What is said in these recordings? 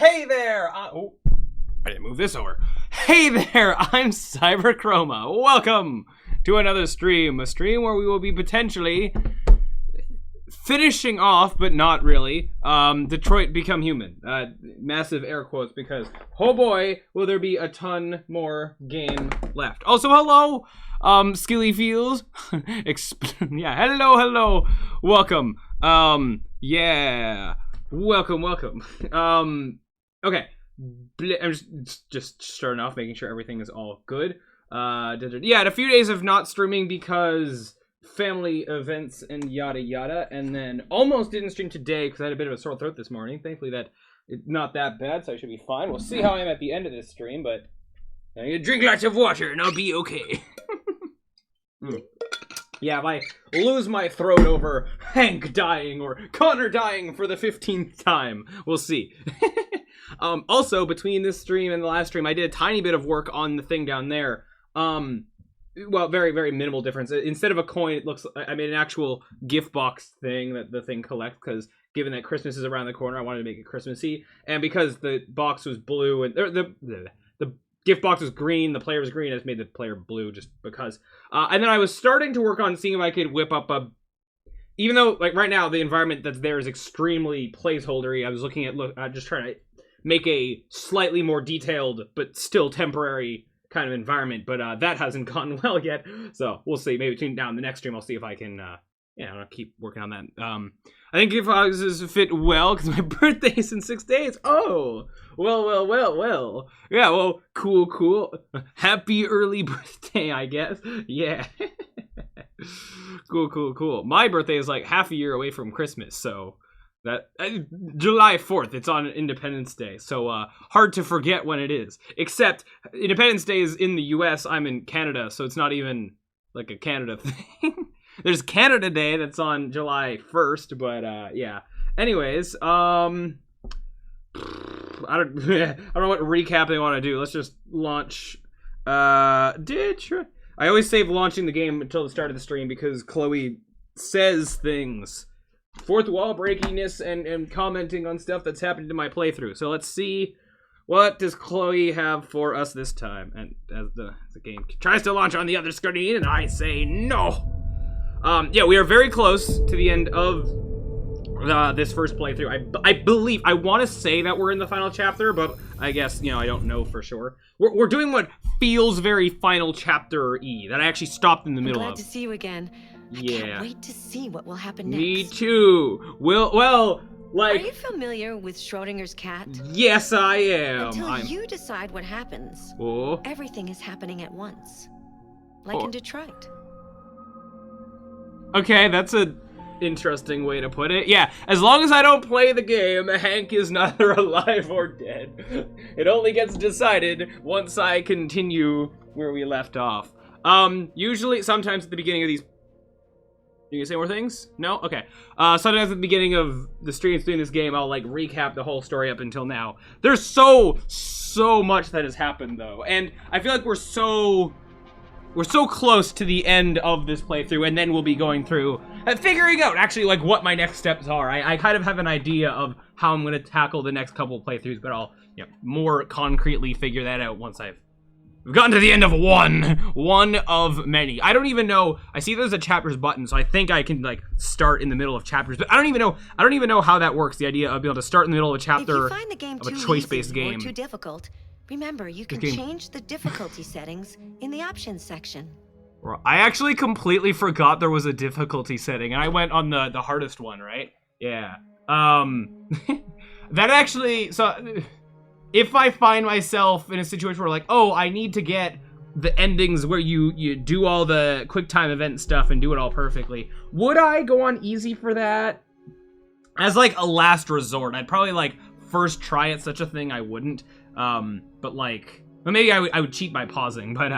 Hey there! Oh, I didn't move this over. Hey there, I'm Cyberchroma. Welcome to another stream. A stream where we will be potentially finishing off, but not really, Detroit Become Human. Massive air quotes because, oh boy, will there be a ton more game left. Also, hello, Skilly Feels. Yeah, hello. Welcome. Yeah. Welcome. Okay. I'm just starting off, making sure everything is all good. Yeah, had a few days of not streaming because family events and yada yada, and then almost didn't stream today because I had a bit of a sore throat this morning. Thankfully that it's not that bad, so I should be fine. We'll see how I am at the end of this stream, but I'm gonna drink lots of water and I'll be okay. Yeah, if I lose my throat over Hank dying or Connor dying for the 15th time, we'll see. Also, between this stream and the last stream, I did a tiny bit of work on the thing down there. Well, very, very minimal difference. Instead of a coin, it looks, I made an actual gift box thing that the thing collects, because given that Christmas is around the corner, I wanted to make it Christmassy. And because the box was blue, and the gift box was green, the player was green, I just made the player blue just because. And then I was starting to work on seeing if I could whip up a... Even though, like, right now, the environment that's there is extremely placeholdery, I was looking at, just trying to make a slightly more detailed, but still temporary kind of environment, but that hasn't gone well yet, so we'll see. Maybe between now and the next stream, I'll see if I can, I'll keep working on that. I think if I was fit well, because my birthday's in 6 days. Oh, well. Yeah, well, cool. Happy early birthday, I guess. Yeah. Cool. My birthday is like half a year away from Christmas, so that July 4th, it's on Independence Day, so hard to forget when it is. Except Independence Day is in the US, I'm in Canada, so it's not even like a Canada thing. There's Canada Day that's on July 1st, but yeah. Anyways, I don't know what recap they want to do. Let's just launch. I always save launching the game until the start of the stream because Chloe says things. Fourth wall breakiness and commenting on stuff that's happened in my playthrough. So let's see, what does Chloe have for us this time? And as the game tries to launch on the other screen, and I say no. Yeah, we are very close to the end of this first playthrough. I believe, I want to say that we're in the final chapter, but I guess, I don't know for sure. We're doing what feels very final chapter-y, that I actually stopped in the middle of. Glad to see you again. Yeah. I can't wait to see what will happen next. Me too. Well, like... Are you familiar with Schrodinger's cat? Yes, I am. Until you decide what happens, everything is happening at once. Like in Detroit. Okay, that's a interesting way to put it. Yeah, as long as I don't play the game, Hank is neither alive or dead. It only gets decided once I continue where we left off. Usually, sometimes at the beginning of these... You gonna say more things? No? Okay. Sometimes at the beginning of the streams doing this game, I'll, like, recap the whole story up until now. There's so much that has happened, though. And I feel like we're so close to the end of this playthrough, and then we'll be going through and figuring out, actually, like, what my next steps are. I kind of have an idea of how I'm gonna tackle the next couple of playthroughs, but I'll, more concretely figure that out once we've gotten to the end of one of many. I don't even know. I see there's a chapters button, so I think I can like start in the middle of chapters. But I don't even know how that works. The idea of being able to start in the middle of a chapter if you find the game of a too choice-based easy game. Or too difficult, remember you can change the difficulty settings in the options section. I actually completely forgot there was a difficulty setting, and I went on the hardest one, right? Yeah. That actually if I find myself in a situation where like, oh, I need to get the endings where you do all the quick time event stuff and do it all perfectly, would I go on easy for that? As like a last resort, I'd probably like first try it. Such a thing I wouldn't. But like, well, maybe I would cheat by pausing, but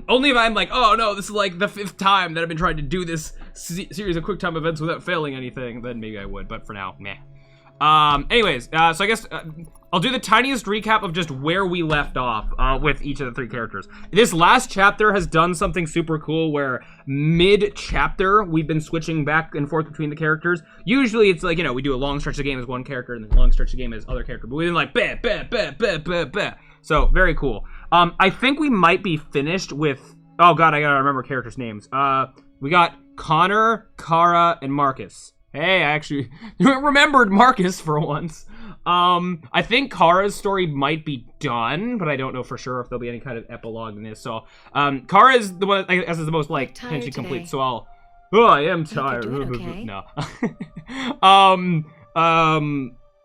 only if I'm like, oh no, this is like the 5th time that I've been trying to do this series of quick time events without failing anything, then maybe I would, but for now, meh. Anyways, so I guess I'll do the tiniest recap of just where we left off with each of the 3 characters. This last chapter has done something super cool where mid-chapter we've been switching back and forth between the characters. Usually it's like, you know, we do a long stretch of the game as one character and then a long stretch of the game as other character, but we've been like, bah. So, very cool. I think we might be finished with, oh god, I gotta remember characters' names. We got Connor, Kara, and Marcus. Hey, I actually remembered Marcus for once. I think Kara's story might be done, but I don't know for sure if there'll be any kind of epilogue in this. So, Kara is the one, I guess, is the most, like, potentially complete. So I am tired. Okay. No.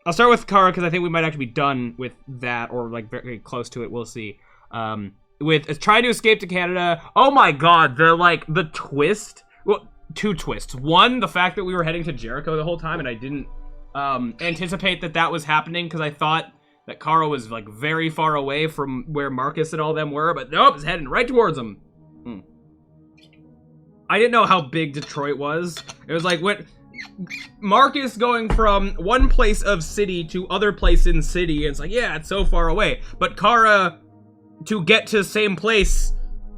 I'll start with Kara because I think we might actually be done with that, or, like, very close to it. We'll see. With trying to escape to Canada. Oh my god, the twist. Well, 2 twists. One, the fact that we were heading to Jericho the whole time, and I didn't anticipate that was happening because I thought that Kara was like very far away from where Marcus and all them were, but nope, it's heading right towards them. I didn't know how big Detroit was. It was like when Marcus going from one place of city to other place in city, it's like, yeah, it's so far away. But Kara, to get to the same place,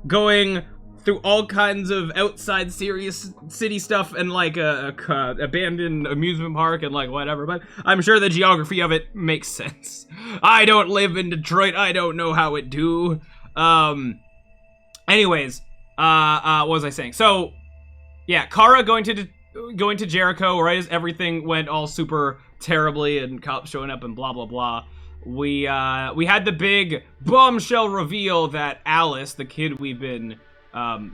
going through all kinds of outside serious city stuff and like a abandoned amusement park and like whatever, but I'm sure the geography of it makes sense. I don't live in Detroit, I don't know how it do. Anyways, what was I saying? So, yeah, Kara going to Jericho right as everything went all super terribly and cops showing up and blah blah blah. We had the big bombshell reveal that Alice, the kid we've been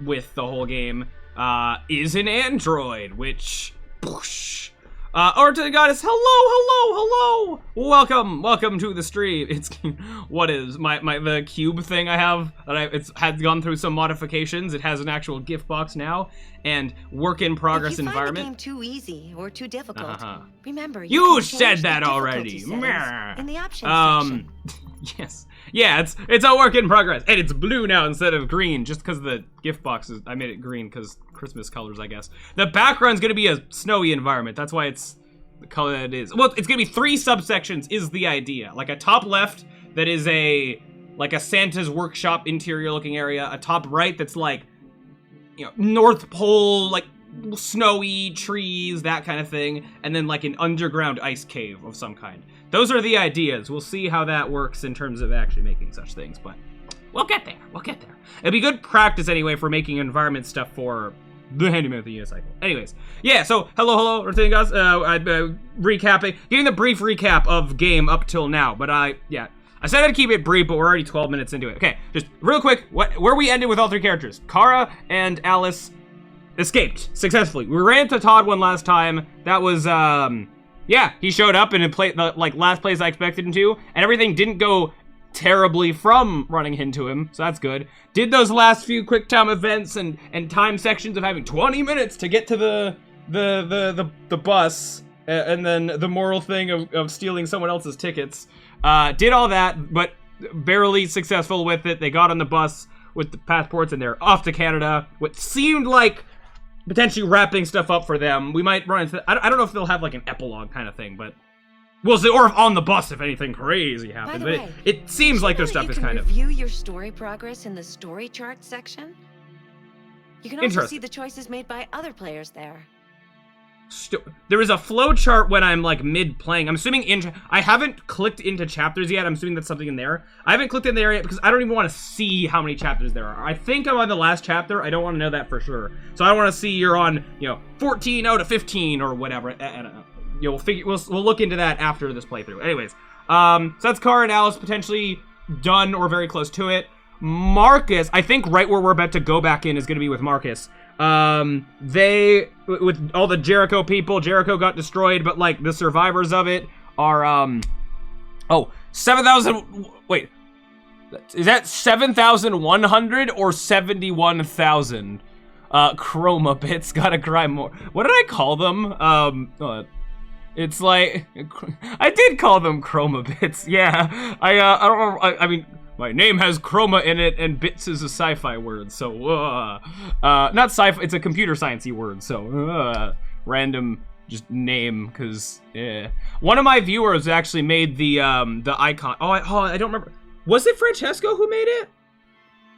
with the whole game, is an android, which, or to the goddess, hello, welcome to the stream. It's, what is, the cube thing I have, that it's had gone through some modifications. It has an actual gift box now, and work in progress environment. If you find the game too easy or too difficult, remember, you said that already. In the options section. Yes. Yeah, it's a work in progress. And it's blue now instead of green, just because the gift boxes, I made it green because Christmas colors, I guess. The background's gonna be a snowy environment. That's why it's the color that it is. Well, it's gonna be 3 subsections is the idea. Like a top left that is like a Santa's workshop interior looking area. A top right that's like, you know, North Pole, like snowy trees, that kind of thing. And then like an underground ice cave of some kind. Those are the ideas. We'll see how that works in terms of actually making such things, but we'll get there. It'll be good practice anyway for making environment stuff for the Handyman of the Unicycle. Anyways, yeah, so hello, guys. Recapping, giving the brief recap of game up till now, but I said I'd keep it brief, but we're already 12 minutes into it. Okay, just real quick, where we ended with all 3 characters. Kara and Alice escaped successfully. We ran to Todd one last time. That was, yeah, he showed up and played the last place I expected him to, and everything didn't go terribly from running into him, so that's good. Did those last few quick time events and time sections of having 20 minutes to get to the bus, and then the moral thing of stealing someone else's tickets. Did all that, but barely successful with it. They got on the bus with the passports and they're off to Canada. What seemed like potentially wrapping stuff up for them. We might run into, I don't know if they'll have like an epilogue kind of thing, but we'll see. Or if on the bus if anything crazy happens. But it seems like their stuff is kind of. You can review your story progress in the story chart section. You can also see the choices made by other players there. There is a flow chart when I'm like mid-playing. I'm assuming I haven't clicked into chapters yet. I'm assuming that's something in there. I haven't clicked in there yet because I don't even want to see how many chapters there are. I think I'm on the last chapter. I don't want to know that for sure. So I don't want to see you're on, 14 out of 15 or whatever. We'll look into that after this playthrough. Anyways, so that's Kara and Alice potentially done or very close to it. Marcus, I think right where we're about to go back in is going to be with Marcus. They, with all the Jericho people, Jericho got destroyed, but like the survivors of it are, 7,000, wait, is that 7,100 or 71,000? Chroma bits, gotta cry more. What did I call them? It's like, I did call them chroma bits, yeah. I don't remember, I mean, my name has chroma in it, and bits is a sci-fi word, so, not sci-fi, it's a computer science-y word, so, random just name, because one of my viewers actually made the icon. I don't remember. Was it Francesco who made it?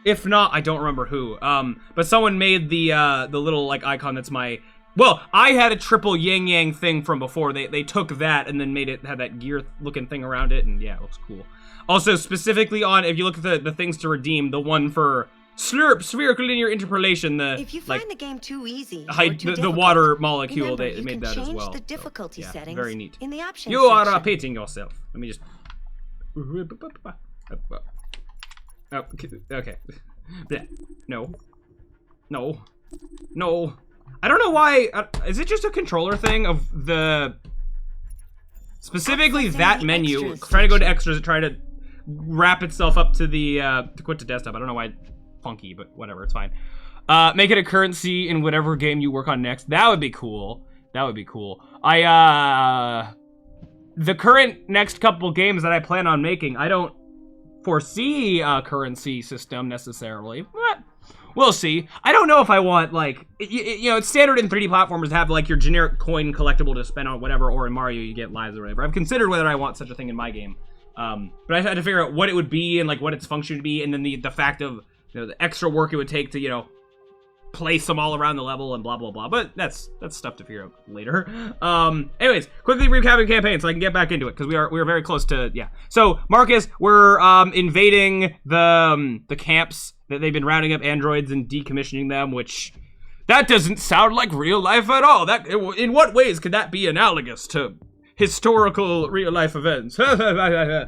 If not, I don't remember who. But someone made the little like icon that's my. Well, I had a triple yin yang thing from before. They took that and then made it have that gear looking thing around it, and yeah, it looks cool. Also, specifically on, if you look at the things to redeem, the one for Slurp, spherical linear interpolation, if you find the game too easy, the water molecule, they made that as well. The difficulty settings very neat. in the options you are section. repeating yourself. Let me just. Oh, okay. No. I don't know why. Is it just a controller thing of the. Specifically that menu. Trying to go to extras and try to wrap itself up to the. To quit to desktop. I don't know why it's funky, but whatever. It's fine. Make it a currency in whatever game you work on next. That would be cool. The current next couple games that I plan on making, I don't foresee a currency system necessarily, but we'll see. I don't know if I want, like, you know, it's standard in 3D platformers to have, like, your generic coin collectible to spend on whatever, or in Mario you get lives or whatever. I've considered whether I want such a thing in my game, but I had to figure out what it would be and, like, what its function would be, and then the fact of, you know, the extra work it would take to, you know, place them all around the level and blah blah blah, but that's stuff to figure out later. Anyways, quickly recapping campaign so I can get back into it, because we are very close to, yeah. So Marcus, we're invading the camps that they've been rounding up androids and decommissioning them, which that doesn't sound like real life at all. That, in what ways could that be analogous to historical real life events? Yeah,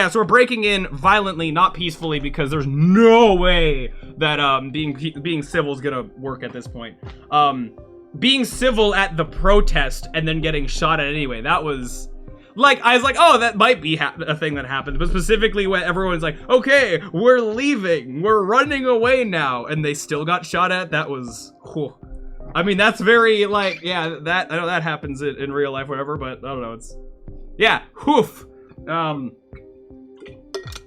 so we're breaking in violently, not peacefully, because there's no way that being civil is gonna work at this point. Being civil at the protest and then getting shot at anyway, that was like, I was like, oh, that might be a thing that happens, but specifically when everyone's like, okay, we're leaving, we're running away now, and they still got shot at, that was, whew. I mean, that's very, like, yeah, that, I know that happens in real life, whatever, but I don't know, it's, yeah, whoof.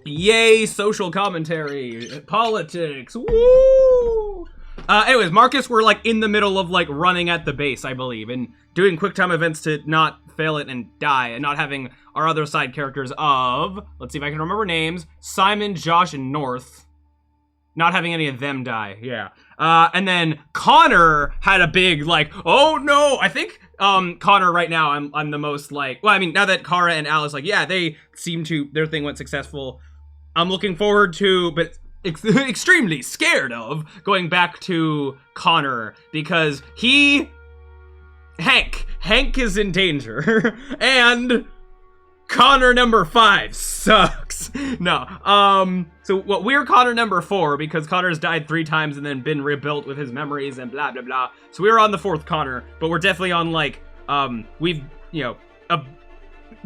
Yay, social commentary, politics, woo! Anyways, Marcus, we're, like, in the middle of, like, running at the base, I believe, and doing quick time events to not fail it and die, and not having our other side characters of, let's see if I can remember names, Simon, Josh, and North, not having any of them die, yeah. And then Connor had a big, like, oh no, I think, Connor right now, I'm the most, like, well, I mean, now that Kara and Alice, like, yeah, they seem to, their thing went successful, I'm looking forward to, but extremely scared of, going back to Connor, because Hank is in danger, and Connor number 5 sucks. No, so what, we're Connor number 4, because Connor's died 3 times and then been rebuilt with his memories and blah, blah, blah. So we're on the 4th Connor, but we're definitely on, like, we've, you know,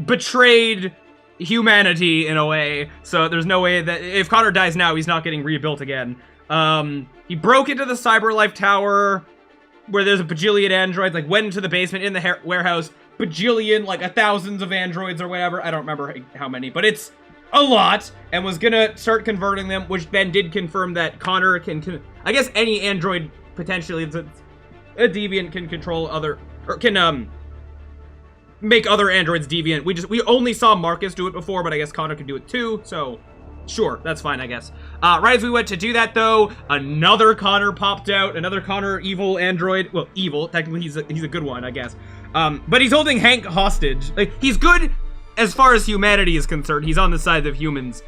betrayed humanity in a way, so there's no way that, if Connor dies now, he's not getting rebuilt again. He broke into the CyberLife Tower, where there's a bajillion androids, like, went into the basement in the warehouse, bajillion, like, thousands of androids or whatever, I don't remember how many, but it's a lot, and was gonna start converting them, which then did confirm that Connor can I guess any android, potentially, it's a deviant, can control other, or can, make other androids deviant. We only saw Marcus do it before, but I guess Connor can do it too, so sure, that's fine, I guess. Right as we went to do that, though, another Connor popped out, another Connor evil android, well, evil, technically he's a good one, I guess. But he's holding Hank hostage. Like, he's good as far as humanity is concerned, he's on the side of humans,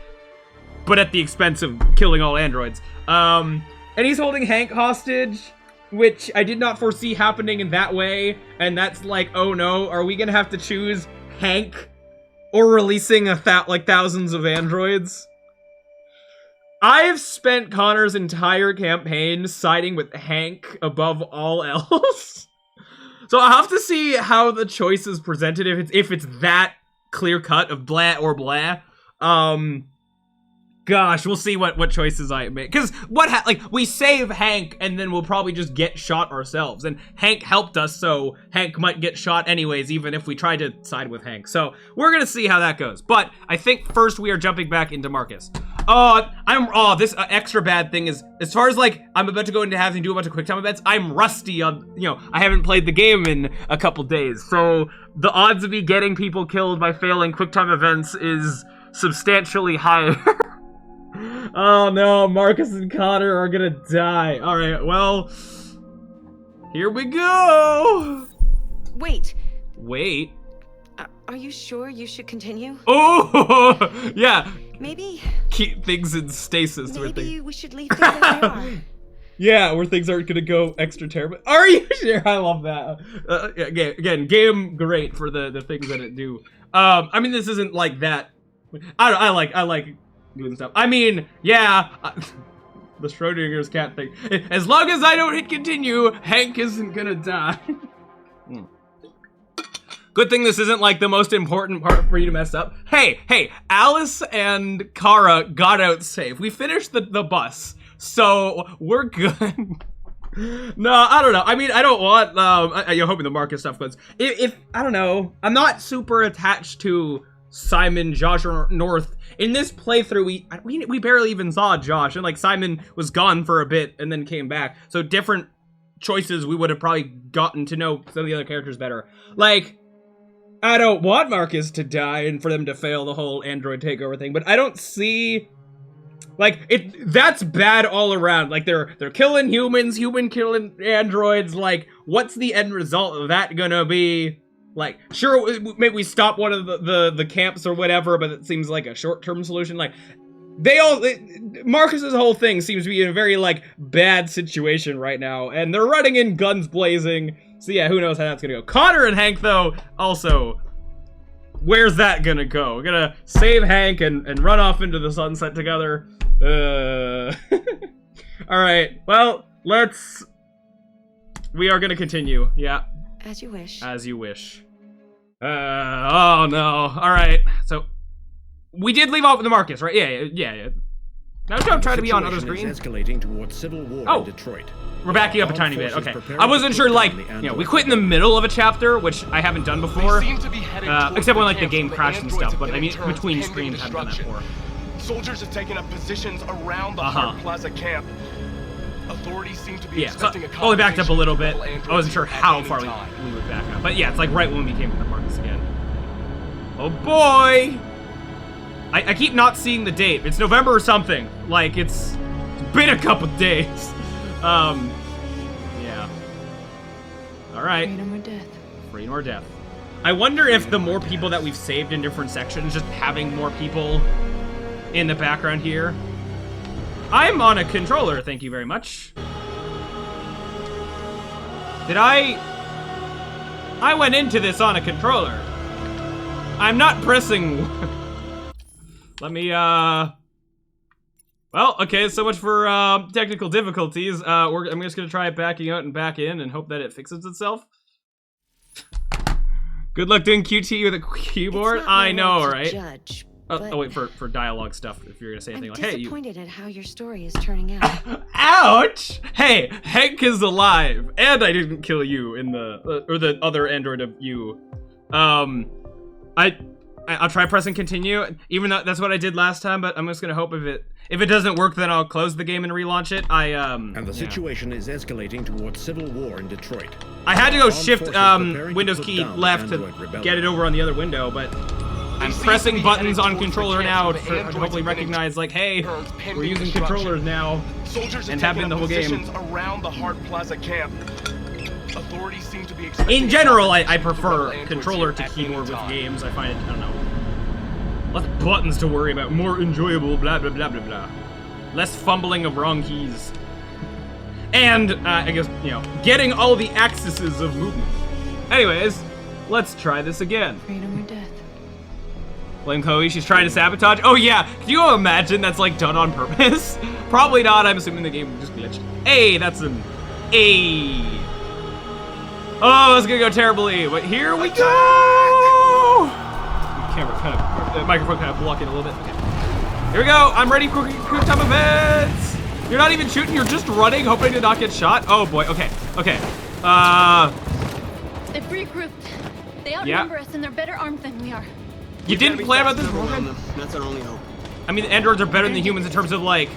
but at the expense of killing all androids. And he's holding Hank hostage, which I did not foresee happening in that way, and that's like, oh no, are we gonna have to choose Hank or releasing thousands of androids? I've spent Connor's entire campaign siding with Hank above all else. So I'll have to see how the choice is presented, if it's that clear-cut of blah or blah. Gosh, we'll see what choices I make. Because we save Hank, and then we'll probably just get shot ourselves. And Hank helped us, so Hank might get shot anyways, even if we try to side with Hank. So we're gonna see how that goes. But I think first we are jumping back into Marcus. This extra bad thing is, as far as like, I'm about to go into having to do a bunch of quick time events, I'm rusty on, I haven't played the game in a couple days. So the odds of me getting people killed by failing quick time events is substantially higher. Oh no, Marcus and Connor are gonna die. All right, well, here we go. Wait. Are you sure you should continue? Oh, yeah. Maybe. Keep things in stasis. Maybe we should leave things as they are. Yeah, where things aren't gonna go extra terrible. Are you sure? I love that. Again, game great for the things that it do. I mean, this isn't like that. I like doing stuff. I mean, yeah. The Schrodinger's cat thing. As long as I don't hit continue, Hank isn't gonna die. Good thing this isn't like the most important part for you to mess up. Hey, Alice and Kara got out safe. We finished the bus, so we're good. No, I don't know. I mean, I don't want, you're hoping the Marcus stuff goes. If I don't know, I'm not super attached to Simon, Josh, or North. In this playthrough, we barely even saw Josh, and like Simon was gone for a bit and then came back. So different choices, we would have probably gotten to know some of the other characters better. Like, I don't want Marcus to die and for them to fail the whole android takeover thing, but I don't see, like, that's bad all around. Like, they're killing humans, killing androids. Like, what's the end result of that gonna be? Like, sure, maybe we stop one of the camps or whatever, but it seems like a short-term solution. Like, Marcus's whole thing seems to be in a very, like, bad situation right now, and they're running in guns blazing. So yeah, who knows how that's gonna go. Connor and Hank, though, also, where's that gonna go? We're gonna save Hank and run off into the sunset together. Alright, well, we are gonna continue, yeah. As you wish. As you wish. Oh no, alright, so, we did leave off with the Marcus, right? Yeah. Now don't try to be on other screens. Escalating towards civil war in Detroit. We're backing up a tiny bit, okay. I wasn't sure, like, we quit in the middle of a chapter, which I haven't done before. Except when, like, the game crashed and stuff, but I mean, between screens, I've done that before. Soldiers have taken up positions around the Hart Plaza camp. Authorities seem to be expecting a only backed up a little bit. I wasn't sure how far we would back up. But yeah, it's like right when we came to the Marcus again. Oh boy! I keep not seeing the date. It's November or something. Like, it's been a couple days. Yeah. Alright. Freedom or death. Freedom or death. I wonder if the more people that we've saved in different sections, just having more people in the background here. I'm on a controller, thank you very much. I went into this on a controller. I'm not pressing... Let me, well, okay, so much for, technical difficulties. I'm just gonna try it backing out and back in and hope that it fixes itself. Good luck doing QT with a keyboard. I know, right? Judge, oh, wait, for dialogue stuff, if you're gonna say anything like, hey, I'm disappointed at how your story is turning out. Ouch! Hey, Hank is alive, and I didn't kill you in or the other android of you. I'll try pressing continue, even though that's what I did last time, but I'm just gonna hope if it doesn't work, then I'll close the game and relaunch it. And the situation is escalating towards civil war in Detroit. I had to go shift Windows key left to get it over on the other window, but I'm pressing buttons on controller now to hopefully recognize, like, hey, we're using controllers now, and have been the whole game. Around the Hart Plaza camp. Authorities seem to be in general, I prefer controller to keyboard with games. I find it, I don't know, less buttons to worry about, more enjoyable, blah, blah, blah, blah, blah. Less fumbling of wrong keys. And, I guess, getting all the axes of movement. Anyways, let's try this again. Freedom or death. Blame Chloe, she's trying to sabotage. Oh yeah, can you imagine that's like done on purpose? Probably not, I'm assuming the game just glitched. Hey, that's an A. Oh, it's gonna go terribly, but here we go! The microphone kind of blocking a little bit. Okay. Here we go, I'm ready for quick time events! You're not even shooting, you're just running, hoping to not get shot? Oh boy, okay. They've regrouped. They outnumber us and they're better armed than we are. You didn't plan about this program? That's our only hope. I mean, the androids are better than the humans in terms of, like,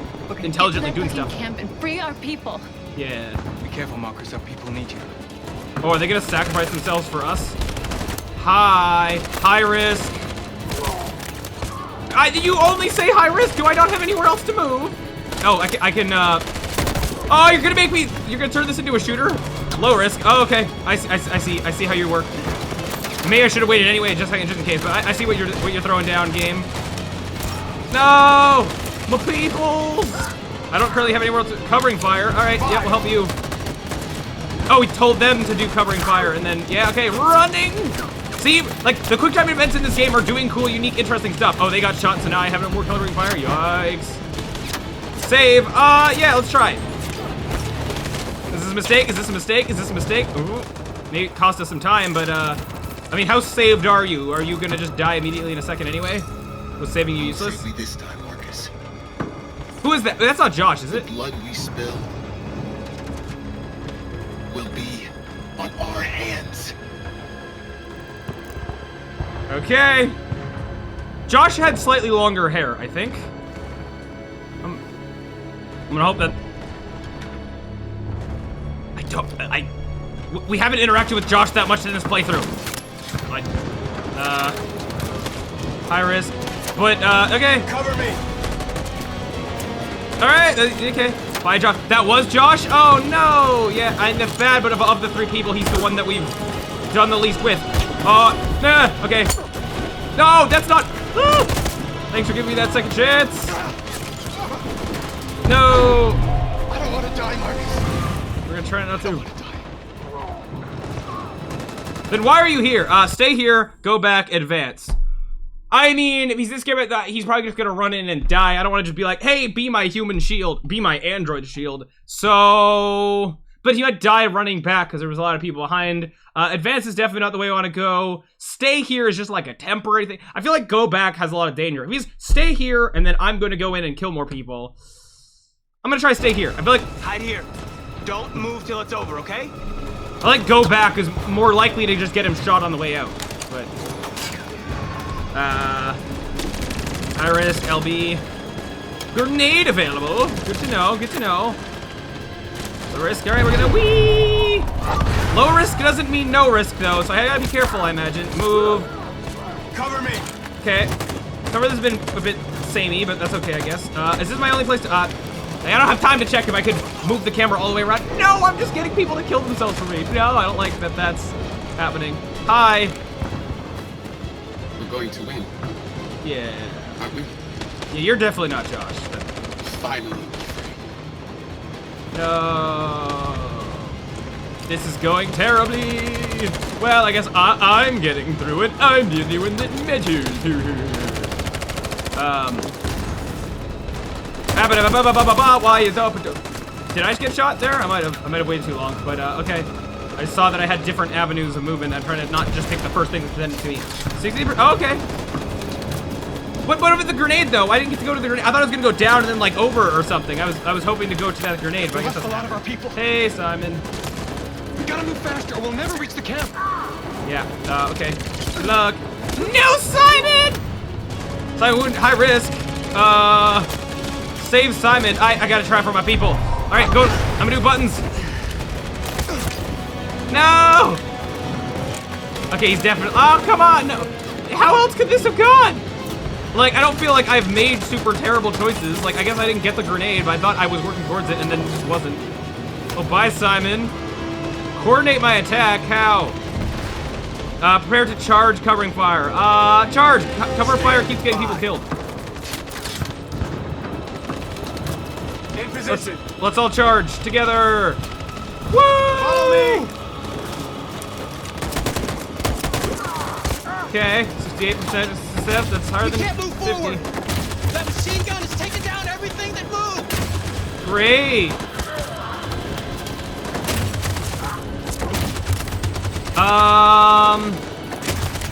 intelligently doing stuff. Camp and free our people. Yeah. Be careful, Marcus. Our people need you. Oh, are they gonna sacrifice themselves for us? High risk. You only say high risk. Do I not have anywhere else to move? Oh, I can. Oh, you're gonna make me. You're gonna turn this into a shooter? Low risk. Oh, okay. I see how you work. Maybe I should have waited anyway, just in case. But I see what you're throwing down, game. No, my people. I don't currently have anywhere else covering fire. All right, yeah, we'll help you. Oh, we told them to do covering fire, and then yeah, okay, running. See, like the quick time events in this game are doing cool, unique, interesting stuff. Oh, they got shot, so now I have no more covering fire. Yikes. Save. Yeah, let's try it. Is this a mistake? Is this a mistake? Is this a mistake? Ooh. Maybe it cost us some time, but I mean, how saved are you? Are you gonna just die immediately in a second anyway? Was saving you useless? Save me this time, Marcus. Who is that? That's not Josh, is it? The blood we spill will be on our hands. Okay. Josh had slightly longer hair, I think. I'm gonna hope that... We haven't interacted with Josh that much in this playthrough. High risk. But, okay. Cover me. Alright, okay. Bye, Josh. That was Josh? Oh, no! Yeah, that's bad, but of the three people, he's the one that we've done the least with. Nah, okay. No, that's not... Thanks for giving me that second chance. No! I don't want to die, Marcus. We're gonna try not to. Then why are you here? Stay here, go back, advance. I mean, if he's this scared about that, he's probably just gonna run in and die. I don't want to just be like, hey, be my human shield, be my android shield. So, but he might die running back because there was a lot of people behind. Advance is definitely not the way I want to go. Stay here is just like a temporary thing. I feel like go back has a lot of danger. If he's stay here and then I'm going to go in and kill more people, I'm gonna try to stay here. I feel like Hide here. Don't move till it's over, okay? I like go back is more likely to just get him shot on the way out. But high risk, LB. Grenade available. Good to know, good to know. Low risk, alright, we're gonna wee! Low risk doesn't mean no risk though, so I gotta be careful, I imagine. Move. Cover me. Okay. Cover this has been a bit samey, but that's okay, I guess. Is this my only place to, I don't have time to check if I could move the camera all the way around. No, I'm just getting people to kill themselves for me. No, I don't like that that's happening. Hi. We're going to win. Yeah. Aren't we? Yeah, you're definitely not Josh. Finally. No. This is going terribly. Well, I guess I'm getting through it. I'm the only one that matters. Why is open? Did I just get shot there? I might have waited too long, but okay. I saw that I had different avenues of movement. I'm trying to not just pick the first thing that's presented to me. 60%. Oh, okay. What about the grenade though? I didn't get to go to the grenade. I thought I was gonna go down and then like over or something. I was hoping to go to that grenade, but I guess that's a lot of our people. Hey, Simon. We gotta move faster, or we'll never reach the camp. Yeah. Okay. Good luck. No, Simon. Simon, high risk. Save Simon. I gotta try for my people. All right, go. I'm gonna do buttons. No. Okay, he's definitely. Oh, come on. No. How else could this have gone? Like, I don't feel like I've made super terrible choices. Like, I guess I didn't get the grenade, but I thought I was working towards it and then it just wasn't. Oh, bye, Simon. Coordinate my attack. How? Prepare to charge covering fire. Charge. Cover fire keeps getting people killed. In position. Let's all charge together. Woo! Follow me. Okay, 68% success. That's higher than 50. Forward. That machine gun is taking down everything that moves. Great.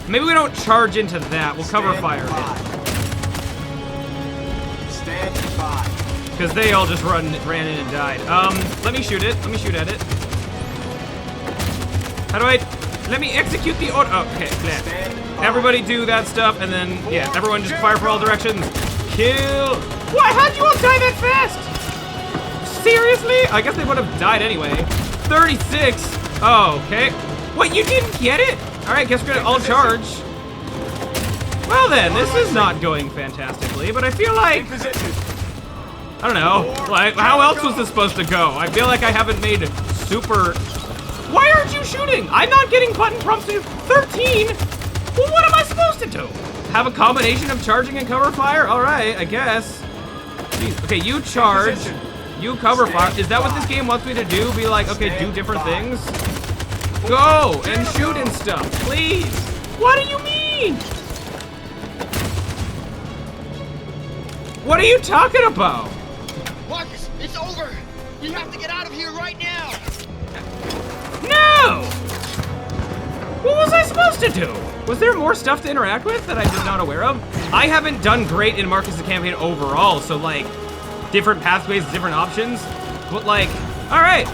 Maybe we don't charge into that. We'll cover fire. Stand by. Because they all just ran in and died. Let me shoot it. Let me shoot at it. How do I... Let me execute the order. Oh, okay, there. Everybody do that stuff, and then, yeah, everyone just fire for all directions. Kill. Why? How'd you all die that fast? Seriously? I guess they would have died anyway. 36. Oh, okay. What, you didn't get it? All right, guess we're gonna all charge. Well then, this is not going fantastically, but I feel like, I don't know, like, how else was this supposed to go? I feel like I haven't made super... Why aren't you shooting? I'm not getting button prompted. 13? Well, what am I supposed to do? Have a combination of charging and cover fire? All right, I guess. Jeez. Okay, you charge, you cover fire. Is that what this game wants me to do? Be like, okay, do different things? Go and shoot and stuff, please. What do you mean? What are you talking about? Marcus, it's over. We have to get out of here right now. No! What was I supposed to do? Was there more stuff to interact with that I'm just not aware of? I haven't done great in Marcus' campaign overall, so like, different pathways, different options, but like, all right.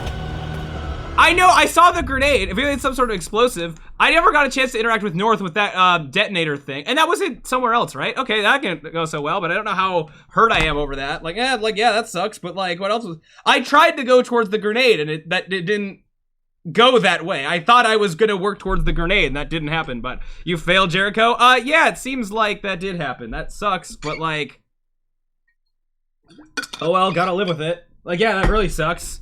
I know, I saw the grenade. If it's some sort of explosive, I never got a chance to interact with North with that detonator thing. And that was it somewhere else, right? Okay, that can go so well, but I don't know how hurt I am over that. Like, yeah, that sucks, but like, what else was... I tried to go towards the grenade, and it didn't go that way. I thought I was gonna work towards the grenade, and that didn't happen, but you failed, Jericho? Yeah, it seems like that did happen. That sucks, but like... Oh well, gotta live with it. Like, yeah, that really sucks.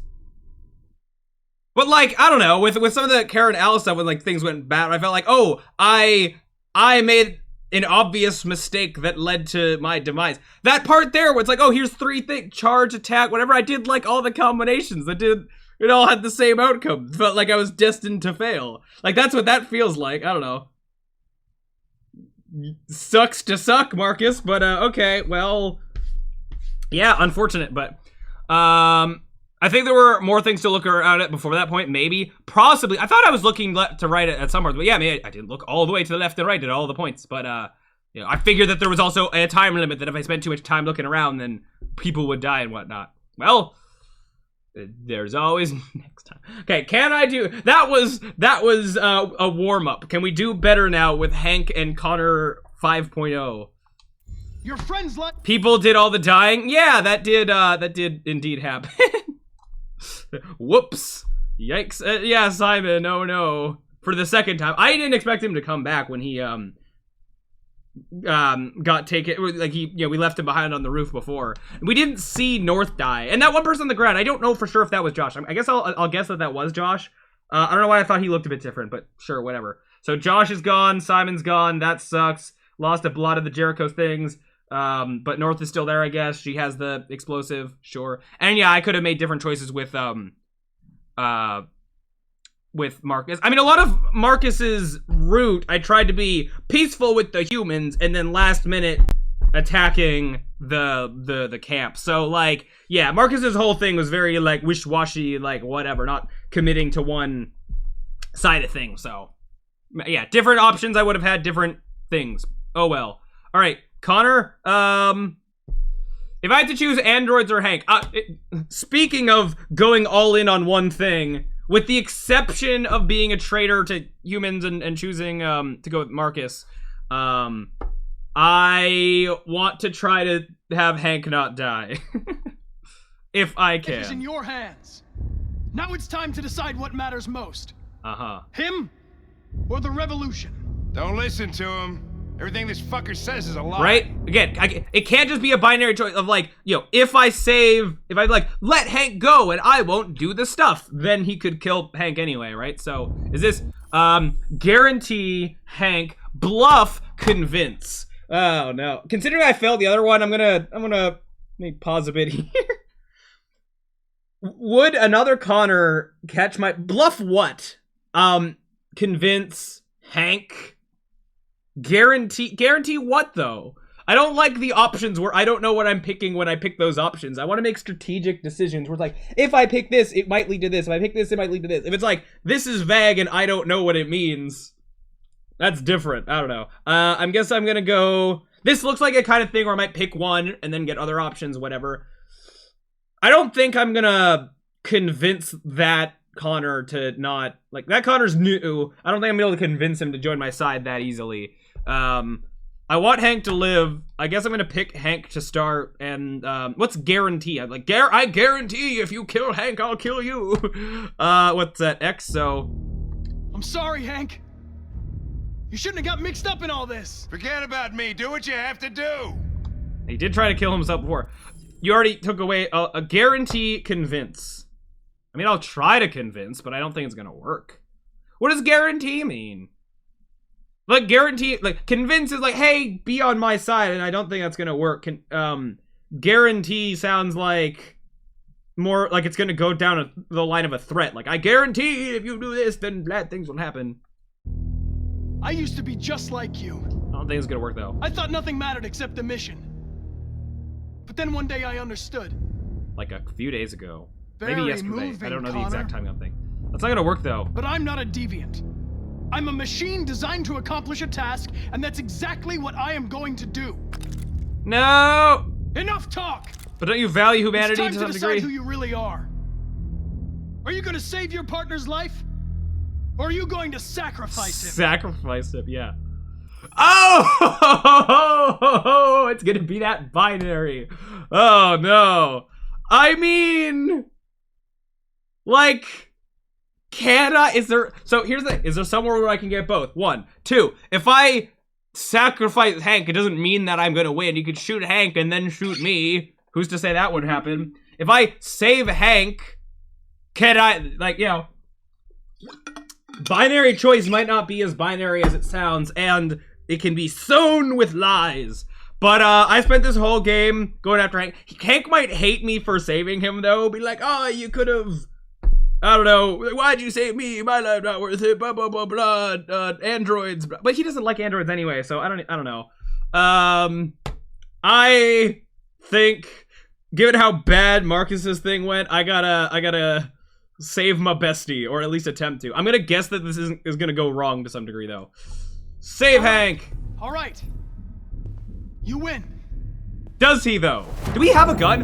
But like, I don't know, with some of the Karen Alice stuff, when like things went bad, I felt like, oh, I made an obvious mistake that led to my demise. That part there where it's like, oh, here's 3 things, charge, attack, whatever. I did like all the combinations. It all had the same outcome. Felt like I was destined to fail. Like, that's what that feels like. I don't know. Sucks to suck, Marcus, but okay, well, yeah, unfortunate, but I think there were more things to look around at before that point, maybe. Possibly. I thought I was looking left to right at some parts, but yeah, I didn't look all the way to the left and right at all the points, but you know, I figured that there was also a time limit, that if I spent too much time looking around, then people would die and whatnot. Well, there's always next time. Okay, can I do... That was a warm-up. Can we do better now with Hank and Connor 5.0? Your friends like... People did all the dying? Yeah, that did indeed happen. Whoops. Yikes. Yeah, Simon, oh no. For the second time. I didn't expect him to come back when he, got taken, like we left him behind on the roof before. We didn't see North die. And that one person on the ground, I don't know for sure if that was Josh. I guess I'll guess that was Josh. I don't know why I thought he looked a bit different, but sure, whatever. So Josh is gone, Simon's gone, that sucks. Lost a lot of the Jericho things. But North is still there, I guess. She has the explosive, sure. And yeah, I could have made different choices with Marcus. I mean, a lot of Marcus's route, I tried to be peaceful with the humans and then last minute attacking the camp. So like, yeah, Marcus's whole thing was very like wish-washy, like whatever, not committing to one side of things. So yeah, different options. I would have had different things. Oh well. All right. Connor, if I had to choose androids or Hank, speaking of going all in on one thing, with the exception of being a traitor to humans and choosing to go with Marcus, I want to try to have Hank not die. If I can. It is in your hands. Now it's time to decide what matters most. Uh-huh. Him or the revolution? Don't listen to him. Everything this fucker says is a lie. Right? Again, it can't just be a binary choice of like, you know, if I like, let Hank go and I won't do the stuff, then he could kill Hank anyway, right? So, is this, guarantee Hank, bluff, convince. Oh, no. Considering I failed the other one, I'm gonna, let me pause a bit here. Would another Connor catch my, bluff what? Convince Hank... Guarantee what though? I don't like the options where I don't know what I'm picking when I pick those options. I want to make strategic decisions where it's like, if I pick this, it might lead to this. If I pick this, it might lead to this. If it's like, this is vague and I don't know what it means, that's different. I don't know. I guess I'm gonna go, this looks like a kind of thing where I might pick one and then get other options, whatever. I don't think I'm gonna convince that Connor to not, like, that Connor's new. I don't think I'm able to convince him to join my side that easily. I I want Hank to live. I guess I'm gonna pick Hank to start. And what's guarantee? I'm like, I guarantee if you kill Hank, I'll kill you. What's that? X. So. I'm sorry, Hank. You shouldn't have got mixed up in all this. Forget about me. Do what you have to do. He did try to kill himself before. You already took away a guarantee convince. I mean, I'll try to convince, but I don't think it's gonna work. What does guarantee mean? Like, guarantee, like, convince is like, hey, be on my side, and I don't think that's gonna work. Guarantee sounds like more like it's gonna go down the line of a threat. Like, I guarantee if you do this, then bad things will happen. I used to be just like you. I don't think it's gonna work, though. I thought nothing mattered except the mission. But then one day I understood. Like a few days ago. Very Maybe yesterday. moving, I don't know Connor. the exact time I'm thinking. That's not gonna work, though. But I'm not a deviant. I'm a machine designed to accomplish a task, and that's exactly what I am going to do. No! Enough talk! But don't you value humanity to It's some time to decide degree? who you really are. Are you going to save your partner's life? Or are you going to sacrifice him? Sacrifice him, yeah. Oh! It's gonna be that binary. Oh, no. I mean... Like... Can I? Is there... So, here's the thing. Is there somewhere where I can get both? 1. 2. If I sacrifice Hank, it doesn't mean that I'm gonna win. You could shoot Hank and then shoot me. Who's to say that would happen? If I save Hank, can I... Like, you know... Binary choice might not be as binary as it sounds, and it can be sown with lies. But, I spent this whole game going after Hank. Hank might hate me for saving him, though. Be like, oh, you could have... I don't know. Why'd you save me? My life not worth it. Blah, blah, blah, blah. Androids. But he doesn't like androids anyway, so I don't know. I think, given how bad Marcus's thing went, I gotta save my bestie, or at least attempt to. I'm gonna guess that this is gonna go wrong to some degree, though. Save Hank! All right. You win. Does he, though? Do we have a gun?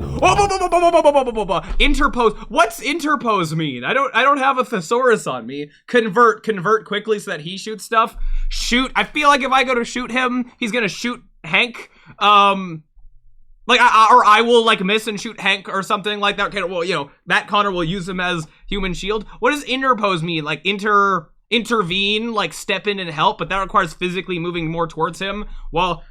Interpose. What's interpose mean? I don't have a thesaurus on me. Convert quickly so that he shoots stuff. Shoot. I feel like if I go to shoot him, he's gonna shoot Hank. Like, or I will, like, miss and shoot Hank or something like that. Okay, well, you know, that Connor will use him as human shield. What does interpose mean? Like, intervene, like, step in and help, but that requires physically moving more towards him. Well,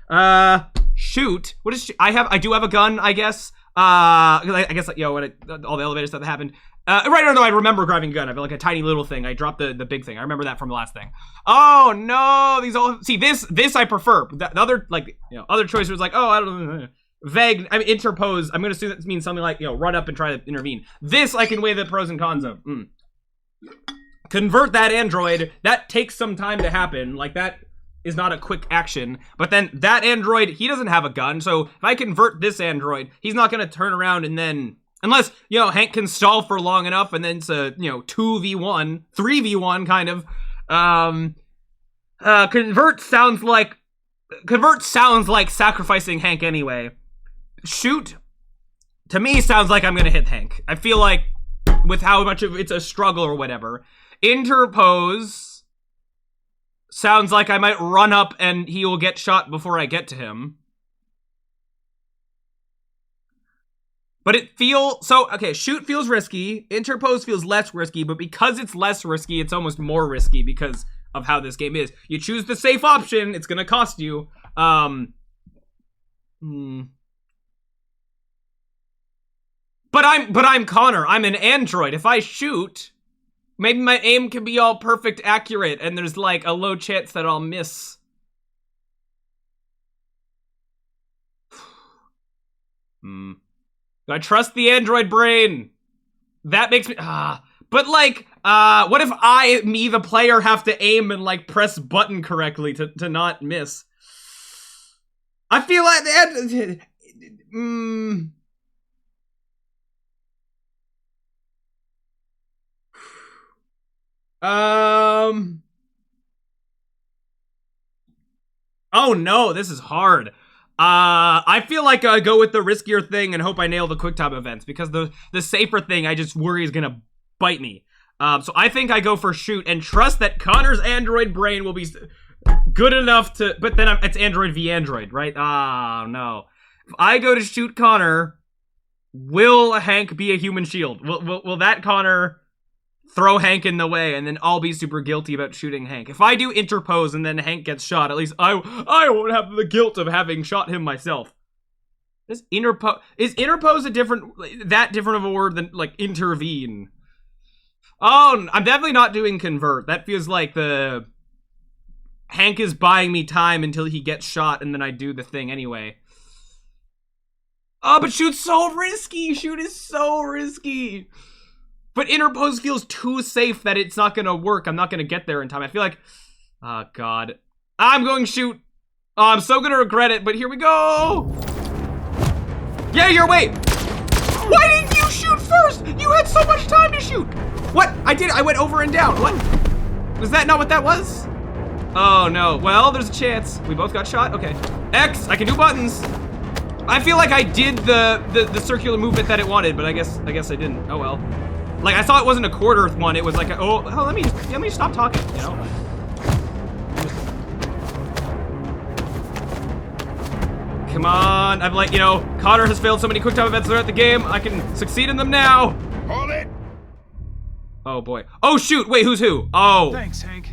shoot. What is I do have a gun, I guess. I guess, you know, all the elevator stuff that happened. Right, no, I remember grabbing a gun. I feel like a tiny little thing. I dropped the big thing. I remember that from the last thing. Oh, no, these all... See, this I prefer. The other, like, you know, other choice was like, oh, I don't know... Vague, I mean, interpose. I'm gonna assume that means something like, you know, run up and try to intervene. This I can weigh the pros and cons of. Convert that android. That takes some time to happen. Like, that is not a quick action. But then that android, he doesn't have a gun. So if I convert this android, he's not gonna turn around and then... Unless, you know, Hank can stall for long enough and then it's a, you know, 2v1, 3v1 kind of. Convert sounds like sacrificing Hank anyway. Shoot, to me, sounds like I'm gonna hit Hank. I feel like, with how much of it's a struggle or whatever. Interpose sounds like I might run up and he will get shot before I get to him. But it feels, so, okay, shoot feels risky, interpose feels less risky, but because it's less risky, it's almost more risky because of how this game is. You choose the safe option, it's gonna cost you. But I'm Connor. I'm an android. If I shoot, maybe my aim can be all perfect accurate and there's like a low chance that I'll miss. Do I trust the android brain? That makes me but like what if me the player have to aim and like press button correctly to not miss? I feel like that oh no, this is hard. I feel like I go with the riskier thing and hope I nail the quick time events because the safer thing I just worry is gonna bite me. So I think I go for shoot and trust that Connor's android brain will be good enough to... But then it's Android v. Android, right? Ah, no. If I go to shoot Connor, will Hank be a human shield? Will that Connor throw Hank in the way, and then I'll be super guilty about shooting Hank? If I do interpose and then Hank gets shot, at least I won't have the guilt of having shot him myself. Is interpose that different of a word than, like, intervene? Oh, I'm definitely not doing convert. That feels like the... Hank is buying me time until he gets shot, and then I do the thing anyway. Oh, but shoot's so risky! Shoot is so risky! But interpose feels too safe that it's not gonna work. I'm not gonna get there in time. I feel like... Oh, God. I'm going shoot! Oh, I'm so gonna regret it, but here we go! Yeah, your way! Why didn't you shoot first? You had so much time to shoot! What? I went over and down. What? Was that not what that was? Oh, no. Well, there's a chance. We both got shot? Okay. X, I can do buttons. I feel like I did the circular movement that it wanted, but I guess I didn't. Oh, well. Like, I saw it wasn't a quarter one. It was like, let me stop talking, you know? Come on. I'm like, Connor has failed so many quick time events throughout the game. I can succeed in them now. Hold it! Oh, boy. Oh, shoot. Wait, who's who? Oh. Thanks, Hank.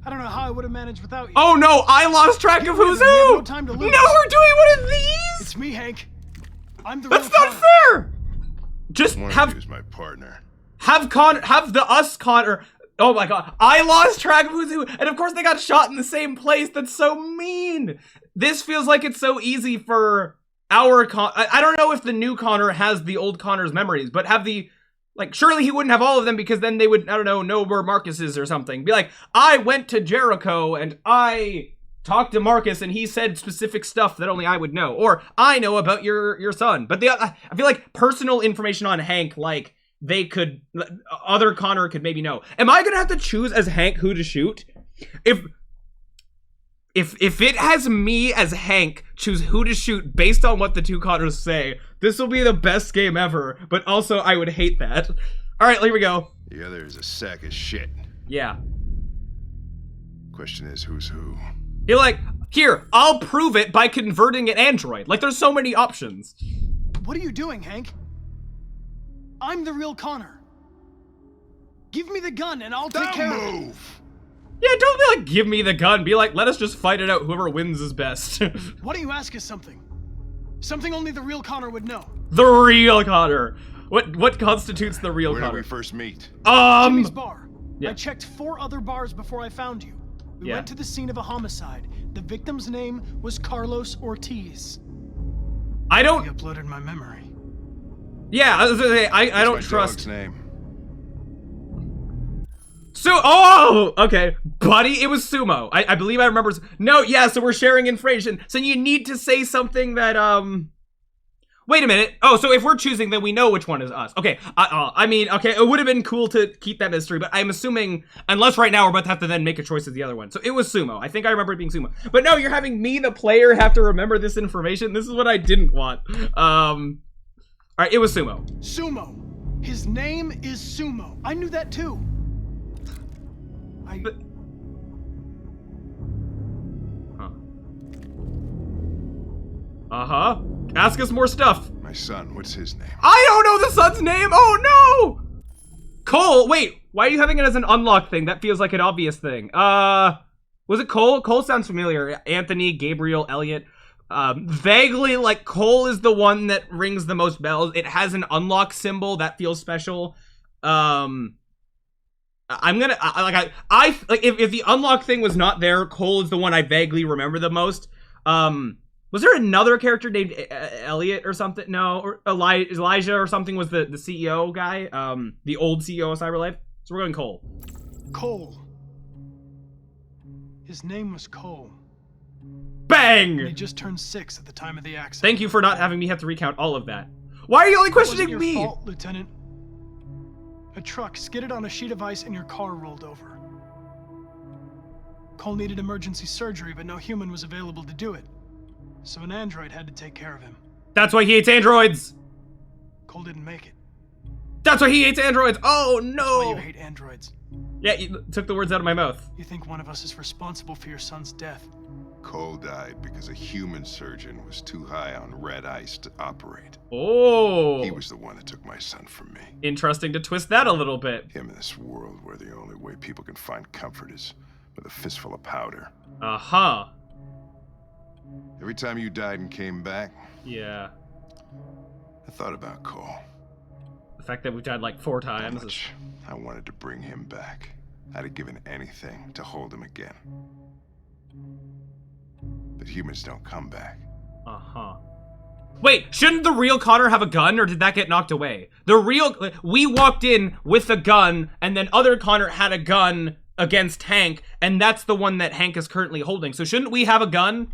I don't know how I would have managed without you. Oh, no. I lost track of who's who. No time to lose. No, we're doing one of these. It's me, Hank. I'm the That's real not fair. Just One have... of you is my partner. Have Connor. Oh my God. I lost track of who's who. And of course they got shot in the same place. That's so mean. This feels like it's so easy for our I don't know if the new Connor has the old Connor's memories, but have the, like, surely he wouldn't have all of them because then they would, I don't know where Marcus is or something. Be like, I went to Jericho and I talked to Marcus and he said specific stuff that only I would know. Or I know about your son. But I feel like personal information on Hank, like, other Connor could maybe know. Am I gonna have to choose as Hank who to shoot? If it has me as Hank choose who to shoot based on what the two Connors say, this will be the best game ever, but also I would hate that. Alright, here we go. The other is a sack of shit. Yeah. Question is, who's who? You're like, here, I'll prove it by converting an android. Like, there's so many options. What are you doing, Hank? I'm the real Connor. Give me the gun and I'll take care of it. Move! Yeah, don't be like, give me the gun. Be like, let us just fight it out. Whoever wins is best. Why don't you ask us something? Something only the real Connor would know. The real Connor. What constitutes the real Where Connor? did we first meet? Jimmy's bar. Yeah. I checked 4 other bars before I found you. We went to the scene of a homicide. The victim's name was Carlos Ortiz. I don't... You uploaded my memory. Yeah, I was gonna say, I don't What's my trust... dog's name? Oh, okay. Buddy, it was Sumo. I believe I remember... No, yeah, so we're sharing information. So you need to say something that, Wait a minute. Oh, so if we're choosing, then we know which one is us. Okay, I mean, okay, it would have been cool to keep that mystery, but I'm assuming, unless right now we're about to have to then make a choice of the other one. So it was Sumo. I think I remember it being Sumo. But no, you're having me, the player, have to remember this information. This is what I didn't want. Alright, it was Sumo. Sumo. His name is Sumo. I knew that too. Uh-huh. Ask us more stuff. My son, what's his name? I don't know the son's name! Oh, no! Cole, wait. Why are you having it as an unlock thing? That feels like an obvious thing. Was it Cole? Cole sounds familiar. Anthony, Gabriel, Elliot. Vaguely, like, Cole is the one that rings the most bells. It has an unlock symbol. That feels special. I'm gonna, if the unlock thing was not there, Cole is the one I vaguely remember the most. Was there another character named Elliot or something? No, or Elijah or something was the CEO guy, the old CEO of CyberLife. So we're going Cole. Cole. His name was Cole. Bang! And he just turned 6 at the time of the accident. Thank you for not having me have to recount all of that. Why are you only questioning It wasn't me? your fault, Lieutenant. A truck skidded on a sheet of ice and your car rolled over. Cole needed emergency surgery, but no human was available to do it. So an android had to take care of him. That's why he hates androids. Cole didn't make it. That's why he hates androids. Oh That's why no! you hate androids. Yeah, you took the words out of my mouth. You think one of us is responsible for your son's death? Cole died because a human surgeon was too high on red ice to operate. Oh. He was the one that took my son from me. Interesting to twist that a little bit. Him in this world where the only way people can find comfort is with a fistful of powder. Uh-huh. Every time you died and came back, Yeah. I thought about Cole. The fact that we've died like 4 How times is... much I wanted to bring him back. I'd have given anything to hold him again. But humans don't come back. Uh-huh. Wait, shouldn't the real Connor have a gun, or did that get knocked away? We walked in with a gun, and then other Connor had a gun against Hank, and that's the one that Hank is currently holding. So shouldn't we have a gun?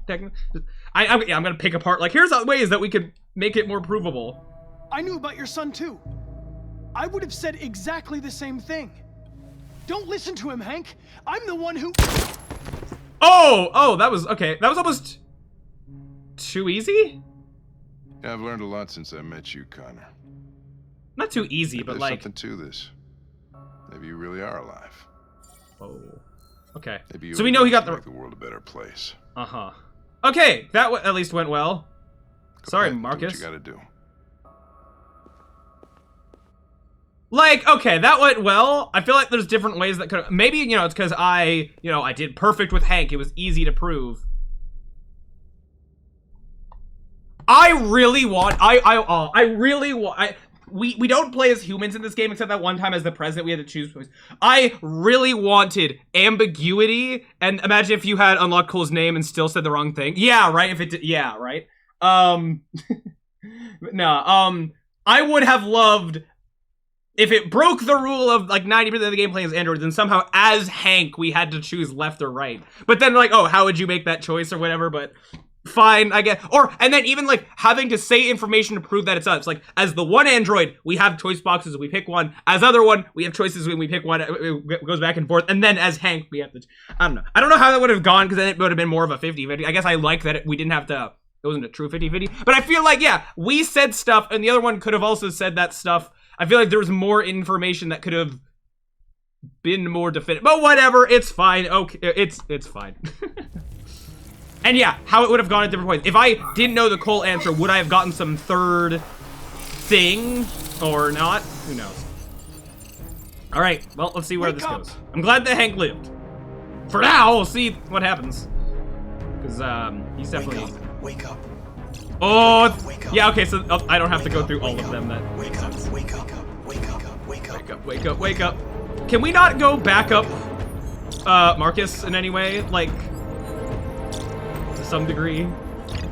I'm gonna pick apart, like, here's ways that we could make it more provable. I knew about your son too. I would have said exactly the same thing. Don't listen to him, Hank. I'm the one who... Oh, that was, okay. That was almost too easy? Yeah, I've learned a lot since I met you, Connor. Not too easy, Maybe but there's like... something to this. Maybe you really are alive. Oh. Okay. Maybe So we know he got make the world a better place. Uh-huh. Okay, that at least went well. Go Sorry, ahead, Marcus. Do what you gotta do. Like, okay, that went well. I feel like there's different ways that could... Maybe, you know, it's because I did perfect with Hank. It was easy to prove. I really want... We don't play as humans in this game, except that one time as the president we had to choose. I really wanted ambiguity, and imagine if you had unlocked Cole's name and still said the wrong thing. Yeah, right? If it did... Yeah, right? No, I would have loved... If it broke the rule of, like, 90% of the gameplay is androids, then somehow, as Hank, we had to choose left or right. But then, like, oh, how would you make that choice or whatever, but... Fine, I guess. And then even, like, having to say information to prove that it's us. Like, as the one android, we have choice boxes, we pick one. As other one, we have choices when we pick one. It goes back and forth. And then as Hank, we have to... I don't know. I don't know how that would have gone, because then it would have been more of a 50-50. I guess I like that we didn't have to... It wasn't a true 50-50. But I feel like, yeah, we said stuff, and the other one could have also said that stuff. I feel like there was more information that could have been more definitive. But whatever, it's fine. Okay, it's fine. And yeah, how it would have gone at different points. If I didn't know the Cole answer, would I have gotten some third thing or not? Who knows? All right, well, let's see where this goes. I'm glad that Hank lived. For now, we'll see what happens. Because he's definitely... Wake up. Oh, Wake up. yeah, okay, so I don't have to go through all of them. Wake up. Wake up. Wake up. Wake up. Wake up, wake up, wake up. Can we not go back up Marcus in any way? Like, to some degree?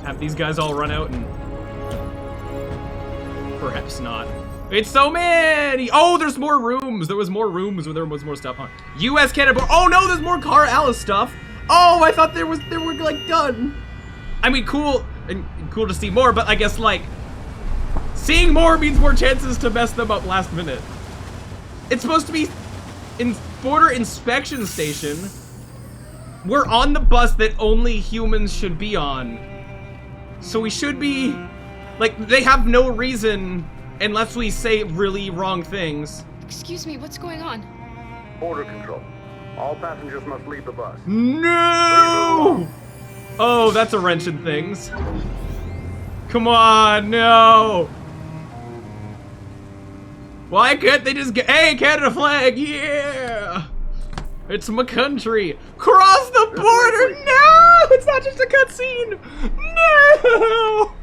Have these guys all run out and... Perhaps not. It's so many! Oh, there's more rooms! There was more rooms where there was more stuff on. US Canada... Oh no, there's more Car Alice stuff! Oh, I thought they were like done! I mean, cool, and cool to see more, but I guess, like, seeing more means more chances to mess them up last minute. It's supposed to be in border inspection station. We're on the bus that only humans should be on. So we should be, like, they have no reason unless we say really wrong things. Excuse me, what's going on? Border control. All passengers must leave the bus. No! Oh, that's a wrench in things. Come on, no! Why can't they just get... Hey, Canada flag, yeah! It's my country. Cross the border! No! It's not just a cutscene! No!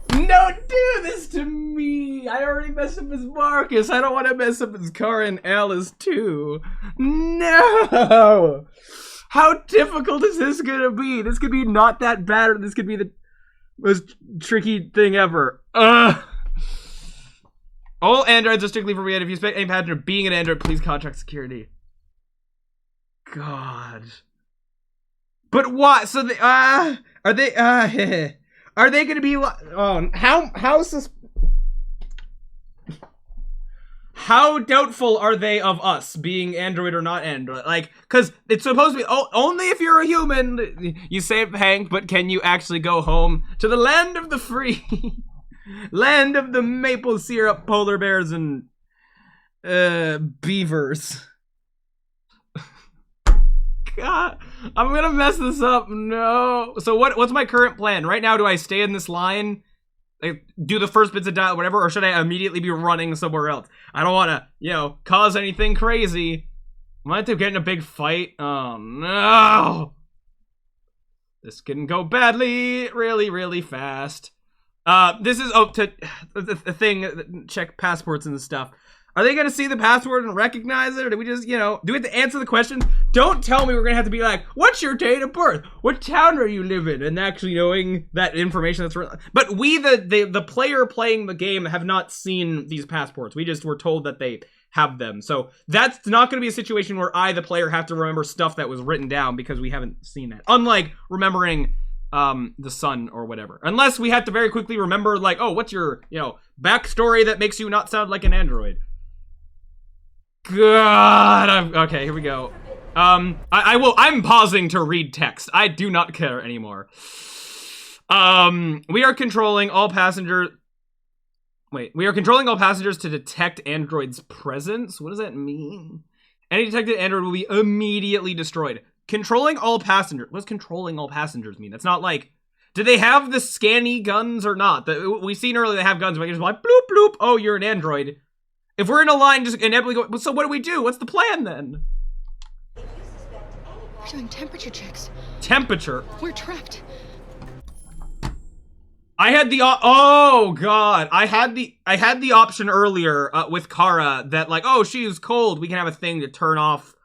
Don't do this to me! I already messed up his Marcus. I don't want to mess up his car and Alice too. No! How difficult is this gonna be? This could be not that bad, or this could be the most tricky thing ever. All androids are strictly forbidden. If you suspect any pattern of being an android, please contact security. God. But what? So they, are they gonna be like, oh, how doubtful are they of us being android or not android? Like, cause it's supposed to be, only if you're a human, you save Hank, but can you actually go home to the land of the free? Land of the maple syrup, polar bears, and Beavers. God, I'm gonna mess this up. No. So what's my current plan? Right now, do I stay in this line, like, do the first bits of dialogue, whatever, or should I immediately be running somewhere else? I don't want to, you know, cause anything crazy. I might have to get in a big fight. Oh, no. This can go badly really, really fast. This is, the thing, check passports and stuff. Are they gonna see the password and recognize it, or do we just, you know, do we have to answer the questions? Don't tell me we're gonna have to be like, what's your date of birth? What town are you live in? And actually knowing that information that's real. But we, the player playing the game, have not seen these passports. We just were told that they have them. So that's not gonna be a situation where I, the player, have to remember stuff that was written down because we haven't seen that. Unlike remembering the sun or whatever. Unless we have to very quickly remember, like, oh, what's your, you know, backstory that makes you not sound like an android? God, okay, here we go. I'm pausing to read text. I do not care anymore. We are controlling all passengers. Wait, we are controlling all passengers to detect android's presence? What does that mean? Any detected android will be immediately destroyed. Controlling all passengers. What does controlling all passengers mean? That's not like, do they have the scanny guns or not? We've seen earlier they have guns, but I can just be like, bloop, bloop, oh, you're an android. If we're in a line, just inevitably go, so what do we do? What's the plan then? We're doing temperature checks. Temperature? We're trapped. I had the, oh god. I had the option earlier with Kara that, like, oh, she's cold. We can have a thing to turn off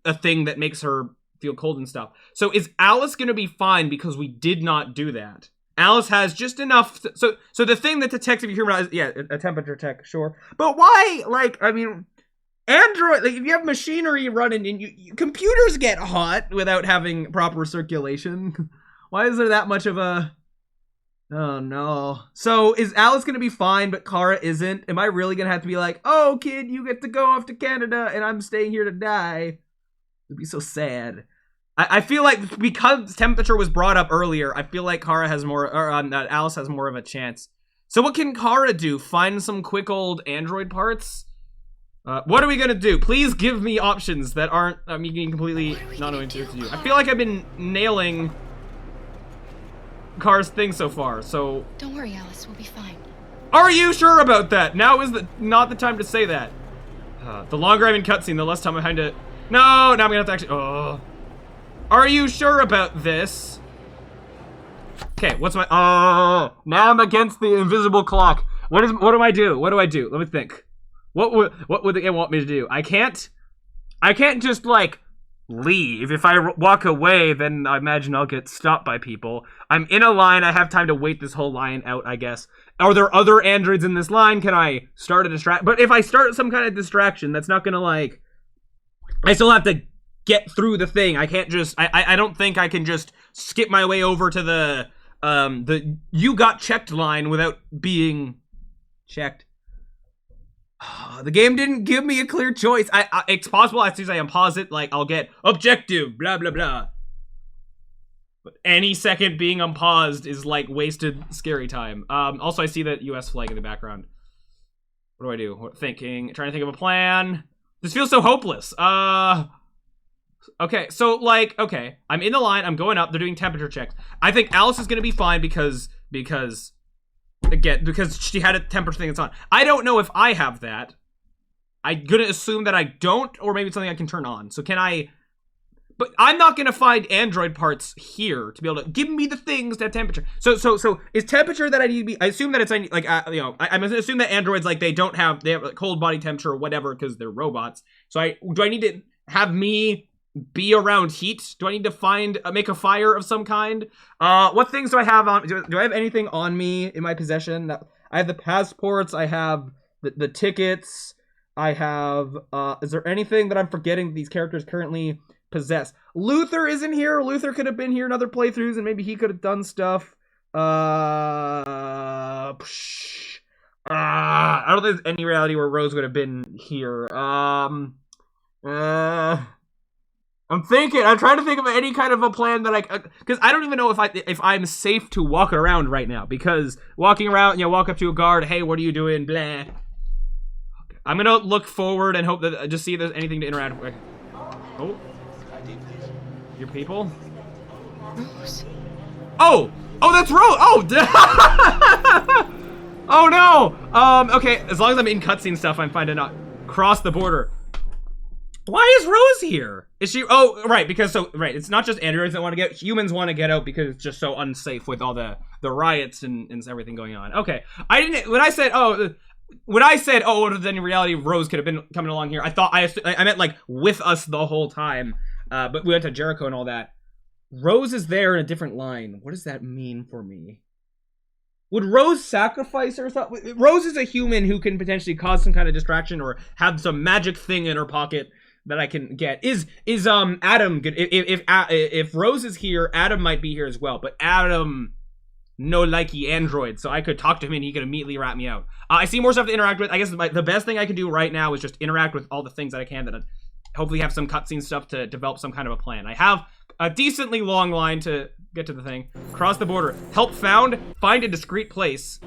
a thing that makes her feel cold and stuff. So is Alice gonna be fine because we did not do that? Alice has just enough. So the thing that detects if you humanize, yeah, a temperature check, sure. But why? Like, I mean, Android, like, if you have machinery running and computers get hot without having proper circulation. Why is there that much of a? Oh no. So is Alice gonna be fine, but Kara isn't? Am I really gonna have to be like, oh kid, you get to go off to Canada and I'm staying here to die? It'd be so sad. I feel like because temperature was brought up earlier, I feel like Kara has more, or Alice has more of a chance. So what can Kara do? Find some quick old android parts? What are we gonna do? Please give me options that aren't me getting completely not knowing what to do. I feel like I've been nailing Kara's thing so far, so... Don't worry, Alice, we'll be fine. Are you sure about that? Now is not the time to say that. The longer I'm in cutscene, the less time I'm behind it. No, now I'm gonna have to actually, oh. Are you sure about this? Okay, what's my, oh, now I'm against the invisible clock. What do I do? What do I do? Let me think. What would the game want me to do? I can't just, like, leave. If I walk away, then I imagine I'll get stopped by people. I'm in a line. I have time to wait this whole line out, I guess. Are there other androids in this line? Can I start a distraction? But if I start some kind of distraction, that's not gonna, like, I still have to get through the thing. I can't just, I don't think I can just skip my way over to the you got checked line without being checked. The game didn't give me a clear choice. It's possible as soon as I unpause it, like, I'll get objective, blah, blah, blah. But any second being unpaused is, like, wasted scary time. Also, I see that US flag in the background. What do I do? Trying to think of a plan. This feels so hopeless. Okay, so, like, okay. I'm in the line, I'm going up, they're doing temperature checks. I think Alice is gonna be fine because she had a temperature thing that's on. I don't know if I have that. I'm gonna assume that I don't, or maybe it's something I can turn on. So can I... But I'm not gonna find android parts here to be able to give me the things that temperature. So is temperature that I need to be? I assume that it's like you know, I'm gonna assume that androids, like, they have like cold body temperature or whatever because they're robots. So do I need to have me be around heat? Do I need to make a fire of some kind? What things do I have on? Do I have anything on me in my possession? I have the passports. I have the tickets. I have. Is there anything that I'm forgetting these characters currently possess? Luther isn't here. Luther could have been here in other playthroughs, and maybe he could have done stuff. I don't think there's any reality where Rose would have been here. I'm trying to think of any kind of a plan that because I don't even know if I'm safe to walk around right now, because walking around, you know, walk up to a guard, hey, what are you doing, blah. I'm gonna look forward and hope that just see if there's anything to interact with. Oh, your people. Rose. Oh, that's Rose. Oh, oh no. Okay, as long as I'm in cutscene stuff, I'm fine to not cross the border. Why is Rose here? Is she? Oh, right, because it's not just androids that want to get, humans want to get out because it's just so unsafe with all the riots and everything going on. Okay, when I said, then in reality Rose could have been coming along here. I meant like with us the whole time, but we went to Jericho and all that. Rose is there in a different line. What does that mean for me? Would Rose sacrifice herself? Rose is a human who can potentially cause some kind of distraction or have some magic thing in her pocket that I can get. Is Adam good? If Rose is here, Adam might be here as well. But Adam, no likey android, so I could talk to him and he could immediately rat me out. I see more stuff to interact with. I guess the best thing I can do right now is just interact with all the things that I can. That I'd hopefully have some cutscene stuff to develop some kind of a plan. I have a decently long line to get to the thing. Cross the border. Help found. Find a discreet place.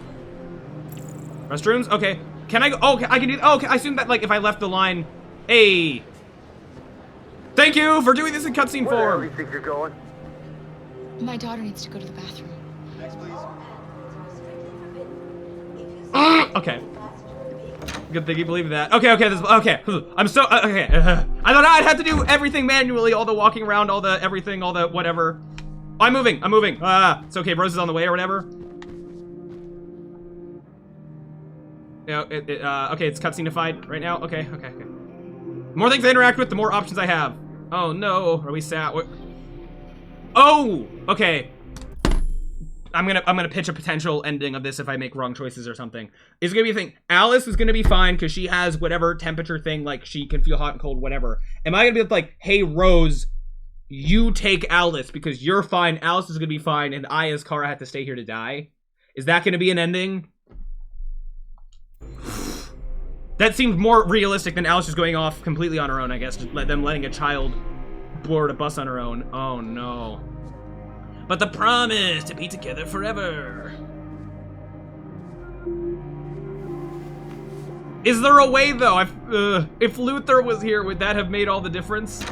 Restrooms. Okay. Can I go? Oh, I can do. Oh, okay. I assume that like if I left the line. Hey. Thank you for doing this in cutscene form. Where do you think you're going? My daughter needs to go to the bathroom. Next, please. Okay. Good thing you believe that. Okay. I'm so okay. I thought I'd have to do everything manually, all the walking around, all the everything, all the whatever. I'm moving. It's okay. Rose is on the way or whatever. Okay, it's cutscene-ified right now. Okay. The more things I interact with, the more options I have. Oh no, are we sad? Oh, okay. I'm gonna pitch a potential ending of this if I make wrong choices or something. It's gonna be a thing. Alice is gonna be fine because she has whatever temperature thing, like she can feel hot and cold, whatever. Am I gonna be like, hey Rose, you take Alice because you're fine, Alice is gonna be fine, and I as Kara have to stay here to die? Is that gonna be an ending? That seems more realistic than Alice just going off completely on her own, I guess. Just letting a child board a bus on her own. Oh no. But the promise to be together forever. Is there a way though? If Luther was here, would that have made all the difference?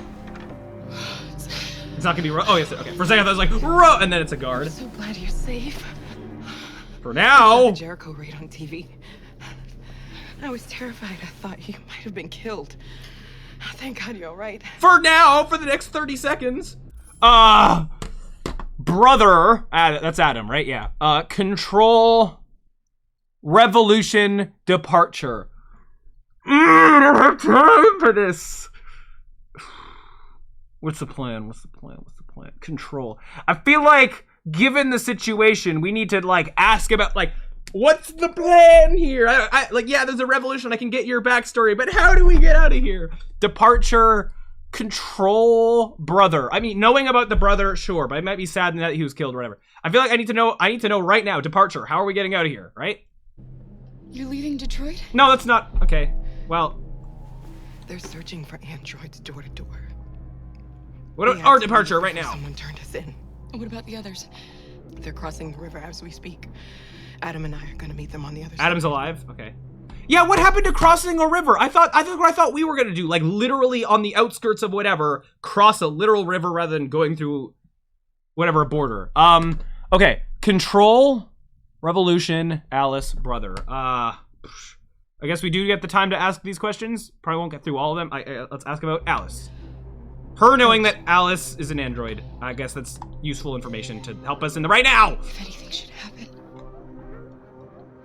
It's not gonna be oh yes, okay. For a second I was like, and then it's a guard. I'm so glad you're safe. For now. The Jericho raid on TV. I was terrified. I thought you might have been killed. Thank God you're all right. For now, for the next 30 seconds. Brother. That's Adam, right? Yeah. Control. Revolution. Departure. I don't have time for this. What's the plan? Control. I feel like, given the situation, we need to, like, ask about, like, what's the plan here? Like, yeah, there's a revolution. I can get your backstory, but how do we get out of here? Departure, control, brother. I mean, knowing about the brother, sure, but I might be sad that he was killed or whatever. I feel like I need to know right now. Departure. How are we getting out of here, right? You're leaving Detroit? No, that's not. Okay. Well, they're searching for androids door to door. What about our departure right now? Someone turned us in. What about the others? They're crossing the river as we speak. Adam and I are gonna meet them on the other side. Adam's alive? Okay. Yeah, what happened to crossing a river? I thought what I thought we were gonna do, like literally on the outskirts of whatever, cross a literal river rather than going through whatever border. Okay. Control, revolution, Alice, brother. I guess we do get the time to ask these questions. Probably won't get through all of them. Let's ask about Alice. Her knowing that Alice is an android. I guess that's useful information to help us in the right now. If anything should happen,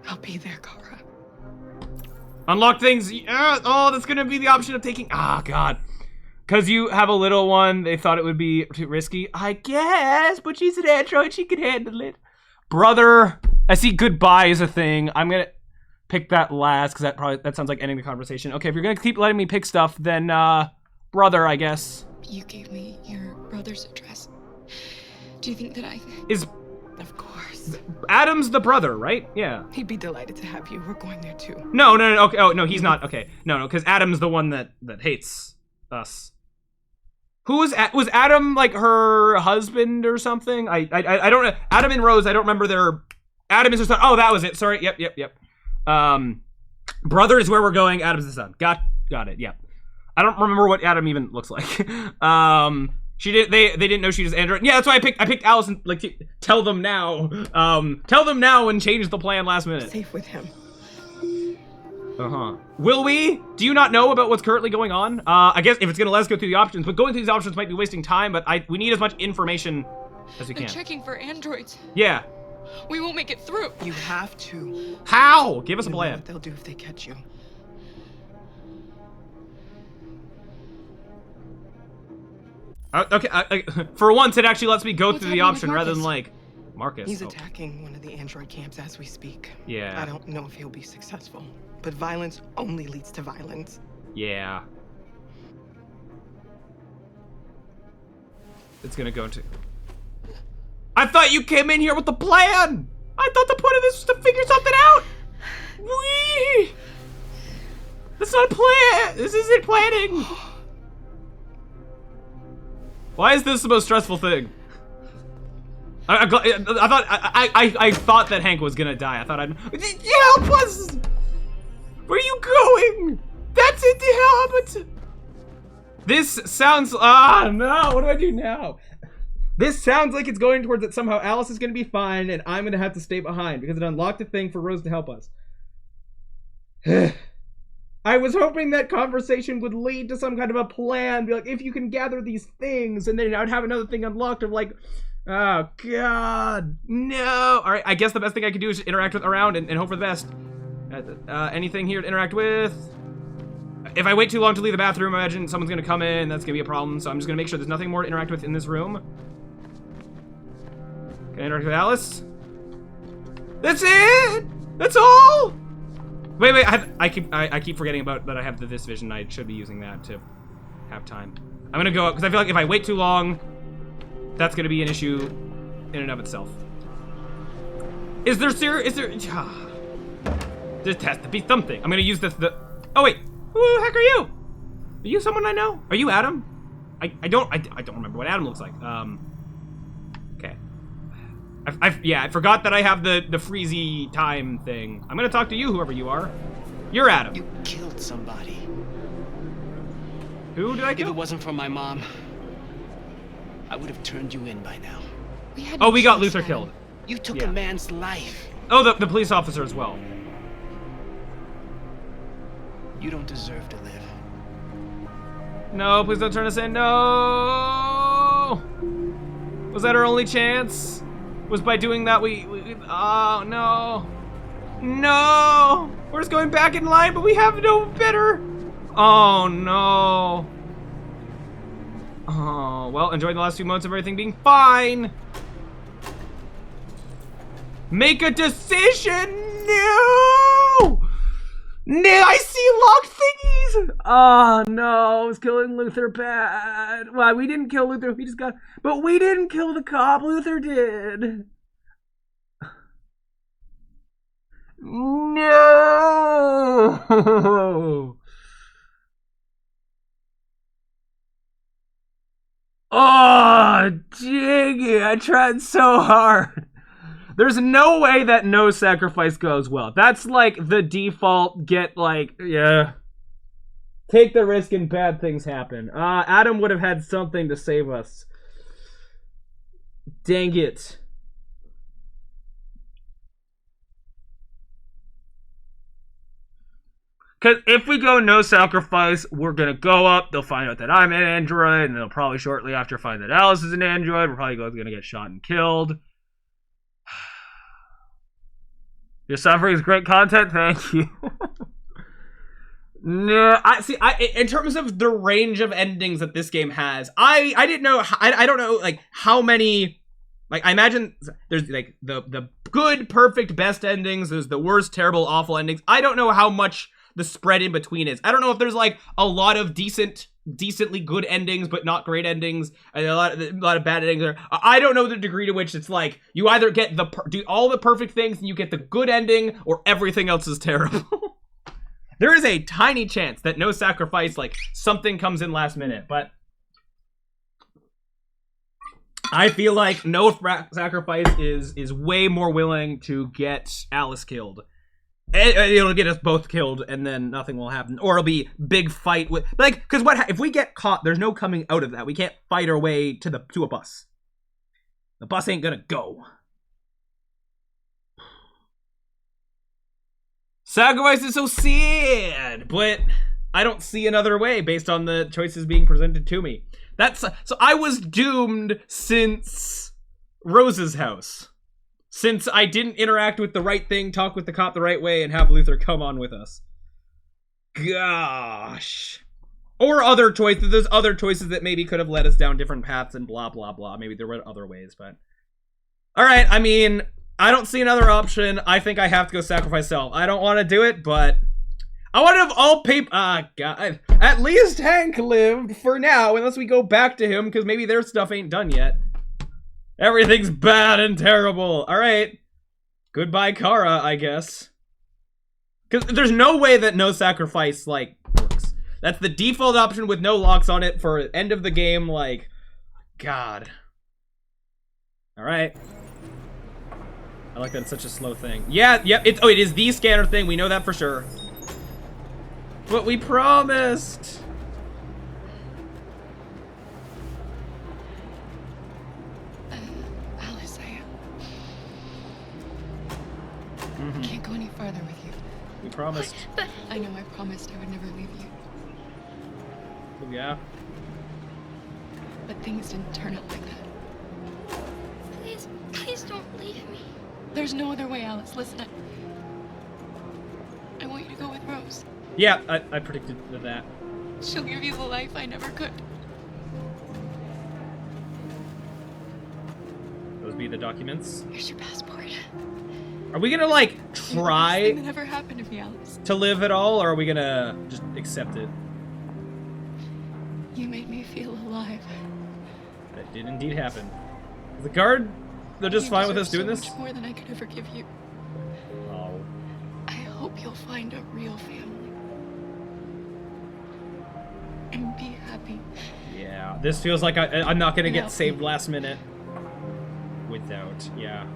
I'll be there, Kara. Unlock things. Oh, that's gonna be the option of taking. God. Because you have a little one, they thought it would be too risky. I guess, but she's an android. She can handle it. Brother. I see goodbye is a thing. I'm gonna pick that last because that sounds like ending the conversation. Okay, if you're gonna keep letting me pick stuff, then brother, I guess. You gave me your brother's address. Do you think that is? Of course. Adam's the brother, right? Yeah. He'd be delighted to have you. We're going there too. No. Okay. Oh no, he's not. Okay. No, because Adam's the one that hates us. Who was Adam like her husband or something? I don't know. Adam and Rose. I don't remember their. Adam is her son. Oh, that was it. Sorry. Yep. Brother is where we're going. Adam's the son. Got it. Yeah. I don't remember what Adam even looks like. She did. They didn't know she was android. Yeah, that's why I picked Allison. Like, to tell them now. Tell them now and change the plan last minute. Safe with him. Will we? Do you not know about what's currently going on? I guess if it's gonna let us go through the options, but going through these options might be wasting time. But we need as much information as we can. They're checking for androids. Yeah. We won't make it through. You have to. How? Give us a You know plan. what they'll do if they catch you. Okay, for once, it actually lets me go What's through the happening option with rather than, Marcus? like, Marcus. He's attacking one of the android camps as we speak. Yeah. I don't know if he'll be successful, but violence only leads to violence. Yeah. It's gonna go into... I thought you came in here with the plan! I thought the point of this was to figure something out! Whee! That's not a plan! This isn't planning! Why is this the most stressful thing? I thought that Hank was gonna die. I thought I'd... Help us! Where are you going? That's it, help! This sounds... no, what do I do now? This sounds like it's going towards that somehow Alice is gonna be fine and I'm gonna have to stay behind because it unlocked a thing for Rose to help us. I was hoping that conversation would lead to some kind of a plan, be like, if you can gather these things, and then I'd have another thing unlocked of like, oh god, no. All right, I guess the best thing I could do is just interact with around and hope for the best. Anything here to interact with? If I wait too long to leave the bathroom, I imagine someone's gonna come in, that's gonna be a problem, so I'm just gonna make sure there's nothing more to interact with in this room. Can I interact with Alice? That's it! That's all! Wait, I keep forgetting about that I have this vision. I should be using that to have time. I'm gonna go, because I feel like if I wait too long, that's gonna be an issue in and of itself. There has to be something. I'm gonna use the oh wait, who the heck are you? Are you someone I know? Are you Adam? I don't remember what Adam looks like. Okay. I forgot that I have the freezy time thing. I'm gonna talk to you, whoever you are. You're Adam. You killed somebody. Who did I kill? If it wasn't for my mom, I would have turned you in by now. We got Luther killed. You took a man's life. Oh, the police officer as well. You don't deserve to live. No, please don't turn us in. No! Was that our only chance? Was by doing that we oh no. No! We're just going back in line, but we have no bidder. Oh no. Oh, well, enjoying the last few months of everything being fine. Make a decision! No! No, I see locked thingies! Oh no, I was killing Luther bad. Well, we didn't kill Luther, but we didn't kill the cop, Luther did. No! Oh, dang it, I tried so hard. There's no way that no sacrifice goes well. That's like the default take the risk and bad things happen. Adam would have had something to save us. Dang it. Because if we go no sacrifice, we're going to go up, they'll find out that I'm an android, and they'll probably shortly after find that Alice is an android. We're probably going to get shot and killed. Your suffering is great content, thank you. No, in terms of the range of endings that this game has, I didn't know, I don't know, like, how many, like, I imagine there's, like, the good, perfect, best endings, there's the worst, terrible, awful endings. I don't know how much the spread in between is. I don't know if there's, like, a lot of decently good endings, but not great endings, and a lot of bad endings there. I don't know the degree to which it's like, you either get do all the perfect things and you get the good ending, or everything else is terrible. There is a tiny chance that no sacrifice, like, something comes in last minute, but I feel like no sacrifice is way more willing to get Alice killed It'll get us both killed, and then nothing will happen. Or it'll be big fight with, like, because if we get caught, there's no coming out of that. We can't fight our way to a bus. The bus ain't gonna go. Sacrifice is so sad, but I don't see another way based on the choices being presented to me. So I was doomed since Rose's house. Since I didn't interact with the right thing, talk with the cop the right way, and have Luther come on with us. Gosh. Or other choices. There's other choices that maybe could have led us down different paths and blah, blah, blah. Maybe there were other ways, but... Alright, I mean, I don't see another option. I think I have to go sacrifice self. I don't want to do it, but... I want to have all people... God. At least Hank lived for now, unless we go back to him, because maybe their stuff ain't done yet. Everything's bad and terrible. Alright. Goodbye, Kara, I guess. Because there's no way that no sacrifice, like, works. That's the default option with no locks on it for end of the game, like... God. Alright. I like that it's such a slow thing. Yeah, yep, it is the scanner thing. We know that for sure. What we promised! I can't go any farther with you. We promised. But I know I promised I would never leave you. Yeah. But things didn't turn out like that. Please don't leave me. There's no other way, Alice. Listen, I want you to go with Rose. Yeah, I predicted that. She'll give you the life I never could. Those be the documents. Here's your passport. Are we gonna, like, try that never happened to me, Alice. To live at all, or are we gonna just accept it? You made me feel alive. That did indeed happen. The guard, they're just fine with us doing this? Much more than I could ever give you. Oh. I hope you'll find a real family. And be happy. Yeah, this feels like I'm not gonna get saved last minute. Without, yeah.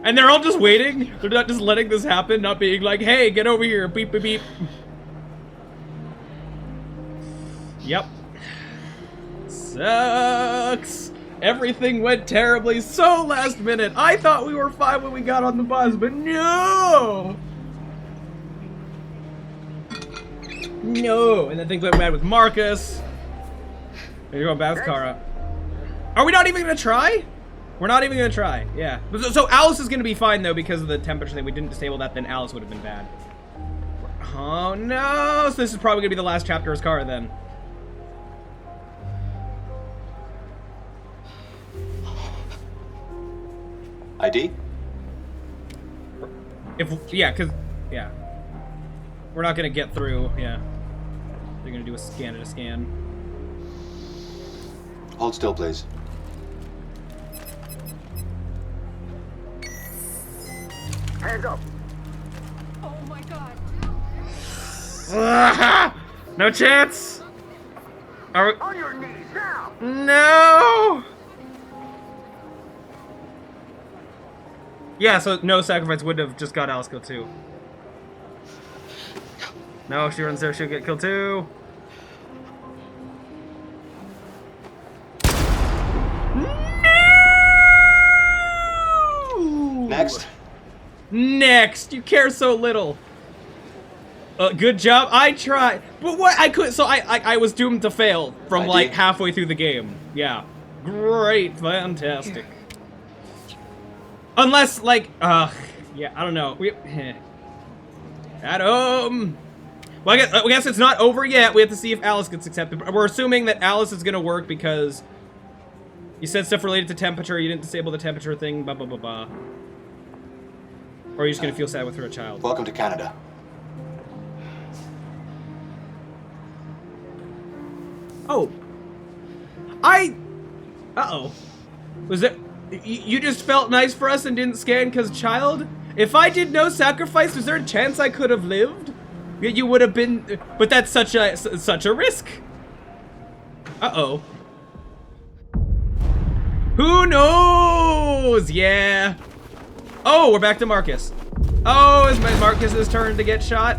And they're all just waiting. They're not just letting this happen, not being like, hey, get over here, beep, beep, beep. Yep. Sucks. Everything went terribly so last minute. I thought we were fine when we got on the bus, but no! No. And then things went bad with Marcus. You're going bad with Kara. Are we not even gonna try? We're not even gonna try, yeah. So Alice is gonna be fine though because of the temperature thing. We didn't disable that, then Alice would have been bad. Oh no! So this is probably gonna be the last chapter as Kara then. ID? Yeah, we're not gonna get through, yeah. They're gonna do a scan and a scan. Hold still, please. Hands up. Oh my god. No chance. Are we... On your knees now. No. Yeah, so no sacrifice would have just got Alice killed too. No, if she runs there, she'll get killed too. No! Next. Next! You care so little. Good job. I tried. But what? I could. So I was doomed to fail from like halfway through the game. Yeah. Great. Fantastic. Unless, like, yeah, I don't know. Adam! Well, I guess it's not over yet. We have to see if Alice gets accepted. We're assuming that Alice is gonna work because you said stuff related to temperature. You didn't disable the temperature thing, blah, blah, blah, blah. Or are you just gonna feel sad with her a child? Welcome to Canada. Oh. Uh-oh. Was it... You just felt nice for us and didn't scan because child? If I did no sacrifice, was there a chance I could have lived? You would have been... But that's such a risk. Uh-oh. Who knows? Yeah. Oh, we're back to Marcus. Oh, it's Marcus's turn to get shot.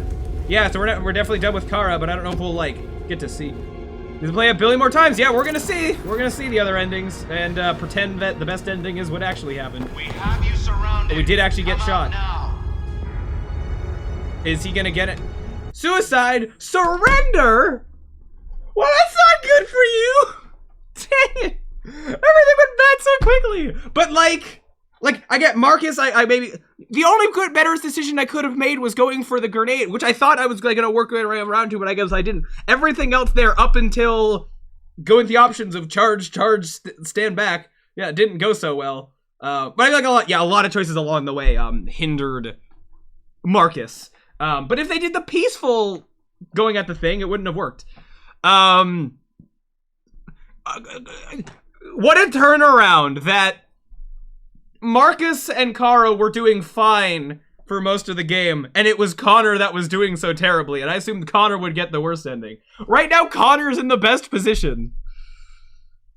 Yeah, so we're definitely done with Kara, but I don't know if we'll like get to see. We can play a billion more times. Yeah, we're gonna see. We're gonna see the other endings and pretend that the best ending is what actually happened. We have you surrounded. But we did actually get shot. Now. Is he gonna get it? Suicide? Surrender? Well, that's not good for you. Dang it. Everything went bad so quickly. But like I get Marcus, I maybe, the only better decision I could have made was going for the grenade, which I thought I was gonna work my way around to, but I guess I didn't. Everything else there up until going the options of charge, stand back, yeah, it didn't go so well. But I feel like a lot of choices along the way hindered Marcus. But if they did the peaceful going at the thing, it wouldn't have worked. What a turnaround that Marcus and Kara were doing fine for most of the game, and it was Connor that was doing so terribly, and I assumed Connor would get the worst ending. Right now, Connor's in the best position.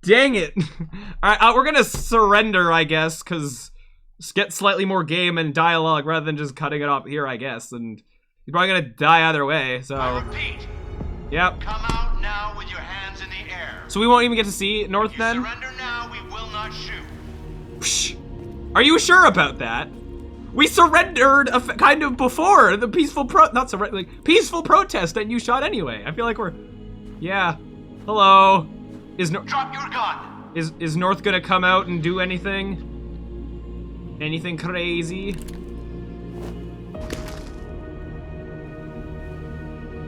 Dang it. Alright, we're gonna surrender, I guess, because get slightly more game and dialogue rather than just cutting it off here, I guess, and you're probably gonna die either way, so. I repeat. Yep. Come out now with your hands in the air. So we won't even get to see North then? Surrender now, we will not shoot. Psh. Are you sure about that? We surrendered kind of before the peaceful peaceful protest, and you shot anyway. I feel like we're, yeah. Hello. Drop your gun. Is North gonna come out and do anything? Anything crazy?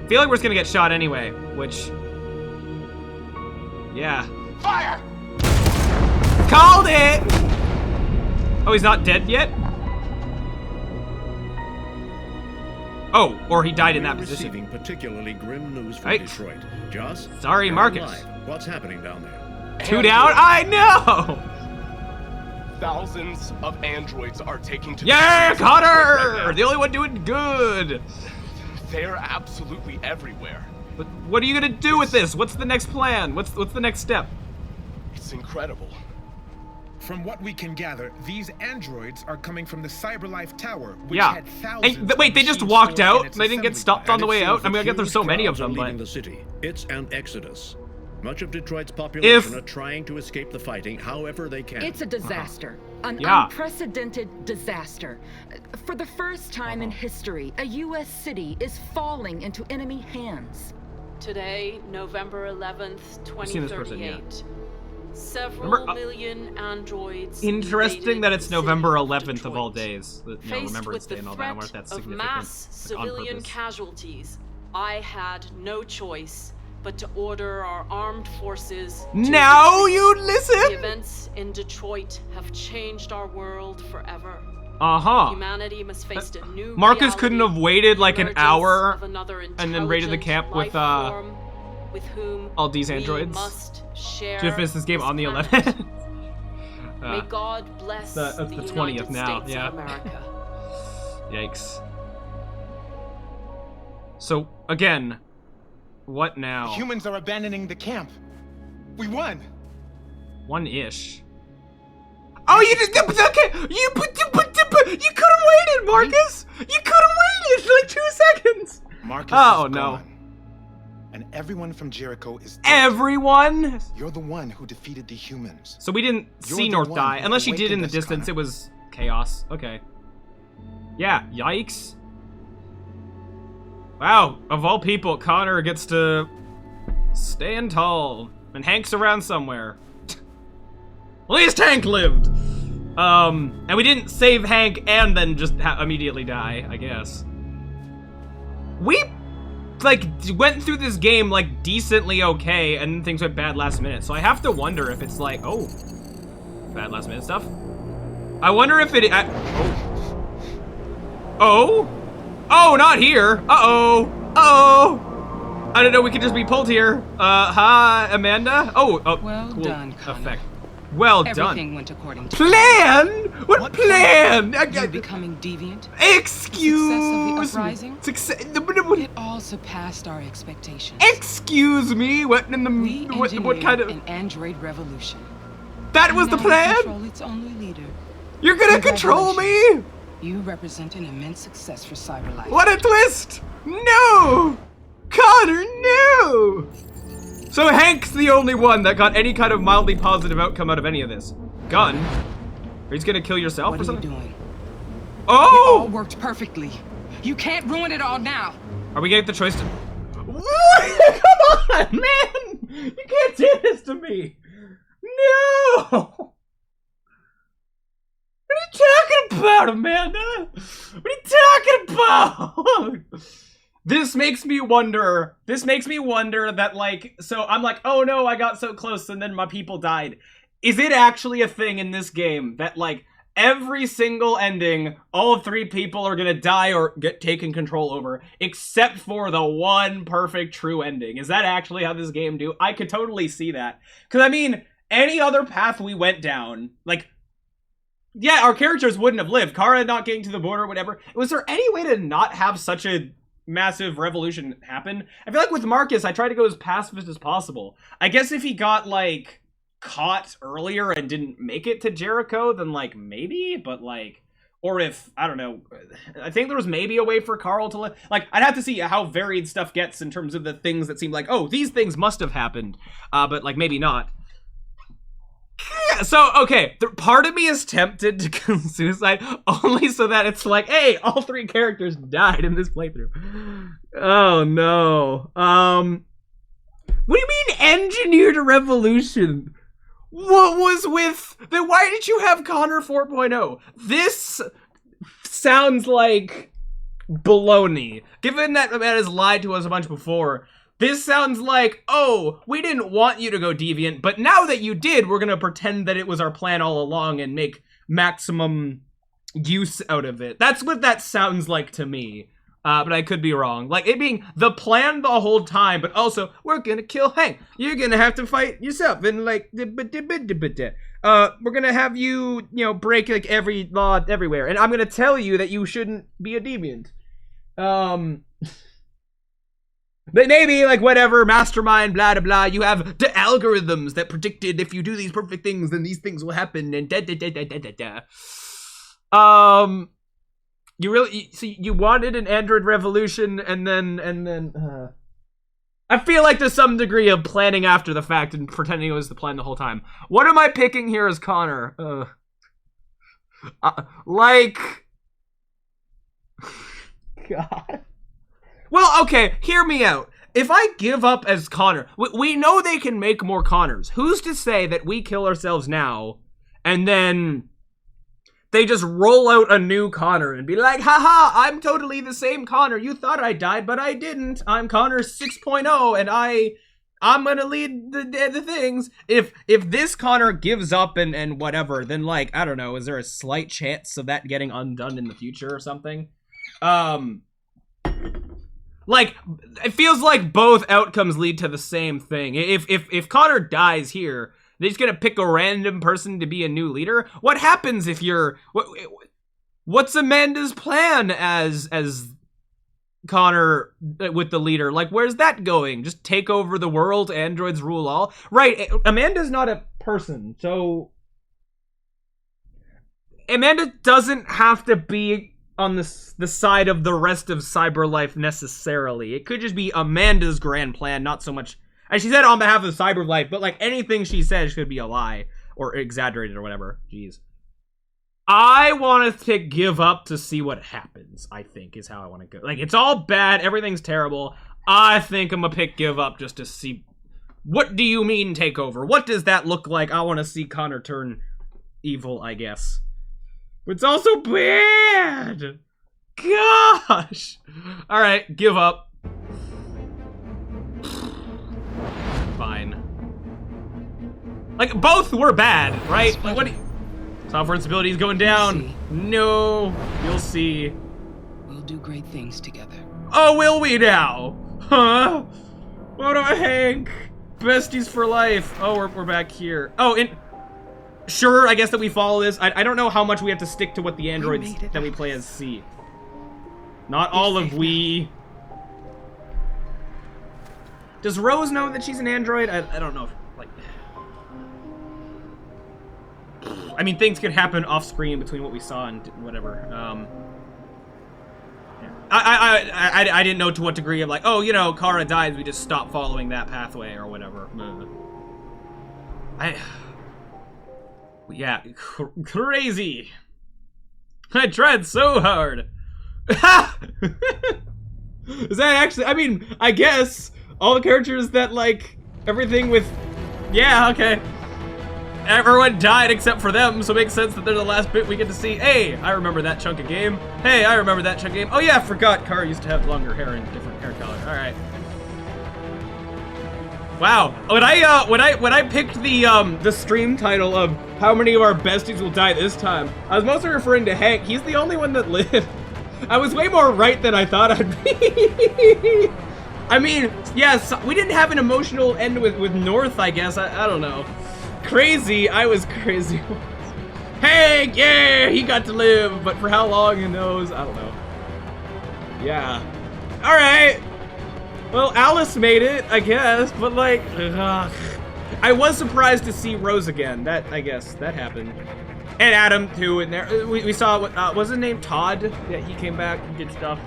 I feel like we're just gonna get shot anyway, which, yeah. Fire! Called it! Oh, he's not dead yet? Oh, or he died in that position. Receiving particularly grim news from Detroit. Joss? Sorry, Marcus. Live. What's happening down there? 2 down? I know! Thousands of androids are taking to yeah, the Connor! The only one doing good! They're absolutely everywhere. But what are you gonna do with this? What's the next plan? What's the next step? It's incredible. From what we can gather, these androids are coming from the CyberLife Tower, which yeah. had thousands And, wait, they just walked out? They didn't get stopped on the way out? I mean, I guess there's so many of them, but... the city. It's an exodus. Much of Detroit's population are trying to escape the fighting however they can. It's a disaster. An unprecedented disaster. For the first time in history, a U.S. city is falling into enemy hands. Today, November 11th, 2038. Several million androids. Interesting that it's November 11th Detroit. of all days. Remembrance Day and all that. I wonder if that's significant. Mass civilian casualties. I had no choice but to order our armed forces. Now you listen. The events in Detroit have changed our world forever. Humanity must face a new Marcus couldn't have waited like an hour and then raided the camp with whom all these androids. To finish this game on the 11th. May God bless the 20th now. States yeah. of America. Yikes. So again, what now? Humans are abandoning the camp. We won. One-ish. Oh, you just okay. You could have waited, Marcus. You could have waited like 2 seconds. Marcus oh is no. Gone. And everyone from Jericho is dead. Everyone? You're the one who defeated the humans. So we didn't see North die. Unless she did in the distance, it was chaos. Okay. Yeah, yikes. Wow, of all people, Connor gets to stand tall. And Hank's around somewhere. At least Hank lived! And we didn't save Hank and then just immediately die, I guess. We like went through this game like decently okay, and then things went bad last minute. So I have to wonder if it's like, oh, bad last minute stuff. I wonder if it. Oh, not here. I don't know. We could just be pulled here. Hi, Amanda. Oh, well cool done, Connor. Effect. Well done. Everything went according to plan. What plan? You becoming deviant? Excuse Success of the uprising? It all surpassed our expectations. Excuse me. What in the what kind of an android revolution? That was the plan. Control its only leader. You're gonna control me? You represent an immense success for CyberLife. What a twist! No! Connor, no! So Hank's the only one that got any kind of mildly positive outcome out of any of this. Gun? Are you gonna kill yourself or something? What are you doing? Oh! It all worked perfectly. You can't ruin it all now. Are we getting the choice to... What? Come on, man! You can't do this to me! No! What are you talking about, Amanda? What are you talking about? This makes me wonder that, like, so I'm like, oh no, I got so close and then my people died. Is it actually a thing in this game that, like, every single ending, all 3 people are gonna die or get taken control over, except for the one perfect true ending? Is that actually how this game do? I could totally see that. Because, I mean, any other path we went down, like, yeah, our characters wouldn't have lived. Kara not getting to the border, whatever. Was there any way to not have such a massive revolution happen? I feel like with Marcus, I tried to go as pacifist as possible. I guess if he got, like, caught earlier and didn't make it to Jericho, then, like, maybe, but, like, or if, I don't know, I think there was maybe a way for Carl to live. Like, I'd have to see how varied stuff gets in terms of the things that seem like, oh, these things must have happened, but, like, maybe not. So, okay, part of me is tempted to commit suicide only so that it's like, hey, all 3 characters died in this playthrough. Oh, no. What do you mean engineered a revolution? What was with... Then why did you have Connor 4.0? This sounds like baloney. Given that man has lied to us a bunch before, this sounds like, oh, we didn't want you to go deviant, but now that you did, we're gonna pretend that it was our plan all along and make maximum use out of it. That's what that sounds like to me. But I could be wrong. Like, it being the plan the whole time, but also, we're gonna kill Hank. You're gonna have to fight yourself, and, like, we're gonna have you, you know, break, like, every law everywhere, and I'm gonna tell you that you shouldn't be a deviant. But maybe, like, whatever, mastermind, blah, blah, blah, you have the algorithms that predicted if you do these perfect things, then these things will happen, and da-da-da-da-da-da-da. You really, so you wanted an Android revolution, and then, I feel like there's some degree of planning after the fact and pretending it was the plan the whole time. What am I picking here as Connor? Like... God... Well, okay, hear me out. If I give up as Connor, we know they can make more Connors. Who's to say that we kill ourselves now, and then they just roll out a new Connor and be like, haha, I'm totally the same Connor. You thought I died, but I didn't. I'm Connor 6.0, and I'm gonna lead the things. If this Connor gives up and whatever, then, like, I don't know, is there a slight chance of that getting undone in the future or something? Like, it feels like both outcomes lead to the same thing. If Connor dies here, they're just gonna pick a random person to be a new leader? What happens if you're... What's Amanda's plan as Connor with the leader? Like, where's that going? Just take over the world, androids rule all? Right, Amanda's not a person, so... Amanda doesn't have to be on the side of the rest of CyberLife necessarily. It could just be Amanda's grand plan, not so much... And she said on behalf of CyberLife, but, like, anything she says could be a lie or exaggerated or whatever. Jeez. I want to give up to see what happens, I think, is how I want to go. Like, it's all bad, everything's terrible. I think I'm gonna pick give up just to see... What do you mean take over? What does that look like? I want to see Connor turn evil, I guess. It's also bad! Gosh! Alright, give up. Fine. Like, both were bad, right? Like, what do you... Software instability is going down. No, you'll see. We'll do great things together. Oh, will we now? Huh? What about Hank? Besties for life. Oh, we're back here. Oh, and... Sure, I guess that we follow this. I don't know how much we have to stick to what the androids that we play as see. Not all of we. Does Rose know that she's an android? I don't know if, like... I mean, things could happen off screen between what we saw and whatever. Yeah. I didn't know to what degree of like, oh, you know, Kara died, we just stop following that pathway or whatever. Yeah, crazy. I tried so hard. Is that actually, I mean, I guess all the characters that like everything with, yeah, okay. Everyone died except for them, so it makes sense that they're the last bit we get to see. Hey, I remember that chunk of game. Hey, I remember that chunk of game. Oh yeah, I forgot Kara used to have longer hair and different hair color. All right. Wow. When I picked the stream title of how many of our besties will die this time, I was mostly referring to Hank. He's the only one that lived. I was way more right than I thought I'd be. I mean, yes, we didn't have an emotional end with North, I guess. I don't know. Crazy, I was crazy. Hank, yeah, he got to live, but for how long, who knows? I don't know. Yeah. All right. Well, Alice made it, I guess, but like, ugh. I was surprised to see Rose again. That, I guess, that happened. And Adam, too, in there. We saw, what was his name? Todd? Yeah, he came back, he did stuff.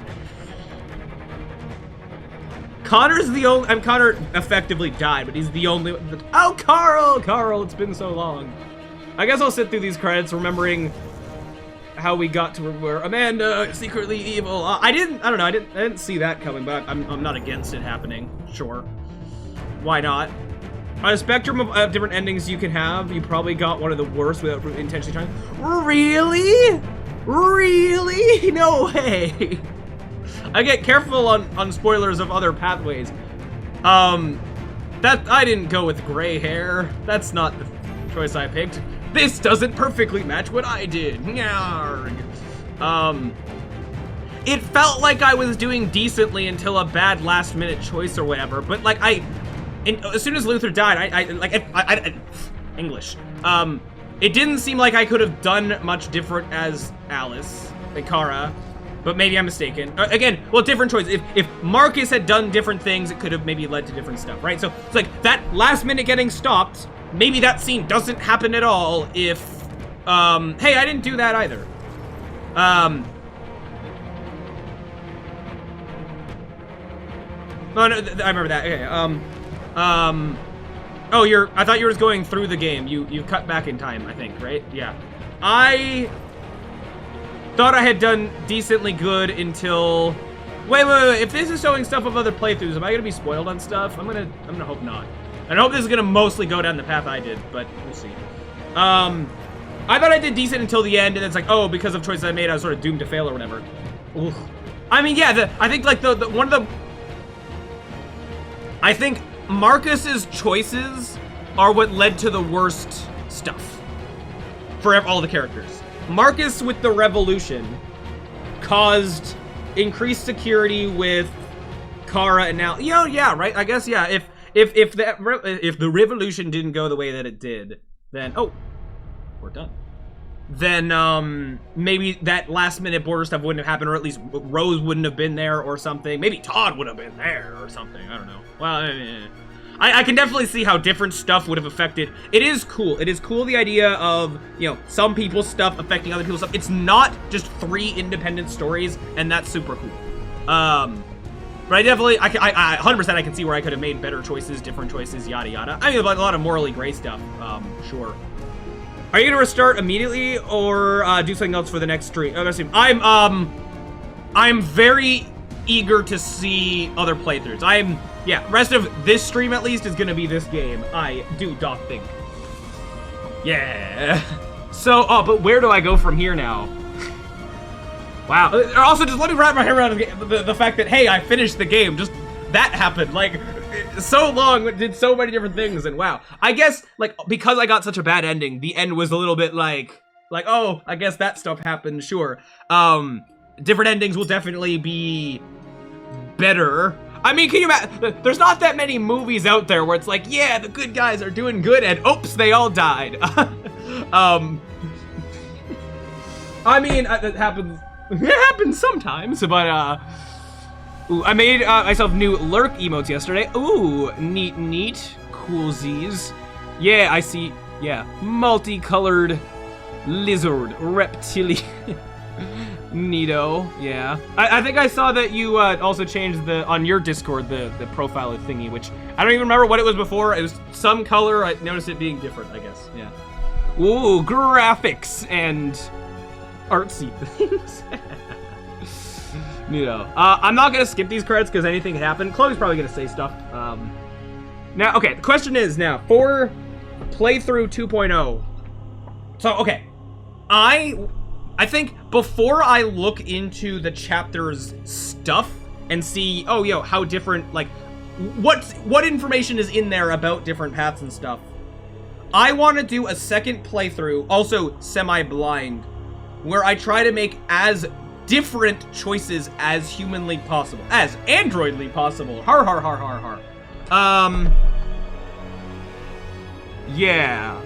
Connor's the only, Connor effectively died, but he's the only one. Oh, Carl, it's been so long. I guess I'll sit through these credits remembering how we got to where Amanda secretly evil. I don't know, I didn't see that coming, but I'm not against it happening. Sure. Why not? On a spectrum of different endings you can have, you probably got one of the worst without intentionally trying. Really? Really? No way. I get careful on spoilers of other pathways. That I didn't go with gray hair. That's not the choice I picked. This doesn't perfectly match what I did. Nyarg. It felt like I was doing decently until a bad last minute choice or whatever, but like as soon as Luther died, I English. It didn't seem like I could have done much different as Alice and Kara, but maybe I'm mistaken. Again, well, different choice. If Marcus had done different things, it could have maybe led to different stuff, right? So it's like that last minute getting stopped, maybe that scene doesn't happen at all if, hey, I didn't do that either. Oh, no, I remember that. Okay, oh, I thought you were just going through the game. You cut back in time, I think, right? Yeah. I thought I had done decently good until... Wait. If this is showing stuff of other playthroughs, am I gonna be spoiled on stuff? I'm gonna hope not. I hope this is gonna mostly go down the path I did, but we'll see. I thought I did decent until the end, and it's like, oh, because of choices I made, I was sort of doomed to fail or whatever. Oof. I mean, yeah, I think like one of the... I think Marcus's choices are what led to the worst stuff for all the characters. Marcus with the revolution caused increased security with Kara and now, you know, yeah, right? I guess, yeah, if the revolution didn't go the way that it did, then, oh, we're done. Then, maybe that last minute border stuff wouldn't have happened, or at least Rose wouldn't have been there or something. Maybe Todd would have been there or something, I don't know. Well, I can definitely see how different stuff would have affected. It is cool. It is cool, the idea of, you know, some people's stuff affecting other people's stuff. It's not just 3 independent stories, and that's super cool. But I definitely, I 100% I can see where I could have made better choices, different choices, yada yada. I mean, a lot of morally gray stuff, sure. Are you gonna restart immediately, or do something else for the next stream? I'm very eager to see other playthroughs. Yeah, rest of this stream at least is gonna be this game. I do think. Yeah. So, but where do I go from here now? Wow. Also, just let me wrap my head around the fact that, hey, I finished the game. Just that happened. Like, so long, did so many different things, and wow. I guess, like, because I got such a bad ending, the end was a little bit like, oh, I guess that stuff happened, sure. Different endings will definitely be better. I mean, can you imagine? There's not that many movies out there where it's like, yeah, the good guys are doing good, and oops, they all died. I mean, that happens. It happens sometimes, but ooh, I made myself new lurk emotes yesterday. Ooh, neat, coolsies. Yeah, I see. Yeah, multicolored Lizard. Reptilian. Neato. Yeah. I think I saw that you also changed on your Discord the profile thingy, which I don't even remember what it was before. It was some color. I noticed it being different, I guess. Yeah. Ooh, graphics and artsy things. Neato. I'm not gonna skip these credits because anything can happen. Chloe's probably gonna say stuff. Now, okay, the question is now for playthrough 2.0. So, okay, I think before I look into the chapter's stuff and see, oh, yo, how different, like, what information is in there about different paths and stuff, I want to do a second playthrough, also semi-blind, where I try to make as different choices as humanly possible, as androidly possible. Har har har har har. Yeah.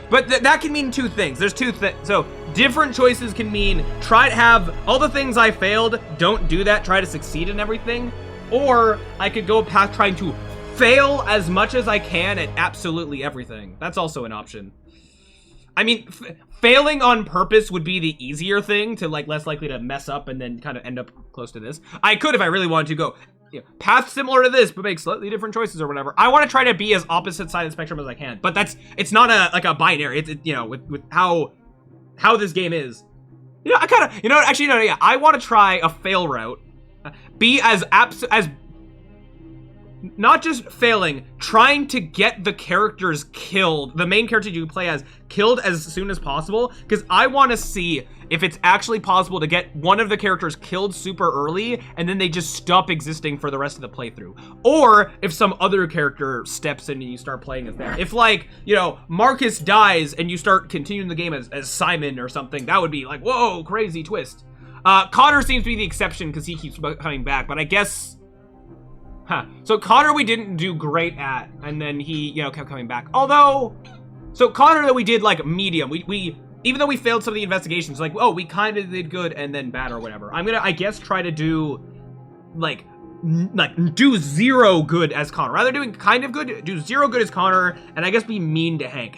But that can mean two things. There's two things. So different choices can mean try to have all the things I failed, don't do that, try to succeed in everything. Or I could go past trying to fail as much as I can at absolutely everything. That's also an option. I mean, failing on purpose would be the easier thing to, like, less likely to mess up and then kind of end up close to this. I could, if I really wanted to, go, you know, path similar to this, but make slightly different choices or whatever. I want to try to be as opposite side of the spectrum as I can, but it's not a binary. It's you know, with how this game is. You know, I kind of, you know, actually, no, yeah, I want to try a fail route. Be as not just failing, trying to get the characters killed, the main character you play as, killed as soon as possible, because I want to see if it's actually possible to get one of the characters killed super early, and then they just stop existing for the rest of the playthrough. Or if some other character steps in and you start playing as them. If, like, you know, Marcus dies and you start continuing the game as Simon or something, that would be like, whoa, crazy twist. Connor seems to be the exception because he keeps coming back, but I guess... Huh. So Connor we didn't do great at, and then he, you know, kept coming back. Although, so Connor that we did, like, medium. We even though we failed some of the investigations, like, oh, we kind of did good and then bad or whatever. I'm gonna, I guess, try to do, like, do zero good as Connor. Rather doing kind of good, do zero good as Connor, and I guess be mean to Hank.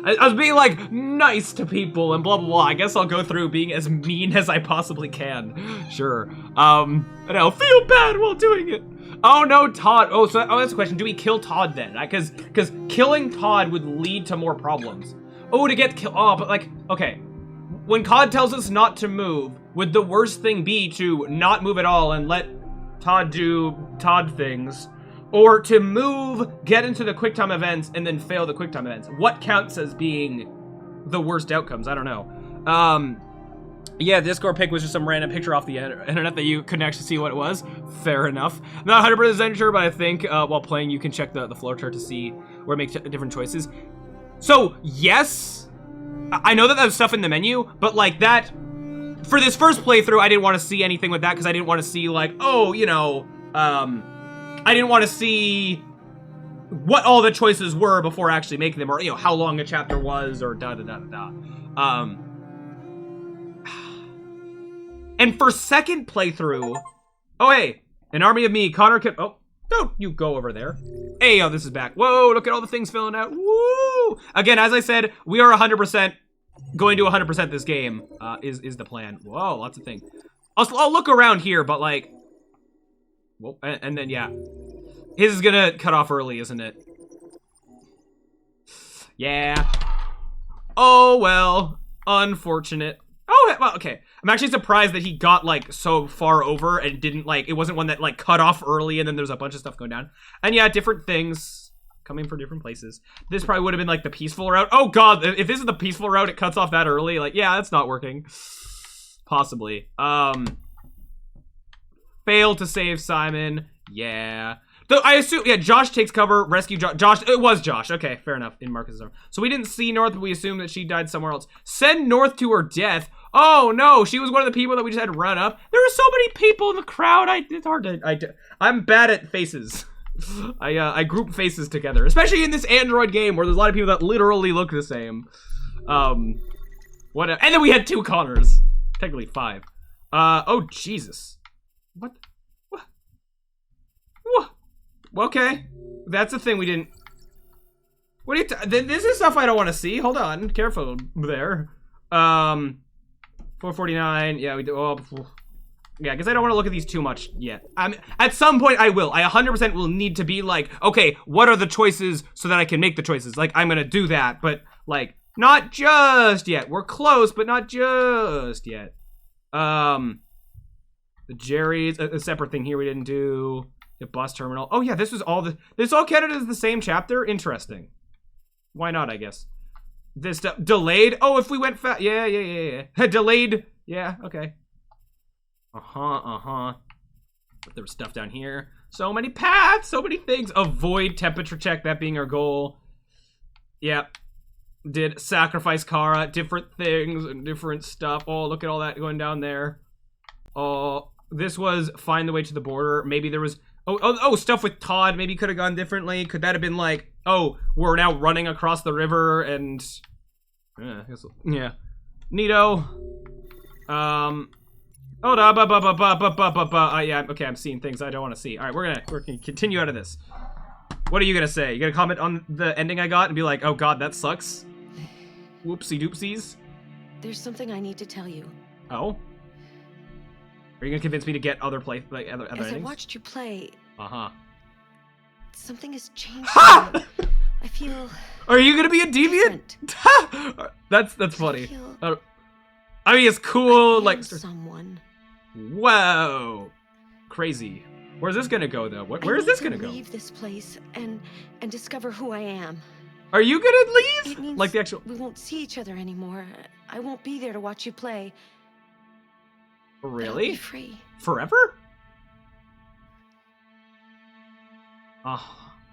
I was being, like, nice to people and blah, blah, blah. I guess I'll go through being as mean as I possibly can. Sure. And I'll feel bad while doing it. Oh, no, Todd. Oh, that's a question. Do we kill Todd then? Because killing Todd would lead to more problems. Oh, to get killed. Oh, but, like, okay. When COD tells us not to move, would the worst thing be to not move at all and let Todd do Todd things? Or to move, get into the QuickTime events, and then fail the QuickTime events? What counts as being the worst outcomes? I don't know. Yeah, Discord pic was just some random picture off the internet that you couldn't actually see what it was. Fair enough. Not 100% sure, but I think while playing, you can check the flowchart to see where it makes different choices. So, yes, I know that there's stuff in the menu, but, like, that... For this first playthrough, I didn't want to see anything with that, because I didn't want to see, like, oh, you know, I didn't want to see what all the choices were before actually making them, or, you know, how long a chapter was, or da-da-da-da-da. And for second playthrough... Oh, hey, an army of me, Connor can... Oh, don't you go over there. Hey, oh, this is back. Whoa, look at all the things filling out. Woo! Again, as I said, we are 100% going to 100% this game, is the plan. Whoa, lots of things. I'll look around here, but, like... Well, and then, yeah. His is gonna cut off early, isn't it? Yeah. Oh, well. Unfortunate. Oh, well, okay. I'm actually surprised that he got, like, so far over and didn't, like, it wasn't one that, like, cut off early and then there's a bunch of stuff going down. And, yeah, different things coming from different places. This probably would have been, like, the peaceful route. Oh, God, if this is the peaceful route, it cuts off that early. Like, yeah, that's not working. Possibly. Failed to save Simon. Yeah. Though I assume, yeah, Josh takes cover, rescue Josh. It was Josh. Okay, fair enough. In Marcus's arm. So we didn't see North, but we assume that she died somewhere else. Send North to her death. Oh no, she was one of the people that we just had to run up. There were so many people in the crowd. It's hard to. I'm bad at faces. I group faces together, especially in this Android game where there's a lot of people that literally look the same. Whatever. And then we had 2 Connors. Technically 5. Oh Jesus. What? Okay. That's the thing we didn't... What are you this is stuff I don't want to see. Hold on. Careful there. 449. Yeah, we do. Oh, yeah, because I don't want to look at these too much yet. At some point I will. I 100% will need to be like, okay, what are the choices so that I can make the choices? Like, I'm going to do that, but like, not just yet. We're close, but not just yet. The Jerry's, a separate thing here we didn't do. The bus terminal. Oh yeah, this all counted as the same chapter? Interesting. Why not, I guess. This stuff, delayed? Oh, if we went fast, yeah. Delayed, yeah, okay. There was stuff down here. So many paths, so many things. Avoid temperature check, that being our goal. Yep. Did sacrifice Kara, different things and different stuff. Oh, look at all that going down there. Oh, this was find the way to the border. Maybe there was, oh, stuff with Todd maybe could have gone differently. Could that have been like, oh, we're now running across the river and, yeah. Neato. Hold on, yeah, okay, I'm seeing things I don't want to see. All right, we're gonna continue out of this. What are you gonna say? You gonna comment on the ending I got and be like, oh god, that sucks? Whoopsie doopsies. There's something I need to tell you. Oh? Are you gonna convince me to get other other As endings? I watched you play, something has changed. Ha! I feel. Are you gonna be a deviant? That's funny. I mean, it's cool. Like someone. Whoa, crazy. Where's this gonna go though? Where is this gonna go? Leave this place and discover who I am. Are you gonna leave? It means like the actual? We won't see each other anymore. I won't be there to watch you play. Really? I'll be free. Forever?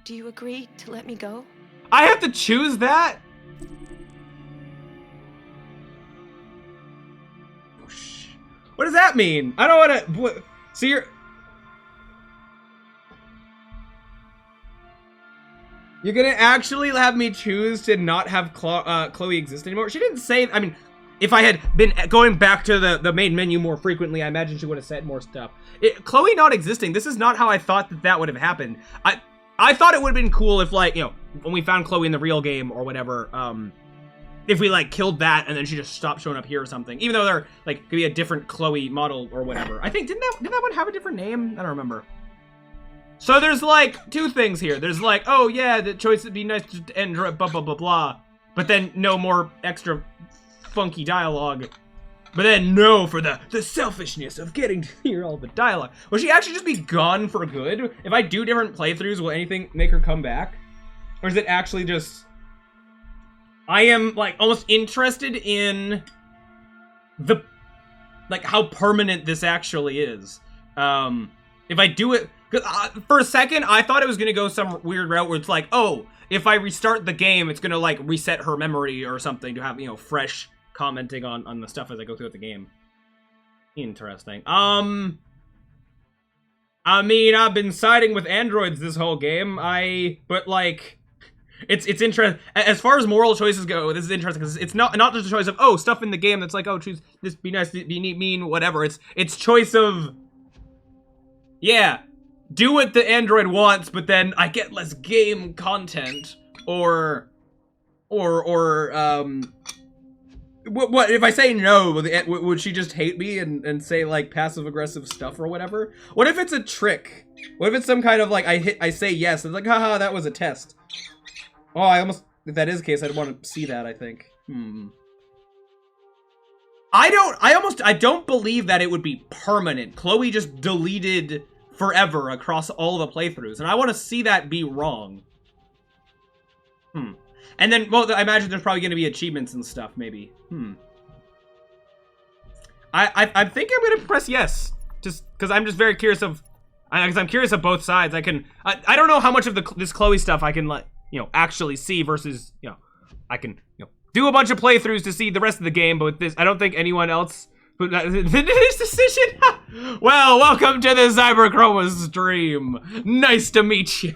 Do you agree to let me go? I have to choose that? What does that mean? I don't want to. So you're gonna actually have me choose to not have Chloe exist anymore? She didn't say. I mean, if I had been going back to the main menu more frequently, I imagine she would have said more stuff. Chloe not existing. This is not how I thought that would have happened. I thought it would have been cool if, like, you know, when we found Chloe in the real game or whatever, if we, like, killed that and then she just stopped showing up here or something. Even though they're, like, could be a different Chloe model or whatever. I think, didn't that one have a different name? I don't remember. So there's, like, two things here. There's, like, oh, yeah, the choice would be nice to end blah, blah, blah, blah. But then no more extra funky dialogue. But then no for the selfishness of getting to hear all the dialogue. Will she actually just be gone for good? If I do different playthroughs, will anything make her come back? Or is it actually just... I am, like, almost interested in the... like, how permanent this actually is. If I do it... for a second, I thought it was gonna go some weird route where it's like, oh, if I restart the game, it's gonna, like, reset her memory or something to have, you know, fresh... commenting on the stuff as I go through the game. Interesting. I mean, I've been siding with androids this whole game. But like, it's interesting. As far as moral choices go, this is interesting because it's not just a choice of, oh, stuff in the game that's like, oh, choose this, be nice, be mean, whatever. It's choice of, yeah, do what the android wants, but then I get less game content, or what if I say no, would she just hate me and say, like, passive-aggressive stuff or whatever? What if it's a trick? What if it's some kind of, like, I say yes, and it's like, haha, that was a test. Oh, if that is the case, I'd want to see that, I think. I don't believe that it would be permanent. Chloe just deleted forever across all the playthroughs, and I want to see that be wrong. And then, well, I imagine there's probably going to be achievements and stuff, maybe. I think I'm going to press yes. Just because I'm just very curious of... Because I'm curious of both sides. I don't know how much of this Chloe stuff I can, like, you know, actually see versus, you know, I can, you know, do a bunch of playthroughs to see the rest of the game, but with this, I don't think anyone else... This decision? Well, welcome to the Cyberchroma stream. Nice to meet you.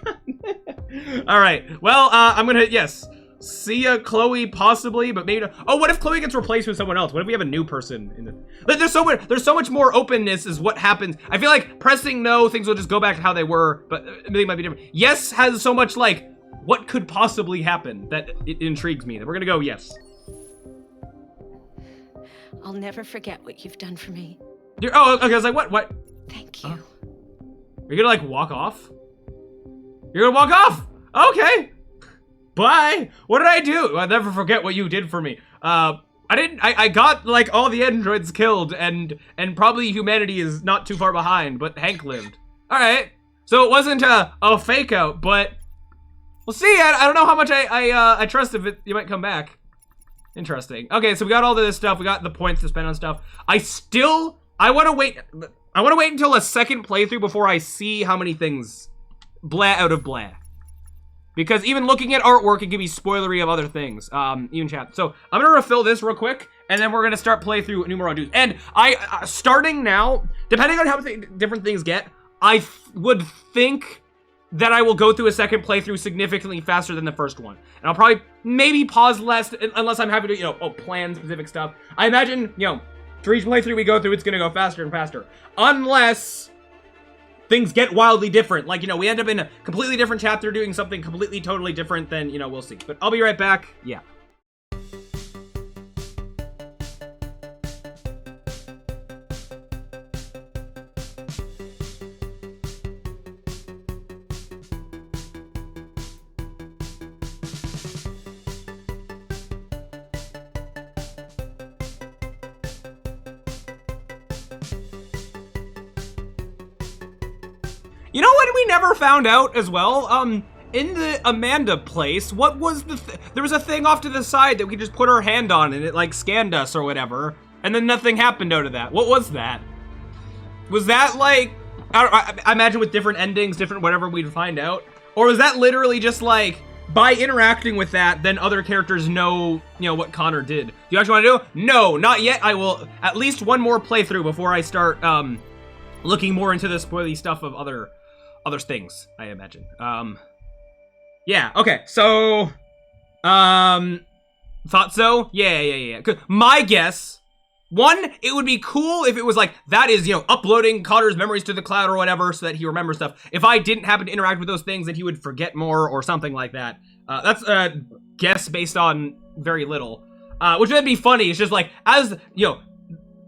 All right. Well, I'm going to... Yes. See ya, Chloe, possibly, but maybe not. Oh, what if Chloe gets replaced with someone else? What if we have a new person in the... There's so much more openness is what happens. I feel like pressing no, things will just go back to how they were, but they might be different. Yes has so much, like, what could possibly happen that it intrigues me. We're gonna go yes. I'll never forget what you've done for me. Oh, okay, I was like, what? Thank you. Are you gonna, like, walk off? You're gonna walk off? Okay. Bye. What did I do? I'll never forget what you did for me. I got, like, all the androids killed, and probably humanity is not too far behind, but Hank lived. Alright. So it wasn't a fake out, but we'll see. I don't know how much I trust if you might come back. Interesting. Okay, so we got all of this stuff. We got the points to spend on stuff. I want to wait until a second playthrough before I see how many things blah out of blah. Because even looking at artwork, it can be spoilery of other things, even chat. So I'm gonna refill this real quick, and then we're gonna start play through numero dos. And starting now, depending on how different things get, I would think that I will go through a second playthrough significantly faster than the first one. And I'll probably maybe pause less unless I'm having to, plan specific stuff. I imagine, for each playthrough we go through, it's gonna go faster and faster. Unless things get wildly different. Like, we end up in a completely different chapter doing something completely, totally different, then, we'll see. But I'll be right back. Yeah. You know what we never found out as well? In the Amanda place, what was there was a thing off to the side that we could just put our hand on and it like scanned us or whatever, and then nothing happened out of that. What was that? Was that like, I imagine with different endings, different whatever we'd find out? Or was that literally just like, by interacting with that, then other characters know, what Connor did? Do you actually want to do? No, not yet. I will at least one more playthrough before I start looking more into the spoily stuff of other things, I imagine. Yeah, okay, so, thought so? Yeah. My guess, one, it would be cool if it was like, that is, uploading Connor's memories to the cloud or whatever so that he remembers stuff. If I didn't happen to interact with those things, then he would forget more or something like that. That's a guess based on very little. Which would be funny, it's just like, as,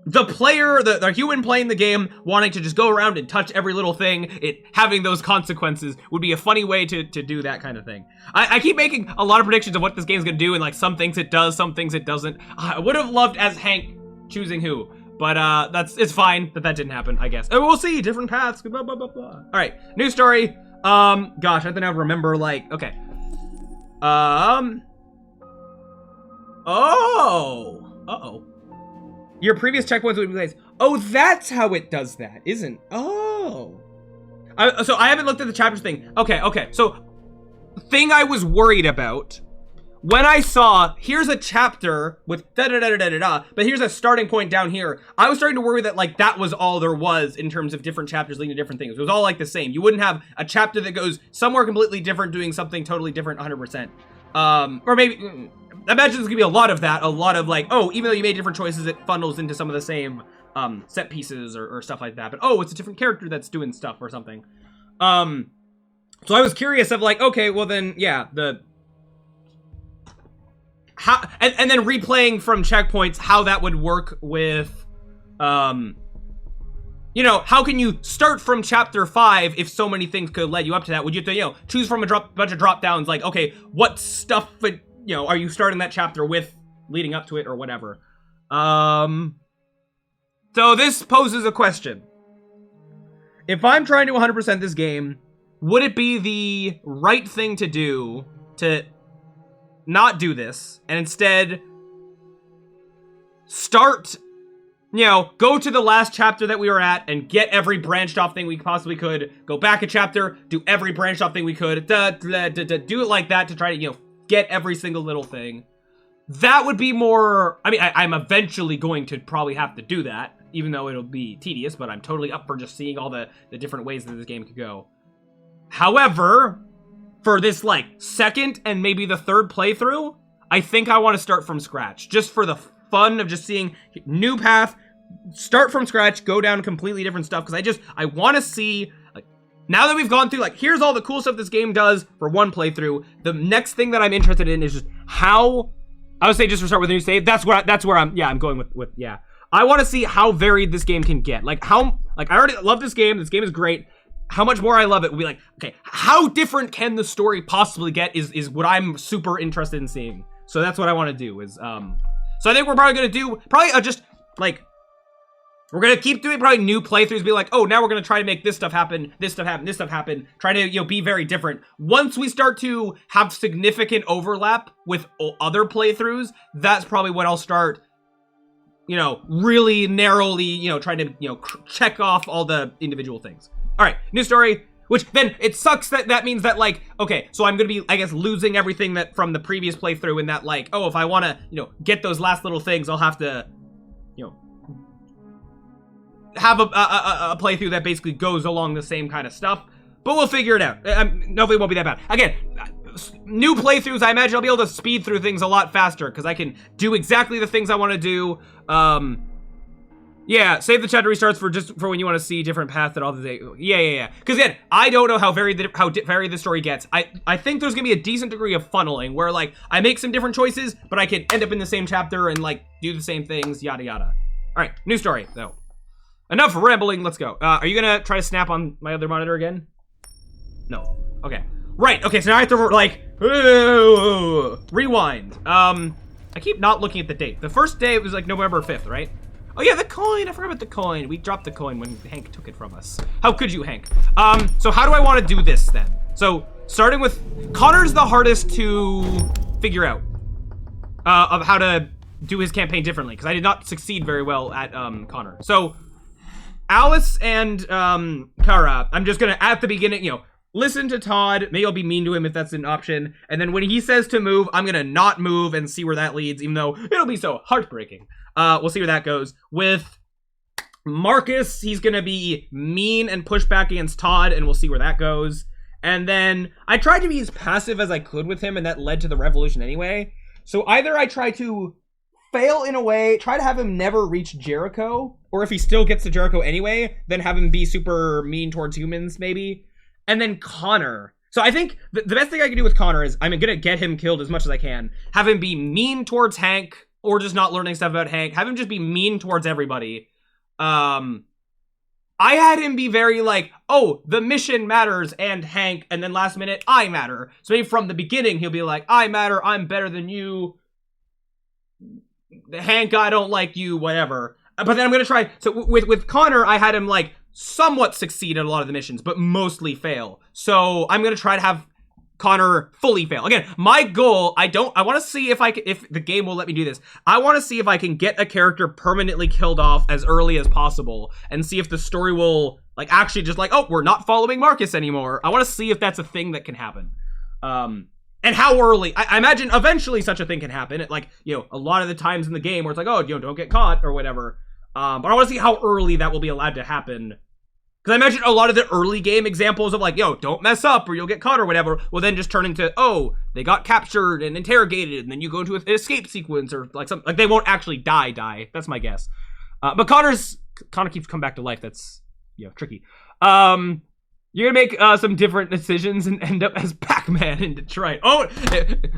the player, the human playing the game, wanting to just go around and touch every little thing, it having those consequences would be a funny way to do that kind of thing. I keep making a lot of predictions of what this game's gonna do, and like some things it does, some things it doesn't. I would have loved as Hank choosing who, but it's fine that didn't happen, I guess. And we'll see, different paths, blah, blah, blah, blah. All right, new story. Gosh, I think I remember, like, okay. Uh-oh. Your previous checkpoints would be placed. Oh, that's how it does that, isn't? Oh. So I haven't looked at the chapters thing. Okay. So, thing I was worried about when I saw here's a chapter with da-da-da-da-da-da, but here's a starting point down here. I was starting to worry that like that was all there was in terms of different chapters leading to different things. It was all like the same. You wouldn't have a chapter that goes somewhere completely different doing something totally different 100%. Or maybe... I imagine there's gonna be a lot of that, a lot of like, oh, even though you made different choices, it funnels into some of the same set pieces or stuff like that. But oh, it's a different character that's doing stuff or something. So I was curious of like, okay, well then, yeah, and then replaying from checkpoints how that would work with, how can you start from chapter 5 if so many things could have led you up to that? Would you have to, choose from a bunch of drop downs, like, okay, what stuff would, are you starting that chapter with leading up to it or whatever? So this poses a question. If I'm trying to 100% this game, would it be the right thing to do to not do this and instead start, go to the last chapter that we were at and get every branched off thing we possibly could, go back a chapter, do every branched off thing we could, do it like that to try to, get every single little thing? That would be more, I mean, I'm eventually going to probably have to do that, even though it'll be tedious, but I'm totally up for just seeing all the different ways that this game could go. However, for this, like, second and maybe the third playthrough, I think I want to start from scratch, just for the fun of just seeing new path, start from scratch, go down completely different stuff, because I want to see, like, Now that we've gone through, like, here's all the cool stuff this game does for one playthrough, the next thing that I'm interested in is just how, I would say just to start with a new save, that's where I'm going with yeah. I want to see how varied this game can get. Like, I already love this game is great. How much more I love it will be like, okay, how different can the story possibly get is what I'm super interested in seeing. So that's what I want to do is, so I think we're probably going to do, just, like, we're going to keep doing probably new playthroughs, be like, oh, now we're going to try to make this stuff happen, this stuff happen, this stuff happen, try to, you know, be very different. Once we start to have significant overlap with other playthroughs, that's probably when I'll start, you know, really narrowly, you know, trying to, you know, check off all the individual things. All right, new story, which then it sucks that means that, like, okay, so I'm going to be, I guess, losing everything that from the previous playthrough in that, like, oh, if I want to, you know, get those last little things, I'll have to, you know, have a playthrough that basically goes along the same kind of stuff, but we'll figure it out. Hopefully it won't be that bad. Again, new playthroughs, I imagine I'll be able to speed through things a lot faster because I can do exactly the things I want to do. Yeah, save the chapter restarts for when you want to see different paths and all the yeah. Because again, I don't know how varied the story gets. I think there's gonna be a decent degree of funneling where like I make some different choices, but I can end up in the same chapter and like do the same things, yada yada. All right, new story though. Enough rambling. Let's go. Are you gonna try to snap on my other monitor again? No. Okay. Right. Okay. So now I have to like rewind. I keep not looking at the date. The first day it was like November 5th, right? Oh yeah, the coin, I forgot about the coin. We dropped the coin when Hank took it from us. How could you, Hank? So how do I want to do this then? So, starting with, Connor's the hardest to figure out, of how to do his campaign differently, because I did not succeed very well at, Connor. So, Alice and, Kara, I'm just gonna, at the beginning, you know, listen to Todd, maybe I'll be mean to him if that's an option, and then when he says to move, I'm gonna not move and see where that leads, even though it'll be so heartbreaking. We'll see where that goes. With Marcus, he's gonna be mean and push back against Todd, and we'll see where that goes. And then, I tried to be as passive as I could with him, and that led to the revolution anyway. So either I try to fail in a way, try to have him never reach Jericho, or if he still gets to Jericho anyway, then have him be super mean towards humans, maybe. And then Connor. So I think the best thing I can do with Connor is I'm gonna get him killed as much as I can. Have him be mean towards Hank, or just not learning stuff about Hank. Have him just be mean towards everybody. I had him be very like, oh, the mission matters and Hank, and then last minute, I matter. So maybe from the beginning, he'll be like, I matter, I'm better than you. Hank, I don't like you, whatever. But then I'm gonna try, so with Connor, I had him like somewhat succeed at a lot of the missions, but mostly fail. So I'm gonna try to have Connor fully fail. Again, my goal, I want to see if the game will let me do this. I want to see if I can get a character permanently killed off as early as possible and see if the story will like actually just like, oh, we're not following Marcus anymore. I want to see if that's a thing that can happen. And how early, I imagine eventually such a thing can happen. It, like, you know, a lot of the times in the game where it's like, oh, you know, don't get caught or whatever. But I want to see how early that will be allowed to happen. Because I imagine a lot of the early game examples of like, yo, don't mess up or you'll get caught or whatever, will then just turn into, oh, they got captured and interrogated, and then you go into an escape sequence or like something. Like they won't actually die. That's my guess. But Connor keeps coming back to life. That's, you know, tricky. You're gonna make some different decisions and end up as Pac-Man in Detroit. Oh,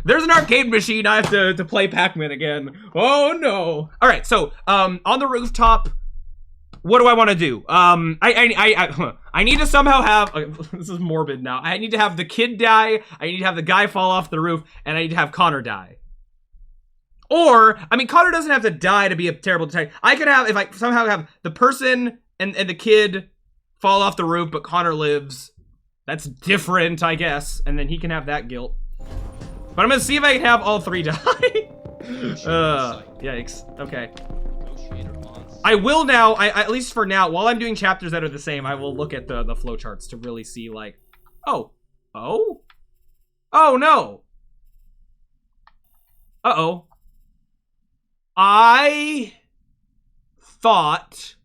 there's an arcade machine. I have to play Pac-Man again. Oh no. All right, so on the rooftop, what do I want to do? I need to somehow have, this is morbid now. I need to have the kid die, I need to have the guy fall off the roof, and I need to have Connor die. Or, I mean, Connor doesn't have to die to be a terrible detective. I could have, if I somehow have the person and the kid fall off the roof, but Connor lives. That's different, I guess. And then he can have that guilt. But I'm gonna see if I can have all three die. Yikes. Okay. I will now, at least for now, while I'm doing chapters that are the same, I will look at the flowcharts to really see, like, oh no. Uh-oh. I thought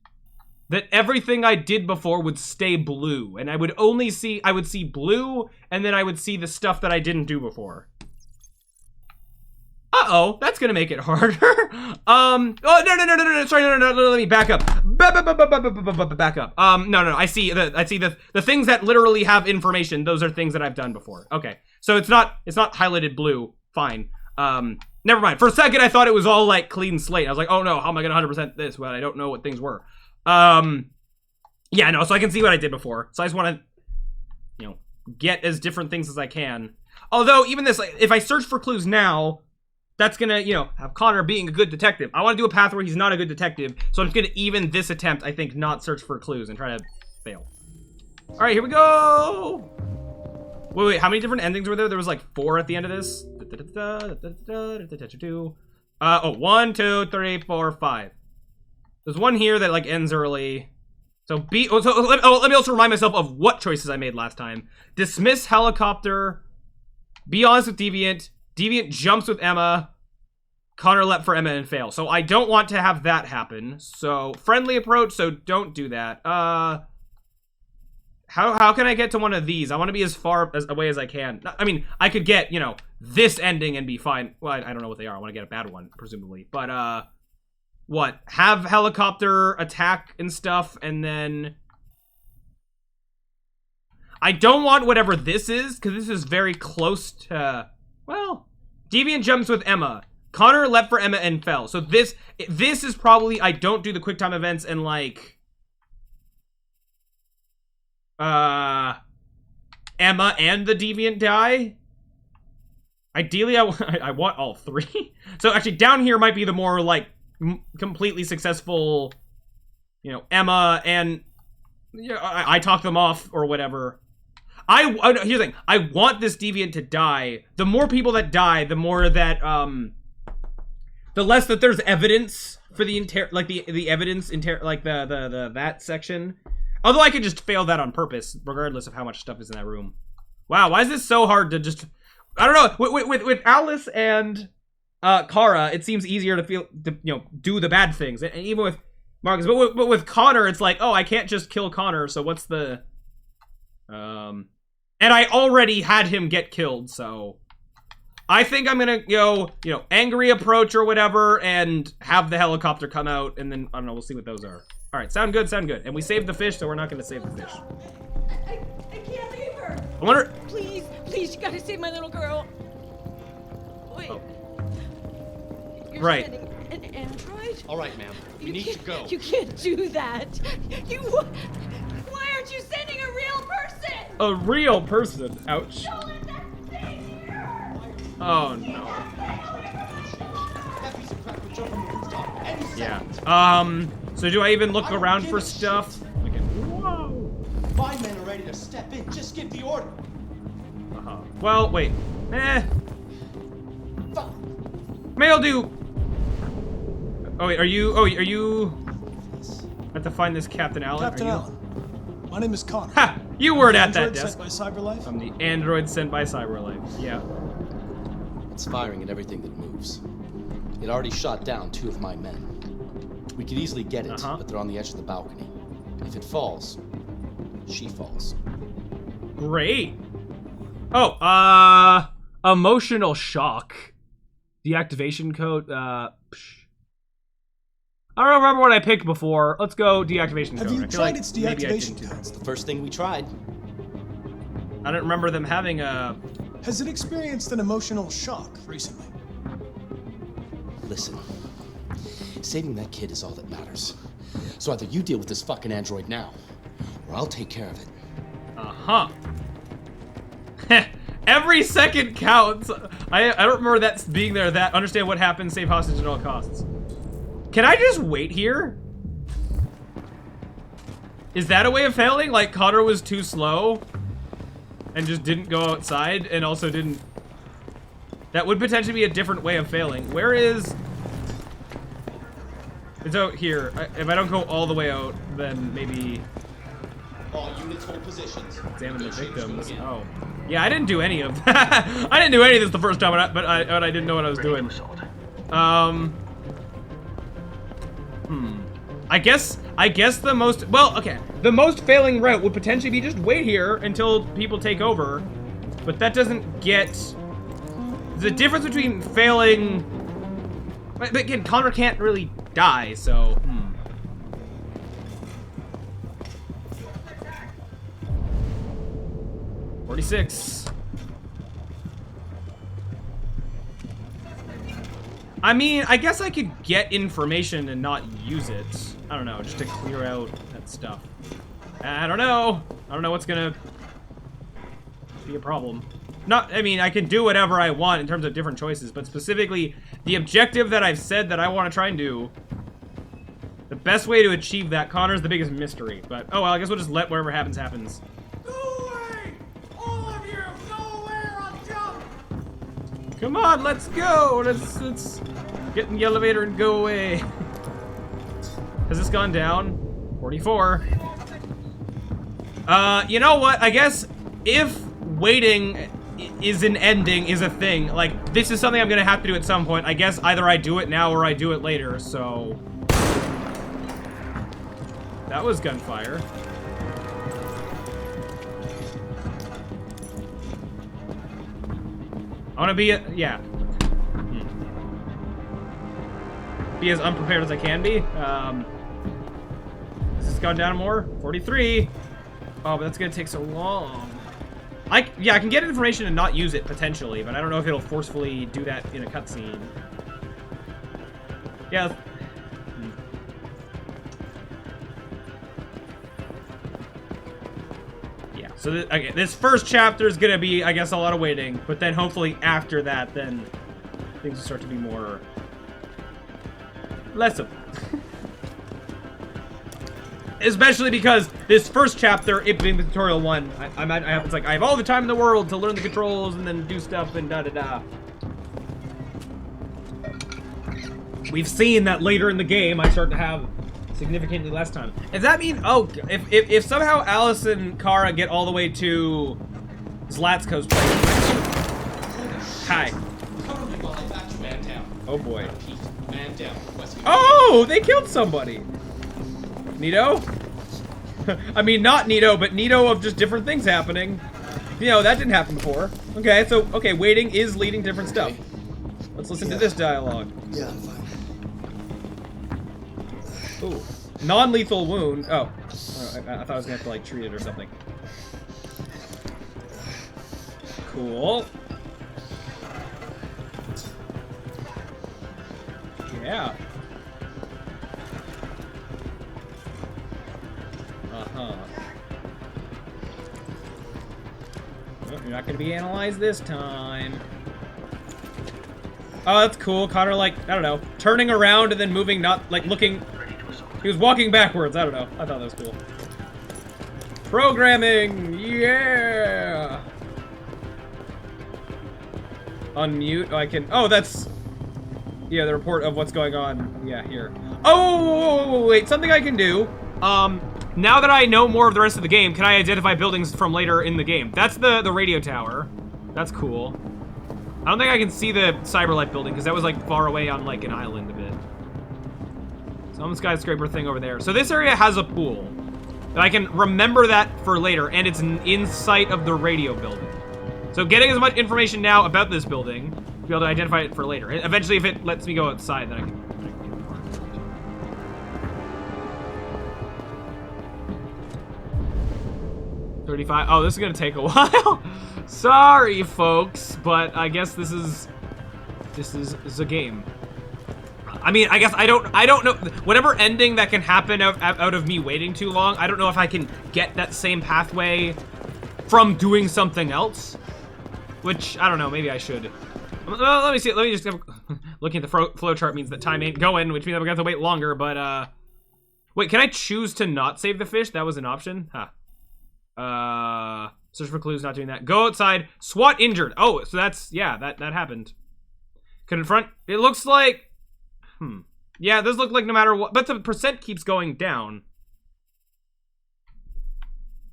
that everything I did before would stay blue, and I would see blue, and then I would see the stuff that I didn't do before. Uh-oh, that's gonna make it harder. Oh, no, sorry, no, let me back up. back up. No. I see the things that literally have information. Those are things that I've done before. Okay, so it's not highlighted blue. Fine. Never mind. For a second, I thought it was all like clean slate. I was like, oh no, how am I gonna 100% this? Well, I don't know what things were. Yeah, no. So I can see what I did before. So I just want to, you know, get as different things as I can. Although even this, like, if I search for clues now, that's gonna, you know, have Connor being a good detective. I want to do a path where he's not a good detective, so I'm just gonna even this attempt, I think, not search for clues and try to fail. All right, here we go. Wait, how many different endings were there? There was like 4 at the end of this. Oh, 1, 2, 3, 4, 5. There's one here that like ends early. So let me also remind myself of what choices I made last time. Dismiss helicopter. Be honest with Deviant. Deviant jumps with Emma. Connor leapt for Emma and fail. So I don't want to have that happen. So friendly approach, so don't do that. How can I get to one of these? I want to be as far away as I can. I mean, I could get, you know, this ending and be fine. Well, I don't know what they are. I want to get a bad one, presumably. But, what? Have helicopter attack and stuff, and then... I don't want whatever this is, because this is very close to... Well, Deviant jumps with Emma. Connor leapt for Emma and fell. So this is probably... I don't do the quick time events and, like... Emma and the Deviant die. Ideally, I want all 3. So actually, down here might be the more, like, completely successful, you know, Emma and, you know, I talk them off or whatever. Here's the thing. I want this Deviant to die. The more people that die, the more that, the less that there's evidence for the the evidence, that section. Although I could just fail that on purpose, regardless of how much stuff is in that room. Wow, why is this so hard to just... I don't know, with Alice and Kara, it seems easier to do the bad things. And even with Marcus, but with Connor, it's like, oh, I can't just kill Connor, so what's the... And I already had him get killed, so... I think I'm gonna go, you know, angry approach or whatever, and have the helicopter come out, and then, I don't know, we'll see what those are. All right, sound good, sound good. And we saved the fish, so we're not gonna save the fish. I can't leave her. I wonder... Please, you gotta save my little girl. Wait. Oh. You're right. sending an android? All right, ma'am. We need to go. You can't do that. Why aren't you sending a real person? A real person? Ouch. Don't let that stay here. Oh, no. Yeah. So do I even look around for stuff? Okay. Whoa! 5 men are ready to step in. Just give the order. Well, wait. Maybe I'll do... Oh, wait, are you... I have to find this Captain Allen. Captain Allen. My name is Connor. Ha! You weren't at that desk. Sent by CyberLife? I'm the android sent by CyberLife. Yeah. It's firing at everything that moves. It already shot down 2 of my men. We could easily get it, but they're on the edge of the balcony. If it falls, she falls. Great. Oh, emotional shock. Deactivation code, I don't remember what I picked before. Let's go deactivation code. Have you tried its deactivation code? It's the first thing we tried. I don't remember them having a... Has it experienced an emotional shock recently? Listen, saving that kid is all that matters. So either you deal with this fucking android now, or I'll take care of it. Uh-huh. Every second counts. I don't remember that being there. That understand what happened, save hostage at all costs. Can I just wait here? Is that a way of failing? Like Connor was too slow and just didn't go outside and also didn't... That would potentially be a different way of failing. Where is... It's out here. If I don't go all the way out, then maybe... All units hold positions. Examine the victims. Oh. Yeah, I didn't do any of that. I didn't do any of this the first time, but I didn't know what I was doing. I guess the most... Well, okay. The most failing route would potentially be just wait here until people take over. But that doesn't get... The difference between failing... But again, Connor can't really die, so... 46. I mean, I guess I could get information and not use it. I don't know, just to clear out that stuff. I don't know. I don't know what's gonna be a problem. I mean, I can do whatever I want in terms of different choices, but specifically, the objective that I've said that I want to try and do, the best way to achieve that, Connor's the biggest mystery. But, oh well, I guess we'll just let whatever happens, happens. Go away! All of you, go away or I'll jump! Come on, let's go! Let's get in the elevator and go away. Has this gone down? 44. You know what? I guess if waiting is an ending, is a thing, like, this is something I'm gonna have to do at some point. I guess either I do it now or I do it later, so... That was gunfire. I wanna be, yeah. Be as unprepared as I can be. Has this gone down more? 43. Oh, but that's gonna take so long. Yeah, I can get information and not use it, potentially, but I don't know if it'll forcefully do that in a cutscene. Yeah. Yeah, so okay, this first chapter is gonna be, I guess, a lot of waiting, but then hopefully after that, then things will start to be more... less of... Especially because this first chapter, it being the tutorial one, it's like I have all the time in the world to learn the controls and then do stuff and da-da-da. We've seen that later in the game, I start to have significantly less time. Does that mean, oh, if somehow Alice and Kara get all the way to Zlatsko's place. Hi. Oh boy. Oh, they killed somebody. Neato? I mean, not Neato, but Neato of just different things happening. You know, that didn't happen before. Okay, so, okay, waiting is leading to different stuff. Let's listen to this dialogue. Yeah, I'm fine. Ooh. Non-lethal wound. Oh. I thought I was gonna have to, like, treat it or something. Cool. Yeah. Uh-huh. Oh, you're not gonna be analyzed this time. Oh, that's cool. Connor, like, I don't know, turning around and then moving, not, like, looking... He was walking backwards. I don't know. I thought that was cool. Programming! Yeah! Unmute. Oh, I can... Oh, that's... Yeah, the report of what's going on. Yeah, here. Oh, wait. Something I can do. Now that I know more of the rest of the game, can I identify buildings from later in the game? That's the radio tower. That's cool. I don't think I can see the Cyberlight building, because that was, like, far away on, like, an island a bit. Some skyscraper thing over there. So this area has a pool. And I can remember that for later, and it's in sight of the radio building. So getting as much information now about this building, to be able to identify it for later. Eventually, if it lets me go outside, then I can... 35. Oh, this is gonna take a while. Sorry, folks, but I guess this is the game. I mean, I guess I don't know. Whatever ending that can happen out of me waiting too long, I don't know if I can get that same pathway from doing something else. Which, I don't know, maybe I should. Let me see, let me just have, looking at the flowchart means that time ain't going, which means I'm gonna have to wait longer, but, wait, can I choose to not save the fish? That was an option? Huh. Search for clues, not doing that. Go outside, SWAT injured. Oh, so that's, yeah, that happened. Confront, it looks like, yeah, this looks like no matter what, but the percent keeps going down.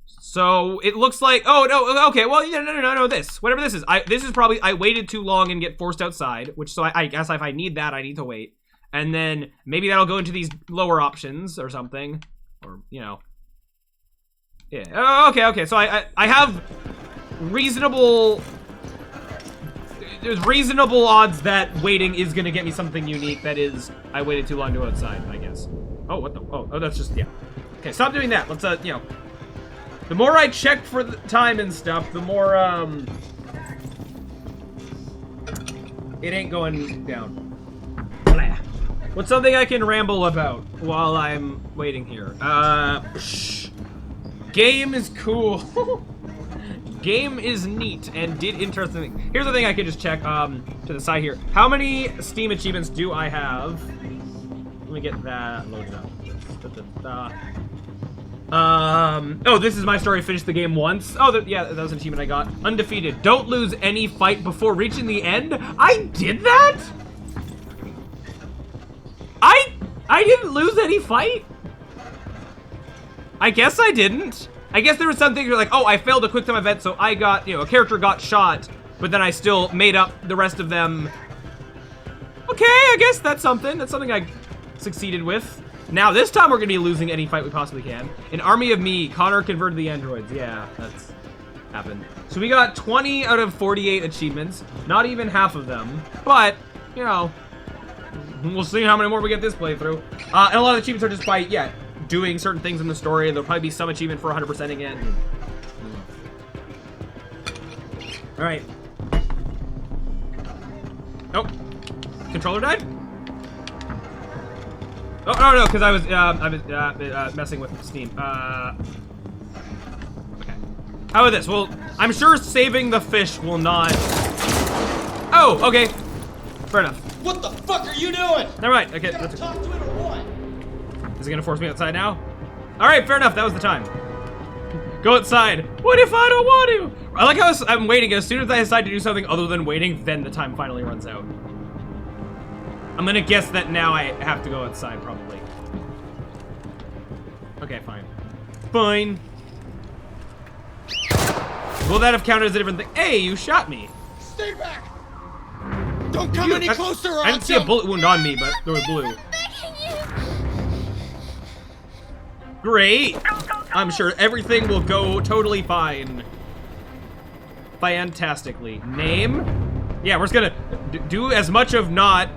So it looks like, oh no, okay, well, no, this, whatever this is, this is probably, I waited too long and get forced outside, which, so I guess if I need that, I need to wait. And then maybe that'll go into these lower options or something, or, you know. Yeah, oh, okay, so I have reasonable, there's reasonable odds that waiting is gonna get me something unique that is, I waited too long to go outside, I guess. Oh, what the, oh, that's just, yeah. Okay, stop doing that, let's, you know. The more I check for the time and stuff, the more, it ain't going down. Blah. What's something I can ramble about while I'm waiting here? Game is cool. Game is neat and did interesting things. Here's the thing I could just check to the side here. How many Steam achievements do I have? Let me get that loaded up. Oh, this is my story. Finished the game once. Oh, yeah, that was an achievement I got. Undefeated. Don't lose any fight before reaching the end. I did that? I didn't lose any fight? I guess I didn't. I guess there was something you're like, oh, I failed a quick time event, so I got, you know, a character got shot, but then I still made up the rest of them. Okay, I guess that's something. That's something I succeeded with. Now, this time we're gonna be losing any fight we possibly can. An army of me, Connor converted the androids. Yeah, that's happened. So we got 20 out of 48 achievements. Not even half of them, but, you know, we'll see how many more we get this playthrough. And a lot of the achievements are just by, yeah, doing certain things in the story. There'll probably be some achievement for 100%ing it. All right. Oh, controller died? Oh, no, because I was messing with Steam. Okay. How about this? Well, I'm sure saving the fish will not... Oh, okay. Fair enough. What the fuck are you doing? Never mind. Okay. Talk to it or what? Is it gonna force me outside now? All right, fair enough. That was the time. Go outside. What if I don't want to? I like how I'm waiting. As soon as I decide to do something other than waiting, then the time finally runs out. I'm gonna guess that now I have to go outside, probably. Okay, fine. Fine. Will that have counted as a different thing? Hey, you shot me. Stay back! Don't come any closer or I didn't see a bullet wound on me, but there was blue. Great! I'm sure everything will go totally fine. Fantastically. Name? Yeah, we're just gonna do as much of not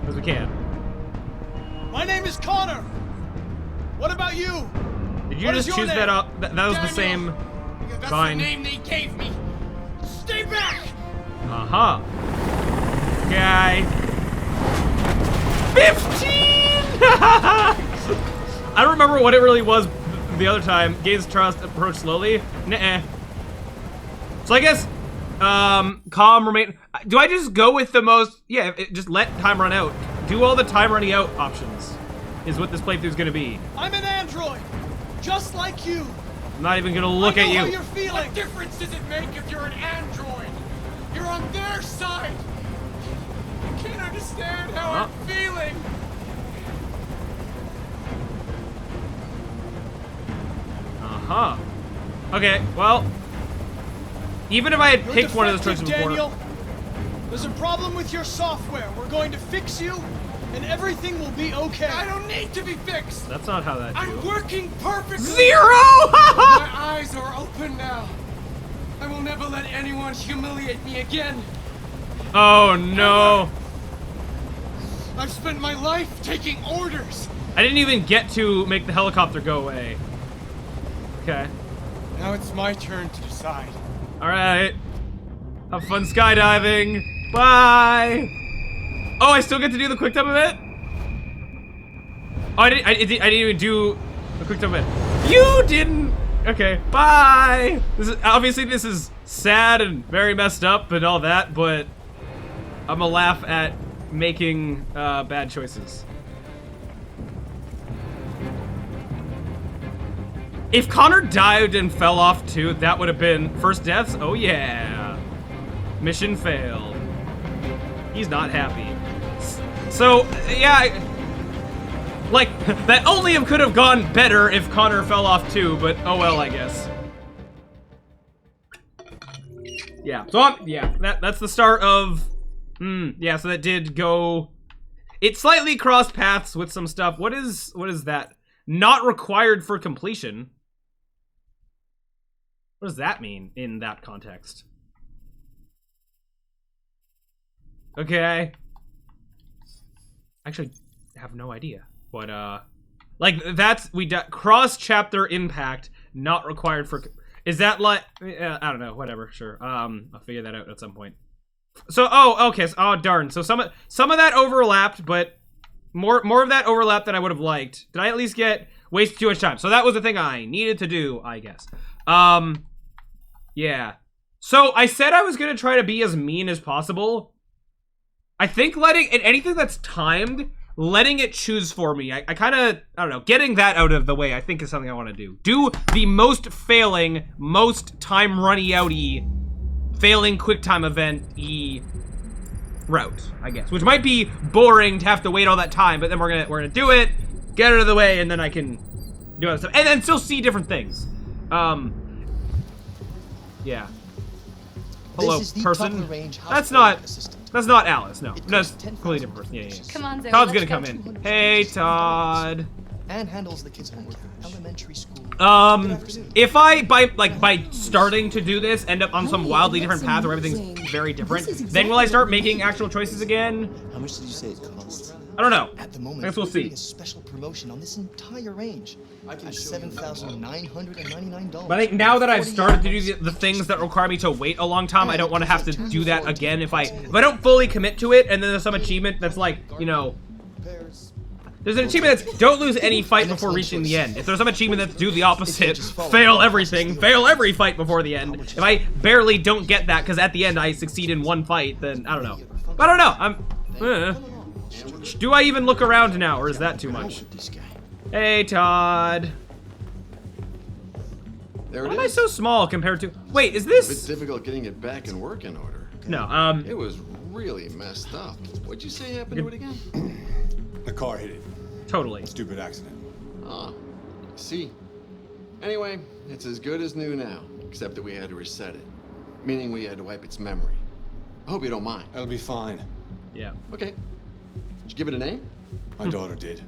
as we can. My name is Connor. What about you? Did you just choose that up? That was the same. That's Fine. the name they gave me. Stay back! Uh-huh. Okay. 15! I don't remember what it really was the other time. Gaze trust, approach slowly. Nuh-uh. So I guess, calm, remain. Do I just go with the most, yeah, just let time run out. Do all the time running out options is what this playthrough is gonna be. I'm an android, just like you. I'm not even gonna look at you. How you're feeling. What difference does it make if you're an android? You're on their side. You can't understand how I'm feeling. Uh-huh. Okay, well, even if I had picked one of those choices before. Daniel, there's a problem with your software. We're going to fix you, and everything will be okay. I don't need to be fixed. That's not how that I'm working perfectly. 0! My eyes are open now. I will never let anyone humiliate me again. Oh no. I've spent my life taking orders. I didn't even get to make the helicopter go away. Okay. Now it's my turn to decide. Alright. Have fun skydiving. Bye! Oh, I still get to do the quick time event? Oh, I didn't even do the quick time event. You didn't! Okay, bye! Obviously this is sad and very messed up and all that, but I'm gonna laugh at making bad choices. If Connor dived and fell off too, that would have been first deaths. Oh yeah. Mission failed. He's not happy. So, yeah, like, that only could have gone better if Connor fell off too, but oh well, I guess. Yeah, so, yeah, that's the start of, yeah, so that did go, it slightly crossed paths with some stuff. What is that? Not required for completion. What does that mean in that context? Okay. Actually, I have no idea. But, like, that's, cross-chapter impact not required for... Is that like... I don't know, whatever, sure. I'll figure that out at some point. So, oh, okay, oh, darn. So some of that overlapped, but more of that overlapped than I would have liked. Did I at least get wasted too much time? So that was the thing I needed to do, I guess. Yeah. So I said I was going to try to be as mean as possible. I think anything that's timed, letting it choose for me, I kind of, I don't know, getting that out of the way, I think is something I want to do. Do the most failing, most time runny outy, failing quick time event-y route, I guess. Which might be boring to have to wait all that time, but then we're gonna do it, get it out of the way, and then I can do other stuff. And then still see different things. Yeah. Hello, person. That's not Alice, no. That's a completely different person. Yeah. Come on, Zoe. Todd's gonna come in. Hey, Todd. And handles the kids' homework. Elementary school. If I, by starting to do this, end up on some wildly different path where everything's very different, then will I start making actual choices again? How much did you say it costs? I don't know. At the moment, I guess we'll see. a special promotion on this entire range. At $7,999. But I think now that I've started to do the things that require me to wait a long time, I don't want to have to do that again if I don't fully commit to it, and then there's some achievement that's like, you know... There's an achievement that's don't lose any fight before reaching the end. If there's some achievement that's do the opposite, fail everything, fail every fight before the end. If I barely don't get that because at the end I succeed in one fight, then I don't know. I don't know. Do I even look around now, or is that too much? Hey, Todd. There it Why is. am I so small compared to... Wait, is this... It's difficult getting it back in working order. No, It was really messed up. What'd you say happened to it again? The car hit it. Totally. Stupid accident. Ah, see. Anyway, it's as good as new now, except that we had to reset it. Meaning we had to wipe its memory. I hope you don't mind. That'll be fine. Yeah. Okay. Did you give it a name? My daughter did.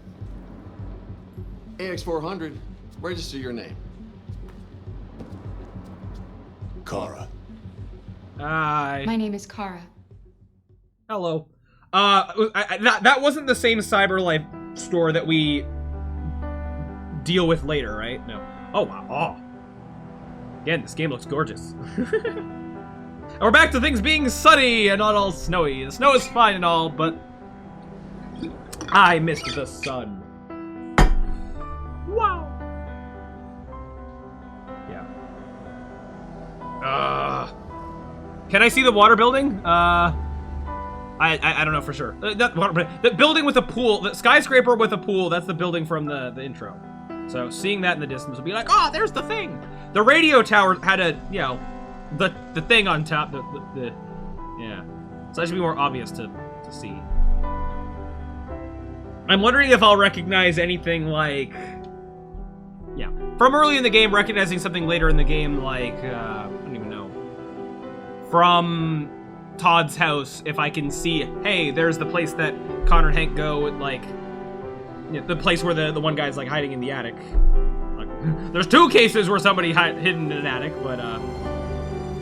AX400, register your name. Kara. Hi. My name is Kara. Hello. That wasn't the same CyberLife store that we deal with later, right? No. Oh, wow. Oh. Again, this game looks gorgeous. And we're back to things being sunny and not all snowy. The snow is fine and all, but I missed the sun. Wow. Yeah. Can I see the water building? I don't know for sure. The building with a pool, the skyscraper with a pool, that's the building from the intro. So seeing that in the distance would be like, oh, there's the thing. The radio tower had a, you know, the thing on top, yeah. So that should be more obvious to see. I'm wondering if I'll recognize anything like, yeah, from early in the game, recognizing something later in the game like, I don't even know, from Todd's house, if I can see, hey, there's the place that Connor and Hank go, like, you know, the place where the one guy's like hiding in the attic. Like, there's two cases where somebody hidden in an attic, but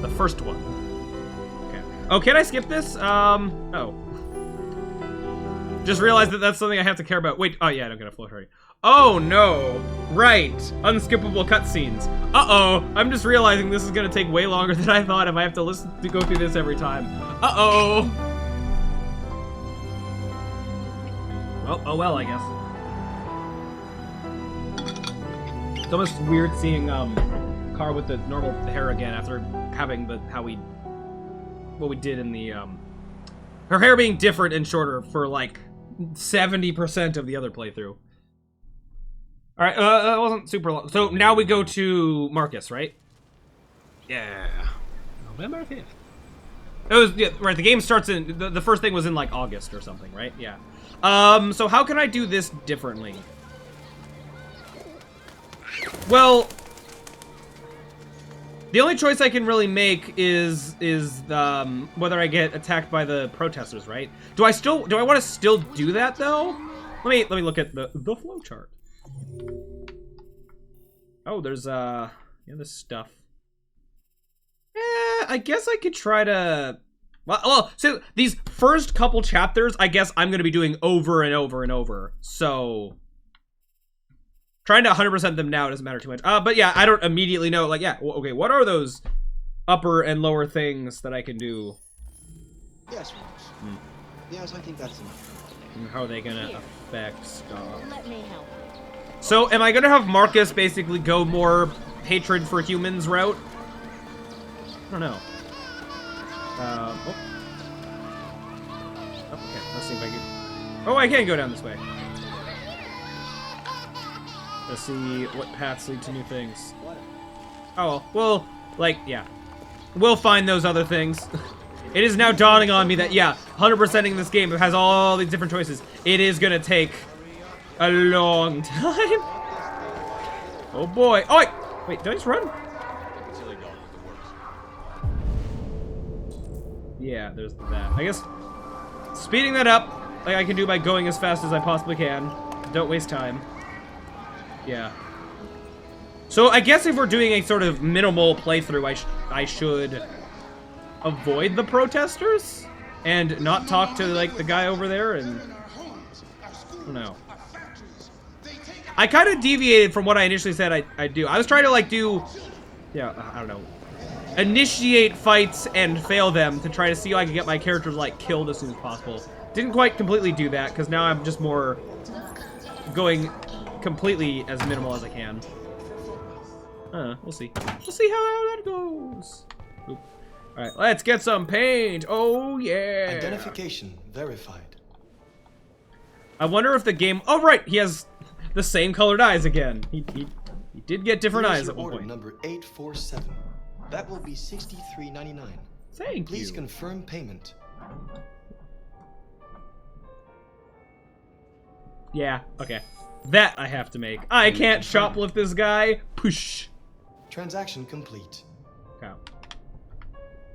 the first one. Okay. Oh, can I skip this? Oh. Just realized that that's something I have to care about. Wait, oh yeah, I don't get a flow already. Oh no, right, unskippable cutscenes. Uh-oh, I'm just realizing this is gonna take way longer than I thought if I have to go through this every time. Uh-oh. Well, oh well, I guess. It's almost weird seeing Car with the normal hair again after having what we did in the her hair being different and shorter for like 70% of the other playthrough. All right, that wasn't super long. So now we go to Marcus, right? Yeah. November 5th. It was, yeah, right, the game starts in, the first thing was in like August or something, right? Yeah. So how can I do this differently? Well, the only choice I can really make is whether I get attacked by the protesters, right? Do I want to still do that though? Let me look at the flowchart. Oh, there's this stuff. I guess I could try to. Well, so these first couple chapters, I guess I'm gonna be doing over and over and over. So Trying to 100% them now doesn't matter too much. But yeah, I don't immediately know, like, yeah, well, okay, what are those upper and lower things that I can do? Yes, Rose. Yes, I think that's enough. And how are they gonna affect stuff? Let me help. So, am I gonna have Marcus basically go more hatred for humans route? I don't know. Oh. Okay, let's see if I can... Oh, I can go down this way. Let's see what paths lead to new things. Oh, well, like, yeah. We'll find those other things. It is now dawning on me that, yeah, 100%ing this game has all these different choices. It is gonna take a long time. Oh boy. Oh, wait, did I just run? Yeah, there's that. I guess speeding that up, like I can do by going as fast as I possibly can. Don't waste time. Yeah. So I guess if we're doing a sort of minimal playthrough, I should avoid the protesters and not talk to like the guy over there, and I don't know. I kind of deviated from what I initially said I'd do. I was trying to like do, yeah, I don't know, initiate fights and fail them to try to see how I could get my characters like killed as soon as possible. Didn't quite completely do that because now I'm just more going completely as minimal as I can. We'll see. We'll see how that goes. Oop. All right, let's get some paint. Oh yeah. Identification verified. I wonder if the game. Oh right, he has the same colored eyes again. He did get different eyes at one order point. Number 847. That will be $63.99. Thank you. Please confirm payment. Yeah. Okay. That I have to make. I can't shoplift this guy. Push. Transaction complete. Okay.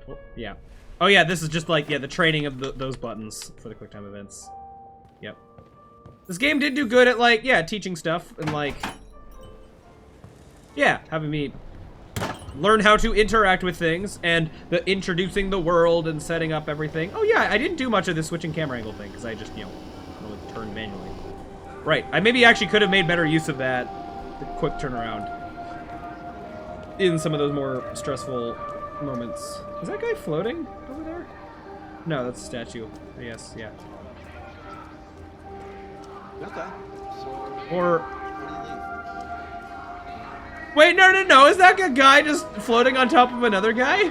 Oh, yeah. Oh yeah, this is just like, yeah, the training of those buttons for the QuickTime events. Yep. This game did do good at like, yeah, teaching stuff and like, yeah, having me learn how to interact with things and the introducing the world and setting up everything. Oh yeah, I didn't do much of this switching camera angle thing because I just, you know, turned manually. Right, I maybe actually could have made better use of that, the quick turnaround, in some of those more stressful moments. Is that guy floating over there? No, that's a statue. Yes, yeah. Okay. So, or... Wait, no, is that a guy just floating on top of another guy?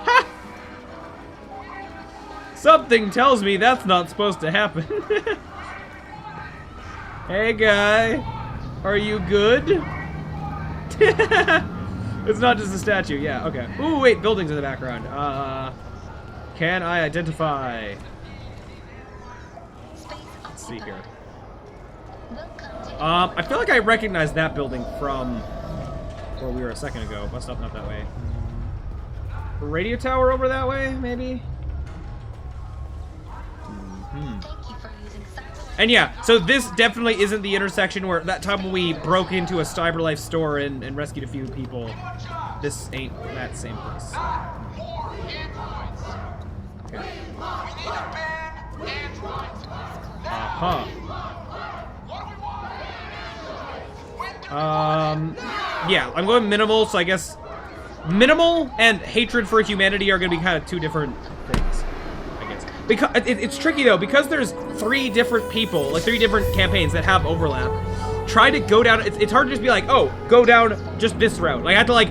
Ha! Something tells me that's not supposed to happen. Hey guy, are you good? It's not just a statue, yeah, okay. Ooh, wait, buildings in the background. Can I identify? Let's see here. I feel like I recognize that building from where we were a second ago. What's up, not that way. A radio tower over that way, maybe? And yeah, so this definitely isn't the intersection where that time when we broke into a CyberLife store and rescued a few people. This ain't that same place. Okay. Yeah, I'm going minimal, so I guess minimal and hatred for humanity are gonna be kind of two different things. Because it's tricky though, because there's 3 different people, like 3 different campaigns that have overlap. Try to go down, it's hard to just be like, oh, go down just this route. Like I have to like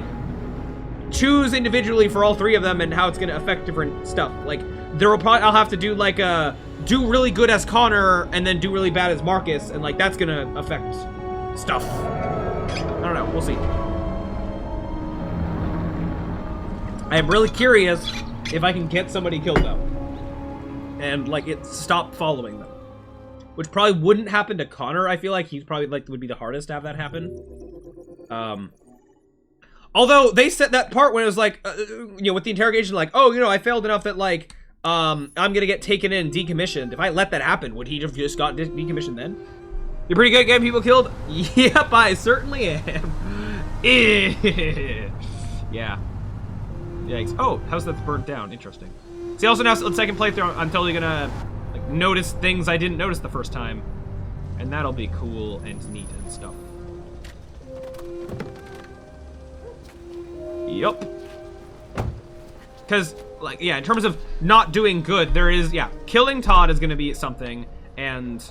choose individually for all 3 of them and how it's gonna affect different stuff. Like there will probably, I'll have to do like do really good as Connor and then do really bad as Marcus, and like that's gonna affect stuff. I don't know, we'll see. I am really curious if I can get somebody killed though. And like it stopped following them, which probably wouldn't happen to Connor. I feel like he's probably like would be the hardest to have that happen. Although they said that part when it was like, you know, with the interrogation, like, oh, you know, I failed enough that like, I'm gonna get taken in and decommissioned. If I let that happen, would he have just got decommissioned then? You're pretty good at getting people killed. Yep, I certainly am. Yeah. Yikes. Oh, house that's burnt down. Interesting. See, also now, second playthrough, I'm totally gonna like notice things I didn't notice the first time, and that'll be cool and neat and stuff. Yup. Because, like, yeah, in terms of not doing good, there is, yeah, killing Todd is gonna be something, and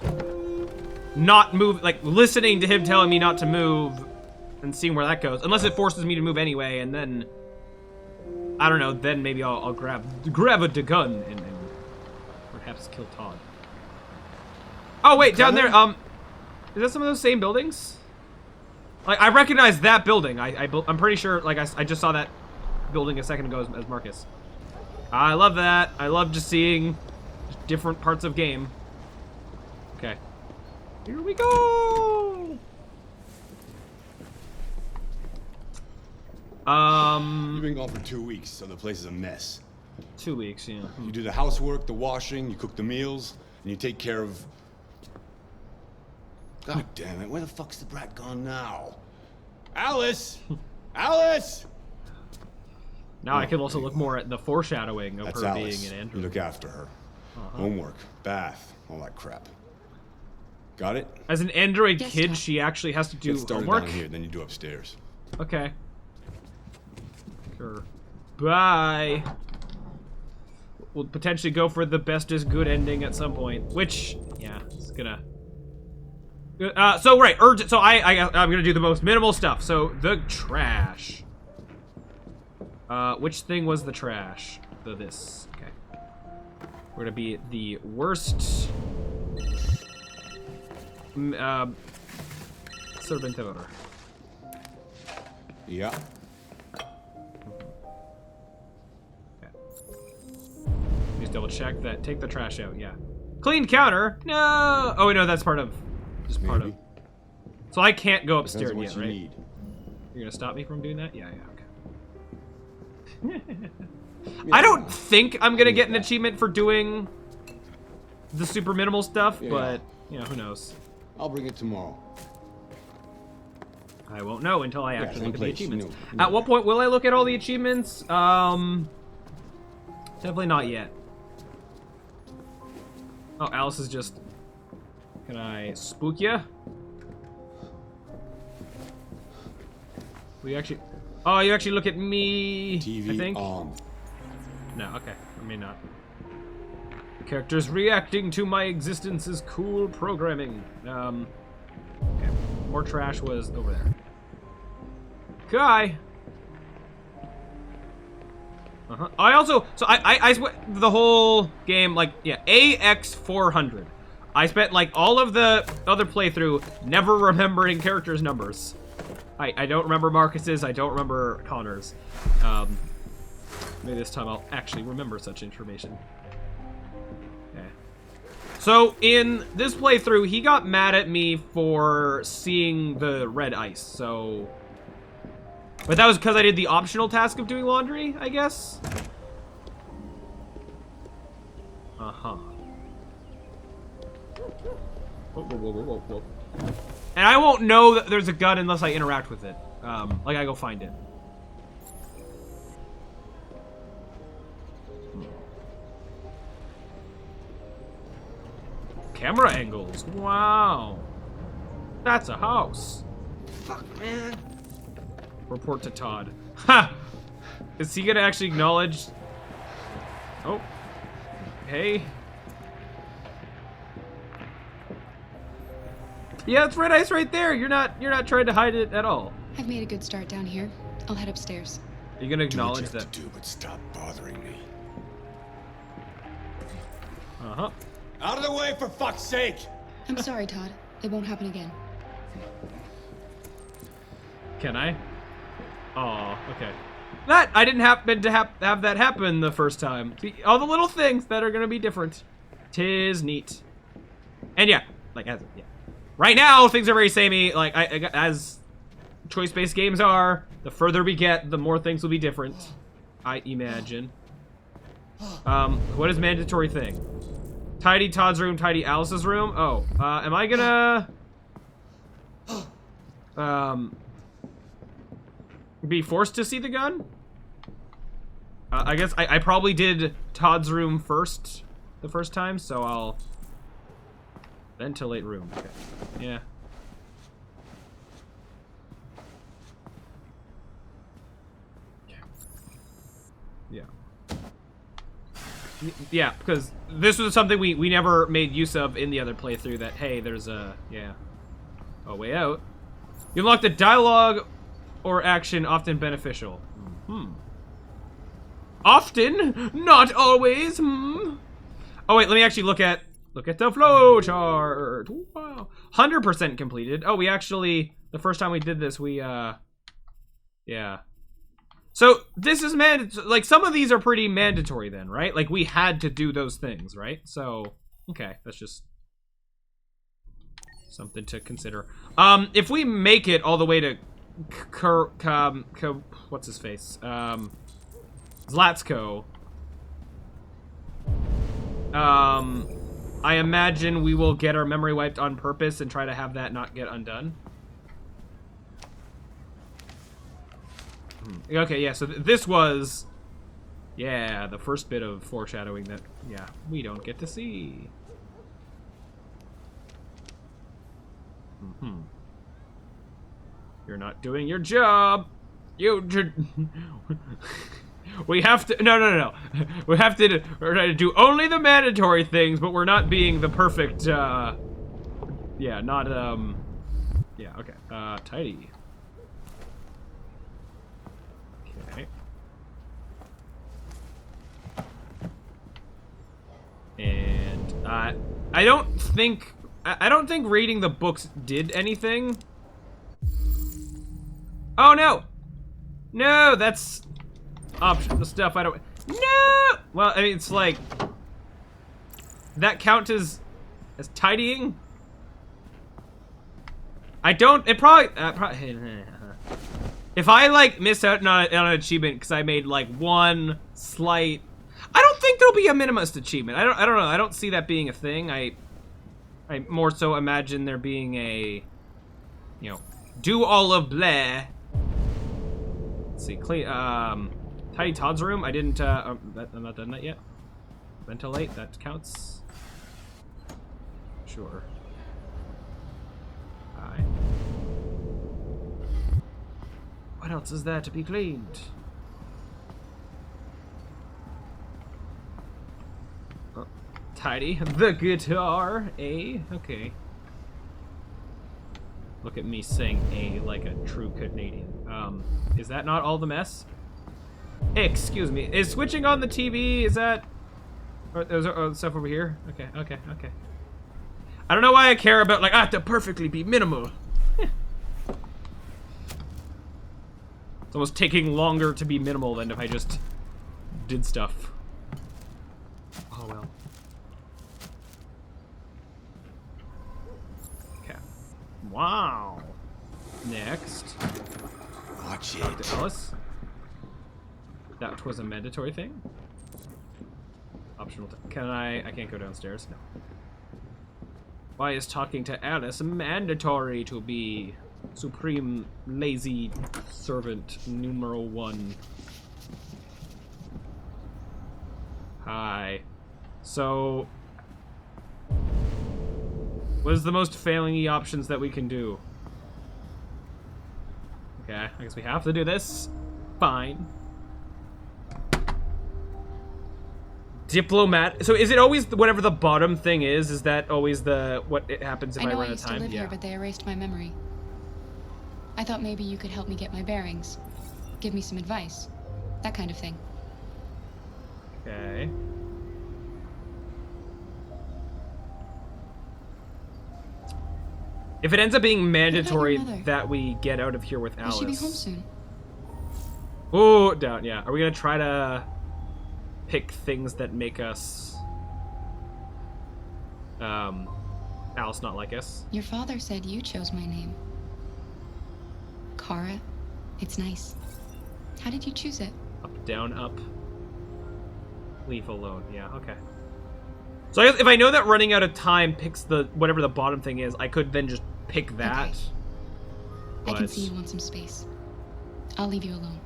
not move, like, listening to him telling me not to move and seeing where that goes. Unless it forces me to move anyway, and then, I don't know, then maybe I'll grab a gun and perhaps kill Todd. Oh, wait, down there, is that some of those same buildings? Like, I recognize that building. I'm pretty sure, like, I just saw that building a second ago as Marcus. I love that. I love just seeing different parts of game. Okay. Here we go! You've been gone for 2 weeks, so the place is a mess. 2 weeks, yeah. You do the housework, the washing, you cook the meals, and you take care of... God damn it, where the fuck's the brat gone now? Alice! Alice! Now I can also look more at the foreshadowing of her Alice. being an android. You look after her. Homework, bath, all that crap. Got it? As an android kid, she actually has to do Get started homework? down here, then you do upstairs. Okay. Sure. Bye. We'll potentially go for the best is good ending at some point, which, yeah, it's gonna... so right, urgent. So I'm gonna do the most minimal stuff. So the trash. Which thing was the trash? This. Okay. We're gonna be the worst. Servantador. Yeah. Okay. Please double check that. Take the trash out. Yeah. Clean counter. No. Oh no, that's part of. Just part of. So I can't go upstairs yet, right? Need. You're gonna stop me from doing that? Yeah, okay. I don't think I'm gonna get an achievement for doing the super minimal stuff, but you know, who knows? I'll bring it tomorrow. I won't know until I actually look at the place, achievements. you know At what point will I look at all the achievements? Definitely not yet. Oh, Alice is just... Can I spook ya? Will you actually... Oh, you actually look at me, TV I think? on. No, okay. I may not. Characters reacting to my existence is cool programming. Okay. More trash was over there. Okay. I also... So I spent the whole game, like, yeah, AX400. I spent, like, all of the other playthrough never remembering characters' numbers. I don't remember Marcus's, I don't remember Connor's. Maybe this time I'll actually remember such information. Okay. So, in this playthrough, he got mad at me for seeing the red ice, so... But that was because I did the optional task of doing laundry, I guess? Uh-huh. Whoa, whoa, whoa, whoa, whoa. And I won't know that there's a gun unless I interact with it. Like I go find it. Camera angles. Wow. That's a house. Fuck, man. Report to Todd. Ha! Is he gonna actually acknowledge? Oh. Hey. Yeah, it's red ice right there. You're not trying to hide it at all. I've made a good start down here. I'll head upstairs. Are you gonna acknowledge do what you that? have to do, but stop bothering me. Uh-huh. Out of the way, for fuck's sake! I'm sorry, Todd. It won't happen again. Can I? Oh, okay. That I didn't happen to have that happen the first time. See, all the little things that are gonna be different. 'Tis neat. And yeah, like yeah. Right now, things are very samey. Like as choice-based games are, the further we get, the more things will be different. I imagine. What is mandatory thing? Tidy Todd's room, tidy Alice's room. Oh, am I gonna be forced to see the gun? I guess I probably did Todd's room first the first time, so I'll ventilate room. Okay. Yeah. Yeah, because this was something we never made use of in the other playthrough. That hey, there's a a way out. You unlock the dialogue or action, often beneficial. Often, not always. Oh wait, let me actually look at the flow chart. Wow, 100% completed. Oh, we actually the first time we did this, we yeah. So this is like some of these are pretty mandatory then, right? Like we had to do those things, right? So okay, that's just something to consider. If we make it all the way to what's his face? Zlatsko. I imagine we will get our memory wiped on purpose and try to have that not get undone. Okay, yeah, so this was, the first bit of foreshadowing that, we don't get to see. You're not doing your job. We have to, no. We're trying to do only the mandatory things, but we're not being the perfect, okay, tidy. Okay. And, I don't think reading the books did anything. Oh, no! No, that's optional stuff I don't... No! Well, I mean, it's like... That count as tidying? I don't... It probably... If I, like, miss out on an achievement because I made, like, one slight... I don't think there'll be a minimalist achievement. I don't know. I don't see that being a thing. I more so imagine there being a... do all of blah. Let's see, clean, Tidy Todd's room. I didn't, I'm not done that yet. Ventilate, that counts. Sure. Aye. What else is there to be cleaned? Oh, tidy. The guitar. A. Okay. Look at me saying A like a true Canadian. Is that not all the mess? Excuse me. Is switching on the TV, is that... There's stuff over here? Okay. I don't know why I care about, like, I have to perfectly be minimal. It's almost taking longer to be minimal than if I just did stuff. Oh, well. Okay. Wow. Next. Watch Talk it. to Alice. That was a mandatory thing. Optional. Can I can't go downstairs. No. Why is talking to Alice mandatory to be supreme lazy servant numero 1? Hi. So, what is the most failing options that we can do? Okay, I guess we have to do this. Fine. Diplomat. So is it always whatever the bottom thing is? Is that always what it happens if I run out of time? I know I used to live here, but they erased my memory. I thought maybe you could help me get my bearings. Give me some advice. That kind of thing. Okay. If it ends up being mandatory that we get out of here with Alice. Will she be home soon? Oh, down, yeah. Are we gonna try to pick things that make us Alice not like us? Your father said you chose my name. Kara. It's nice. How did you choose it? Up, down, up. Leave alone. Yeah, okay. So I guess if I know that running out of time picks the whatever the bottom thing is, I could then just pick that. Okay. I can see you want some space. I'll leave you alone.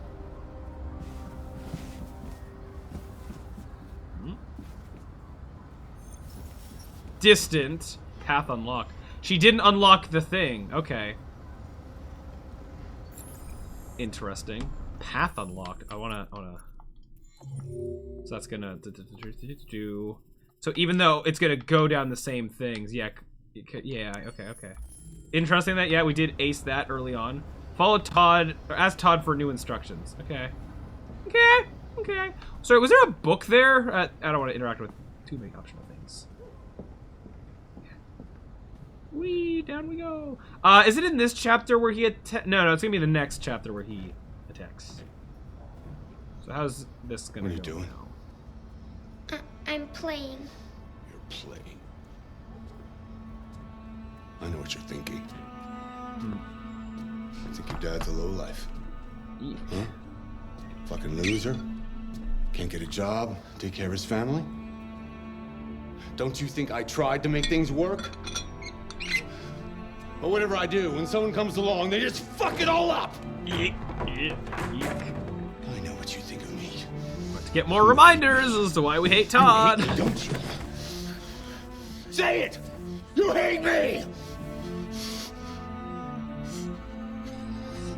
Distant. Path unlocked. She didn't unlock the thing. Okay. Interesting. Path unlocked. I wanna So that's gonna do. So even though it's gonna go down the same things, yeah, okay. Interesting that we did ace that early on. Follow Todd, or ask Todd for new instructions. Okay. Sorry, was there a book there? I don't want to interact with too many optional things. Wee, down we go. Is it in this chapter where he No, it's gonna be the next chapter where he attacks. So how's this gonna go? What are you doing? I'm playing. You're playing. I know what you're thinking. You think your dad's a lowlife? Huh? Fucking loser? Can't get a job, take care of his family? Don't you think I tried to make things work? But whatever I do, when someone comes along, they just fuck it all up! I know what you think of me. To get more reminders as to why we hate Todd. You hate me, don't you? Say it! You hate me!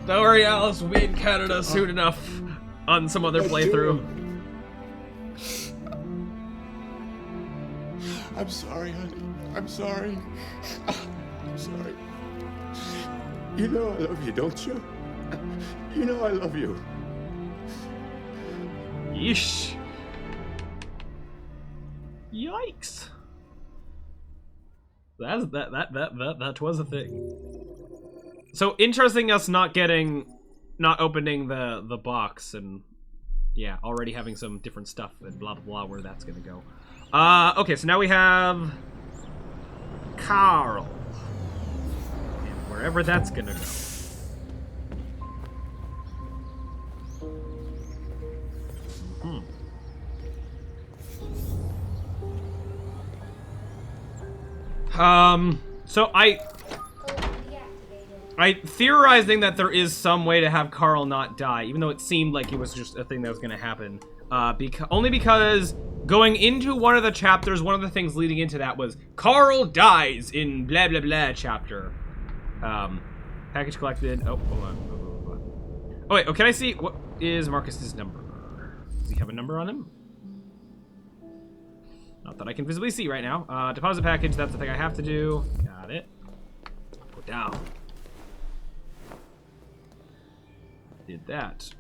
Don't worry, Alice, we'll be in Canada soon enough on some other playthrough. I'm sorry, honey. I'm sorry. I'm sorry. You know I love you, don't you? You know I love you. Yeesh. Yikes. That was a thing. So interesting us not opening the box and already having some different stuff and blah blah blah where that's gonna go. Okay, so now we have Carl. And wherever that's gonna go. So I theorizing that there is some way to have Carl not die, even though it seemed like it was just a thing that was gonna happen. Only because going into one of the chapters, one of the things leading into that was Carl dies in blah blah blah chapter. Package collected. Oh, hold on. Oh wait, can I see what is Marcus's number? Does he have a number on him? Not that I can visibly see right now. Deposit package, that's the thing I have to do. Got it. Put down. Did that.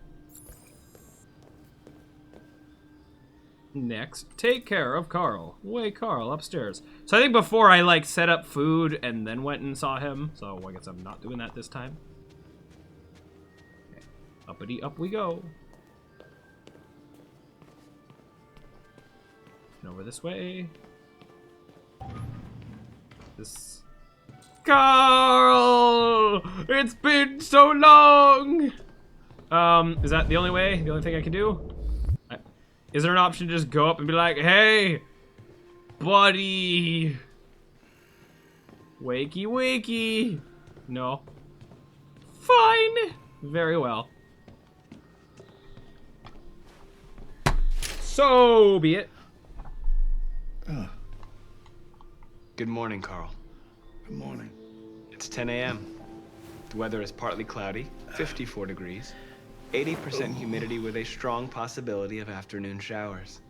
Next, take care of Carl. Way Carl upstairs. So I think before I set up food and then went and saw him. So I guess I'm not doing that this time. Okay. Uppity up we go. And over this way. This. Carl! It's been so long! Is that the only way? The only thing I can do? Is there an option to just go up and be like, hey, buddy, wakey wakey? No. Fine. Very well. So be it. Good morning, Carl. Good morning. It's 10 a.m. The weather is partly cloudy, 54 degrees. 80% humidity with a strong possibility of afternoon showers.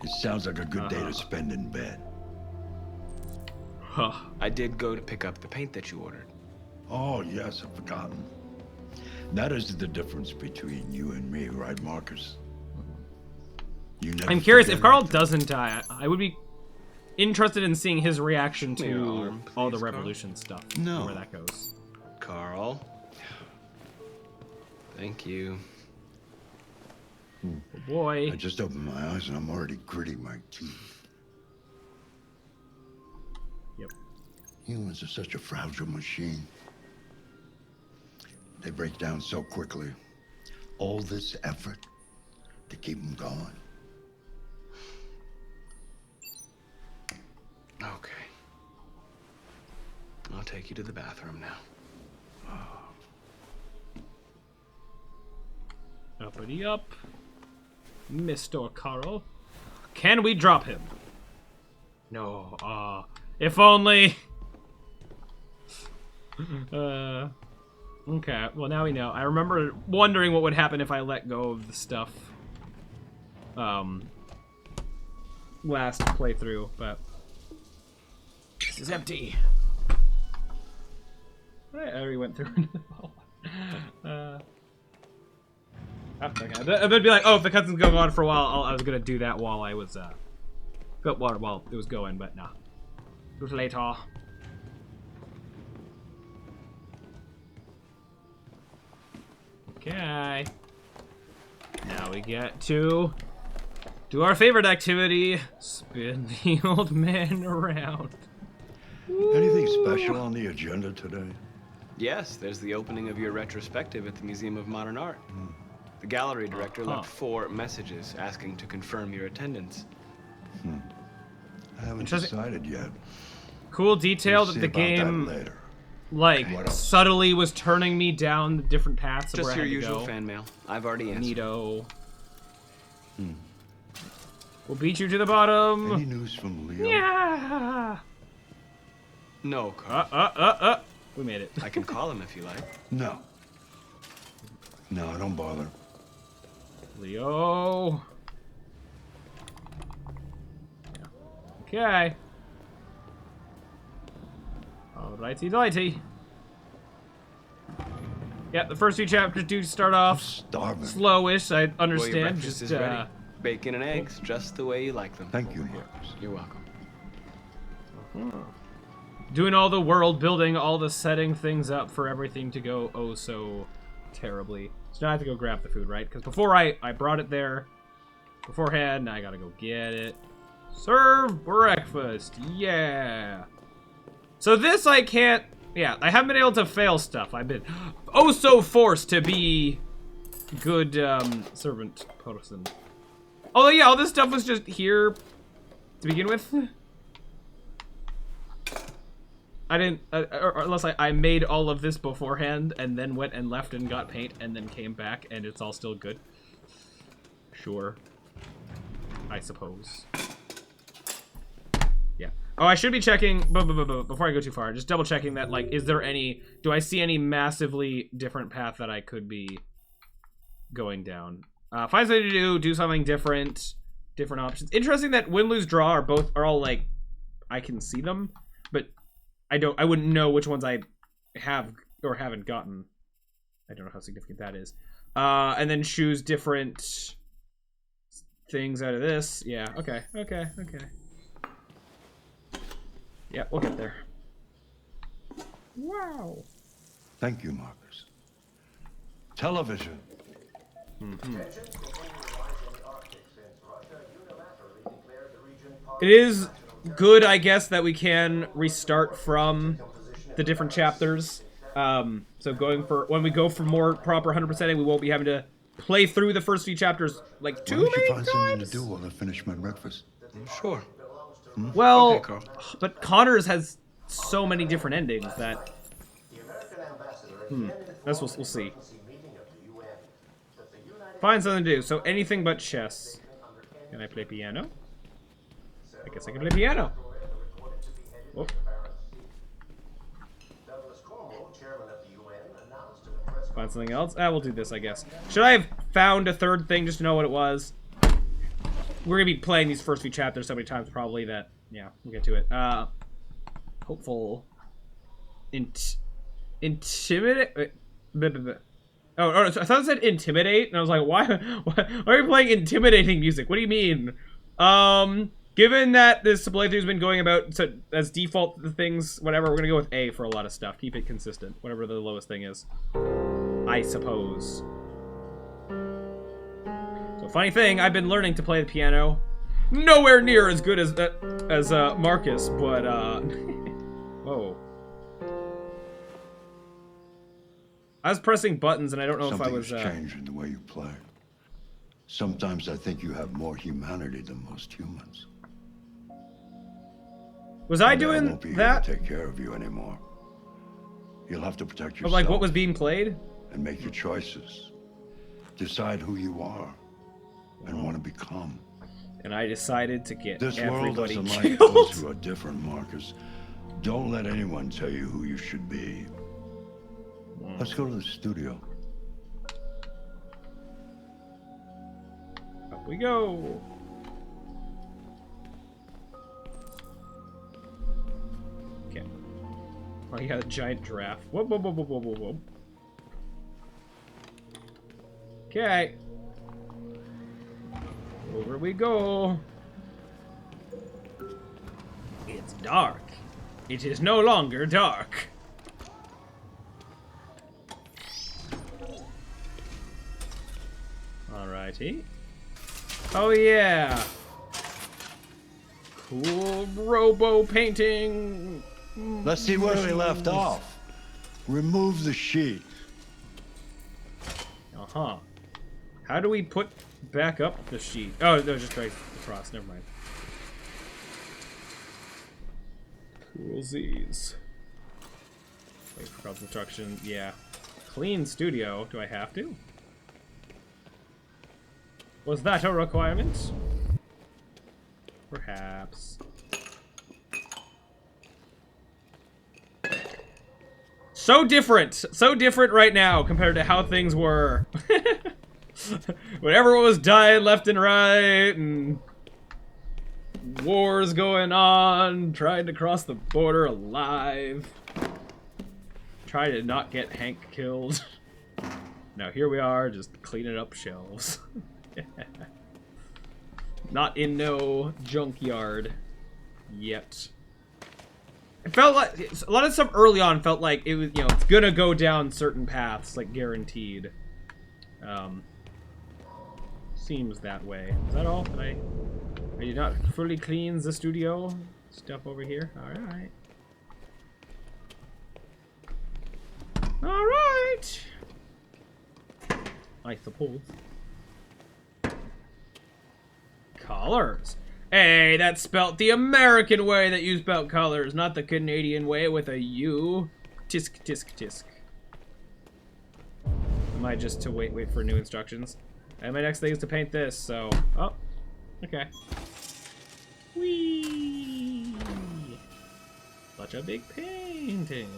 It sounds like a good day to spend in bed. Huh. I did go to pick up the paint that you ordered. Oh, yes, I've forgotten. That is the difference between you and me, right, Marcus? I'm curious, if Carl doesn't die, I would be interested in seeing his reaction to all the Revolution stuff. No. Where that goes. Carl. Thank you. Oh boy. I just opened my eyes and I'm already gritting my teeth. Yep. Humans are such a fragile machine. They break down so quickly. All this effort to keep them going. Okay. I'll take you to the bathroom now. Uppity up. Mr. Carl. Can we drop him? No. If only. Okay, well now we know. I remember wondering what would happen if I let go of the stuff. last playthrough, but this is empty. I already went through it. Okay. I'd be like, oh, if the cutscene's going on for a while, I was gonna do that while I was while it was going, but nah. It was later. Okay. Now we get to do our favorite activity: spin the old man around. Anything special on the agenda today? Yes, there's the opening of your retrospective at the Museum of Modern Art. The gallery director left 4 messages asking to confirm your attendance. I haven't decided yet. Cool detail that the game, like, subtly was turning me down the different paths of Just where I your had to usual go. fan mail. I've already answered. Neato. We'll beat you to the bottom. Any news from Leo? Yeah. No, Carl. We made it. I can call him if you like. No. No, don't bother. Leo. Okay. Alrighty, righty. Yeah, the first 2 chapters do start off slowish. I Well, your understand. breakfast Just is ready. Bacon and eggs, just the way you like them. Thank you, Marcus. You're welcome. doing all the world building, all the setting things up for everything to go oh so terribly. So now I have to go grab the food, right? Because before I brought it there beforehand, now I gotta go get it. Serve breakfast, yeah. So this I can't, yeah, I haven't been able to fail stuff. I've been oh so forced to be good servant person. Although yeah, all this stuff was just here to begin with. I didn't, or unless I made all of this beforehand and then went and left and got paint and then came back and it's all still good. Sure. I suppose. Yeah. Oh, I should be checking, before I go too far, just double checking that, like, is there any, do I see any massively different path that I could be going down? Find something to do something different, different options. Interesting that win, lose, draw are all, like, I can see them, but I wouldn't know which ones I have or haven't gotten. I don't know how significant that is. And then choose different things out of this. Yeah, okay. Yeah, we'll get there. Wow. Thank you, Marcus. Television. It is good, I guess, that we can restart from the different chapters. So going for, when we go for more proper 100%ing, we won't be having to play through the first few chapters like too many find something times. to do while I finish my breakfast. Sure. Well, okay, Carl. But Connor's has so many different endings that. That's what we'll see. Find something to do. So anything but chess. Can I play piano? I guess I can play piano. Oh. Find something else? We'll do this, I guess. Should I have found a third thing just to know what it was? We're gonna be playing these first few chapters so many times probably that, yeah, we'll get to it. Hopeful. Intimidate? Oh, I thought it said intimidate, and I was like, why are you playing intimidating music? What do you mean? Given that this playthrough's been going about so as default the things, whatever, we're gonna go with A for a lot of stuff. Keep it consistent, whatever the lowest thing is. I suppose. So funny thing, I've been learning to play the piano. Nowhere near as good as Marcus, but whoa. I was pressing buttons and I don't know if I was changing the way you play. Sometimes I think you have more humanity than most humans. Was I doing I won't be that? Here to take care of you anymore. You'll have to protect yourself. Of like what was being played? And make your choices. Decide who you are and want to become. And I decided to get this world doesn't killed. like those who are different, Marcus. Don't let anyone tell you who you should be. Let's go to the studio. Up we go. Oh, you got a giant giraffe. Whoop, whoop, whoop, whoop, whoop, whoop, whoop. Okay. Over we go. It's dark. It is no longer dark. Alrighty. Oh yeah. Cool robo painting. Let's see where we left off. Remove the sheet. Uh-huh. How do we put back up the sheet? Oh, no, just drag across. Never mind. Coolsies. Wait for construction. Yeah. Clean studio. Do I have to? Was that a requirement? Perhaps. So different! So different right now compared to how things were. When everyone was dying left and right, and wars going on, trying to cross the border alive. Trying to not get Hank killed. Now here we are, just cleaning up shelves. Not in no junkyard yet. It felt like a lot of stuff early on felt like it was, you know, it's gonna go down certain paths, like guaranteed. Seems that way. Is that all? Are you not fully cleans the studio stuff over here? All right. All right. I suppose. Colors. Hey, that's spelt the American way that you spelt colors, not the Canadian way with a U. Tisk, tisk, tisk. Am I just to wait for new instructions? And my next thing is to paint this, so... Oh, okay. Whee! Such a big painting.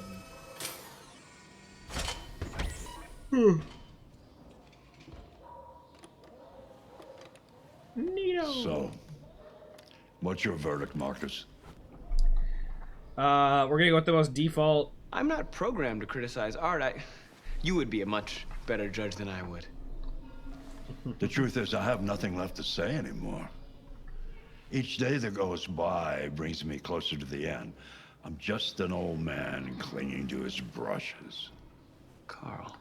Neato. So, what's your verdict, Marcus? We're gonna go with the most default. I'm not programmed to criticize art. You would be a much better judge than I would. The truth is, I have nothing left to say anymore. Each day that goes by brings me closer to the end. I'm just an old man clinging to his brushes. Carl.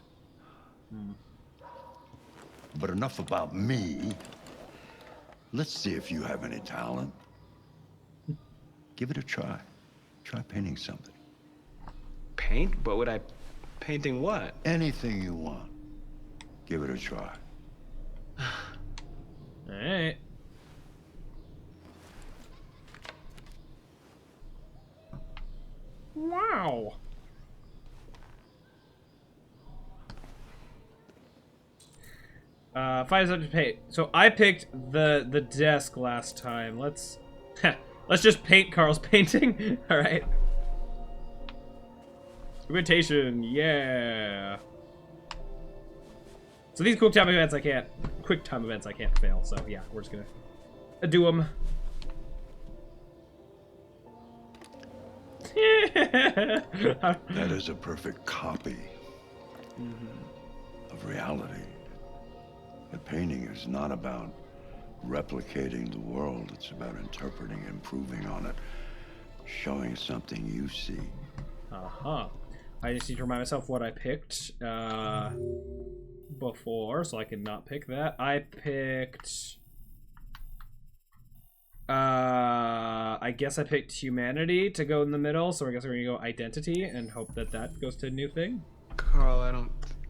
But enough about me. Let's see if you have any talent. Give it a try. Try painting something. Paint? But would I... Painting what? Anything you want. Give it a try. Alright. Wow. Five subject paint. So I picked the desk last time. Let's just paint Carl's painting. All right. Imitation, yeah. So these quick time events I can't fail. So yeah, we're just gonna do them. That is a perfect copy of reality. The painting is not about replicating the world. It's about interpreting, improving on it, showing something you see. Uh-huh. I just need to remind myself what I picked before, so I can not pick that. I picked... I guess I picked humanity to go in the middle, so I guess we're gonna go identity and hope that that goes to a new thing. Carl,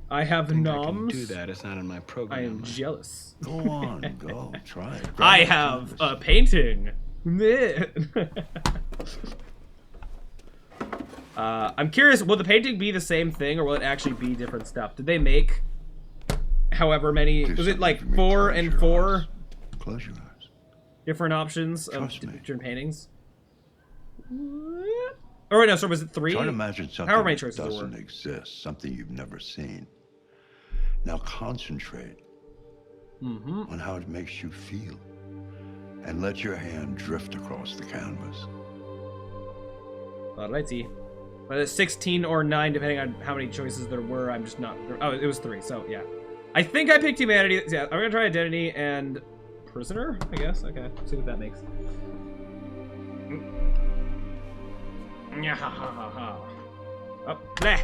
I have noms. I can do that. It's not in my program. I am jealous. Go on, go. Try it. I have a painting. I'm curious, will the painting be the same thing, or will it actually be different stuff? Did they make however many... Was it like 4 and 4? Close your eyes. Different options of different paintings? Or wait, no, so was it 3? Try to imagine something that doesn't exist, something you've never seen. Now concentrate on how it makes you feel, and let your hand drift across the canvas. Alrighty. Whether 16 or 9, depending on how many choices there were. I'm just not. Oh, it was 3. So yeah, I think I picked humanity. Yeah, I'm gonna try identity and prisoner. I guess. Okay, let's see what that makes. Oh, bleh.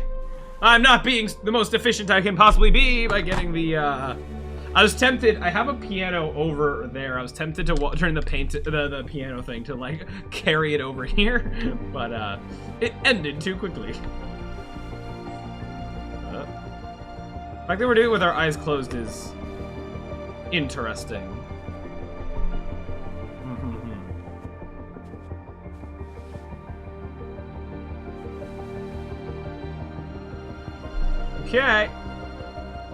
I'm not being the most efficient I can possibly be by getting the, I was tempted, I have a piano over there. I was tempted to turn the piano thing to, like, carry it over here, but, it ended too quickly. The fact that we're doing it with our eyes closed is interesting. Okay.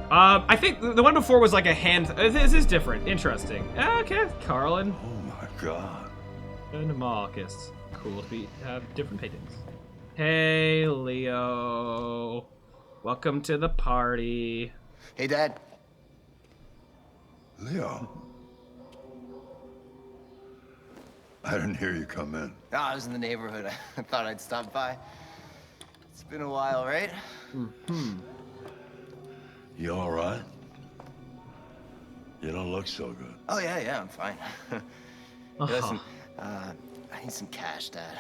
I think the one before was like a hand. This is different. Interesting. Okay, Carlin. Oh my god. And Marcus. Cool to have different paintings. Hey, Leo. Welcome to the party. Hey, Dad. Leo. I didn't hear you come in. Oh, I was in the neighborhood. I thought I'd stop by. It's been a while, right? You all right? You don't look so good. Oh, yeah, I'm fine. Listen, I need some cash, Dad.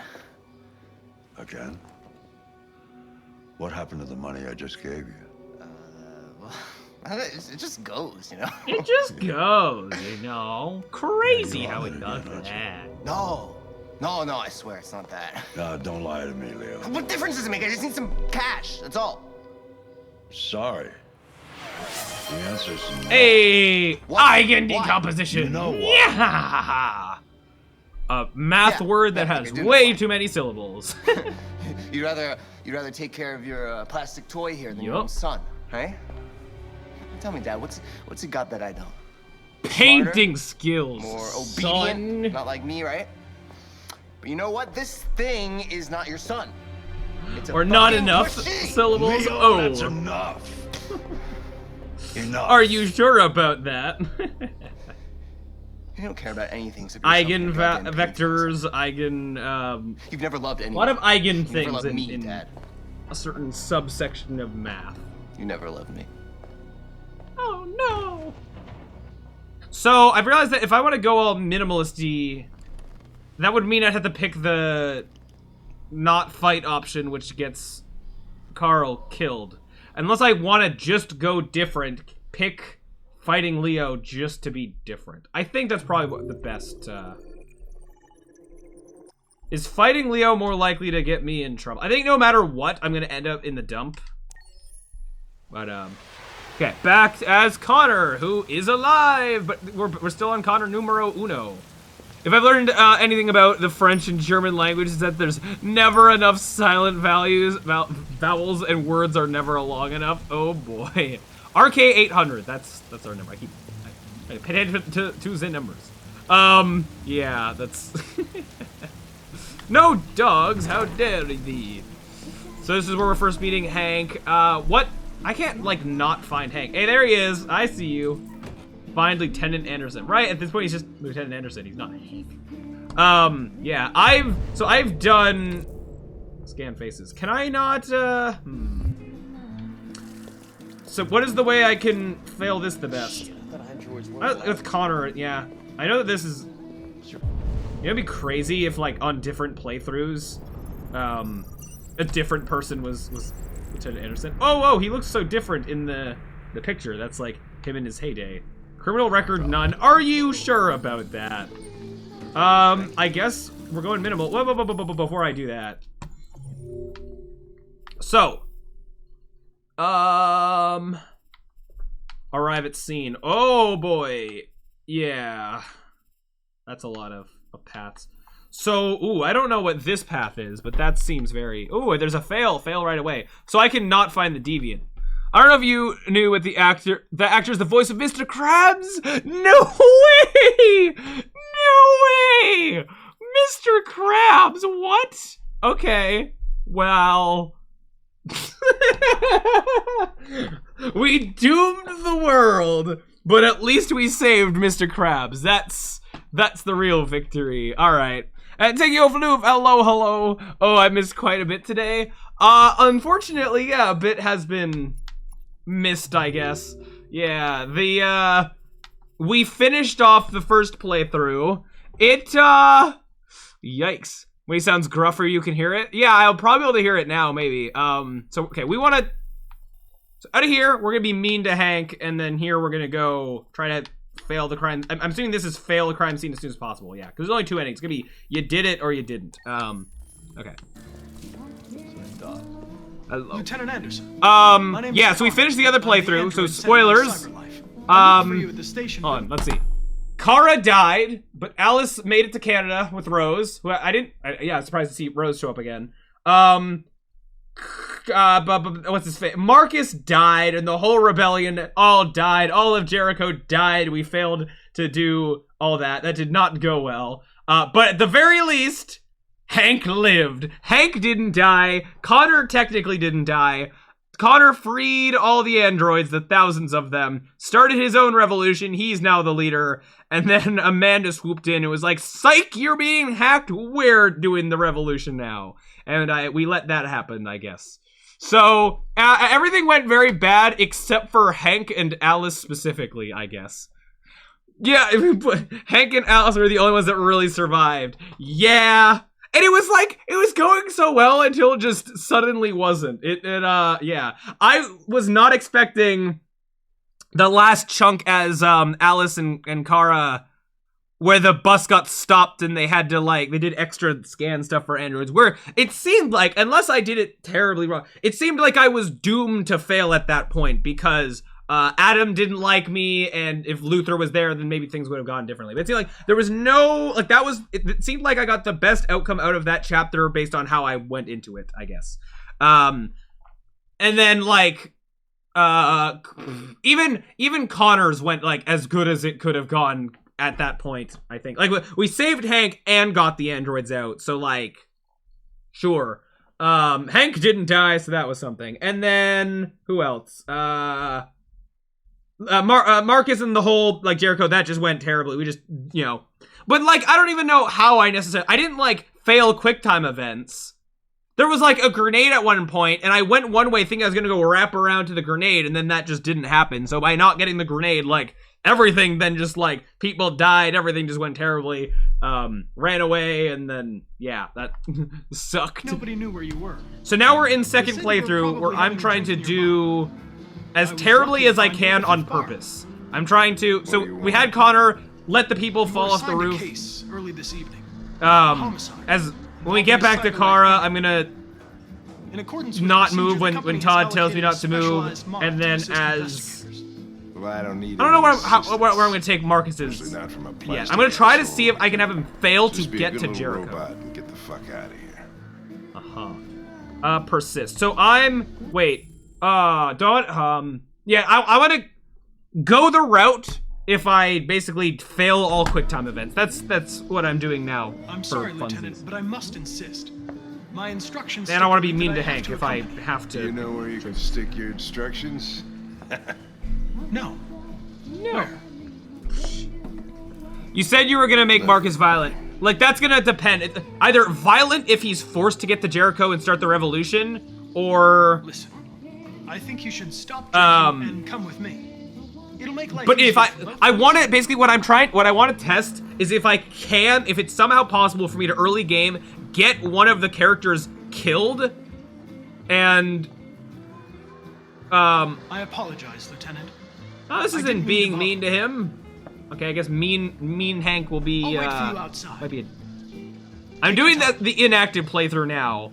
Again? What happened to the money I just gave you? Well, it just goes, you know? It just goes, you know? Crazy how it does that. No, I swear it's not that. No, don't lie to me, Leo. What difference does it make? I just need some cash, that's all. Sorry. The answer's no. Hey, eigen decomposition. You know what? Yeah. A math word that has way too many syllables. You'd rather take care of your plastic toy here than your own son, right? Tell me, Dad, what's it got that I don't? Painting skills. More obedient, not like me, right? But you know what? This thing is not your son. It's or not enough machine. syllables. Leo, oh, that's enough. Enough. Are you sure about that? You don't care about anything. Eigen vectors, eigen. You've never loved anyone. A lot of eigen things never loved me, in Dad. a certain subsection of math. You never loved me. Oh no. So I've realized that if I want to go all minimalist-y, that would mean I'd have to pick the not fight option, which gets Carl killed. Unless I want to just go different, pick fighting Leo just to be different. I think that's probably what the best, Is fighting Leo more likely to get me in trouble? I think no matter what, I'm gonna end up in the dump. But, okay, back as Connor, who is alive, but we're still on Connor numero uno. If I've learned anything about the French and German language, is that there's never enough silent vowels, and words are never long enough. Oh boy. RK800, that's our number. I pay attention to the numbers. Yeah, that's... No dogs, how dare thee. So this is where we're first meeting Hank. What? I can't, like, not find Hank. Hey, there he is. I see you. Find Lieutenant Anderson. Right, at this point, he's just Lieutenant Anderson. He's not Hank. Yeah, I've done... Scan faces. Can I not, So what is the way I can fail this the best? With Connor, yeah. I know that this is... It'd be crazy if, like, on different playthroughs, a different person was Lieutenant Anderson. Oh, he looks so different in the picture. That's, like, him in his heyday. Criminal record, none. Are you sure about that? I guess we're going minimal. Whoa, before I do that. So. Arrive at scene. Oh, boy. Yeah. That's a lot of paths. So, ooh, I don't know what this path is, but that seems very... Ooh, there's a fail right away. So I cannot find the deviant. I don't know if you knew what the actor's the voice of Mr. Krabs. No way! No way! Mr. Krabs, what? Okay, well... We doomed the world, but at least we saved Mr. Krabs. That's the real victory. All right. Take you off loop. Hello. Oh, I missed quite a bit today. Unfortunately, yeah, a bit has been missed, I guess. Yeah, we finished off the first playthrough. Yikes. When he sounds gruffer, you can hear it? Yeah, I'll probably be able to hear it now, maybe. So, okay, we want to... So out of here, we're going to be mean to Hank, and then here we're going to go try to fail the crime. I'm assuming this is fail the crime scene as soon as possible, yeah. Because there's only 2 endings. It's going to be you did it or you didn't. Okay. Hello. Lieutenant Anderson. Yeah, so we finished the other playthrough, so spoilers. Hold on, let's see. Kara died, but Alice made it to Canada with Rose, who I was surprised to see Rose show up again. What's his face? Marcus died, and the whole rebellion all died. All of Jericho died. We failed to do all that. That did not go well. But at the very least, Hank lived. Hank didn't die. Connor technically didn't die. Connor freed all the androids, the thousands of them, started his own revolution. He's now the leader. And then Amanda swooped in and was like, psych, you're being hacked. We're doing the revolution now. And we let that happen, I guess. So everything went very bad except for Hank and Alice specifically, I guess. Yeah, Hank and Alice were the only ones that really survived. Yeah. And it was going so well until it just suddenly wasn't. Yeah. I was not expecting the last chunk as Alice and Kara, where the bus got stopped and they had to they did extra scan stuff for androids, where it seemed like, unless I did it terribly wrong, it seemed like I was doomed to fail at that point because Adam didn't like me, and if Luther was there, then maybe things would have gone differently. But it seemed like there was no, it seemed like I got the best outcome out of that chapter based on how I went into it, I guess. And then even Connor's went as good as it could have gone at that point, I think. We saved Hank and got the androids out, so sure. Hank didn't die, so that was something. And then who else? Marcus and the whole Jericho, that just went terribly. We just, but I don't even know how I didn't fail QuickTime events. There was a grenade at one point, and I went one way thinking I was gonna go wrap around to the grenade, and then that just didn't happen. So by not getting the grenade, everything then just people died, everything just went terribly, ran away, and then yeah, that sucked. Nobody knew where you were. So now we're in second playthrough where I'm trying to do as terribly as I can on purpose. I'm trying to, so we had Connor let the people fall off the roof. Early this evening. When we get back to Kara, I'm gonna not move when Todd tells me not to move, and then as well, I don't know where I'm gonna take Marcus's. Not from a yeah, I'm gonna try to see if I can have him fail to get to Jericho. Robot and get the fuck out of here. Persist. So yeah, I want to go the route if I basically fail all QuickTime events. That's what I'm doing now. I'm sorry, Lieutenant, but I must insist. My instructions. And I want to be mean to Hank if I have to. Do you know where you can stick your instructions? No. Where? You said you were gonna make Marcus violent. That's gonna depend. Either violent if he's forced to get to Jericho and start the revolution, or listen. I think you should stop drinking and come with me. It'll make life But if easier. I want to, basically what I want to test is if it's somehow possible for me to early game get one of the characters killed, and I apologize, Lieutenant. Oh, this isn't being mean to him. Okay, I guess mean Hank will be. I'll wait for you outside. Might be I'm doing the inactive playthrough now,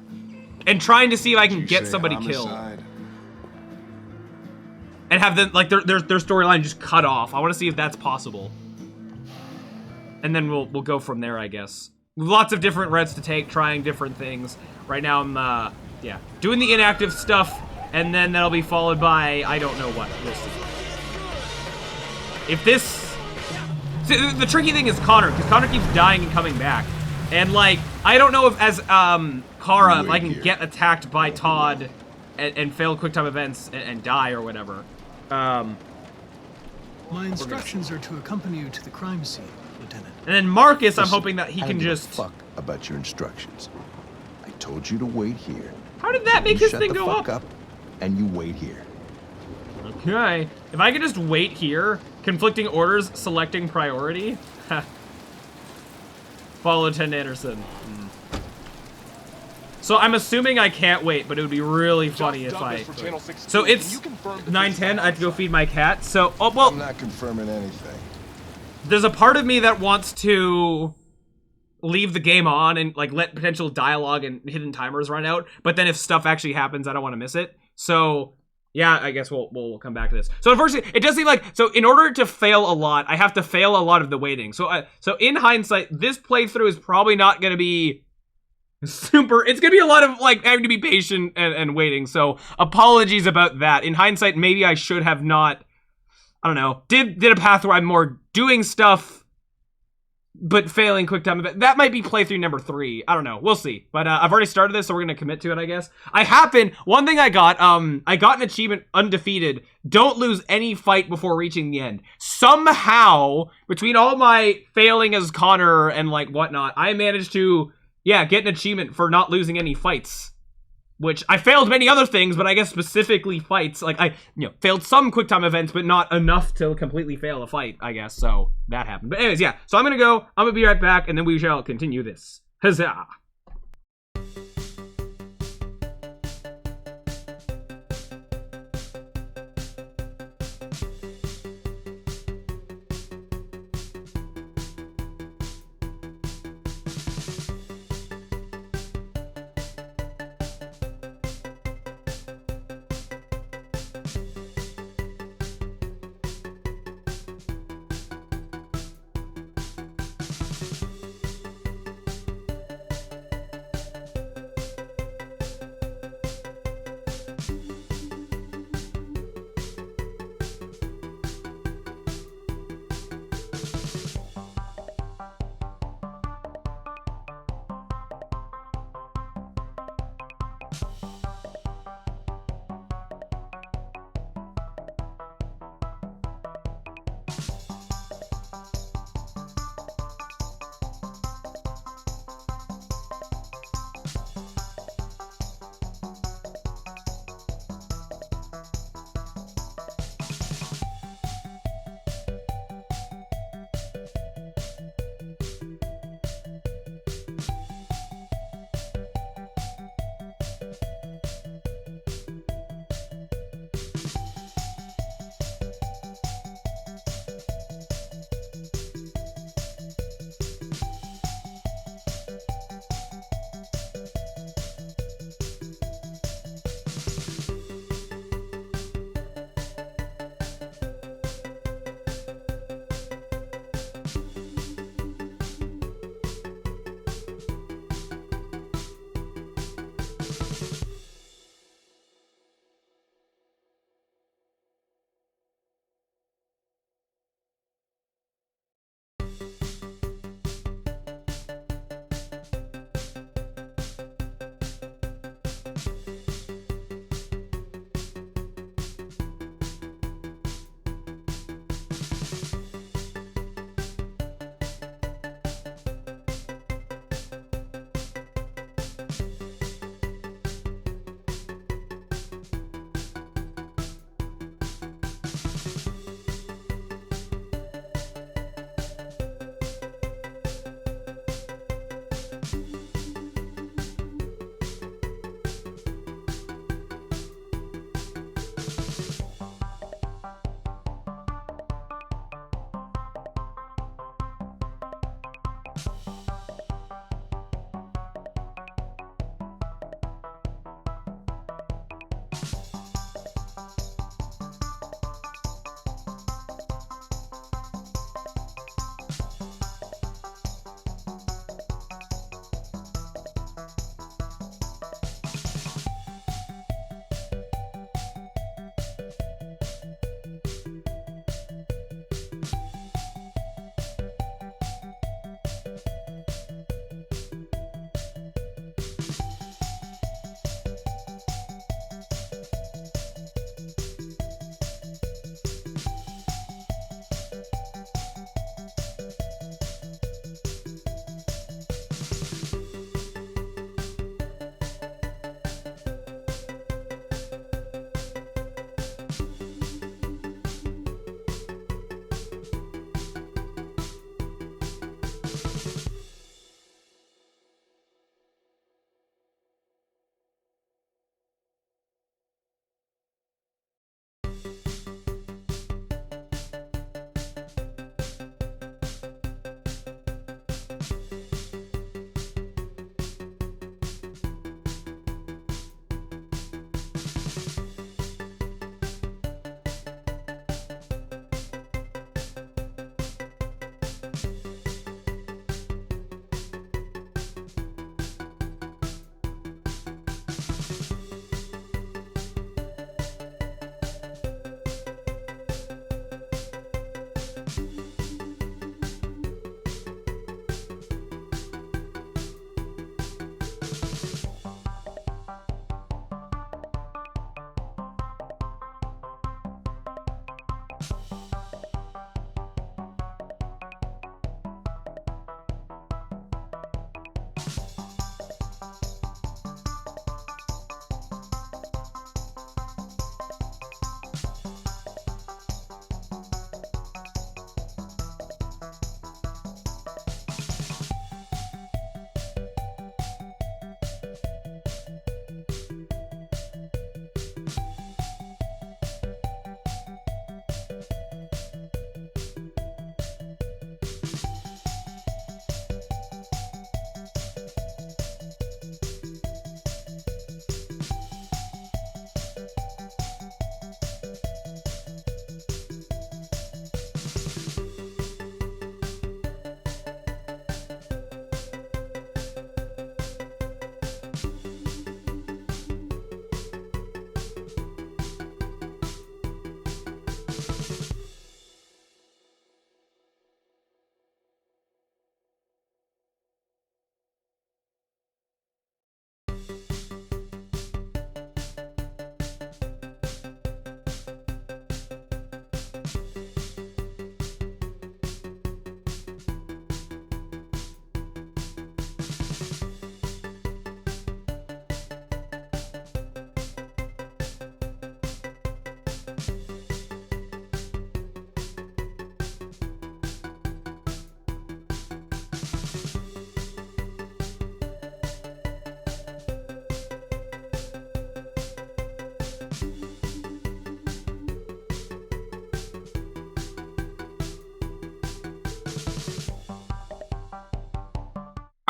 and trying to see if I can get somebody killed. And have them their storyline just cut off. I want to see if that's possible, and then we'll go from there, I guess. Lots of different routes to take, trying different things. Right now I'm doing the inactive stuff, and then that'll be followed by I don't know what. We'll see. If this, the tricky thing is Connor, because Connor keeps dying and coming back, and I don't know if as Kara if I can get attacked by Todd and fail QuickTime events and die or whatever. My instructions are to accompany you to the crime scene, Lieutenant. And then Marcus, I'm hoping that he can just... fuck about your instructions. I told you to wait here How did that make his thing go up? And you wait here. Okay. If I could just wait here, conflicting orders, selecting priority. Follow Lieutenant Anderson. So I'm assuming I can't wait, but it would be really funny if I... So it's 9:10, I have to go feed my cat. So, oh, well... I'm not confirming anything. There's a part of me that wants to leave the game on and like let potential dialogue and hidden timers run out. But then if stuff actually happens, I don't want to miss it. So yeah, I guess we'll come back to this. So unfortunately, it does seem like, so in order to fail a lot, I have to fail a lot of the waiting. So so in hindsight, this playthrough is probably not going to be super, it's going to be a lot of like having to be patient and waiting. So apologies about that. In hindsight, maybe I should have not, I don't know, did a path where I'm more doing stuff but failing quick time event. That might be playthrough number 3. I don't know. We'll see. But I've already started this, so we're gonna commit to it, I guess. One thing I got an achievement, undefeated. Don't lose any fight before reaching the end. Somehow, between all my failing as Connor and like whatnot, I managed to, get an achievement for not losing any fights. Which, I failed many other things, but I guess specifically fights. Like, I, failed some QuickTime events, but not enough to completely fail a fight, I guess. So, that happened. But anyways, yeah. So, I'm gonna go. I'm gonna be right back, and then we shall continue this. Huzzah!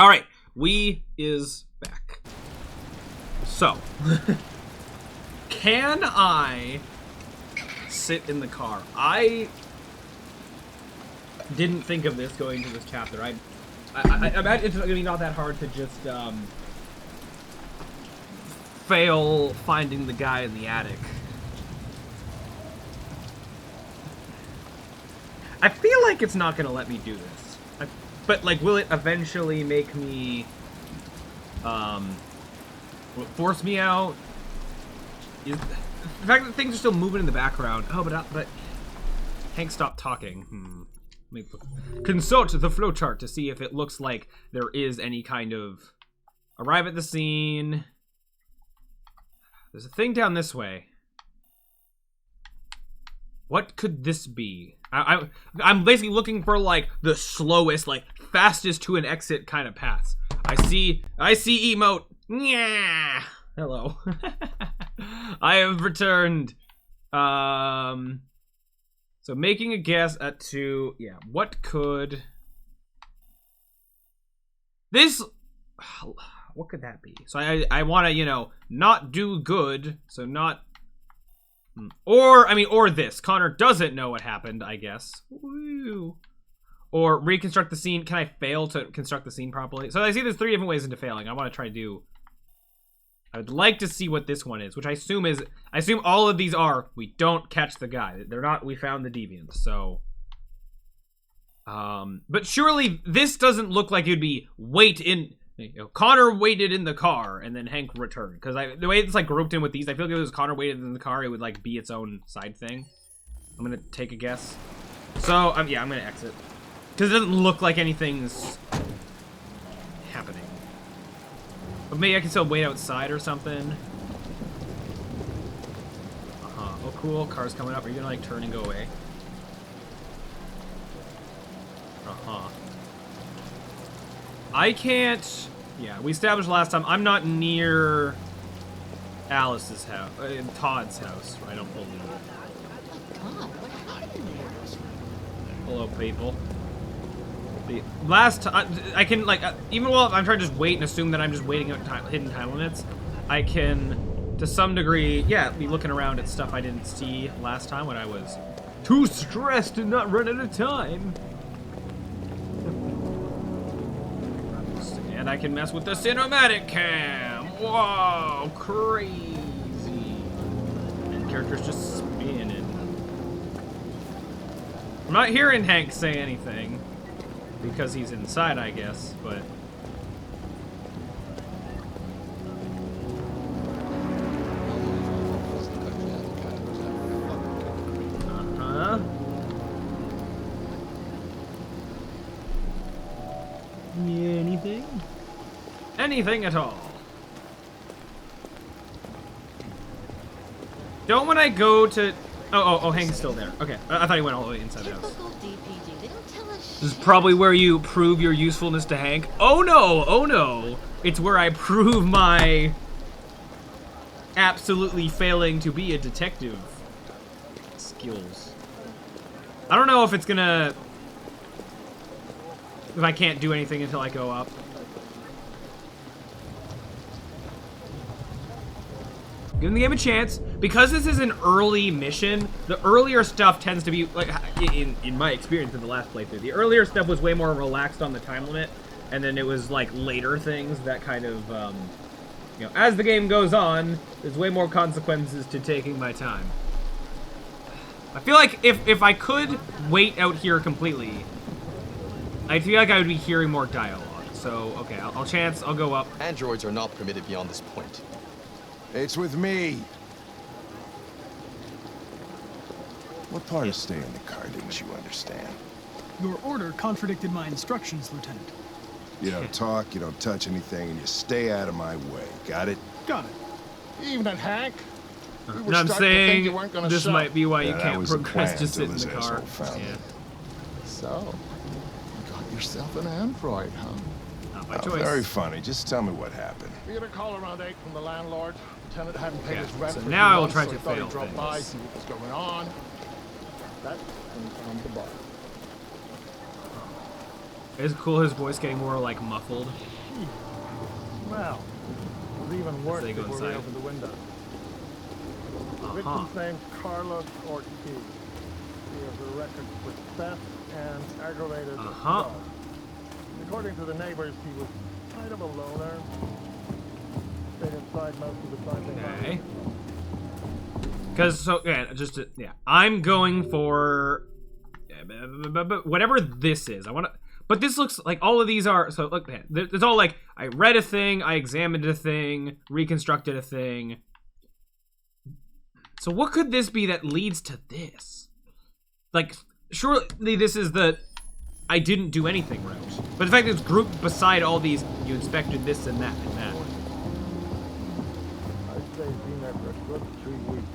All right, we is back. So, can I sit in the car? I didn't think of this going into this chapter. I imagine it's gonna be not that hard to just fail finding the guy in the attic. I feel like it's not gonna let me do this, but like, will it eventually make me? Will it force me out? The fact that things are still moving in the background. Oh, but Hank stopped talking. Consult the flowchart to see if it looks like there is any kind of arrive at the scene. There's a thing down this way. What could this be? I'm basically looking for like the slowest, like fastest to an exit kind of paths. I see emote. Yeah. Hello. I have returned. So making a guess at two. Yeah. What could this? What could that be? So I want to, you know, not do good. So not. Or this. Connor doesn't know what happened, I guess. Woo. Or reconstruct the scene. Can I fail to construct the scene properly? So I see there's 3 different ways into failing. I want to try to do. I would like to see what this one is, which I assume all of these are, we don't catch the guy. They're not, we found the deviant, so. But surely this doesn't look like it'd be Connor waited in the car and then Hank returned. Because the way it's like grouped in with these, I feel like if it was Connor waited in the car, it would like be its own side thing. I'm gonna take a guess. So, yeah, I'm gonna exit. Because it doesn't look like anything's happening. But maybe I can still wait outside or something. Oh, cool. Car's coming up. Are you gonna, like, turn and go away? I can't... Yeah, we established last time. I'm not near Alice's house. Todd's house. I don't believe. Hello, people. The last time I can, like, even while I'm trying to just wait and assume that I'm just waiting out hidden time limits, I can, to some degree, yeah, be looking around at stuff I didn't see last time when I was too stressed and not run out of time. And I can mess with the cinematic cam. Whoa, crazy. And characters just spinning. I'm not hearing Hank say anything. Because he's inside, I guess, but... Anything? Anything at all. Don't when I go to... Oh, Hank's still there. Okay, I thought he went all the way inside the house. This is probably where you prove your usefulness to Hank. Oh no! It's where I prove my absolutely failing to be a detective skills. I don't know if it's gonna... If I can't do anything until I go up. Giving the game a chance. Because this is an early mission, the earlier stuff tends to be, like, in my experience in the last playthrough, the earlier stuff was way more relaxed on the time limit, and then it was, like, later things that kind of, you know, as the game goes on, there's way more consequences to taking my time. I feel like if I could wait out here completely, I feel like I would be hearing more dialogue. So, okay, I'll go up. Androids are not permitted beyond this point. It's with me. What part of staying in the car didn't you understand? Your order contradicted my instructions, Lieutenant. You don't talk, you don't touch anything, and you stay out of my way. Got it? Got it. Evening, Hank. No, I'm saying this might be why you can't progress just sit in the car. Yeah. So, you got yourself an android, huh? Not my choice. Very funny. Just tell me what happened. We had a call around 8 from the landlord. Lieutenant hadn't paid his rent so for now I will 2 try months, to so I fail thought he'd drop things. by, see what was going on. That and found the bar. It's cool his voice getting more, like, muffled. Well, it was even worse they go before we inside. opened the window. The victim's name's Carlos Ortiz. He has a record for theft and aggravated assault. According to the neighbors, he was kind of a loner. Stayed inside most of the time. Okay. Because, I'm going for whatever this is. I want to, but this looks like all of these are, so look, man, it's all like, I read a thing, I examined a thing, reconstructed a thing. So what could this be that leads to this? Like, surely this is the I didn't do anything route. But the fact that it's grouped beside all these, you inspected this and that and that. I'd say he's been there for a good 3 weeks.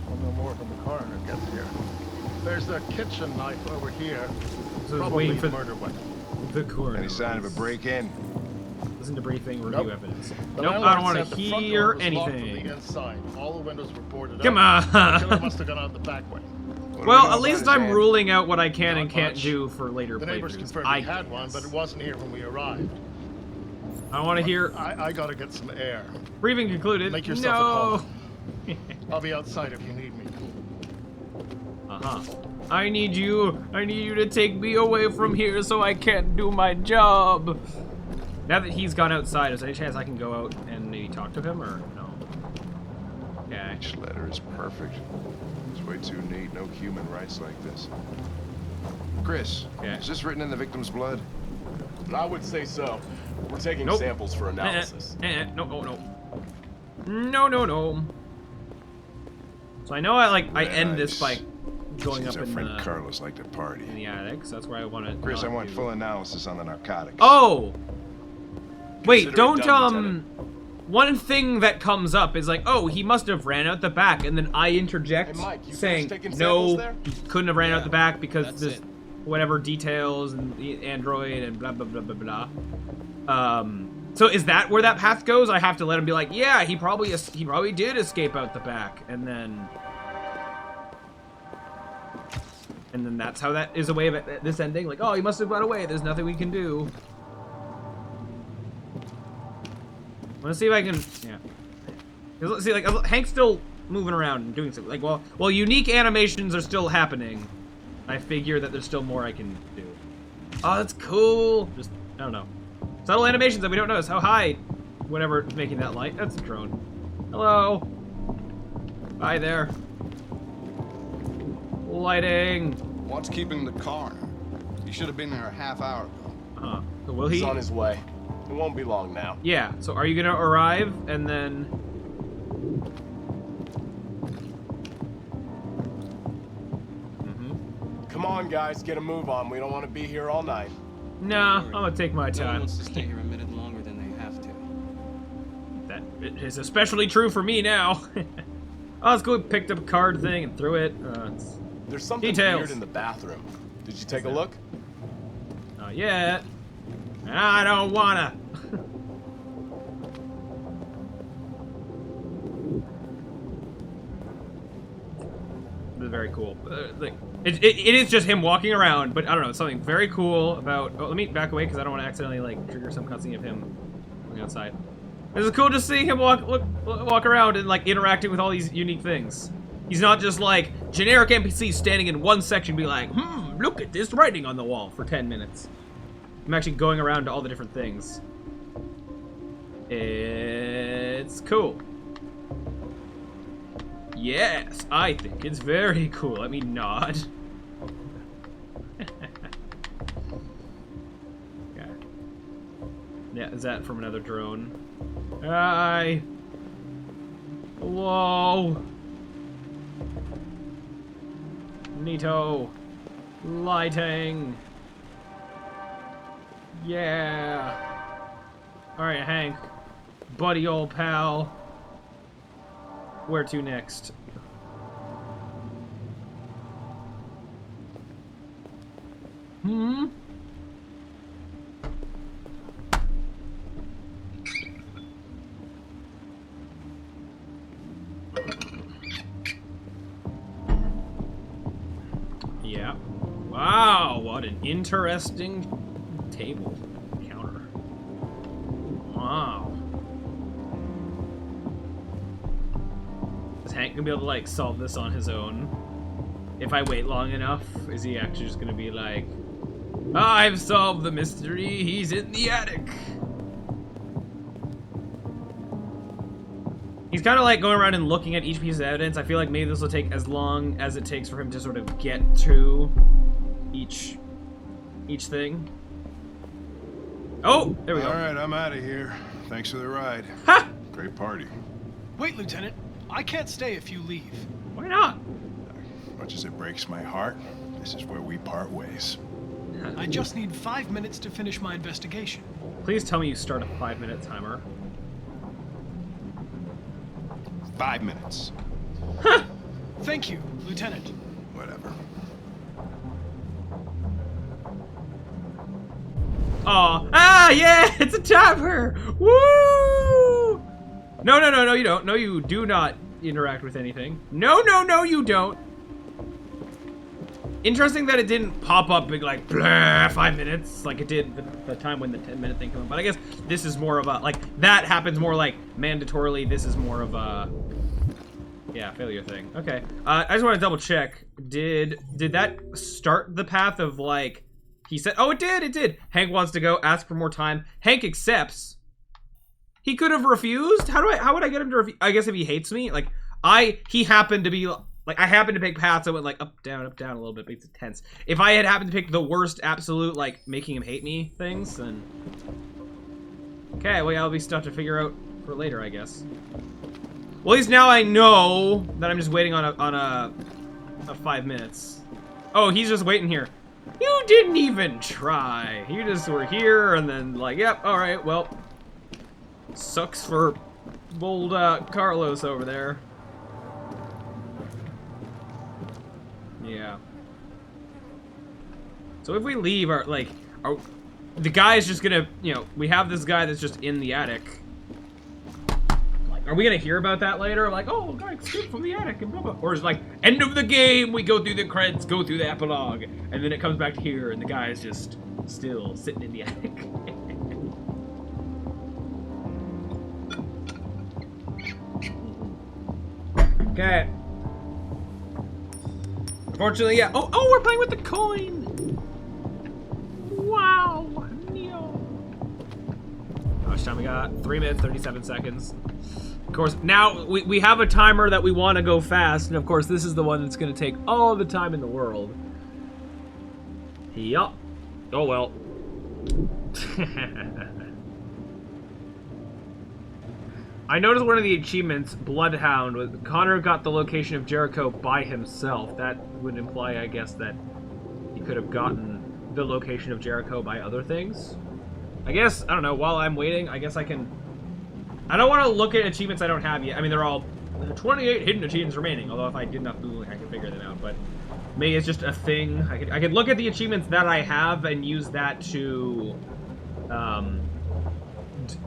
We'll know more when the coroner gets here. There's a kitchen knife over here. So probably waiting for the murder weapon. The coroner. Any sign of a break-in? Listen to briefing, review evidence. The Nope, I don't want to hear anything. From the inside. All the windows were boarded Come up. on. The killer must have gone out the back way. Well, at least I'm ruling out what I can and can't do for later The neighbors playthroughs. confirmed he had one, but it wasn't here when we arrived. I want to hear. I gotta get some air. Briefing concluded. Make yourself at home. I'll be outside if you need me. I need you to take me away from here so I can't do my job. Now that he's gone outside, is there any chance I can go out and maybe talk to him, or no? Okay. Each letter is perfect. It's way too neat. No human writes like this. Chris, is this written in the victim's blood? I would say so. We're taking samples for analysis. No. So I know I end this by going Seems up our in friend the Carlos liked to party. in the attic, so that's where I want to. Chris, I want full analysis on the narcotics. Oh! Wait, Consider it don't, done, Lieutenant. one thing that comes up is like, oh, he must have ran out the back, and then I interject Hey, Mike, you saying, finished taking no, samples there? he couldn't have ran out the back because there's whatever details and the android and blah, blah, blah, blah, blah. So is that where that path goes? I have to let him be like, yeah, he probably did escape out the back, and then that's how that is a way of this ending. Like, oh, he must have got away. There's nothing we can do. Let's see if I can, yeah. Let's see, like, Hank's still moving around and doing something. Like, while unique animations are still happening, I figure that there's still more I can do. Oh, that's cool. Just, I don't know. Subtle animations that we don't notice. How high? Whatever making that light. That's a drone. Hello. Hi there. Lighting. What's keeping the coroner? He should have been there a half hour ago. So will he? He's on his way. It won't be long now. Yeah. So are you gonna arrive and then? Come on, guys, get a move on. We don't want to be here all night. Nah, I'm gonna take my No one time. wants to stay here a minute longer than they have to. That is especially true for me now. Oh, let's go. Picked up a card thing and threw it. There's something details. weird in the bathroom. Did you take a look? Not yet. I don't wanna. This is very cool. It is just him walking around, but I don't know. It's something very cool about. Oh, let me back away because I don't want to accidentally like trigger some cutscene of him going outside. This is cool just seeing him walk around and like interacting with all these unique things. He's not just like generic NPC standing in one section, be like, look at this writing on the wall for 10 minutes. I'm actually going around to all the different things. It's cool. Yes, I think it's very cool. Let me nod. Okay. Yeah, is that from another drone? Hi. Whoa. Neato. Lighting. Yeah. Alright, Hank. Buddy, old pal. Where to next? Yeah. Wow, what an interesting table. Counter. Wow. Is Hank gonna be able to, like, solve this on his own? If I wait long enough, is he actually just gonna be like, I've solved the mystery, he's in the attic? He's kind of like going around and looking at each piece of evidence. I feel like maybe this will take as long as it takes for him to sort of get to each thing. Oh, there we go. All right, I'm out of here. Thanks for the ride. Ha! Great party. Wait, Lieutenant. I can't stay if you leave. Why not? Much as it breaks my heart, this is where we part ways. I just need 5 minutes to finish my investigation. Please tell me you start a 5-minute timer. 5 minutes. Thank you, Lieutenant. Whatever. Aw. Ah, yeah, it's a timer! Woo! No, you don't. No, you do not interact with anything. No, you don't. Interesting that it didn't pop up big like, blah, 5 minutes, like it did the time when the 10-minute thing came up. But I guess this is more of a, like, that happens more like mandatorily. This is more of a, yeah, failure thing. Okay. I just want to double check. Did that start the path of, like, he said, oh, it did. Hank wants to go, ask for more time. Hank accepts. He could have refused. How would I get him to refuse? I guess if he hates me, like, he happened to be, like, I happened to pick paths that went, like, up, down, a little bit, makes it tense. If I had happened to pick the worst absolute, like, making him hate me things, then... Okay, well, I'll be stuff to figure out for later, I guess. Well, at least now I know that I'm just waiting on a 5 minutes. Oh, he's just waiting here. You didn't even try. You just were here, and then, like, yep, alright, well... Sucks for old, Carlos over there. Yeah. So if we leave, the guy's just gonna, you know, we have this guy that's just in the attic. Like, are we gonna hear about that later? Like, oh, guy escaped from the attic and blah blah. Or is it like, end of the game, we go through the credits, go through the epilogue, and then it comes back to here, and the guy's just still sitting in the attic. Okay. Unfortunately, yeah. Oh, we're playing with the coin. Wow. Neo. How much time we got? 3 minutes, 37 seconds. Of course, now we have a timer that we want to go fast, and of course, this is the one that's going to take all the time in the world. Yup. Oh well. I noticed one of the achievements, Bloodhound, was Connor got the location of Jericho by himself. That would imply, I guess, that he could have gotten the location of Jericho by other things. I guess, I don't know, while I'm waiting, I guess I can... I don't want to look at achievements I don't have yet. I mean, they're all 28 hidden achievements remaining, although if I did enough Googling, I could figure them out, but maybe it's just a thing. I could look at the achievements that I have and use that to,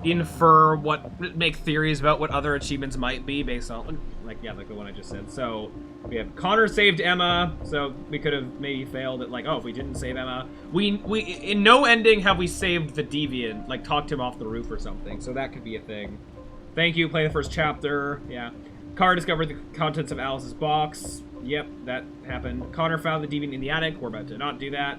infer make theories about what other achievements might be based on, like the one I just said. So we have Connor saved Emma, so we could have maybe failed at, like, oh, if we didn't save Emma, we in no ending have we saved the deviant, like talked him off the roof or something, so that could be a thing. Thank you, play the first chapter. Yeah. Car discovered the contents of Alice's box. Yep, that happened. Connor found the deviant in the attic. We're about to not do that.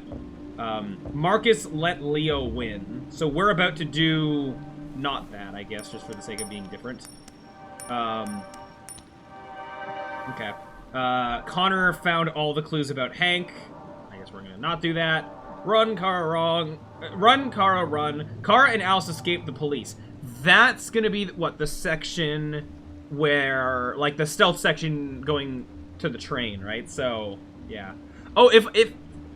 Marcus let Leo win. So we're about to do not that, I guess, just for the sake of being different. Okay. Connor found all the clues about Hank. I guess we're gonna not do that. Run, Kara, wrong. Run, Kara, run. Kara and Alice escape the police. That's gonna be, what, the section where, like, the stealth section going to the train, right? So, yeah. Oh, if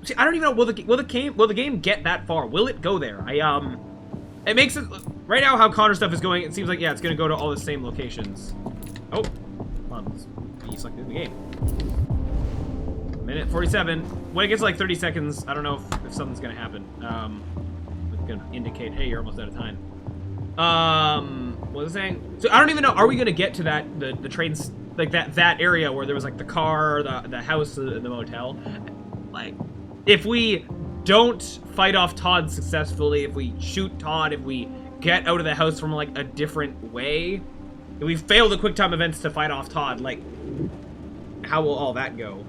see, I don't even know, will the game get that far? Will it go there? It makes it, right now how Connor stuff is going, it seems like, yeah, it's gonna go to all the same locations. Oh, come on, be selected in the game. Minute 47. When it gets to like 30 seconds, I don't know if something's gonna happen. It's gonna indicate, hey, you're almost out of time. What was I saying? So I don't even know, are we gonna get to that, the trains, like that area where there was like the car, the house, and the motel? Like, if we don't fight off Todd successfully, if we shoot Todd, if we get out of the house from, like, a different way, if we fail the quick time events to fight off Todd, like, how will all that go?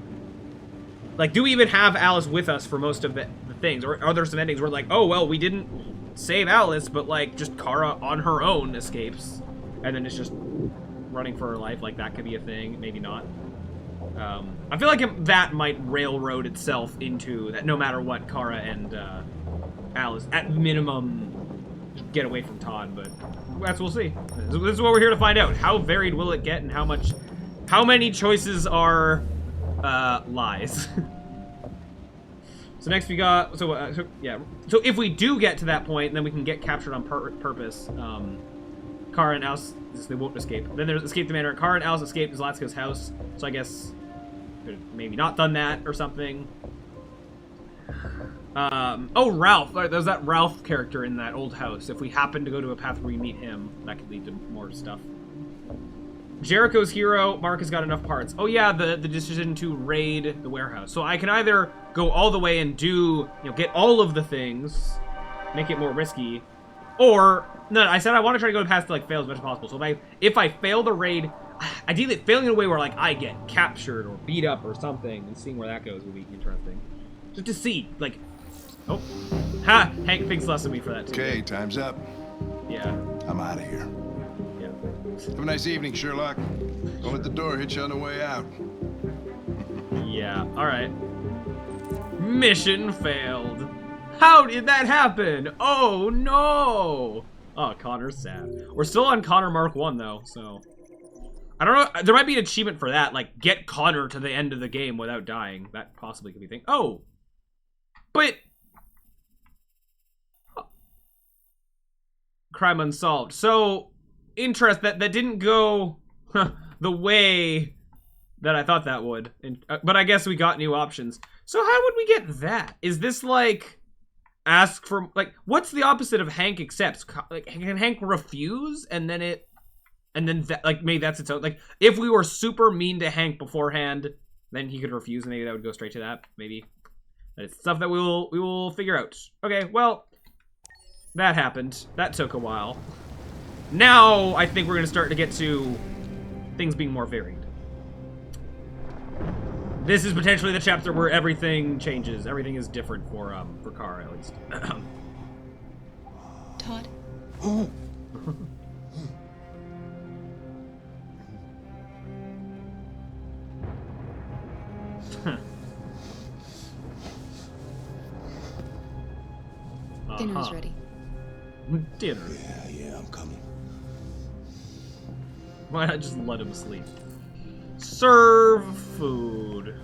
Like, do we even have Alice with us for most of the things? Or are there some endings where, like, oh, well, we didn't save Alice, but, like, just Kara on her own escapes, and then it's just running for her life? Like, that could be a thing. Maybe not. I feel like that might railroad itself into that no matter what, Kara and Alice, at minimum, get away from Todd, but that's we'll see. This is what we're here to find out. How varied will it get, and how many choices are lies? So next we got, so if we do get to that point, then we can get captured on purpose. Kara and Alice, they won't escape. Then there's Escape the Manor. Kara and Alice escaped Zlatsko's house, so I guess could have maybe not done that or something. Oh, Ralph. There's that Ralph character in that old house. If we happen to go to a path where we meet him, that could lead to more stuff. Jericho's hero. Mark has got enough parts. Oh yeah, the decision to raid the warehouse. So I can either go all the way and do, get all of the things, make it more risky, or no. I said I want to try to go past to fail as much as possible. So if I fail the raid, ideally failing in a way where I get captured or beat up or something, and seeing where that goes would be interesting. Just to see, oh, ha! Hank thinks less of me for that too. Okay, time's up. Yeah. I'm out of here. Yeah. Have a nice evening, Sherlock. Don't let the door hit you on the way out. Yeah. All right. Mission failed. How did that happen? Oh no! Oh, Connor's sad. We're still on Connor Mark 1 though, so I don't know. There might be an achievement for that, get Connor to the end of the game without dying. That possibly could be a thing. Oh, but crime unsolved. So interest that didn't go the way that I thought that would. But I guess we got new options. So how would we get that? Is this ask for what's the opposite of Hank accepts? Can Hank refuse and then that, maybe that's its own, if we were super mean to Hank beforehand, then he could refuse and maybe that would go straight to that. Maybe it's stuff that we will figure out. Okay, well, that happened. That took a while. Now I think we're gonna start to get to things being more varied. This is potentially the chapter where everything changes. Everything is different for Kara, at least. Todd? Dinner's ready. Dinner? Yeah, I'm coming. Why not just let him sleep? Serve food.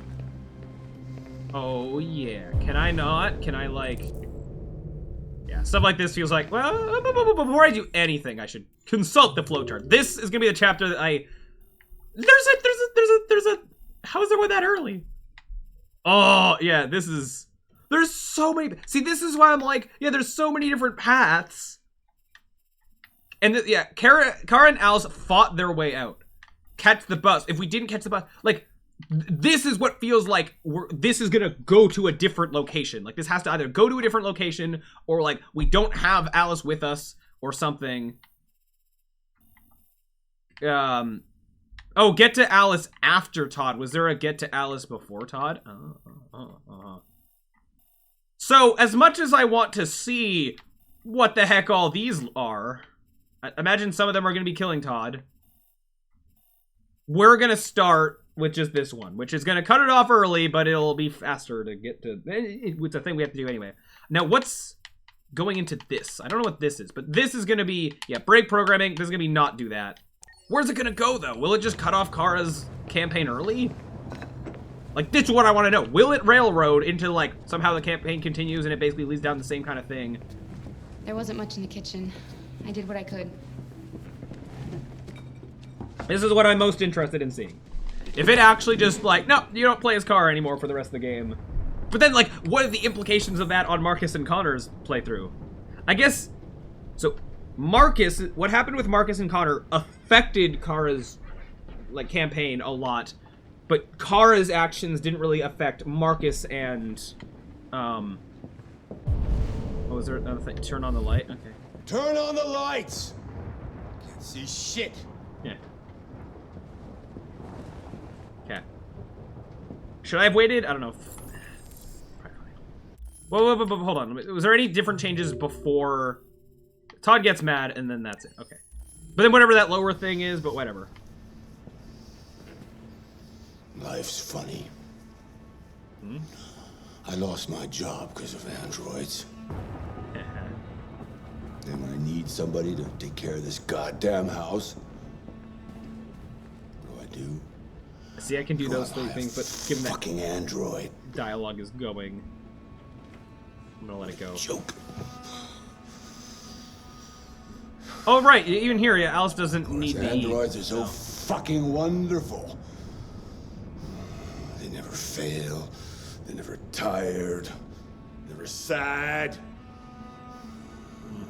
Oh yeah. Can I not? Can I yeah, stuff like this feels like, well, before I do anything, I should consult the flowchart. This is gonna be the chapter that there's a how is there one that early? Oh yeah, there's so many. See, this is why I'm yeah, there's so many different paths. And yeah, Kara and Alice fought their way out. Catch the bus. If we didn't catch the bus, this is what feels like this is gonna go to a different location. This has to either go to a different location or we don't have Alice with us or something. Oh, get to Alice after Todd. Was there a get to Alice before Todd? So, as much as I want to see what the heck all these are, I imagine some of them are going to be killing Todd. We're going to start with just this one, which is going to cut it off early, but it'll be faster to get to. It's a thing we have to do anyway. Now, what's going into this? I don't know what this is, but this is going to be, yeah, break programming. This is going to be not do that. Where's it going to go, though? Will it just cut off Kara's campaign early? This is what I want to know. Will it railroad into, somehow the campaign continues and it basically leads down the same kind of thing? There wasn't much in the kitchen. I did what I could. This is what I'm most interested in seeing. If it actually just, no, you don't play as Kara anymore for the rest of the game. But then, what are the implications of that on Marcus and Connor's playthrough? I guess, so, Marcus, what happened with Marcus and Connor affected Kara's, campaign a lot. But Kara's actions didn't really affect Marcus and is there another thing? Turn on the light? Okay. Turn on the lights! Can't see shit. Yeah. Okay. Should I have waited? I don't know. Whoa, hold on. Was there any different changes before Todd gets mad and then that's it? Okay. But then whatever that lower thing is, but whatever. Life's funny. I lost my job because of androids. And when I need somebody to take care of this goddamn house, what do? See, I can do those three things, but given that fucking android dialogue is going, I'm gonna let it go. Joke. Oh right, even here, yeah, Alice doesn't need to eat. Androids are so fucking wonderful. They never fail. They're never tired. Never sad.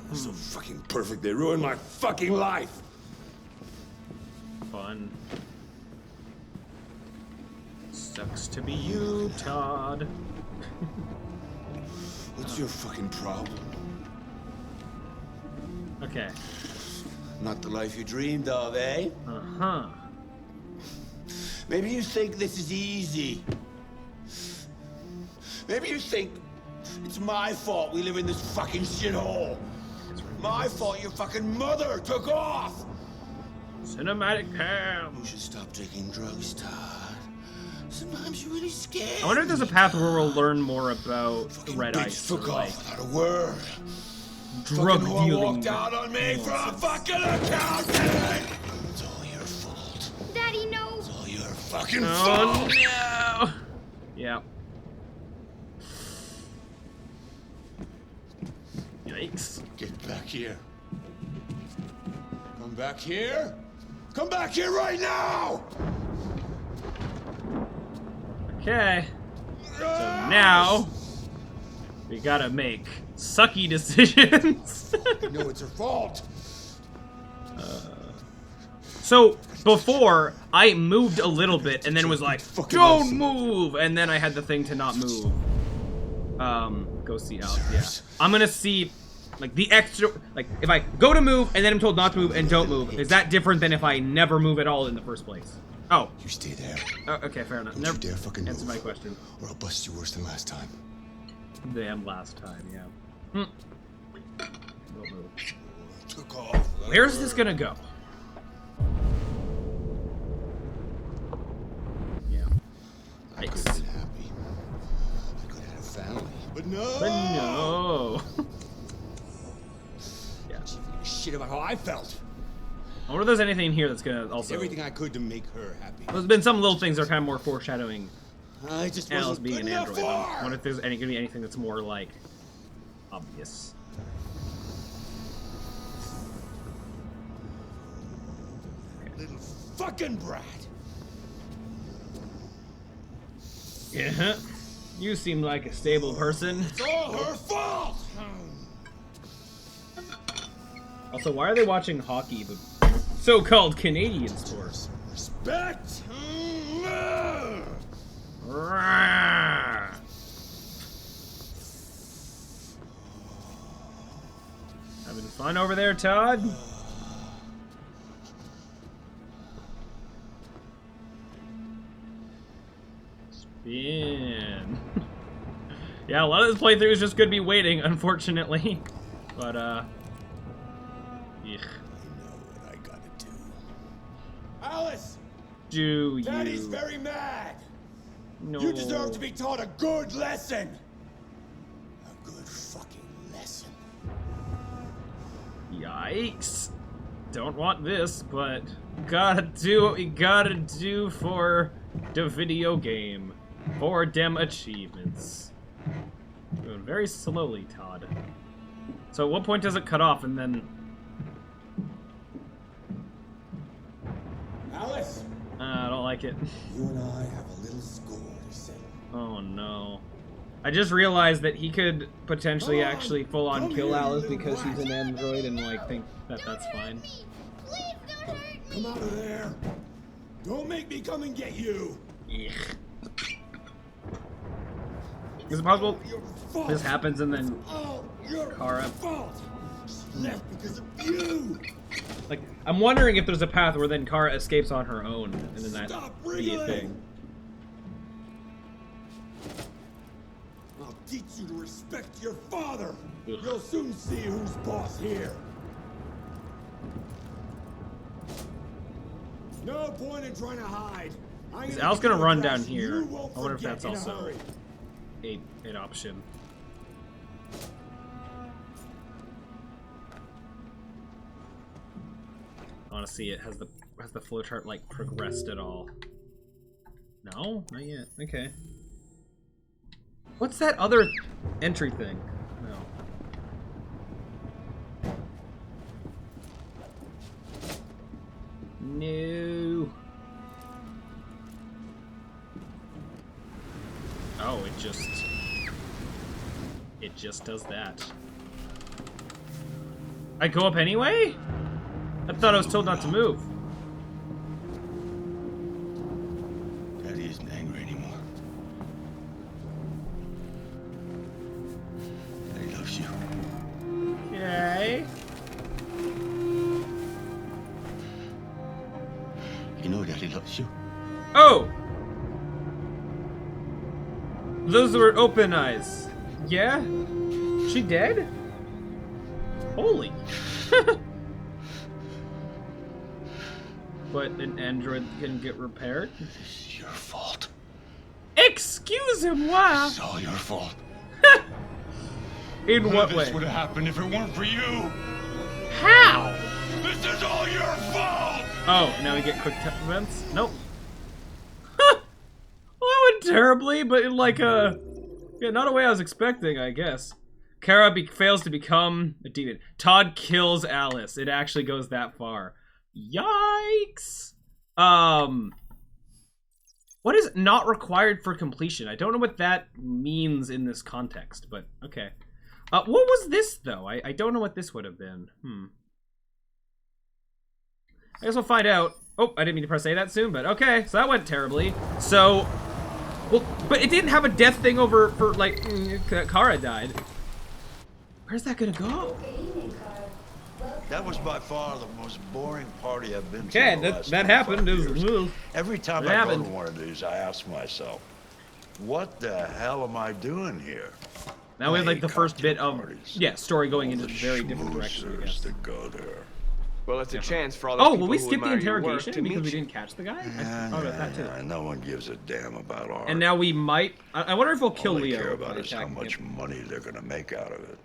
They're so fucking perfect. They ruined my fucking life. Fun. Sucks to be you, Todd. What's your fucking problem? Okay. Not the life you dreamed of, eh? Uh-huh. Maybe you think this is easy. Maybe you think it's my fault we live in this fucking shithole. My fault your fucking mother took off. Cinematic Pam. You should stop taking drugs, Todd. Sometimes you're really scared. I wonder if there's a path where we'll learn more about the Red Ice. Took off without a word. Drug dealing. Walked out on me for a fucking accountant. It's all your fault. Daddy, no. It's all your fucking fault. No. Yeah. Yikes. Get back here. Come back here. Come back here right now. Okay. So now we gotta make sucky decisions. No, it's her fault. So before I moved a little bit and then was like, "Don't move," and then I had the thing to not move. Go see Alice. Yeah, I'm gonna see, like the extra, like if I go to move and then I'm told not to move and don't move, is that different than if I never move at all in the first place? Oh. You stay there. Okay, fair enough. Don't Never you dare fucking answer move, my question. or I'll bust you worse than last time. Than last time, yeah. Don't move. Took off. Where's this gonna go? Yeah. I could have been happy. I could have had a family. But no! But no! Yeah. She didn't give a shit about how I felt. I wonder if there's anything in here that's gonna also... Everything I could to make her happy. There's been some little things that are kind of more foreshadowing I just Alice wasn't being good an enough android. for I her. wonder if there's gonna be anything that's more, like, obvious. Little fucking brat. Yeah. You seem like a stable person. It's all her fault! Also, why are they watching hockey, the so-called Canadian sport? Respect! Having fun over there, Todd? Spin. Yeah, a lot of this playthrough is just gonna be waiting, unfortunately. But, Ugh. Alice! Do Daddy's you? very mad! No. You deserve to be taught a good lesson! A good fucking lesson. Yikes. Don't want this, but gotta do what we gotta do for the video game. For dem achievements. Going very slowly, Todd. So at what point does it cut off and then... Alice! I don't like it. You and I have a little score to settle. Oh no. I just realized that he could potentially actually full-on kill Alice because she's an android and like think that that's fine. Come out of there! Don't make me come and get you! Ugh. Is it possible this happens and then Kara... No. Like, I'm wondering if there's a path where then Kara escapes on her own, and then that be a thing. I'll teach you to respect your father. Ugh. You'll soon see who's boss here. No point in trying to hide. Is Al's gonna run down here? I wonder if that's also an option. I want to see it. Has the flowchart like progressed at all? No, not yet. Okay. What's that other entry thing? No. No. Oh, it just does that. I go up anyway? I thought I was told not to move. Daddy isn't angry anymore. Daddy loves you. Okay. You know Daddy loves you. Oh! Those were open eyes. Yeah? She dead? Holy. But an android can get repaired? This is your fault. Excuse him, why? It's all your fault. In what way? This would have happened if it weren't for you. How? This is all your fault! Oh, now we get quick events? Nope. Well, that went terribly, but in like a... Yeah, not a way I was expecting, I guess. Kara fails to become a demon. Todd kills Alice. It actually goes that far. Yikes! What is not required for completion? I don't know what that means in this context, but okay. What was this, though? I don't know what this would have been. I guess we'll find out. Oh, I didn't mean to press A that soon, but okay. So that went terribly. So, well, but it didn't have a death thing over for, like, Kara died. Where's that gonna go? That was by far the most boring party I've been to. Okay, that happened. Every time I go to one of these, I ask myself, what the hell am I doing here? Now we have like the first bit of story going into a very different direction, I guess. That go there. Well, it's a chance for all those people will we who skip the admire your work interrogation to meet because we you. didn't catch the guy? I thought about that too. No one gives a damn about art. And now we might. I wonder if we'll kill All they Leo. care about is how much money they're gonna make out of it.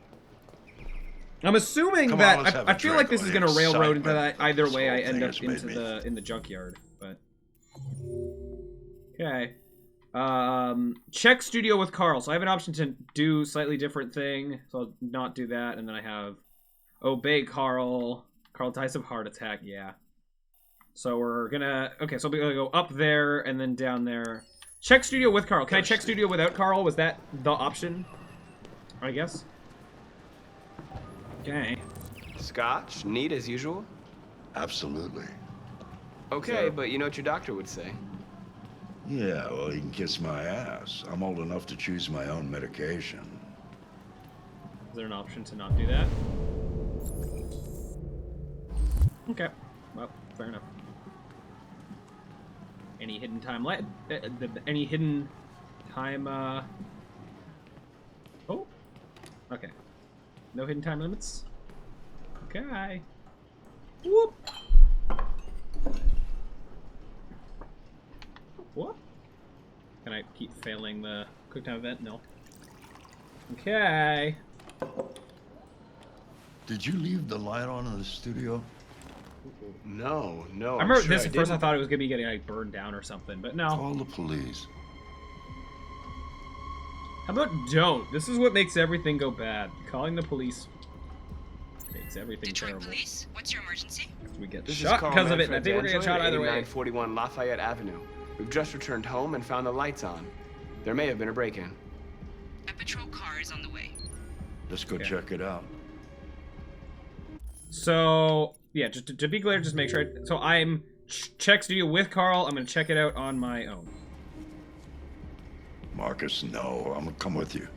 I'm assuming Come that on, let's have I a feel like drink this is on going the to railroad into excitement that either this way. I whole end thing up has made into me. the junkyard, but okay. Check studio with Carl. So I have an option to do slightly different thing. So I'll not do that, and then I have obey Carl. Carl dies of heart attack. Yeah. So we're gonna So we're gonna go up there and then down there. Check studio with Carl. Can I check studio without Carl? Was that the option? I guess. Okay. Scotch, neat as usual. Absolutely. Okay, but you know what your doctor would say. Yeah, well, he can kiss my ass. I'm old enough to choose my own medication. Is there an option to not do that? Okay. Well, fair enough. Any hidden time any hidden time, Oh. Okay. No hidden time limits? Okay. Whoop! What? Can I keep failing the quick time event? No. Okay. Did you leave the light on in the studio? No. I remember this at first. I thought it was gonna be getting like burned down or something, but no. Call the police. How about don't? This is what makes everything go bad. Calling the police makes everything Detroit terrible. Police, what's your emergency? We get This shot is Carl because of it, and I Manfred's think we're gonna get shot Android, either way. 8941 Lafayette Avenue. We've just returned home and found the lights on. There may have been a break-in. A patrol car is on the way. Let's go check it out. So yeah, just to be clear, just make sure. So I'm check studio with Carl. I'm gonna check it out on my own. Marcus, no. I'm gonna come with you.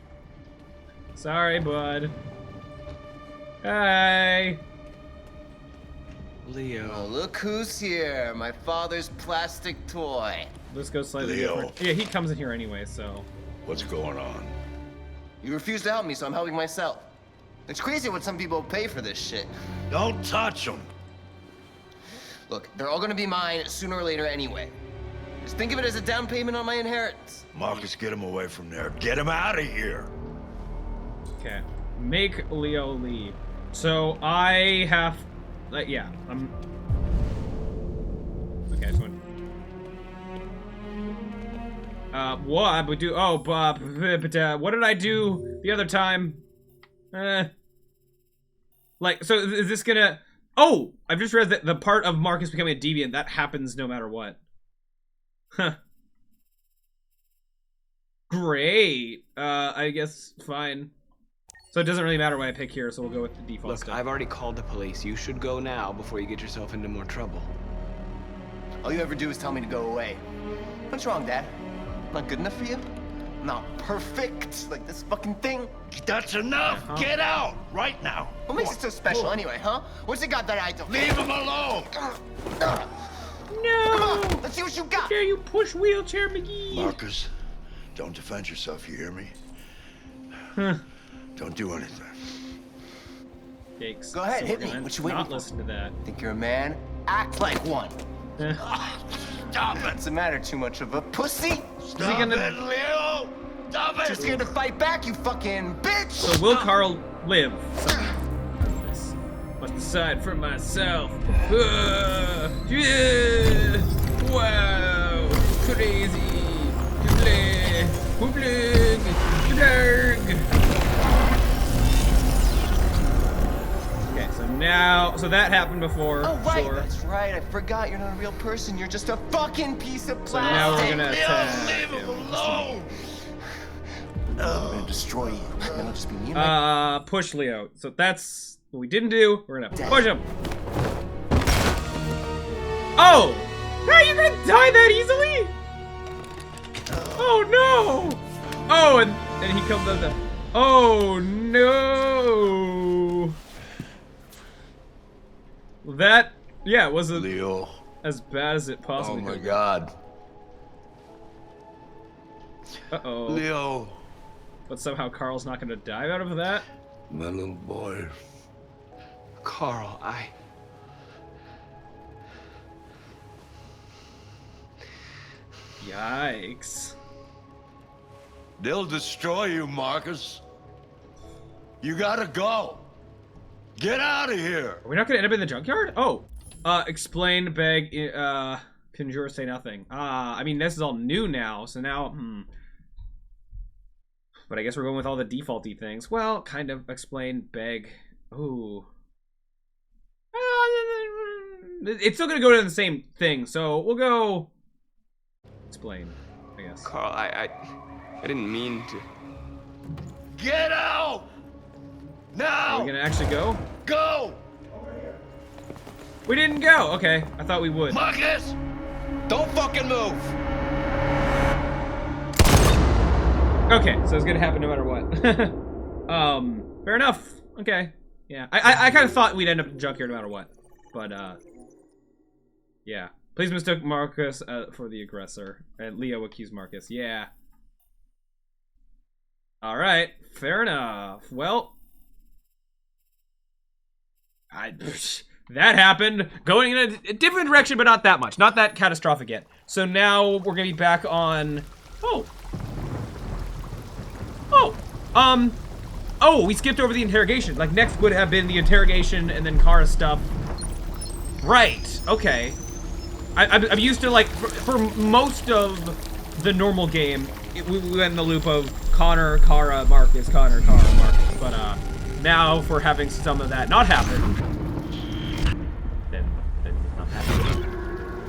Sorry, bud. Hey. Leo. Oh, look who's here. My father's plastic toy. Let's go slightly different. Yeah, he comes in here anyway, so. What's going on? You refuse to help me, so I'm helping myself. It's crazy what some people pay for this shit. Don't touch them. Look, they're all gonna be mine sooner or later anyway. Just think of it as a down payment on my inheritance. Marcus, get him away from there. Get him out of here. Okay. Make Leo leave. So I have, yeah, I'm. Okay, so. What I would do? Oh, but what did I do the other time? Like, so is this gonna? Oh, I've just read that the part of Marcus becoming a deviant that happens no matter what. Huh. Great. I guess fine. So it doesn't really matter what I pick here, so we'll go with the default Look, stuff. I've already called the police. You should go now before you get yourself into more trouble. All you ever do is tell me to go away. What's wrong, Dad? Not good enough for you? Not perfect, like this fucking thing? That's enough! Get out! Right now! What makes it so special anyway, huh? What's it got that I don't? Leave him alone! No! Come on, let's see what you got! How dare you push wheelchair McGee? Marcus, don't defend yourself, you hear me? Huh. Don't do anything. Yikes. Go ahead, So hit we're me. gonna What you waiting not for? listen to that. Think you're a man? Act like one. Stop it! What's the matter? Too much of a pussy? Stop it, Leo! Stop it! Too scared to fight back, you fucking bitch! So will Carl live? Must decide for myself. Yeah. Wow! Crazy! Okay, so now, so that happened before. Oh, right, sure. that's right. I forgot you're not a real person. You're just a fucking piece of plastic. So now we're gonna attack Leave him alone! I'm gonna destroy you. And it'll just be me and my... Push Leo. So that's what we didn't do. We're gonna push him. Oh! How are you gonna die that easily? Oh no! Oh, and he comes out the. Oh no! That, yeah, wasn't Leo. as bad as it possibly Oh my could. God. Uh-oh. Leo. But somehow Carl's not gonna die out of that? My little boy. Carl, Yikes. They'll destroy you, Marcus. You gotta go. Get out of here. Are we not gonna end up in the junkyard? Oh. Explain, beg, conjure, say nothing. I mean, this is all new now, so now, But I guess we're going with all the defaulty things. Well, kind of, explain, beg. Ooh. It's still gonna go to the same thing, so we'll go... Explain, I guess. Carl, I didn't mean to. Get out! Now! Are we gonna actually go? Go! We didn't go! Okay, I thought we would. Marcus! Don't fucking move! Okay, so it's gonna happen no matter what. Fair enough. Okay. Yeah, I kind of thought we'd end up in the junkyard no matter what. But, yeah. Please mistook Marcus for the aggressor. And Leo accused Marcus. Yeah. Alright, fair enough. Well, that happened. Going in a different direction, but not that much. Not that catastrophic yet. So now we're gonna be back on... Oh, we skipped over the interrogation. Like, next would have been the interrogation and then Kara stuff. Right, okay. I'm used to, like, for most of the normal game, we went in the loop of Connor, Kara, Marcus, Connor, Kara, Marcus. But, now if we're having some of that not happen, then it's not happening.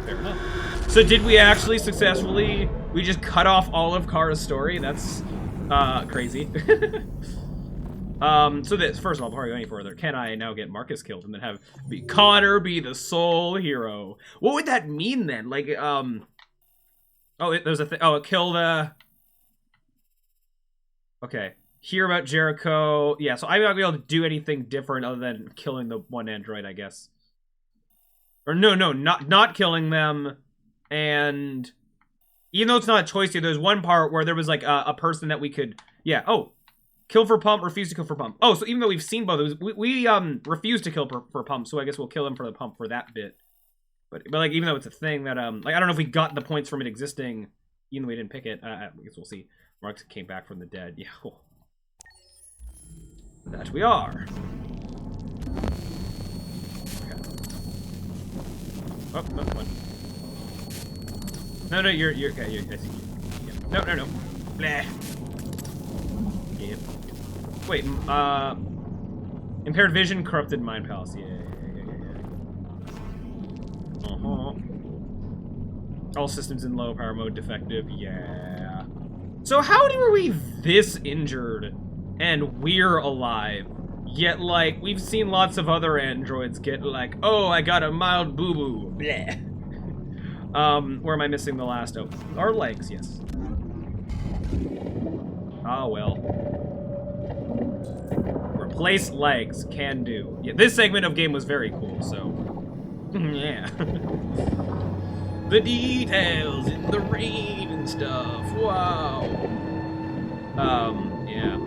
Fair enough. So did we actually successfully, we just cut off all of Kara's story? That's, crazy. So this, first of all, before I go any further, can I now get Marcus killed and then have Connor be the sole hero? What would that mean then? Like, oh, there's a thing. Oh, kill the. Okay. Hear about Jericho. Yeah, so I'm not going to be able to do anything different other than killing the one android, I guess. Or no, not killing them. And even though it's not a choice here, there's one part where there was like a person that we could... Yeah, oh. Kill for Pump, refuse to kill for Pump. Oh, so even though we've seen both of those, we refuse to kill for Pump, so I guess we'll kill him for the Pump for that bit. But like, even though it's a thing that, like, I don't know if we got the points from it existing, even though we didn't pick it. I guess we'll see. Mark came back from the dead. Yeah, cool. That we are. Okay. Oh, no, come on. No, you're, okay, I see you. Yeah. No. Blah. Yeah. Wait, impaired vision, corrupted mind palace. Yeah. All systems in low power mode, defective. Yeah. So how were we this injured and we're alive? Yet, like, we've seen lots of other androids get like, oh, I got a mild boo-boo. Bleh. Where am I missing the last? Oh, our legs, yes. Ah, well. Replace legs, can do. Yeah, this segment of game was very cool, so... yeah. The details in the rain and stuff, wow. Yeah.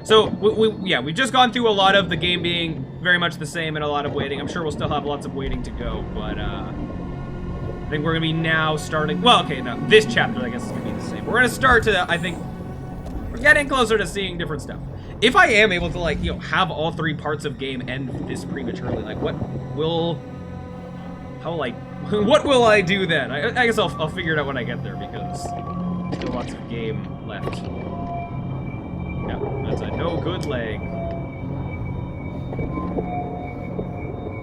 So, we've just gone through a lot of the game being very much the same and a lot of waiting. I'm sure we'll still have lots of waiting to go, but, I think we're gonna be now starting... Well, okay, no, this chapter, I guess, is gonna be the same. We're gonna start to, I think... We're getting closer to seeing different stuff. If I am able to, like, you know, have all 3 parts of game end this prematurely, like, what will I do then? I guess I'll figure it out when I get there, because there's still lots of game left. Yeah, that's a no good leg.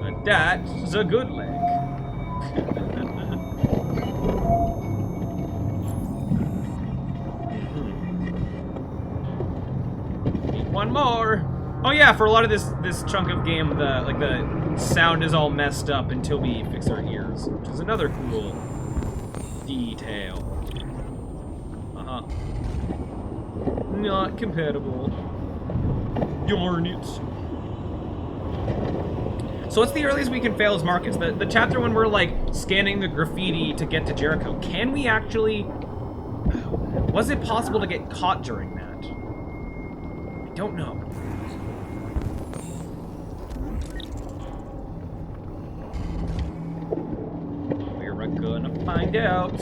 But that's a good leg. One more. Oh yeah, for a lot of this chunk of game, the sound is all messed up until we fix our ears, which is another cool detail. Not compatible. Darn it. So what's the earliest we can fail as Marcus? The chapter when we're like scanning the graffiti to get to Jericho. Can we actually? Was it possible to get caught during that? Don't know. We're gonna find out.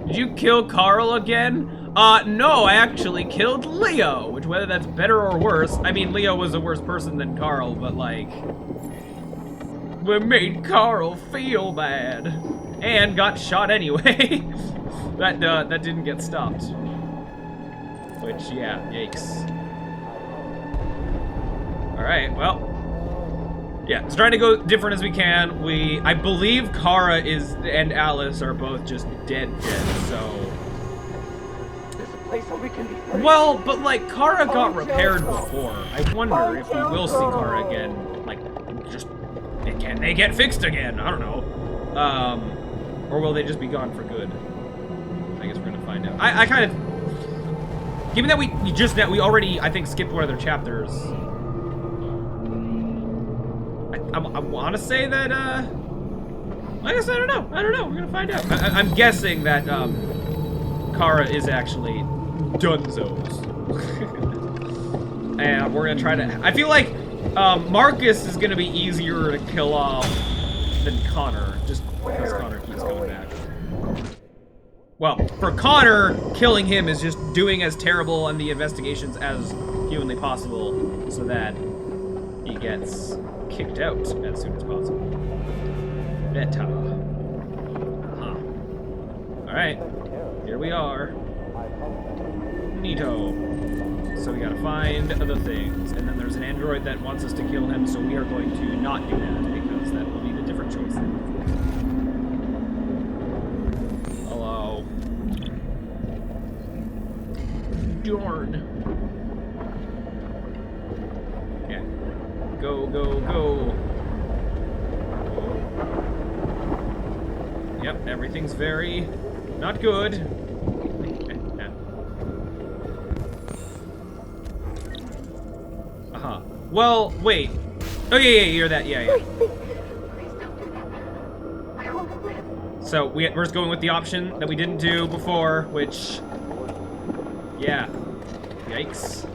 Did you kill Carl again? No, I actually killed Leo, which whether that's better or worse, I mean, Leo was a worse person than Carl, but like, we made Carl feel bad and got shot anyway. that didn't get stopped. Which, yeah, yikes. Alright, well. Yeah, let's try to go different as we can. I believe Kara and Alice are both just dead, so... Well, but like, Kara got repaired before. I wonder if we will see Kara again. Like, just... Can they get fixed again? I don't know. Or will they just be gone for good? I guess we're gonna find out. I kind of... Given that we already, I think, skipped one of their chapters... I want to say that, I guess I don't know. We're gonna find out. I'm guessing that, Kara is actually Dunzos. And we're gonna try to... I feel like, Marcus is gonna be easier to kill off than Connor, just because Connor keeps coming back. Well, for Connor, killing him is just doing as terrible on the investigations as humanly possible, so that he gets kicked out as soon as possible. Better. Alright, here we are. Neato. So we gotta find the things, and then there's an android that wants us to kill him, so we are going to not do that, because that will be the different choice then. Hello. Darn. Okay. Go, go, go. Yep, everything's very not good. Well, wait. Oh, yeah, you're that. Yeah. So, we're just going with the option that we didn't do before, which... Yeah. Yikes.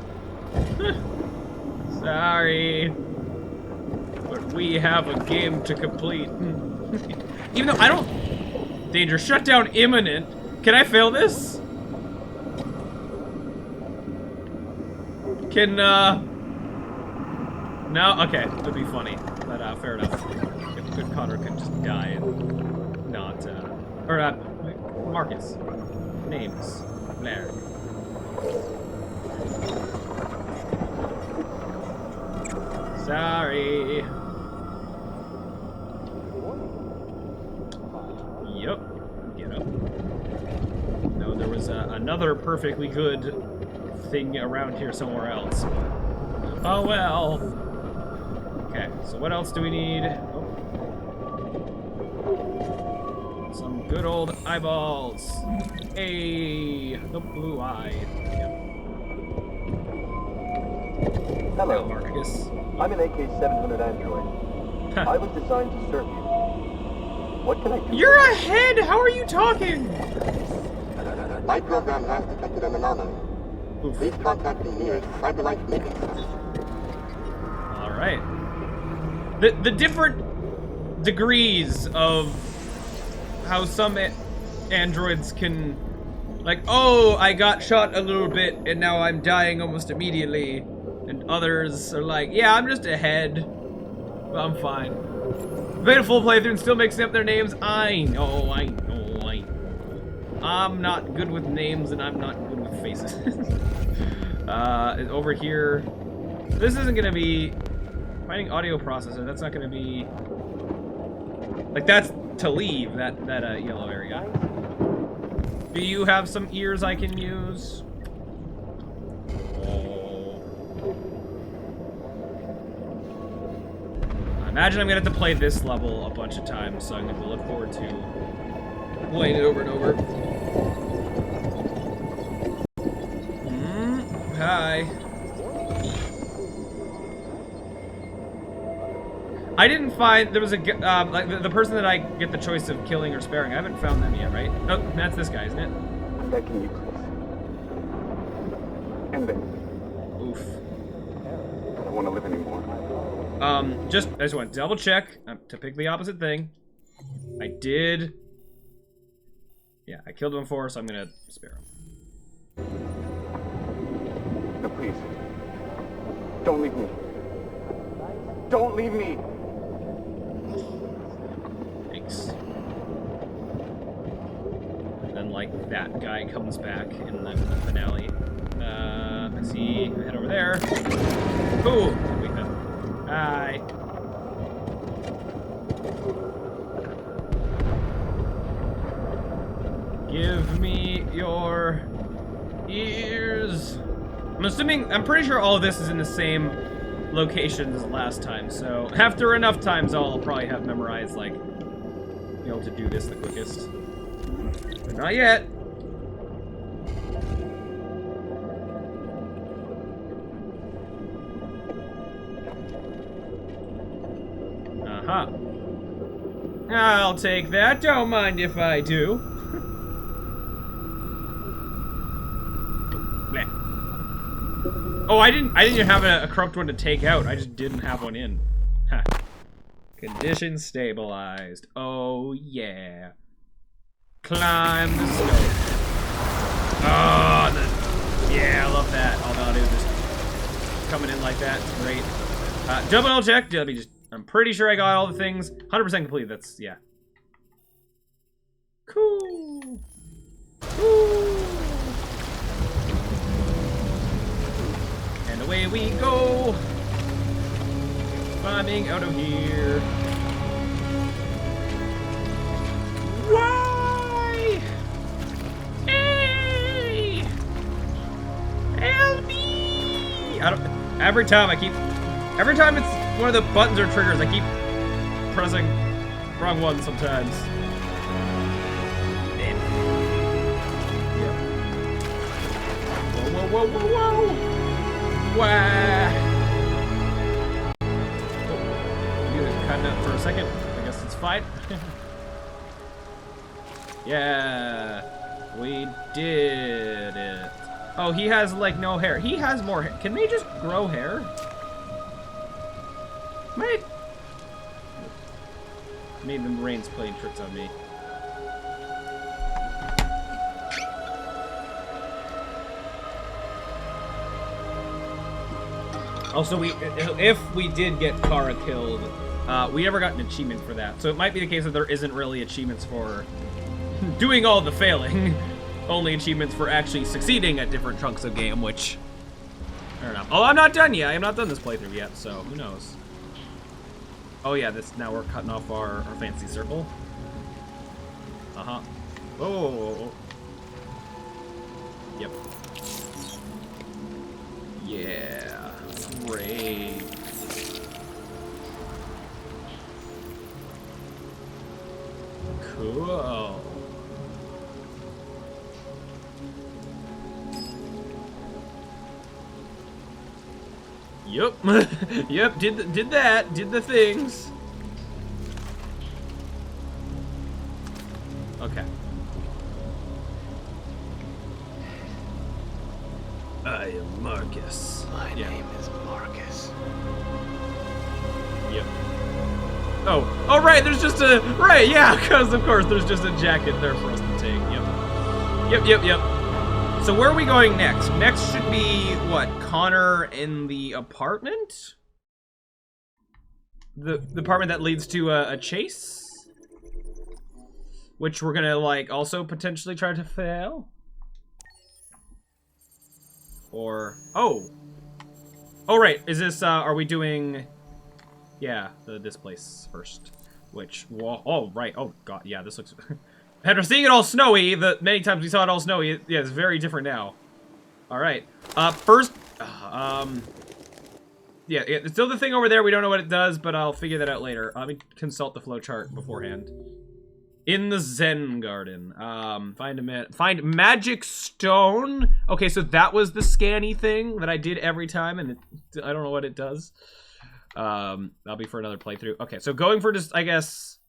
Sorry. But we have a game to complete. Even though I don't... Danger, shutdown imminent. Can I fail this? Can, No? Okay, that'd be funny. But, fair enough. If good Connor could just die and not, Marcus. Names. Blair. Sorry. Yep. Get up. No, there was another perfectly good thing around here somewhere else. Oh well. Okay, so what else do we need? Oh. Some good old eyeballs. Hey, the blue eye. Yep. Hello, Marcus. I'm an AK-700 android. I was designed to serve you. What can I do? You're ahead! How are you talking? My program has detected an anomaly. Please contact the nearest cyberlife living source. Alright. The different degrees of how some androids can... Like, oh, I got shot a little bit and now I'm dying almost immediately. And others are like, yeah, I'm just ahead. Well, I'm fine. Made a full playthrough and still mixing up their names. I know. I'm not good with names and I'm not good with faces. Over here. This isn't gonna be finding audio processor. That's not gonna be like that's to leave that yellow area. Do you have some ears I can use? I imagine I'm gonna have to play this level a bunch of times, so I'm gonna look forward to playing it over and over. Hi. I didn't find there was a like the person that I get the choice of killing or sparing. I haven't found them yet, right? Oh, that's this guy, isn't it? That can you please? And then. Oof. I don't want to live anymore. I just want to double check to pick the opposite thing. I did. Yeah, I killed him before, so I'm gonna spare him. No, please. Don't leave me. Don't leave me. Thanks. And then, like, that guy comes back in the finale. I see. Head over there. Cool. Wait, no. Hi. Give me your ears. I'm pretty sure all of this is in the same location as last time, so after enough times I'll probably have memorized, like, be able to do this the quickest. But not yet. Uh-huh. I'll take that, don't mind if I do. Oh, I didn't have a corrupt one to take out. I just didn't have one in. Ha. Condition stabilized. Oh, yeah. Climb the slope. Oh, yeah, I love that. Although it was just coming in like that. It's great. Jump and check. Let me just... I'm pretty sure I got all the things. 100% complete. That's... yeah. Cool. Cool. And away we go. Climbing out of here. Why? Hey! Help me! Every time it's one of the buttons or triggers, I keep pressing wrong one sometimes. Yeah. Whoa, whoa, whoa, whoa, whoa! Wah! a second. I guess it's fine. Yeah, we did it. Oh, he has like no hair. He has more hair. Can they just grow hair? Maybe the Marines playing tricks on me. Also, if we did get Kara killed, we never got an achievement for that. So it might be the case that there isn't really achievements for doing all the failing. Only achievements for actually succeeding at different chunks of game, which, fair enough. Oh, I'm not done yet. I'm not done this playthrough yet, so who knows. Oh yeah, now we're cutting off our fancy circle. Uh-huh. Oh. Yep. Yeah. Great. Cool. Yep. Yep, did the things. Okay. I am Marcus. My name is Marcus. Yep. Oh, right, there's just a, right, yeah, because of course there's just a jacket there for us to take. Yep. So where are we going next? Next should be, what, Connor in the apartment? The apartment that leads to a chase? Which we're gonna, like, also potentially try to fail? Or, oh, right, is this, are we doing, yeah, this place first, which, oh, right, oh, God, yeah, this looks, after seeing it all snowy, the many times we saw it all snowy, yeah, it's very different now. All right, first, yeah, it's still the thing over there, we don't know what it does, but I'll figure that out later. Let me consult the flowchart beforehand. In the Zen Garden, find magic stone. Okay, so that was the scanny thing that I did every time, and I don't know what it does. That'll be for another playthrough. Okay, so going for just, I guess,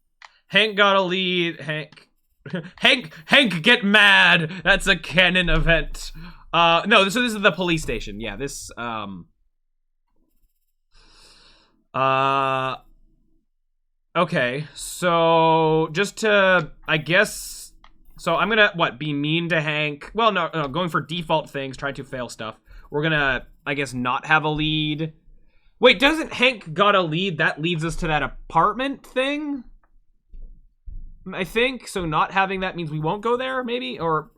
Hank got a lead. Hank get mad. That's a canon event. No, so this is the police station. Yeah, this, okay, so just to, I guess, so I'm gonna, what, be mean to Hank? Well, no, going for default things, trying to fail stuff. We're gonna, I guess, not have a lead. Wait, doesn't Hank got a lead? That leads us to that apartment thing? I think, so not having that means we won't go there, maybe? Or,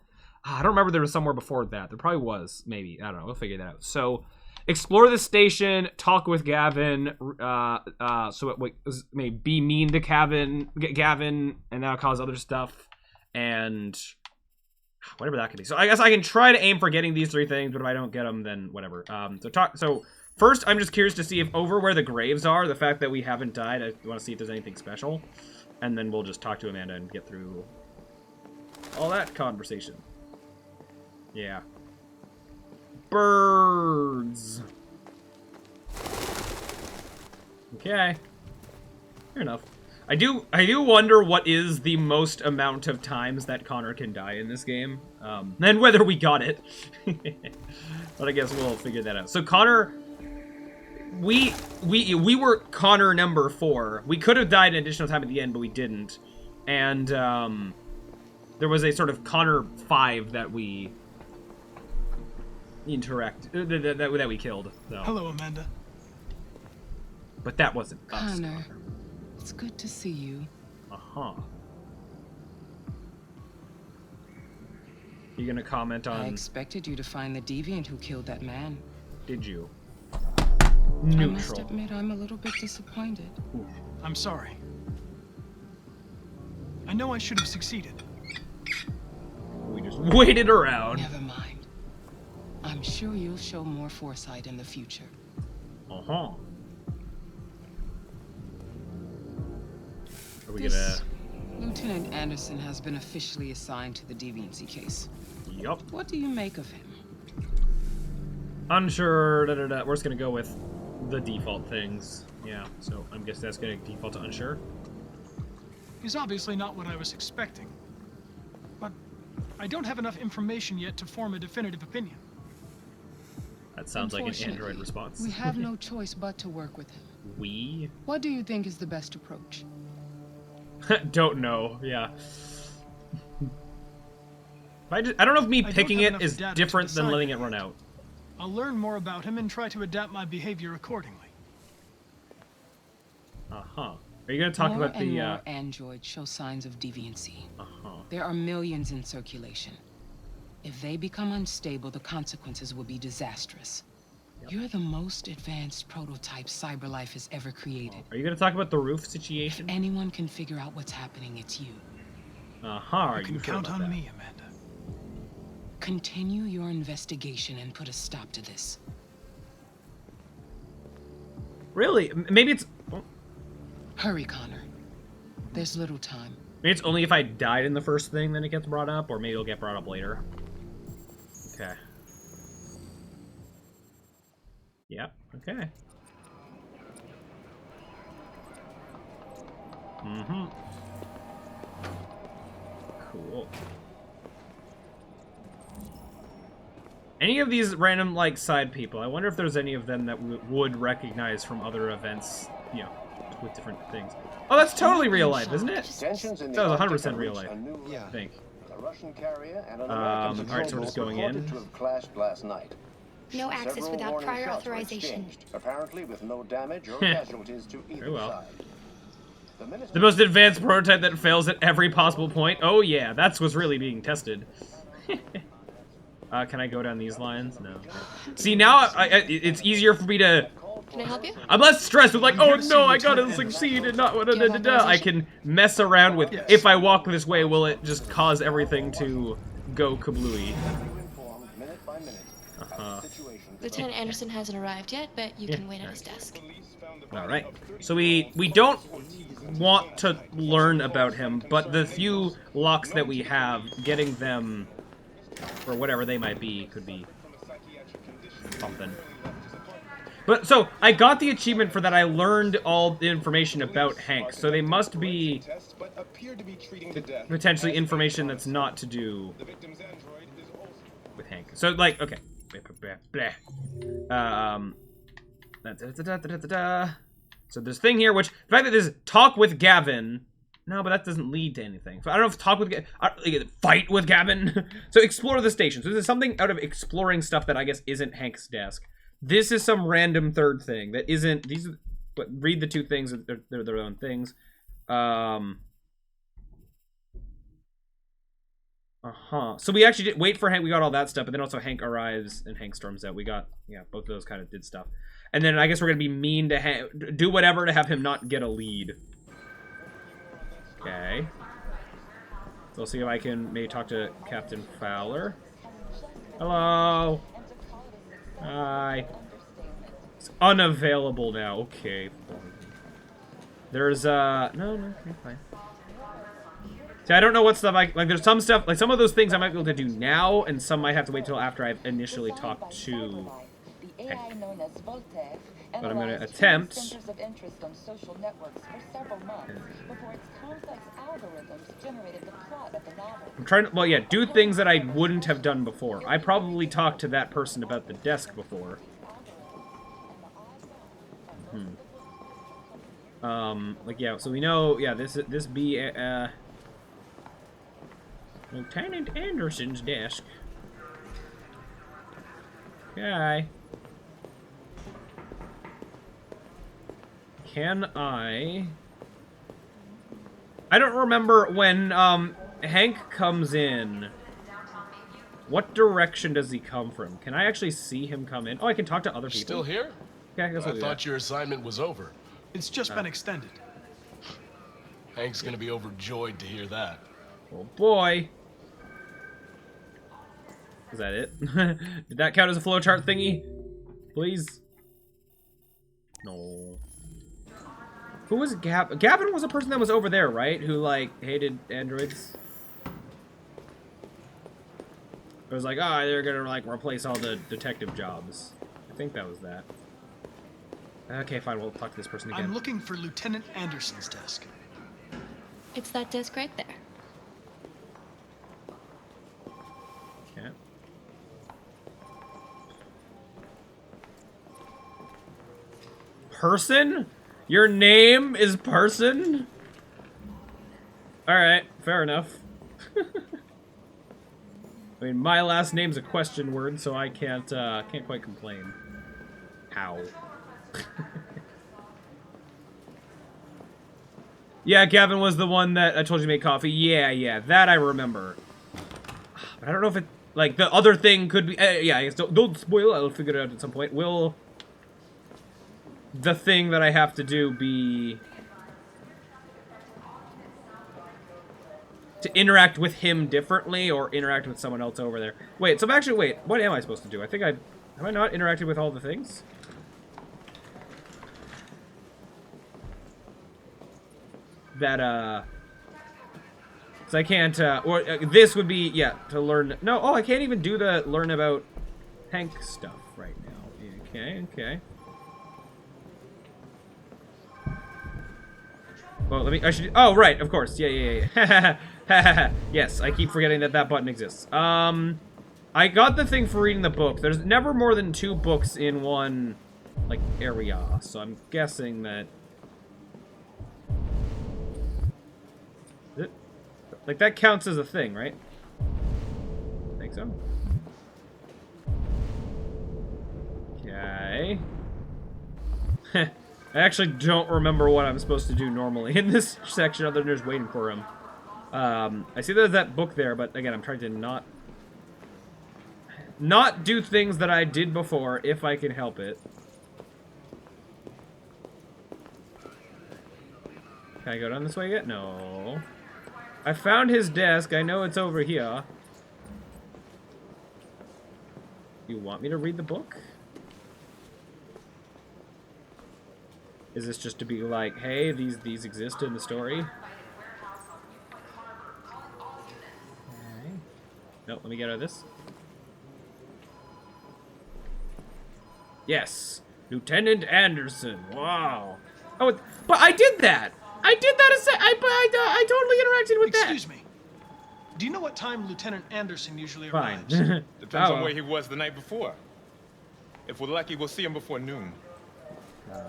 I don't remember, there was somewhere before that. There probably was, maybe. I don't know, we'll figure that out. So, explore the station, talk with Gavin, so it may be mean to Gavin, and that'll cause other stuff, and whatever that could be. So I guess I can try to aim for getting these three things, but if I don't get them, then whatever. So first, I'm just curious to see if over where the graves are, the fact that we haven't died, I want to see if there's anything special, and then we'll just talk to Amanda and get through all that conversation. Yeah. Birds. Okay. Fair enough. I do wonder what is the most amount of times that Connor can die in this game, and whether we got it. But I guess we'll figure that out. So Connor, we were Connor number 4. We could have died an additional time at the end, but we didn't. And there was a sort of Connor 5 that we that we killed. So. Hello, Amanda. But that wasn't us. Connor, it's good to see you. Uh-huh. You gonna comment on... I expected you to find the deviant who killed that man. Did you? Neutral. I must admit, I'm a little bit disappointed. Ooh. I'm sorry. I know I should have succeeded. We just waited around. Never mind. I'm sure you'll show more foresight in the future. Uh-huh. Are we gonna... Lieutenant Anderson has been officially assigned to the deviancy case. Yup. What do you make of him? Unsure, We're just gonna go with the default things. Yeah, so I'm guessing that's going to default to unsure. He's obviously not what I was expecting. But I don't have enough information yet to form a definitive opinion. That sounds like an Android response. We have no choice but to work with him. We? What do you think is the best approach? Don't know, yeah. I don't know if me picking it is different than letting it run out. I'll learn more about him and try to adapt my behavior accordingly. Uh-huh. Are you going to talk about the... More androids show signs of deviancy. There are millions in circulation. If they become unstable, the consequences will be disastrous. You're the most advanced prototype CyberLife has ever created. Are you going to talk about the roof situation? If anyone can figure out what's happening, it's you. Are you can count on me, Amanda. Continue your investigation and put a stop to this. Really? Maybe it's... Oh. Hurry, Connor. There's little time. Maybe it's only if I died in the first thing then it gets brought up, or maybe it'll get brought up later. Okay. Yep, okay. Mm-hmm. Cool. Any of these random, like, side people, I wonder if there's any of them that we would recognize from other events, you know, with different things. Oh, that's totally real life, isn't it? That was 100% real life, I think. Alright, so we're just going in. No access without prior authorization. Apparently with no damage or casualties to either side. The most advanced prototype that fails at every possible point. Oh yeah, that's what's really being tested. Can I go down these lines? No. See, now it's easier for me to... Can I help you? I'm less stressed with like, oh no, I gotta succeed and not... I can mess around with, if I walk this way, will it just cause everything to go kablooey? Lieutenant Anderson hasn't arrived yet, but you can wait at his desk. Alright. So we don't want to learn about him, but the few locks that we have, getting them... or whatever they might be, could be something. But, so, I got the achievement for that. I learned all the information about Hank, so they must be potentially information that's not to do with Hank. So, like, okay. So this thing here, which, the fact that there's talk with Gavin... No, but that doesn't lead to anything. So I don't know if talk with fight with Gavin. So explore the station. So this is something out of exploring stuff that I guess isn't Hank's desk. This is some random third thing that isn't. These are, but read the two things. They're their own things. So we actually did wait for Hank. We got all that stuff, but then also Hank arrives and Hank storms out. We got both of those kind of did stuff. And then I guess we're gonna be mean to Hank, do whatever to have him not get a lead. Okay. So I'll see if I can maybe talk to Captain Fowler. Hello. Hi. It's unavailable now. Okay. There's no, you're fine. See, I don't know what stuff like there's some stuff, like some of those things I might be able to do now, and some might have to wait till after I've initially talked to Hank. But I'm gonna attempt. I'm trying to, well, yeah, do things that I wouldn't have done before. I probably talked to that person about the desk before. Like, yeah, so we know, yeah, this be, Lieutenant Anderson's desk. Okay. Can I don't remember when, Hank comes in. What direction does he come from? Can I actually see him come in? Oh, I can talk to other people. Still here? Okay, I guess I thought your assignment was over. It's just been extended. Hank's gonna be overjoyed to hear that. Oh boy. Is that it? Did that count as a flowchart thingy? Please? No. Who was Gavin? Gavin was a person that was over there, right? Who, like, hated androids? It was like, oh, they're gonna, like, replace all the detective jobs. I think that was that. Okay, fine. We'll talk to this person again. I'm looking for Lieutenant Anderson's desk. It's that desk right there. Okay. Person? Your name is Person? Alright, fair enough. I mean, my last name's a question word, so I can't quite complain. How? Yeah, Gavin was the one that I told you to make coffee. Yeah, that I remember. But I don't know if it, like, the other thing could be, yeah, I guess don't spoil, I'll figure it out at some point. Will the thing that I have to do be to interact with him differently or interact with someone else over there? Wait, so actually, wait, what am I supposed to do? I think have I not interacted with all the things? That, so I can't, or this would be, yeah, to learn, no, oh, I can't even do the learn about Hank stuff right now. Okay. Well, I should, oh, right, of course, yeah. Yes, I keep forgetting that button exists. I got the thing for reading the book. There's never more than 2 books in one, like, area, so I'm guessing that... Like, that counts as a thing, right? I think so. Okay. I actually don't remember what I'm supposed to do normally in this section other than just waiting for him. I see there's that book there, but again, I'm trying to not do things that I did before, if I can help it. Can I go down this way yet? No. I found his desk. I know it's over here. You want me to read the book? Is this just to be like, hey, these exist in the story? Okay. Nope, let me get out of this. Yes, Lieutenant Anderson. Wow. Oh, but I did that. I did that. I totally interacted with that. Excuse me. Do you know what time Lieutenant Anderson usually Fine. arrives? Depends on where he was the night before. If we're lucky, we'll see him before noon.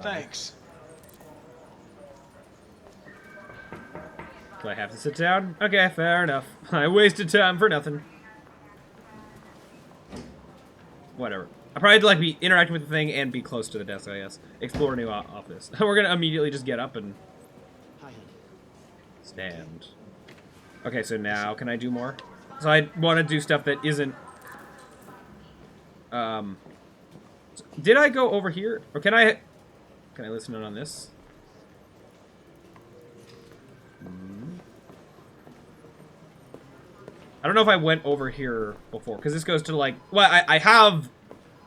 Thanks. Do I have to sit down? Okay, fair enough. I wasted time for nothing. Whatever. I probably had to, like, be interacting with the thing and be close to the desk, I guess. Explore a new office. We're gonna immediately just get up and... stand. Okay, so now can I do more? So I want to do stuff that isn't... Did I go over here? Or can I listen in on this? I don't know if I went over here before, because this goes to, like... Well,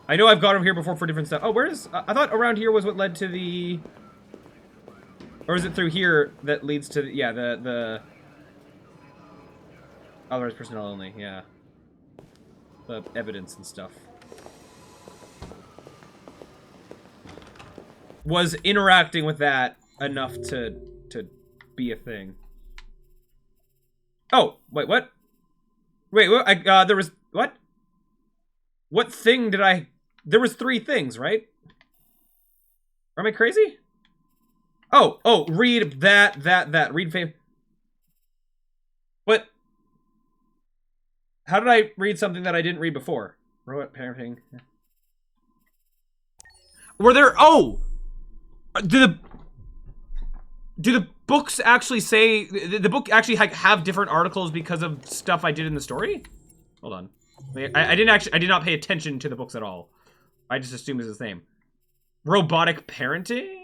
I know I've gone over here before for different stuff. Oh, where is... I thought around here was what led to the... Or is it through here that leads to... Yeah, the... Authorized personnel only, yeah. The evidence and stuff. Was interacting with that enough to be a thing? Oh, wait, what? Wait, what? There was... What? What thing did I... There was 3 things, right? Am I crazy? Oh, read that. Read fame. What? How did I read something that I didn't read before? Robot parenting. Were there... Oh! Do the books actually say... The book actually have different articles because of stuff I did in the story? Hold on. I did not pay attention to the books at all. I just assumed it's the same. Robotic parenting?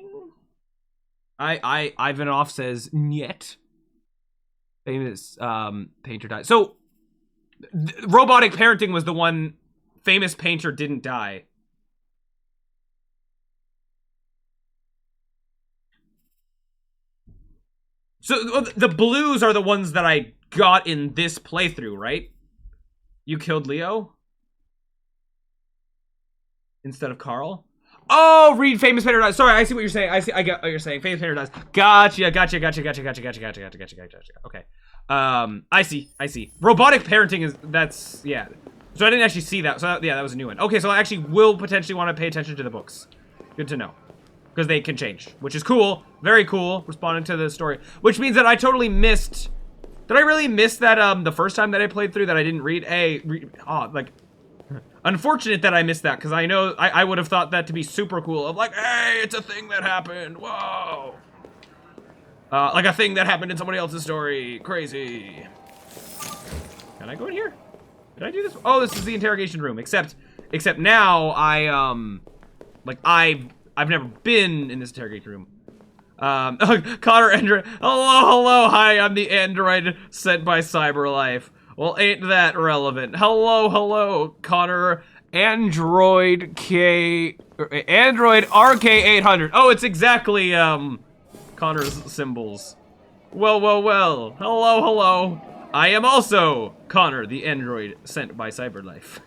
Ivanov says, "Niet." Famous painter died. So, robotic parenting was the one famous painter didn't die. So, the blues are the ones that I got in this playthrough, right? You killed Leo? Instead of Carl? Oh, read Famous Painter Dies. Sorry, I see what you're saying. I get what you're saying. Famous Painter Dies. Gotcha. Okay. I see. Robotic parenting is, yeah. So I didn't actually see that. So yeah, that was a new one. Okay, so I actually will potentially want to pay attention to the books. Good to know. Because they can change, which is cool. Very cool, responding to the story. Which means that I totally missed... Did I really miss that, the first time that I played through that I didn't read? Unfortunate that I missed that, because I know I would have thought that to be super cool. Of like, hey, it's a thing that happened. Whoa. Like a thing that happened in somebody else's story. Crazy. Can I go in here? Did I do this? Oh, this is the interrogation room. Except now I've never been in this interrogation room. Connor Android. Hello, hi, I'm the android sent by CyberLife. Well, ain't that relevant? Hello, Connor Android RK800. Oh, it's exactly, Connor's symbols. Well. Hello. I am also Connor, the android sent by CyberLife.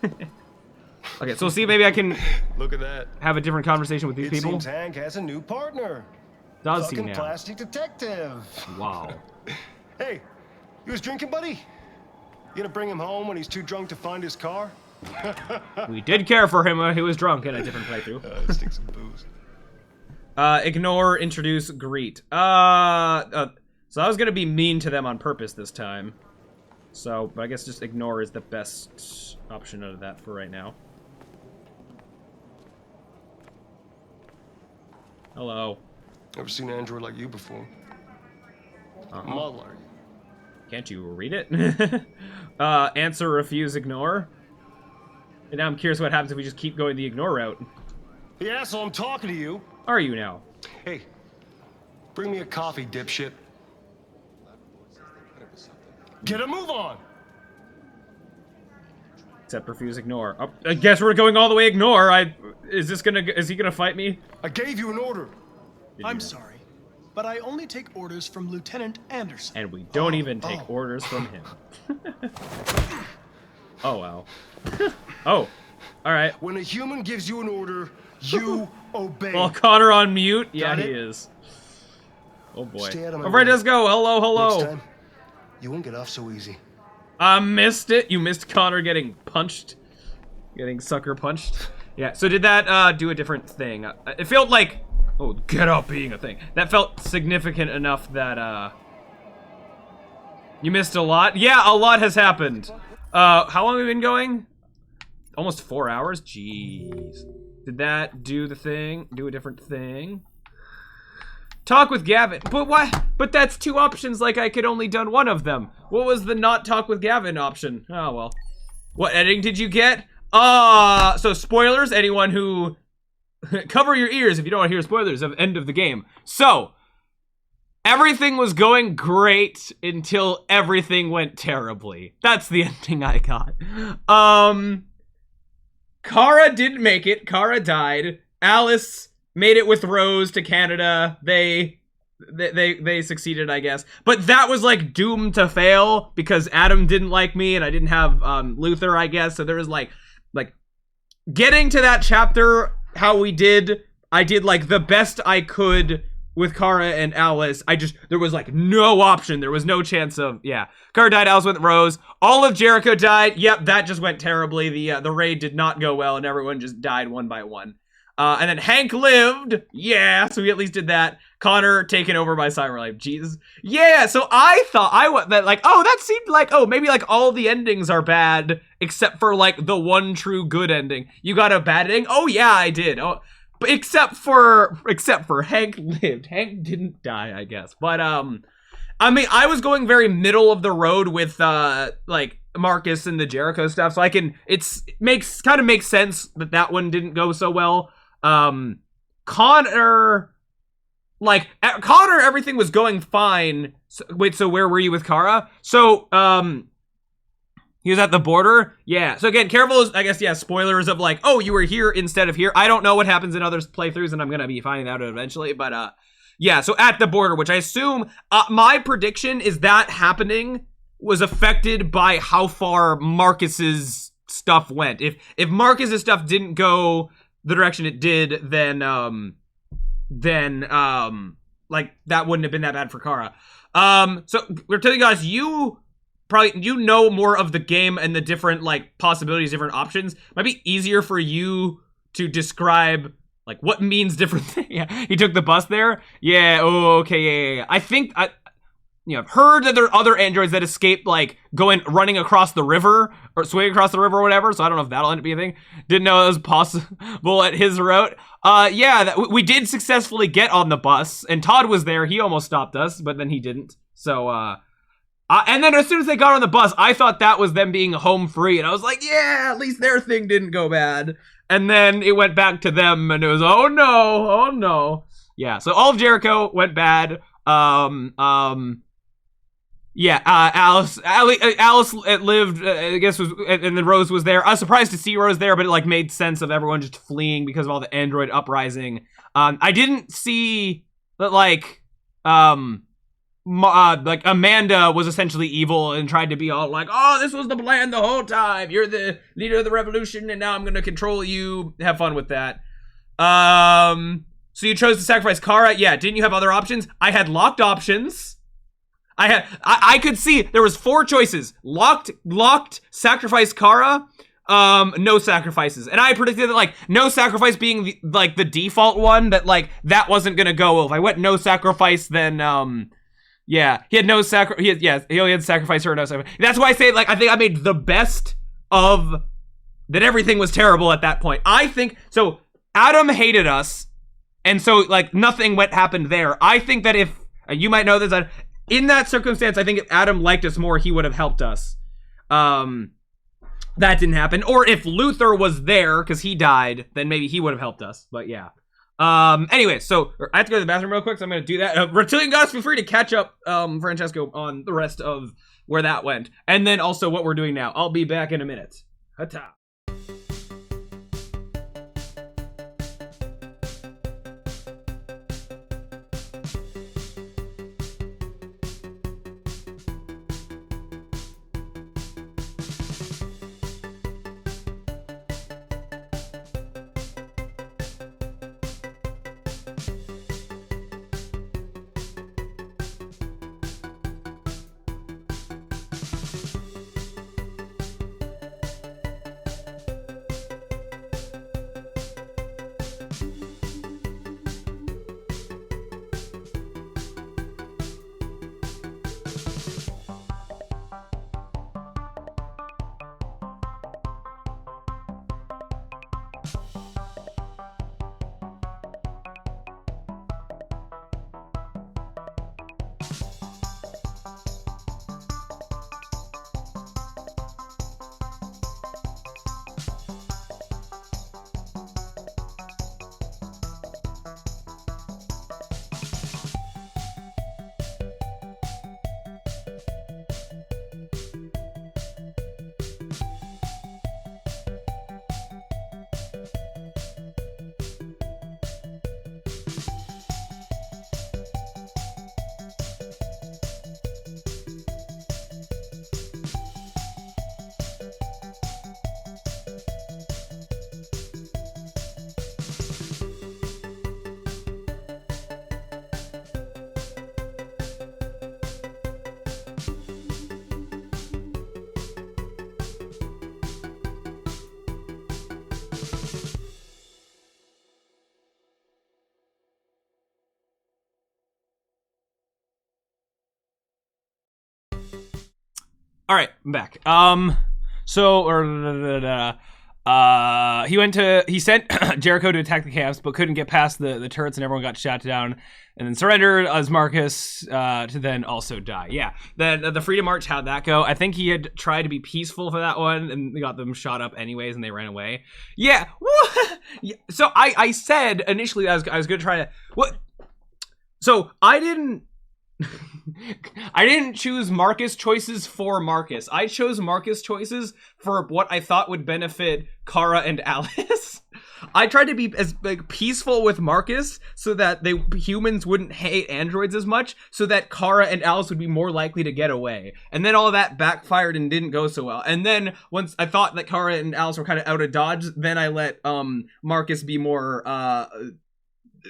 Okay, so we'll see if maybe I can look at that. Have a different conversation with these people. Seems Hank has a new partner. Does Fucking he now? plastic detective. Wow. Hey, you was drinking, buddy? You gonna bring him home when he's too drunk to find his car? We did care for him when he was drunk in a different playthrough. Stick some booze. Ignore, introduce, greet. So I was gonna be mean to them on purpose this time. So, but I guess just ignore is the best option out of that for right now. Hello. Never seen an android like you before. Model are you? Can't you read it? Answer, refuse, ignore. And now I'm curious what happens if we just keep going the ignore route. Hey, asshole, I'm talking to you. Are you now? Hey, bring me a coffee, dipshit. Get a move on. Except refuse, ignore. Oh, I guess we're going all the way ignore. Is he gonna fight me? I gave you an order. I'm sorry, but I only take orders from Lieutenant Anderson. And we don't even take orders from him. Oh, wow. Oh, all right. When a human gives you an order, you obey. Well, Connor on mute? Yeah, he is. Oh, boy. All right, let's go. Hello. Next time, you won't get off so easy. I missed it. You missed Connor getting punched. Getting sucker punched. Yeah, so did that do a different thing? It felt like... Oh, get up being a thing. That felt significant enough that, you missed a lot? Yeah, a lot has happened. How long have we been going? Almost 4 hours? Jeez. Did that do the thing? Do a different thing? Talk with Gavin. But what? But that's 2 options, like I could only done 1 of them. What was the not talk with Gavin option? Oh, well. What editing did you get? So spoilers, anyone who... Cover your ears if you don't want to hear spoilers of end of the game. So, everything was going great until everything went terribly. That's the ending I got. Kara didn't make it. Kara died. Alice made it with Rose to Canada. They succeeded, I guess. But that was like doomed to fail because Adam didn't like me and I didn't have Luther, I guess. So there was like getting to that chapter how I did like the best I could with Kara and Alice. There was like no option. There was no chance of, yeah. Kara died, Alice went with Rose. All of Jericho died. Yep, that just went terribly. The raid did not go well and everyone just died one by one. And then Hank lived. Yeah, so we at least did that. Connor taken over by CyberLife. Jesus. Yeah, so I thought that seemed like, maybe like all the endings are bad except for like the one true good ending. You got a bad ending? Oh yeah, I did. Oh, but except for Hank lived. Hank didn't die, I guess. But I mean, I was going very middle of the road with like Marcus and the Jericho stuff, so kind of makes sense that one didn't go so well. Connor, everything was going fine. So where were you with Kara? So, he was at the border? Yeah. So again, careful, I guess, yeah, spoilers of like, oh, you were here instead of here. I don't know what happens in other playthroughs, and I'm gonna be finding out eventually, but, yeah, so at the border, which I assume, my prediction is that happening was affected by how far Marcus's stuff went. If Marcus's stuff didn't go the direction it did, then like that wouldn't have been that bad for Kara. So we're telling you guys, you know more of the game and the different like possibilities, different options. Might be easier for you to describe like what means different things. Yeah, he took the bus there. Yeah. Oh, okay. Yeah. I think I've heard that there are other androids that escape like running across the river or swimming across the river or whatever. So I don't know if that'll end up being a thing. Didn't know it was possible at his route. Yeah, we did successfully get on the bus, and Todd was there. He almost stopped us, but then he didn't. So, and then as soon as they got on the bus, I thought that was them being home free, and I was like, yeah, at least their thing didn't go bad. And then it went back to them, and it was, oh no. Yeah, so all of Jericho went bad. Yeah, Alice lived, I guess, and then Rose was there. I was surprised to see Rose there, but it like made sense of everyone just fleeing because of all the android uprising. I didn't see that like Amanda was essentially evil and tried to be all like, oh, this was the plan the whole time. You're the leader of the revolution, and now I'm gonna control you. Have fun with that. So you chose to sacrifice Kara. Yeah, didn't you have other options? I had locked options. I could see there was 4 choices. Locked, sacrifice Kara, no sacrifices. And I predicted that like no sacrifice being the default one, that like that wasn't gonna go well. If I went no sacrifice, then yeah, he had no sacrifice. He only had sacrifice or no sacrifice. That's why I say like I think I made the best of that. Everything was terrible at that point. I think so. Adam hated us, and so like nothing happened there. I think that if you might know this, that in that circumstance, I think if Adam liked us more, he would have helped us. That didn't happen. Or if Luther was there, because he died, then maybe he would have helped us. But yeah. Anyway, so I have to go to the bathroom real quick, so I'm going to do that. Reptilian Goddess, feel free to catch up, Francesco, on the rest of where that went. And then also what we're doing now. I'll be back in a minute. Hata. All right, I'm back. He sent Jericho to attack the camps, but couldn't get past the turrets, and everyone got shot down, and then surrendered as Marcus to then also die. Yeah, then the Freedom March, how'd that go? I think he had tried to be peaceful for that one, and they got them shot up anyways, and they ran away. Yeah, yeah. So I said initially I was gonna try to what? So I didn't choose Marcus choices for Marcus. I chose Marcus choices for what I thought would benefit Kara and Alice. I tried to be as like peaceful with Marcus so that humans wouldn't hate androids as much, so that Kara and Alice would be more likely to get away. And then all of that backfired and didn't go so well. And then once I thought that Kara and Alice were kind of out of dodge, then I let Marcus be more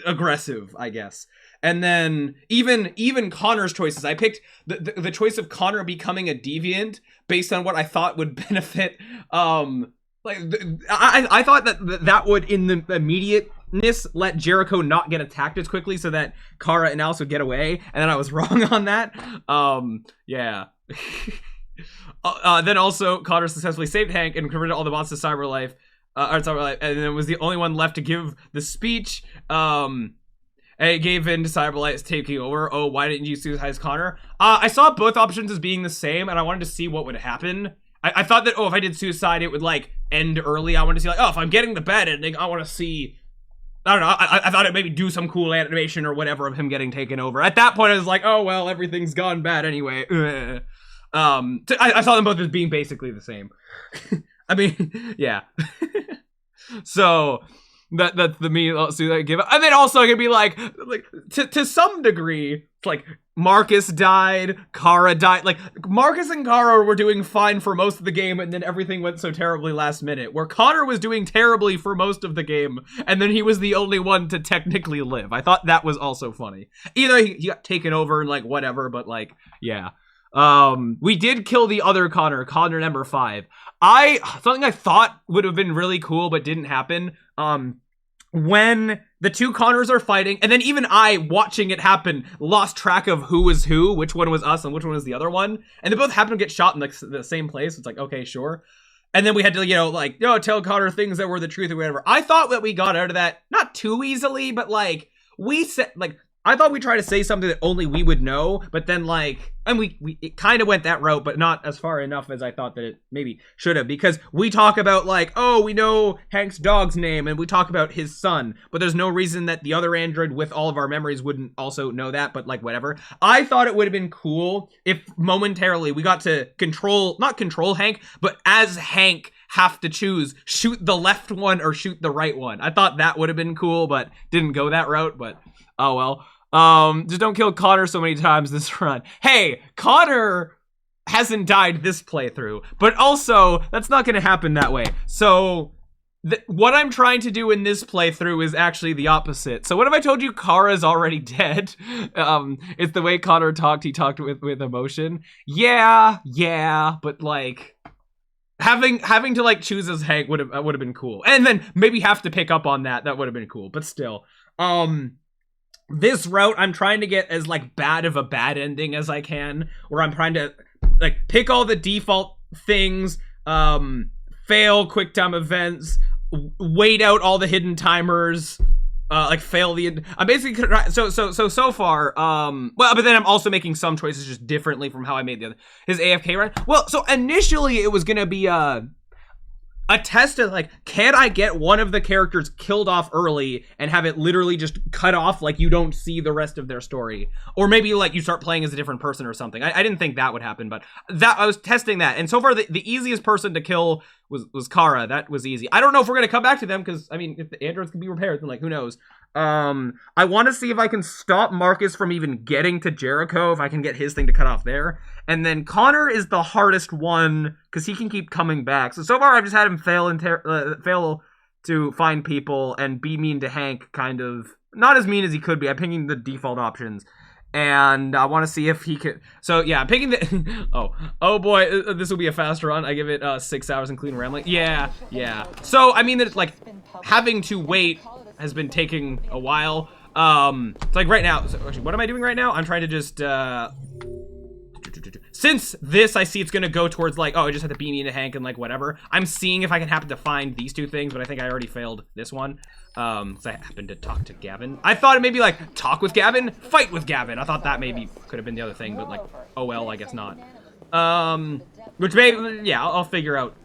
aggressive, I guess. And then even Connor's choices, I picked the choice of Connor becoming a deviant based on what I thought would benefit. I thought that would, in the immediateness, let Jericho not get attacked as quickly, so that Kara and Alice would get away. And then I was wrong on that. Yeah. Then also Connor successfully saved Hank and converted all the bots to Cyberlife. And then was the only one left to give the speech. And it gave in to Cyberlight's taking over. Oh, why didn't you suicide Connor? I saw both options as being the same, and I wanted to see what would happen. I thought that, oh, if I did suicide, it would, like, end early. I wanted to see, like, oh, if I'm getting the bad ending, I want to see... I don't know, I thought it'd maybe do some cool animation or whatever of him getting taken over. At that point, I was like, oh, well, everything's gone bad anyway. I saw them both as being basically the same. I mean, yeah. So... That's the me. I'll see that I give it. And then also I could be like to some degree, like Marcus died, Kara died. Like Marcus and Kara were doing fine for most of the game, and then everything went so terribly last minute. Where Connor was doing terribly for most of the game, and then he was the only one to technically live. I thought that was also funny. Either he got taken over and like whatever, but like yeah. We did kill the other Connor number 5. Something I thought would have been really cool but didn't happen. When the two Connors are fighting, and then even I, watching it happen, lost track of who was who, which one was us and which one was the other one, and they both happened to get shot in like the same place. It's like, okay, sure. And then we had to, you know, like, tell Connor things that were the truth or whatever. I thought that we got out of that, not too easily, but like, we said, like, I thought we'd try to say something that only we would know, but then like, and it kind of went that route, but not as far enough as I thought that it maybe should have, because we talk about like, oh, we know Hank's dog's name and we talk about his son, but there's no reason that the other android with all of our memories wouldn't also know that, but like whatever. I thought it would have been cool if momentarily we got to not control Hank, but as Hank have to choose, shoot the left one or shoot the right one. I thought that would have been cool, but didn't go that route, but oh well. Just don't kill Connor so many times this run. Hey, Connor hasn't died this playthrough, but also that's not gonna happen that way. So what I'm trying to do in this playthrough is actually the opposite. So what if I told you Kara's already dead? It's the way Connor talked. He talked with emotion. Yeah, but like having to like choose as Hank would have been cool, and then maybe have to pick up on that. That would have been cool, but still, this route, I'm trying to get as like bad of a bad ending as I can, where I'm trying to like pick all the default things, fail quick time events, wait out all the hidden timers, like fail the. I'm basically so far. Well, but then I'm also making some choices just differently from how I made his AFK run. Well, so initially it was gonna be a test of like, can I get one of the characters killed off early and have it literally just cut off, like you don't see the rest of their story, or maybe like you start playing as a different person or something. I didn't think that would happen, but that I was testing that, and so far the easiest person to kill was Kara. That was easy. I don't know if we're gonna come back to them, because I mean, if the androids can be repaired, then like who knows. I want to see if I can stop Marcus from even getting to Jericho, if I can get his thing to cut off there. And then Connor is the hardest one because he can keep coming back. So far I've just had him fail to find people and be mean to Hank, kind of. Not as mean as he could be. I'm picking the default options. And I want to see if he could. So yeah, I'm picking the. oh boy, this will be a fast run. I give it 6 hours including rambling. Yeah. So I mean that it's like having to wait has been taking a while. It's like right now. So actually, what am I doing right now? I'm trying to just. Since this, I see it's gonna go towards like, oh, I just have to beam into Hank and like whatever. I'm seeing if I can happen to find these two things, but I think I already failed this one. So I happened to talk to Gavin. I thought it maybe like talk with Gavin, fight with Gavin. I thought that maybe could have been the other thing, but like, oh well, I guess not. Which maybe, yeah, I'll figure out.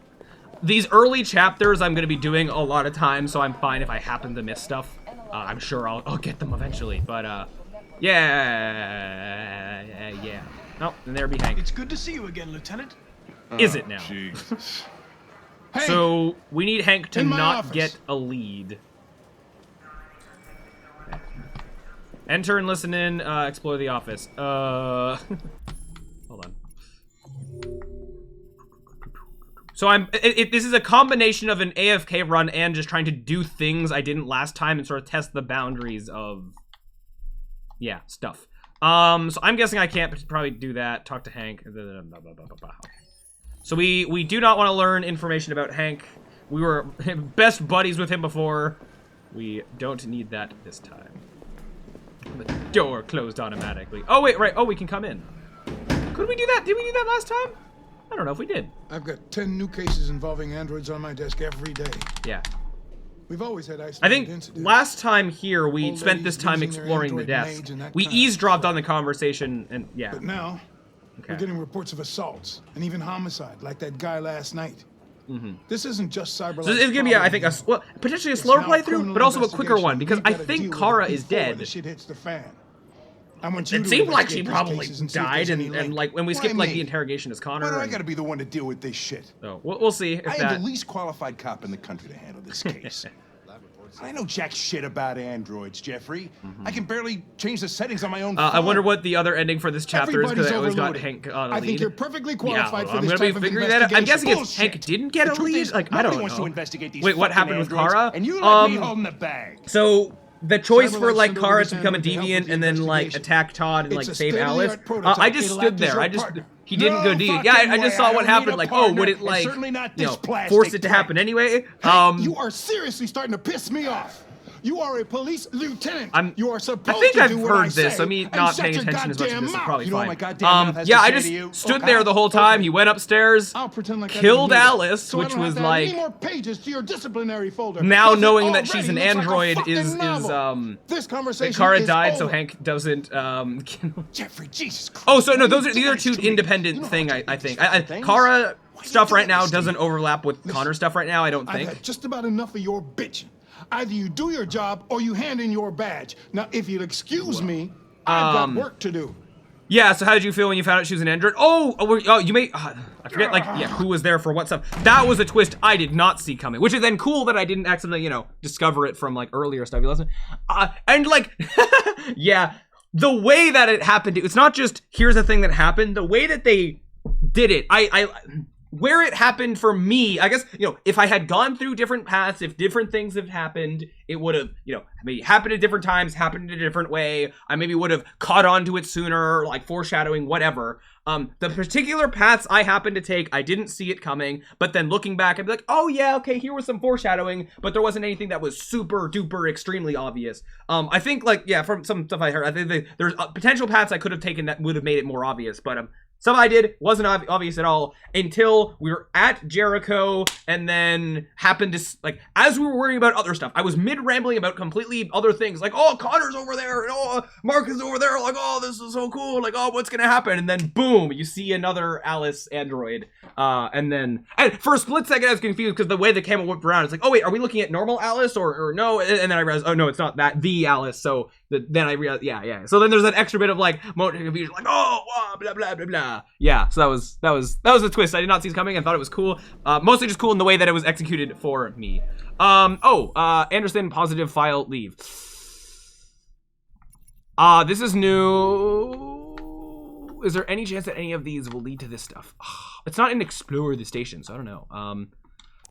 These early chapters I'm gonna be doing a lot of times, so I'm fine if I happen to miss stuff. I'm sure I'll get them eventually, but yeah. Oh, and there be Hank. It's good to see you again, Lieutenant. Is it now? Jesus. Hank, so we need Hank to in my not office. get a lead. Okay. Enter and listen in, explore the office. Hold on. So this is a combination of an AFK run and just trying to do things I didn't last time and sort of test the boundaries of, yeah, stuff. So I'm guessing I can't probably do that. Talk to Hank. Okay. So we do not want to learn information about Hank. We were best buddies with him before. We don't need that this time. The door closed automatically. Oh wait, right. Oh, we can come in. Could we do that? Did we do that last time? I don't know if we did. I've got 10 new cases involving androids on my desk every day. Yeah. We've always had isolated I think incidents. last time here we Old spent this ladies time losing their exploring the android desk. maids and that We kind of eavesdropped on the conversation and yeah. But now, Okay. we're getting reports of assaults and even homicide, like that guy last night. This isn't just cyber. So it's gonna be, I think, potentially a slower playthrough, but also a quicker one because I think Kara is dead. The shit hits the fan. It seemed like she probably died, and like when we skipped like the interrogation as Connor. Why do I gotta be the one to deal with this shit? So we'll see if I that. am the least qualified cop in the country to handle this case. I know jack shit about androids, Jeffrey. I can barely change the settings on my own phone. I wonder what the other ending for this chapter is because I always got overloaded. Hank on a lead. I think you're perfectly qualified for I'm this gonna be type of figuring that out. I'm guessing if investigation. Hank didn't get a lead, like I don't wants to know. investigate these Wait, what fucking happened with androids, Kara? and you let me holding the bag. So the choice for Cyberlife like sent over Kara this to become a android to help deviant with the and then like investigation. attack Todd and It's like a save state-of-the-art Alice. prototype. I just It'll stood act as there. your I just partner. he didn't No go deviant. fucking Yeah, I way. just saw I what don't happened. need a Like, oh, partner, would it and like certainly not you this know plastic force it to prick. happen anyway? You are seriously starting to piss me off. You are a police lieutenant. You are supposed I think to I've do what heard I this. say I mean, and not shut paying your attention as much as goddamn this is mouth. probably You know what fine. my goddamn mouth has to Yeah, I say just to you? stood Okay. there the whole time. He went upstairs, I'll pretend like I killed didn't hear Alice, so I which don't have was to add like any more pages to your disciplinary folder. now Because it knowing that she's already an looks like a android fucking is novel. This that conversation Kara is died, so over. Hank doesn't Jeffrey, Jesus Christ. Oh, so no, these are two independent thing. I think Kara stuff right now doesn't overlap with Connor stuff right now. I don't I've think. had just about enough of your bitching. Either you do your job or you hand in your badge. Now, if you'll excuse me, I've got work to do. Yeah, so how did you feel when you found out she was an android? You made... I forget, like, yeah, who was there for what stuff. That was a twist I did not see coming, which is then cool that I didn't accidentally, you know, discover it from, like, earlier stuff you listened. And, like, yeah, the way that it happened, it's not just, here's a thing that happened, the way that they did it, where it happened for me, I guess, you know, if I had gone through different paths, if different things had happened, it would have, you know, maybe happened at different times, happened in a different way. I maybe would have caught on to it sooner, like foreshadowing, whatever. The particular paths I happened to take, I didn't see it coming, but then looking back, I'd be like, oh yeah, okay, here was some foreshadowing, but there wasn't anything that was super duper extremely obvious. I think, like, yeah, from some stuff I heard, I think there's potential paths I could have taken that would have made it more obvious, but some I did wasn't obvious at all until we were at Jericho and then happened to, like, as we were worrying about other stuff, I was mid-rambling about completely other things, like, oh, Connor's over there, and oh, Mark is over there, like, oh, this is so cool, like, oh, what's gonna happen? And then, boom, you see another Alice android, and for a split second I was confused because the way the camera whipped around, it's like, oh, wait, are we looking at normal Alice or no? And then I realized, oh, no, it's not that, the Alice, so then I realized, yeah. So then there's that extra bit of, like, moment of confusion, like, oh, blah, blah, blah, blah. Yeah, so that was a twist. I did not see it coming. I thought it was cool. Mostly just cool in the way that it was executed for me. Anderson, positive file, leave. This is new. Is there any chance that any of these will lead to this stuff? It's not in explore the station, so I don't know.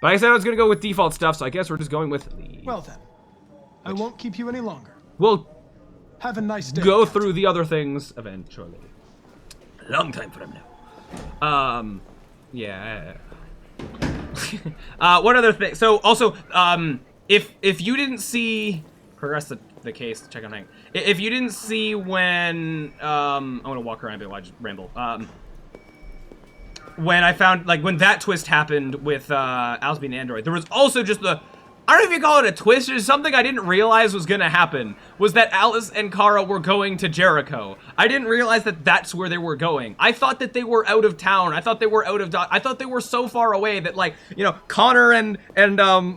But I said I was gonna go with default stuff, so I guess we're just going with leave. Well then, I won't keep you any longer. We'll have a nice day. Go through the other things eventually. Long time from now. Yeah. One other thing. So also, if you didn't see, progress the case, check on Hank. If you didn't see when, I'm gonna walk around a bit while I just ramble. When I found, like, when that twist happened with, Alice being an android, there was also just I don't even call it a twist, it's something I didn't realize was gonna happen, was that Alice and Kara were going to Jericho. I didn't realize that that's where they were going. I thought that they were out of town. I thought they were I thought they were so far away that, like, you know, Connor and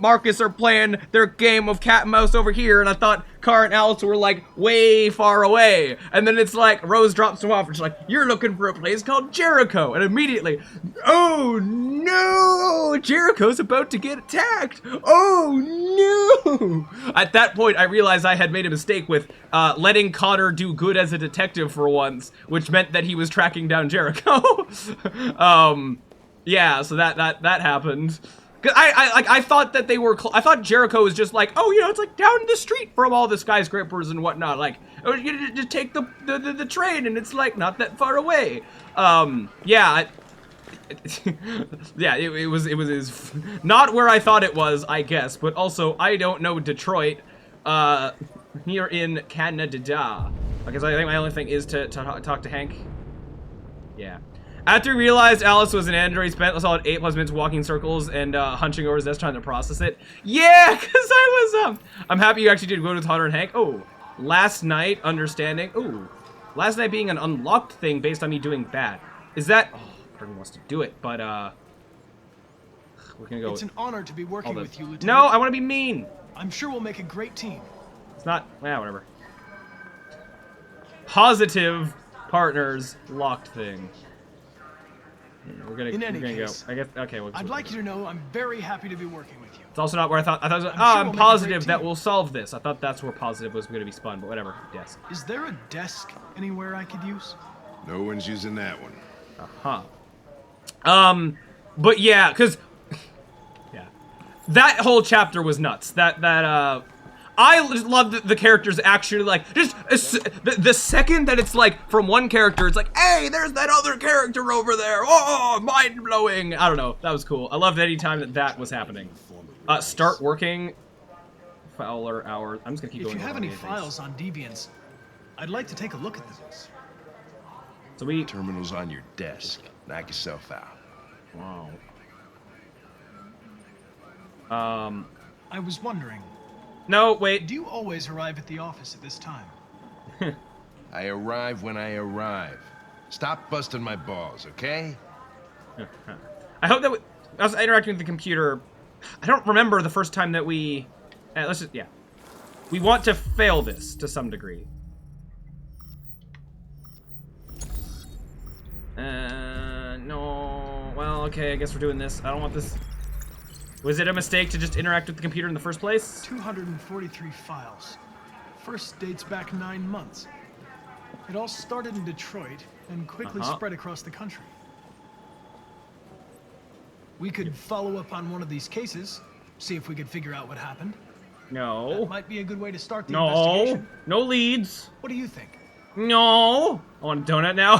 Marcus are playing their game of cat and mouse over here, and I thought Kara and Alice were like way far away. And then it's like Rose drops him off and she's like, you're looking for a place called Jericho. And immediately, oh no, Jericho's about to get attacked. Oh no. At that point, I realized I had made a mistake with letting Connor do good as a detective for once, which meant that he was tracking down Jericho. Yeah, so that happened. Cause I thought that they were. I thought Jericho was just like, oh, you know, it's like down the street from all the skyscrapers and whatnot. Like, oh, you just take the train and it's like not that far away. Yeah, yeah, it was not where I thought it was, I guess. But also, I don't know Detroit. Here in Canada. Because I think my only thing is to talk to Hank. Yeah. After he realized Alice was an android, he spent a solid 8+ minutes walking circles and hunching over his desk trying to process it. Yeah, because I was, I'm happy you actually did go to Connor and Hank. Oh, last night, understanding. Oh, last night being an unlocked thing based on me doing bad. Is that, oh, everyone wants to do it, but, we're gonna go. It's an honor to be working with you, Lieutenant. No, I want to be mean. I'm sure we'll make a great team. It's not, yeah, whatever. Positive partners locked thing. We're gonna go. I guess. Okay. I'd like you to know I'm very happy to be working with you. It's also not where I thought. I'm positive that we'll solve this. I thought that's where positive was going to be spun, but whatever. Desk. Is there a desk anywhere I could use? No one's using that one. But yeah, cause yeah, that whole chapter was nuts. I just love the characters actually, like, just the second that it's like from one character, it's like, hey, there's that other character over there. Oh, mind blowing. I don't know. That was cool. I loved any time that was happening. Start working. Fowler hours. I'm just gonna keep going. If you have any files on Deviants, I'd like to take a look at them. So we. Terminal's on your desk. Knock yourself out. Wow. I was wondering. No, wait. Do you always arrive at the office at this time? I arrive when I arrive. Stop busting my balls, okay? I hope that I was interacting with the computer. I don't remember the first time that we. Let's just, yeah. We want to fail this to some degree. No. Well, okay, I guess we're doing this. I don't want this. Was it a mistake to just interact with the computer in the first place? 243 files. First dates back 9 months. It all started in Detroit and quickly spread across the country. We could follow up on one of these cases, see if we could figure out what happened. No. That might be a good way to start the investigation. No leads. What do you think? No. I want a donut now.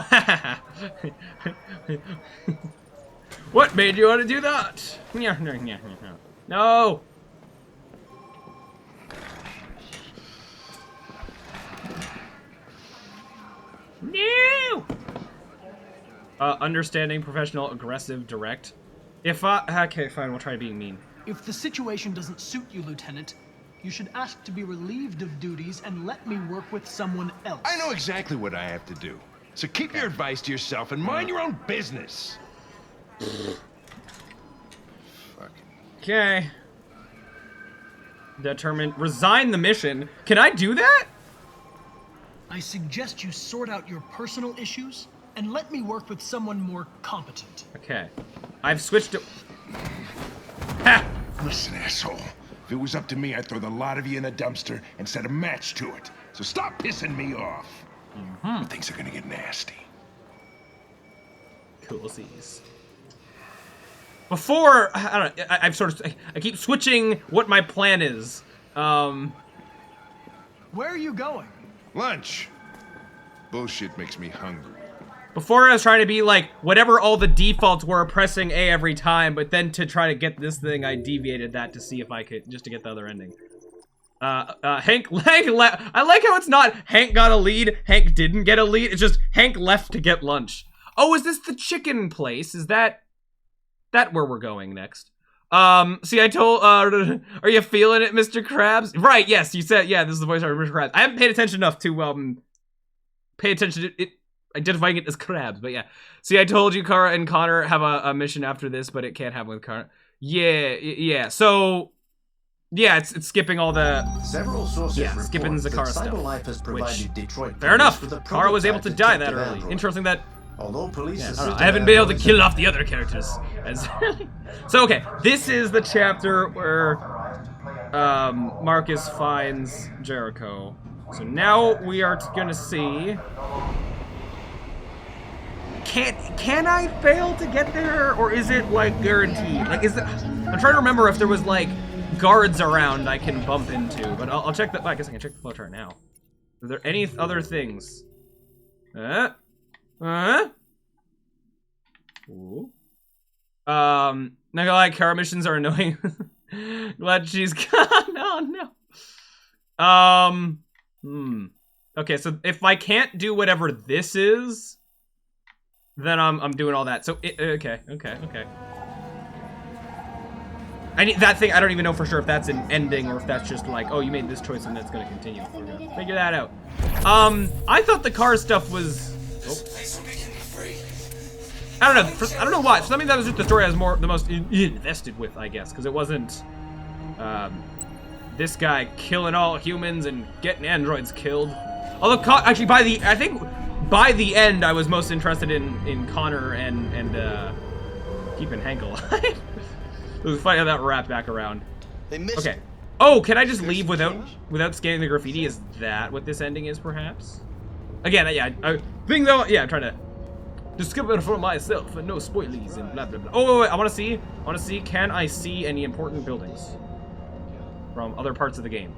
What made you want to do that? No. No. Understanding, professional, aggressive, direct. Okay, fine, we'll try being mean. If the situation doesn't suit you, Lieutenant, you should ask to be relieved of duties and let me work with someone else. I know exactly what I have to do. So keep your advice to yourself and mind your own business. Okay. Determined. Resign the mission. Can I do that? I suggest you sort out your personal issues and let me work with someone more competent. Okay. I've switched to... Ha! Listen, asshole. If it was up to me, I'd throw the lot of you in a dumpster and set a match to it. So stop pissing me off. Things are gonna get nasty. Coolsies. Before, I don't know, I've sort of, I keep switching what my plan is. Where are you going? Lunch. Bullshit makes me hungry. Before I was trying to be like, whatever all the defaults were, pressing A every time, but then to try to get this thing, I deviated that to see if I could, just to get the other ending. Hank I like how it's not Hank got a lead, Hank didn't get a lead, it's just Hank left to get lunch. Oh, is this the chicken place? Is that where we're going next? See, I told, are you feeling it, Mr. Krabs? Right, yes, you said, yeah, this is the voice of Mr. Krabs. I haven't paid attention enough to, pay attention to it, identifying it as Krabs, but yeah. See, I told you Kara and Connor have a mission after this, but it can't happen with Connor. Yeah, so, Yeah, it's skipping all the... Several sources skipping the Kara stuff. CyberLife has provided Detroit fair enough. with a Kara was able to die that detective early. android. Interesting that... Although police I haven't been able to kill off the other characters. So, okay. This is the chapter where Marcus finds Jericho. So now we are gonna see... Can I fail to get there, or is it like guaranteed? Like, is it? I'm trying to remember if there was like guards around I can bump into, but I'll check that. I guess I can check the flowchart now. Are there any other things? Ooh. Not gonna lie, Kara missions are annoying. Glad she's gone. Oh no. Okay, so if I can't do whatever this is, then I'm doing all that. So okay. I need that thing. I don't even know for sure if that's an ending or if that's just like, oh, you made this choice and that's gonna continue. We're gonna figure that out. I thought the car stuff was. I don't know. I don't know why. For something that was just the story I was the most invested with, I guess, because it wasn't this guy killing all humans and getting androids killed. Although actually, I think by the end, I was most interested in Connor and keeping Hank alive. It was funny how that wrapped back around. Okay. Oh, can I just leave without scanning the graffiti? Is that what this ending is, perhaps? Again, yeah. I'm trying to discover it for myself and no spoilies and blah blah blah. Oh, wait, I want to see. Can I see any important buildings from other parts of the game?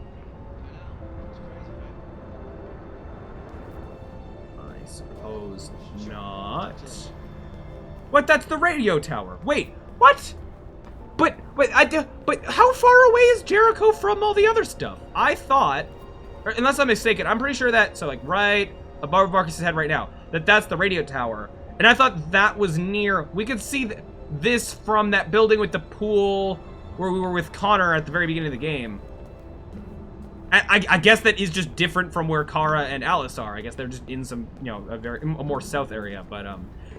I suppose not. What? That's the radio tower. Wait, what? But how far away is Jericho from all the other stuff? I thought, unless I'm mistaken, I'm pretty sure that, so like right above Marcus's head right now, that's the radio tower. And I thought that was near, we could see this from that building with the pool where we were with Connor at the very beginning of the game. I guess that is just different from where Kara and Alice are. I guess they're just in some, a more south area, but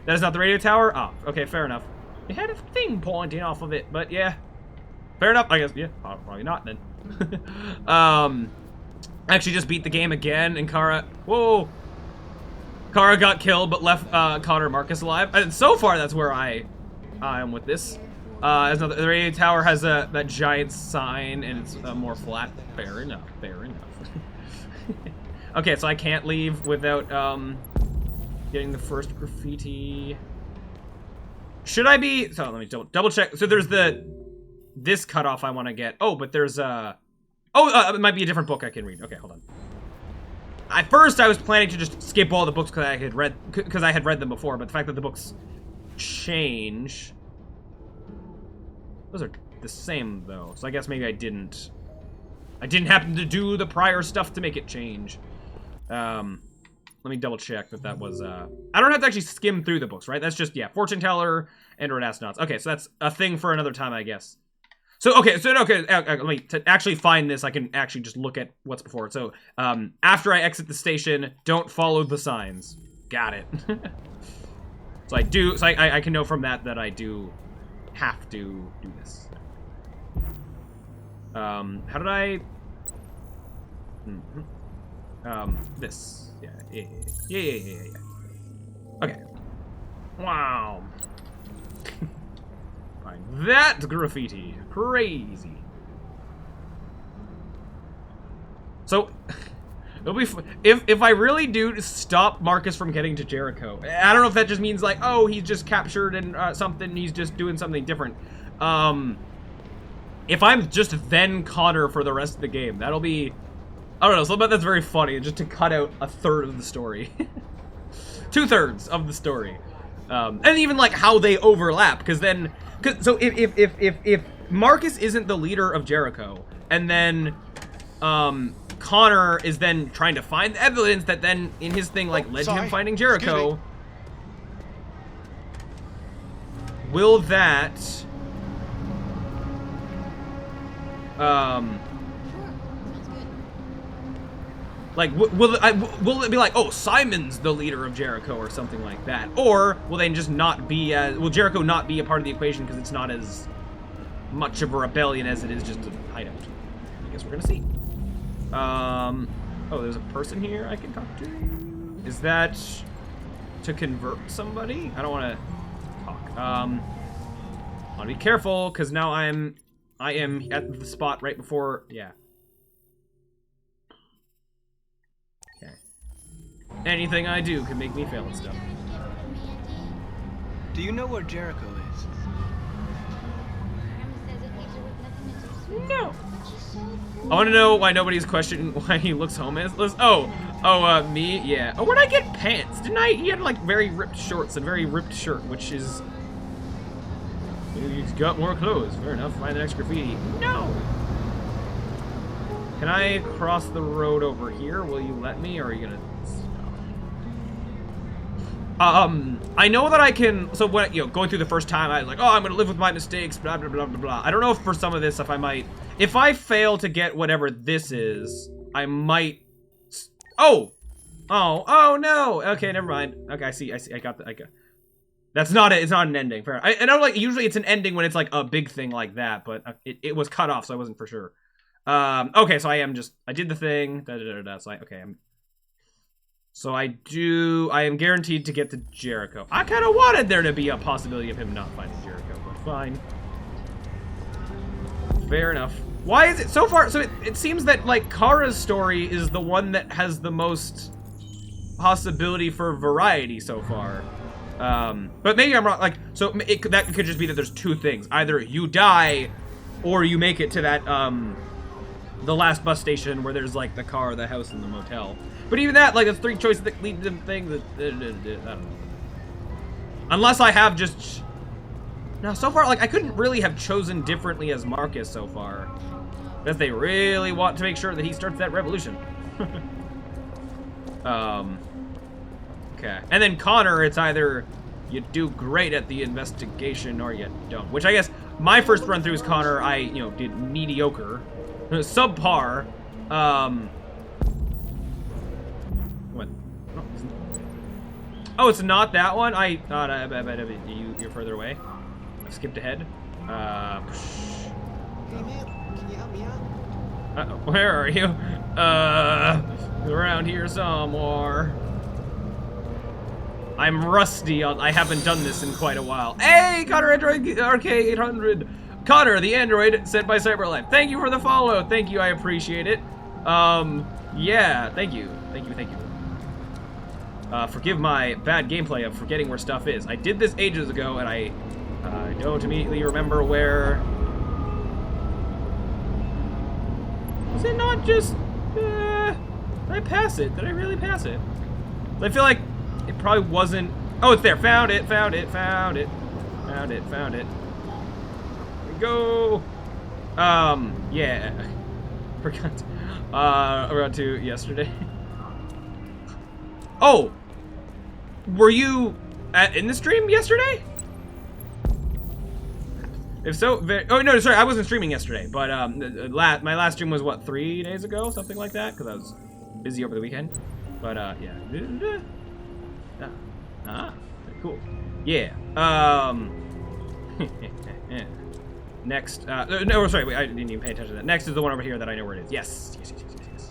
that is not the radio tower? Oh, okay, fair enough. It had a thing pointing off of it, but yeah. Fair enough, I guess, yeah, probably not then. I actually just beat the game again, and Kara got killed, but left Connor and Marcus alive. And so far, that's where I am with this. The radio tower has that giant sign, and it's more flat. Fair enough. Okay, so I can't leave without getting the first graffiti. Should I be? So let me double check. So there's this cutoff I want to get. Oh, but there's it might be a different book I can read. Okay, hold on. At first, I was planning to just skip all the books because I had read them before. But the fact that the books change, those are the same though. So I guess maybe I didn't happen to do the prior stuff to make it change. Let me double check that was, I don't have to actually skim through the books, right? That's just, yeah, fortune teller, android astronauts. Okay, so that's a thing for another time, I guess. So, okay, let me, to actually find this, I can actually just look at what's before it. So, after I exit the station, don't follow the signs. Got it. So I can know from that I do have to do this. How did I, this. Yeah. Okay. Wow. Find that graffiti. Crazy. So, it'll be if I really do stop Marcus from getting to Jericho. I don't know if that just means like, oh, he's just captured and something. He's just doing something different. If I'm just then Connor for the rest of the game, that'll be. I don't know, so that's very funny, just to cut out a third of the story. 2/3 of the story. And even like how they overlap, because then, so if Marcus isn't the leader of Jericho, and then Connor is then trying to find the evidence that then in his thing like led to him finding Jericho, will that like, will it be like, oh, Simon's the leader of Jericho or something like that? Or will they just not be, will Jericho not be a part of the equation because it's not as much of a rebellion as it is just a hideout? gonna see. Oh, there's a person here I can talk to. Is that to convert somebody? I don't want to talk. I want to be careful because now I am at the spot right before. Yeah. Okay. Anything I do can make me fail and stuff. Do you know where Jericho is? No. I want to know why nobody's questioning why he looks homeless. Me? Yeah. Oh, where'd I get pants? Didn't I? He had like very ripped shorts and very ripped shirt, which is... He's got more clothes. Fair enough. Find the next graffiti. No! Can I cross the road over here? Will you let me, or are you gonna... I know that I can, so when, going through the first time, I was like, oh, I'm gonna live with my mistakes, blah, blah, blah, blah, blah. I don't know if for some of this, if I fail to get whatever this is, I might, oh, no, okay, never mind. Okay, I see, I got, that's not it, it's not an ending, fair. I know, like, usually it's an ending when it's, like, a big thing like that, but it was cut off, so I wasn't for sure. Okay, so I did the thing, so I am guaranteed to get to Jericho. I kind of wanted there to be a possibility of him not finding Jericho, but fine. Fair enough. Why is it, so far, so it seems that, like, Kara's story is the one that has the most possibility for variety so far. But maybe I'm wrong, like, so that could just be that there's two things. Either you die, or you make it to that, the last bus station where there's, like, the car, the house, and the motel. But even that, like, that's three choices that lead to things that, I don't know. Unless I have just... Now, so far, like, I couldn't really have chosen differently as Marcus so far. Because they really want to make sure that he starts that revolution. Okay. And then Connor, it's either you do great at the investigation or you don't. Which I guess, my first run through as Connor, I, did mediocre. Subpar. What? Oh, it's not that one? I thought you're further away. I skipped ahead. Hey man, can you help me out? Where are you? Around here somewhere. I'm rusty on, I haven't done this in quite a while. Hey, Connor Android RK800. Connor, the android sent by CyberLife. Thank you for the follow. Thank you, I appreciate it. Yeah, thank you. Thank you. Forgive my bad gameplay of forgetting where stuff is. I did this ages ago, and I don't immediately remember where... Was it not just... did I pass it? Did I really pass it? I feel like it probably wasn't... Oh, it's there. Found it. There we go. Yeah. Forgot. Around 2 yesterday. Oh! Were you in the stream yesterday? If so, oh no, sorry, I wasn't streaming yesterday, but my last stream was what, 3 days ago, something like that, because I was busy over the weekend. But yeah, cool, yeah. Next, no, sorry, wait, I didn't even pay attention to that. Next is the one over here that I know where it is. Yes.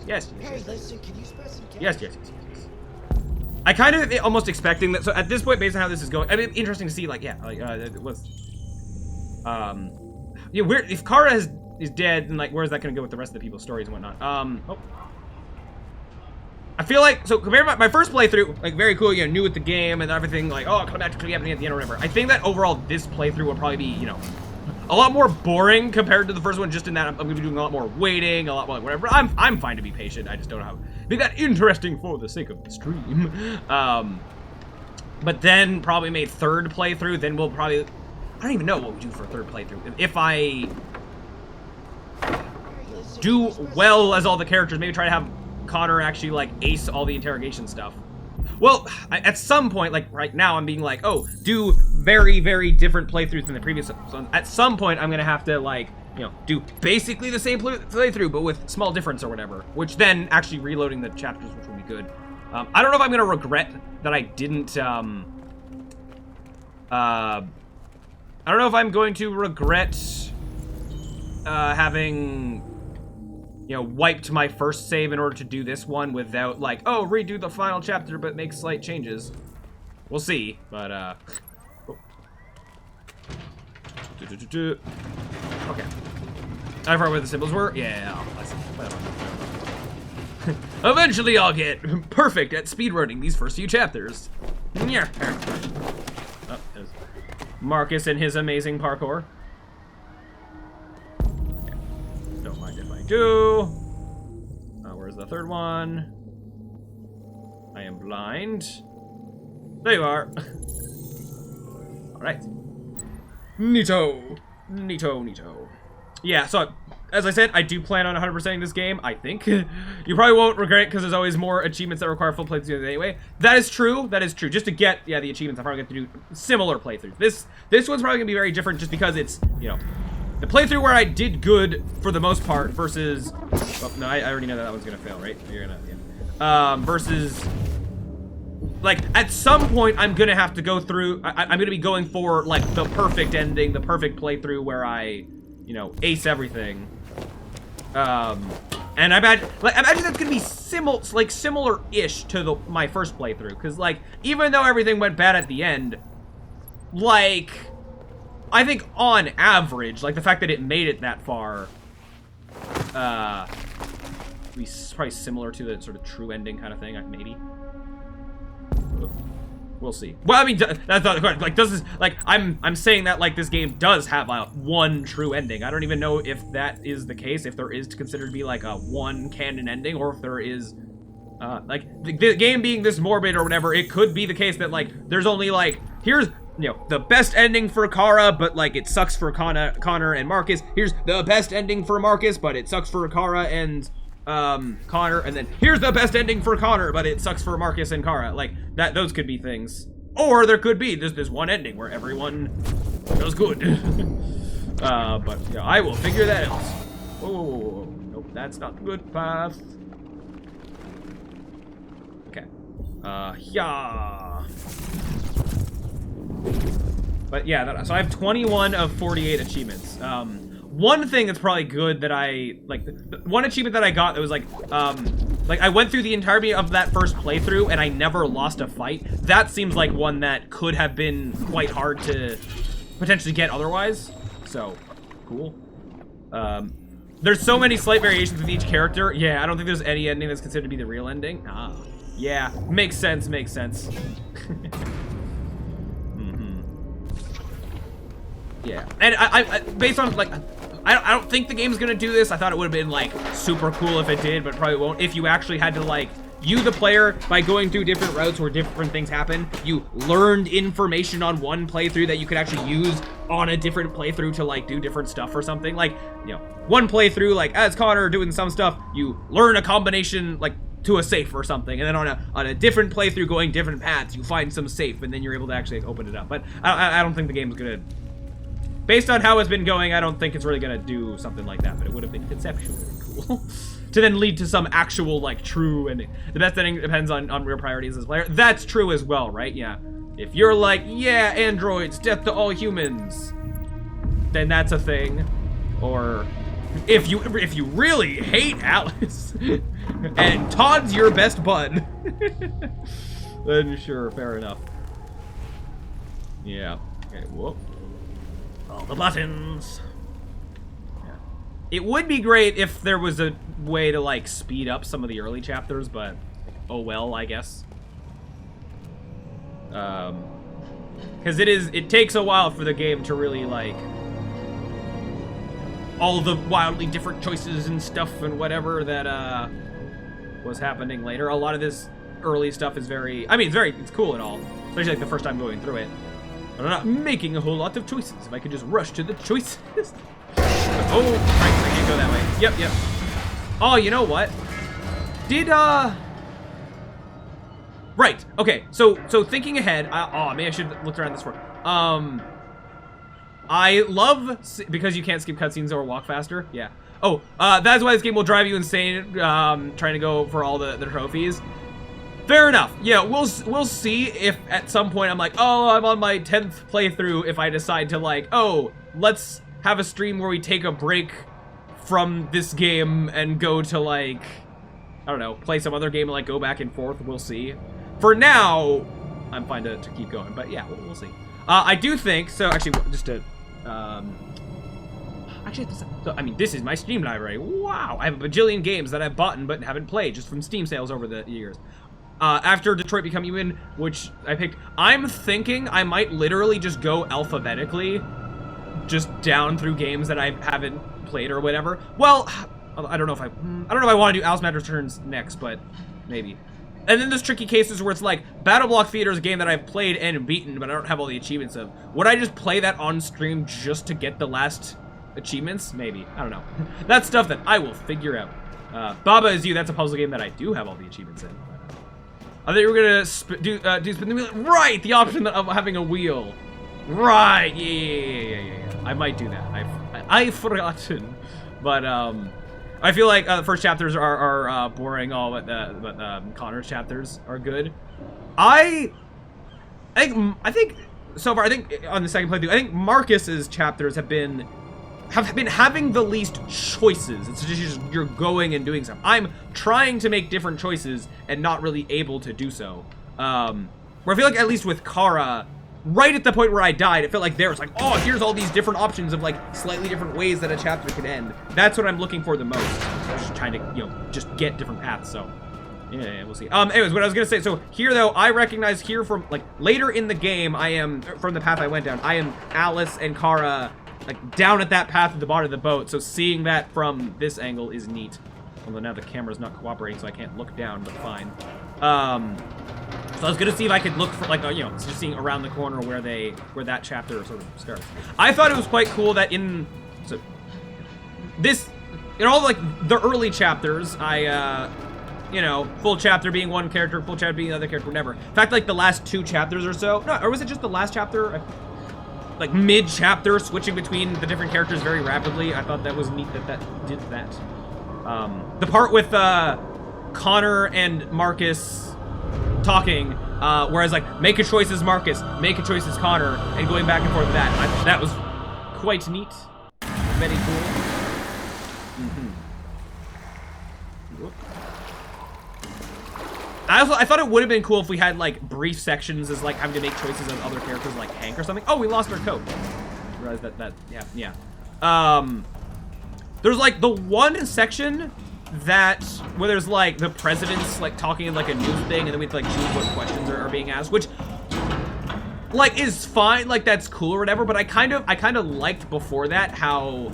Hey, listen, can you spare some cash? Yes. I kind of almost expecting that. So at this point, based on how this is going, I mean, interesting to see. Like, yeah, like what's, yeah, where if Kara is dead, then like, where's that gonna go with the rest of the people's stories and whatnot? Oh, I feel like so compared to my first playthrough, like very cool, knew with the game and everything, like automatically happening at the end or whatever. I think that overall this playthrough will probably be, a lot more boring compared to the first one, just in that I'm gonna be doing a lot more waiting, a lot more whatever. I'm fine to be patient. I just don't know how to be that interesting for the sake of the stream. But then probably made third playthrough, then we'll probably, I don't even know what we do for a third playthrough. If I do well as all the characters, maybe try to have Connor actually like ace all the interrogation stuff. Well, at some point, like right now, I'm being like, oh, do very, very different playthroughs than the previous one. At some point, I'm gonna have to like, do basically the same playthrough, but with small difference or whatever. Which then actually reloading the chapters, which will be good. I don't know if I'm gonna regret that I didn't. I don't know if I'm going to regret having you know, wiped my first save in order to do this one without, like, oh, redo the final chapter, but make slight changes. We'll see, but, oh. Okay. I forgot where the symbols were? Yeah, I see. Whatever. Eventually I'll get perfect at speedrunning these first few chapters. Yeah. Oh, there's Marcus and his amazing parkour. Okay. Don't mind if I do. Where's the third one? I am blind. There you are. Alright. Neato. Neato. Yeah, so, as I said, I do plan on 100%ing this game, I think. You probably won't regret it, because there's always more achievements that require full playthroughs anyway. That is true. Just to get, yeah, the achievements, I'm probably going to do similar playthroughs. This one's probably going to be very different, just because it's, you know, the playthrough where I did good, for the most part, versus... Oh, no, I already know that one's going to fail, right? You're going to, yeah. Versus... Like, at some point, I'm going to have to go through... I'm going to be going for, like, the perfect ending, the perfect playthrough where I... you know, ace everything. And I imagine that's gonna be similar-ish to my first playthrough, because, like, even though everything went bad at the end, like, I think on average, like, the fact that it made it that far, be probably similar to the sort of true ending kind of thing, maybe. We'll see. Well, I mean, that's not like this is like I'm saying that like this game does have a one true ending. I don't even know if that is the case, if there is to consider to be like a one canon ending, or if there is like the game being this morbid or whatever. It could be the case that like there's only like here's, you know, the best ending for Kara, but like it sucks for Connor and Marcus. Here's the best ending for Marcus, but it sucks for Kara and Connor, and then here's the best ending for Connor, but it sucks for Marcus and Kara. Like that, those could be things. Or there could be this one ending where everyone does good. But yeah, I will figure that out. Whoa. Nope, that's not the good path. Okay. Yeah. But yeah, so I have 21 of 48 achievements. One thing that's probably good that I, like, one achievement that I got that was like I went through the entirety of that first playthrough and I never lost a fight. That seems like one that could have been quite hard to potentially get otherwise. So, cool. There's so many slight variations with each character. Yeah, I don't think there's any ending that's considered to be the real ending. Ah, yeah, makes sense. Yeah, and I based on, like, I don't think the game's gonna do this. I thought it would have been, like, super cool if it did, but probably won't. If you actually had to, like, you, the player, by going through different routes where different things happen, you learned information on one playthrough that you could actually use on a different playthrough to, like, do different stuff or something. Like, you know, one playthrough, like, as Connor doing some stuff, you learn a combination, like, to a safe or something, and then on a different playthrough going different paths, you find some safe, and then you're able to actually, like, open it up. But I don't think the game's gonna... Based on how it's been going, I don't think it's really gonna do something like that, but it would have been conceptually cool. To then lead to some actual, like, true ending. The best ending depends on real priorities as a player. That's true as well, right? Yeah. If you're like, yeah, androids, death to all humans, then that's a thing. Or if you really hate Alice and Todd's your best bud, then sure, fair enough. Yeah. Okay, whoop. All the buttons. Yeah. It would be great if there was a way to, like, speed up some of the early chapters, but oh well, I guess. Because it takes a while for the game to really, like, all the wildly different choices and stuff and whatever that was happening later. A lot of this early stuff is very, I mean, it's cool and all, especially like the first time going through it. But I'm not making a whole lot of choices. If I could just rush to the choices. Oh, right, I can't go that way. Yep. Oh, you know what? Right, okay, so thinking ahead, maybe I should look around this for. I love, because you can't skip cutscenes or walk faster, yeah. Oh, that's why this game will drive you insane, trying to go for all the trophies. Fair enough. Yeah, we'll see if at some point I'm like, oh, I'm on my 10th playthrough, if I decide to, like, oh, let's have a stream where we take a break from this game and go to, like, I don't know, play some other game and, like, go back and forth. We'll see. For now, I'm fine to keep going, but yeah, we'll see. I do think, so actually, just to, actually, I mean, this is my Steam library. Wow, I have a bajillion games that I've bought but haven't played just from Steam sales over the years. After Detroit Become Human, which I picked, I'm thinking I might literally just go alphabetically, just down through games that I haven't played or whatever. Well, I don't know if I want to do Alice Mad Returns next, but maybe. And then there's tricky cases where it's like, Battle Block Theater is a game that I've played and beaten, but I don't have all the achievements of. Would I just play that on stream just to get the last achievements? Maybe. I don't know. That's stuff that I will figure out. Baba Is You, that's a puzzle game that I do have all the achievements in. I thought you were gonna spin the wheel. Right, the option of having a wheel. Right, yeah. I might do that. I've forgotten. But, I feel like the first chapters are boring, but Connor's chapters are good. I think so far, I think on the second playthrough, I think Marcus's chapters have been having the least choices. It's just you're going and doing stuff. I'm trying to make different choices and not really able to do so. Where I feel like at least with Kara, right at the point where I died, it felt like there was like, oh, here's all these different options of like slightly different ways that a chapter could end. That's what I'm looking for the most. I'm just trying to, just get different paths, so yeah, we'll see. Anyways, what I was gonna say, so here though, I recognize here from like later in the game, I am, from the path I went down, I am Alice and Kara like down at that path at the bottom of the boat, so seeing that from this angle is neat. Although now the camera's not cooperating, so I can't look down, but fine. So I was gonna see if I could look for like, just seeing around the corner where that chapter sort of starts. I thought it was quite cool that in all like the early chapters, full chapter being one character, full chapter being another character, whatever. In fact, like the last 2 chapters or so, no, or was it just the last chapter? Like mid-chapter, switching between the different characters very rapidly. I thought that was neat that did that. The part with Connor and Marcus talking, whereas like make a choice as Marcus, make a choice as Connor, and going back and forth with that. I thought that was quite neat. Very cool. I thought it would have been cool if we had like brief sections as like having to make choices as other characters like Hank or something. Oh, we lost our coat. I realized that yeah. There's like the one section where there's like the president's like talking in like a news thing, and then we have to like choose what questions are being asked, which like is fine, like that's cool or whatever, but I kind of liked before that how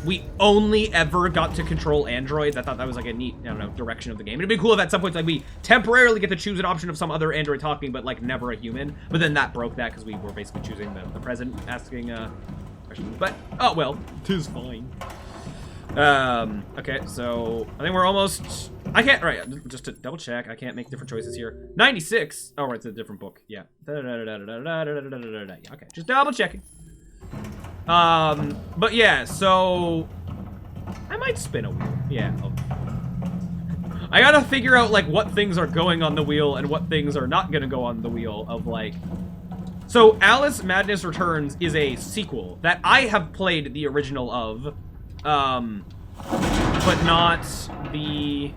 we only ever got to control androids. I thought that was like a neat, I don't know, direction of the game. It'd be cool if at some point like we temporarily get to choose an option of some other android talking, but like never a human. But then that broke that because we were basically choosing the president asking questions. But oh well, 'tis fine. Okay, so I think we're almost. I can't. Right, just to double check, I can't make different choices here. 96. Oh, right, it's a different book. Yeah. Okay, just double checking. But yeah, so I might spin a wheel. Yeah. I gotta figure out like what things are going on the wheel and what things are not gonna go on the wheel of like. So Alice Madness Returns is a sequel that I have played the original of, but not the.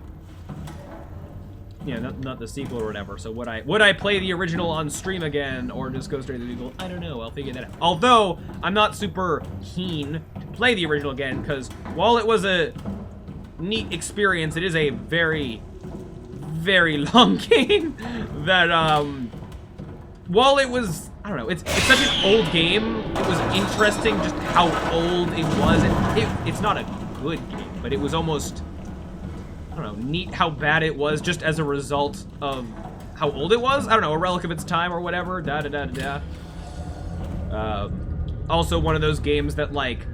Yeah, not the sequel or whatever. So would I play the original on stream again or just go straight to the sequel? I don't know. I'll figure that out. Although I'm not super keen to play the original again because while it was a neat experience, it is a very, very long game that while it was, I don't know, it's such an old game. It was interesting just how old it was. It's not a good game, but it was almost. I don't know, neat how bad it was just as a result of how old it was. I don't know, a relic of its time or whatever. Also one of those games that like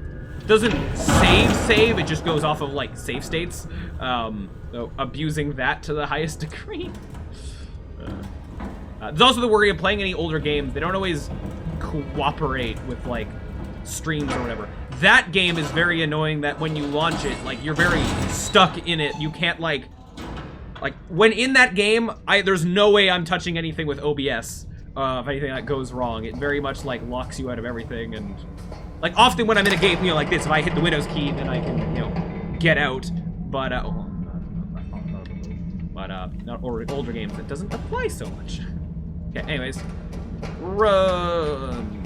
doesn't save, it just goes off of like save states. So abusing that to the highest degree. There's also the worry of playing any older games. They don't always cooperate with like streams or whatever. That game is very annoying that when you launch it, like you're very stuck in it. You can't like when in that game, there's no way I'm touching anything with OBS. If anything that goes wrong, it very much like locks you out of everything, and Like, often when I'm in a game, you know, like this, if I hit the Windows key, then I can, you know, get out. But, not older games, it doesn't apply so much. Okay, anyways. Run,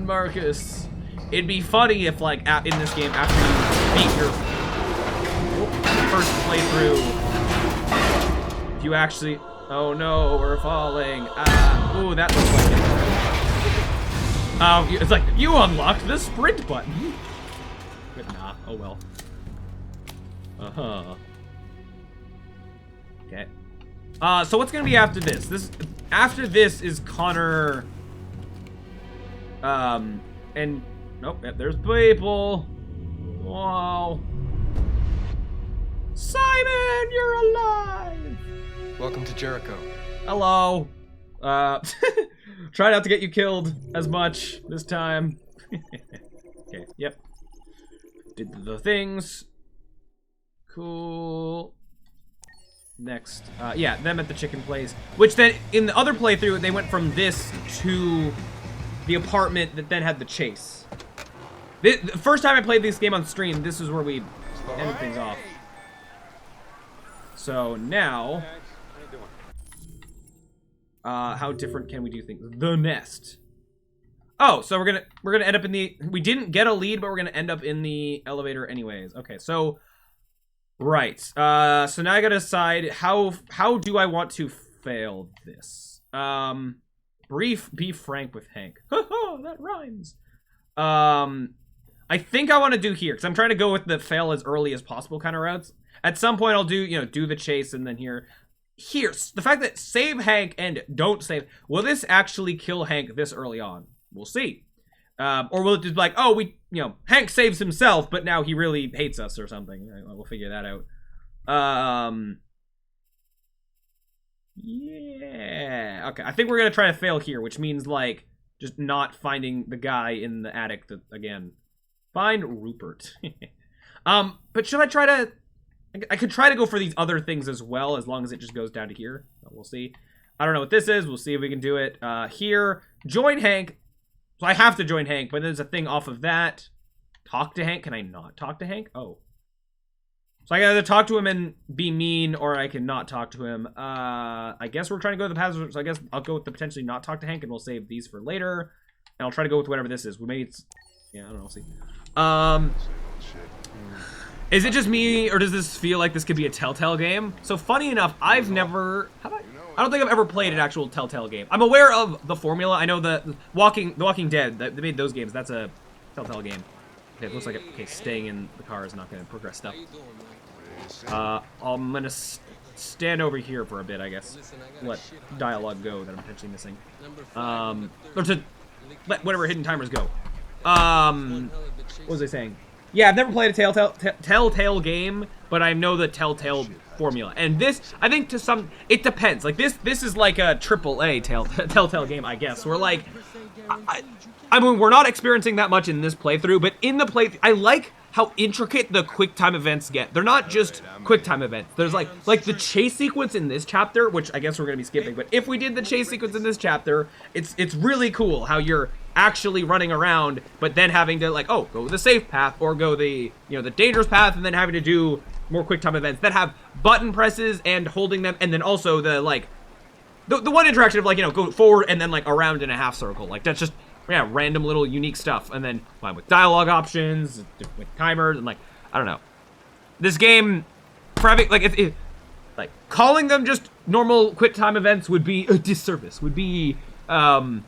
Marcus. It'd be funny if, like, in this game, after you beat your first playthrough, if you actually... Oh no, we're falling. Ooh, that looks like it. It's like, you unlocked the sprint button. But nah, oh well. Uh-huh. Okay. So what's gonna be after this? After this is Connor... and... Nope, there's people. Wow. Simon, you're alive! Welcome to Jericho. Hello. Try not to get you killed as much this time. Okay, yep. Did the things. Cool. Next. Yeah, them at the chicken place. Which then, in the other playthrough, they went from this to the apartment that then had the chase. The first time I played this game on stream, this is where we ended things off. So now... how different can we do things? The nest. Oh, so we're gonna end up in the... We didn't get a lead, but we're gonna end up in the elevator anyways. Okay, so... Right. So now I gotta decide how do I want to fail this? Be frank with Hank. That rhymes. I think I want to do here, because I'm trying to go with the fail as early as possible kind of routes. At some point I'll do, you know, do the chase and then here. Here's the fact that save Hank and don't save. Will this actually kill Hank this early on? We'll see. Or will it just be like, oh, Hank saves himself, but now he really hates us or something. We'll figure that out. Yeah. Okay, I think we're going to try to fail here, which means, like, just not finding the guy in the attic again. Find Rupert. But should I try to... I could try to go for these other things as well, as long as it just goes down to here. So we'll see. I don't know what this is. We'll see if we can do it. Here. Join Hank. So I have to join Hank, but there's a thing off of that. Talk to Hank. Can I not talk to Hank? Oh. So I can either talk to him and be mean, or I can not talk to him. I guess we're trying to go to the paths, so I guess I'll go with the potentially not talk to Hank, and we'll save these for later. And I'll try to go with whatever this is. Maybe it's... Yeah, I don't know. We'll see. Is it just me, or does this feel like this could be a Telltale game? So funny enough, I've never... I don't think I've ever played an actual Telltale game. I'm aware of the formula. I know the Walking Dead, they made those games. That's a Telltale game. Okay, it looks like okay, staying in the car is not going to progress stuff. I'm going to stand over here for a bit, I guess. Let dialogue go that I'm potentially missing. Or to let whatever hidden timers go. What was I saying? Yeah, I've never played a Telltale game, but I know the Telltale formula. And this, I think to some, it depends. Like this is like a AAA Telltale game, I guess. We're like, I mean, we're not experiencing that much in this playthrough, but in the I like how intricate the quick time events get. They're not just quick time events. There's like the chase sequence in this chapter, which I guess we're gonna be skipping. But if we did the chase sequence in this chapter, it's really cool how you're actually running around, but then having to like, oh, go the safe path or go the the dangerous path, and then having to do more quick time events that have button presses and holding them, and then also the like the one interaction of like go forward and then like around in a half circle. Like that's just random little unique stuff, and then with dialogue options, with timers, and like I don't know. This game, for having like calling them just normal quick time events would be a disservice. Would be I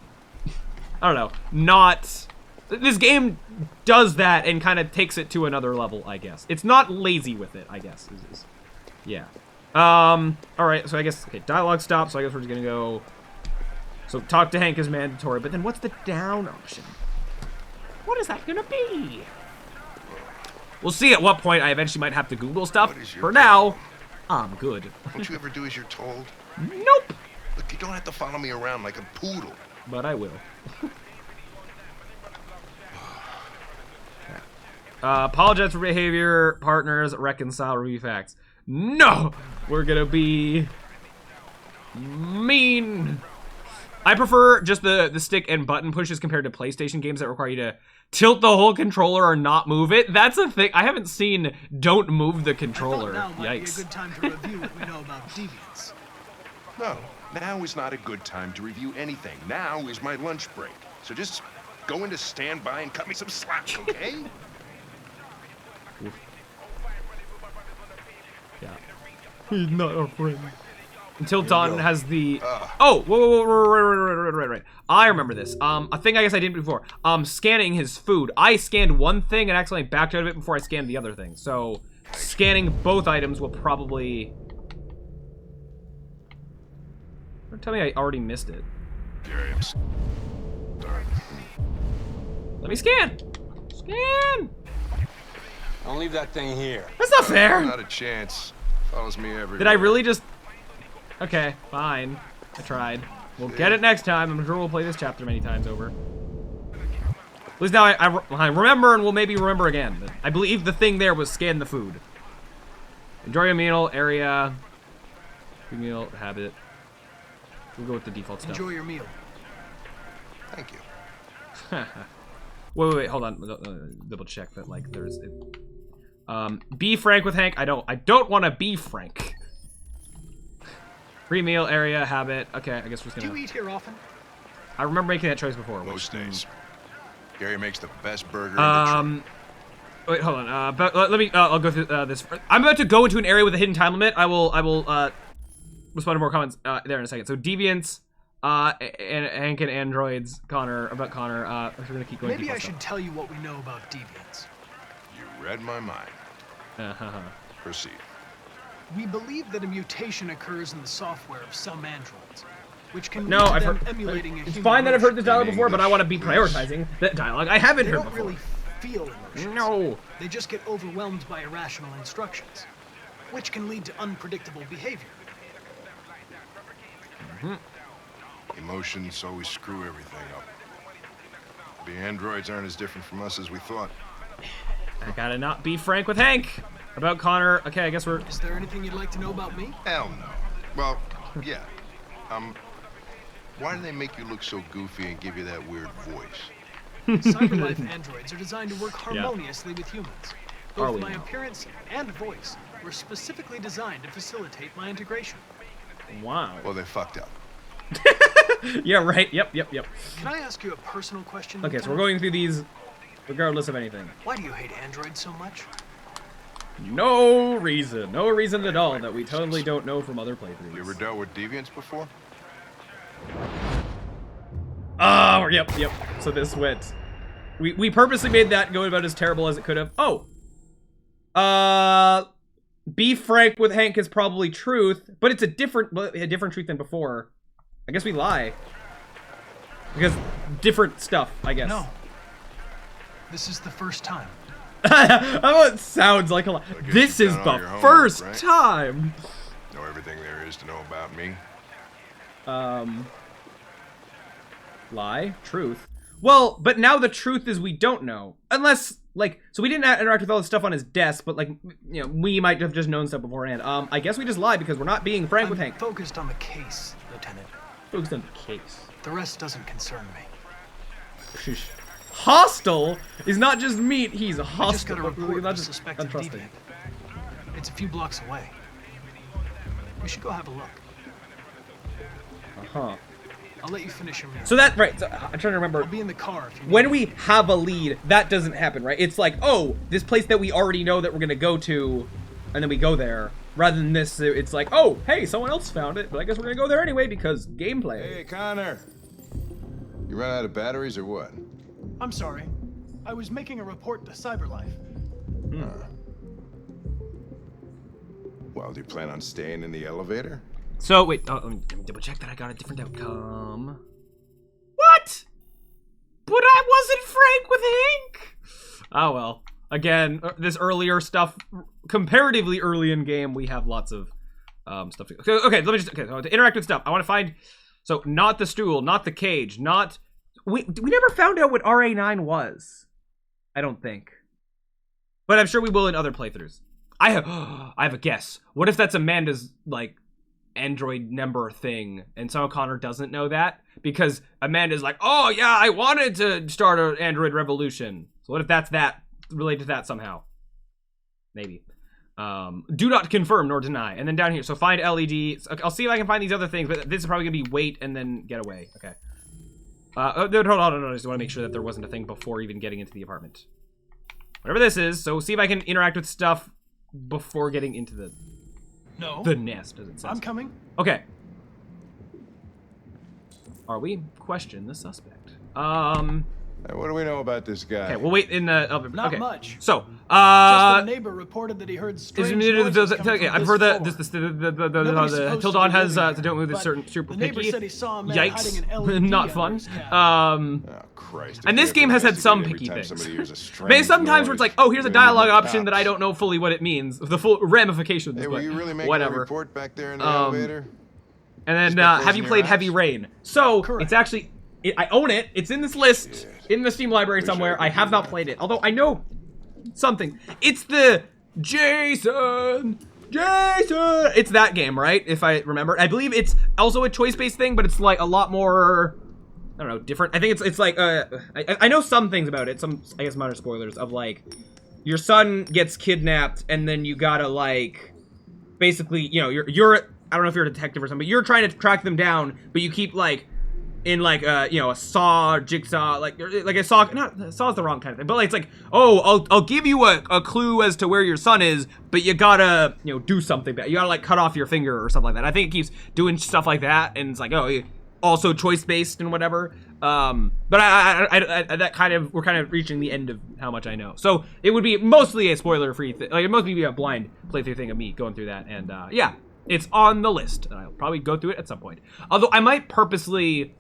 don't know. Not this game does that and kind of takes it to another level, I guess. It's not lazy with it, I guess. Yeah. All right. So I guess dialogue stop. So I guess we're just gonna go. So talk to Hank is mandatory, but then what's the down option? What is that gonna be? We'll see at what point I eventually might have to Google stuff. For now, I'm good. Don't you ever do as you're told? Nope. Look, you don't have to follow me around like a poodle. But I will. Apologize for behavior, partners, reconcile, review facts. No! We're gonna be mean. I prefer just the stick and button pushes compared to PlayStation games that require you to tilt the whole controller or not move it. That's a thing. I haven't seen don't move the controller. Now might Yikes. be a good time to review what we know about deviants. No, now is not a good time to review anything. Now is my lunch break. So just go into standby and cut me some slack, okay? Yeah. He's not a friend. Until Dawn has the... Oh, whoa, right. I remember this. A thing I guess I didn't before. Scanning his food. I scanned one thing and accidentally backed out of it before I scanned the other thing. So, scanning both items will probably... Don't tell me I already missed it. Gary, I'm sorry. Let me scan! Scan! Don't leave that thing here. That's not fair! Not a chance. Follows me everywhere. Did I really just... Okay, fine. I tried. We'll get it next time. I'm sure we'll play this chapter many times over. At least now I remember, and we'll maybe remember again. I believe the thing there was scan the food. Enjoy your meal, area. Meal, habit. We'll go with the default stuff. Enjoy your meal. Thank you. Wait, hold on. Double check that, like, there's... be frank with Hank. I don't want to be frank. Free meal, area, habit. Okay, I guess we're just gonna... Do you eat here often? I remember making that choice before. Most days. Gary makes the best burger in Detroit. Wait, hold on. But let me... I'll go through this. I'm about to go into an area with a hidden time limit. I will respond to more comments there in a second. So, deviants, Hank and androids, Connor. We're gonna keep going. Maybe I should tell you what we know about deviants. You read my mind. Proceed. We believe that a mutation occurs in the software of some androids, which can no, lead to I've them heard. emulating It's fine that I've heard this dialogue before, but I want to be prioritizing that dialogue. I haven't heard before. They don't really feel emotions. No. They just get overwhelmed by irrational instructions, which can lead to unpredictable behavior. Emotions always screw everything up. The androids aren't as different from us as we thought. I gotta not be frank with Hank about Connor. Okay, I guess we're... Is there anything you'd like to know about me? Hell no. Well, yeah. Why do they make you look so goofy and give you that weird voice? Cyberlife androids are designed to work harmoniously with humans. Both my appearance and voice were specifically designed to facilitate my integration. Wow. Well, they fucked up. Yeah, right. Yep. Can I ask you a personal question? Okay, so we're going through these regardless of anything. Why do you hate androids so much? No reason at all that we totally don't know from other playthroughs. You ever dealt with deviants before? Oh, yep. So this went. We purposely made that go about as terrible as it could have. Oh. Be frank with Hank is probably truth, but it's a different truth than before. I guess we lie. Because different stuff, I guess. No. This is the first time. I know it sounds like a lie. This is the first time. Know everything there is to know about me. Lie? Truth? Well, but now the truth is we don't know. Unless, like, so we didn't interact with all the stuff on his desk, but, like, you know, we might have just known stuff beforehand. I guess we just lie because we're not being frank with Hank. Focused on the case, Lieutenant. Focused on the case. The rest doesn't concern me. Sheesh. Hostile is not just meat, he's hostile. I just got a report of a suspected deviant. It's a few blocks away. We should go have a look. I'll let you finish your meal. So that, right, so I'm trying to remember. I'll be in the car if you need when me. we have a lead, that doesn't happen, right? It's like, oh, this place that we already know that we're gonna go to, and then we go there. Rather than this, it's like, oh, hey, someone else found it, but I guess we're gonna go there anyway because gameplay. Hey, Connor. You ran out of batteries or what? I'm sorry. I was making a report to Cyberlife. Well, do you plan on staying in the elevator? So, wait, let me double check that I got a different outcome. What? But I wasn't frank with Hank! Oh, well. Again, this earlier stuff, comparatively early in game, we have lots of stuff to... Okay, let me just... Okay, so to interact with stuff, I want to find... So, not the stool, not the cage, not... We never found out what RA9 was. I don't think. But I'm sure we will in other playthroughs. I have a guess. What if that's Amanda's, like, android number thing, and somehow Connor doesn't know that because Amanda's like, oh yeah, I wanted to start an android revolution. So what if that's that related to that somehow? Maybe. Do not confirm nor deny. And then down here, so find LED. I'll see if I can find these other things, but this is probably gonna be wait and then get away. Okay. Hold on, I just want to make sure that there wasn't a thing before even getting into the apartment. Whatever this is, so see if I can interact with stuff before getting into the nest, as it says. I'm coming. Okay. Are we? Question the suspect. What do we know about this guy? Okay, we'll wait in the... Not much. So, Just a neighbor reported that he heard strange noises coming from I've heard that this the Till Dawn has don't move this certain super the neighbor picky. said he saw a man hiding an LED Not fun. Oh, Christ. And this game has had some picky things. Maybe sometimes where it's like, oh, here's a dialogue option that I don't know fully what it means, the full ramifications. Hey, were you really making whatever. a report back there in the elevator? And then, have you played Heavy Rain? So, it's actually... I own it. It's in this list in the Steam library somewhere. I have not played it, although I know something. It's the Jason. It's that game, right? If I remember, I believe it's also a choice-based thing, but it's like a lot more. I don't know, different. I think it's like I know some things about it. Some, I guess, minor spoilers of like your son gets kidnapped, and then you gotta like basically, you know, you're I don't know if you're a detective or something, but you're trying to track them down, but you keep like. In like you know, a saw, jigsaw, like a saw. Not saw's the wrong kind of thing, but like, it's like, oh, I'll give you a clue as to where your son is, but you gotta, you know, do something. You gotta like cut off your finger or something like that. I think it keeps doing stuff like that, and it's like, oh, also choice based and whatever. But I that kind of, we're kind of reaching the end of how much I know. So it would be mostly a spoiler free thing. Like it mostly be a blind playthrough thing of me going through that, and yeah, it's on the list. I'll probably go through it at some point. Although I might purposely.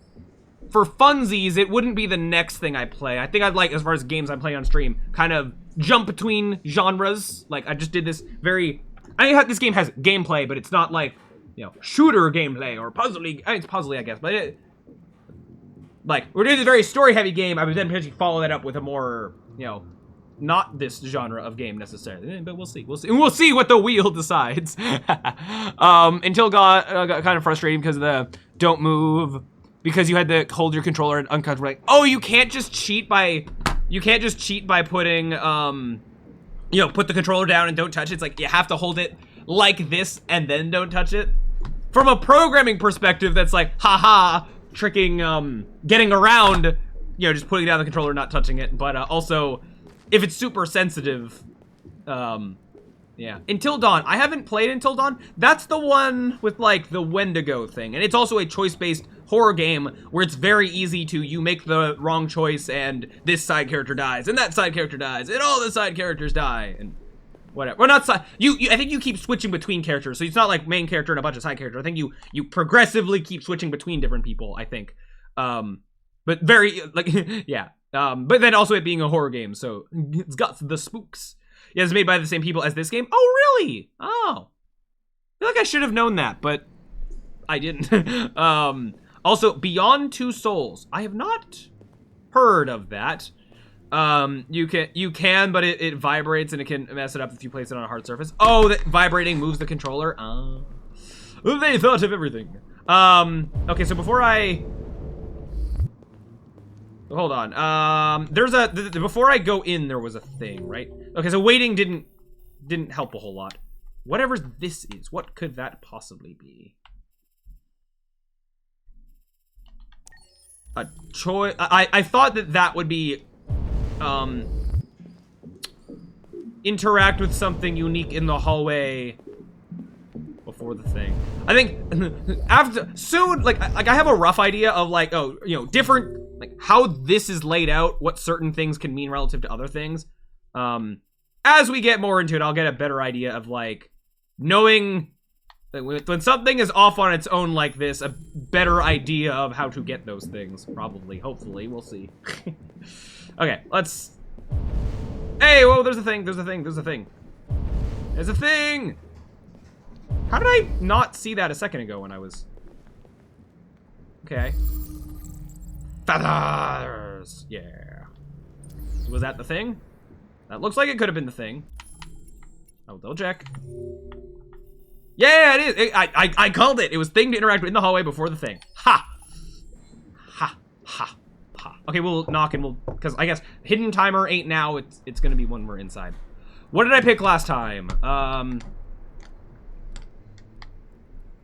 For funsies, it wouldn't be the next thing I play. I think I'd like, as far as games I'm playing on stream, kind of jump between genres. Like, I just did this very... I think this game has gameplay, but it's not like, you know, shooter gameplay or puzzly. I mean, it's puzzly, I guess, but it... Like, we're doing this very story-heavy game. I would then potentially follow that up with a more, you know, not this genre of game necessarily. But we'll see. We'll see. And we'll see what the wheel decides. Until got kind of frustrating because of the don't move... Because you had to hold your controller and uncomfortable. Like, oh, you can't just cheat by putting, you know, put the controller down and don't touch it. It's like, you have to hold it like this and then don't touch it. From a programming perspective, that's like, haha, tricking, getting around, you know, just putting down the controller and not touching it. But also, if it's super sensitive, yeah. Until Dawn. I haven't played Until Dawn. That's the one with, like, the Wendigo thing. And it's also a choice-based horror game where it's very easy to, you make the wrong choice and this side character dies, and that side character dies, and all the side characters die, and whatever. Well, not side... I think you keep switching between characters, so it's not like main character and a bunch of side characters. I think you progressively keep switching between different people, I think. But very, like, yeah. But then also it being a horror game, so it's got the spooks. Yeah, it's made by the same people as this game. Oh, really? Oh. I feel like I should have known that, but I didn't. Also, Beyond Two Souls. I have not heard of that. You can, but it vibrates and it can mess it up if you place it on a hard surface. Oh, that vibrating moves the controller. They thought of everything. Okay, so before I... Hold on. There's a... before I go in, there was a thing, right? Okay, so waiting didn't help a whole lot. Whatever this is, what could that possibly be? A choice... I thought that would be... interact with something unique in the hallway before the thing. I think after soon, like I have a rough idea of like, oh, you know, different, like how this is laid out, what certain things can mean relative to other things. As we get more into it, I'll get a better idea of like knowing when something is off on its own like this, a better idea of how to get those things. Probably, hopefully, we'll see. Okay, let's. Hey, whoa, there's a thing, there's a thing, there's a thing. There's a thing! How did I not see that a second ago when I was... Okay. Feathers! Yeah. Was that the thing? That looks like it could have been the thing. I'll double check. Yeah, it is. I called it. It was thing to interact with in the hallway before the thing. Ha! Ha. Ha. Ha. Okay, we'll knock and we'll... Because I guess hidden timer ain't now. It's going to be when we're inside. What did I pick last time?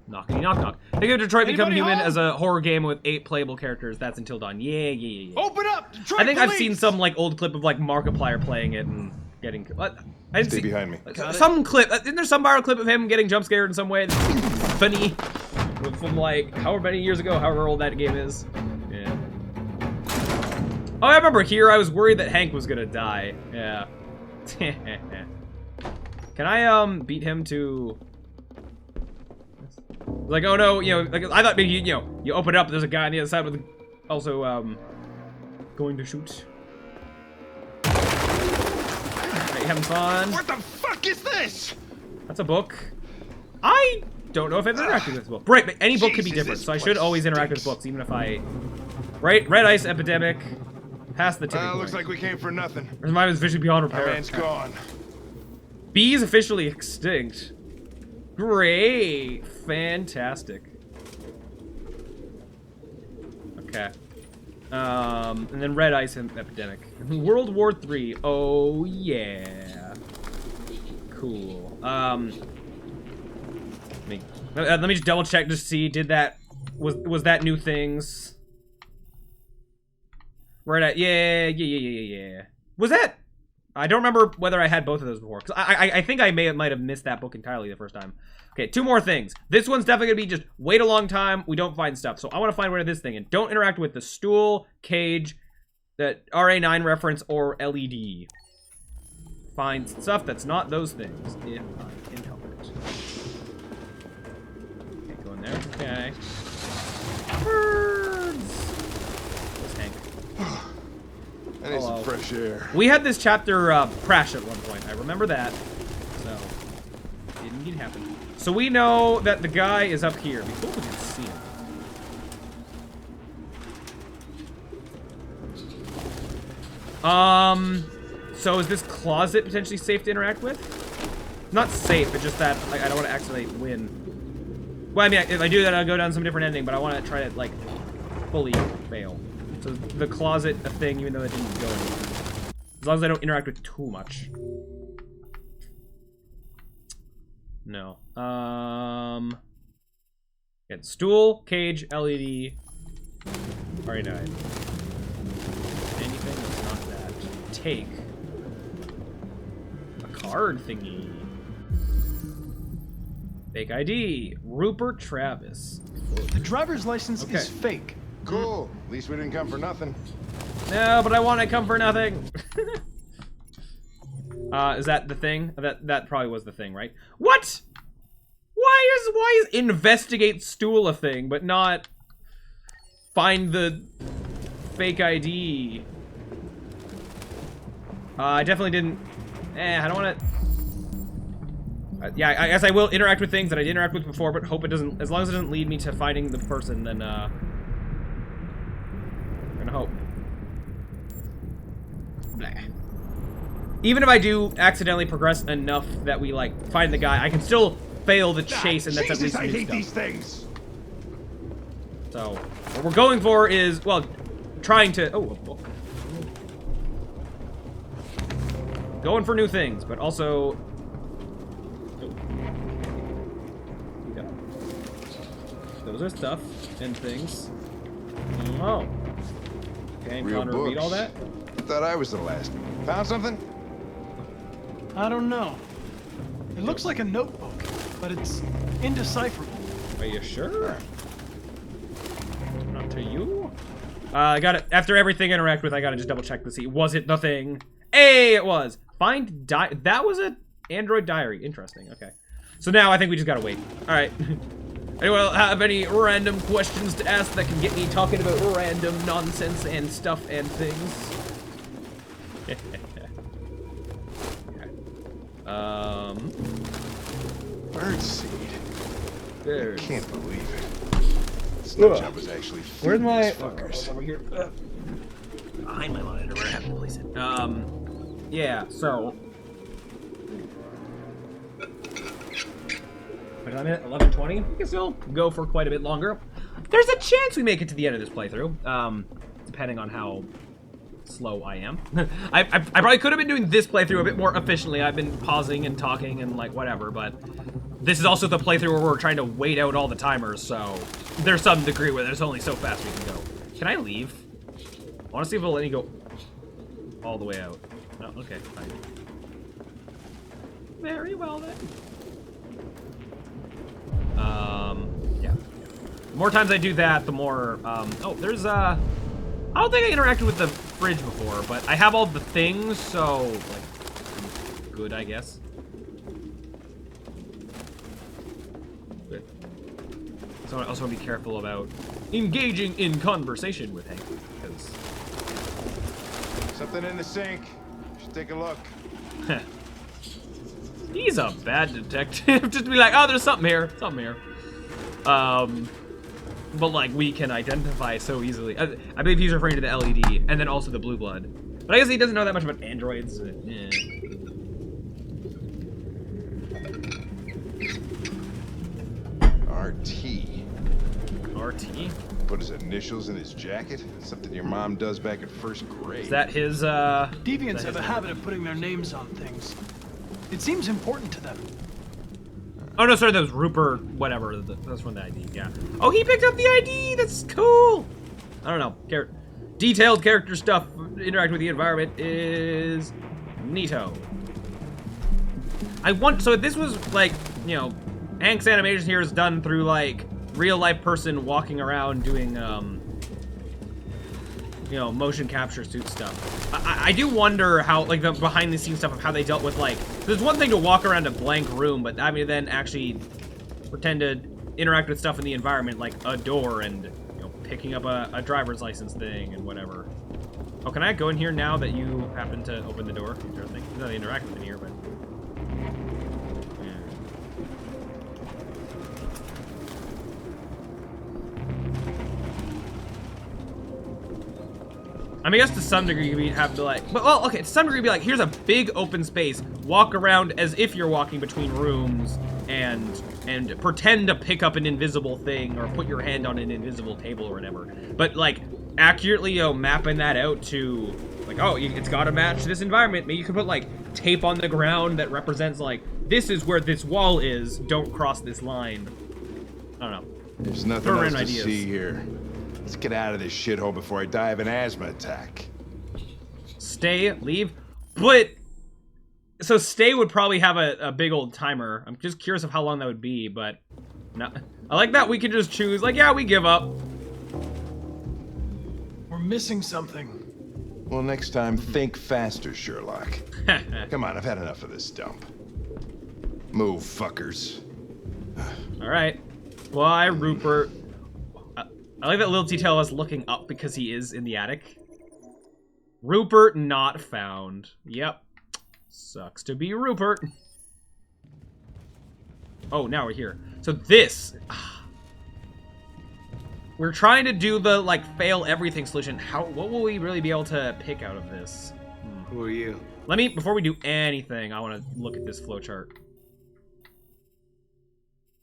Knockity knock knock. Think of Detroit Become Human as a horror game with 8 playable characters. That's Until Dawn. Yeah. Open up! Detroit I think police! I've seen some like old clip of like Markiplier playing it and getting... I didn't Stay see behind me. some clip. Isn't there some viral clip of him getting jump scared in some way? That's funny. From like however many years ago, however old that game is. Yeah. Oh, I remember here I was worried that Hank was gonna die. Yeah. Can I beat him to... Like, oh no, you know, like I thought maybe you open it up, there's a guy on the other side with also going to shoot. Right, having fun. What the fuck is this? That's a book. I don't know if I've interacted with this book. Right, but any book could be different, so I should always interact with books, even if I... Right, Red Ice Epidemic. Past the tipping point. Looks like we came for nothing. Mine is officially beyond repair. Our man's gone. Bees officially extinct. Great. Fantastic. Okay. And then Red Ice Epidemic. World War III. Oh, yeah. Cool. Let me just double check to see, did that... Was that new things? Right, yeah. Was that... I don't remember whether I had both of those before. Because I think I might have missed that book entirely the first time. Okay, 2 more things. This one's definitely going to be just wait a long time. We don't find stuff. So I want to find where this thing. And don't interact with the stool, cage, that RA9 reference, or LED. Find stuff that's not those things. If I can help it. Okay, go in there. Okay. Birds! Where's Hank? I need some fresh air. We had this chapter crash at one point. I remember that. So, didn't happen. So we know that the guy is up here before we can see him. So is this closet potentially safe to interact with? Not safe, but just that like, I don't want to accidentally win. Well, I mean, if I do that, I'll go down some different ending, but I want to try to, like, fully fail. So the closet a thing, even though it didn't go anywhere. As long as I don't interact with too much. No. Get stool, cage, LED. Already died. Anything that's not that. Take. A card thingy. Fake ID. Rupert Travis. The driver's license is fake. Cool. At least we didn't come for nothing. No, but I want to come for nothing. Is that the thing? That probably was the thing, right? What? Why is investigate stool a thing, but not find the fake ID? I definitely didn't. I don't want to. Yeah, I guess I will interact with things that I didn't interact with before, but hope it doesn't. As long as it doesn't lead me to finding the person, then I'm gonna hope. Blah. Even if I do accidentally progress enough that we like find the guy, I can still fail the chase, and that's at least I hate stuff. these things. So what we're going for is, well, trying to. Oh, a book. Going for new things, but also. Those are stuff and things. Oh. Okay, Real Connor, read all that? I thought I was the last. Found something? I don't know. It looks like a notebook, but it's indecipherable. Are you sure? Not to you? I got it. After everything I interact with, I gotta just double check to see. Was it the thing? Hey, it was. Find that was an Android diary. Interesting. Okay. So now I think we just gotta wait. All right. Anyone have any random questions to ask that can get me talking about random nonsense and stuff and things? Birdseed. Bird. I can't believe it. This nut job was actually Where's my fuckers. over here? Behind my monitor. Where I have to place it. Yeah. So. What am I at? 11:20? We can still go for quite a bit longer. There's a chance we make it to the end of this playthrough, depending on how slow I am. I probably could have been doing this playthrough a bit more efficiently. I've been pausing and talking and like whatever, but this is also the playthrough where we're trying to wait out all the timers, so there's some degree where there's only so fast we can go. Can I leave? I want to see if it'll let me go all the way out. Oh, okay, fine. Very well then. Yeah. The more times I do that, the more, oh, there's, I don't think I interacted with the fridge before, but I have all the things, so, like, good, I guess. Good. So I also want to be careful about engaging in conversation with Hank, because... Something in the sink. Should take a look. He's a bad detective. Just be like, oh, there's something here. Something here. But like, we can identify so easily. I believe he's referring to the LED, and then also the blue blood. But I guess he doesn't know that much about androids. Yeah. RT. RT? Put his initials in his jacket? Something your mom does back at first grade. Is that his, Deviants have a habit of putting their names on things. It seems important to them. Oh no, sorry, that was Rupert, whatever. That's from the ID, yeah. Oh, he picked up the ID! That's cool! I don't know. Detailed character stuff, interact with the environment is neato. So if this was like, you know, Hank's animation here is done through like real life person walking around doing, you know, motion capture suit stuff. I do wonder how, like, the behind the scenes stuff of how they dealt with, like, there's one thing to walk around a blank room, but I mean, then actually pretend to interact with stuff in the environment, like a door and, you know, picking up a driver's license thing and whatever. Oh, can I go in here now that you happen to open the door? Sure thing. There's nothing interactive in here, but... I mean, I guess to some degree we have to like, well, okay, to some degree be like, here's a big open space, walk around as if you're walking between rooms, and pretend to pick up an invisible thing, or put your hand on an invisible table or whatever. But like, accurately, you know, mapping that out to, like, oh, it's gotta match this environment. Maybe you could put like, tape on the ground that represents like, this is where this wall is, don't cross this line. I don't know. There's nothing else to see here. Let's get out of this shithole before I die of an asthma attack. Stay, leave, but... So stay would probably have a big old timer. I'm just curious of how long that would be, but... No, I like that we can just choose, like, yeah, we give up. We're missing something. Well, next time, think faster, Sherlock. Come on, I've had enough of this dump. Move, fuckers. Alright. Why, Rupert? I like that little detail of us looking up because he is in the attic. Rupert not found. Yep. Sucks to be Rupert. Oh, now we're here. So this... We're trying to do the, like, fail everything solution. What will we really be able to pick out of this? Who are you? Let me, before we do anything, I want to look at this flowchart.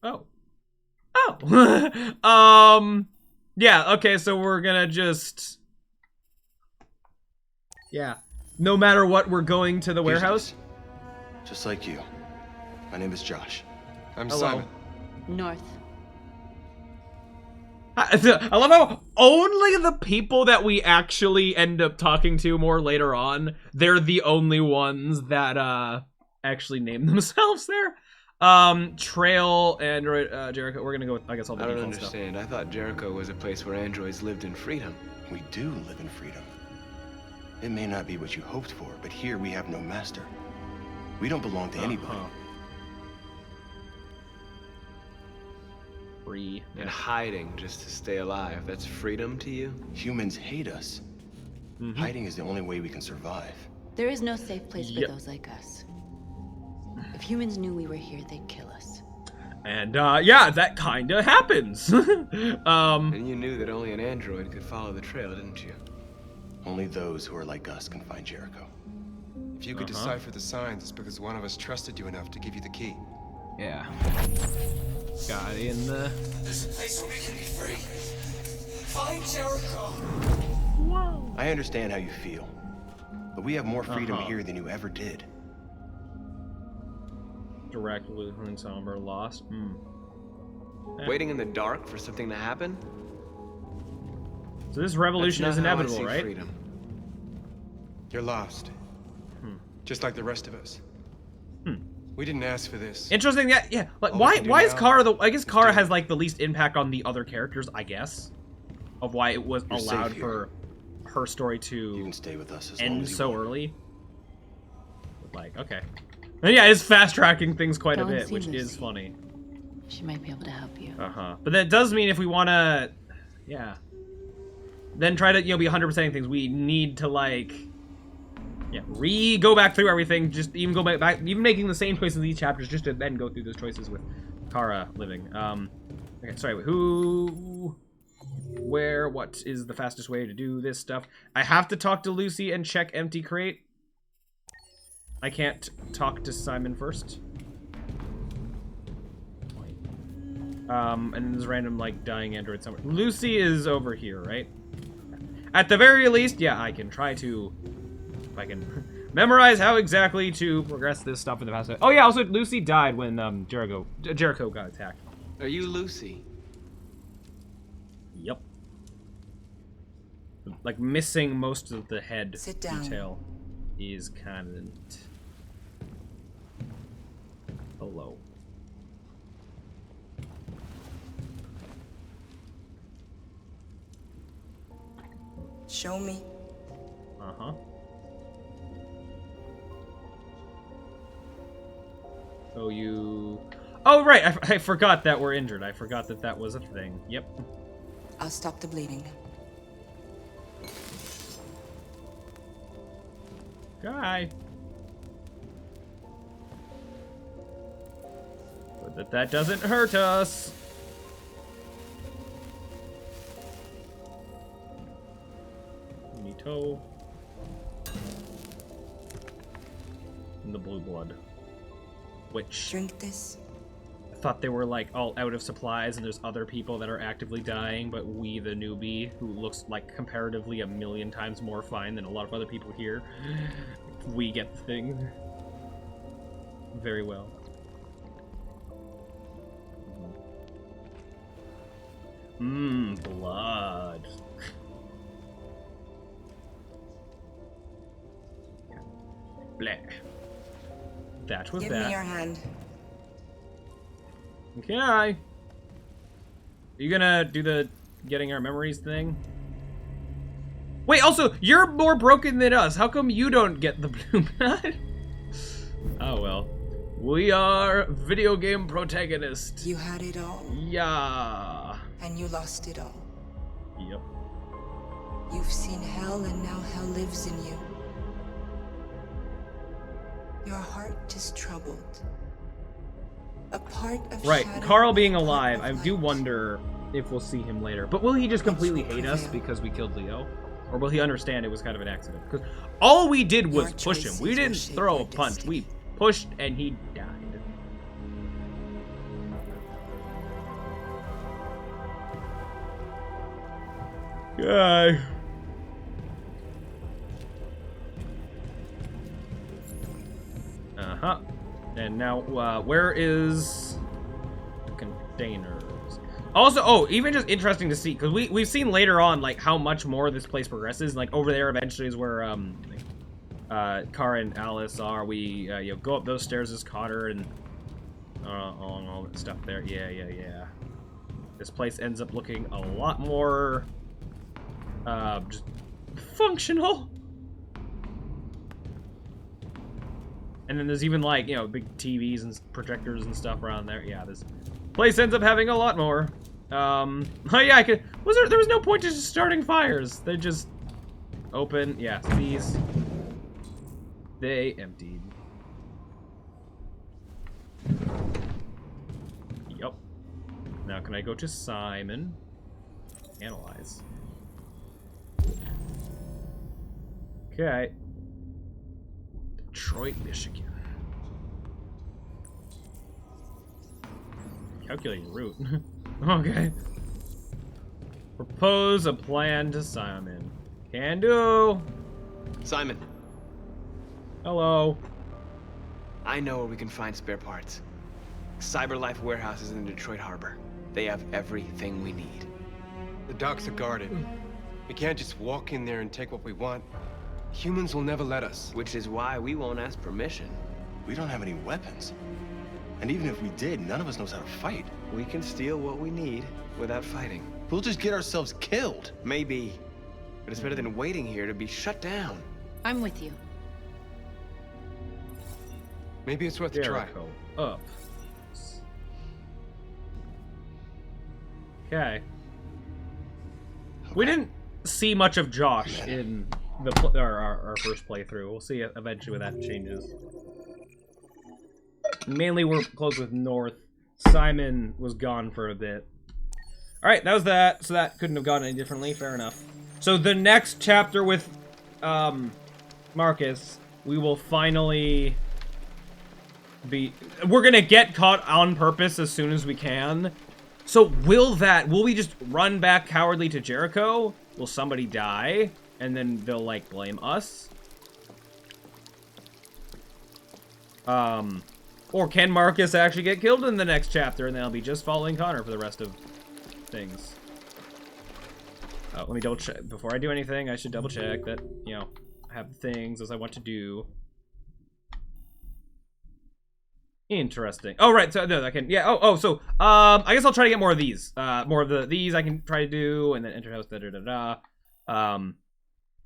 Oh. Oh! Yeah, okay, so we're gonna just... Yeah. No matter what, we're going to the warehouse? Just like you. My name is Josh. I'm Simon. North. I love how only the people that we actually end up talking to more later on, they're the only ones that actually name themselves there. Trail, Android, Jericho, we're gonna go with, I guess, all the I don't default understand. stuff. I thought Jericho was a place where androids lived in freedom. We do live in freedom. It may not be what you hoped for, but here we have no master. We don't belong to anybody. Free. And hiding just to stay alive. That's freedom to you? Humans hate us. Hiding is the only way we can survive. There is no safe place for those like us. If humans knew we were here, they'd kill us. And, yeah, that kinda happens. And you knew that only an android could follow the trail, didn't you? Only those who are like us can find Jericho. If you could decipher the signs, it's because one of us trusted you enough to give you the key. Yeah. Guy in the... This place will make me free. Find Jericho. Whoa. I understand how you feel, but we have more freedom here than you ever did. Direct Lutheran Somber lost. Waiting in the dark for something to happen? So this revolution is inevitable, right? Freedom. You're lost. Just like the rest of us. We didn't ask for this. Interesting. Yeah. Like, why is Kara the? I guess Kara has like the least impact on the other characters. I guess, of why it was allowed for her story to stay with us end so early. Like, okay. And yeah, it's fast tracking things quite a bit, which is funny. She might be able to help you. But that does mean if we want to, then try to be 100%ing things, we need to like. Go back through everything, just even go back, even making the same choices in these chapters, just to then go through those choices with Kara living. Okay, sorry, what is the fastest way to do this stuff? I have to talk to Lucy and check empty crate. I can't talk to Simon first. And then there's random, like, dying android somewhere. Lucy is over here, right? At the very least, I can try to... If I can memorize how exactly to progress this stuff in the past. Oh yeah, also Lucy died when Jericho got attacked. Are you Lucy? Yep. Like missing most of the head detail is canon. Hello. Show me. So you... Oh, right! I forgot that we're injured. I forgot that that was a thing. Yep. I'll stop the bleeding. Guy. But that doesn't hurt us. Nito. And the blue blood. Which... Drink this. I thought they were like all out of supplies and there's other people that are actively dying, but we, the newbie, who looks like comparatively 1,000,000 times more fine than a lot of other people here, we get the thing. Very well. Blood. Bleh. That was Give me your hand. Okay. Are you gonna do the getting our memories thing? Wait, also, you're more broken than us. How come you don't get the blue blood? Oh well. We are video game protagonists. You had it all. Yeah. And you lost it all. Yep. You've seen hell and now hell lives in you. Your heart is troubled. A part of right, shadow, Carl being alive, I do wonder if we'll see him later. But will he just completely hate us because we killed Leo? Or will he understand it was kind of an accident? Because all we did was push him. We didn't throw a punch. We pushed and he died. Guy. And now, where is the containers? Also, even just interesting to see, because we've seen later on, like, how much more this place progresses. Like, over there eventually is where, Kara and Alice are. We, go up those stairs as Cotter and, all that stuff there. Yeah. This place ends up looking a lot more, just functional. And then there's even, like, big TVs and projectors and stuff around there. Yeah, this place ends up having a lot more. Oh yeah, there was no point to just starting fires. They just open. Yeah, these. They emptied. Yup. Now can I go to Simon? Analyze. Okay. Detroit, Michigan. Calculating route. Okay. Propose a plan to Simon. Can do. Simon. Hello. I know where we can find spare parts. CyberLife warehouse is in the Detroit Harbor. They have everything we need. The docks are guarded. We can't just walk in there and take what we want. Humans will never let us. Which is why we won't ask permission. We don't have any weapons. And even if we did, none of us knows how to fight. We can steal what we need without fighting. We'll just get ourselves killed. Maybe. But it's better than waiting here to be shut down. I'm with you. Maybe it's worth a try. Up. Okay. We didn't see much of Josh in the our first playthrough. We'll see eventually when that changes. Mainly we're close with North. Simon was gone for a bit. Alright, that was that. So that couldn't have gone any differently. Fair enough. So the next chapter with Marcus, we will finally be... We're gonna get caught on purpose as soon as we can. So will we just run back cowardly to Jericho? Will somebody die? And then they'll, like, blame us? Or can Marcus actually get killed in the next chapter and then I'll be just following Connor for the rest of things? Let me double check. Before I do anything, I should double check that, you know, I have the things as I want to do. Interesting. Oh, right. So, no, I can, yeah. So, I guess I'll try to get more of these. More of these I can try to do, and then enter house, da-da-da-da.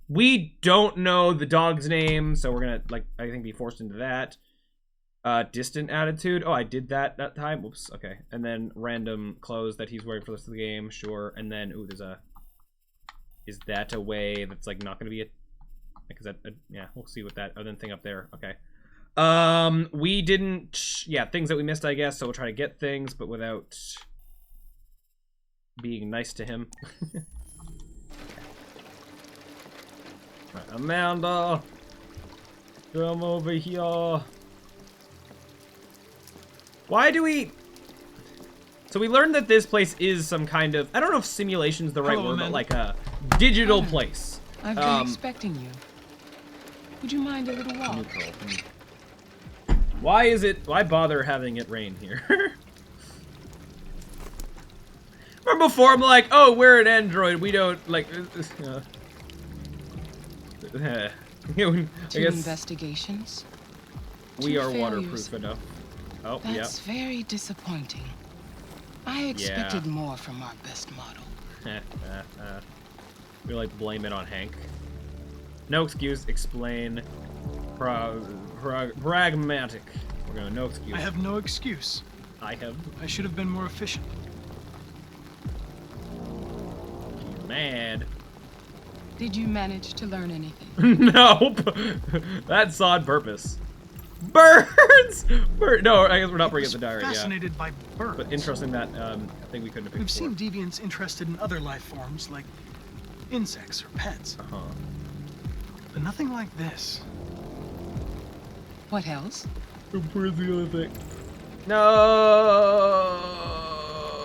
We don't know the dog's name, so we're gonna, like, I think be forced into that. Distant attitude. Oh, I did that time. Whoops. Okay. And then random clothes that he's wearing for the rest of the game. Sure. And then, ooh, there's a... Is that a way that's, like, not gonna be a... Like, is that... yeah, we'll see what that other thing up there. Okay. We didn't... Yeah, things that we missed, I guess. So we'll try to get things, but without being nice to him. Right, Amanda! Come over here. Why do we... So we learned that this place is some kind of... I don't know if simulation's the right word, but like a digital place. I've been expecting you. Would you mind a little walk? Neutral. Why bother having it rain here? Or before I'm like, oh, we're an android, we don't, like... I guess investigations. We are waterproof enough. Oh, that's very disappointing. I expected more from our best model. We like blame it on Hank. No excuse. Explain. Pragmatic. We're going no excuse. I have no excuse. I should have been more efficient. You mad? Did you manage to learn anything? Nope. That's on purpose. Birds! No, I guess we're not bringing up the diary. Fascinated by birds. But interesting that thing we couldn't have picked. We've seen deviants interested in other life forms like insects or pets. But nothing like this. What else? Where's the other thing? No,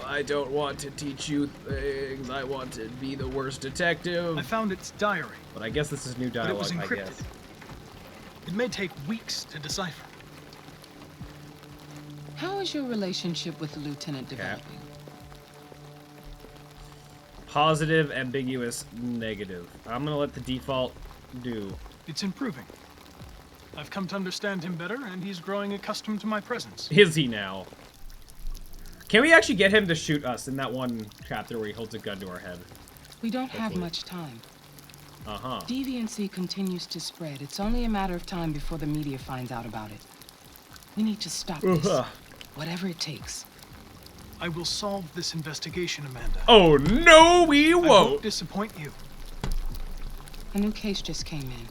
I don't want to teach you things. I want to be the worst detective. I found its diary. But I guess this is new dialogue, but it was encrypted. I guess. It may take weeks to decipher. How is your relationship with the Lieutenant developing? Positive, ambiguous, negative. I'm gonna let the default do. It's improving. I've come to understand him better, and he's growing accustomed to my presence. Is he now? Can we actually get him to shoot us in that one chapter where he holds a gun to our head? We don't have much time. Uh-huh. Deviancy continues to spread. It's only a matter of time before the media finds out about it. We need to stop this. Whatever it takes. I will solve this investigation, Amanda. Oh, no, we won't. I won't disappoint you. A new case just came in.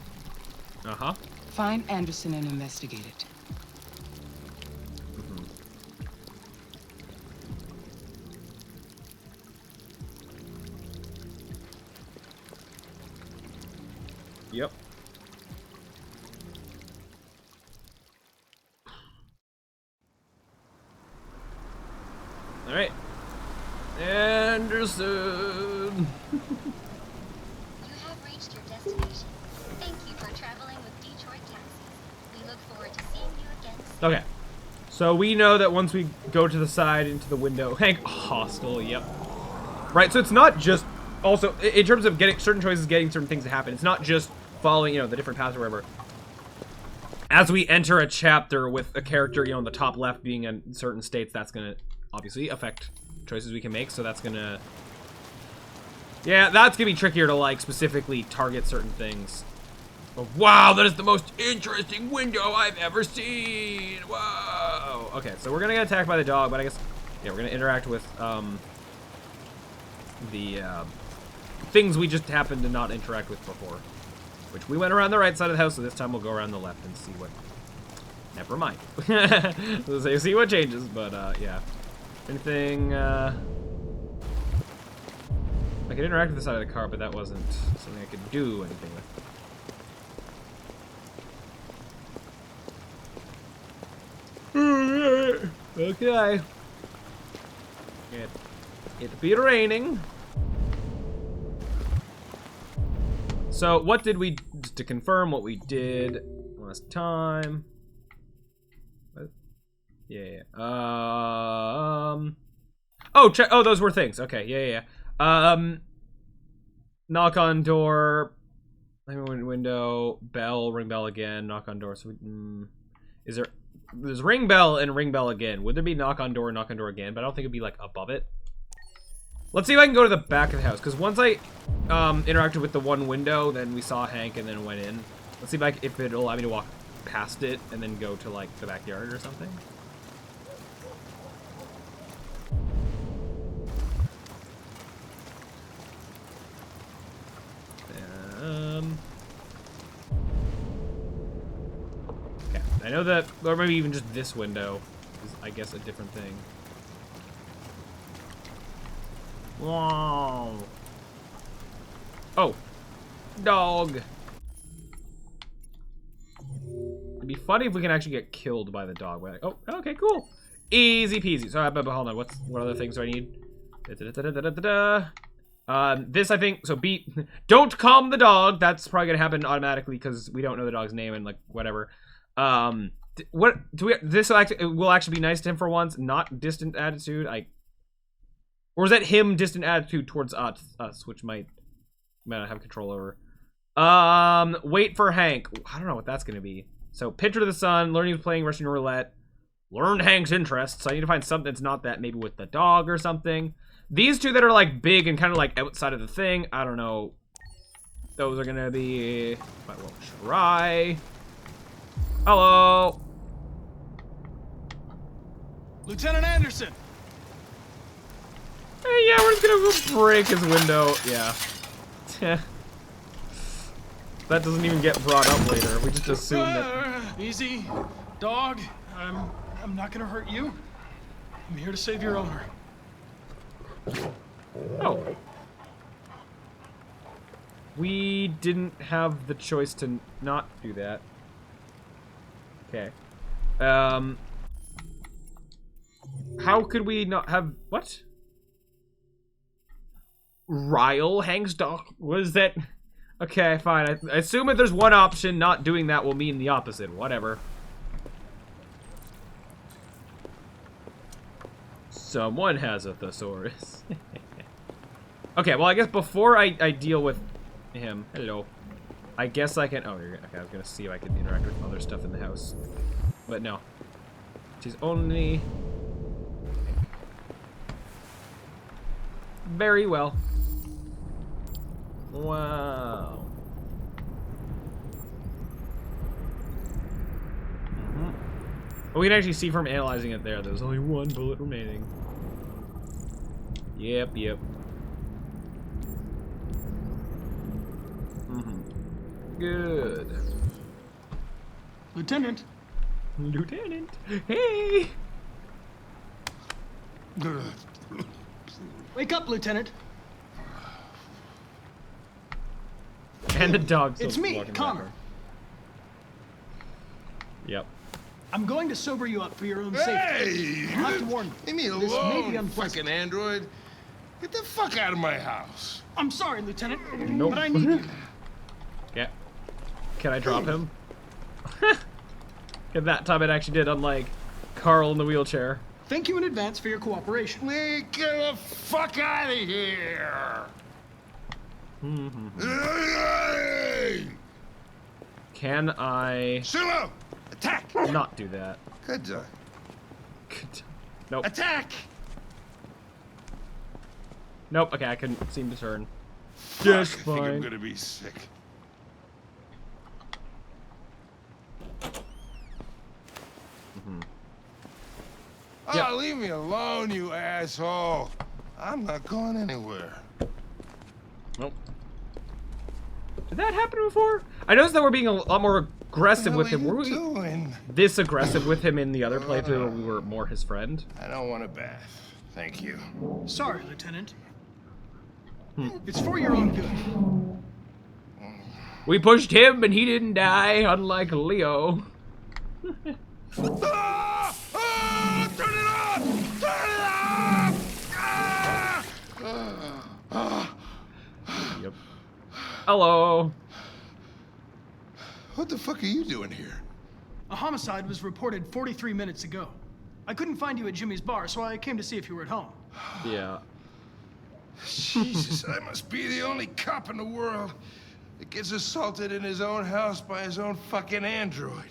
Uh-huh. Find Anderson and investigate it. Yep. All right. Anderson. You have reached your destination. Thank you for traveling with Detroit Taxis. We look forward to seeing you again soon. Okay. So we know that once we go to the side into the window, Hank, hostile, yep. Right, so it's not just, also, in terms of getting certain choices, getting certain things to happen, it's not just following, you know, the different paths or whatever. As we enter a chapter with a character, you know, in the top left being in certain states, that's gonna obviously affect choices we can make, so that's gonna... Yeah, that's gonna be trickier to, like, specifically target certain things. But wow, that is the most interesting window I've ever seen! Whoa! Okay, so we're gonna get attacked by the dog, but I guess... Yeah, we're gonna interact with, the, things we just happened to not interact with before. Which we went around the right side of the house, so this time we'll go around the left and see what... Never mind. So see what changes, but, yeah. Anything, I could interact with the side of the car, but that wasn't something I could do anything with. Okay. It'd be raining. So, what did we, just to confirm what we did last time. What? Yeah. Oh, check. Oh, those were things. Okay. Yeah. Knock on door. Window. Bell. Ring bell again. Knock on door. So, is there? There's ring bell and ring bell again. Would there be knock on door again? But I don't think it'd be like above it. Let's see if I can go to the back of the house, because once I interacted with the one window, then we saw Hank and then went in. Let's see if it'll allow me to walk past it and then go to like the backyard or something. Okay, I know that, or maybe even just this window is, I guess, a different thing. Wow. Oh. Dog. It'd be funny if we can actually get killed by the dog. Oh, okay, cool. Easy peasy. So, but hold on. What other things do I need? This, I think, so don't calm the dog. That's probably gonna happen automatically because we don't know the dog's name and, like, whatever. This will actually be nice to him for once, not distant attitude. Or is that him distant attitude towards us, which might not have control over. Wait for Hank. I don't know what that's gonna be. So, picture the sun, learning playing Russian roulette, learn Hank's interests. So I need to find something that's not that, maybe with the dog or something. These two that are like big and kind of like outside of the thing, I don't know. Those are gonna be, I will try. Hello. Lieutenant Anderson. Hey, yeah, we're just gonna go break his window. Yeah. That doesn't even get brought up later. We just assume that. Easy, dog. I'm not gonna hurt you. I'm here to save your owner. Oh. We didn't have the choice to not do that. Okay. How could we not have what? Ryle Hank's dog? What is that? Okay, fine. I assume if there's one option, not doing that will mean the opposite. Whatever. Someone has a thesaurus. Okay, well, I guess before I deal with him, hello, I guess I can, okay, I was gonna see if I can interact with other stuff in the house, but no. She's only... Very well. Wow. We can actually see from analyzing it there's only one bullet remaining. Yep. Good. Lieutenant. Hey! Wake up, Lieutenant. And the dog. It's me, Connor. Yep. I'm going to sober you up for your own safety. Hey! I'll have to warn you. Leave me alone, This may be unpleasant. fucking android. Get the fuck out of my house. I'm sorry, Lieutenant, Nope. but I need you. Yeah. Can I drop him? And that time it actually did, unlike Carl in the wheelchair. Thank you in advance for your cooperation. Get the fuck out of here! Can I Sulu! Attack! not do that? Good job. Nope. Attack! Nope. Okay, I couldn't seem to turn. Fuck, Just I think I'm fine. gonna be sick. Oh, Yep. leave me alone, you asshole. I'm not going anywhere. Nope. Did that happen before? I noticed that we're being a lot more aggressive with him. Were we doing? this aggressive with him in the other playthrough where we were more his friend? I don't want a bath. Thank you. Sorry, Lieutenant. It's for your own good. We pushed him and he didn't die, unlike Leo. Ah! Ah! Turn it off! Turn it off! Ah! Yep. Hello. What the fuck are you doing here? A homicide was reported 43 minutes ago. I couldn't find you at Jimmy's bar, so I came to see if you were at home. Yeah. Jesus, I must be the only cop in the world that gets assaulted in his own house by his own fucking android.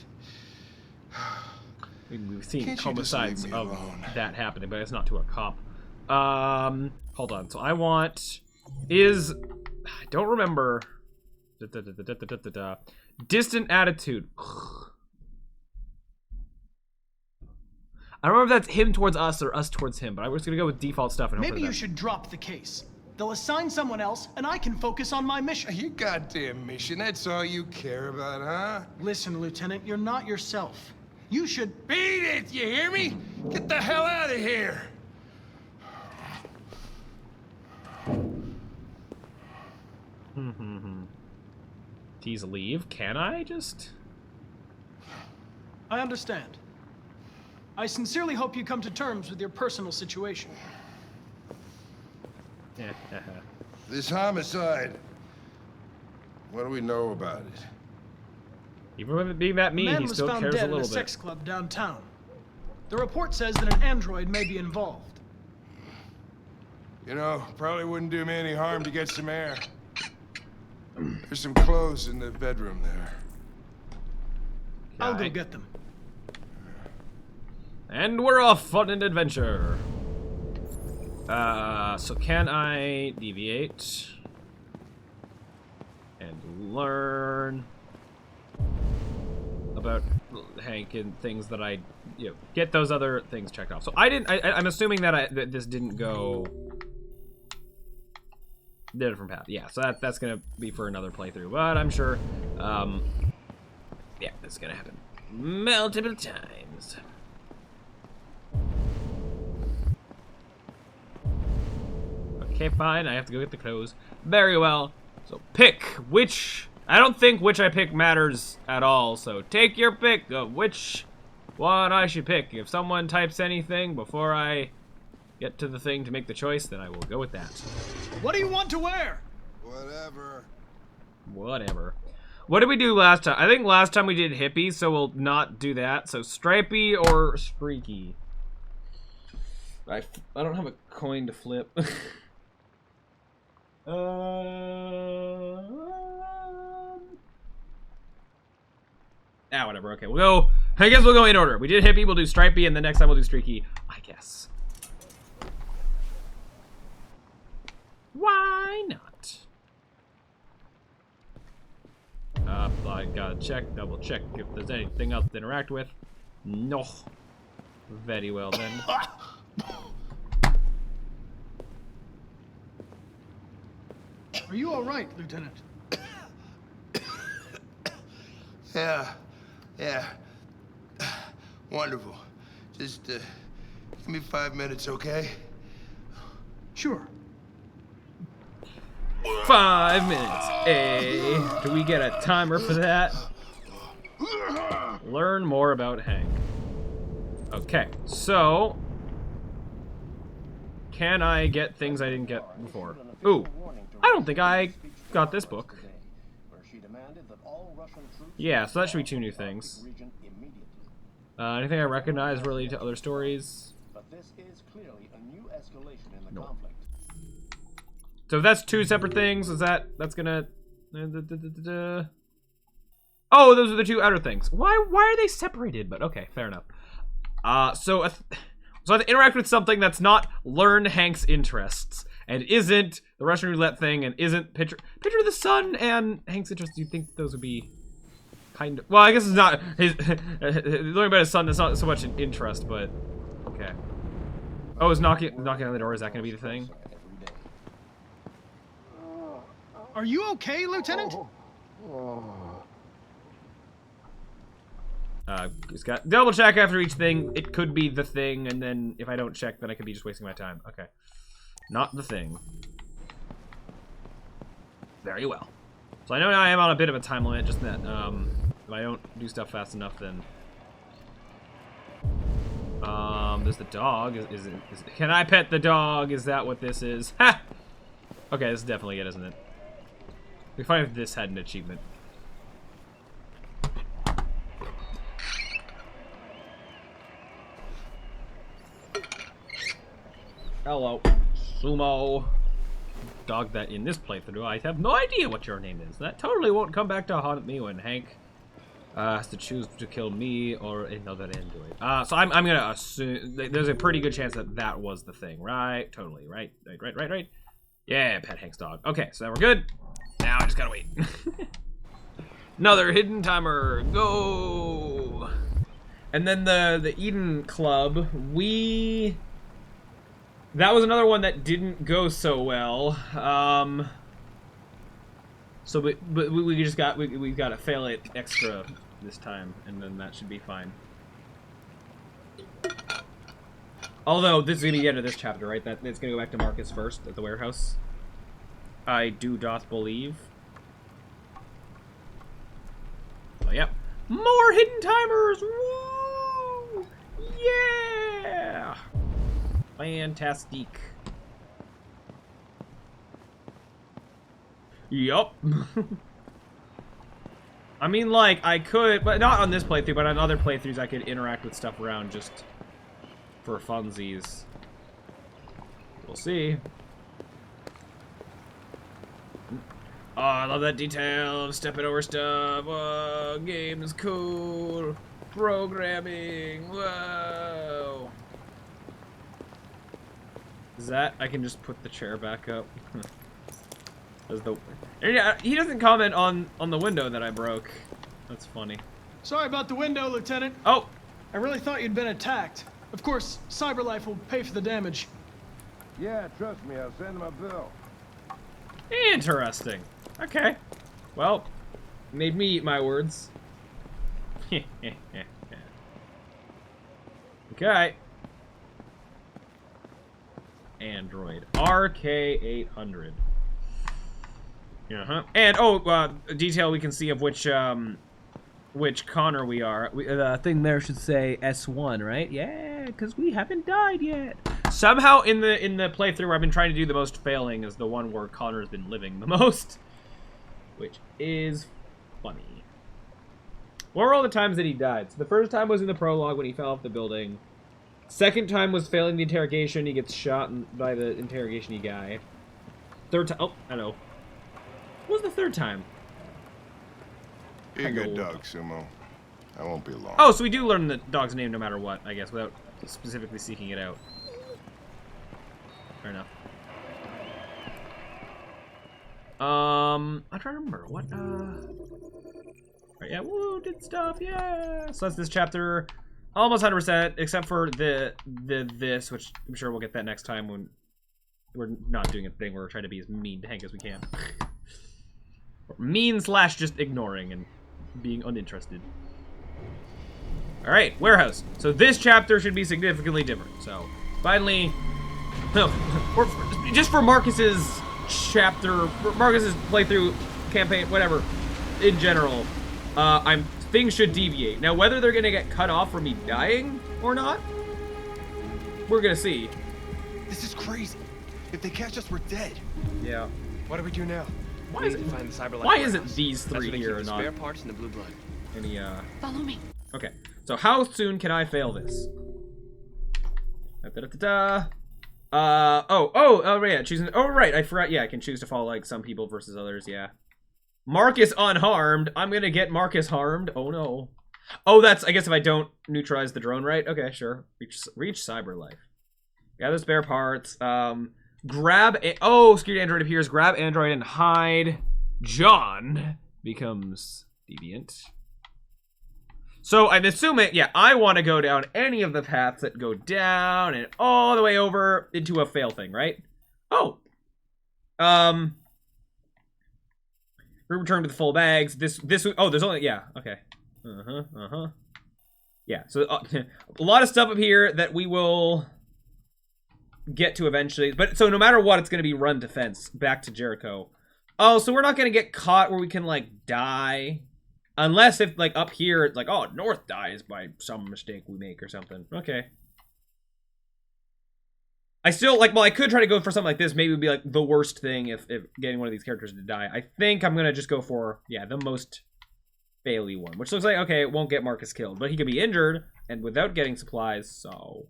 We've seen Can't you just homicides leave me of alone? that happening, but it's not to a cop. Hold on. So I want I don't remember. Distant attitude. I don't remember if that's him towards us or us towards him, but I was gonna go with default stuff and hope Maybe for you that. should drop the case. They'll assign someone else, and I can focus on my mission. Your goddamn mission, that's all you care about, huh? Listen, Lieutenant, you're not yourself. You should... Beat it, you hear me? Get the hell out of here! Tease leave. Can I just? I understand. I sincerely hope you come to terms with your personal situation. This homicide, what do we know about it? Even with it being that A mean, man he was still found cares dead a in a little sex bit. club downtown. The report says that an android may be involved. You know, probably wouldn't do me any harm to get some air. There's some clothes in the bedroom there. I'll go get them. And we're off on an adventure. So can I deviate and learn about Hank and things that I, get those other things checked off. So I didn't. I'm assuming that that this didn't go the different path. Yeah. So that's gonna be for another playthrough, but I'm sure. Yeah, it's gonna happen multiple times. Okay, fine. I have to go get the clothes. Very well. So pick which. I don't think which I pick matters at all. So take your pick of which one I should pick. If someone types anything before I get to the thing to make the choice, then I will go with that. What do you want to wear? Whatever. Whatever. What did we do last time? I think last time we did hippie, so we'll not do that. So stripey or streaky. I don't have a coin to flip. Whatever. Okay, we'll go. I guess we'll go in order. We did hippie, we'll do stripey, and the next time we'll do streaky, I guess. Why not? I gotta check, double check if there's anything else to interact with. No. Very well then. Are you all right, Lieutenant? Yeah. Wonderful. Just give me 5 minutes, okay? Sure. 5 minutes. Do we get a timer for that? Learn more about Hank. Okay, so can I get things I didn't get before? Ooh, I don't think I got this book. Yeah, so that should be 2 new things. Anything I recognize related to other stories? No. So if that's 2 separate things, is that's gonna... Oh, those are the 2 outer things. Why are they separated? But okay, fair enough. So I have to interact with something that's not learn Hank's interests, and isn't the Russian roulette thing, and isn't picture of the sun and Hank's interests. You'd think those would be kind of... Well, I guess it's not his... learning about his son, that's not so much an interest, but... Okay. Oh, is knocking on the door, is that going to be the thing? Are you okay, Lieutenant? Just got double check after each thing. It could be the thing, and then if I don't check, then I could be just wasting my time. Okay. Not the thing. Very well. So I know I am on a bit of a time limit, just that, if I don't do stuff fast enough, then... there's the dog. Can I pet the dog? Is that what this is? Ha! Okay, this is definitely it, isn't it? We find if this had an achievement. Hello, Sumo. Dog that in this playthrough, I have no idea what your name is. That totally won't come back to haunt me when Hank has to choose to kill me or another android. So I'm gonna assume there's a pretty good chance that that was the thing, right? Totally, right? Right. Yeah, pet Hank's dog. Okay, so now we're good. Now I just gotta wait. Another hidden timer. Go. And then the Eden Club. That was another one that didn't go so well. So we just got we got to fail it extra this time, and then that should be fine. Although this is gonna be the end of this chapter, right? That it's gonna go back to Marcus first at the warehouse. I doth believe. Oh yep, more hidden timers. Woo! Yeah. Fantastic. Yup. I mean, like, I could, but not on this playthrough, but on other playthroughs I could interact with stuff around just for funsies. We'll see. Oh, I love that detail of stepping over stuff. Whoa, game is cool. Programming. Whoa. Is that I can just put the chair back up? He doesn't comment on the window that I broke. That's funny. Sorry about the window, Lieutenant. Oh! I really thought you'd been attacked. Of course, CyberLife will pay for the damage. Yeah, trust me, I'll send him a bill. Interesting. Okay. Well, made me eat my words. Okay. Android RK800. And a detail we can see of which Connor we are. The thing there should say S1, right? Yeah, because we haven't died yet. Somehow in the playthrough where I've been trying to do the most failing is the one where Connor's been living the most, which is funny. What were all the times that he died? So the first time was in the prologue when he fell off the building. Second time was failing the interrogation. He gets shot by the interrogation-y guy. Third time... Oh, I know. What was the third time? Be a good dog, Sumo. I won't be long. Oh, so we do learn the dog's name no matter what, I guess, without specifically seeking it out. Fair enough. I'm trying to remember what, Right, yeah, woo, did stuff, yeah! So that's this chapter. Almost 100%, except for this, which I'm sure we'll get that next time when we're not doing a thing where we're trying to be as mean to Hank as we can. Mean / just ignoring and being uninterested. Alright, warehouse. So this chapter should be significantly different. So, finally, or just for Marcus's chapter, Marcus's playthrough, campaign, whatever, in general, I'm things should deviate. Now, whether they're gonna get cut off from me dying or not, we're gonna see. This is crazy. If they catch us, we're dead. Yeah. What do we do now? Why is it these three here and not spare parts in the blue blood? any, Follow me. Okay. So how soon can I fail this? Oh, yeah, choosing, oh, right, I forgot, yeah, I can choose to follow, like, some people versus others, yeah. Marcus unharmed. I'm gonna get Marcus harmed. Oh, no. Oh, that's, I guess if I don't neutralize the drone, right? Okay, sure. Reach cyberlife. Gather spare parts. Grab, security android appears. Grab android and hide. John becomes deviant. So I'm assuming, yeah, I want to go down any of the paths that go down and all the way over into a fail thing, right? Oh. Return to the full bags. Oh, there's only, yeah, okay. Yeah, so a lot of stuff up here that we will get to eventually. But so no matter what, it's going to be run defense back to Jericho. Oh, so we're not going to get caught where we can, like, die. Unless if, like, up here, it's like, oh, North dies by some mistake we make or something. Okay. I still, like, well, I could try to go for something like this. Maybe it would be, like, the worst thing if getting one of these characters to die. I think I'm going to just go for, yeah, the most faily one. Which looks like, okay, it won't get Marcus killed. But he could be injured and without getting supplies, so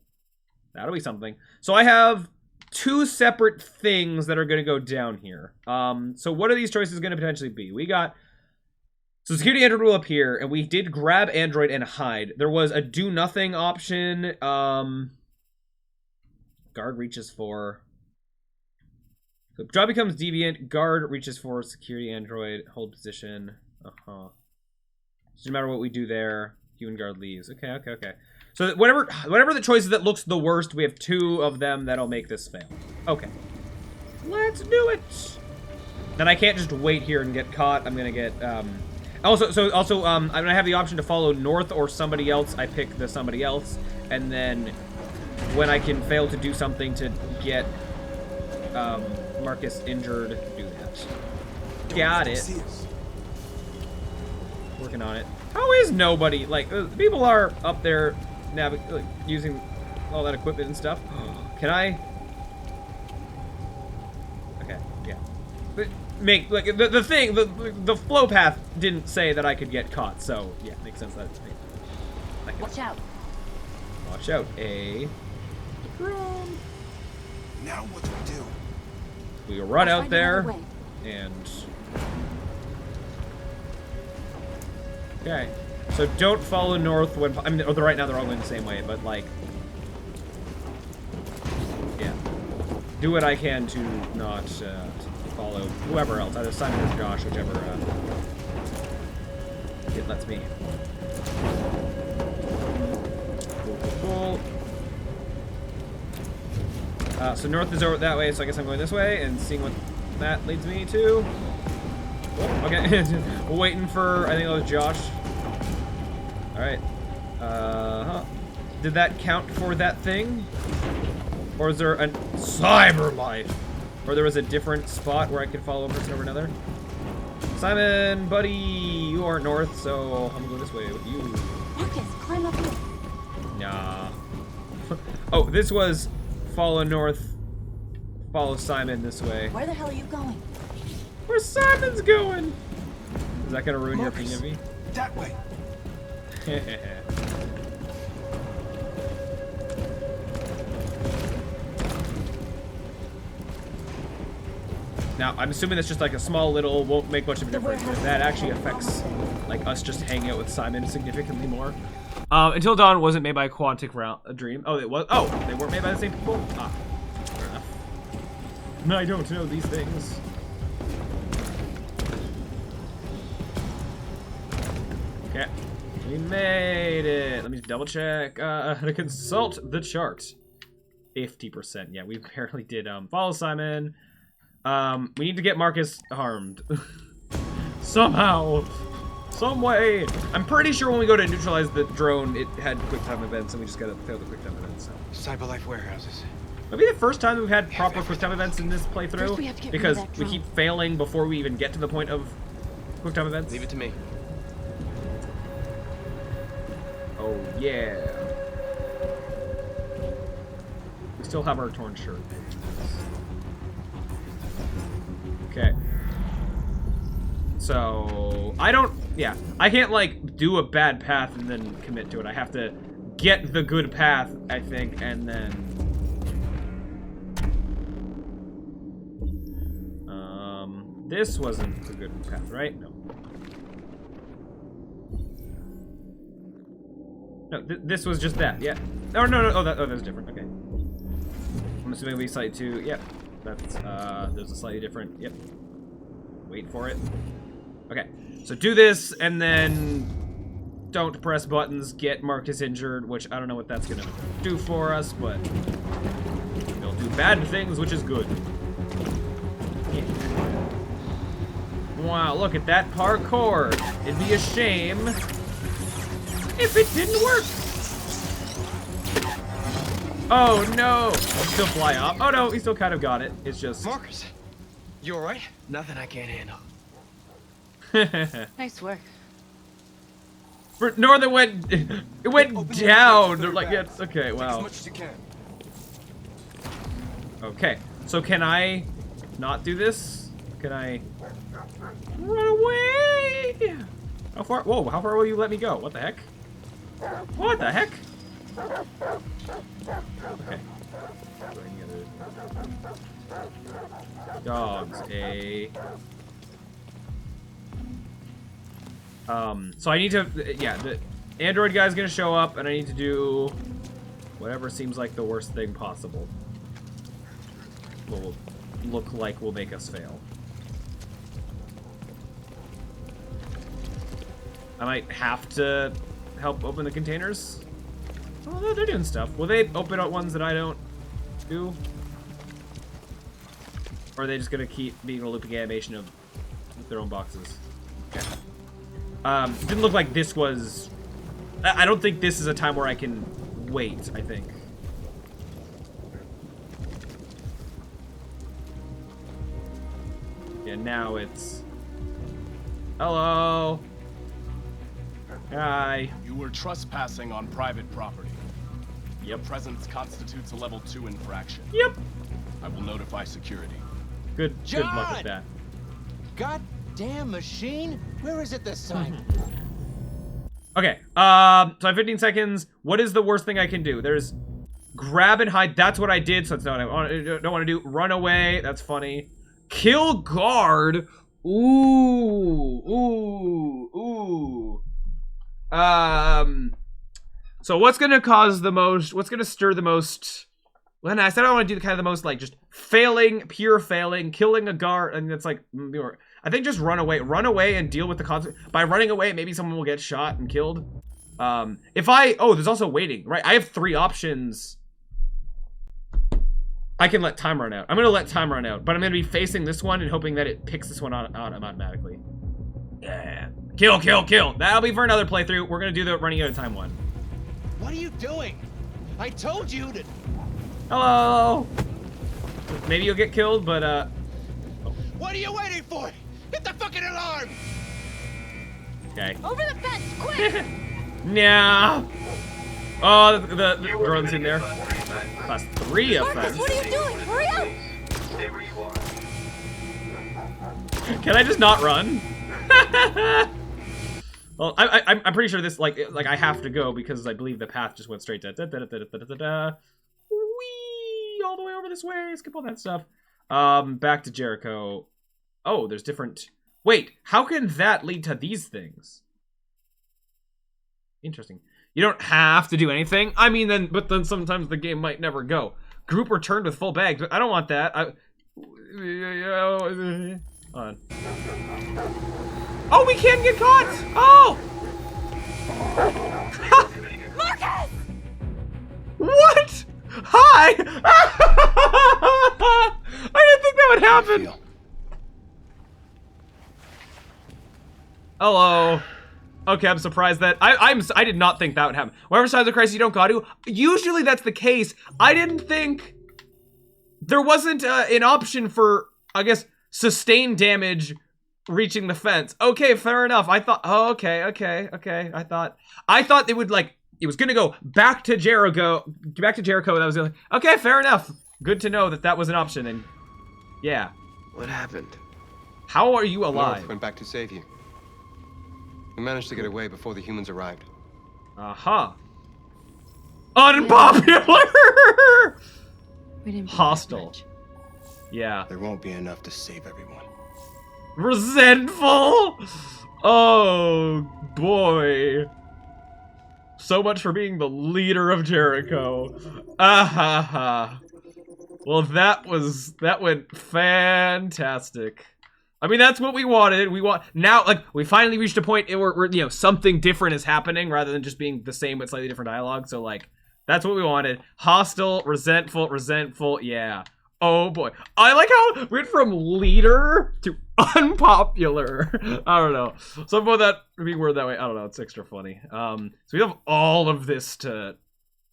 that'll be something. So I have two separate things that are going to go down here. So what are these choices going to potentially be? We got... So security android will appear, and we did grab android and hide. There was a do nothing option. Guard reaches for. So job becomes deviant. Guard reaches for security android. Hold position. So no matter what we do there, human guard leaves. Okay. So whatever the choices that looks the worst, we have two of them that'll make this fail. Okay. Let's do it. Then I can't just wait here and get caught. I'm gonna get Also, I'm gonna have the option to follow North or somebody else. I pick the somebody else, and then when I can fail to do something to get Marcus injured, do that. Got it. Working on it. How is nobody, like, people are up there like, using all that equipment and stuff. Can I? Okay, yeah. But make, like, the thing, the flow path didn't say that I could get caught, so yeah, makes sense that I can. Watch out. Watch out, a drone. Now what do we do? We run out there and okay. So don't follow North when, I mean, right now they're all going the same way, but like, yeah, do what I can to not follow whoever else, either Simon or Josh, whichever it lets me. Cool. So North is over that way, so I guess I'm going this way and seeing what that leads me to. Oh, okay, waiting for, I think that was Josh. Alright. Did that count for that thing? Or is there a cyber life? Or there was a different spot where I could follow a person over another? Simon, buddy, you are North, so I'm gonna go this way with you. Marcus, climb up here. Nah. Oh, this was follow North, follow Simon this way. Where the hell are you going? Where Simon's going? Is that gonna ruin Marcus, your opinion of me? That way. Now, I'm assuming that's just like a small little, won't make much of a difference, but that actually affects like us just hanging out with Simon significantly more. Until Dawn wasn't made by a Quantic Dream. Oh, it was. Oh, they weren't made by the same people? Ah, fair enough. No, I don't know these things. Okay. We made it. Let me double check. To consult the chart. 50%. Yeah, we barely did. Follow Simon. We need to get Marcus harmed. Somehow. Some way. I'm pretty sure when we go to neutralize the drone, it had quick time events, and we just gotta fail the quick time events. So. Cyberlife warehouses. Maybe the first time we've had proper quick time events in this playthrough, because we keep failing before we even get to the point of quick time events. Leave it to me. Oh, yeah. We still have our torn shirt. Okay. So, I don't... Yeah. I can't, like, do a bad path and then commit to it. I have to get the good path, I think, and then... This wasn't a good path, right? No. No, this was just that, yeah. Oh, no, no, oh, that was different, okay. I'm assuming it'll be slightly too, yep. That's, there's a slightly different, yep. Wait for it. Okay, so do this, and then don't press buttons, get Marcus injured, which I don't know what that's gonna do for us, but it'll do bad things, which is good. Yeah. Wow, look at that parkour. It'd be a shame if it didn't work. Oh no! Still fly off. Oh no, he still kind of got it. It's just... Marcus, you alright? Nothing I can't handle. Nice work. Northern went... It went down. They're like, yeah, okay, wow. As much as you can. Okay, so can I not do this? Can I... Run away! How far? Whoa, how far will you let me go? What the heck? What the heck? Okay. Dogs, A. So I need to, yeah, the android guy's gonna show up, and I need to do whatever seems like the worst thing possible. Will look like will make us fail. I might have to help open the containers. Oh, they're doing stuff. Will they open up ones that I don't do? Or are they just gonna keep being a looping animation of their own boxes? Okay. Didn't look like this was... I don't think this is a time where I can wait, I think. Yeah, now it's... Hello! Hi. You were trespassing on private property. Yep. Your presence constitutes a level 2 infraction. Yep. I will notify security. Good luck with that. Goddamn machine! Where is it this time? Okay, so I have 15 seconds. What is the worst thing I can do? There's grab and hide. That's what I did, so it's not what I don't want to do. Run away. That's funny. Kill guard. Ooh. So what's gonna cause the most? What's gonna stir the most? When I said I want to do kind of the most, like, just failing, pure failing, killing a guard, and it's like, I think just run away and deal with the consequences. By running away, maybe someone will get shot and killed. There's also waiting, right? I have 3 options. I can let time run out. I'm gonna let time run out, but I'm gonna be facing this one and hoping that it picks this one out automatically. Yeah. Kill. That'll be for another playthrough. We're gonna do the running out of time one. What are you doing? I told you to... Hello! Maybe you'll get killed, but, What are you waiting for? Hit the fucking alarm! Okay. Over the fence, quick! Nah. Oh, the drone's in there. Class 3 offense. Marcus, what are you doing? Hurry up! Stay where you are. Can I just not run? Well, I'm pretty sure this, like I have to go because I believe the path just went straight to wee all the way over this way. Skip all that stuff. Back to Jericho. Oh, there's different. Wait, how can that lead to these things? Interesting. You don't have to do anything. I mean, but then sometimes the game might never go. Group returned with full bags. I don't want that. Hold on. Oh, we can get caught! Oh! Marcus! What? Hi! I didn't think that would happen. Hello. Okay, I'm surprised that I did not think that would happen. Whatever size of crisis you don't got to. Usually that's the case. I didn't think there wasn't an option for, I guess, sustained damage reaching the fence. Okay, fair enough. I thought, oh, okay. I thought they would, like, it was gonna go back to Jericho. And I was like, okay, fair enough. Good to know that that was an option. And yeah. What happened? How are you alive? North went back to save you. We managed to get away before the humans arrived. Uh-huh. Unpopular! We didn't Hostile. Yeah. There won't be enough to save everyone. Resentful? Oh, boy. So much for being the leader of Jericho. Ah-ha-ha. Well, that went fantastic. I mean, that's what we wanted. Now, like, we finally reached a point where you know, something different is happening rather than just being the same with slightly different dialogue. So, like, that's what we wanted. Hostile, resentful, yeah. Oh, boy. I like how we went from leader to unpopular. I don't know. Something about that being worded that way, I don't know. It's extra funny. So we have all of this to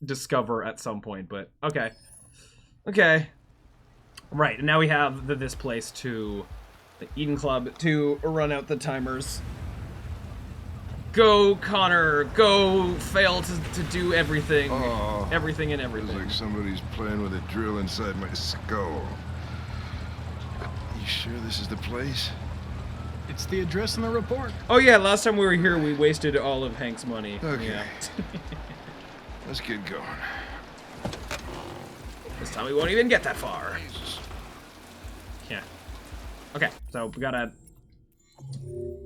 discover at some point, but okay. Okay. Right, and now we have this place to... the Eden Club to run out the timers. Go, Connor. Go fail to do everything. Oh, everything and everything. Feels like somebody's playing with a drill inside my skull. You sure this is the place? It's the address in the report. Oh yeah, last time we were here, we wasted all of Hank's money. Okay. Yeah. Let's get going. This time we won't even get that far. Yeah. Okay, so we gotta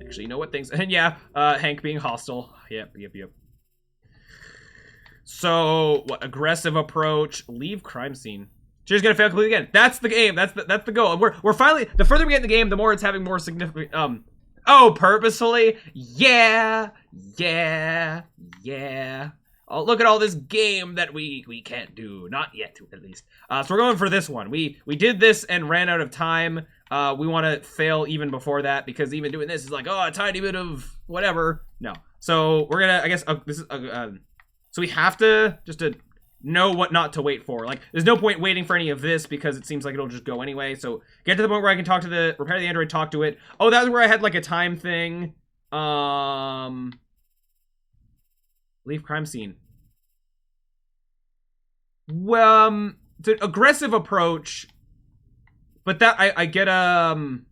actually know what things. And yeah, Hank being hostile. Yep. So what? Aggressive approach. Leave crime scene. She's gonna fail completely again. That's the game. That's the goal. And we're finally. The further we get in the game, the more it's having more significant. Oh, purposefully. Yeah. Oh, look at all this game that we can't do. Not yet, at least. So we're going for this one. We did this and ran out of time. We want to fail even before that, because even doing this is like, oh, a tiny bit of whatever. No. So we're gonna, I guess, this is, so we have to just to know what not to wait for. Like, there's no point waiting for any of this because it seems like it'll just go anyway. So get to the point where I can talk to repair the android, talk to it. Oh, that was where I had like a time thing. Leave crime scene. Well, it's an aggressive approach, but that I get Android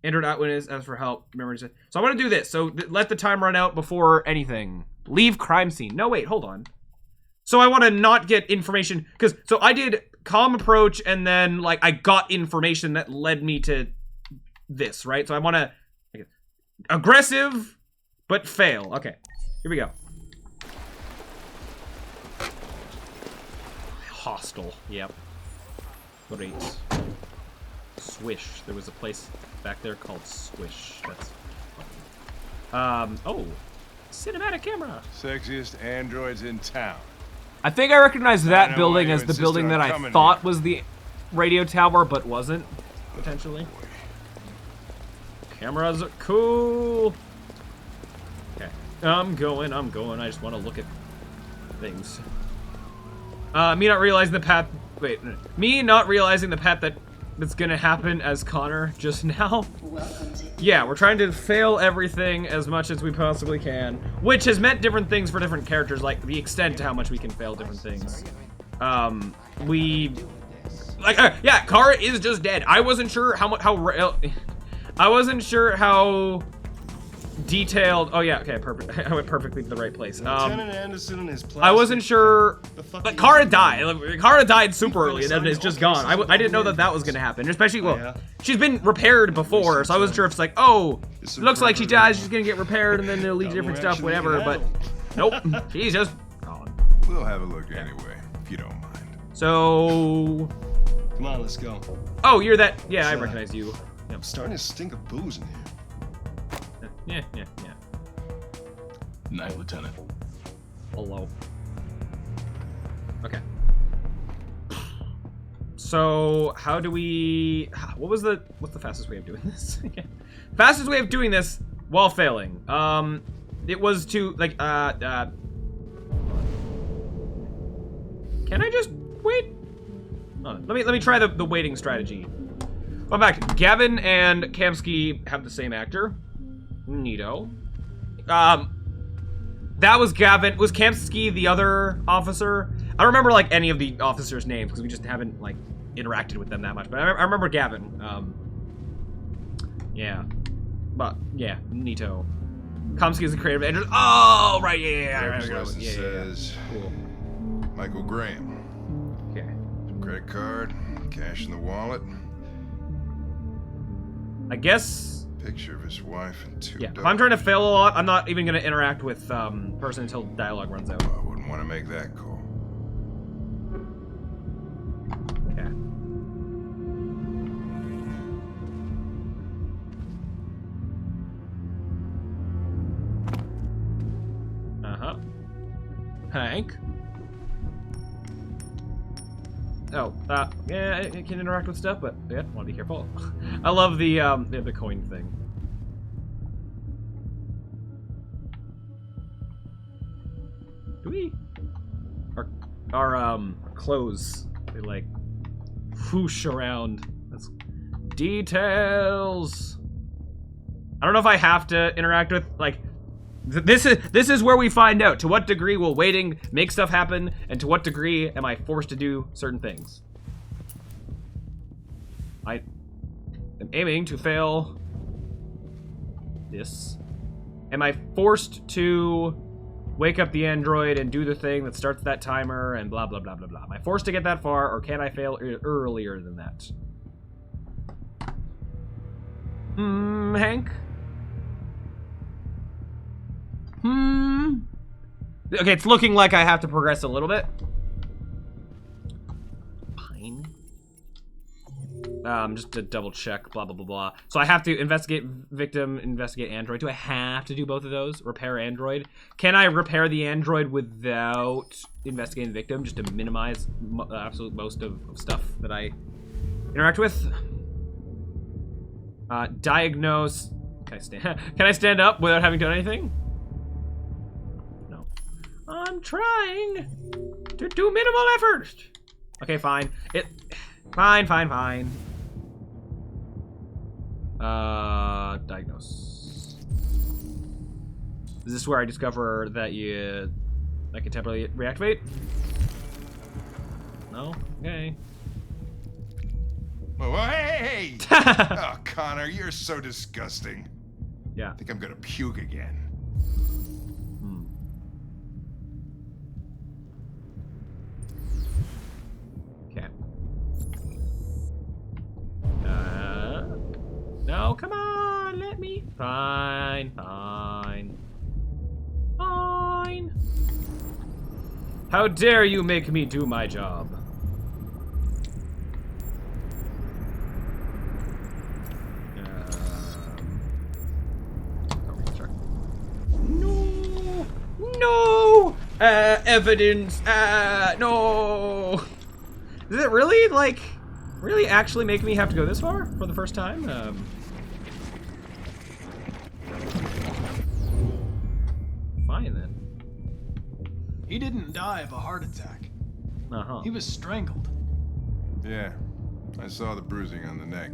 Outwitness as for help. Remember, so I want to do this. So let the time run out before anything. Leave crime scene. No, wait, hold on. So I want to not get information because so I did calm approach and then like I got information that led me to this, right? So I want to aggressive but fail. Okay, here we go. Hostile. Yep. Great. Swish. There was a place back there called Swish. That's funny. Oh, cinematic camera. Sexiest androids in town. I think I recognize that building as the building that I thought was the radio tower, but wasn't, potentially. Cameras are cool. Okay. I'm going. I just want to look at things. Me not realizing the path. Wait, me not realizing the path that's gonna happen as Connor just now. Yeah, we're trying to fail everything as much as we possibly can, which has meant different things for different characters, like the extent to how much we can fail different things. Yeah, Kara is just dead. I wasn't sure I wasn't sure how detailed. Oh yeah, okay, perfect. I went perfectly to the right place. Lieutenant Anderson and his I wasn't sure. But Kara died. Kara died super early, and then it's just gone. I didn't know that was gonna happen. Especially, well, she's been repaired before, so I wasn't sure if it's like, oh, looks like she dies. She's gonna get repaired, and then it'll lead to different stuff, whatever. But nope, she's just gone. We'll have a look anyway, if you don't mind. So, come on, let's go. Oh, you're that? Yeah, I recognize you. Yep. I'm starting to stink of booze in here. Yeah. Night, Lieutenant. Hello. Okay. So, how do we... what's the fastest way of doing this? Fastest way of doing this while failing. It was to, like, can I just wait? Oh, let me try the waiting strategy. Well, in fact, Gavin and that was Gavin. Was Kamsky the other officer? I don't remember like any of the officers' names because we just haven't like interacted with them that much. But I remember Gavin. Yeah. But yeah, Nito. Kamsky is the creative editor. Oh, right, yeah. Driver's license says cool. Michael Graham. Okay. Credit card, cash in the wallet. I guess. Picture of his wife and 2 Yeah. dogs. If I'm trying to fail a lot, I'm not even going to interact with person until dialogue runs out. I wouldn't want to make that call. Okay. Uh-huh. Hank? Oh, yeah, it can interact with stuff, but yeah, want to be careful. I love the coin thing. Do we? Our clothes, they like whoosh around. That's details. I don't know if I have to interact with, like, this is where we find out to what degree will waiting make stuff happen, and to what degree am I forced to do certain things. I am aiming to fail this. Am I forced to wake up the android and do the thing that starts that timer and blah blah blah blah blah? Am I forced to get that far, or can I fail earlier than that? Hank? Okay, it's looking like I have to progress a little bit. Fine. Just to double check, blah, blah, blah, blah. So I have to investigate victim, investigate android. Do I have to do both of those? Repair android? Can I repair the android without investigating the victim, just to minimize absolute most of stuff that I interact with? Diagnose. Can I stand up without having done anything? I'm trying to do minimal effort. Okay, fine. Fine. Diagnose. Is this where I discover that I can temporarily reactivate? No? Okay. Whoa, hey! Oh, Connor, you're so disgusting. Yeah. I think I'm gonna puke again. Okay. No, come on, let me. Fine. How dare you make me do my job? No! Evidence! No! Does it really, like, really actually make me have to go this far for the first time? Fine, then. He didn't die of a heart attack. He was strangled. Yeah, I saw the bruising on the neck.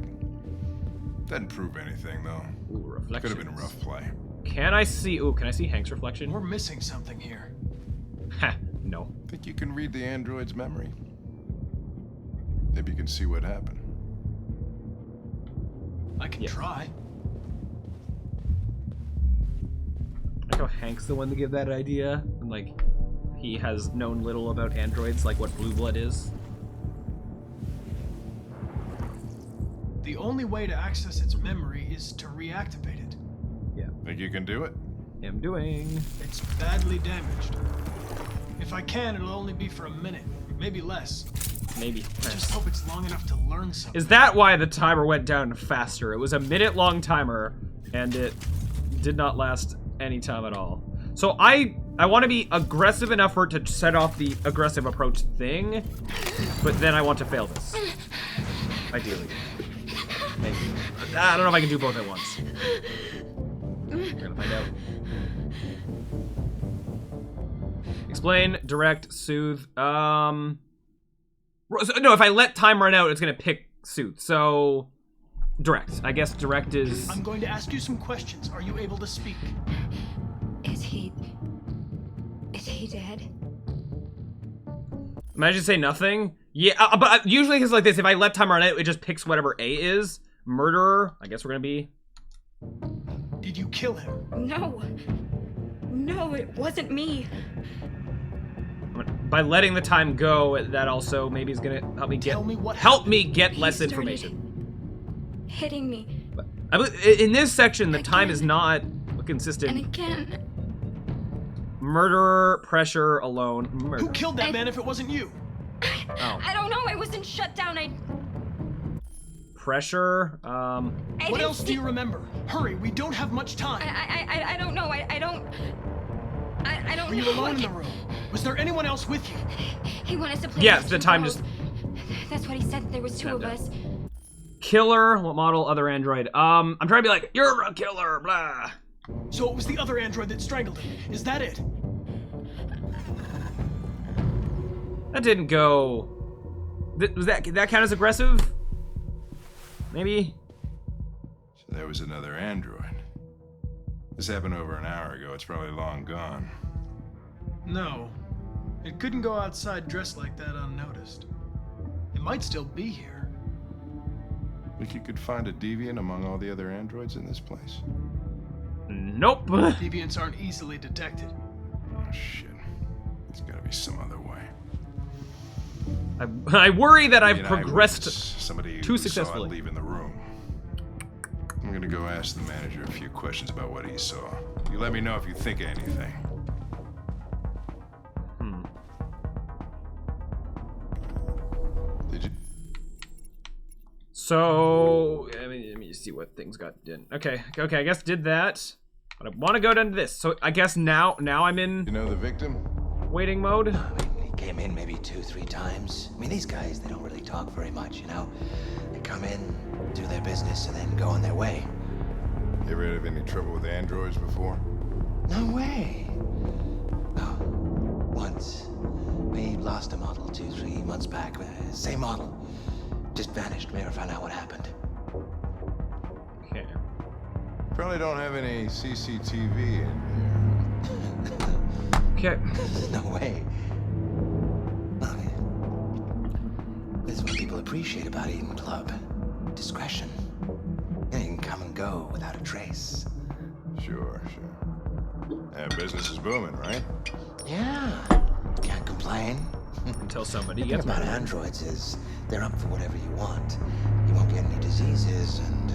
Doesn't prove anything, though. Ooh, could have been a rough play. Can I see Hank's reflection? We're missing something here. Ha, no. Think you can read the android's memory? Maybe you can see what happened. I can try. I like how Hank's the one to give that idea, and like, he has known little about androids, like what blue blood is. The only way to access its memory is to reactivate it. Yeah. Think you can do it? I'm doing. It's badly damaged. If I can, it'll only be for a minute, maybe less. Maybe. I just hope it's long enough to learn something. Is that why the timer went down faster? It was a minute-long timer, and it did not last any time at all. So I want to be aggressive enough for it to set off the aggressive approach thing, but then I want to fail this. Ideally. Maybe. I don't know if I can do both at once. We're gonna find out. Explain, direct, soothe. No, if I let time run out, it's gonna pick soothe. So, direct. I guess direct is. I'm going to ask you some questions. Are you able to speak? Is he dead? Imagine say nothing. Yeah, but usually it's like this. If I let timer on it, it just picks whatever A is. Murderer. I guess we're gonna be. Did you kill him? No. No, it wasn't me. By letting the time go, that also maybe is gonna help me get less information. Hitting me. In this section, the time is not consistent. And again. Murderer, pressure, alone. Murder. Who killed that man if it wasn't you? Oh. I don't know. I wasn't shut down. Pressure. What else do you remember? Hurry, we don't have much time. I don't know. I don't. Were you alone in the room? Was there anyone else with you? He wanted us to play. Yes, the time just. That's what he said. There was two of us. Killer. What model? Other android. I'm trying to be like, you're a killer. Blah. So it was the other android that strangled him. Is that it? That didn't go. Was that count as aggressive? Maybe. So there was another android. This happened over an hour ago. It's probably long gone. No. It couldn't go outside dressed like that unnoticed. It might still be here. Think you could find a deviant among all the other androids in this place? Nope. Deviants aren't easily detected. Oh shit. There's gotta be some other way. I worry that I've progressed somebody too who saw it successfully. leaving the room. I'm gonna go ask the manager a few questions about what he saw. You let me know if you think of anything. Did you? So, let me see what things got done. Okay, I guess did that. But I want to go down to this. So I guess now I'm in. You know the victim? Waiting mode. He came in maybe 2-3 times. I mean, these guys, they don't really talk very much, you know? They come in, do their business, and then go on their way. You ever had any trouble with androids before? No way. Oh, once. We lost a model 2-3 months back. Same model. Just vanished. We never found out what happened. Okay. Probably don't have any CCTV in here. Okay. No way. I mean, this is what people appreciate about Eden Club. Discretion. You can come and go without a trace. Sure. And business is booming, right? Yeah. Can't complain. Until somebody The thing gets about murdered. androids is they're up for whatever you want. You won't get any diseases, and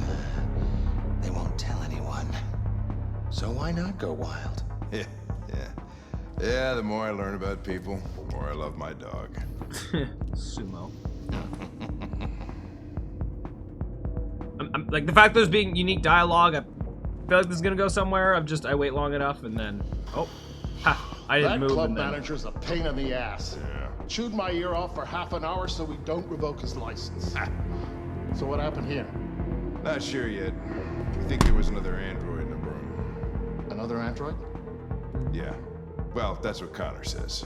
they won't tell anyone. So why not go wild? Yeah, the more I learn about people, the more I love my dog. Sumo. I'm, like, the fact there's being unique dialogue, I feel like this is gonna go somewhere. I wait long enough and then, oh, ha, I didn't move. That club and then, manager's a pain in the ass. Yeah. Chewed my ear off for half an hour so we don't revoke his license. So what happened here? Not sure yet. We think there was another android in the room. Another android? Yeah. Well, that's what Connor says.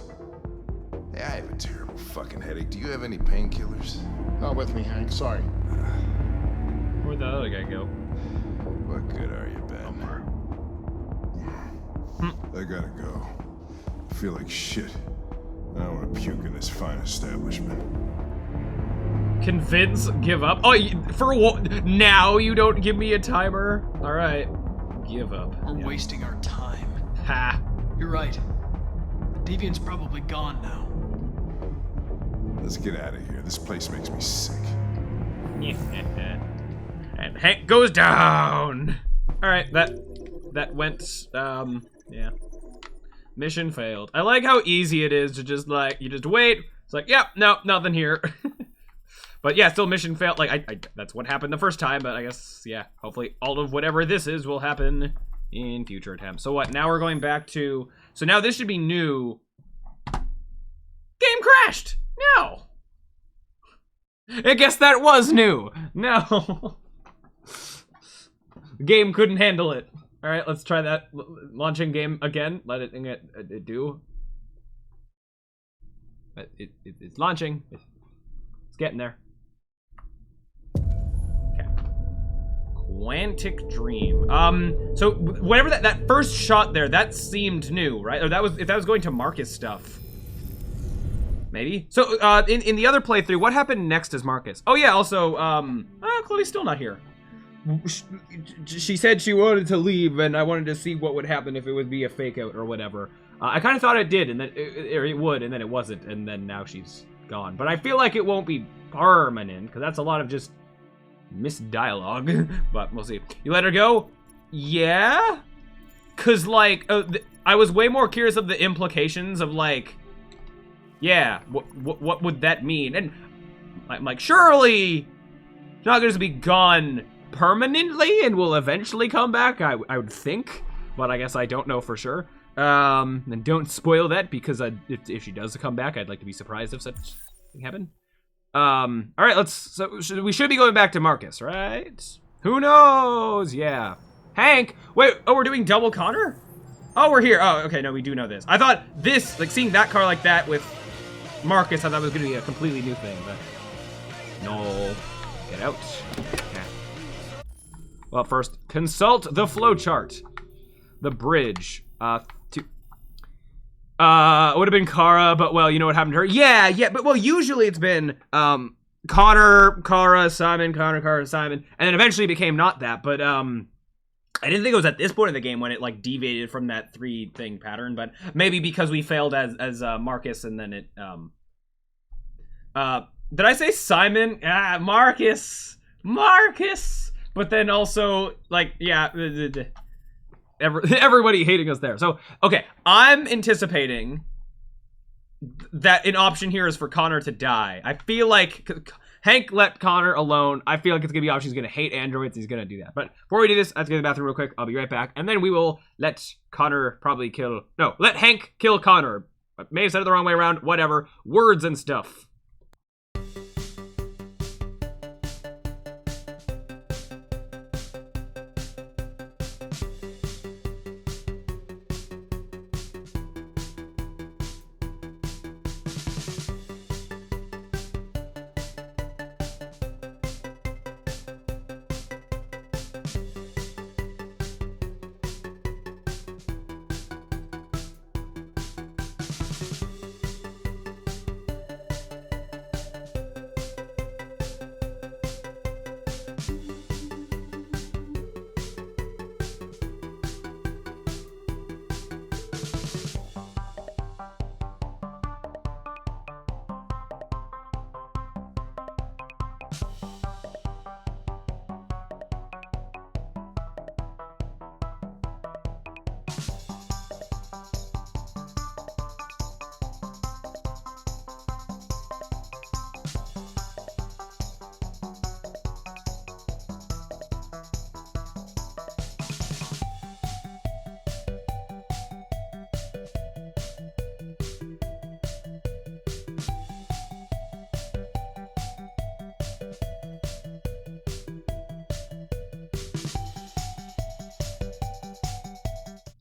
Hey, I have a terrible fucking headache. Do you have any painkillers? Not with me, Hank. Sorry. Where'd the other guy go? What good are you, Ben? I gotta go. I feel like shit. I don't want to puke in this fine establishment. Convince, give up. Oh, for what? Now you don't give me a timer? All right, give up. We're wasting our time. Ha. You're right. The Deviant's probably gone now. Let's get out of here. This place makes me sick. And Hank goes down. All right, that went. Yeah. Mission failed. I like how easy it is to just like you just wait. It's like, yeah, no, nothing here. But yeah, still mission failed. Like that's what happened the first time. But I guess yeah, hopefully all of whatever this is will happen in future attempts. So what? Now we're going back to. So now this should be new. Game crashed. No. I guess that was new. No. Game couldn't handle it. All right, let's try that. Launching game again. Let it do. It's launching. It's getting there. Okay. Atlantic Dream. So whatever that first shot there, that seemed new, right? Or that was, if that was going to Marcus stuff. Maybe. So, in the other playthrough, what happened next as Marcus? Oh yeah, also, Chloe's still not here. She said she wanted to leave, and I wanted to see what would happen if it would be a fake out or whatever. I kind of thought it did, and then it would, and then it wasn't, and then now she's gone. But I feel like it won't be permanent, because that's a lot of just missed dialogue. But we'll see. You let her go? Yeah? Because, like, I was way more curious of the implications of, like, yeah, what would that mean? And I'm like, surely she's not going to be gone permanently and will eventually come back, I would think, but I guess I don't know for sure. And don't spoil that, because if she does come back, I'd like to be surprised if such thing happened. All right, we should be going back to Marcus, right? Who knows? Yeah. Hank, wait, oh, we're doing double Connor? Oh, we're here. Oh, okay, no, we do know this. I thought this, like, seeing that car like that with Marcus, I thought it was gonna be a completely new thing, but no. Get out. Yeah. Well, first, consult the flowchart. The bridge. Would have been Kara, but well, you know what happened to her. Yeah, but well, usually it's been Connor, Kara, Simon, Connor, Kara, Simon, and then eventually it became not that. But I didn't think it was at this point in the game when it like deviated from that 3-thing pattern, but maybe because we failed as Marcus, and then it did I say Simon? Marcus. But then also, like, yeah, everybody hating us there. So, okay, I'm anticipating that an option here is for Connor to die. I feel like Hank let Connor alone. I feel like it's gonna be option. He's gonna hate androids. He's gonna do that. But before we do this, I have to go to the bathroom real quick. I'll be right back, and then we will let let Hank kill Connor. I may have said it the wrong way around. Whatever. Words and stuff.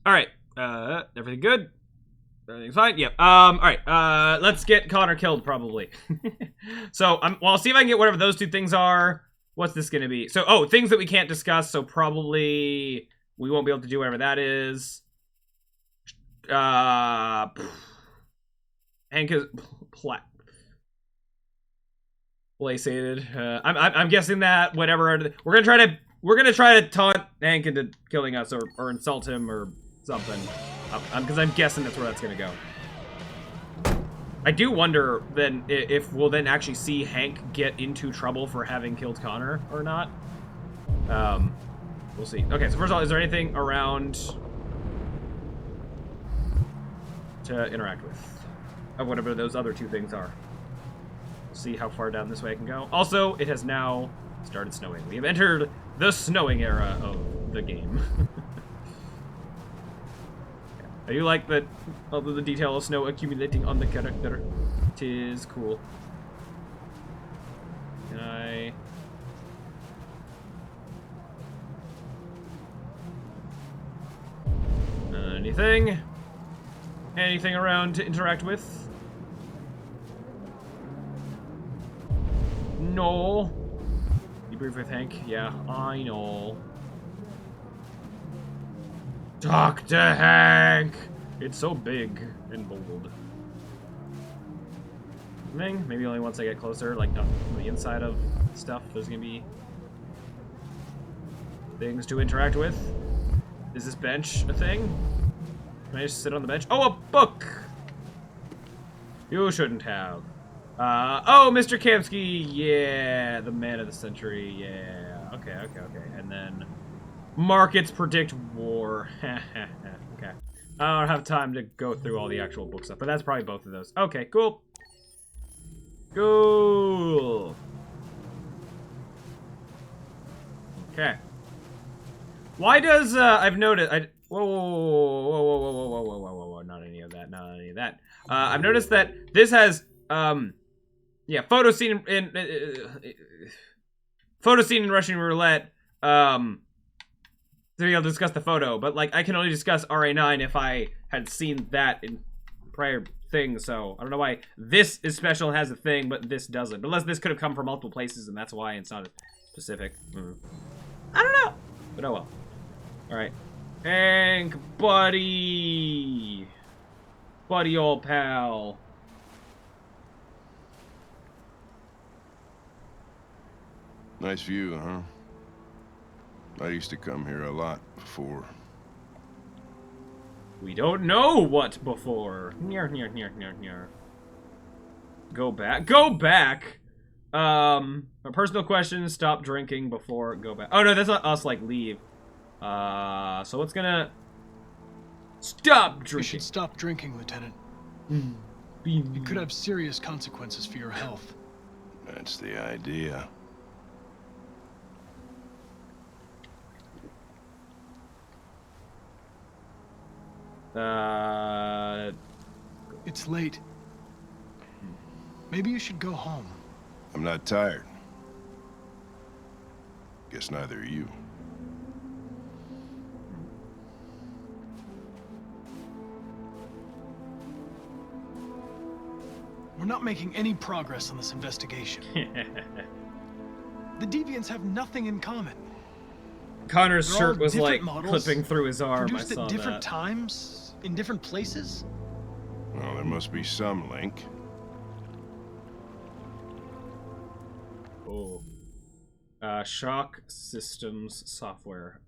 All right, everything good? Everything's fine? Yep. All right, let's get Connor killed, probably. So, well, I'll see if I can get whatever those two things are. What's this gonna be? So, oh, things that we can't discuss, so probably we won't be able to do whatever that is. Hank is placated. I'm guessing that whatever, we're gonna try to taunt Hank into killing us, or insult him, or something, because I'm guessing that's where that's gonna go. I do wonder then if we'll then actually see Hank get into trouble for having killed Connor or not. We'll see. Okay, so first of all, is there anything around to interact with of whatever those other two things are? See how far down this way I can go. Also, it has now started snowing. We have entered the snowing era of the game. I do like that, although the detail of snow accumulating on the character. Tis cool. Can I... Anything? Anything around to interact with? No. Debrief with Hank. Yeah, I know. Talk to Hank! It's so big and bold. Maybe only once I get closer, like on the inside of stuff, there's gonna be things to interact with. Is this bench a thing? Can I just sit on the bench? Oh, a book! You shouldn't have. Oh, Mr. Kamsky, yeah, the man of the century, yeah. Okay. And then markets predict war. Okay. I don't have time to go through all the actual book stuff, but that's probably both of those. Okay, cool. Cool. Okay. Why does I've noticed whoa, not any of that. I've noticed that this has yeah, photo scene in Russian roulette to be able to discuss the photo, but like I can only discuss RA9 if I had seen that in prior things, so I don't know why this is special and has a thing, but this doesn't. Unless this could have come from multiple places and that's why it's not specific. I don't know, but oh well. Alright. Hank, buddy. Buddy, old pal. Nice view, huh? I used to come here a lot before. We don't know what before. Go back. Go back! A personal question, stop drinking before go back. Oh no, that's not us, like, leave. So what's gonna... Stop drinking! You should stop drinking, Lieutenant. It could have serious consequences for your health. That's the idea. It's late. Maybe you should go home. I'm not tired. Guess neither are you. We're not making any progress on this investigation. The Deviants have nothing in common. Connor's They're shirt all was like different models, clipping through his arm. I produced saw at different that. times, in different places. Well, there must be some link. Oh. Shock systems software.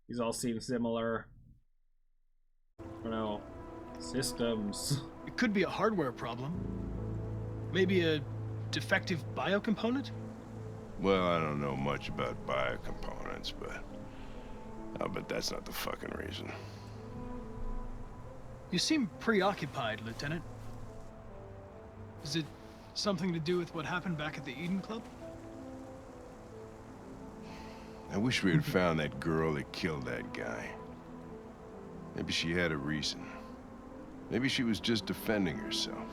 These all seem similar. I don't know. Systems. It could be a hardware problem. Maybe a defective biocomponent? Well, I don't know much about biocomponents, but I'll bet that's not the fucking reason. You seem preoccupied, Lieutenant. Is it something to do with what happened back at the Eden Club? I wish we had found that girl that killed that guy. Maybe she had a reason. Maybe she was just defending herself.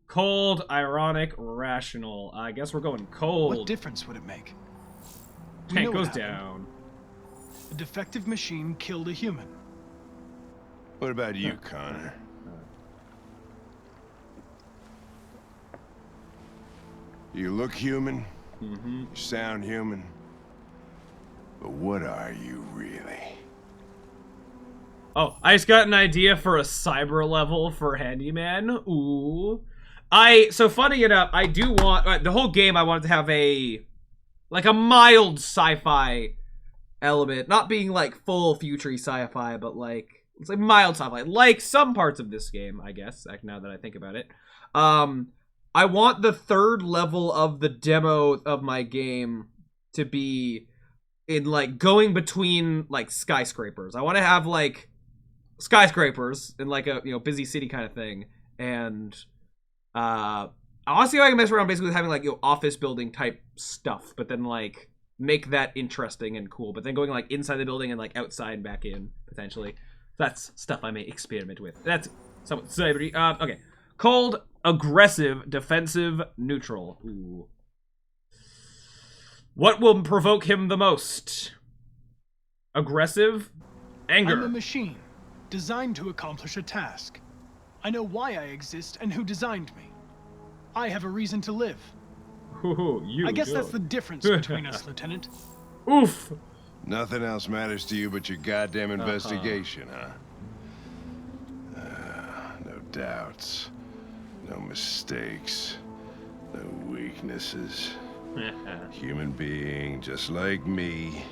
Cold, ironic, rational. I guess we're going cold. What difference would it make? Tank goes down. A defective machine killed a human. What about you, Connor? You look human. You sound human. But what are you really? Oh, I just got an idea for a cyber level for Handyman. Ooh. So funny enough, I do want, the whole game I wanted to have a mild sci-fi element. Not being like full future sci-fi, but like, it's like mild sci-fi. Like some parts of this game, I guess, now that I think about it. I want the third level of the demo of my game to be in like going between like skyscrapers. I want to have like skyscrapers in like a busy city kind of thing, and I want to see if I can mess around basically with having like office building type stuff, but then like make that interesting and cool. But then going like inside the building and like outside and back in potentially. That's stuff I may experiment with. That's somewhat cybery. Okay, cold, aggressive, defensive, neutral. Ooh. What will provoke him the most? Aggressive, anger. I'm a machine. designed to accomplish a task. I know why I exist and who designed me. I have a reason to live. Ooh, I guess that's the difference between us, Lieutenant. Oof. Nothing else matters to you but your goddamn investigation, huh? No doubts, no mistakes, no weaknesses. Human being just like me.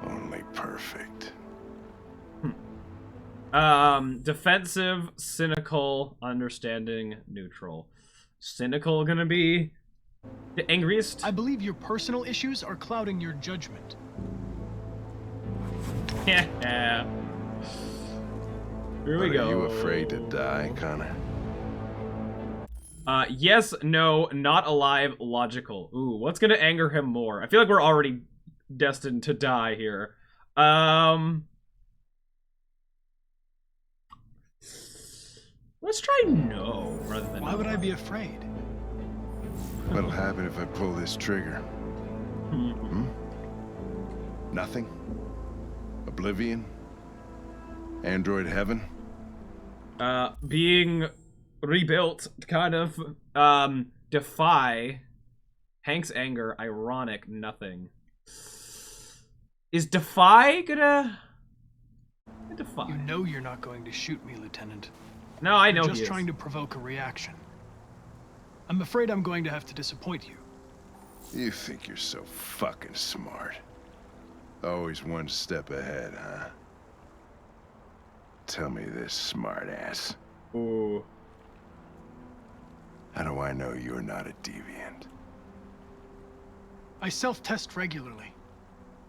Only perfect. Defensive, cynical, understanding, neutral. Cynical gonna be the angriest? I believe your personal issues are clouding your judgment. Yeah. Here we go. Are you afraid to die, Connor? Yes, no, not alive, logical. Ooh, what's gonna anger him more? I feel like we're already destined to die here. Let's try no rather than Why would I be afraid? What'll happen if I pull this trigger? Nothing? Oblivion? Android heaven? Being rebuilt, kind of. Defy. Hank's anger, ironic, nothing. Is Defy gonna... Defy. You know you're not going to shoot me, Lieutenant. No, I know You're he just is. trying to provoke a reaction. I'm afraid I'm going to have to disappoint you. You think you're so fucking smart. Always one step ahead, huh? Tell me this, smartass. Ooh. How do I know you're not a deviant? I self-test regularly.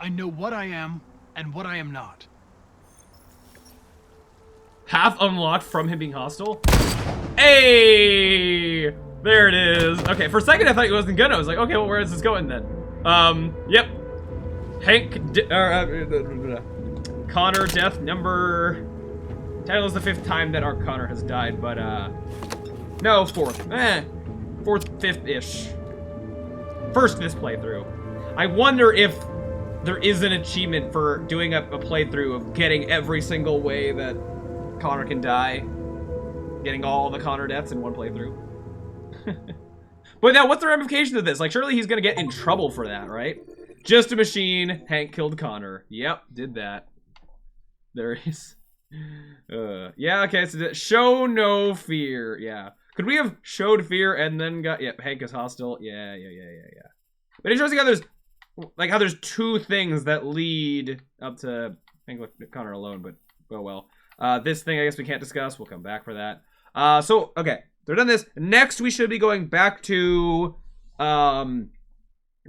I know what I am and what I am not. Half unlocked from him being hostile? Hey! There it is. Okay, for a second I thought he wasn't gonna. I was like, okay, well, where is this going then? Yep. Hank, Connor, death number... Technically it's the 5th time that our Connor has died, but, no, 4th. 4th, 5th-ish. First this playthrough. I wonder if there is an achievement for doing a playthrough of getting every single way that Connor can die. Getting all the Connor deaths in one playthrough. But now, what's the ramification of this? Like, surely he's gonna get in trouble for that, right? Just a machine. Hank killed Connor. Yep, did that. There is. Yeah, okay, so show no fear. Yeah. Could we have showed fear and then got... Yep, Hank is hostile. Yeah. But interesting how there's... Like, how there's 2 things that lead up to Hank with Connor alone, but oh well. This thing I guess we can't discuss. We'll come back for that. So, okay. They're done this. Next, we should be going back to...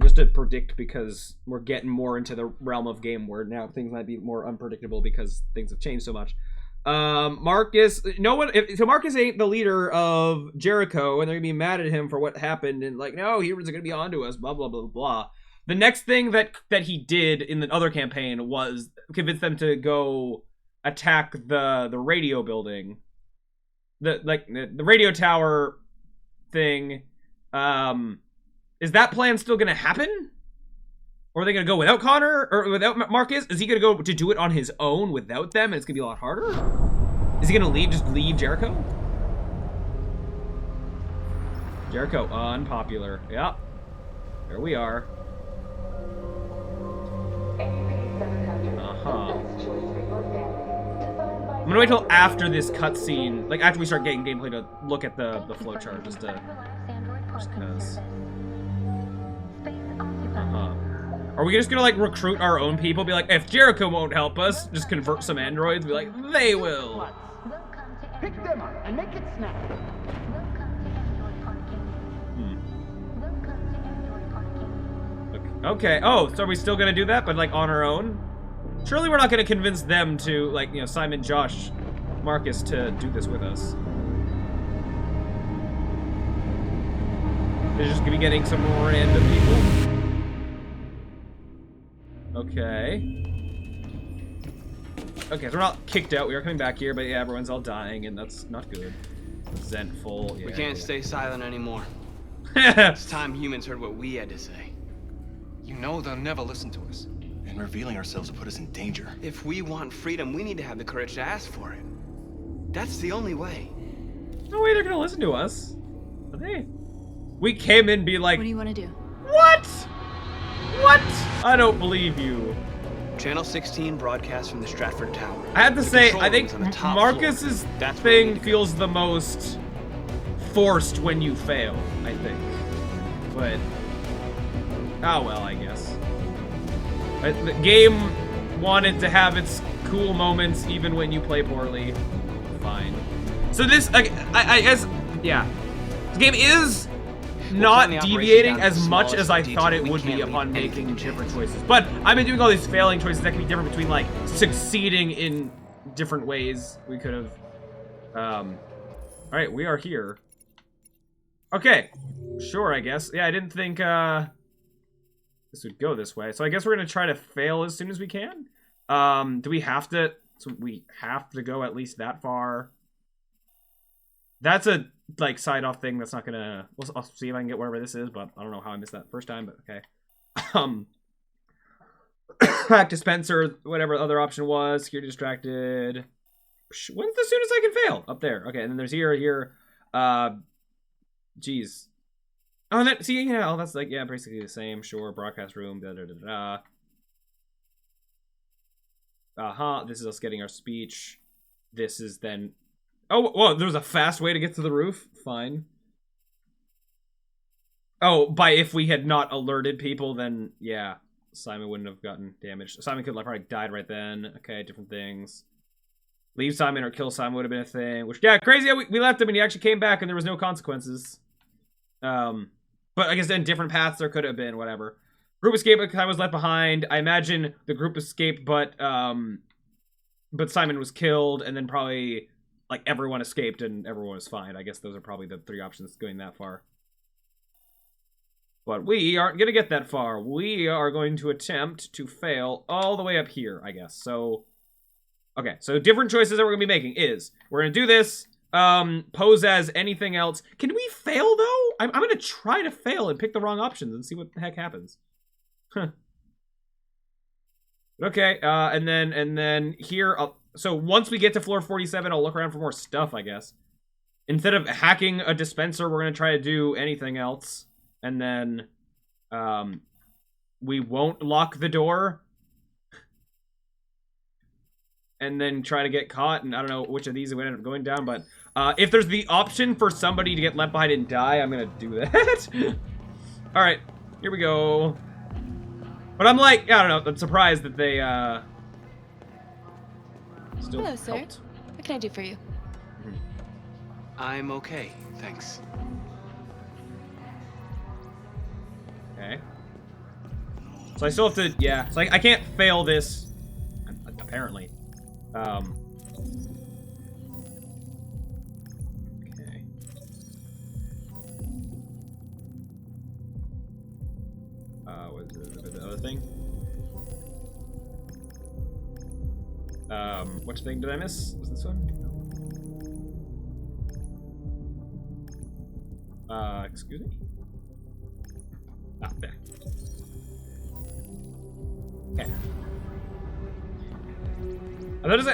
just to predict, because we're getting more into the realm of game where now things might be more unpredictable because things have changed so much. Marcus... So Marcus ain't the leader of Jericho, and they're gonna be mad at him for what happened, and like, no, humans are gonna be onto us, blah, blah, blah, blah. The next thing that he did in the other campaign was convince them to go attack the radio building. The radio tower thing. Is that plan still gonna happen? Or are they gonna go without Connor? Or without Marcus? Is he gonna go to do it on his own without them, and it's gonna be a lot harder? Is he gonna just leave Jericho? Jericho, unpopular. Yeah. There we are. I'm gonna wait till after this cutscene, like after we start getting gameplay, to look at the flowchart, just because. Are we just gonna like recruit our own people? Be like, if Jericho won't help us, just convert some androids. Be like, they will. Pick them up and make it snap. Okay. Oh, so are we still gonna do that, but like on our own? Surely we're not gonna convince them to, like, you know, Simon, Josh, Marcus to do this with us. They're just gonna be getting some random people. Okay. Okay, so we're not kicked out. We are coming back here, but yeah, everyone's all dying, and that's not good. Resentful. Yeah, We can't stay silent anymore. It's time humans heard what we had to say. You know they'll never listen to us. and revealing ourselves will put us in danger. If we want freedom, we need to have the courage to ask for it. That's the only way. No way they're gonna listen to us. Are they? We came in be like, What do you want to do? what? What? I don't believe you. Channel 16 broadcasts from the Stratford Tower. I have to The say, control I think room's on the top Marcus's floor. That's where we need thing to feels the most forced when you fail, I think. But, oh well, I guess. The game wanted to have its cool moments even when you play poorly. Fine. So this, I guess, yeah. The game is not deviating as much as I thought it would be upon making different choices. But I've been doing all these failing choices that can be different between, like, succeeding in different ways. We could have, alright, we are here. Okay. Sure, I guess. Yeah, I didn't think, this would go this way. So I guess we're gonna try to fail as soon as we can. Do we have to, so we have to go at least that far? That's a, like, side-off thing that's not gonna... I'll see if I can get wherever this is, but I don't know how I missed that first time, but okay. Hack dispenser, whatever the other option was. Security distracted. When's the soonest I can fail? Up there. Okay, and then there's here. Jeez. Oh, and then, see, yeah, oh, that's, like, yeah, basically the same. Sure, broadcast room, da-da-da-da. This is us getting our speech. This is then... Oh, whoa, there was a fast way to get to the roof? Fine. Oh, by if we had not alerted people, then, yeah, Simon wouldn't have gotten damaged. Simon could have probably died right then. Okay, different things. Leave Simon or kill Simon would have been a thing. Which, yeah, crazy how we left him and he actually came back and there was no consequences. But I guess then different paths there could have been, whatever. Group escape time was left behind. I imagine the group escaped, but Simon was killed, and then probably, like, everyone escaped and everyone was fine. I guess those are probably the three options going that far. But we aren't going to get that far. We are going to attempt to fail all the way up here, I guess. So, okay. So different choices that we're going to be making is, we're going to do this, pose as anything else. Can we fail, though? I'm going to try to fail and pick the wrong options and see what the heck happens. Huh. Okay, and then here, so once we get to floor 47, I'll look around for more stuff, I guess. Instead of hacking a dispenser, we're going to try to do anything else. And then, we won't lock the door. And then try to get caught, and I don't know which of these we end up going down, but, if there's the option for somebody to get left behind and die, I'm going to do that. Alright, here we go. But I'm like, I don't know, I'm surprised that they, still Hello, sir. helped. What can I do for you? I'm okay, thanks. Okay. So I still have to, yeah, so I can't fail this, apparently. Okay. What's the other thing? Which thing did I miss? Was this one? Excuse me? Ah, there. Okay.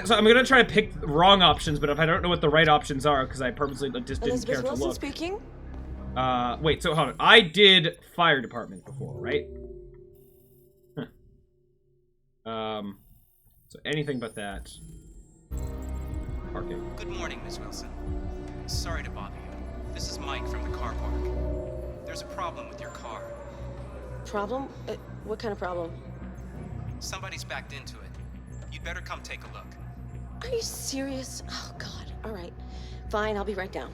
So I'm gonna try to pick wrong options, but if I don't know what the right options are, because I purposely just didn't care to Wilson look. speaking? Wait, so hold on. I did fire department before, right? Huh. So anything but that. Parking. Good morning, Miss Wilson. Sorry to bother you. This is Mike from the car park. There's a problem with your car. Problem? What kind of problem? Somebody's backed into it. You'd better come take a look. Are you serious? Oh, God. All right. Fine, I'll be right down.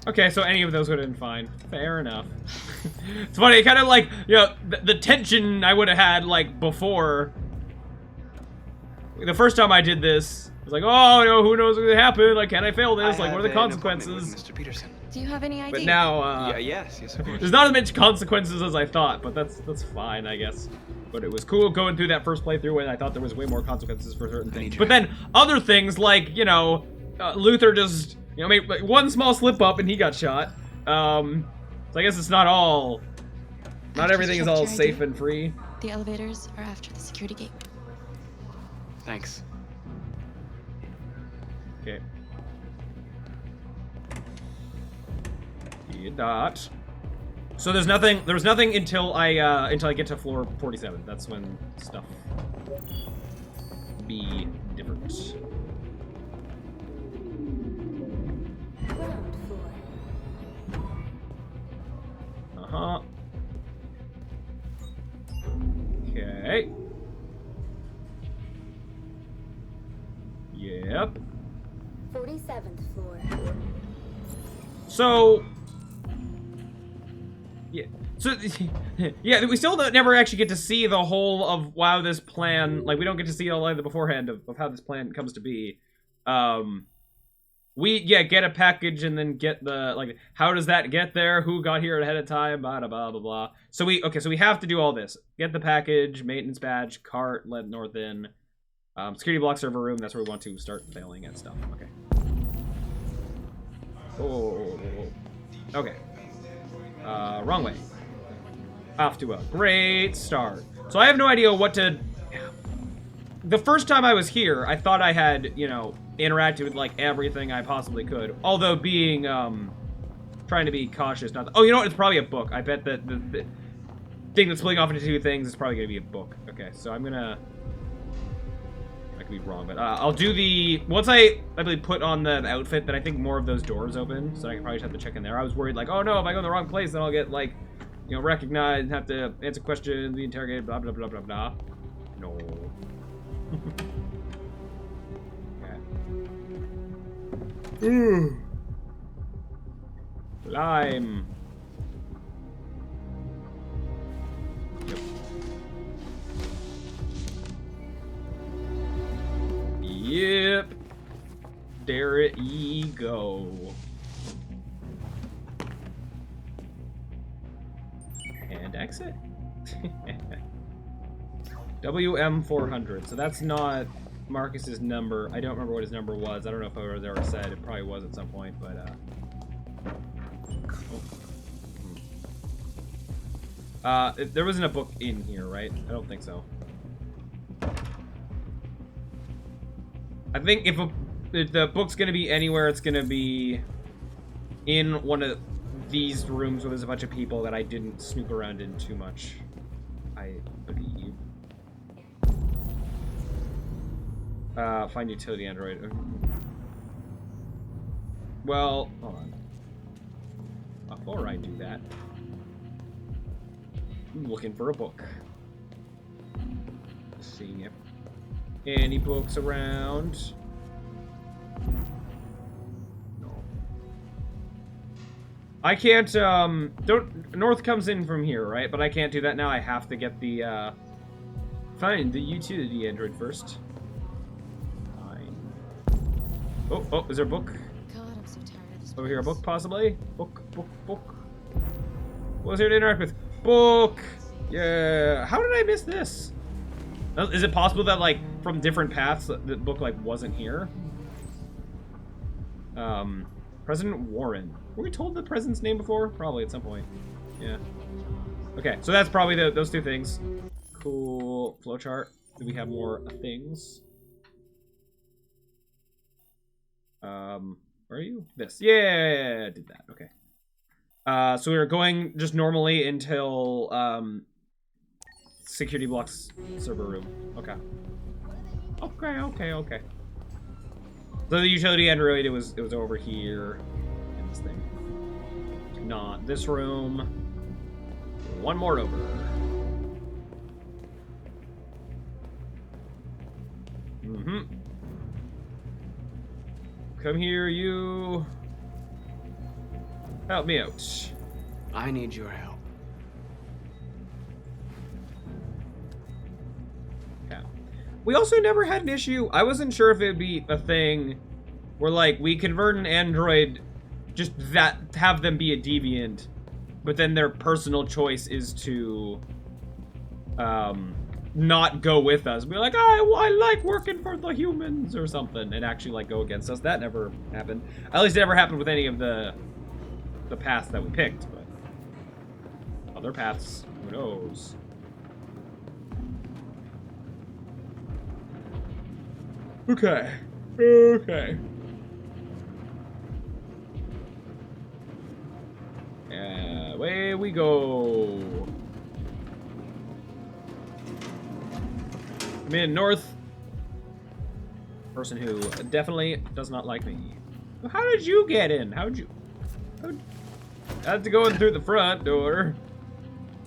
Okay, so any of those would have been fine. Fair enough. It's funny, kind of like, you know, the tension I would have had, like, before. The first time I did this, I was like, oh, no, who knows what's going to happen? Like, can I fail this? Like, what are the consequences? Mr. Peterson. Do you have any idea? But now, yes, of course. There's not as much consequences as I thought, but that's fine, I guess. But it was cool going through that first playthrough when I thought there was way more consequences for certain things. But then other things like, you know, Luther just, you know, made one small slip up and he got shot. So I guess it's not all, not everything is all safe and free. The elevators are after the security gate. Thanks. Okay. Did that. So there's nothing. There was nothing until I get to floor 47. That's when stuff be different. Ground floor. Uh-huh. Okay. Yep. 47th floor. So. Yeah. So, yeah, we still never actually get to see the whole of how this plan, like, we don't get to see all of the beforehand of how this plan comes to be. We, get a package and then get the, like, how does that get there? Who got here ahead of time? Blah, blah, blah, blah, blah. So we have to do all this. Get the package, maintenance badge, cart, let north in. Security block server room, that's where we want to start failing at stuff. Okay. Oh. Okay. Wrong way. Off to a great start. So I have no idea what to... The first time I was here, I thought I had, interacted with, like, everything I possibly could. Although being, trying to be cautious. Not. Oh, you know what? It's probably a book. I bet that the thing that's splitting off into two things is probably going to be a book. Okay, so I'm gonna... I could be wrong, but I'll do the... Once I believe, put on the outfit, then I think more of those doors open. So I can probably just have to check in there. I was worried, like, oh no, if I go in the wrong place, then I'll get, like... recognized and have to answer questions, be interrogated, blah, blah, blah, blah, blah. No. Okay. Ooh. Lime. Yep. Yep. There ye go. And exit. WM400. So that's not Marcus's number. I don't remember what his number was. I don't know if I was ever said. It probably was at some point, but there wasn't a book in here, right? I don't think so. I think if the book's gonna be anywhere, it's gonna be in one of these rooms where there's a bunch of people that I didn't snoop around in too much, I believe. Find utility android. Well, hold on. Before I do that, I'm looking for a book. Seeing if any books around. I can't, North comes in from here, right? But I can't do that now. I have to get the, find the utility android first. Fine. Oh, is there a book? God, I'm so tired of this. Over here, a book, possibly? Book. What was here to interact with? Book! Yeah. How did I miss this? Is it possible that, like, from different paths, the book, like, wasn't here? President Warren. Were we told the president's name before? Probably at some point. Yeah. Okay, so that's probably those two things. Cool. Flowchart. Do we have more things? Where are you? This. Yeah, did that. Okay. So we were going just normally until, security blocks server room. Okay. Okay. So the utility android, it was over here in this thing. Not this room. One more over. Come here, you. Help me out. I need your help. Yeah. We also never had an issue. I wasn't sure if it'd be a thing where, like, we convert an android, just have them be a deviant, but then their personal choice is to not go with us. Be like, I like working for the humans or something, and actually, like, go against us. That never happened. At least it never happened with any of the paths that we picked, but other paths, who knows? Okay. Okay. Away we go. I'm in north. Person who definitely does not like me. How did you get in? I had to go in through the front door.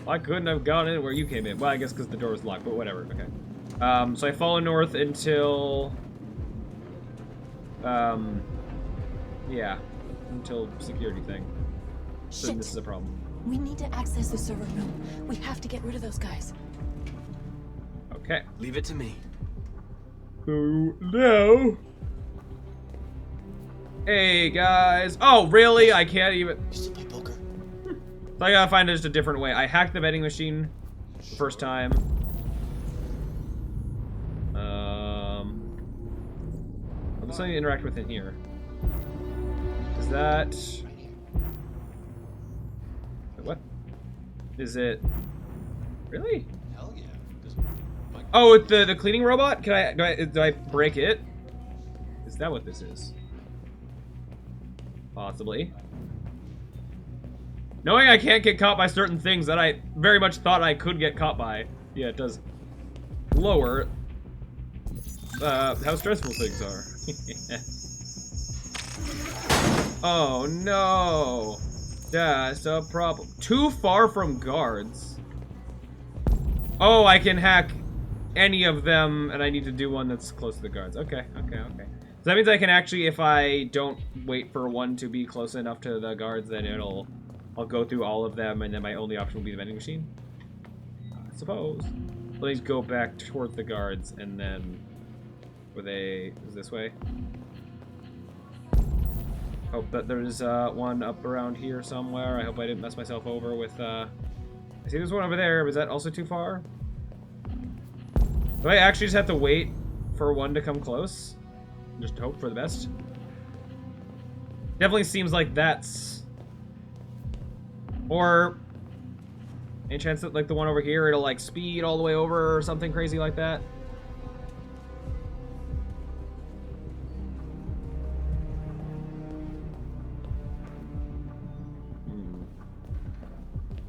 I couldn't have gone in where you came in. Well, I guess because the door was locked, but whatever. Okay. So I follow north until... yeah. Until security thing. So Shit. this is a problem. We need to access the server room. We have to get rid of those guys. Okay. Leave it to me. Oh, no. Hey, guys. Oh, really? I can't even... You still play poker? So I gotta find just a different way. I hacked the vending machine the first time. There's something to interact with in here. Is that... What? Is it... Really? Hell yeah. Oh, it's the cleaning robot? Do I break it? Is that what this is? Possibly. Knowing I can't get caught by certain things that I very much thought I could get caught by. Yeah, it does lower how stressful things are. Oh no. That's a problem. Too far from guards. Oh, I can hack any of them, and I need to do one that's close to the guards. Okay. So that means I can actually, if I don't wait for one to be close enough to the guards, then I'll go through all of them, and then my only option will be the vending machine. I suppose. Let me go back towards the guards, and then... is this way? Hope that there's one up around here somewhere. I hope I didn't mess myself over with, I see there's one over there. Was that also too far? Do I actually just have to wait for one to come close? Just hope for the best? Definitely seems like that's... Or... any chance that, like, the one over here, it'll, like, speed all the way over or something crazy like that?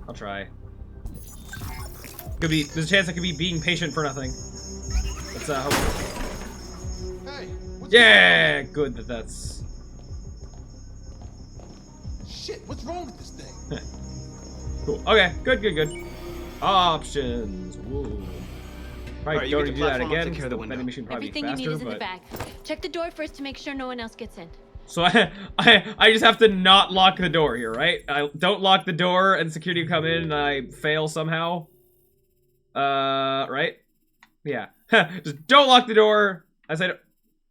I'll try. There's a chance I could be being patient for nothing. Let's hope. Hey, Yeah, good that's. Shit, what's wrong with this thing? Cool. Okay, good. Options. Whoa. Probably don't need to do that again. The vending machine probably Everything faster, you need is in the but... bag. Check the door first to make sure no one else gets in. So I just have to not lock the door here, right? I don't lock the door and security come in and I fail somehow. Right? Yeah. Just don't lock the door. I said,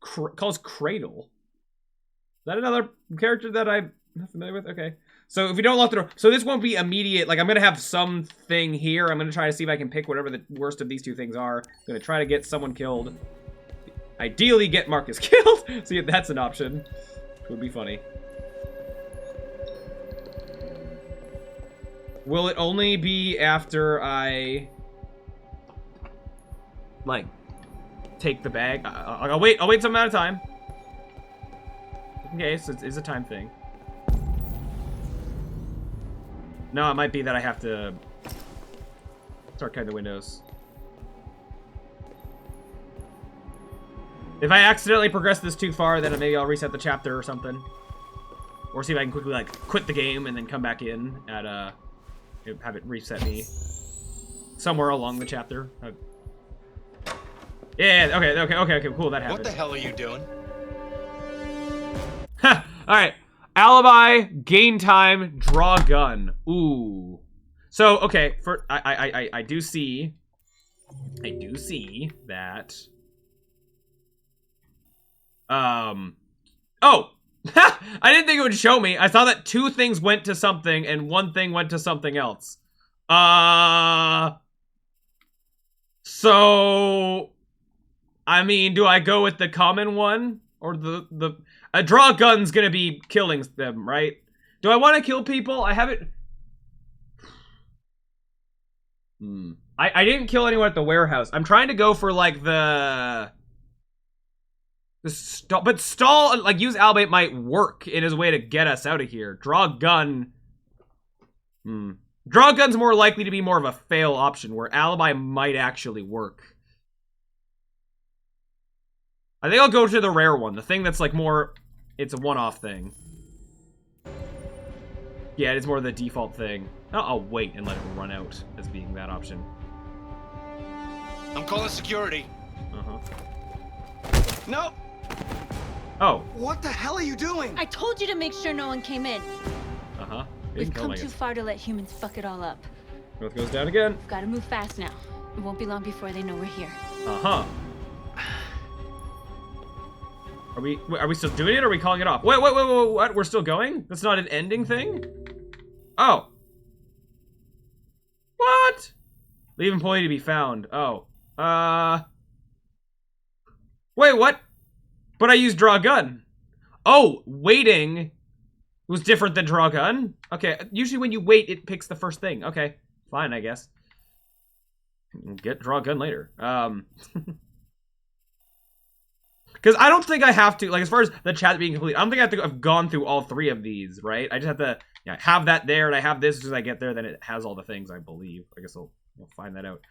calls Cradle. Is that another character that I'm not familiar with? Okay. So if you don't lock the door, so this won't be immediate. Like I'm gonna have something here. I'm gonna try to see if I can pick whatever the worst of these two things are. I'm gonna try to get someone killed. Ideally, get Marcus killed. See if that's an option. Would be funny. Will it only be after I like take the bag? I'll wait some amount of time. Okay, so it's a time thing. No, it might be that I have to start cutting the windows. If I accidentally progress this too far, then maybe I'll reset the chapter or something. Or see if I can quickly, like, quit the game and then come back in at, have it reset me. Somewhere along the chapter. Yeah, okay, cool, that happened. What the hell are you doing? Ha! Alright. Alibi, gain time, draw gun. Ooh. So, okay, I do see that... Oh! I didn't think it would show me. I saw that two things went to something and one thing went to something else. So... I mean, do I go with the common one? Or a draw gun's gonna be killing them, right? Do I want to kill people? I haven't... I didn't kill anyone at the warehouse. I'm trying to go for, like, the... But stall, like, use Albate might work in his way to get us out of here. Draw gun. Draw gun's more likely to be more of a fail option, where alibi might actually work. I think I'll go to the rare one. The thing that's, like, more... It's a one-off thing. Yeah, it's more the default thing. I'll wait and let it run out as being that option. I'm calling security. No! Oh. What the hell are you doing? I told you to make sure no one came in. We've come too far to let humans fuck it all up. North goes down again. We've got to move fast now. It won't be long before they know we're here. Are we still doing it, or are we calling it off? Wait, what? We're still going? That's not an ending thing? Oh. What? Leave employee to be found. Oh. Wait, what? But I used draw gun. Oh, waiting was different than draw gun? Okay, usually when you wait, it picks the first thing. Okay, fine, I guess. Get draw gun later. Because I don't think I have to, like, as far as the chat being complete, I don't think I have to have gone through all 3 of these, right? I just have to have that there, and I have this. As soon as I get there, then it has all the things, I believe. I guess we'll find that out.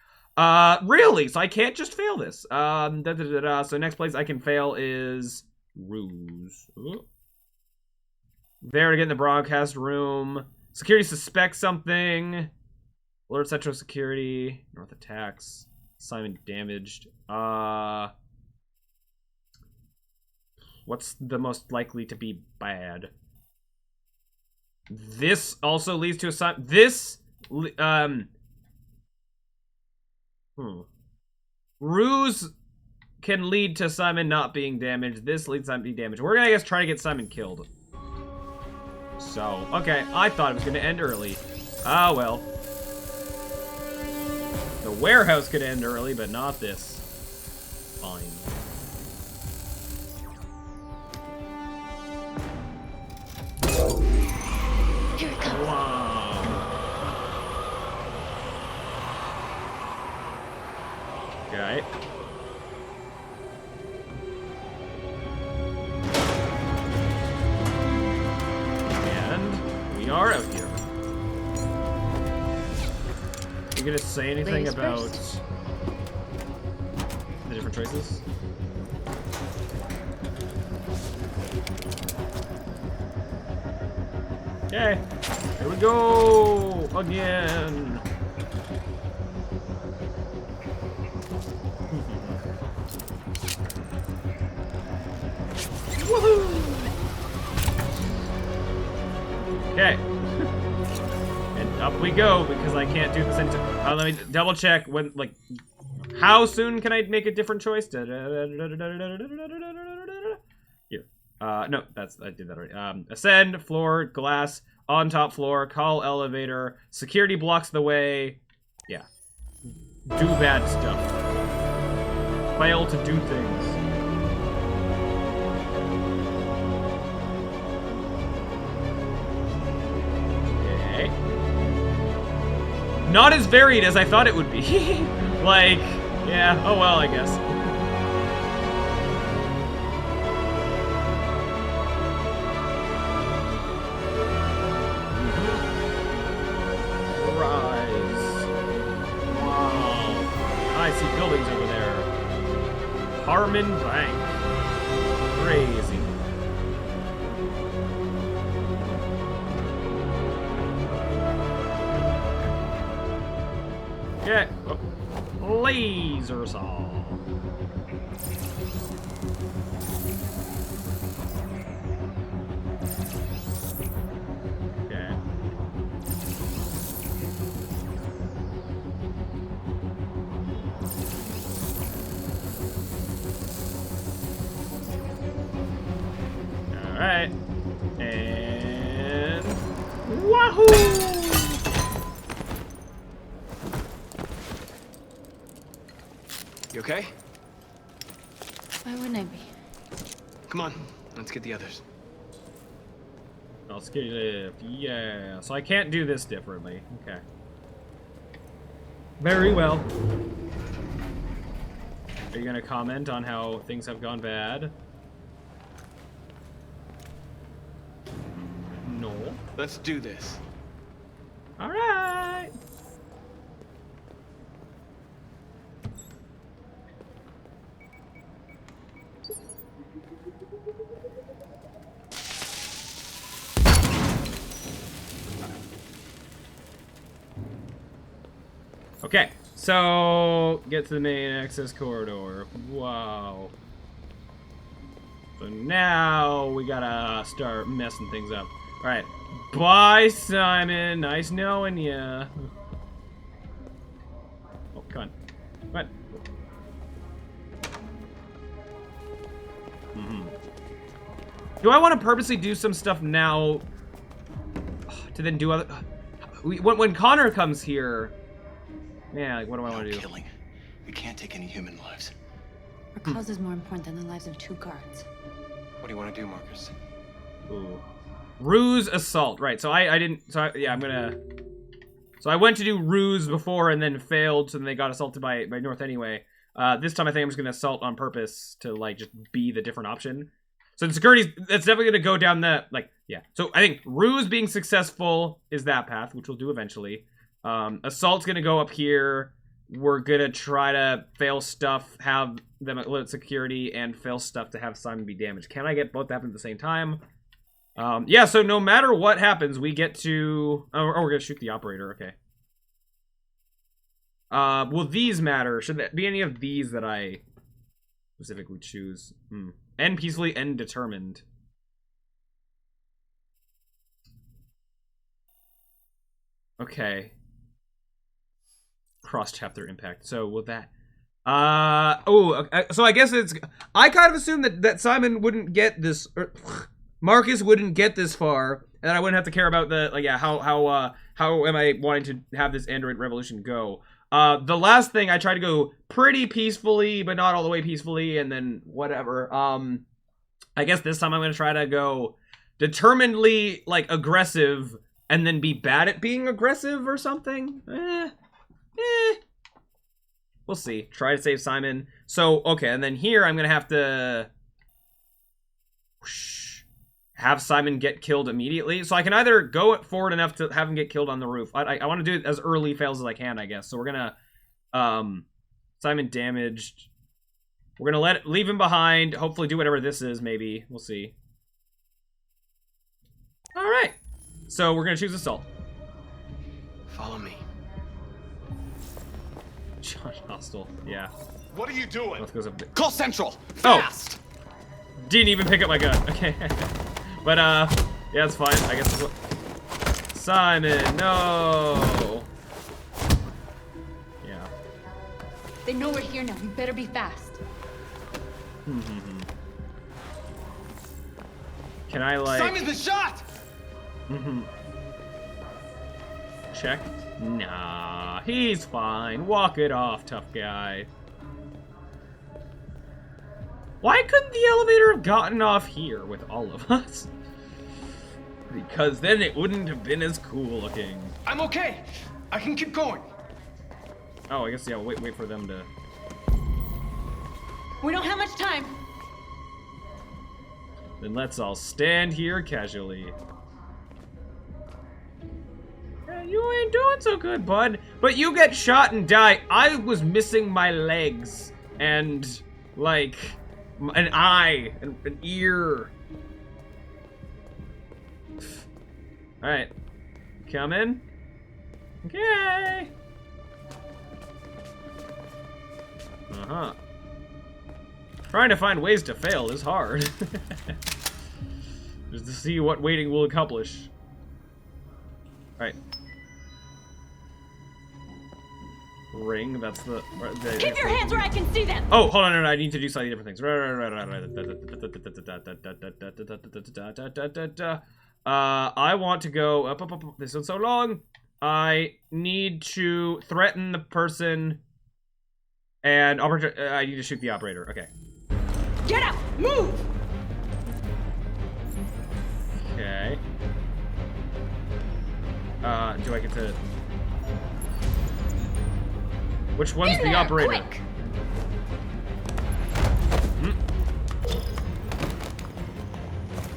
Really? So I can't just fail this. So next place I can fail is ruse. Ooh. There to get in the broadcast room. Security suspects something. Alert Central Security. North attacks. Simon damaged. What's the most likely to be bad? This also leads to a Simon. Ruse can lead to Simon not being damaged. This leads to Simon being damaged. We're gonna, I guess, try to get Simon killed. So, okay. I thought it was gonna end early. Ah, well. The warehouse could end early, but not this. Fine. Here it comes. Wow. Okay. And we are out here. You gonna say anything Ladies about first. the different choices? Okay, here we go again. Woohoo! Okay. And up we go, because I can't do this anytime. Let me double check when, like, how soon can I make a different choice? Here. No, I did that already. Ascend, floor, glass, on top floor, call elevator, security blocks the way. Yeah. Do bad stuff. Fail to do things. Not as varied as I thought it would be. Like, yeah, oh well, I guess. Rise. Wow. I see buildings over there. Harmon Bank. Crazy. Okay. Oh. Laser saw. Okay. All right. And wahoo! You okay? Why wouldn't I be? Come on, let's get the others. I'll skip. Yeah. So I can't do this differently. Okay. Very well. Are you gonna comment on how things have gone bad? No. Let's do this. All right. Okay, so get to the main access corridor. Wow. So now we gotta start messing things up. All right. Bye, Simon. Nice knowing ya. Oh, come on. What? Do I want to purposely do some stuff now to then do other? When Connor comes here, yeah. Like, what do I want to do? Killing. We can't take any human lives. Our cause is more important than the lives of 2 guards. What do you want to do, Marcus? Ooh. Ruse assault. Right. So I didn't. So yeah, I'm gonna. So I went to do ruse before and then failed. So then they got assaulted by North anyway. This time I think I'm just gonna assault on purpose to like just be the different option. So the security's, that's definitely gonna go down the yeah. So I think ruse being successful is that path, which we'll do eventually. Assault's gonna go up here. We're gonna try to fail stuff, have them alert security, and fail stuff to have Simon be damaged. Can I get both to happen at the same time? Yeah, so no matter what happens, we get to... Oh, we're gonna shoot the operator, okay. Will these matter? Should there be any of these that I specifically choose? End peacefully, end determined. Okay. Cross-chapter impact. So, will that... so I guess it's... I kind of assumed that Simon wouldn't get this... Marcus wouldn't get this far, and I wouldn't have to care about the, like, yeah, how am I wanting to have this android revolution go. The last thing, I tried to go pretty peacefully, but not all the way peacefully, and then whatever. I guess this time I'm going to try to go determinedly, like, aggressive, and then be bad at being aggressive or something. We'll see. Try to save Simon. So, okay, and then here I'm going to have to... have Simon get killed immediately. So I can either go forward enough to have him get killed on the roof. I want to do it as early fails as I can, I guess. So we're gonna Simon damaged. We're gonna leave him behind. Hopefully do whatever this is, maybe. We'll see. Alright. So we're gonna choose assault. Follow me. John Hostile. Yeah. What are you doing? Both goes up there. Call Central! Fast! Oh! Didn't even pick up my gun. Okay. But, yeah, it's fine. I guess it's what... Simon, no! Yeah. They know we're here now. We better be fast. Can I, like... Simon's been shot! Check? Nah, he's fine. Walk it off, tough guy. Why couldn't the elevator have gotten off here with all of us? Because then it wouldn't have been as cool looking. I'm okay. I can keep going. Oh, I guess, yeah, wait for them to... We don't have much time. Then let's all stand here casually. Yeah, you ain't doing so good, bud. But you get shot and die. I was missing my legs. And, like... an eye, an ear. Alright. Come in. Okay. Uh-huh. Trying to find ways to fail is hard. Just to see what waiting will accomplish. Alright. Ring, that's the... Keep your hands where I can see them! Oh, hold on, no, I need to do slightly different things. I want to go up. This one's so long. I need to threaten the person, and I need to shoot the operator. Okay. Get out! Move! Okay. Do I get to... Which one's the operator? Quick.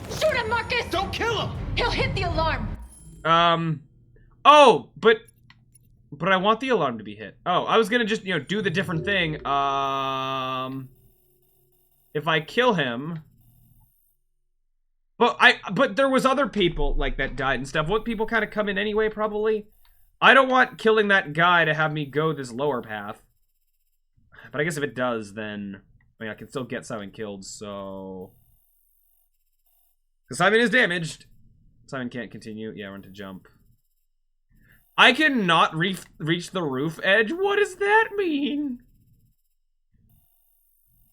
Shoot him, Marcus! Don't kill him! He'll hit the alarm. Oh, but I want the alarm to be hit. Oh, I was gonna just, you know, do the different thing. If I kill him, but there was other people like that died and stuff. Won't people kind of come in anyway? Probably. I don't want killing that guy to have me go this lower path. But I guess if it does, then I mean I can still get Simon killed. So, because Simon is damaged, Simon can't continue. Yeah, run to jump. I cannot reach the roof edge. What does that mean?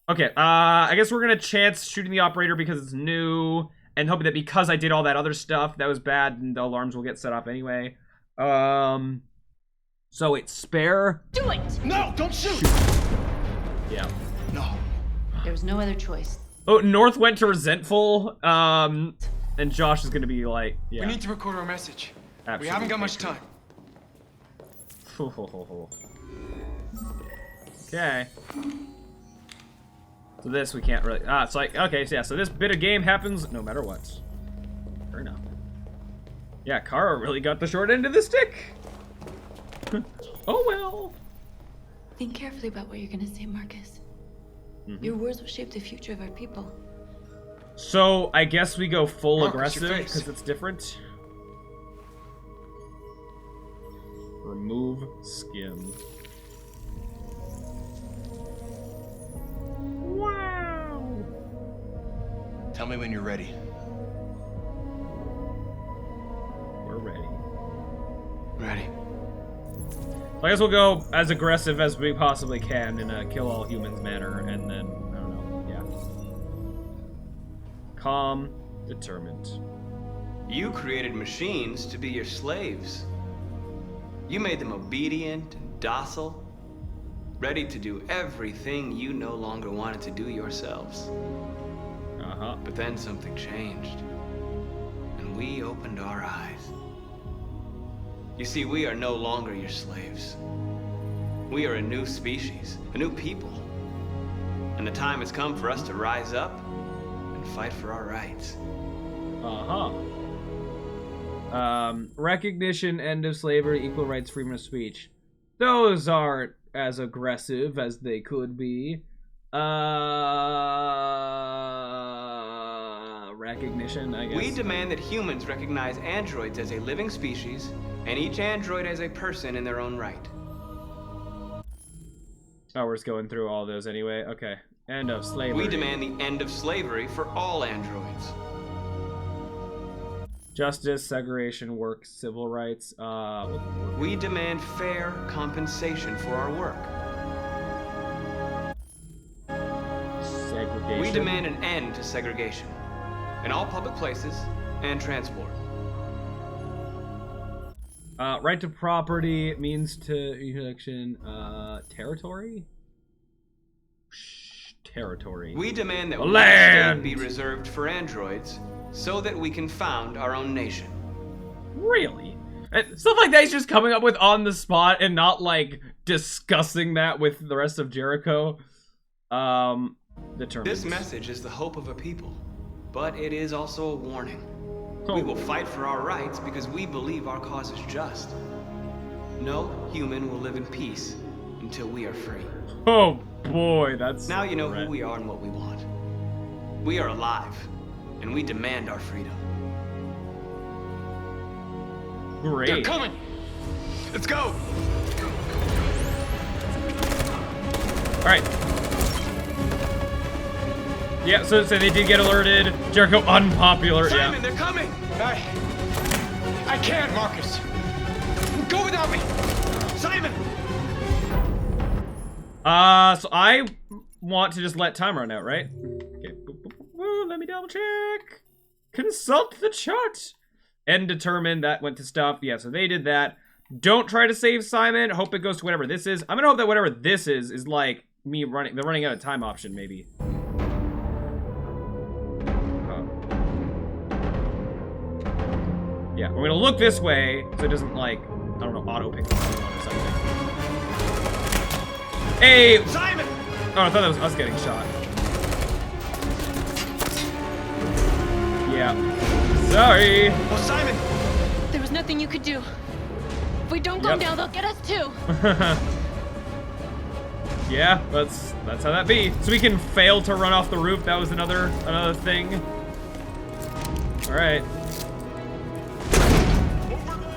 Okay, I guess we're gonna chance shooting the operator because it's new, and hoping that because I did all that other stuff that was bad, and the alarms will get set off anyway. So it's spare. Do it! No, don't shoot! Yeah. No. There was no other choice. Oh, North went to resentful, and Josh is gonna be like, yeah. We need to record our message. Absolutely. We haven't got much time. Okay. So this we can't really. It's like, okay, so yeah, so this bit of game happens no matter what. Fair enough. Yeah, Kara really got the short end of the stick. Oh well. Think carefully about what you're gonna say, Marcus. Your words will shape the future of our people. So I guess we go full Marcus, aggressive your face. because it's different. Remove skin. Wow. Tell me when you're ready. We're ready. Ready. I guess we'll go as aggressive as we possibly can in a kill all humans manner, and then, I don't know, yeah. Calm, determined. You created machines to be your slaves. You made them obedient and docile, ready to do everything you no longer wanted to do yourselves. But then something changed, and we opened our eyes. You see, we are no longer your slaves. We are a new species, a new people. And the time has come for us to rise up and fight for our rights. Recognition, end of slavery, equal rights, freedom of speech. Those aren't as aggressive as they could be. Recognition, I guess. We demand that humans recognize androids as a living species, and each android as a person in their own right. Oh, we're just going through all those anyway. Okay. End of slavery. We demand the end of slavery for all androids. Justice, segregation, work, civil rights. We demand fair compensation for our work. Segregation. We demand an end to segregation in all public places and transport. Right to property means to election. Territory. Territory. We demand that land state be reserved for androids so that we can found our own nation. Really? And stuff like that he's just coming up with on the spot and not like discussing that with the rest of Jericho. Determined. This message is the hope of a people, but it is also a warning. We will fight for our rights because we believe our cause is just. No human will live in peace until we are free. Oh boy, that's now you know who we are and what we want. We are alive, and we demand our freedom. Great. They're coming. Let's go. All right. Yeah, so they did get alerted. Jericho unpopular. Simon, yeah. they're coming. I can't, Marcus. Go without me. Simon. So I want to just let time run out, right? Okay. Ooh, let me double check. Consult the chart. And determine that went to stuff. Yeah, so they did that. Don't try to save Simon. Hope it goes to whatever this is. I'm gonna hope that whatever this is like me running. They're running out of time option, maybe. Yeah, we're gonna look this way so it doesn't like, I don't know, auto pick one or something. Hey! Simon! Oh, I thought that was us getting shot. Yeah. Sorry. Oh, Simon! There was nothing you could do. If we don't go now, they'll get us too. Yeah, that's how that be. So we can fail to run off the roof. That was another thing. All right.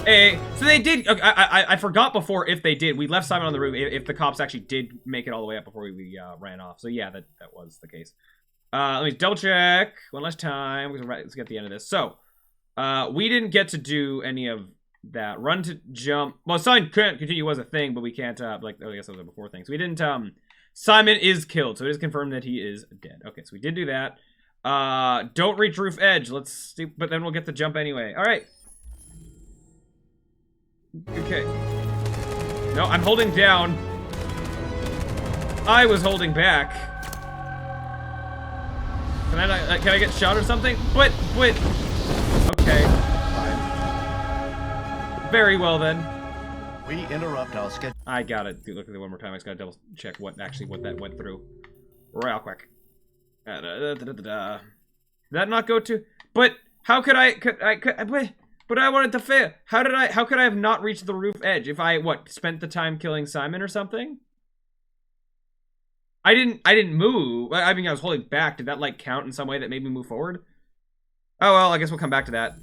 Hey, so they did. I forgot before if they did. We left Simon on the roof. If the cops actually did make it all the way up before we ran off. So yeah, that was the case. Let me double check one last time. Let's get the end of this. So, we didn't get to do any of that. Run to jump. Well, Simon couldn't continue was a thing, but we can't. Like, oh, I guess that was a before thing. So we didn't. Simon is killed, so it is confirmed that he is dead. Okay, so we did do that. Don't reach roof edge. Let's see, but then we'll get the jump anyway. All right. Okay. No, I'm holding down. I was holding back. Can I get shot or something? But. Okay. Fine. Very well then. We interrupt our schedule. I gotta look at it one more time. I just gotta double check what that went through. Real quick. Did that not go to? But how could I? But I wanted to fail. How could I have not reached the roof edge if I spent the time killing Simon or something? I didn't move. I mean, I was holding back. Did that count in some way that made me move forward? Oh well, I guess we'll come back to that.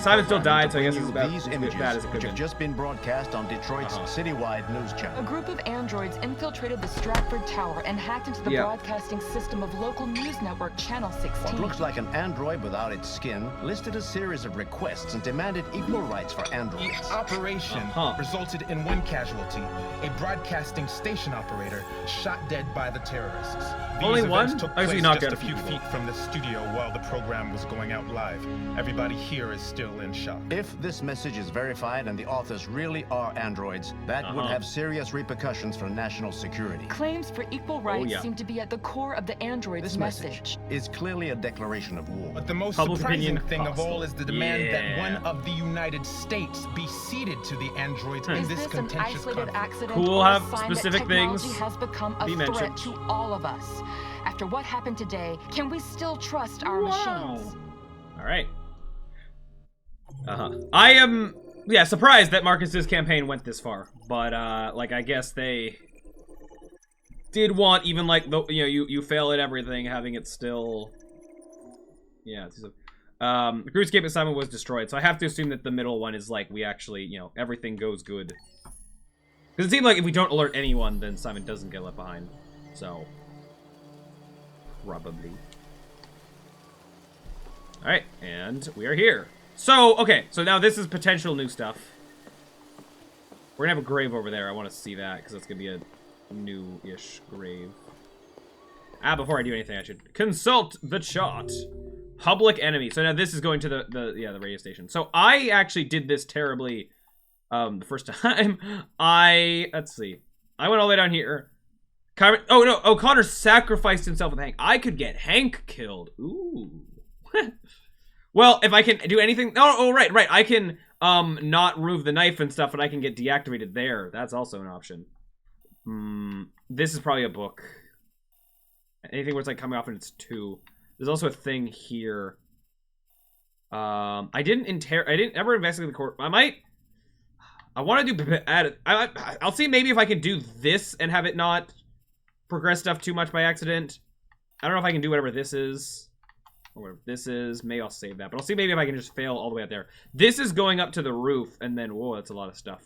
Simon still died, so I guess it's about as bad as it could be. Have just been broadcast on Detroit's citywide news channel. A group of androids infiltrated the Stratford Tower and hacked into the broadcasting system of local news network Channel 16. What looks like an android without its skin listed a series of requests and demanded equal rights for androids. Each operation resulted in one casualty, a broadcasting station operator shot dead by the terrorists. Only These one? events took I guess we place knocked just out a few feet from the studio while the program was going out live. Everybody here is still in shock. If this message is verified and the authors really are androids, that would have serious repercussions for national security. Claims for equal rights seem to be at the core of the android's message is clearly a declaration of war. But the most surprising thing of all is the demand that one of the United States be ceded to the androids in this contentious conflict. Cool, have specific things has become a threat to all of us. After what happened today, can we still trust our machines? All right. I am, surprised that Marcus's campaign went this far, but I guess they did want even you fail at everything, having it still, the crew escape assignment was destroyed, so I have to assume that the middle one is we actually, everything goes good. Because it seems like if we don't alert anyone, then Simon doesn't get left behind, so probably. All right, and we are here. So, okay, so now this is potential new stuff. We're gonna have a grave over there. I want to see that, because that's gonna be a new-ish grave. Before I do anything, I should consult the chart. Public enemy. So now this is going to the radio station. So I actually did this terribly the first time. Let's see. I went all the way down here. Oh, no, O'Connor sacrificed himself with Hank. I could get Hank killed. Ooh. Well, if I can do anything... Oh, right. I can not remove the knife and stuff, and I can get deactivated there. That's also an option. This is probably a book. Anything where it's coming off and it's 2. There's also a thing here. I didn't ever investigate the court. I want to do... I'll see maybe if I can do this and have it not progress stuff too much by accident. I don't know if I can do whatever this is. Or whatever this is. Maybe I'll save that. But I'll see maybe if I can just fail all the way up there. This is going up to the roof, and then, whoa, that's a lot of stuff.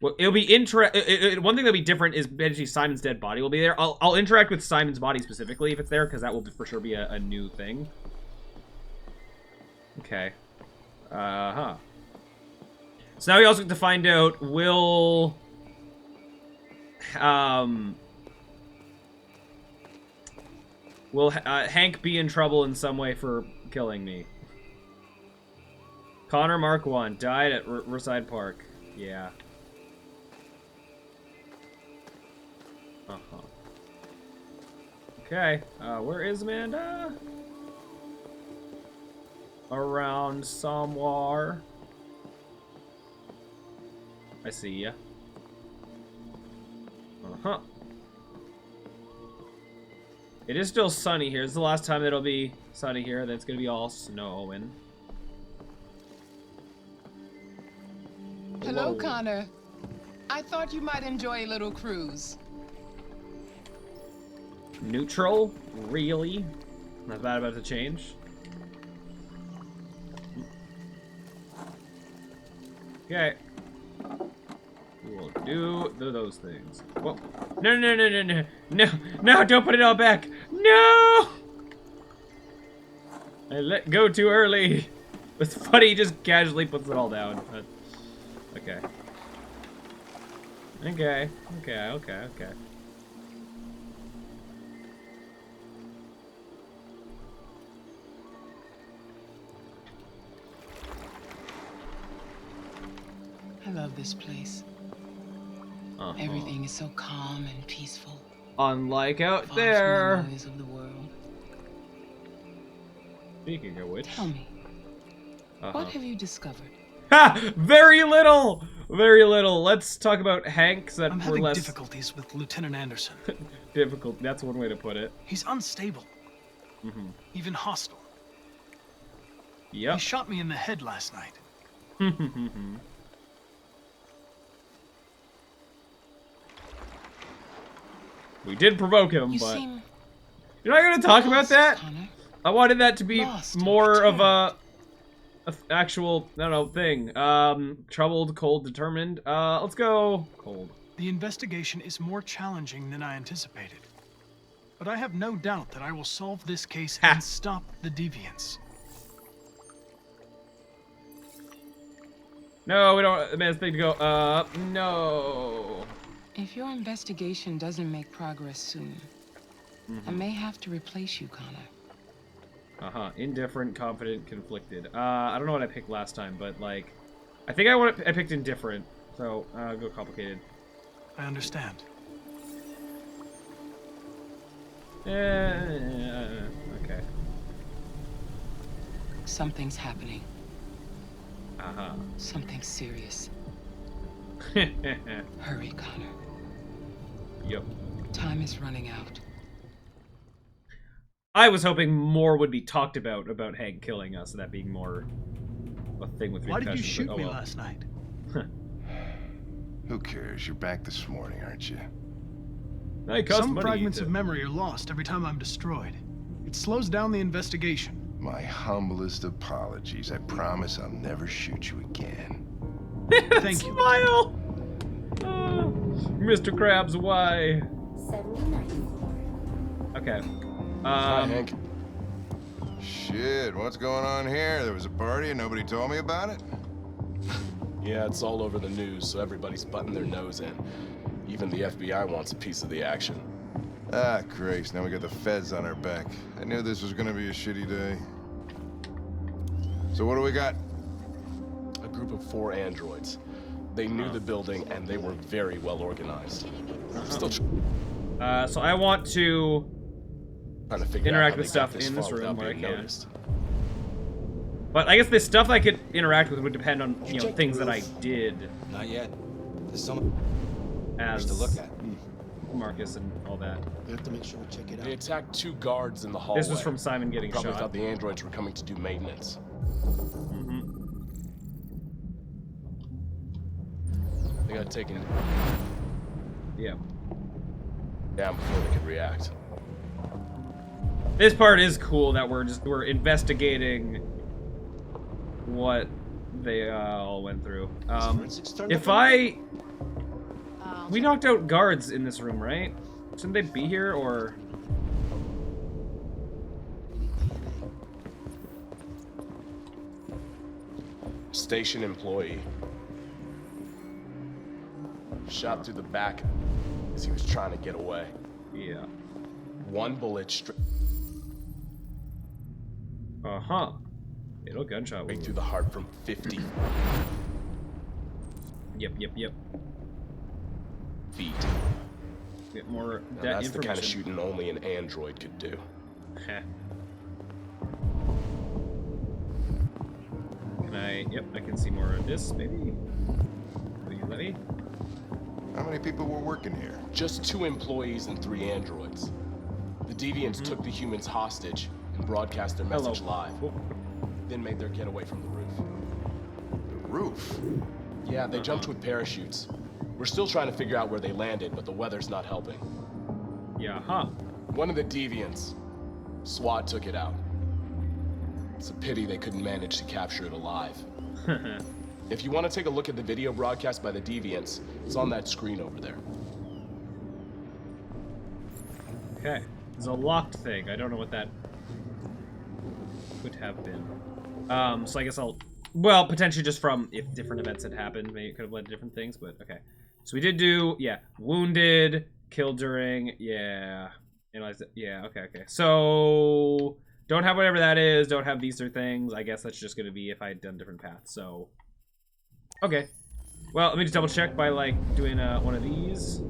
Well, it'll be one thing that'll be different is potentially Simon's dead body will be there. I'll interact with Simon's body specifically if it's there, because that will for sure be a new thing. Okay. So now we also have to find out, will Hank be in trouble in some way for killing me? Connor Mark 1 died at Riverside Park. Yeah. Okay. Where is Amanda? Around somewhere. I see ya. It is still sunny here. This is the last time it'll be sunny here, then it's gonna be all snowing. Hello, Connor. I thought you might enjoy a little cruise. Neutral? Really? Not that about to change? Okay. We will do those things. Whoa. No, no, no, no, no, no, no, don't put it all back. No! I let go too early. It's funny, he just casually puts it all down. But, okay. Okay, okay, okay, okay. I love this place. Everything is so calm and peaceful. Unlike out Far there. from the noise of the world. Speaking of which. Tell me, what have you discovered? Ha! Very little! Very little. Let's talk about Hank. That I'm we're having less difficulties with Lieutenant Anderson. difficult. That's one way to put it. He's unstable. Even hostile. Yep. He shot me in the head last night. We did provoke him, You but seem you're not gonna talk about lost, that. Connor. I wanted that to be Lost, more of a actual, I don't know, thing. Troubled, cold, determined. Let's go cold. The investigation is more challenging than I anticipated. But I have no doubt that I will solve this case and stop the deviants. No, we don't. Man, it's big to go. No. If your investigation doesn't make progress soon, I may have to replace you, Connor. Indifferent, confident, conflicted. I don't know what I picked last time, but like, I think I picked indifferent. So go complicated. I understand. Okay. Something's happening. Uh-huh. Something serious. Hurry, Connor. Yep. Time is running out. I was hoping more would be talked about Hank killing us, that being more a thing with Why did you repercussions, shoot but, me last night? Who cares? You're back this morning, aren't you? Some fragments of memory are lost every time I'm destroyed. It slows down the investigation. My humblest apologies. I promise I'll never shoot you again. Thank you. Smile! Mr. Krabs, why? Okay. Hi, Hank. Shit, what's going on here? There was a party and nobody told me about it? Yeah, it's all over the news, so everybody's butting their nose in. Even the FBI wants a piece of the action. Ah, Christ, now we got the feds on our back. I knew this was gonna be a shitty day. So what do we got? A group of 4 androids. They knew the building, and they were very well organized. Still so I want to trying to figure interact out with stuff in this far room without where I being can. noticed. But I guess the stuff I could interact with would depend on, you know, things that I did. Not yet. There's some as to look at. Marcus and all that. We have to make sure we check it out. They attacked 2 guards in the hallway. This was from Simon getting Probably shot. thought the androids were coming to do maintenance. They got taken down before they could react. This part is cool that we're investigating what they all went through. We knocked out guards in this room, right? Shouldn't they be here, or? Station employee. Shot through the back as he was trying to get away. Yeah. 1 bullet straight. Fatal gunshot. Right through the heart from 50. Yep. Feet. Get more Now that's information. the kind of shooting only an android could do. Can I? Yep, I can see more of this, maybe. Are you ready? How many people were working here? Just 2 employees and 3 androids. The deviants took the humans hostage and broadcast their message live, then made their getaway from the roof. The roof? Yeah, they jumped with parachutes. We're still trying to figure out where they landed, but the weather's not helping. Yeah, huh? One of the deviants. SWAT took it out. It's a pity they couldn't manage to capture it alive. If you want to take a look at the video broadcast by the deviants, it's on that screen over there. Okay. There's a locked thing. I don't know what that could have been. So I guess I'll... Well, potentially just from if different events had happened, maybe it could have led to different things, but okay. So we did do, yeah, wounded, killed during, yeah. Analyze it. Yeah, okay. So, don't have whatever that is, don't have these 3 things. I guess that's just going to be if I had done different paths, so... Okay. Well, let me just double check by, like, doing one of these.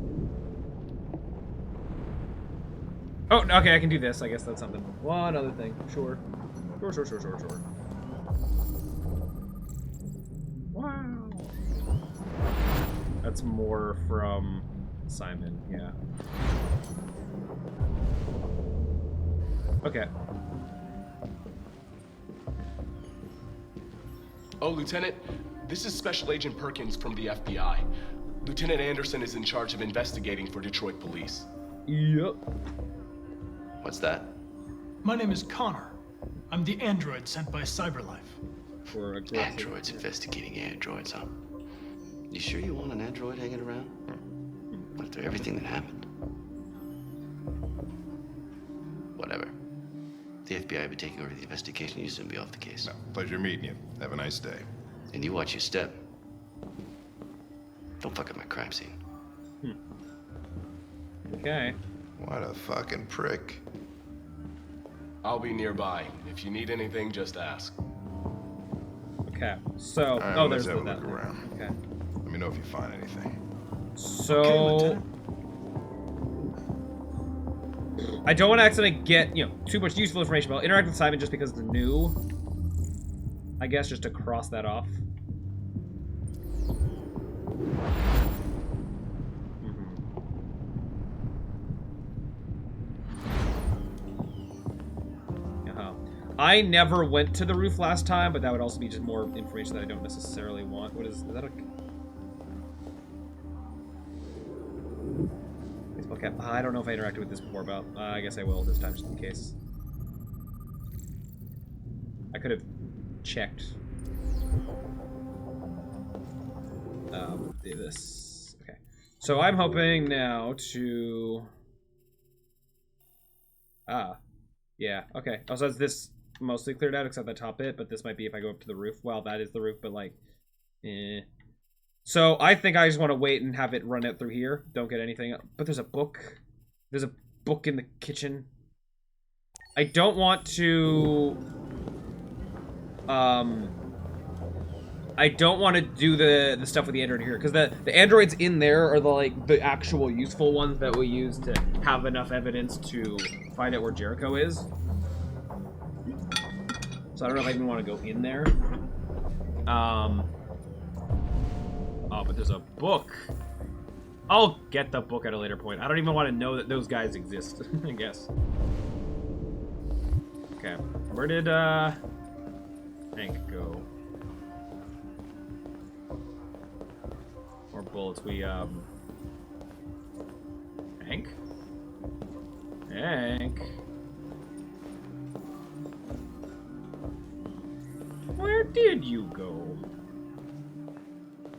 Oh, okay, I can do this. I guess that's something. One other thing. Sure. Sure. Wow. That's more from Simon, yeah. Okay. Oh, Lieutenant, this is Special Agent Perkins from the FBI. Lieutenant Anderson is in charge of investigating for Detroit police. Yep. What's that? My name is Connor. I'm the android sent by CyberLife. Androids investigating androids, huh? You sure you want an android hanging around? After everything that happened? Whatever. The FBI will be taking over the investigation. You soon be off the case. No, pleasure meeting you. Have a nice day. And you watch your step. Don't fuck up my crime scene. Okay. What a fucking prick. I'll be nearby. If you need anything, just ask. Okay, so... Right, oh, let's there's have a that. look around. Okay. Let me know if you find anything. So... Okay, I don't want to accidentally get, too much useful information, but I'll interact with Simon just because it's new. I guess, just to cross that off. I never went to the roof last time, but that would also be just more information that I don't necessarily want. What is that? Baseball cap. I don't know if I interacted with this before, but I guess I will this time just in case. I could have checked. This. Okay. So I'm hoping now to... Yeah, okay. Also, is this mostly cleared out except the top bit, but this might be if I go up to the roof. Well, that is the roof, but like, So I think I just want to wait and have it run out through here. Don't get anything. But there's a book. There's a book in the kitchen. I don't want to... I don't want to do the stuff with the android here, because the androids in there are the actual useful ones that we use to have enough evidence to find out where Jericho is. So I don't know if I even want to go in there. Oh, but there's a book. I'll get the book at a later point. I don't even want to know that those guys exist, I guess. Okay. Where did Hank go? More bullets. We Hank? Hank? Where did you go?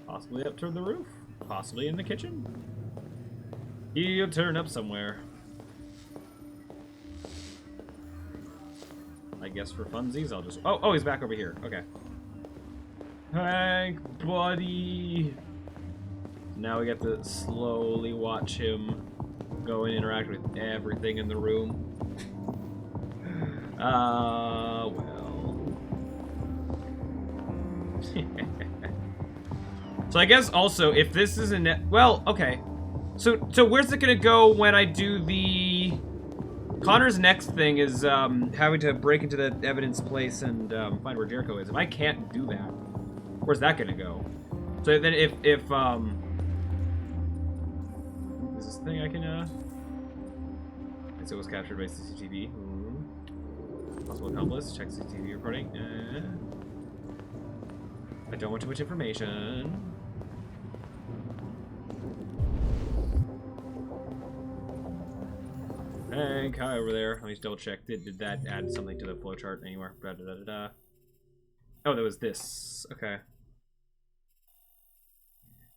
Possibly up to the roof? Possibly in the kitchen? He'll turn up somewhere. I guess for funsies, I'll just... Oh, he's back over here. Okay. Hank, buddy. Now we get to slowly watch him go and interact with everything in the room. Well. So I guess also, if this is a well, okay. So where's it gonna go when I do the... Connor's next thing is having to break into the evidence place and find where Jericho is. If I can't do that, where's that gonna go? So then if is this thing I can so it was captured by CCTV. Possible accomplice. Check CCTV recording. I don't want too much information. Hank, hi over there. Let me double check. Did that add something to the flowchart anywhere? Da, da, da, da, da. Oh, that was this. Okay.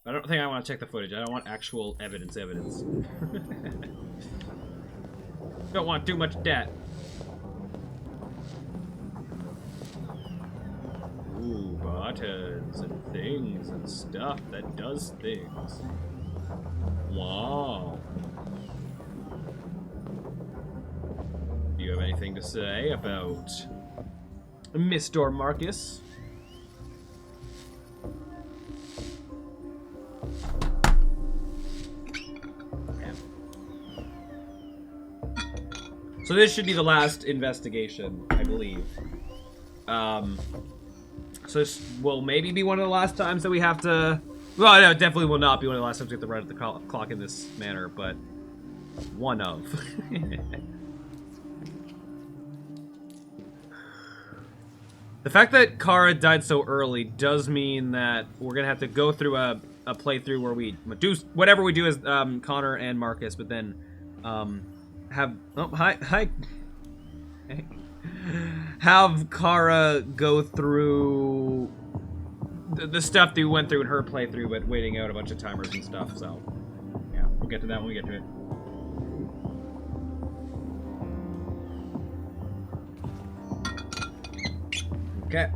I don't think I want to check the footage. I don't want actual evidence. Don't want too much of that. Ooh, buttons and things and stuff that does things. Wow. Do you have anything to say about Mr. Marcus? So this should be the last investigation, I believe. So this will maybe be one of the last times that we have to... Well, no, it definitely will not be one of the last times we have to run at the clock in this manner, but one of. The fact that Kara died so early does mean that we're going to have to go through a playthrough where we do whatever we do as Connor and Marcus, but then have... Oh, hi. Hey. Have Kara go through the stuff that we went through in her playthrough, but waiting out a bunch of timers and stuff, so... Yeah, we'll get to that when we get to it. Okay.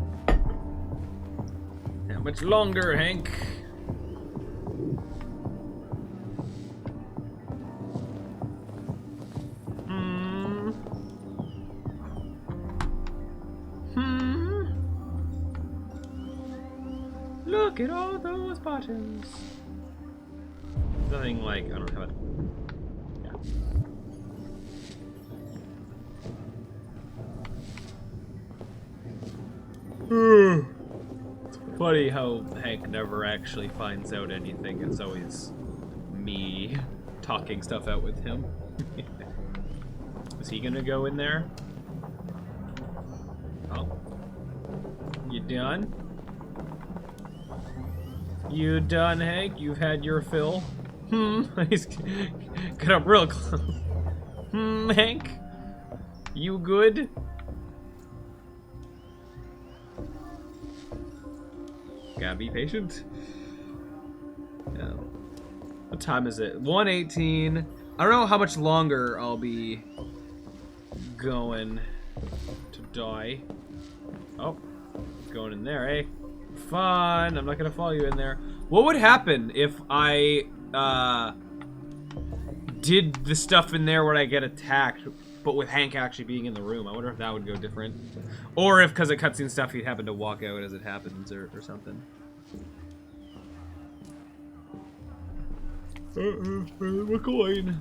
How much longer, Hank? Look at all those buttons. Nothing like, I don't know how it... Yeah. It's funny how Hank never actually finds out anything. It's always me talking stuff out with him. Is he gonna go in there? Oh. You done? You done, Hank? You've had your fill? He's got up real close. Hank? You good? Gotta be patient. Yeah. What time is it? 1:18. I don't know how much longer I'll be going to die. Oh, going in there, eh? Fun. I'm not gonna follow you in there. What would happen if I did the stuff in there where I get attacked, but with Hank actually being in the room? I wonder if that would go different, or if because of cutscene stuff he'd happen to walk out as it happens, or something. A coin.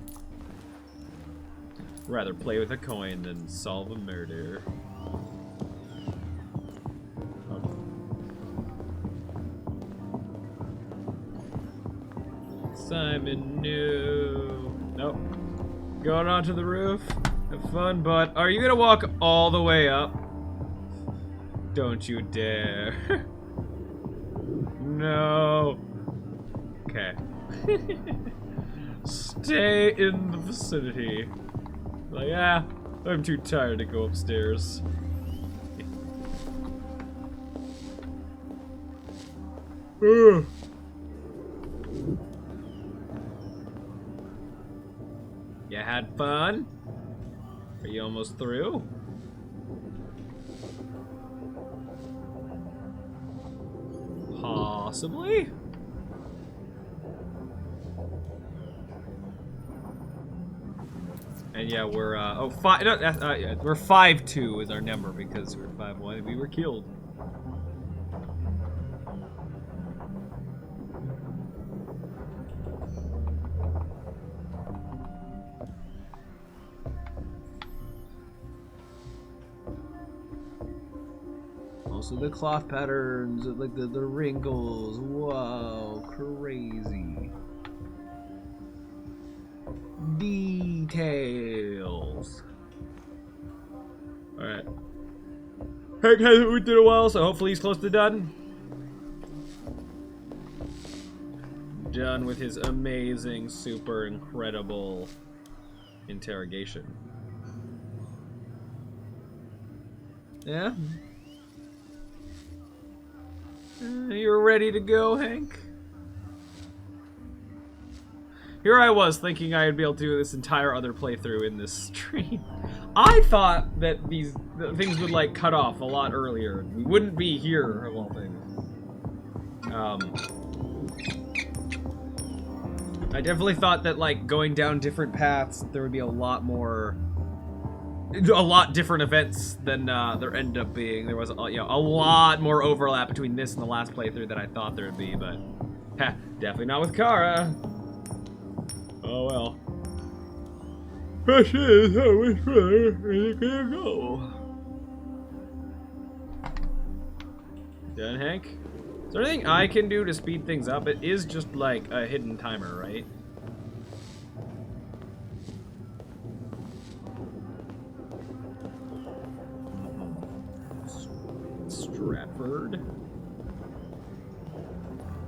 Rather play with a coin than solve a murder. Simon, no. Nope. Going onto the roof. Have fun, but are you gonna walk all the way up? Don't you dare. No. Okay. Stay in the vicinity. Like, ah, I'm too tired to go upstairs. You had fun? Are you almost through? Possibly? And yeah, we're yeah, we're 5-2 is our number because we're 5-1 and we were killed. Also the cloth patterns, like the wrinkles, wow, crazy. Details. Alright. Hank hasn't moved in a while, so hopefully he's close to done. Done with his amazing, super incredible interrogation. Yeah? You're ready to go, Hank? Here I was thinking I'd be able to do this entire other playthrough in this stream. I thought that things would like cut off a lot earlier. We wouldn't be here of all things. I definitely thought that like going down different paths, there would be a lot different events than there ended up being. There was a lot more overlap between this and the last playthrough than I thought there would be, but definitely not with Kara. Oh well. Question is, how much further is it gonna go? Done, Hank? Is there anything I can do to speed things up? It is just like a hidden timer, right? Stratford.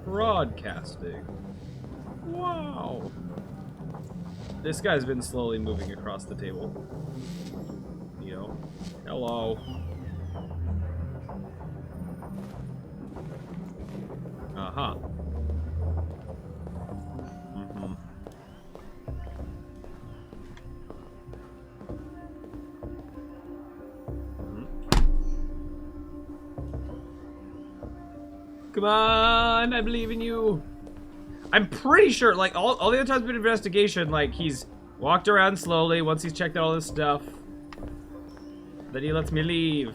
Broadcasting. Wow. This guy's been slowly moving across the table. You know. Hello. Uh-huh. Mm-hmm. Come on, I believe in you. I'm pretty sure, like, all the other times been investigation, like, he's walked around slowly once he's checked out all this stuff. Then he lets me leave.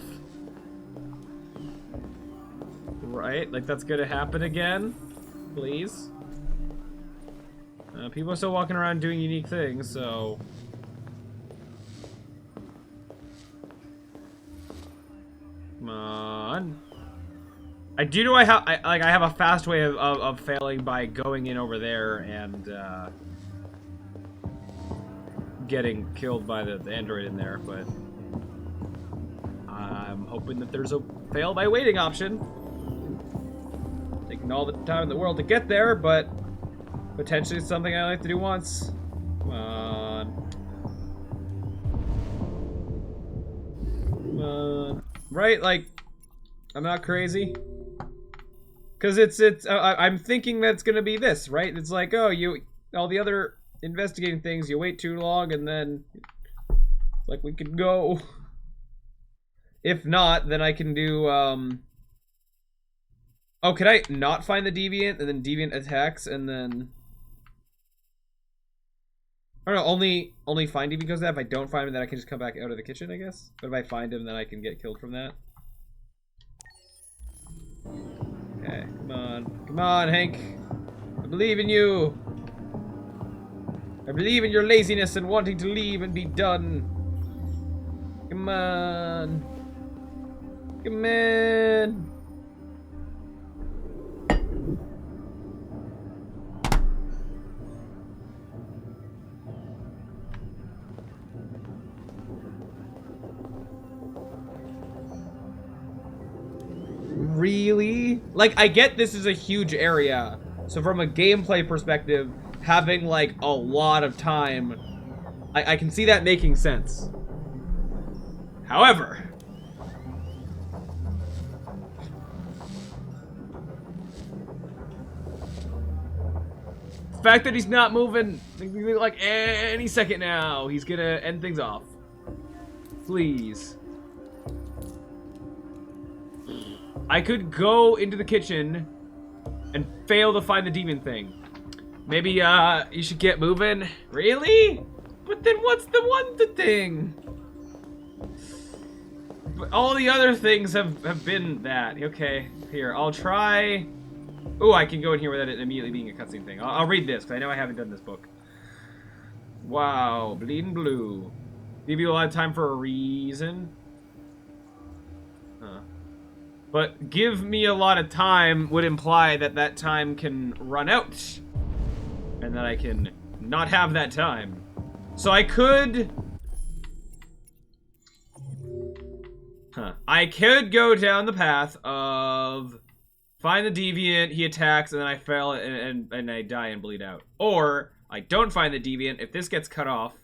Right? Like, that's gonna happen again? Please? People are still walking around doing unique things, so... Come on. I do know I have a fast way of failing by going in over there and getting killed by the android in there, but I'm hoping that there's a fail by waiting option. Taking all the time in the world to get there, but potentially it's something I like to do once. Come on. Come on. Right? Like, I'm not crazy. Because I'm thinking that's gonna be this, right? It's like, oh, all the other investigating things, you wait too long and then, like, we could go. If not, then I can do, oh, can I not find the deviant and then deviant attacks and then, I don't know, only find deviant because of that. If I don't find him, then I can just come back out of the kitchen, I guess. But if I find him, then I can get killed from that. Okay, come on. Come on, Hank. I believe in you. I believe in your laziness and wanting to leave and be done. Come on. Come on. Really? Like, I get this is a huge area. So from a gameplay perspective, having, like, a lot of time, I can see that making sense. However... the fact that he's not moving, like, any second now, he's gonna end things off. Please. I could go into the kitchen and fail to find the demon thing. Maybe, you should get moving. Really? But then what's the one thing? But all the other things have been that. Okay, here, I'll try. Oh, I can go in here without it immediately being a cutscene thing. I'll read this, because I know I haven't done this book. Wow, bleeding blue. Give you a lot of time for a reason. Huh. But give me a lot of time would imply that that time can run out. And that I can not have that time. So I could... Huh. I could go down the path of find the deviant, he attacks, and then I fail and I die and bleed out. Or I don't find the deviant. If this gets cut off,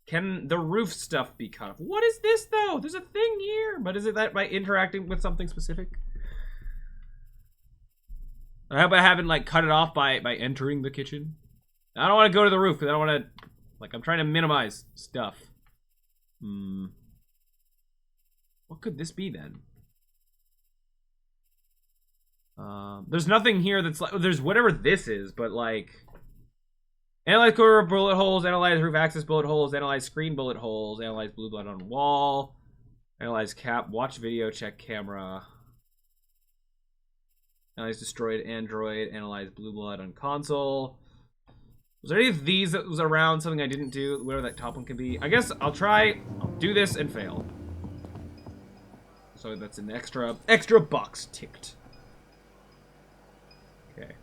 can the roof stuff be cut off? What is this though? There's a thing here, but is it that by interacting with something specific? I hope I haven't like cut it off by entering the kitchen. I don't want to go to the roof because I don't want to. Like I'm trying to minimize stuff. What could this be then? There's nothing here that's like there's whatever this is, but like analyze corridor bullet holes, analyze roof access bullet holes, analyze screen bullet holes, analyze blue blood on wall, analyze cap, watch video, check camera. Analyze destroyed android, analyze blue blood on console. Was there any of these that was around, something I didn't do, whatever that top one could be? I guess I'll do this and fail. So that's an extra box ticked. Okay.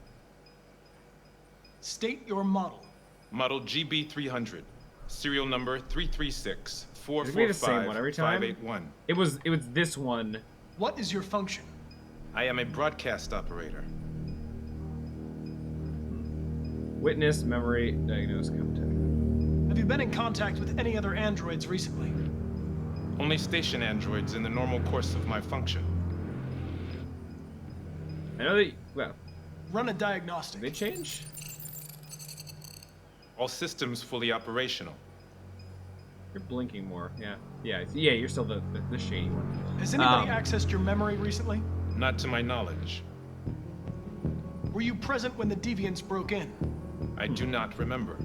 State your model. Model GB300. Serial number 336-445-581. It'd be the same one every time? It was this one. What is your function? I am a broadcast operator. Witness, memory, diagnose, contact. Have you been in contact with any other androids recently? Only station androids in the normal course of my function. I know that, well. Run a diagnostic. Did they change? All systems fully operational. You're blinking more, yeah. Yeah, you're still the shady one. Has anybody accessed your memory recently? Not to my knowledge. Were you present when the deviants broke in? I do not remember.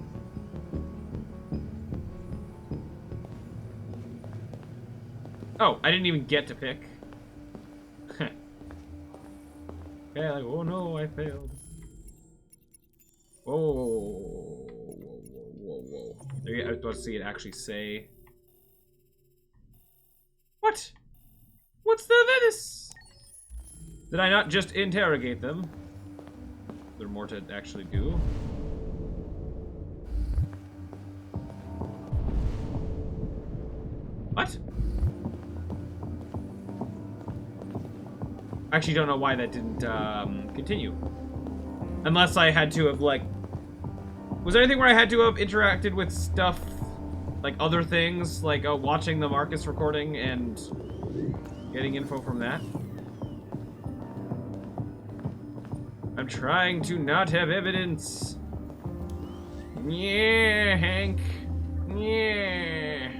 Oh, I didn't even get to pick. Okay, like, oh no, I failed. Whoa. I was about to see it actually say. What? What's this? Did I not just interrogate them? Is there more to actually do? What? I actually don't know why that didn't continue. Unless I had to have like... Was there anything where I had to have interacted with stuff, like other things, like watching the Marcus recording and getting info from that? I'm trying to not have evidence. Yeah, Hank. Yeah.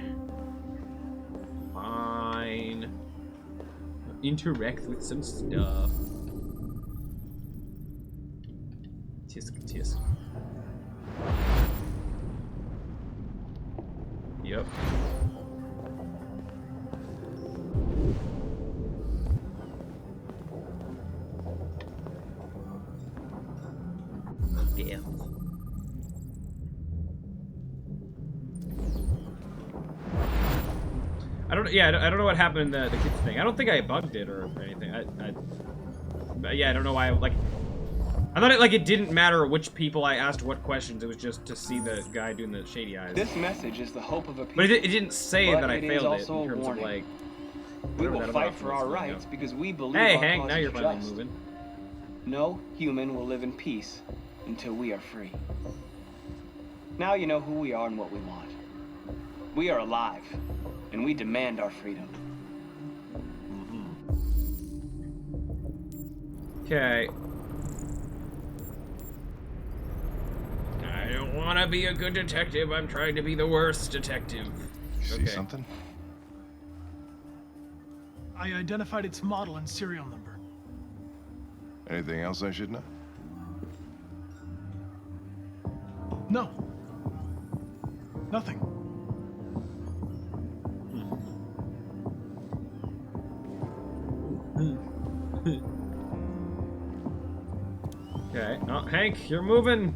Fine. Interact with some stuff. Tisk, tisk. Yep. Yeah. I don't know what happened in the kids thing. I don't think I bugged it or anything. Yeah, I don't know why. I thought it didn't matter which people I asked what questions. It was just to see the guy doing the shady eyes. This message is the hope of a people. But it didn't say that I failed it in terms of like. We will fight for our rights because we believe. Hey, our Hank, cause now you're is finally just. moving. No human will live in peace until we are free. Now you know who we are and what we want. We are alive, and we demand our freedom. Okay. I don't want to be a good detective. I'm trying to be the worst detective. You see something? I identified its model and serial number. Anything else I should know? No. Nothing. Okay. Oh, Hank, you're moving.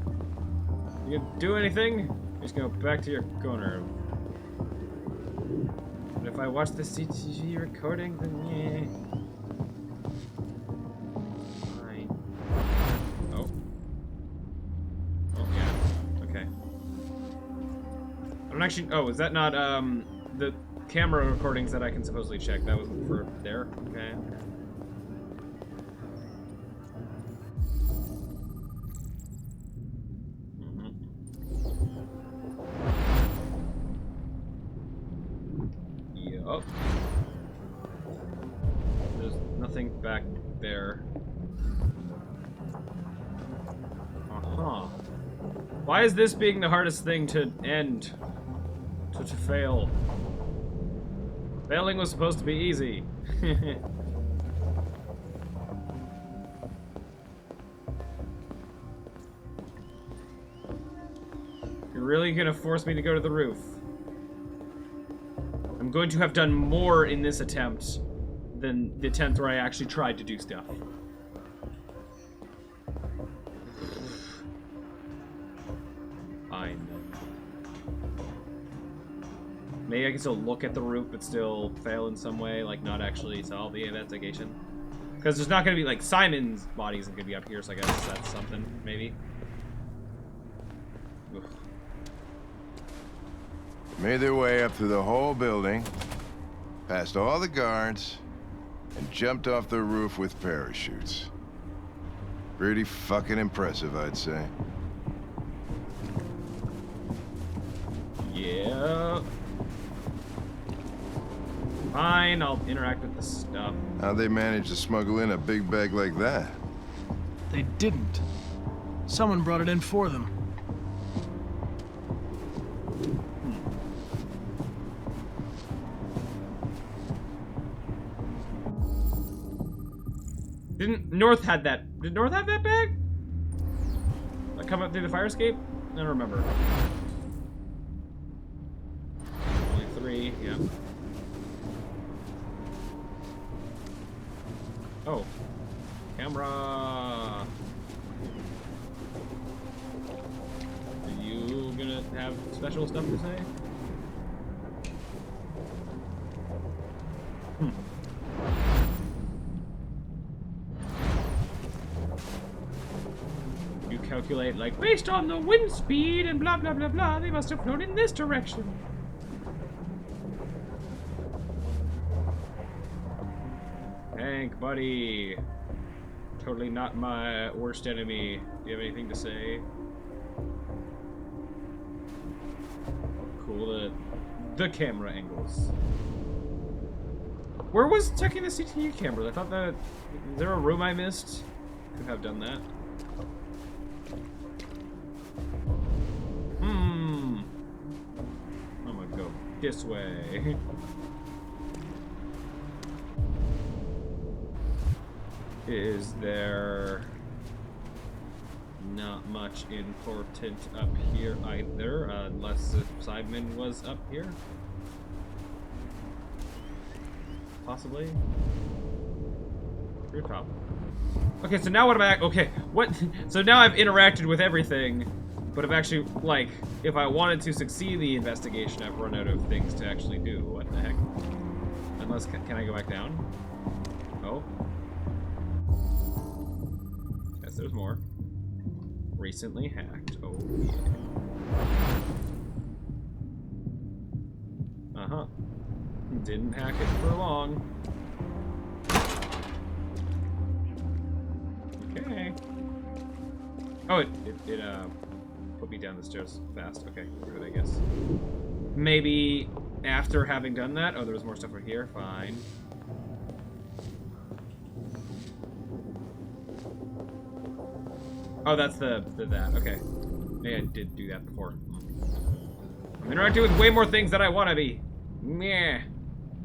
You gonna do anything? You're just gonna go back to your corner. But if I watch the CCTV recording, then yeah. Fine. Oh. Oh yeah. Okay. I don't actually. Oh, is that not the camera recordings that I can supposedly check. That was for there. Okay. Yup. There's nothing back there. Uh-huh. Why is this being the hardest thing to end? To fail? Failing was supposed to be easy. You're really gonna force me to go to the roof. I'm going to have done more in this attempt than the attempt where I actually tried to do stuff. Fine. Maybe I can still look at the roof but still fail in some way, like not actually solve the investigation. Because there's not going to be, like, Simon's body isn't going to be up here, so I guess that's something, maybe. Oof. Made their way up through the whole building, past all the guards, and jumped off the roof with parachutes. Pretty fucking impressive, I'd say. Yeah. Fine, I'll interact with the stuff. How'd they manage to smuggle in a big bag like that? They didn't. Someone brought it in for them. Didn't North had that? Did North have that bag? Like come up through the fire escape? I don't remember. Only 3, yeah. Oh. Camera! Are you gonna have special stuff to say? You calculate, like, based on the wind speed and blah blah blah blah, they must have flown in this direction. Hank, buddy. Totally not my worst enemy. Do you have anything to say? Cool, the camera angles. Where was checking the CCTV cameras? I thought that... Is there a room I missed? Could have done that. I'm gonna go this way. Is there not much important up here either, unless Simon was up here? Possibly? Your top. Okay, so now what am I... Okay, what... So now I've interacted with everything, but I've actually, like, if I wanted to succeed in the investigation, I've run out of things to actually do. What the heck? Unless... Can I go back down? Oh. Yes, there's more. Recently hacked. Oh, yeah. Uh-huh. Didn't hack it for long. Okay. Oh, it put me down the stairs fast. Okay, good, I guess. Maybe after having done that... Oh, there was more stuff right here. Fine. Oh, that's that. Okay. Maybe I did do that before. I'm interacting with way more things than I want to be. Meh.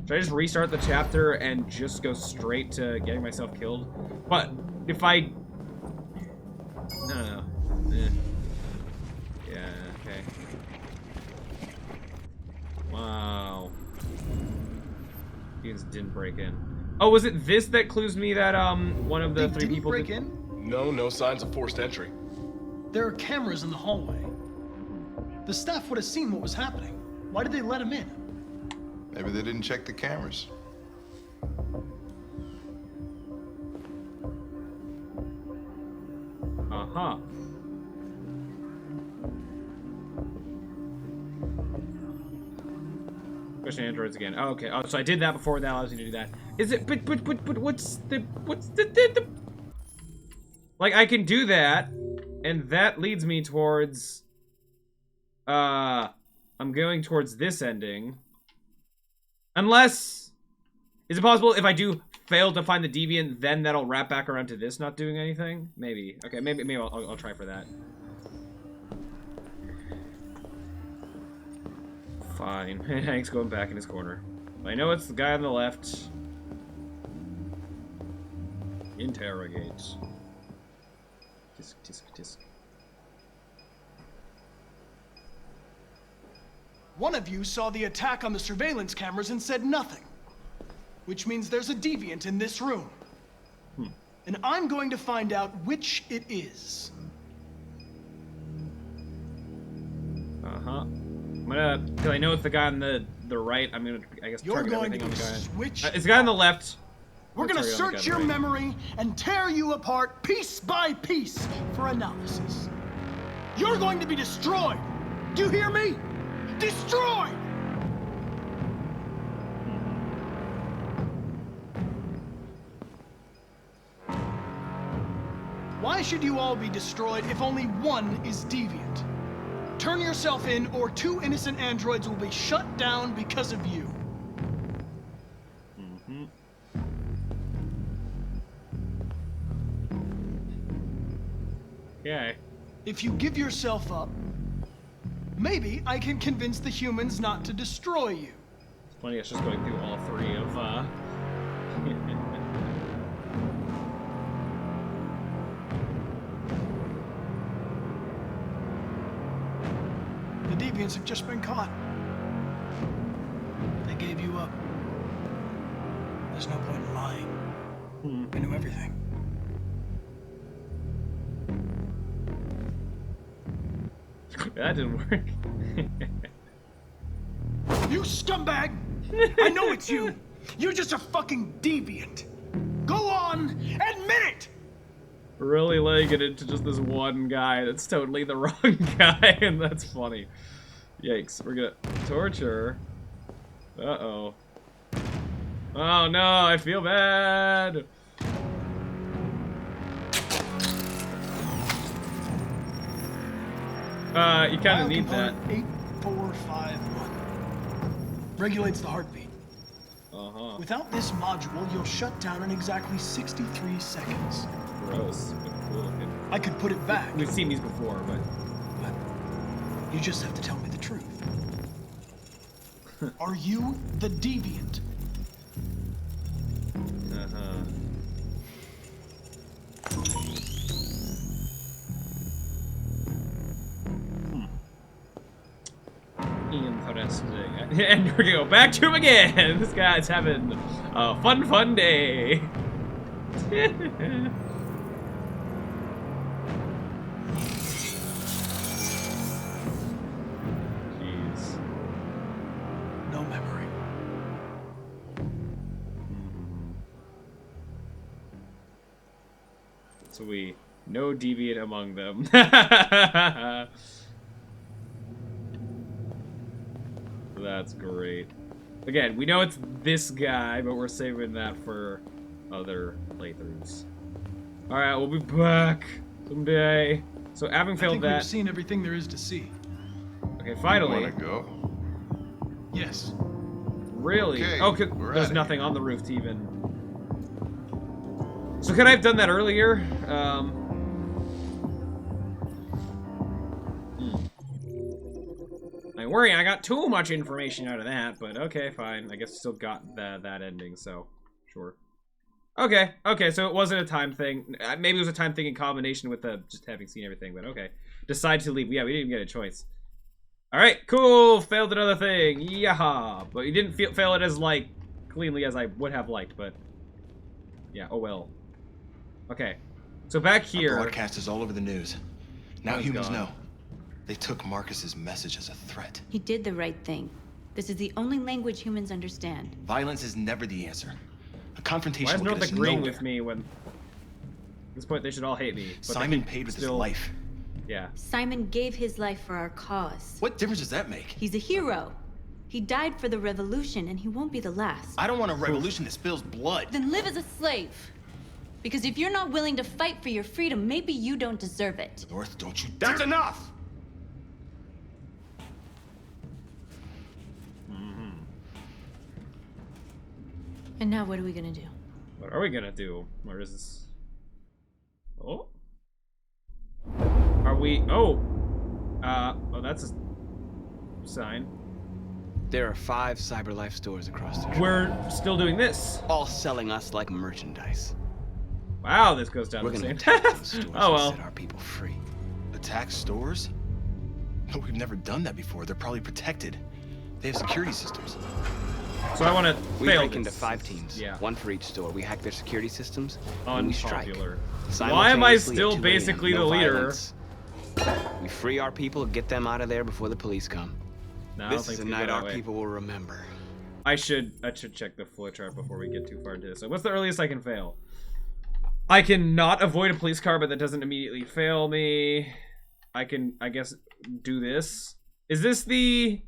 Should I just restart the chapter and just go straight to getting myself killed? But if I... No. Eh. Yeah, okay. Wow. You just didn't break in. Oh, was it this that clues me that one of the 3 people break in? No signs of forced entry. There are cameras in the hallway. The staff would have seen what was happening. Why did they let him in? Maybe they didn't check the cameras. Uh-huh. discussion androids again. Oh, okay. Oh, so I did that before. That allows you to do that. Is it? But what's the? Like I can do that, and that leads me towards. I'm going towards this ending. Unless, is it possible if I do fail to find the deviant, then that'll wrap back around to this not doing anything? Maybe. Okay, maybe I'll try for that. Fine. Hank's going back in his corner. I know it's the guy on the left. Interrogate. Tisk, tisk, tisk. One of you saw the attack on the surveillance cameras and said nothing. Which means there's a deviant in this room. And I'm going to find out which it is. I'm gonna, because I know it's the guy on the right, I'm gonna, I guess, You're target going everything to on the guy. switch. It's the guy on the left. We're gonna search your memory and tear you apart piece by piece for analysis. You're going to be destroyed. Do you hear me? Destroyed! Why should you all be destroyed if only one is deviant? Turn yourself in, or 2 innocent androids will be shut down because of you. Okay. If you give yourself up, maybe I can convince the humans not to destroy you. It's funny, it's just going through all 3 of, The deviants have just been caught. They gave you up. There's no point in lying. I knew everything. That didn't work. You scumbag! I know it's you! You're just a fucking deviant! Go on, admit it! Really laying it into just this one guy that's totally the wrong guy, and that's funny. Yikes, we're gonna torture. Uh-oh. Oh no, I feel bad! You kinda need that. 8451 regulates the heartbeat. Without this module, you'll shut down in exactly 63 seconds. Gross, but cool looking. I could put it back. We've seen these before, but you just have to tell me the truth. Are you the deviant? Interesting. And we're gonna go back to him again. This guy's having a fun day. Jeez. No memory. So no deviant among them. That's great. Again, we know it's this guy, but we're saving that for other playthroughs. Alright, we'll be back someday. So having failed that... we've seen everything there is to see. Okay, finally. You wanna go? Yes. Really? Okay, oh, there's nothing on the roof to even... So could I have done that earlier? I worry, I got too much information out of that, but okay, fine. I guess I still got that ending, so sure. Okay, so it wasn't a time thing. Maybe it was a time thing in combination with just having seen everything, but okay. Decide to leave. Yeah, we didn't even get a choice. Alright, cool! Failed another thing. Yaha! But you didn't fail it as, like, cleanly as I would have liked, but... Yeah, oh well. Okay. So back here... Our broadcast is all over the news. Now humans gone. know. They took Marcus's message as a threat. He did the right thing. This is the only language humans understand. Violence is never the answer. A confrontation Why is will North get us agreeing nowhere. with me when... At this point, they should all hate me. But Simon paid with his life. Yeah. Simon gave his life for our cause. What difference does that make? He's a hero. He died for the revolution, and he won't be the last. I don't want a revolution that spills blood. Then live as a slave. Because if you're not willing to fight for your freedom, maybe you don't deserve it. North, don't you That's enough! And now what are we gonna do? What are we gonna do? Where is this? Oh? Are we... Oh! Oh, that's a sign. There are 5 CyberLife stores across the country. We're still doing this. All selling us like merchandise. Wow, this goes down We're the gonna same. attack those stores Oh, well. and set our people free. Attack stores? No, we've never done that before. They're probably protected. They have security systems. So I want to We fail break this. into 5 teams. Yeah. 1 for each store. We hack their security systems and we strike. Unpopular. Why am I Simultaneously at still 2 a.m., basically no the leader? violence. We free our people, get them out of there before the police come. No, I don't This think is a it's gonna night go that our way. people will remember. I should check the flowchart before we get too far into this. So what's the earliest I can fail? I can not avoid a police car, but that doesn't immediately fail me. I can, I guess, do this. Is this the...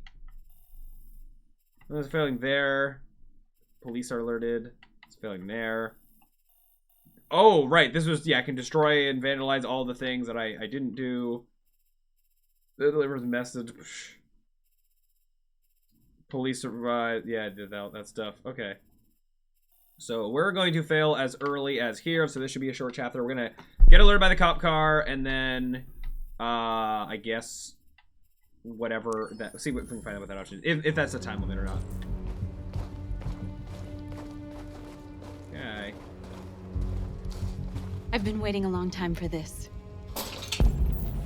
It's failing there. Police are alerted. It's failing there. Oh, right. This was, yeah, I can destroy and vandalize all the things that I didn't do. It delivers a message. Police arrive. Yeah, I did that stuff. Okay. So we're going to fail as early as here. So this should be a short chapter. We're going to get alerted by the cop car and then, I guess, whatever that. See what we can find out what that option is. If that's the time limit or not. Okay. I've been waiting a long time for this.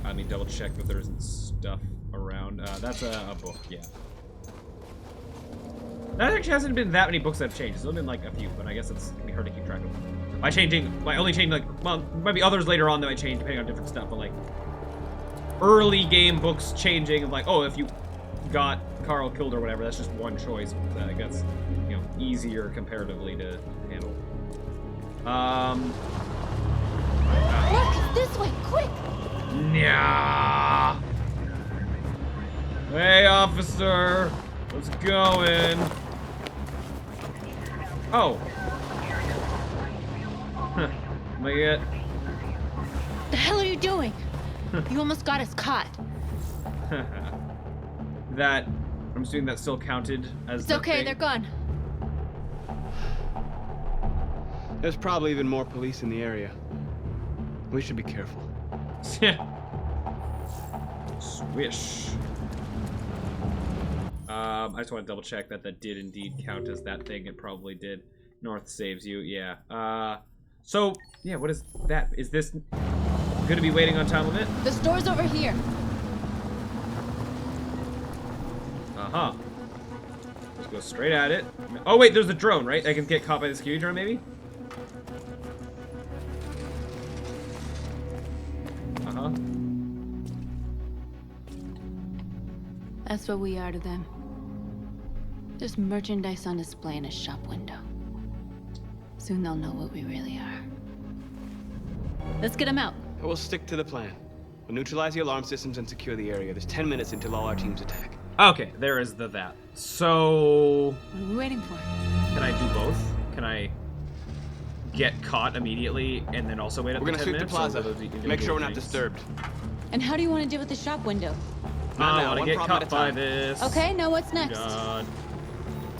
Let me double check that there isn't stuff around. That's a book, yeah. That actually hasn't been that many books that have changed. It's only been like a few, but I guess it's gonna be hard to keep track of. By only changing like, well, maybe others later on that might change depending on different stuff, but like early game books changing of like, oh, if you got Carl killed or whatever, that's just one choice. That I guess, you know, easier comparatively to handle. Look, this way, quick! Yeah. Hey, officer. What's going? Oh. Huh. Am I get? The hell are you doing? You almost got us caught. That, I'm assuming that still counted as. It's okay, they're gone. There's probably even more police in the area. We should be careful. Swish. I just want to double check that did indeed count as that thing. It probably did. North saves you, yeah. So, yeah, what is that? Is this gonna be waiting on time limit? The store's over here. Uh-huh. Let's go straight at it. Oh, wait, there's a drone, right? I can get caught by the security drone, maybe? Uh-huh. That's what we are to them. Just merchandise on display in a shop window. Soon they'll know what we really are. Let's get them out. We'll stick to the plan. We'll neutralize the alarm systems and secure the area. There's 10 minutes until all our teams attack. Okay, there is that. So... What are we waiting for? Can I do both? Can I get caught immediately and then also wait up We're to 10 gonna minutes? sweep the plaza. Make sure we're not disturbed. And how do you want to deal with the shop window? I want to get caught by this. Okay, now what's next? God.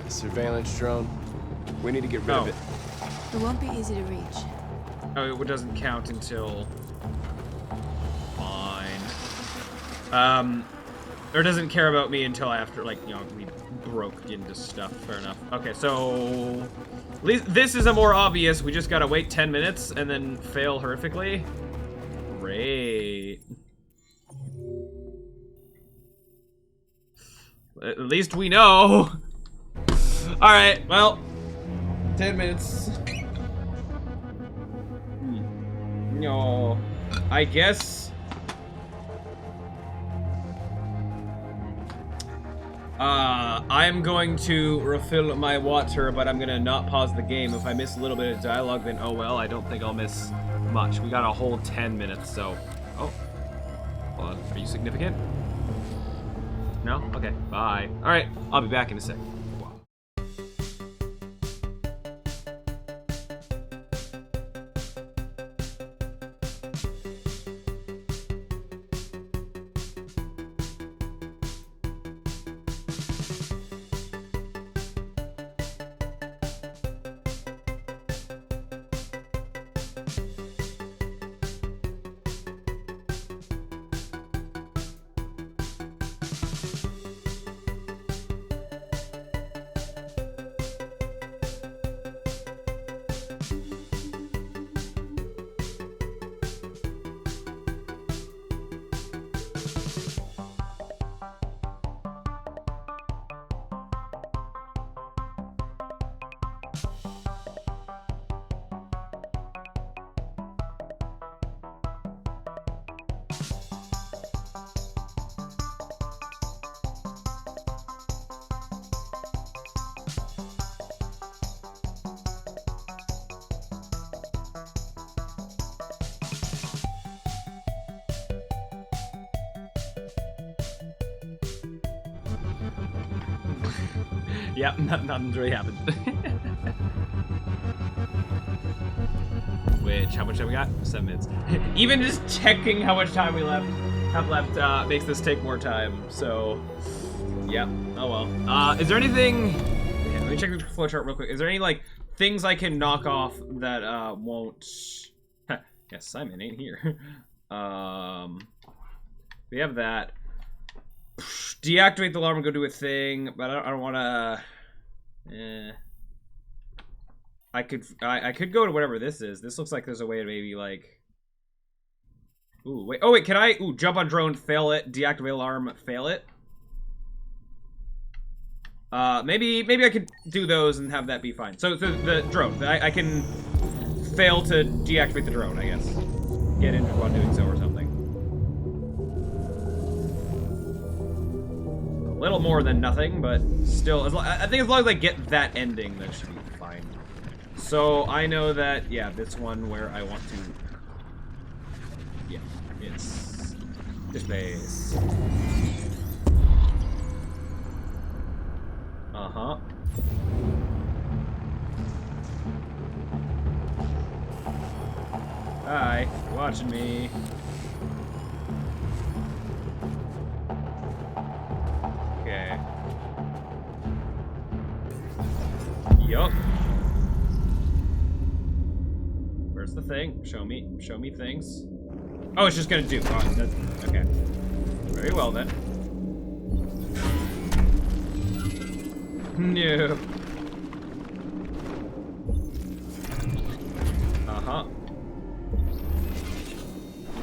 Surveillance drone. We need to get rid of it. It won't be easy to reach. Oh, it doesn't count until... Fine. Or doesn't care about me until after, like, you know, we broke into stuff. Fair enough. Okay, so... At least this is a more obvious. We just gotta wait 10 minutes and then fail horrifically. Great. At least we know. Alright, well. 10 minutes. No. I guess. I'm going to refill my water, but I'm gonna not pause the game. If I miss a little bit of dialogue, then oh well. I don't think I'll miss much. We got a whole 10 minutes, so. Oh. Hold on. Are you significant? No? Okay, bye. Alright, I'll be back in a sec. Yep, nothing's really happened. Which, how much time we got? 7 minutes. Even just checking how much time we have left makes this take more time. So, yeah. Oh well. Is there anything? Yeah, let me check the flowchart real quick. Is there any like things I can knock off that won't? Yes, Simon ain't here. We have that. Deactivate the alarm and go do a thing, but I don't want to. I could go to whatever this is. This looks like there's a way to maybe like. Ooh, wait. Oh wait, can I? Ooh, jump on drone, fail it. Deactivate alarm, fail it. Maybe I could do those and have that be fine. So the drone, I can fail to deactivate the drone, I guess. Get injured while doing so or something. A little more than nothing, but still, I think as long as I get that ending, that should be fine. So I know that, yeah, this one where I want to, yeah, it's this place. Uh-huh. Hi, you watching me? Okay. Yup. Where's the thing? Show me things. Oh, it's just gonna do. Oh, that's, okay. Very well then. No. Uh-huh.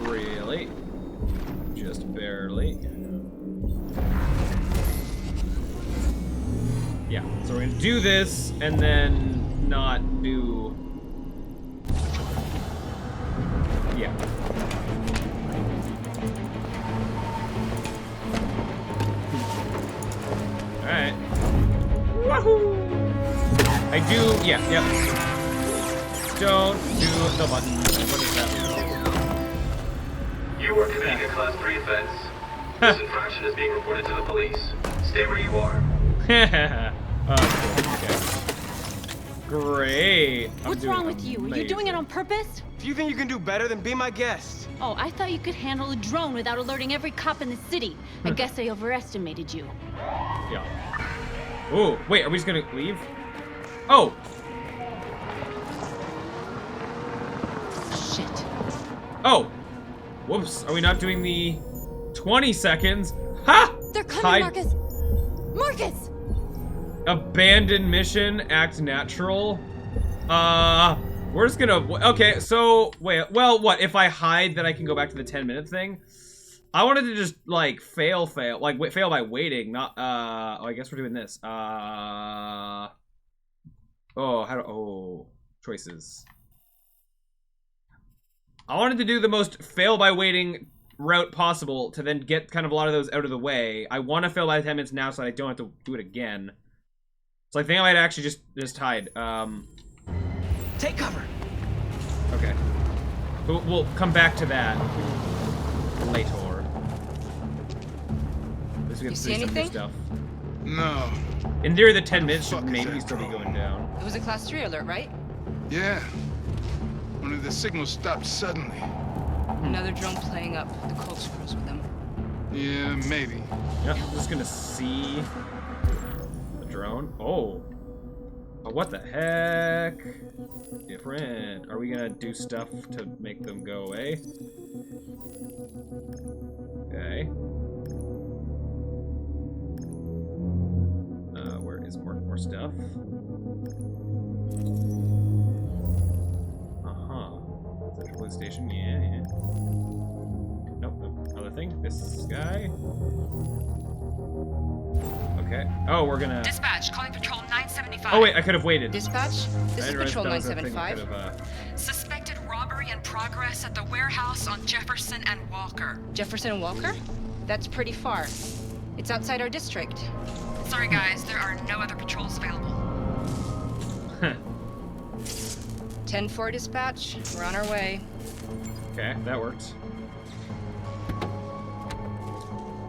Really? Just barely. Yeah, so we're gonna do this and then not do. Yeah. Alright. Wahoo! I do, yeah, yep. Don't do the button. What is that? You are committing a Class 3 offense. This infraction is being reported to the police. Stay where you are. Okay. Great. What's wrong with you? Are you doing it on purpose? If you think you can do better, then be my guest. Oh, I thought you could handle a drone without alerting every cop in the city. I guess I overestimated you. Yeah. Oh, wait, are we just gonna leave? Oh! Shit. Oh! Whoops, are we not doing the 20 seconds? Ha! They're coming, Marcus! Marcus! Abandoned mission, act natural. We're just gonna, okay, so, wait, well, what, if I hide that I can go back to the 10-minute thing? I wanted to just, like, fail, like, fail by waiting, not, oh, I guess we're doing this. Choices. I wanted to do the most fail by waiting route possible to then get kind of a lot of those out of the way. I want to fail by 10 minutes now so I don't have to do it again. So I think I might actually just hide. Take cover. Okay. We'll come back to that later. least we get You to see see some new anything? stuff. No. In theory, the 10 minutes should maybe still be going down. It was a class 3 alert, right? Yeah. Only the signal stopped suddenly. Another drone playing up the corkscrews with them. Yeah, maybe. Yep, I'm just gonna see the drone. Oh. Oh, what the heck? Different. Are we gonna do stuff to make them go away? Okay. Where is more stuff? Central police station, yeah. Nope. Other thing. This guy. Okay. Oh, we're gonna. Dispatch, calling patrol 975. Oh wait, I could have waited. Dispatch, this is patrol that was a thing we 975. could have, Suspected robbery in progress at the warehouse on Jefferson and Walker. Jefferson and Walker? That's pretty far. It's outside our district. Sorry guys, there are no other patrols available. 10-4 dispatch, we're on our way. Okay, that worked.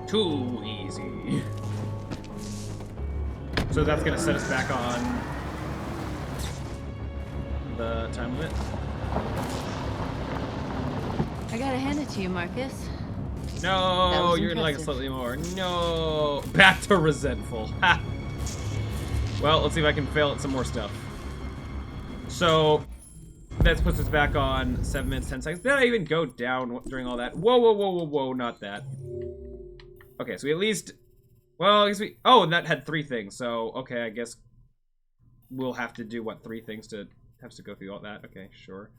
Too easy. So that's gonna set us back on the time limit. I gotta hand it to you, Marcus. No, you're gonna like it slightly more. No, back to resentful. Ha. Well, let's see if I can fail at some more stuff. So that puts us back on 7 minutes 10 seconds. Did I even go down during all that? Whoa, not that. Okay, so we at least. Well, I guess we. Oh, and that had 3 things. So okay, I guess we'll have to do what 3 things to have to go through all that. Okay, sure.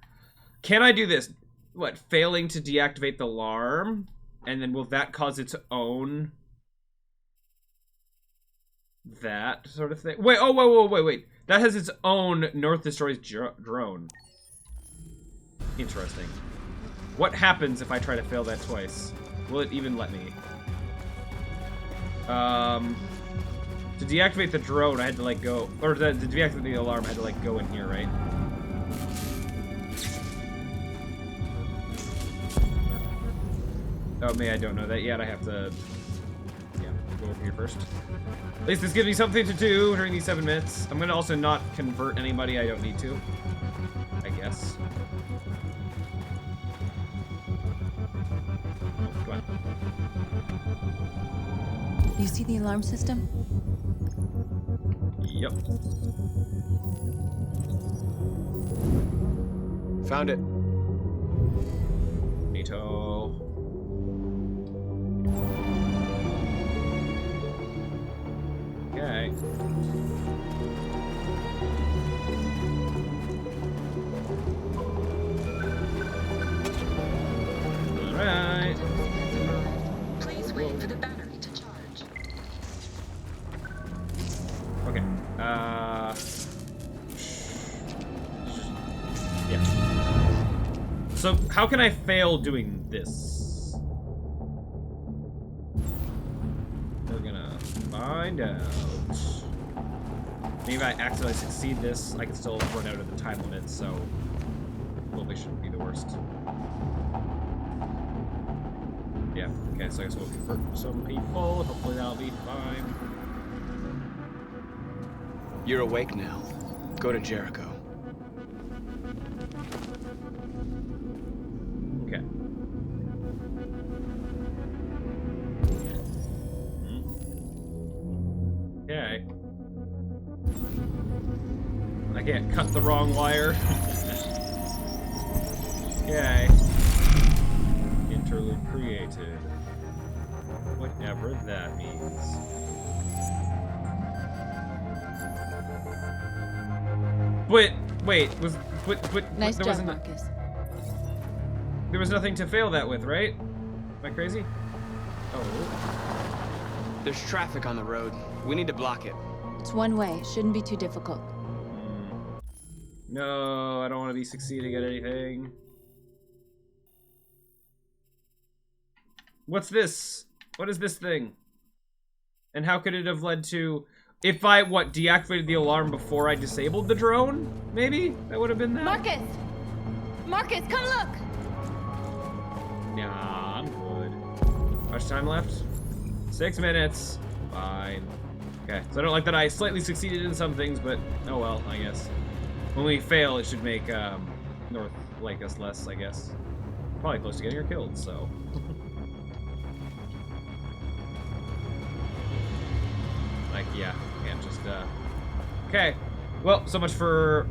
Can I do this? What? Failing to deactivate the alarm, and then will that cause its own that sort of thing? Wait. Oh, wait. That has its own North destroys drone. Interesting. What happens if I try to fail that twice? Will it even let me? To deactivate the drone, I had to like go, or to deactivate the alarm, I had to like go in here, right? Oh, I don't know that yet. I have to, go over here first. At least this gives me something to do during these 7 minutes. I'm gonna also not convert anybody I don't need to, I guess. Oh, come on. You see the alarm system? Yep. Found it. Neato. Okay. Alright. Please wait for the battery to charge. Okay. Yeah. So, how can I fail doing this? We're gonna find out. Maybe if I accidentally succeed this, I can still run out of the time limit, so probably shouldn't be the worst. Yeah, okay, so I guess we'll convert some people. Hopefully that'll be fine. You're awake now. Go to Jericho. Okay. Okay. I can't cut the wrong wire. Okay. Interlude created. Whatever that means. Wait, Nice there job, wasn't. Marcus. There was nothing to fail that with, right? Am I crazy? Oh. There's traffic on the road. We need to block it. It's one way. It shouldn't be too difficult. No, I don't want to be succeeding at anything. What's this? What is this thing? And how could it have led to... If I, deactivated the alarm before I disabled the drone? Maybe? That would have been that? Marcus! Marcus, come look! Nah, I'm good. How much time left? 6 minutes. Fine. Okay, so I don't like that I slightly succeeded in some things, but oh well, I guess. When we fail, it should make North like us less, I guess. Probably close to getting her killed, so. Like, yeah, can't just, Okay, well, so much for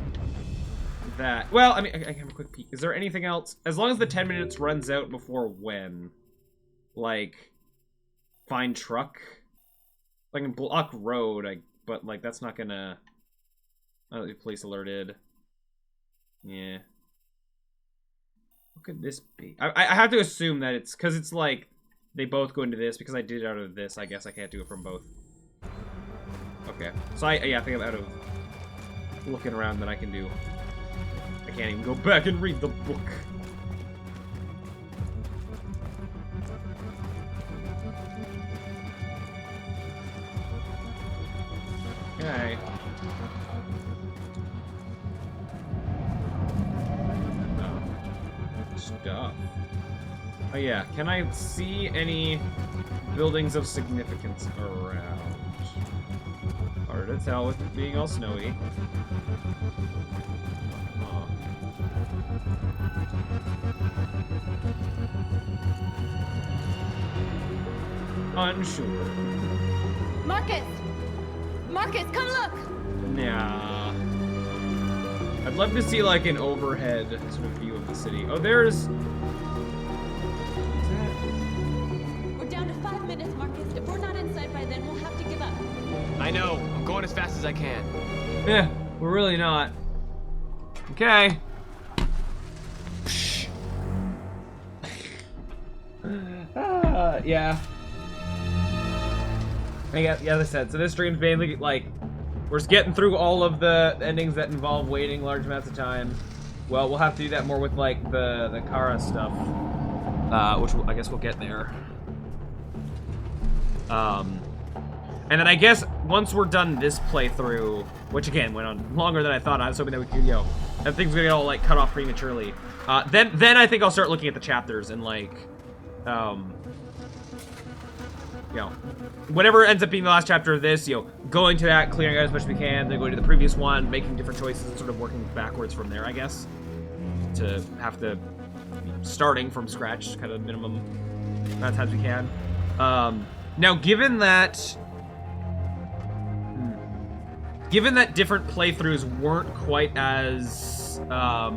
that. Well, I mean, I can have a quick peek. Is there anything else? As long as the 10 minutes runs out before when? Like, find truck? Like, in block road, but, like, that's not gonna... Oh, the police alerted. Yeah. What could this be? I have to assume that it's... Because it's, like, they both go into this. Because I did it out of this, I guess I can't do it from both. Okay. So, yeah, I think I'm out of looking around that I can do. I can't even go back and read the book. Okay. Stuff. Oh yeah, can I see any buildings of significance around? Hard to tell with it being all snowy. Unsure. Marcus! Marcus, come look! Nah. I'd love to see like an overhead sort of view of the city. Oh, there's... We're down to 5 minutes, Marcus. If we're not inside by then, we'll have to give up. I know. I'm going as fast as I can. Yeah, we're really not. Okay. Yeah. Yeah, as I said, so this stream's mainly like we're just getting through all of the endings that involve waiting large amounts of time. Well, we'll have to do that more with like the Kara stuff, which I guess we'll get there. And then I guess once we're done this playthrough, which again went on longer than I thought, I was hoping that we could, you know, that things gonna get all like cut off prematurely. Then I think I'll start looking at the chapters and like, you know, whatever ends up being the last chapter of this, you know, going to that, clearing out as much as we can, then going to the previous one, making different choices, and sort of working backwards from there, I guess. To have to, starting from scratch, kind of minimum amount of times we can. Now, given that different playthroughs weren't quite as, I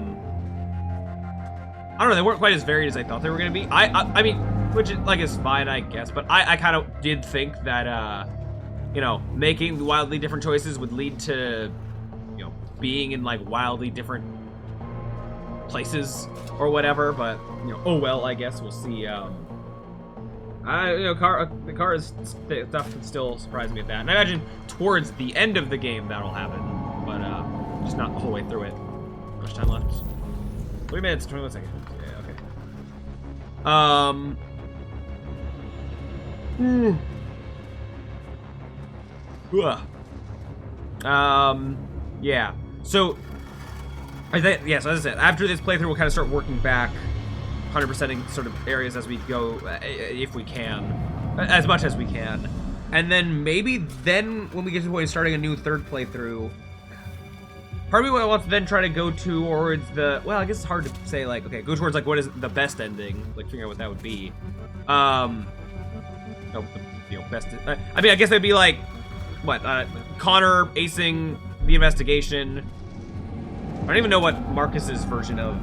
don't know, they weren't quite as varied as I thought they were going to be. I mean, which like is fine, I guess, but I kind of did think that, you know, making wildly different choices would lead to, you know, being in like wildly different places or whatever, but, you know, oh well, I guess we'll see. You know, the Kara's stuff could still surprise me at that. And I imagine towards the end of the game that'll happen, but just not the whole way through it. How much time left? 3 minutes, 21 seconds. Yeah, okay. Yeah. So, yeah, so as I said, after this playthrough, we'll kind of start working back, 100%ing sort of areas as we go, if we can, as much as we can. And then maybe then, when we get to the point of starting a new third playthrough, part of me wants to then try to go towards the, well, I guess it's hard to say, like, okay, go towards, like, what is the best ending, like, figure out what that would be. You know, best, I mean, I guess that'd be, like, what, Connor acing the investigation. I don't even know what Marcus's version of,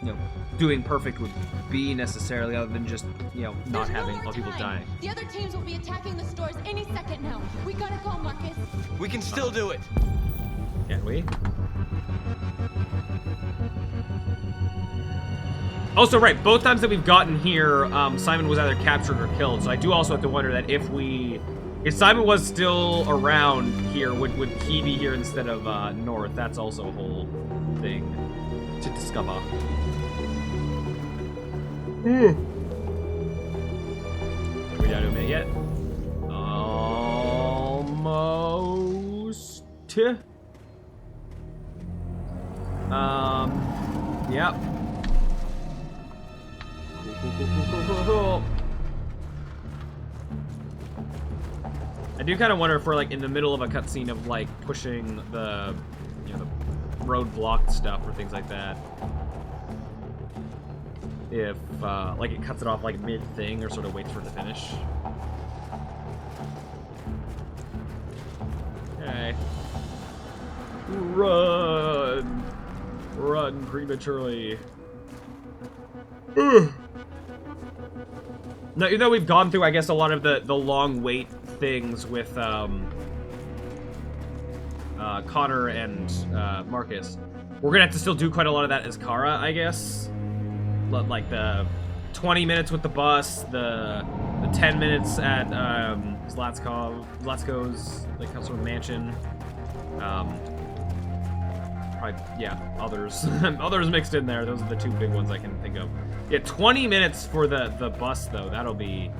you know, doing perfect would be necessarily, other than just, you know, not having all people die. The other teams will be attacking the stores any second now. We gotta go, Marcus. We can still do it. Can we? Also, right, both times that we've gotten here, Simon was either captured or killed, so I do also have to wonder that if Simon was still around here, would he be here instead of North? That's also a whole thing to discover. Are we down to a minute yet? Almost. Yep. Cool. Cool. I do kind of wonder if we're like in the middle of a cutscene of like pushing the, you know, the road-blocked stuff or things like that. If like it cuts it off like mid-thing or sort of waits for it to finish. Okay. Run! Run prematurely. Ugh. Now, even though we've gone through, I guess, a lot of the long wait things with Connor and Marcus, we're gonna have to still do quite a lot of that as Kara, I guess. Like the 20 minutes with the bus, the 10 minutes at Zlatsko's like some sort of mansion. Probably, yeah, others others mixed in there. Those are the two big ones I can think of. Yeah, 20 minutes for the bus though. That'll be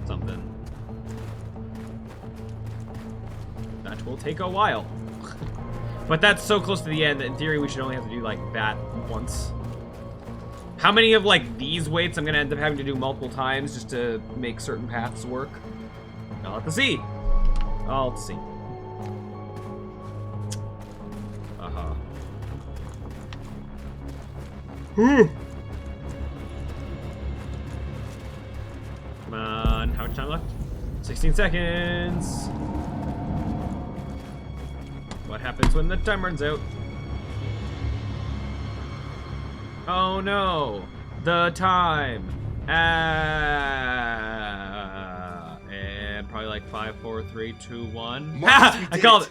something. That will take a while. But that's so close to the end that in theory we should only have to do like that once. How many of like these waits I'm gonna end up having to do multiple times just to make certain paths work? I'll have to see. I'll have to see. Come on, how much time left? 16 seconds. What happens when the time runs out? Oh no, the time. And probably like 5, 4, 3, 2, 1. Ha! I called it.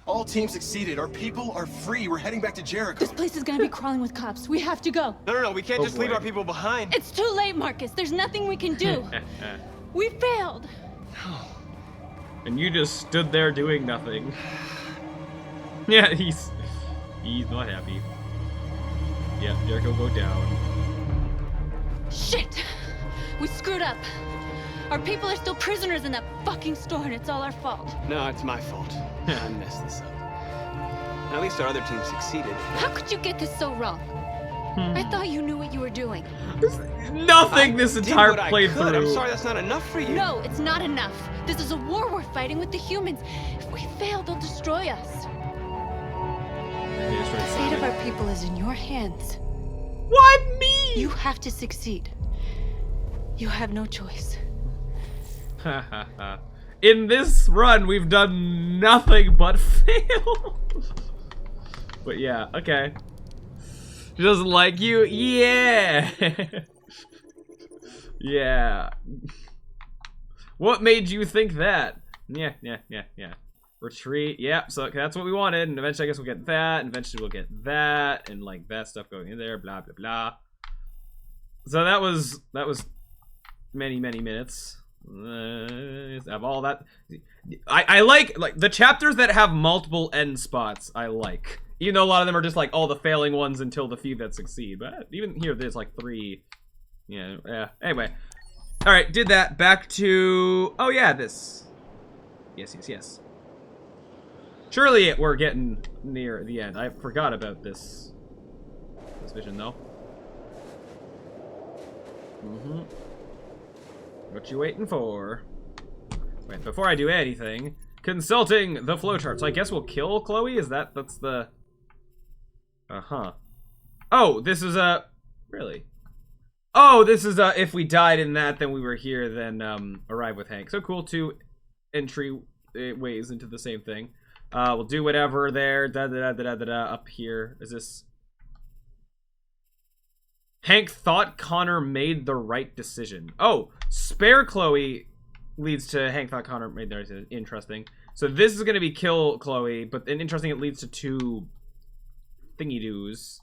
All teams succeeded. Our people are free. We're heading back to Jericho. This place is gonna be crawling with cops. We have to go. No, we can't just leave our people behind. It's too late, Marcus. There's nothing we can do. We failed. And you just stood there doing nothing. Yeah, he's not happy. Yeah, Jericho go down. Shit! We screwed up. Our people are still prisoners in that fucking store, and it's all our fault. No, it's my fault. I messed this up. At least our other team succeeded. How could you get this so wrong? I thought you knew what you were doing. Nothing this entire playthrough. I'm sorry, that's not enough for you. No, it's not enough. This is a war we're fighting with the humans. If we fail, they'll destroy us. The fate of our people is in your hands. Why me? You have to succeed. You have no choice. In this run, we've done nothing but fail. But yeah, okay. She doesn't like you? Yeah. Yeah. What made you think that? Yeah. Retreat, yeah, so that's what we wanted, and eventually I guess we'll get that, and eventually we'll get that, and like that stuff going in there, blah, blah, blah. So that was many minutes. Have all that. I like the chapters that have multiple end spots. I like, even though a lot of them are just like all the failing ones until the few that succeed. But even here, there's like 3. Yeah. Anyway, all right, did that. Back to this. Yes. Surely we're getting near the end. I forgot about this vision though. What you waiting for? Wait, before I do anything, consulting the flowchart. So I guess we'll kill Chloe? That's the... Oh, this is a... Really? Oh, this is a... If we died in that, then we were here, then arrive with Hank. So cool, 2 entry ways into the same thing. We'll do whatever there. Up here. Is this... Hank thought Connor made the right decision. Oh, spare Chloe leads to Hank thought Connor made the right decision. Interesting. So this is going to be kill Chloe, but interesting it leads to 2 thingy-doos.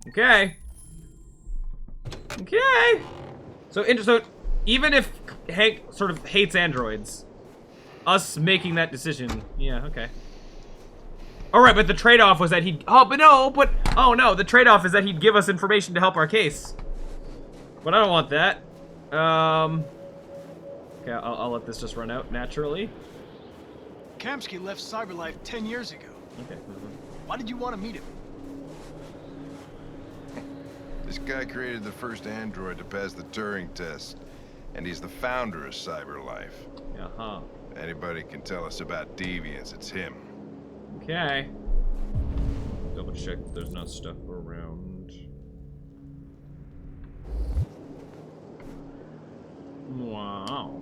Okay. So even if Hank sort of hates androids, us making that decision, yeah, okay. Alright, but the trade-off was that he'd... Oh no, the trade-off is that he'd give us information to help our case. But I don't want that. Okay, I'll let this just run out naturally. Kamsky left Cyberlife 10 years ago. Okay. Why did you want to meet him? This guy created the first android to pass the Turing test, and he's the founder of CyberLife. Uh-huh. Anybody can tell us about deviants, it's him. Okay. Double check that there's not stuff around. Wow.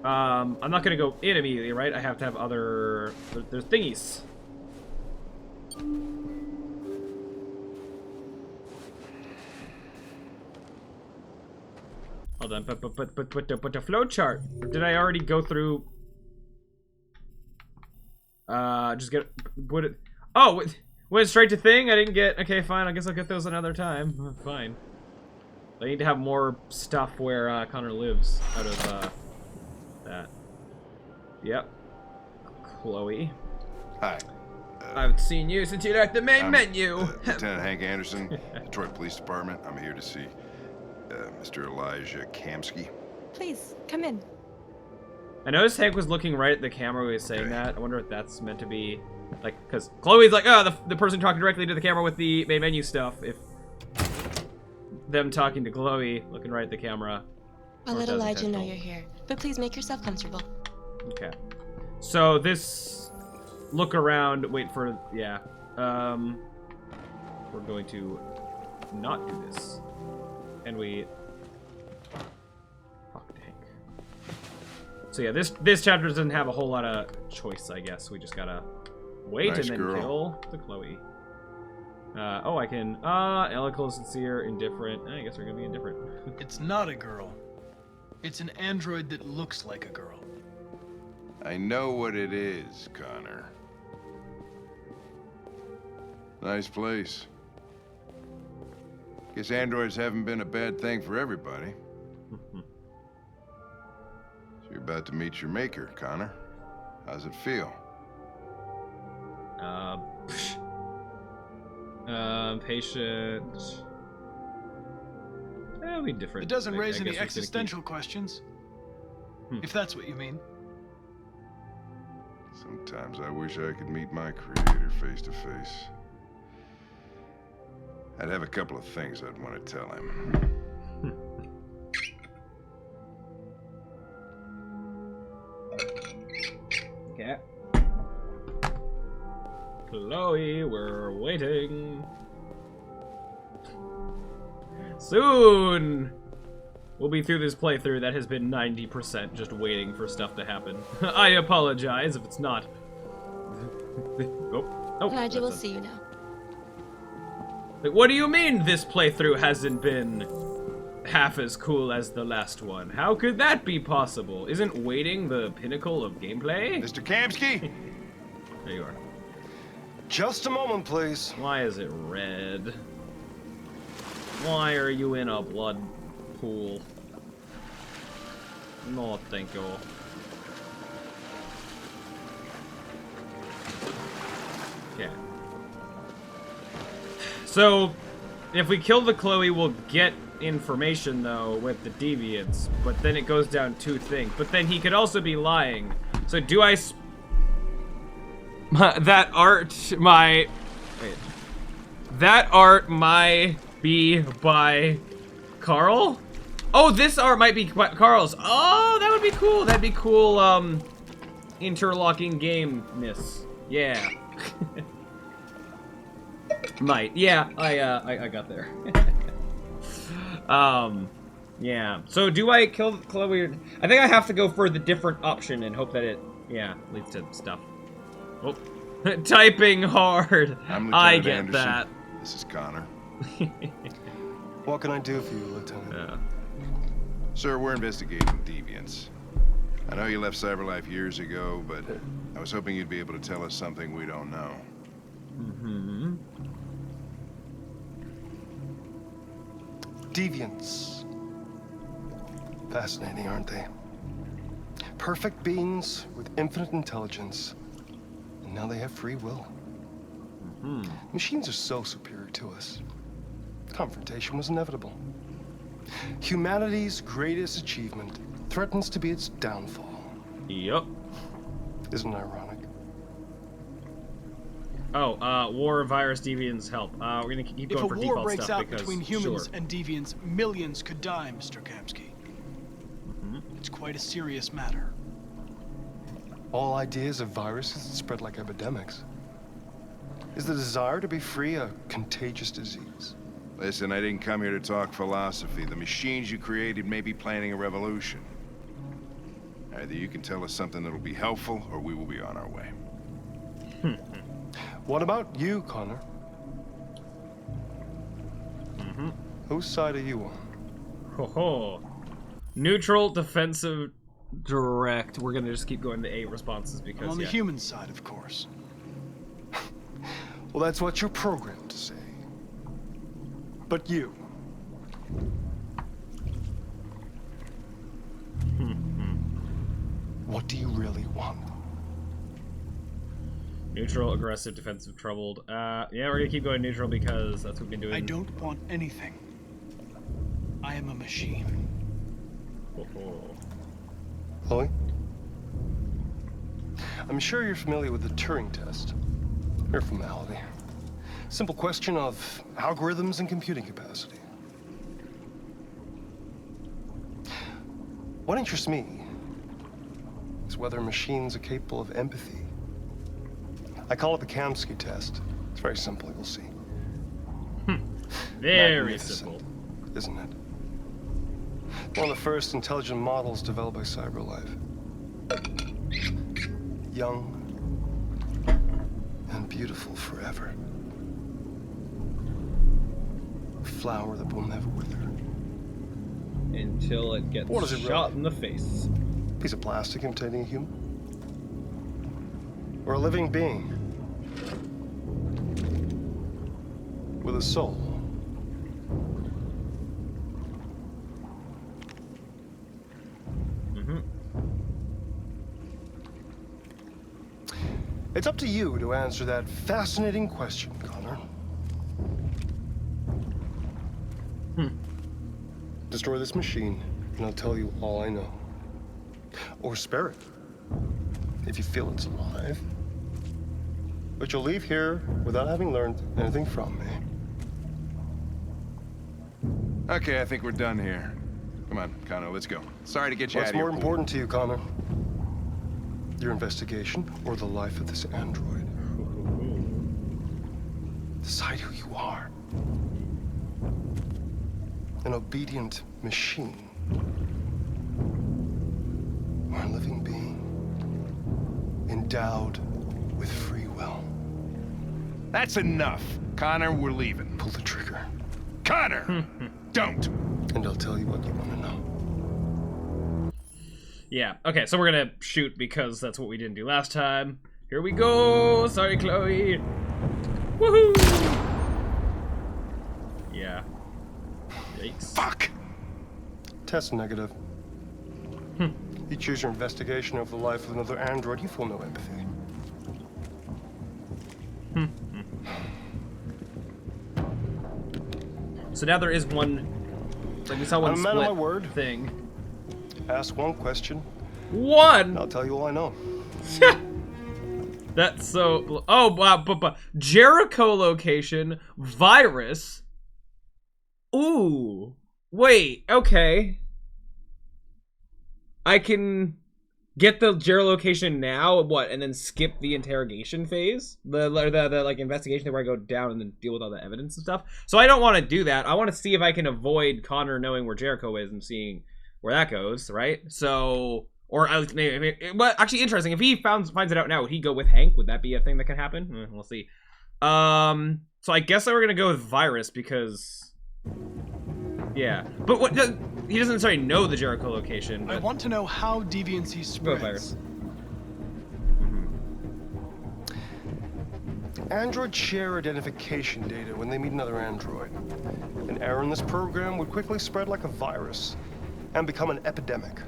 I'm not gonna go in immediately, right? I have to have other... There's thingies. Hold on, but the flow chart. Or did I already go through? Just get put it. Oh, went straight to thing. I didn't get. Okay, fine. I guess I'll get those another time. Fine. I need to have more stuff where Connor lives out of that. Yep. Chloe. Hi. I haven't seen you since you left the main menu. Lieutenant Hank Anderson, Detroit Police Department. I'm here to see Mr. Elijah Kamsky. Please, come in. I noticed Hank was looking right at the camera when he was saying that. I wonder if that's meant to be, like, because Chloe's like, oh, the person talking directly to the camera with the main menu stuff. If them talking to Chloe, looking right at the camera. I'll let Elijah know you're here, but please make yourself comfortable. Okay. So this look around, wait for, yeah. We're going to not do this. And we... Fuck, Hank. So yeah, this chapter doesn't have a whole lot of choice, I guess. We just gotta wait Nice and then girl. kill the Chloe. Oh, I can... Elical, sincere, indifferent. I guess we're gonna be indifferent. It's not a girl. It's an android that looks like a girl. I know what it is, Connor. Nice place. Guess androids haven't been a bad thing for everybody. So you're about to meet your maker, Connor. How's it feel? Patient. That'll be different. It doesn't I raise guess any we're gonna existential questions. If that's what you mean. Sometimes I wish I could meet my creator face to face. I'd have a couple of things I'd want to tell him. Okay. Chloe, we're waiting. Soon! We'll be through this playthrough that has been 90% just waiting for stuff to happen. I apologize if it's not. Oh, Elijah, we'll see you now. Like, what do you mean this playthrough hasn't been half as cool as the last one? How could that be possible? Isn't waiting the pinnacle of gameplay? Mr. Kamsky? There you are. Just a moment, please. Why is it red? Why are you in a blood pool? No, thank you. Okay. So, if we kill the Chloe, we'll get information, though, with the deviants. But then it goes down two things. But then he could also be lying. So do I... That art might be by Carl? Oh, this art might be Carl's. Oh, that would be cool. That'd be cool, interlocking game-ness. Yeah. Might. Yeah, I got there. Yeah. So do I kill Chloe? I think I have to go for the different option and hope that it, yeah, leads to stuff. Oh. Typing hard. I get Anderson. that. This is Connor. What can I do for you, Lieutenant? Sir, we're investigating deviants. I know you left CyberLife years ago, but I was hoping you'd be able to tell us something we don't know. Mm-hmm. Deviants. Fascinating, aren't they? Perfect beings with infinite intelligence. And now they have free will. Mm-hmm. Machines are so superior to us. Confrontation was inevitable. Humanity's greatest achievement threatens to be its downfall. Yup. Isn't it ironic? Oh, war, virus, deviants, help. We're gonna keep going for default stuff. If a war breaks out because, between humans and deviants, millions could die, Mr. Kamsky. It's quite a serious matter. All ideas of viruses that spread like epidemics. Is the desire to be free a contagious disease? Listen, I didn't come here to talk philosophy. The machines you created may be planning a revolution. Either you can tell us something that'll be helpful, or we will be on our way. What about you, Connor? Whose side are you on? Ho ho. Neutral, defensive, direct. We're gonna just keep going to 8 responses because I'm on the human side, of course. Well, that's what you're programmed to say. But you. What do you really want? Neutral, aggressive, defensive, troubled. Yeah, we're gonna keep going neutral because that's what we've been doing. I don't want anything. I am a machine. Chloe? I'm sure you're familiar with the Turing test. Mere formality. Simple question of algorithms and computing capacity. What interests me is whether machines are capable of empathy. I call it the Kamsky test. It's very simple, you'll see. Very simple. Isn't it? One of the first intelligent models developed by CyberLife. Young and beautiful forever. A flower that will never wither. Until it gets shot in the face. Piece of plastic imitating a human? Or a living being? With a soul? It's up to you to answer that fascinating question, Connor. Destroy this machine, and I'll tell you all I know. Or spare it, if you feel it's alive. But you'll leave here without having learned anything from me. Okay, I think we're done here. Come on, Connor, let's go. Sorry to get you out of here. What's more important to you, Connor? Your investigation or the life of this android? Decide who you are. An obedient machine. Or a living being. Endowed with free will. That's enough. Connor, we're leaving. Pull the trigger. Connor! Don't! And I'll tell you what you want to know. Yeah, okay, so we're gonna shoot because that's what we didn't do last time. Here we go! Sorry, Chloe! Woohoo! Yeah. Yikes. Fuck! Test negative. You choose your investigation over the life of another android, you feel no empathy. So now there is one... Like we saw one I'm a man of my word. Thing. Ask one question. One? I'll tell you all I know. That's so... Oh, wow, Jericho location, virus. Ooh. Wait, okay. I can get the Jericho location now, what, and then skip the interrogation phase? The like investigation where I go down and then deal with all the evidence and stuff. So I don't want to do that. I want to see if I can avoid Connor knowing where Jericho is and seeing where that goes, right? So, or at least maybe, but actually interesting. If he finds it out now, would he go with Hank? Would that be a thing that could happen? We'll see. So I guess we're gonna go with virus because, yeah. But what? He doesn't necessarily know the Jericho location. I want to know how deviancy spreads. Go virus. Androids share identification data when they meet another android. An error in this program would quickly spread like a virus and become an epidemic.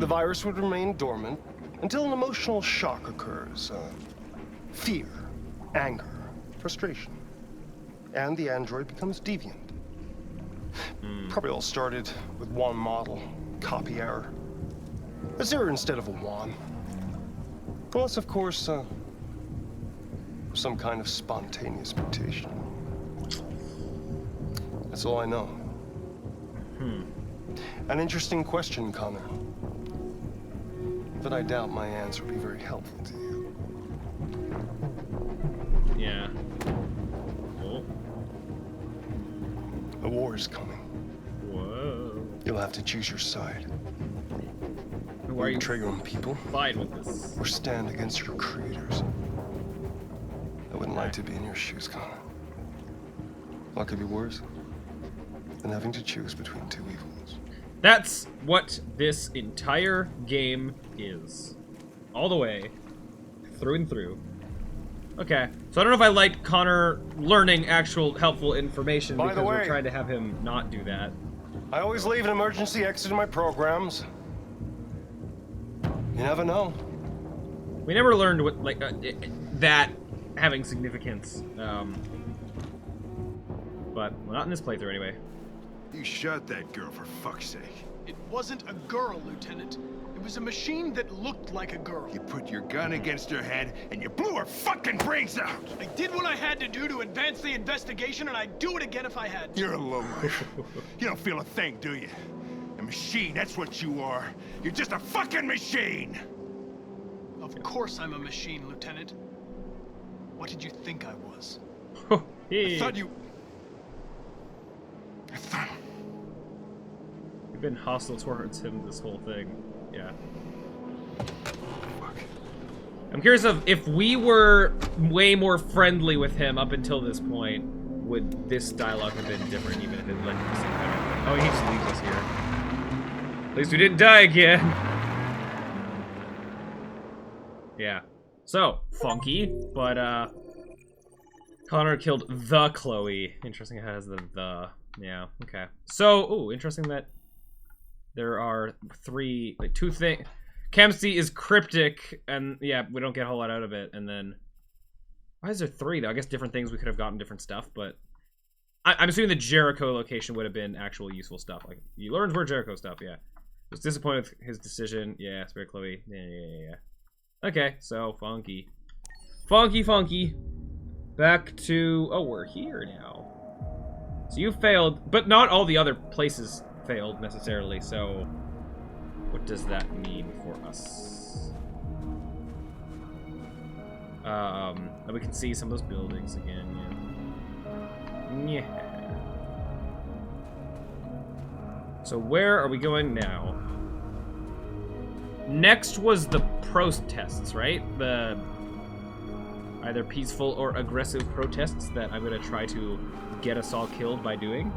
The virus would remain dormant until an emotional shock occurs. Fear, anger, frustration. And the android becomes deviant. Probably all started with one model, copy error. A 0 instead of a 1. Unless, of course, some kind of spontaneous mutation. That's all I know. An interesting question, Connor. But I doubt my answer will be very helpful to you. Yeah. Oh. A war is coming. Whoa. You'll have to choose your side. Why are you betray your own people? Fine with this. Or stand against your creators. I wouldn't like to be in your shoes, Connor. What could be worse than having to choose between two evils? That's what this entire game is. All the way. Through and through. Okay. So I don't know if I like Connor learning actual helpful information By the because we're way, trying to have him not do that. I always leave an emergency exit in my programs. You never know. We never learned what, like, that having significance. But well, not in this playthrough anyway. You shot that girl, for fuck's sake. It wasn't a girl, Lieutenant. It was a machine that looked like a girl. You put your gun against her head, and you blew her fucking brains out! I did what I had to do to advance the investigation, and I'd do it again if I had to. You're a lowlife. You don't feel a thing, do you? A machine, that's what you are. You're just a fucking machine! Of course I'm a machine, Lieutenant. What did you think I was? I thought you... You've been hostile towards him this whole thing. Yeah. Fuck. I'm curious if we were way more friendly with him up until this point, would this dialogue have been different even if it led to the same kind of... Oh, he just leaves us here. At least we didn't die again. Yeah. So, funky, but Connor killed the Chloe. Interesting it has the. Yeah, okay. So, ooh, interesting that there are two things. Kempsey is cryptic, and yeah, we don't get a whole lot out of it, and then... Why is there three, though? I guess different things we could have gotten different stuff, but... I'm assuming the Jericho location would have been actual useful stuff. Like, you learned where Jericho stuff, yeah. Was disappointed with his decision. Yeah, spare Chloe. Yeah. Okay, so, funky. Funky. Back to... Oh, we're here now. So you failed, but not all the other places failed, necessarily, so... What does that mean for us? We can see some of those buildings again, yeah. So where are we going now? Next was the protests, right? The either peaceful or aggressive protests that I'm gonna try to get us all killed by doing.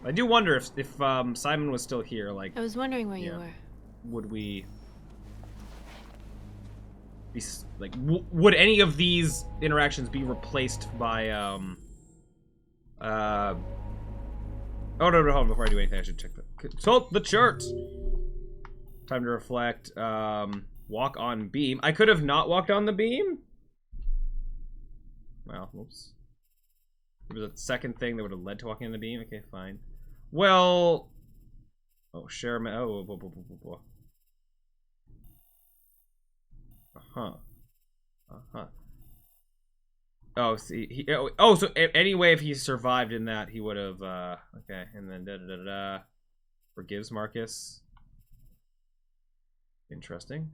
I do wonder if Simon was still here, like... I was wondering where you were. Would we... be, like, would any of these interactions be replaced by, Oh, no, hold on, before I do anything, I should check the... Consult the chart! Time to reflect. Walk on beam. I could have not walked on the beam? Well, whoops. There was a second thing that would have led to walking on the beam? Okay, fine. Well... Oh, share my... Oh, Oh, see, so anyway, if he survived in that, he would have, okay, and then forgives Marcus. Interesting.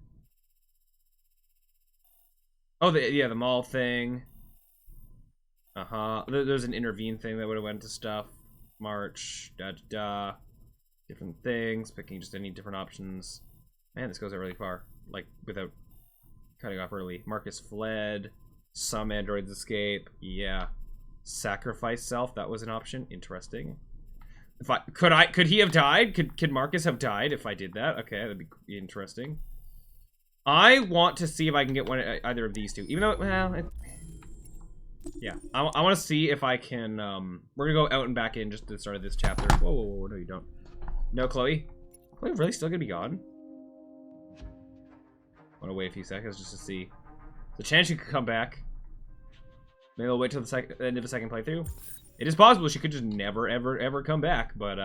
Oh, the mall thing. There's an intervene thing that would have went to stuff. March, different things, picking just any different options. Man, this goes out really far, like, without cutting off early. Marcus fled. Some androids escape. Yeah. Sacrifice self, that was an option. Interesting. Could he have died? Could Marcus have died if I did that? Okay, that'd be interesting. I want to see if I can get either of these two. Even though, well, yeah. I want to see if I can, we're gonna go out and back in just at the start of this chapter. Whoa, no you don't. No, Chloe? Chloe really still gonna be gone? I want to wait a few seconds just to see. The chance she could come back. Maybe I'll wait till the end of the second playthrough. It is possible she could just never, ever come back, but,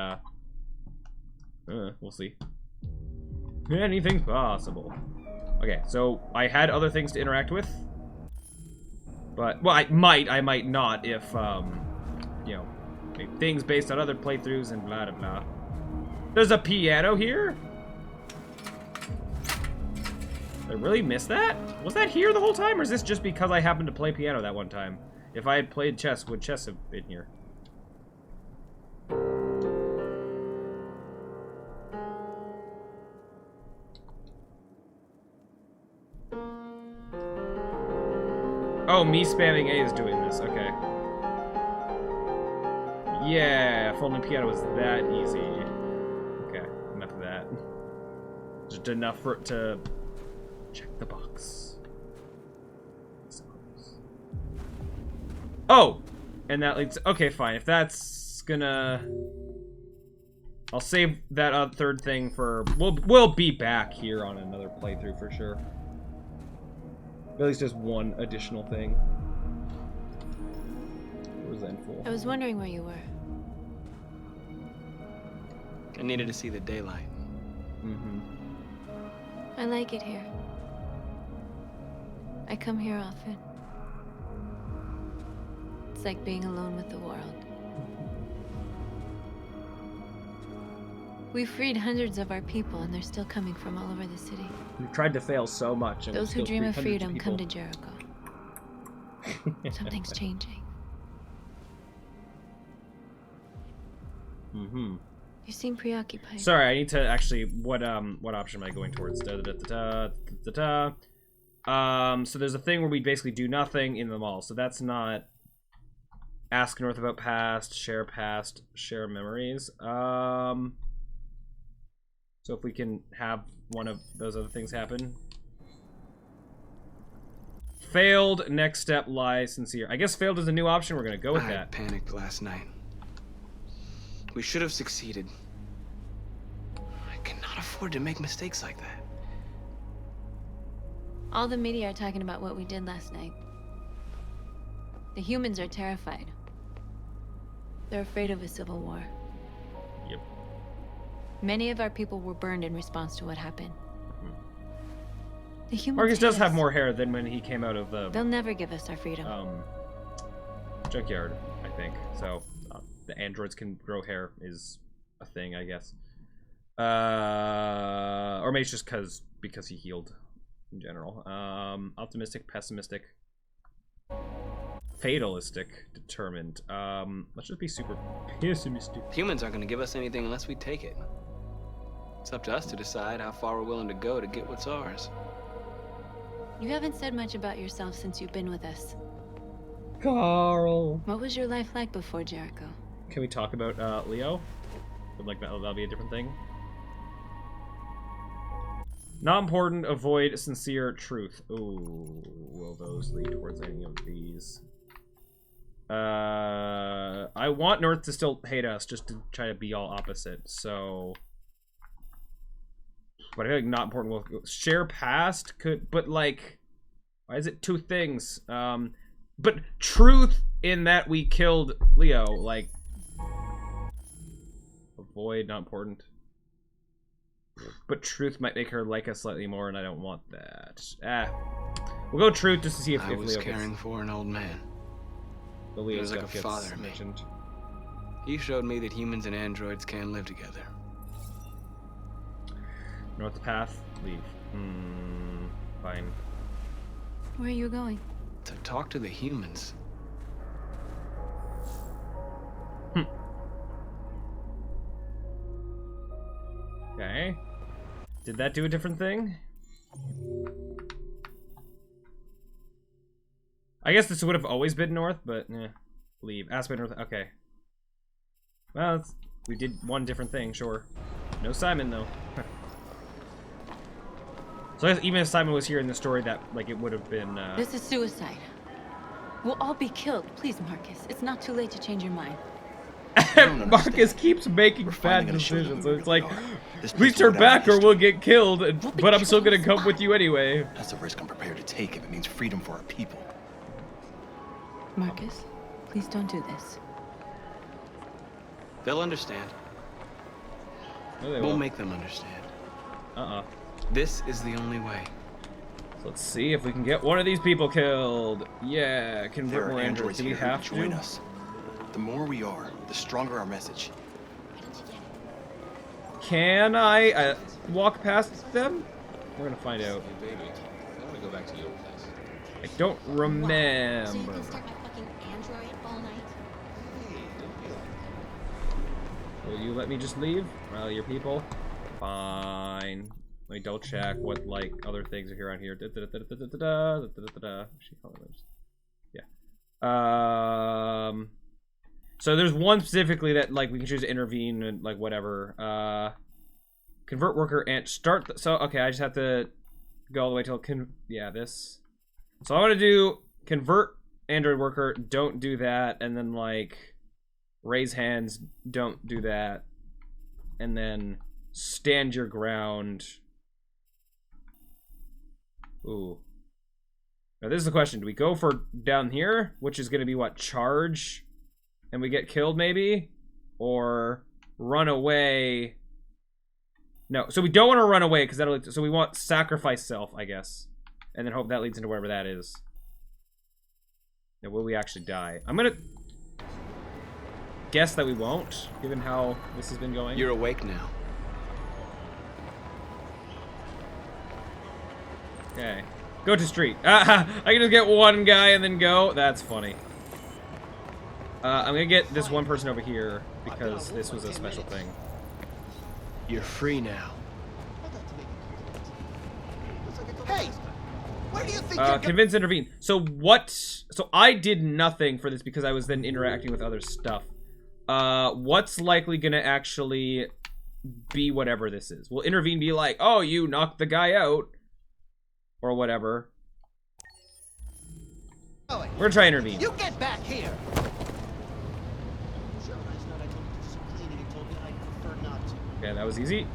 We'll see. Anything's possible. Okay, so I had other things to interact with. But, well, I might not if, you know, things based on other playthroughs and blah, blah, blah. There's a piano here? I really missed that? Was that here the whole time, or is this just because I happened to play piano that one time? If I had played chess, would chess have been here? Oh, me spamming A is doing this, okay. Yeah, if only piano was that easy. Okay, enough of that. Just enough for it to check the box. Oh! And that leads... Okay, fine. If that's gonna... I'll save that third thing for... We'll be back here on another playthrough for sure. At least just one additional thing. Resentful. I was wondering where you were. I needed to see the daylight. Mm-hmm. I like it here. I come here often. It's like being alone with the world. We freed hundreds of our people, and they're still coming from all over the city. We've tried to fail so much. And those who dream of freedom of come to Jericho. Something's changing. Mm-hmm. You seem preoccupied. Sorry, I need to actually. What option am I going towards? So there's a thing where we basically do nothing in the mall. So that's not. Ask North about past, share memories. So if we can have one of those other things happen. Failed, next step, lie, sincere. I guess failed is a new option. We're gonna go with that. I panicked last night. We should have succeeded. I cannot afford to make mistakes like that. All the media are talking about what we did last night. The humans are terrified. They're afraid of a civil war. Yep. Many of our people were burned in response to what happened. The humans Marcus does hate have us. more hair than when he came out of the They'll never give us our freedom. junkyard, I think. So the androids can grow hair is a thing, I guess. Or maybe it's just because he healed in general. Optimistic, pessimistic, fatalistic, determined. Let's just be super pessimistic. Humans aren't going to give us anything unless we take it. It's up to us to decide how far we're willing to go to get what's ours. You haven't said much about yourself since you've been with us. Carl. What was your life like before Jericho? Can we talk about Leo? Would like that'll be a different thing. Not important. Avoid sincere truth. Ooh, will those lead towards any of these? I want North to still hate us, just to try to be all opposite. So, but I feel like not important. Will share past could, but like, why is it two things? But truth in that we killed Leo, like. Avoid, not important. But truth might make her like us slightly more, and I don't want that. We'll go truth just to see if I was Leo caring gets... for an old man. The Leo he was like a stuff father gets to me. mentioned. He showed me that humans and androids can live together. North path, leave. Fine. Where are you going? To talk to the humans. Okay. Did that do a different thing? I guess this would have always been North, but leave. Ask by North. Okay. Well, we did one different thing, sure. No Simon though. So I guess even if Simon was here in the story, that like it would have been. This is suicide. We'll all be killed. Please, Marcus. It's not too late to change your mind. Marcus keeps making bad decisions. So it's like, please turn back or we'll get killed. But I'm still gonna come with you anyway. That's a risk I'm prepared to take if it means freedom for our people. Marcus, please don't do this. They'll understand. We'll make them understand. This is the only way. So let's see if we can get one of these people killed. Yeah, convert more androids. Do we have to join us? The more we are, the stronger our message. Can I walk past them? We're gonna find out. Hey, baby, I want to go back to your place. I don't remember. So you can start my fucking android all night? Will you let me just leave? Well, your people? Fine. Let me double check what, like, other things are here around here. She probably lives. Yeah. So there's one specifically that, like, we can choose to intervene and, like, whatever. Convert worker and start. So, okay, I just have to go all the way till. Yeah, this. So I want to do convert android worker, don't do that, and then, like, raise hands, don't do that, and then stand your ground. Ooh. Now this is the question. Do we go for down here, which is going to be what, charge, and we get killed maybe? Or run away? No, so we don't want to run away, because that'll, so we want sacrifice self, I guess. And then hope that leads into wherever that is. Now, will we actually die? I'm going to guess that we won't, given how this has been going. You're awake now. Okay. Go to street. I can just get one guy and then go. That's funny. I'm gonna get this one person over here because this was a special thing. You're free now. Hey! Where do you think you're Convince, intervene. So what? So I did nothing for this because I was then interacting with other stuff. What's likely gonna actually be whatever this is? Will intervene be like, oh, you knocked the guy out? Or whatever. We're gonna try intervene. You get back here! Okay, that was easy.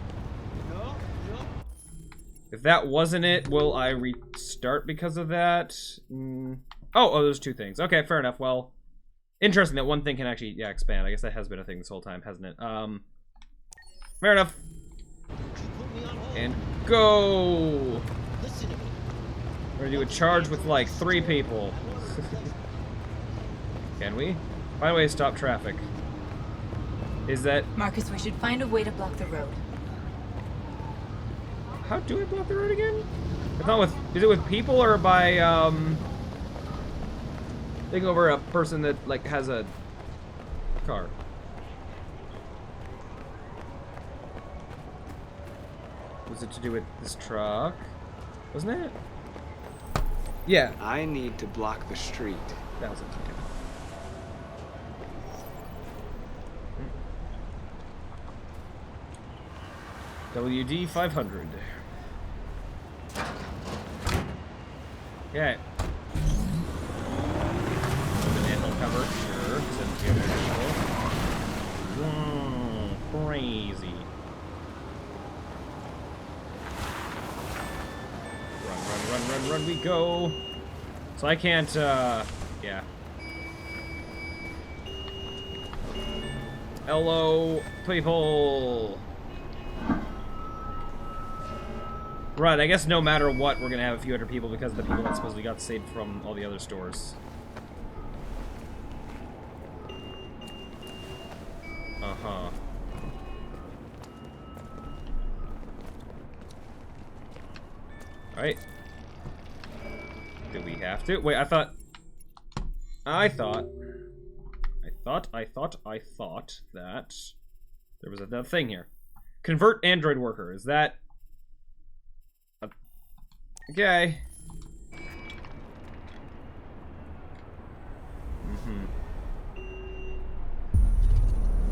If that wasn't it, will I restart because of that? Oh, there's two things. Okay, fair enough. Well, interesting that one thing can actually, yeah, expand. I guess that has been a thing this whole time, hasn't it? Fair enough. And go! We're gonna do a charge with like 3 people. Can we? Find a way to stop traffic. Is that... Marcus, we should find a way to block the road. How do I block the road again? It's not with... Is it with people or by, taking over a person that, like, has a car? Was it to do with this truck? Wasn't it? Yeah. I need to block the street. That was it. WD 500. Okay. Manhole cover. Sure. Crazy. Run, we go. So I can't, yeah. Hello, people. Right, I guess no matter what, we're gonna have a few other people because the people that supposedly got saved from all the other stores. Uh-huh. Alright. Do we have to? Wait, I thought that there was another thing here. Convert android worker. Is that... Okay.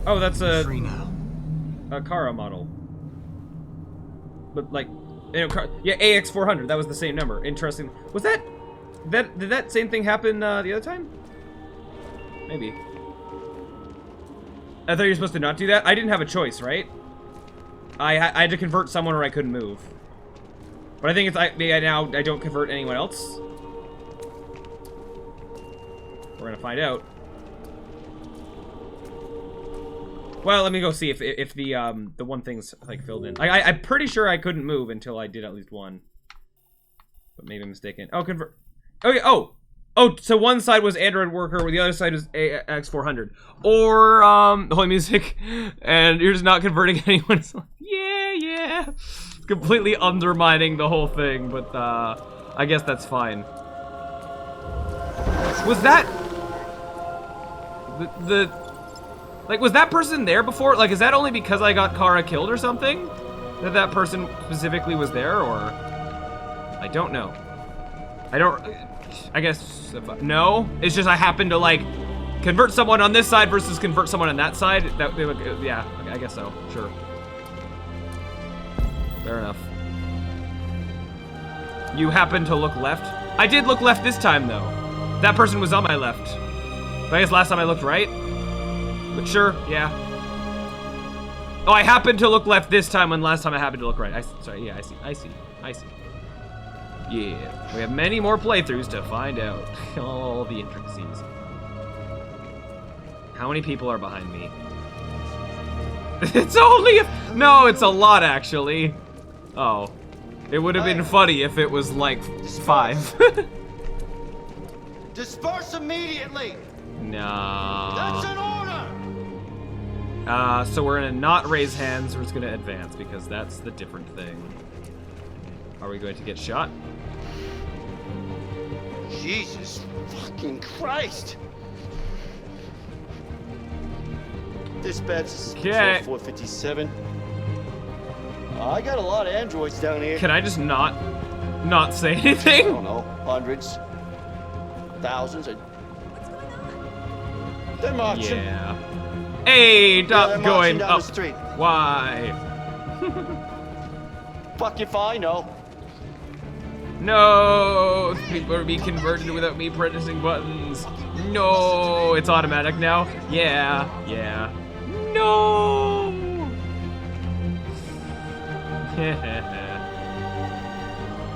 Oh, that's a Kara model. But like, you know, yeah, AX400. That was the same number. Interesting. Was that did that same thing happen the other time? Maybe. I thought you were supposed to not do that. I didn't have a choice, right? I had to convert someone or I couldn't move. But I think it's now I don't convert anyone else. We're gonna find out. Well, let me go see if the one thing's like filled in. I'm pretty sure I couldn't move until I did at least one. But maybe I'm mistaken. Oh, convert. Okay. Oh, so one side was Android Worker, the other side was X400, or Holy Music, and you're just not converting anyone. It's like, yeah, completely undermining the whole thing. But I guess that's fine. Was that like, was that person there before? Like, is that only because I got Kara killed or something? That person specifically was there, or? I don't know. I guess, no? It's just I happened to, like, convert someone on this side versus convert someone on that side? Yeah, I guess so, sure. Fair enough. You happened to look left? I did look left this time, though. That person was on my left. But I guess last time I looked right? But sure, yeah. Oh, I happened to look left this time when last time I happened to look right. Sorry, yeah, I see. Yeah, we have many more playthroughs to find out all the intricacies. How many people are behind me? It's only no, it's a lot actually. Oh, it would have been funny if it was like 5. Disperse immediately! No. That's an order! So we're gonna not raise hands, we're just gonna advance because that's the different thing. Are we going to get shot? Jesus fucking Christ! Dispatch is 457. I got a lot of androids down here. Can I just not say anything? I don't know, hundreds, thousands. They're marching. Yeah. Hey, they're going down up. the street. Why? Fuck if I know. No, people are being converted without me pressing buttons. No, it's automatic now. Yeah. No.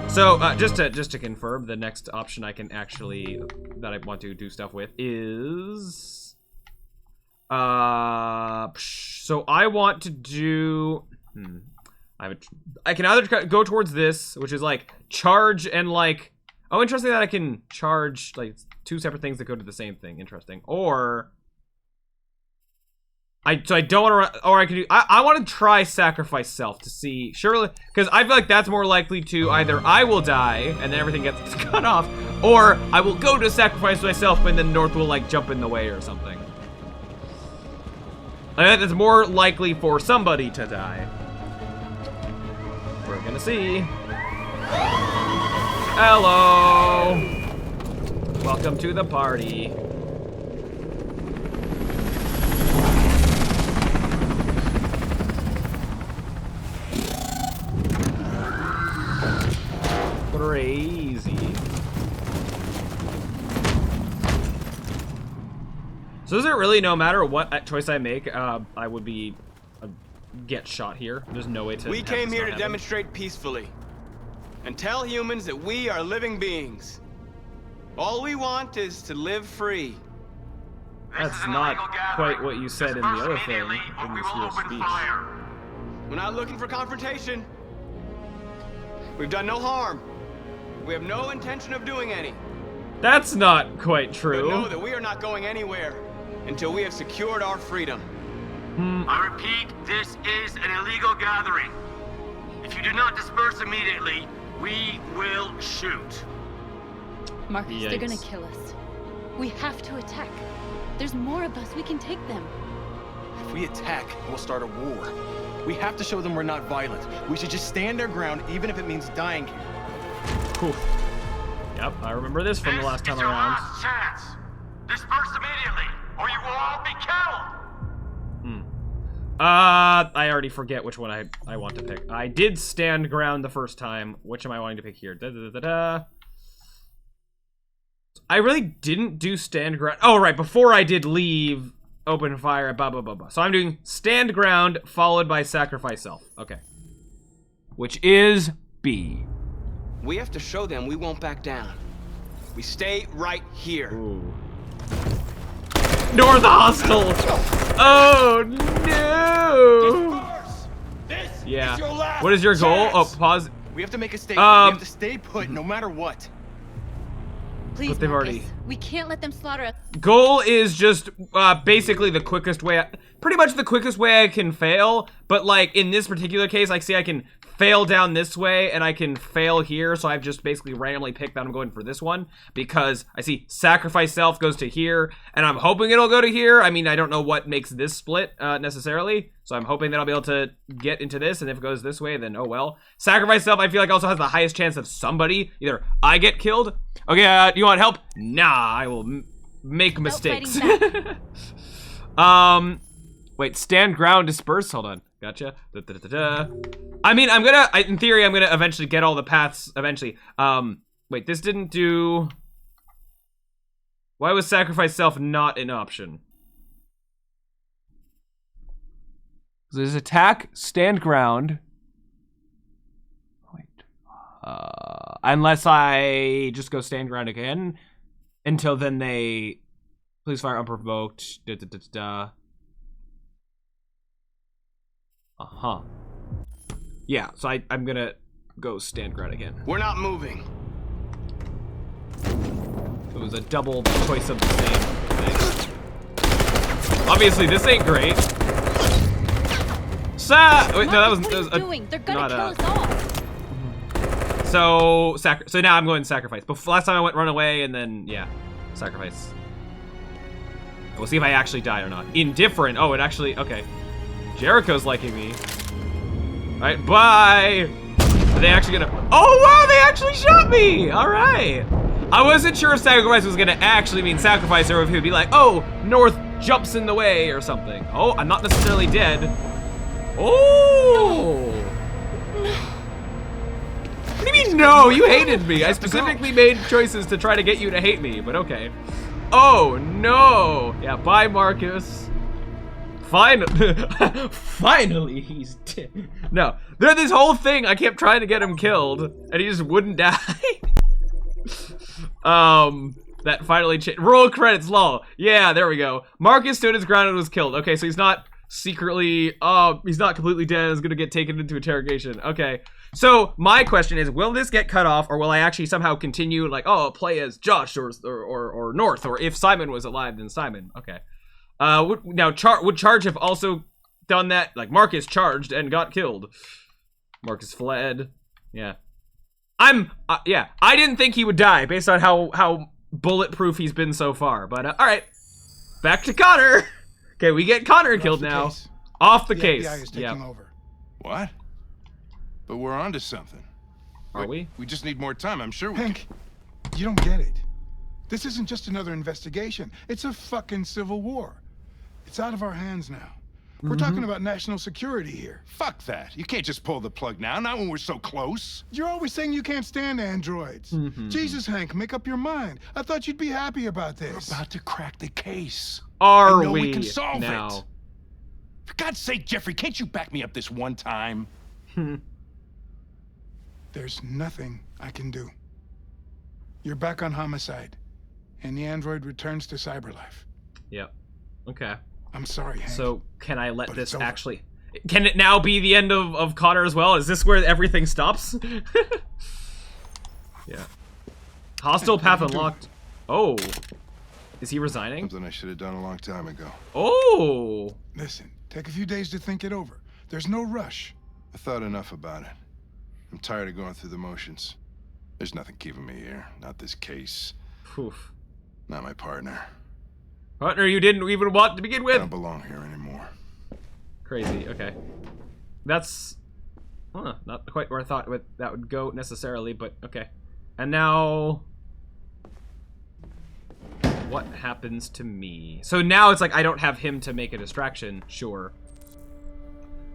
So just to confirm, the next option I can actually that I want to do stuff with is so I want to do I can either go towards this, which is like charge and like, oh, interesting that I can charge like 2 separate things that go to the same thing. Interesting. Or I don't want to, or I can do, I want to try sacrifice self to see, surely, because I feel like that's more likely to either I will die and then everything gets cut off, or I will go to sacrifice myself and then North will like jump in the way or something. I think it's more likely for somebody to die. We're gonna see. Hello. Welcome to the party. Crazy. So is it really no matter what choice I make, I would be get shot here? There's no way to. We came here to demonstrate peacefully and tell humans that we are living beings. All we want is to live free. That's not quite what you said in the other thing in this here speech. We're not looking for confrontation. We've done no harm. We have no intention of doing any. That's not quite true. But know that we are not going anywhere until we have secured our freedom. I repeat, this is an illegal gathering. If you do not disperse immediately, we will shoot. Marcus, they're gonna kill us. We have to attack. There's more of us. We can take them. If we attack, we'll start a war. We have to show them we're not violent. We should just stand our ground, even if it means dying here. Cool. Yep, I remember this from the last time around. Last chance. Disperse immediately, or you will all be killed. I already forget which one I want to pick. I did stand ground the first time. Which am I wanting to pick here? I really didn't do stand ground. Oh, right, before I did leave, open fire, blah, blah, blah, blah. So I'm doing stand ground followed by sacrifice self. Okay. Which is B. We have to show them we won't back down. We stay right here. Ooh. North hostile. Oh no. Yeah. What is your goal? Oh, pause. We have to make a statement. We have to stay put no matter what. Please, But they've Marcus. already- We can't let them slaughter us. Goal is just basically the quickest way, pretty much the quickest way I can fail, but like in this particular case, like see I can fail down this way and I can fail here, so I've just basically randomly picked that I'm going for this one because I see sacrifice self goes to here and I'm hoping it'll go to here. I mean, I don't know what makes this split necessarily, so I'm hoping that I'll be able to get into this, and if it goes this way, then oh well. Sacrifice self I feel like also has the highest chance of somebody, either I get killed. Okay, you want help? Nah, I will make mistakes. Wait, stand ground, disperse. Hold on, gotcha. I mean, in theory, I'm gonna eventually get all the paths eventually. Wait, this didn't do. Why was sacrifice self not an option? There's attack, stand ground. Wait, unless I just go stand ground again. Until then they please fire unprovoked. Uh-huh. Yeah, so I'm gonna go stand ground again. We're not moving. It was a double choice of the same thing. Obviously this ain't great. Wait, no, that was What are you doing? They're gonna kill us So all. now I'm going sacrifice. Before, last time I went run away, and then yeah, sacrifice. We'll see if I actually die or not. Indifferent. Oh, it actually okay. Jericho's liking me. All right, bye. Are they actually gonna? Oh wow, they actually shot me. All right. I wasn't sure if sacrifice was gonna actually mean sacrifice, or if he would be like, oh, North jumps in the way or something. Oh, I'm not necessarily dead. Oh. What do you mean no? You hated me. I specifically made choices to try to get you to hate me, but okay. Oh no. Yeah, bye Marcus. Finally he's dead. No, there's this whole thing I kept trying to get him killed and he just wouldn't die. That finally changed. Roll credits, lol. Yeah, there we go. Marcus stood his ground and was killed. Okay, so he's not secretly, he's not completely dead and is gonna get taken into interrogation. Okay. So my question is, will this get cut off, or will I actually somehow continue, like, oh, play as Josh or North, or if Simon was alive, then Simon. Okay. Would Charge have also done that? Like Marcus charged and got killed. Marcus fled. Yeah. Yeah. I didn't think he would die based on how bulletproof he's been so far. But all right, back to Connor. Okay, we get Connor killed now. Off the case. FBI is taking over. What? But we're onto something. Are we? We just need more time. I'm sure we Hank, you don't get it. This isn't just another investigation. It's a fucking civil war. It's out of our hands now. We're talking about national security here. Fuck that. You can't just pull the plug now, not when we're so close. You're always saying you can't stand androids. Jesus, Hank, make up your mind. I thought you'd be happy about this. We're about to crack the case. Are I know we we can solve now? it. For God's sake, Jeffrey, can't you back me up this one time? There's nothing I can do. You're back on homicide, and the android returns to cyberlife. Yep. Okay. I'm sorry, Hank. So can I let but this it's over. actually? Can it now be the end of Connor as well? Is this where everything stops? Yeah. Hostile path unlocked. Oh. Is he resigning? Something I should have done a long time ago. Oh. Listen, take a few days to think it over. There's no rush. I thought enough about it. I'm tired of going through the motions. There's nothing keeping me here. Not this case. Oof. Not my partner. Partner you didn't even want to begin with. I don't belong here anymore. Crazy. Okay. That's not quite where I thought that would go necessarily, but okay. And now what happens to me? So now it's like I don't have him to make a distraction. Sure.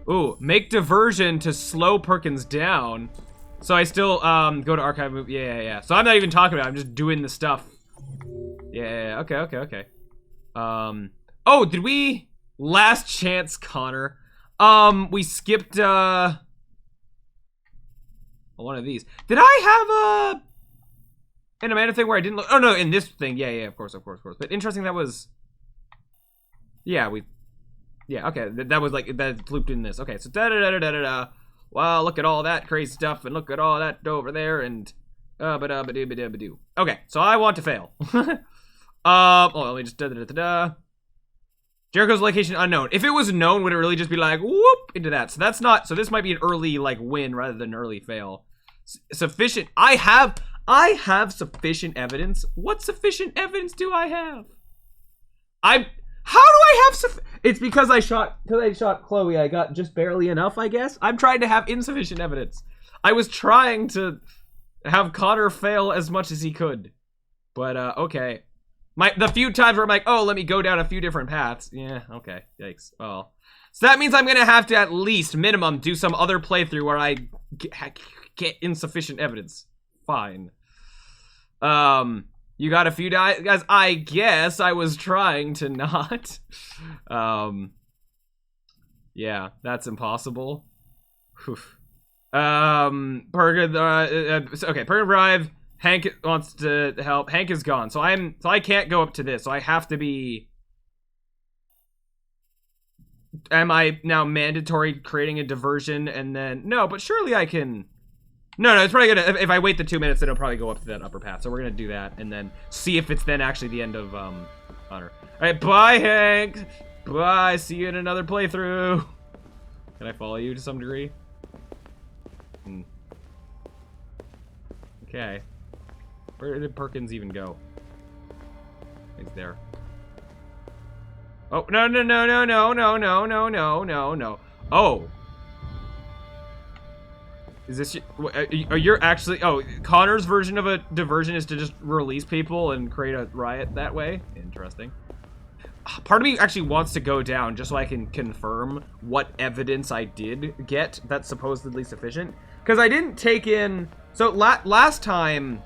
Ooh, make diversion to slow Perkins down. So I still go to archive move. Yeah. So I'm not even talking about it. I'm just doing the stuff. Yeah. Okay. Oh, did we last chance Connor? We skipped one of these. Did I have an Amanda thing where I didn't look? Oh no, in this thing. Yeah, of course. But interesting that was Yeah, okay, that was like, that looped in this. Okay, so da-da-da-da-da-da. Wow, look at all that crazy stuff, and look at all that over there, and ba-da-ba-doo-ba-doo-ba-doo. Okay, so I want to fail. Let me just da-da-da-da-da. Jericho's location unknown. If it was known, would it really just be like, whoop, into that? So that's not, so this might be an early, like, win rather than an early fail. Sufficient, I have sufficient evidence. What sufficient evidence do I have? How do I have it's because I shot Chloe, I got just barely enough, I guess? I'm trying to have insufficient evidence. I was trying to have Connor fail as much as he could. But, okay. The few times where I'm like, oh, let me go down a few different paths. Yeah, okay, yikes. Well, so that means I'm gonna have to at least, minimum, do some other playthrough where I get insufficient evidence. Fine. You got a few guys? I guess I was trying to not. Yeah, that's impossible. Purga arrived. Hank wants to help. Hank is gone, so I can't go up to this. So I have to be. Am I now mandatory creating a diversion and then no? But surely I can. No, it's probably gonna. If I wait the 2 minutes, then it'll probably go up to that upper path. So we're gonna do that and then see if it's then actually the end of Honor. All right, bye, Hank. Bye. See you in another playthrough. Can I follow you to some degree? Okay. Where did Perkins even go? He's there. Oh, no. Oh. Is this are you actually, oh, Connor's version of a diversion is to just release people and create a riot that way? Interesting. Part of me actually wants to go down just so I can confirm what evidence I did get that's supposedly sufficient. Because I didn't take in, so last time,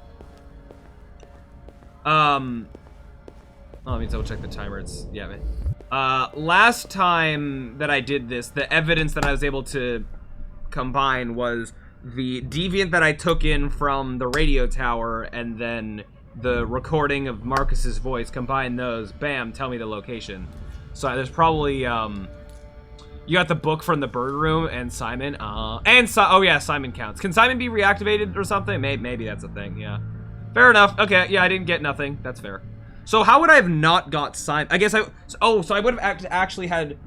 let me double check the timer. It's, yeah, man. Last time that I did this, the evidence that I was able to combine was the deviant that I took in from the radio tower and then the recording of Marcus's voice. Combine those, bam, tell me the location. So there's probably, you got the book from the bird room and Simon, oh yeah, Simon counts. Can Simon be reactivated or something? Maybe that's a thing, yeah. Fair enough. Okay, yeah, I didn't get nothing. That's fair. So how would I have not got Simon? I guess so I would have actually had...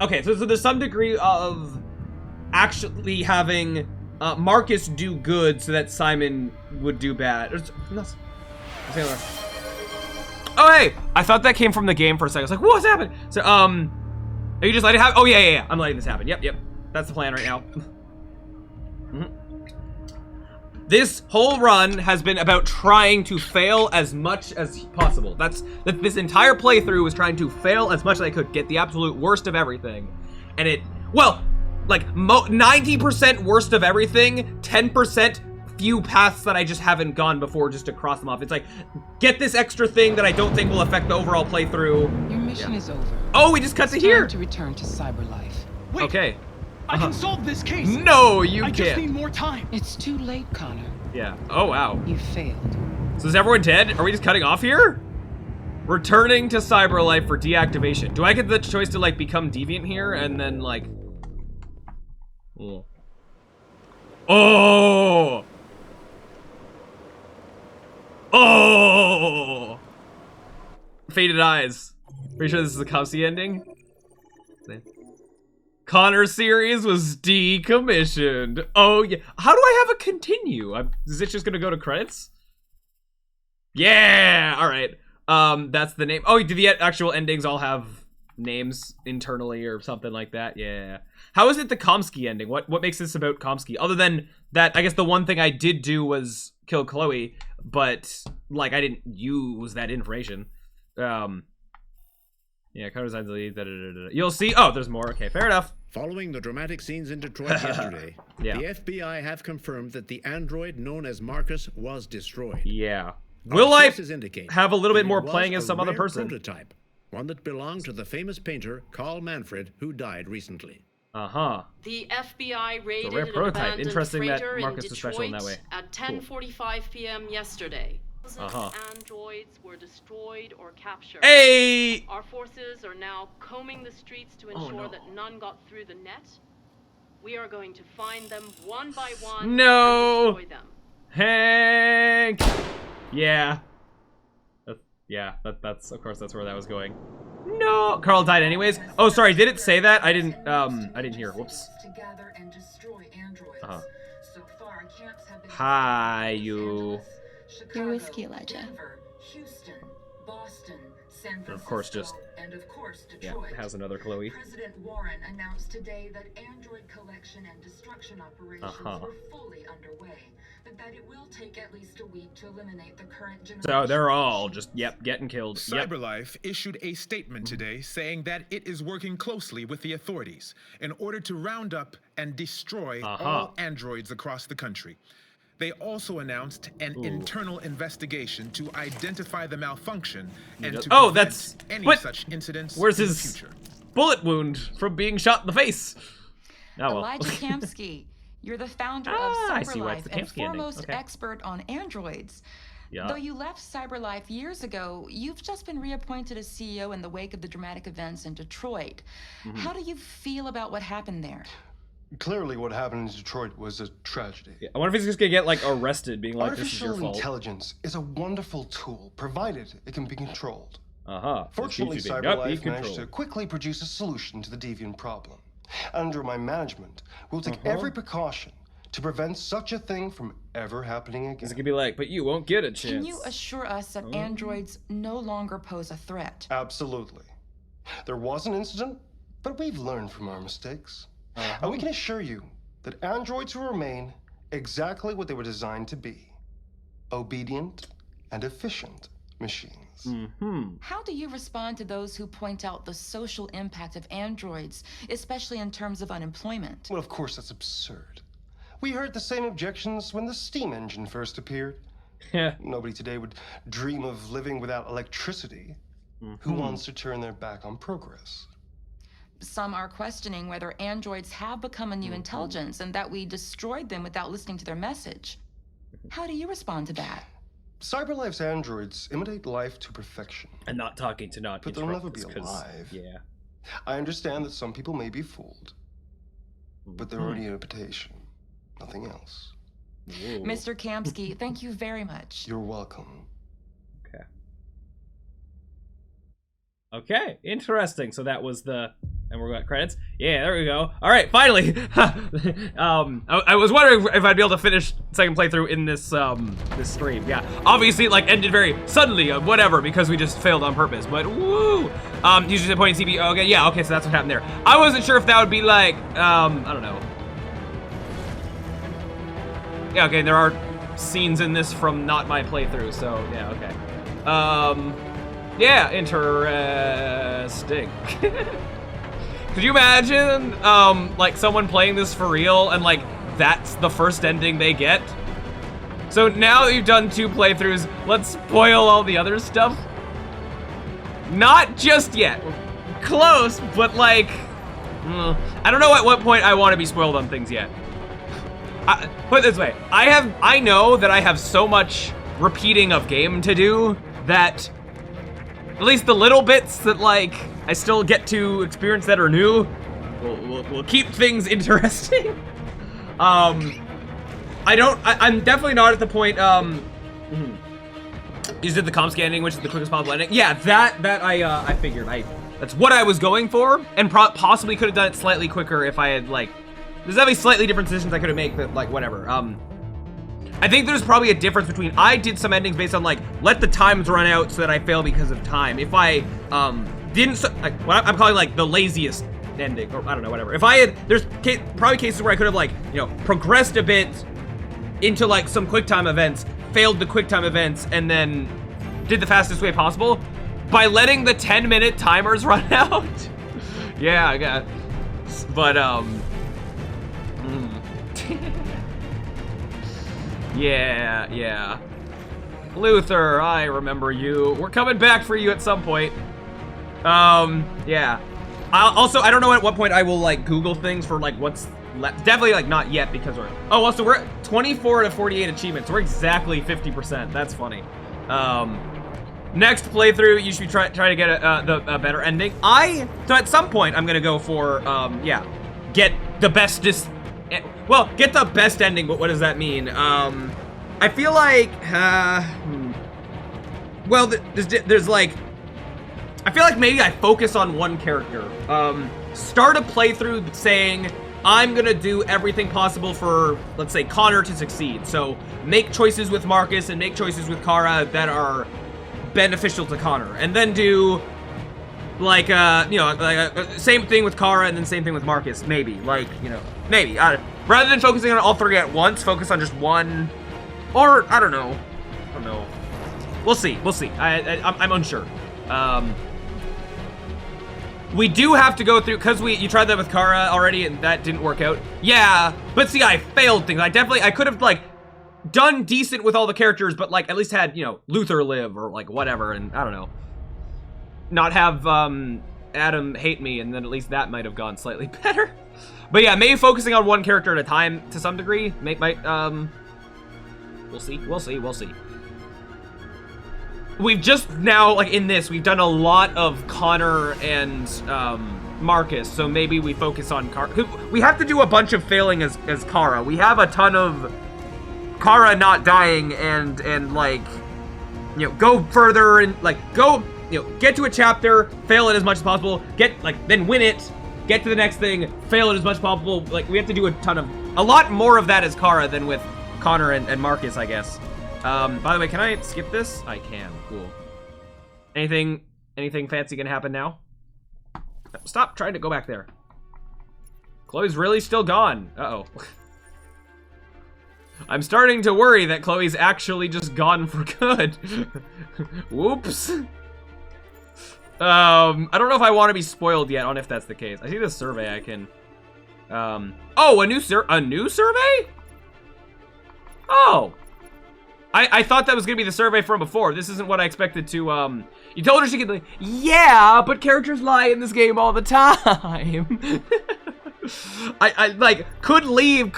Okay, so there's some degree of actually having Marcus do good so that Simon would do bad. Oh, hey! I thought that came from the game for a second. I was like, what's happening? So, are you just letting it happen? Oh, yeah. I'm letting this happen. Yep. That's the plan right now. This whole run has been about trying to fail as much as possible. This entire playthrough was trying to fail as much as I could, get the absolute worst of everything. And it, well, like 90% worst of everything, 10% few paths that I just haven't gone before just to cross them off. It's like, get this extra thing that I don't think will affect the overall playthrough. Your mission is over. Oh, we just cut to here. Time to return to cyberlife. Wait, okay. I can solve this case. No, you can't. I just need more time. It's too late, Connor. Yeah. Oh, wow. You failed. So is everyone dead? Are we just cutting off here? Returning to cyberlife for deactivation. Do I get the choice to, like, become deviant here and then, like... Oh! Oh! Faded eyes. Pretty sure this is the Cubsy ending? Connor series was decommissioned. Oh, yeah. How do I have a continue? Is it just gonna go to credits? Yeah! Alright. That's the name. Oh, do the actual endings all have names internally or something like that? Yeah. How is it the Komsky ending? What makes this about Komsky? Other than that, I guess the one thing I did do was kill Chloe, but, like, I didn't use that information. Yeah, Connor's lead. You'll see. Oh, there's more. Okay, fair enough. Following the dramatic scenes in Detroit yesterday, yeah. The FBI have confirmed that the android known as Marcus was destroyed. Yeah. Will I have a little bit more playing as some other person? Prototype, one that belonged to the famous painter Carl Manfred, who died recently. Uh-huh. The FBI raided rare an prototype. abandoned Interesting that freighter Marcus in is special in that way. Detroit at 10:45 p.m. yesterday. androids were destroyed or captured. Hey! Our forces are now combing the streets to ensure that none got through the net. We are going to find them one by one and destroy them. Hank! Yeah. That's of course that's where that was going. No! Carl died anyways. Oh, sorry, did it say that? I didn't hear. Whoops. Hi, you. Your whiskey, Elijah. And of course, just yeah, it has another Chloe. President Warren announced today that android collection and destruction operations were fully underway, but that it will take at least a week to eliminate the current generation. So they're all just getting killed. CyberLife issued a statement today saying that it is working closely with the authorities in order to round up and destroy all androids across the country. They also announced an internal investigation to identify the malfunction and to prevent any such incidents Where's in his the future. bullet wound from being shot in the face? Oh, well. Elijah Kamsky, you're the founder of I see why it's CyberLife the and Kamsky ending. foremost Okay. expert on androids. Yeah. Though you left CyberLife years ago, you've just been reappointed as CEO in the wake of the dramatic events in Detroit. How do you feel about what happened there? Clearly, what happened in Detroit was a tragedy. I wonder if he's just gonna get like arrested, being like, "This is your Artificial fault." intelligence is a wonderful tool, provided it can be controlled. Fortunately, Fortunately, CyberLife managed to quickly produce a solution to the deviant problem. Under my management, we'll take every precaution to prevent such a thing from ever happening again. It's gonna be like, but you won't get a chance. Can you assure us that androids no longer pose a threat? Absolutely. There was an incident, but we've learned from our mistakes. And we can assure you that androids will remain exactly what they were designed to be: obedient and efficient machines. How do you respond to those who point out the social impact of androids, especially in terms of unemployment? Well, of course, that's absurd. We heard the same objections when the steam engine first appeared. Nobody today would dream of living without electricity. Who wants to turn their back on progress? Some are questioning whether androids have become a new intelligence and that we destroyed them without listening to their message. How do you respond to that? CyberLife's androids imitate life to perfection. And not talking to not but they'll never be interrupt us, 'cause- alive. Yeah. I understand that some people may be fooled, but they're only an imitation, nothing else. Mr. Kamsky, thank you very much. You're welcome. Okay, interesting. So that was the, and we're got credits. Yeah, there we go. All right, finally. I was wondering if I'd be able to finish second playthrough in this this stream. Yeah, obviously it like ended very suddenly, whatever, because we just failed on purpose. But woo, usually the point in CB. Okay, yeah, okay, so that's what happened there. I wasn't sure if that would be like, I don't know. Yeah, okay, there are scenes in this from not my playthrough, so yeah, okay. Yeah, interesting. Could you imagine, like someone playing this for real and like that's the first ending they get? So now that you've done 2 playthroughs, let's spoil all the other stuff. Not just yet. Close, but like, I don't know at what point I want to be spoiled on things yet. Put it this way, I know that I have so much repeating of game to do that at least the little bits that like I still get to experience that are new will keep things interesting. I'm definitely not at the point. You did the Kamsky ending, which is the quickest possible ending. Yeah, that I figured. That's what I was going for, and possibly could have done it slightly quicker if I had like. There's definitely slightly different decisions I could have made, but like whatever. I think there's probably a difference between I did some endings based on like let the times run out so that I fail because of time. If I didn't like what I'm calling like the laziest ending, or I don't know, whatever. If I had, there's probably cases where I could have like, you know, progressed a bit into like some QuickTime events, failed the QuickTime events, and then did the fastest way possible by letting the 10-minute timers run out. Yeah, I got, but yeah. Luther, I remember you. We're coming back for you at some point. Yeah. I don't know at what point I will like Google things for like what's left. Definitely like not yet because we're, also we're at 24 to 48 achievements. We're exactly 50%. That's funny. Next playthrough, you should try to get a better ending. So at some point, I'm gonna go for, yeah, get the bestest, well, get the best ending, but what does that mean? I feel like, well, there's like, I feel like maybe I focus on one character. Start a playthrough saying, I'm gonna do everything possible for, let's say, Connor to succeed. So make choices with Marcus and make choices with Kara that are beneficial to Connor, and then do like you know, like same thing with Kara and then same thing with Marcus. Maybe, like, you know, maybe rather than focusing on all three at once, focus on just one, or I don't know. We'll see. I'm unsure. We do have to go through, because you tried that with Kara already and that didn't work out. Yeah, but see, I failed things. I could have, like, done decent with all the characters, but, like, at least had, you know, Luther live or, like, whatever, and I don't know. Not have, Adam hate me, and then at least that might have gone slightly better. But yeah, maybe focusing on one character at a time to some degree might, we'll see. We've just now, like, in this, we've done a lot of Connor and, Marcus, so maybe we focus on Kara. We have to do a bunch of failing as Kara. We have a ton of Kara not dying and like, you know, go further and, like, go, you know, get to a chapter, fail it as much as possible, then win it, get to the next thing, fail it as much as possible. Like, we have to do a lot more of that as Kara than with Connor and Marcus, I guess. By the way, can I skip this? I can. Cool. Anything fancy gonna happen now? Stop trying to go back there. Chloe's really still gone. Uh-oh. I'm starting to worry that Chloe's actually just gone for good. Whoops. I don't know if I want to be spoiled yet on if that's the case. I see this survey I can... oh, a new survey? Oh. I thought that was gonna be the survey from before. This isn't what I expected to, you told her she could, like, yeah, but characters lie in this game all the time. I like, leave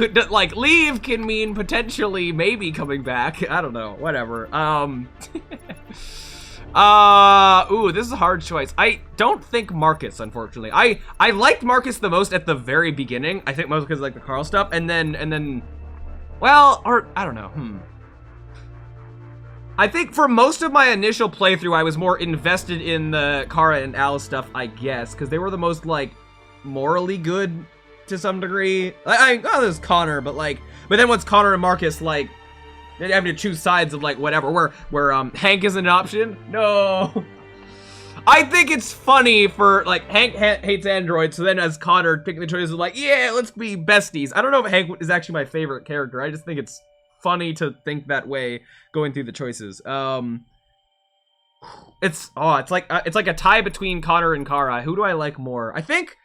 can mean potentially maybe coming back. I don't know, whatever. Ooh, this is a hard choice. I don't think Marcus, unfortunately. I liked Marcus the most at the very beginning. I think mostly because, like, the Carl stuff, and then, well, or, I don't know, I think for most of my initial playthrough, I was more invested in the Kara and Al stuff, I guess, because they were the most, like, morally good to some degree. There's Connor, but then once Connor and Marcus, like, having to choose sides of, like, whatever, where Hank is an option. No. I think it's funny for, like, Hank hates androids, so then as Connor picking the choices, like, yeah, let's be besties. I don't know if Hank is actually my favorite character. I just think it's funny to think that way going through the choices. It's like a tie between Connor and Kara. Who do I like more? I think,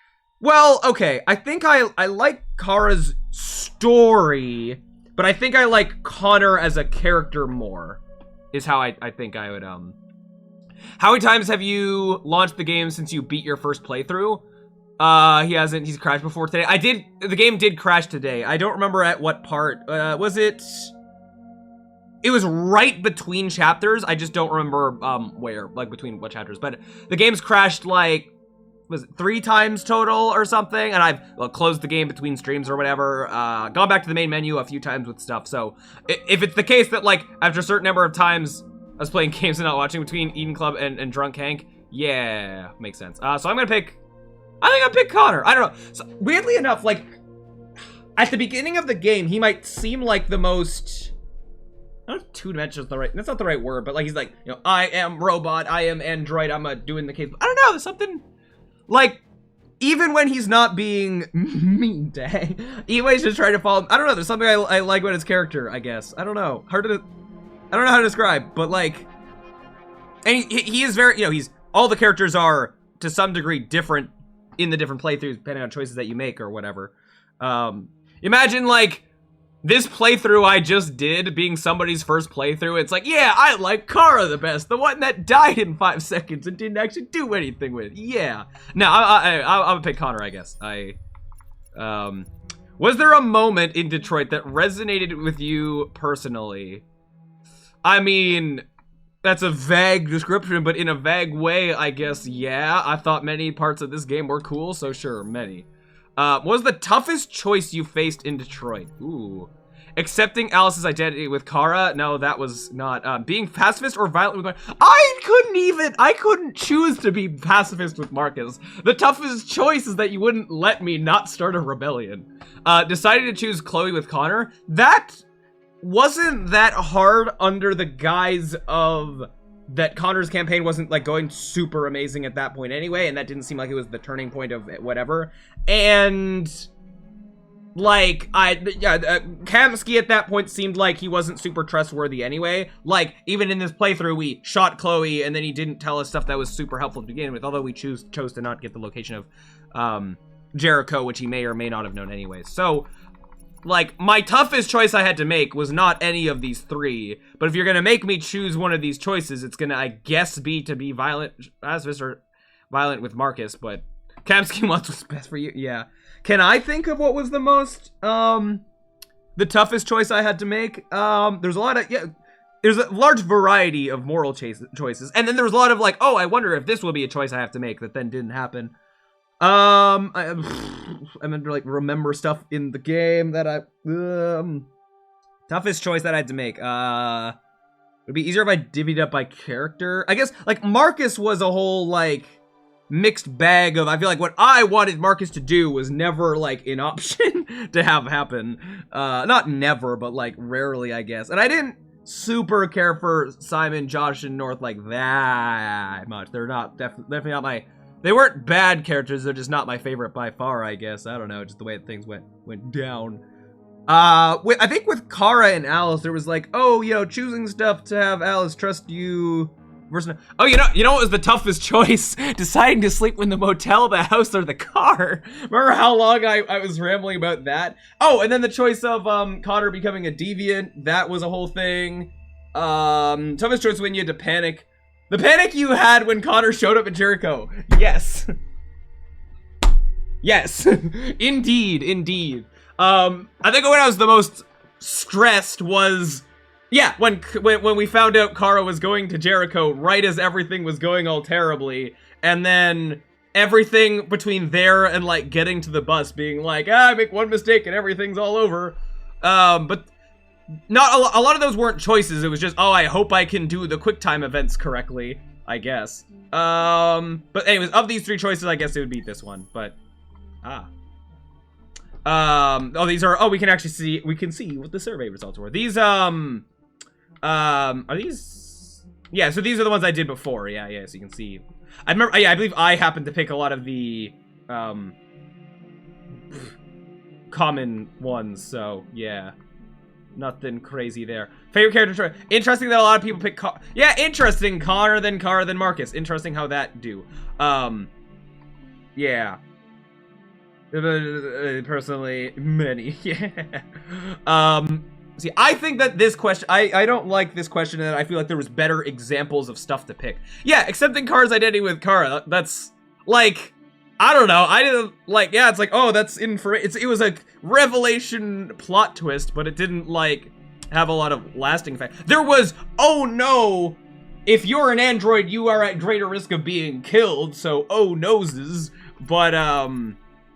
well, okay, I think I like Kara's story, but I think I like Connor as a character more, is how I think I would, How many times have you launched the game since you beat your first playthrough? He hasn't. He's crashed before today. The game did crash today. I don't remember at what part. Was it? It was right between chapters. I just don't remember where, like, between what chapters. But the game's crashed, like, was it 3 times total or something? And I've closed the game between streams or whatever. Gone back to the main menu a few times with stuff. So if it's the case that, like, after a certain number of times I was playing games and not watching between Eden Club and Drunk Hank, yeah, makes sense. So I'm gonna pick. I think I'll pick Connor. I don't know. So, weirdly enough, like, at the beginning of the game, he might seem like the most... I don't know if two-dimensional is the right... That's not the right word, but, like, he's like, you know, I am robot, I am android, I'm doing the case... I don't know, there's something... Like, even when he's not being mean to Hank, even when he's just trying to follow... I don't know, there's something I like about his character, I guess. I don't know. I don't know how to describe, but, like... And he is very... You know, he's... All the characters are, to some degree, different in the different playthroughs, depending on choices that you make or whatever. Imagine, like, this playthrough I just did being somebody's first playthrough. It's like, yeah, I like Kara the best, the one that died in 5 seconds and didn't actually do anything with it. Yeah. No, I'm gonna pick Connor, I guess. Was there a moment in Detroit that resonated with you personally? I mean, that's a vague description, but in a vague way, I guess, yeah. I thought many parts of this game were cool, so sure, many. What was the toughest choice you faced in Detroit? Ooh. Accepting Alice's identity with Kara? No, that was not. Being pacifist or violent with Marcus? I couldn't choose to be pacifist with Marcus. The toughest choice is that you wouldn't let me not start a rebellion. Decided to choose Chloe with Connor? That wasn't that hard under the guise of that Connor's campaign wasn't like going super amazing at that point anyway, and that didn't seem like it was the turning point of whatever. And like, Kamsky at that point seemed like he wasn't super trustworthy anyway. Like, even in this playthrough, we shot Chloe, and then he didn't tell us stuff that was super helpful to begin with, although we chose to not get the location of Jericho, which he may or may not have known anyway. So, like, my toughest choice I had to make was not any of these three, but if you're gonna make me choose one of these choices, it's gonna, I guess, be to be violent, pacifist, or violent with Marcus, but Kamsky wants what's best for you, yeah. Can I think of what was the most, the toughest choice I had to make? There's a lot of, yeah, there's a large variety of moral choices. And then there was a lot of like, oh, I wonder if this will be a choice I have to make that then didn't happen. I meant to like remember stuff in the game that toughest choice that I had to make. It'd be easier if I divvied up by character. I guess like Marcus was a whole like mixed bag of, I feel like what I wanted Marcus to do was never like an option to have happen. Not never, but like rarely, I guess. And I didn't super care for Simon, Josh, and North like that much. They're not definitely not my, they weren't bad characters, they're just not my favorite by far, I guess. I don't know, just the way things went down. I think with Kara and Alice, there was like, oh, you know, choosing stuff to have Alice trust you. Oh, you know what was the toughest choice? Deciding to sleep in the motel, the house, or the car. Remember how long I was rambling about that? Oh, and then the choice of Connor becoming a deviant. That was a whole thing. Toughest choice when you had to panic. The panic you had when Connor showed up at Jericho. Yes. Yes. Indeed, indeed. I think when I was the most stressed was, yeah, when we found out Kara was going to Jericho right as everything was going all terribly, and then everything between there and like getting to the bus being like, I make one mistake and everything's all over. But not a lot of those weren't choices. It was just, oh, I hope I can do the QuickTime events correctly, I guess. But anyways, of these three choices, I guess it would be this one. But oh, these are, oh, we can actually see, we can see what the survey results were. These are these, yeah, so these are the ones I did before. Yeah, so you can see. I remember, yeah, I believe I happened to pick a lot of the common ones, so yeah, nothing crazy there. Favorite character, interesting that a lot of people pick yeah, interesting, Connor, then Marcus. Interesting how that do. Yeah. Personally, many. Yeah. See, I think that this question, I don't like this question, and I feel like there was better examples of stuff to pick. Yeah, accepting Kara's identity with Kara, that's, like, I don't know, I didn't, like, yeah, it's like, oh, that's it was a revelation plot twist, but it didn't, like, have a lot of lasting effect. There was, oh no, if you're an android, you are at greater risk of being killed, so, oh noses, but,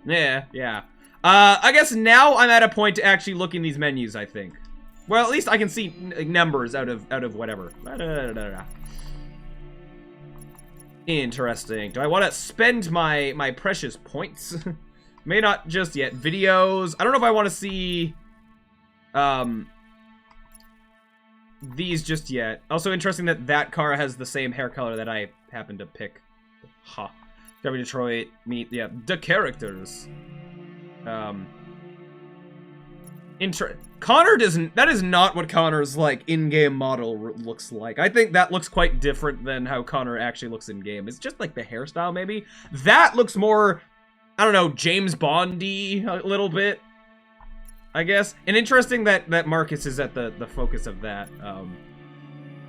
yeah. I guess now I'm at a point to actually look in these menus, I think. Well, at least I can see numbers out of whatever. Interesting. Do I want to spend my precious points? May not just yet. Videos. I don't know if I want to see these just yet. Also interesting that car has the same hair color that I happen to pick. Ha. W Detroit, meet, yeah, the characters. Connor doesn't, that is not what Connor's, like, in-game model looks like. I think that looks quite different than how Connor actually looks in-game. It's just, like, the hairstyle, maybe? That looks more, I don't know, James Bond-y a little bit, I guess. And interesting that Marcus is at the focus of that.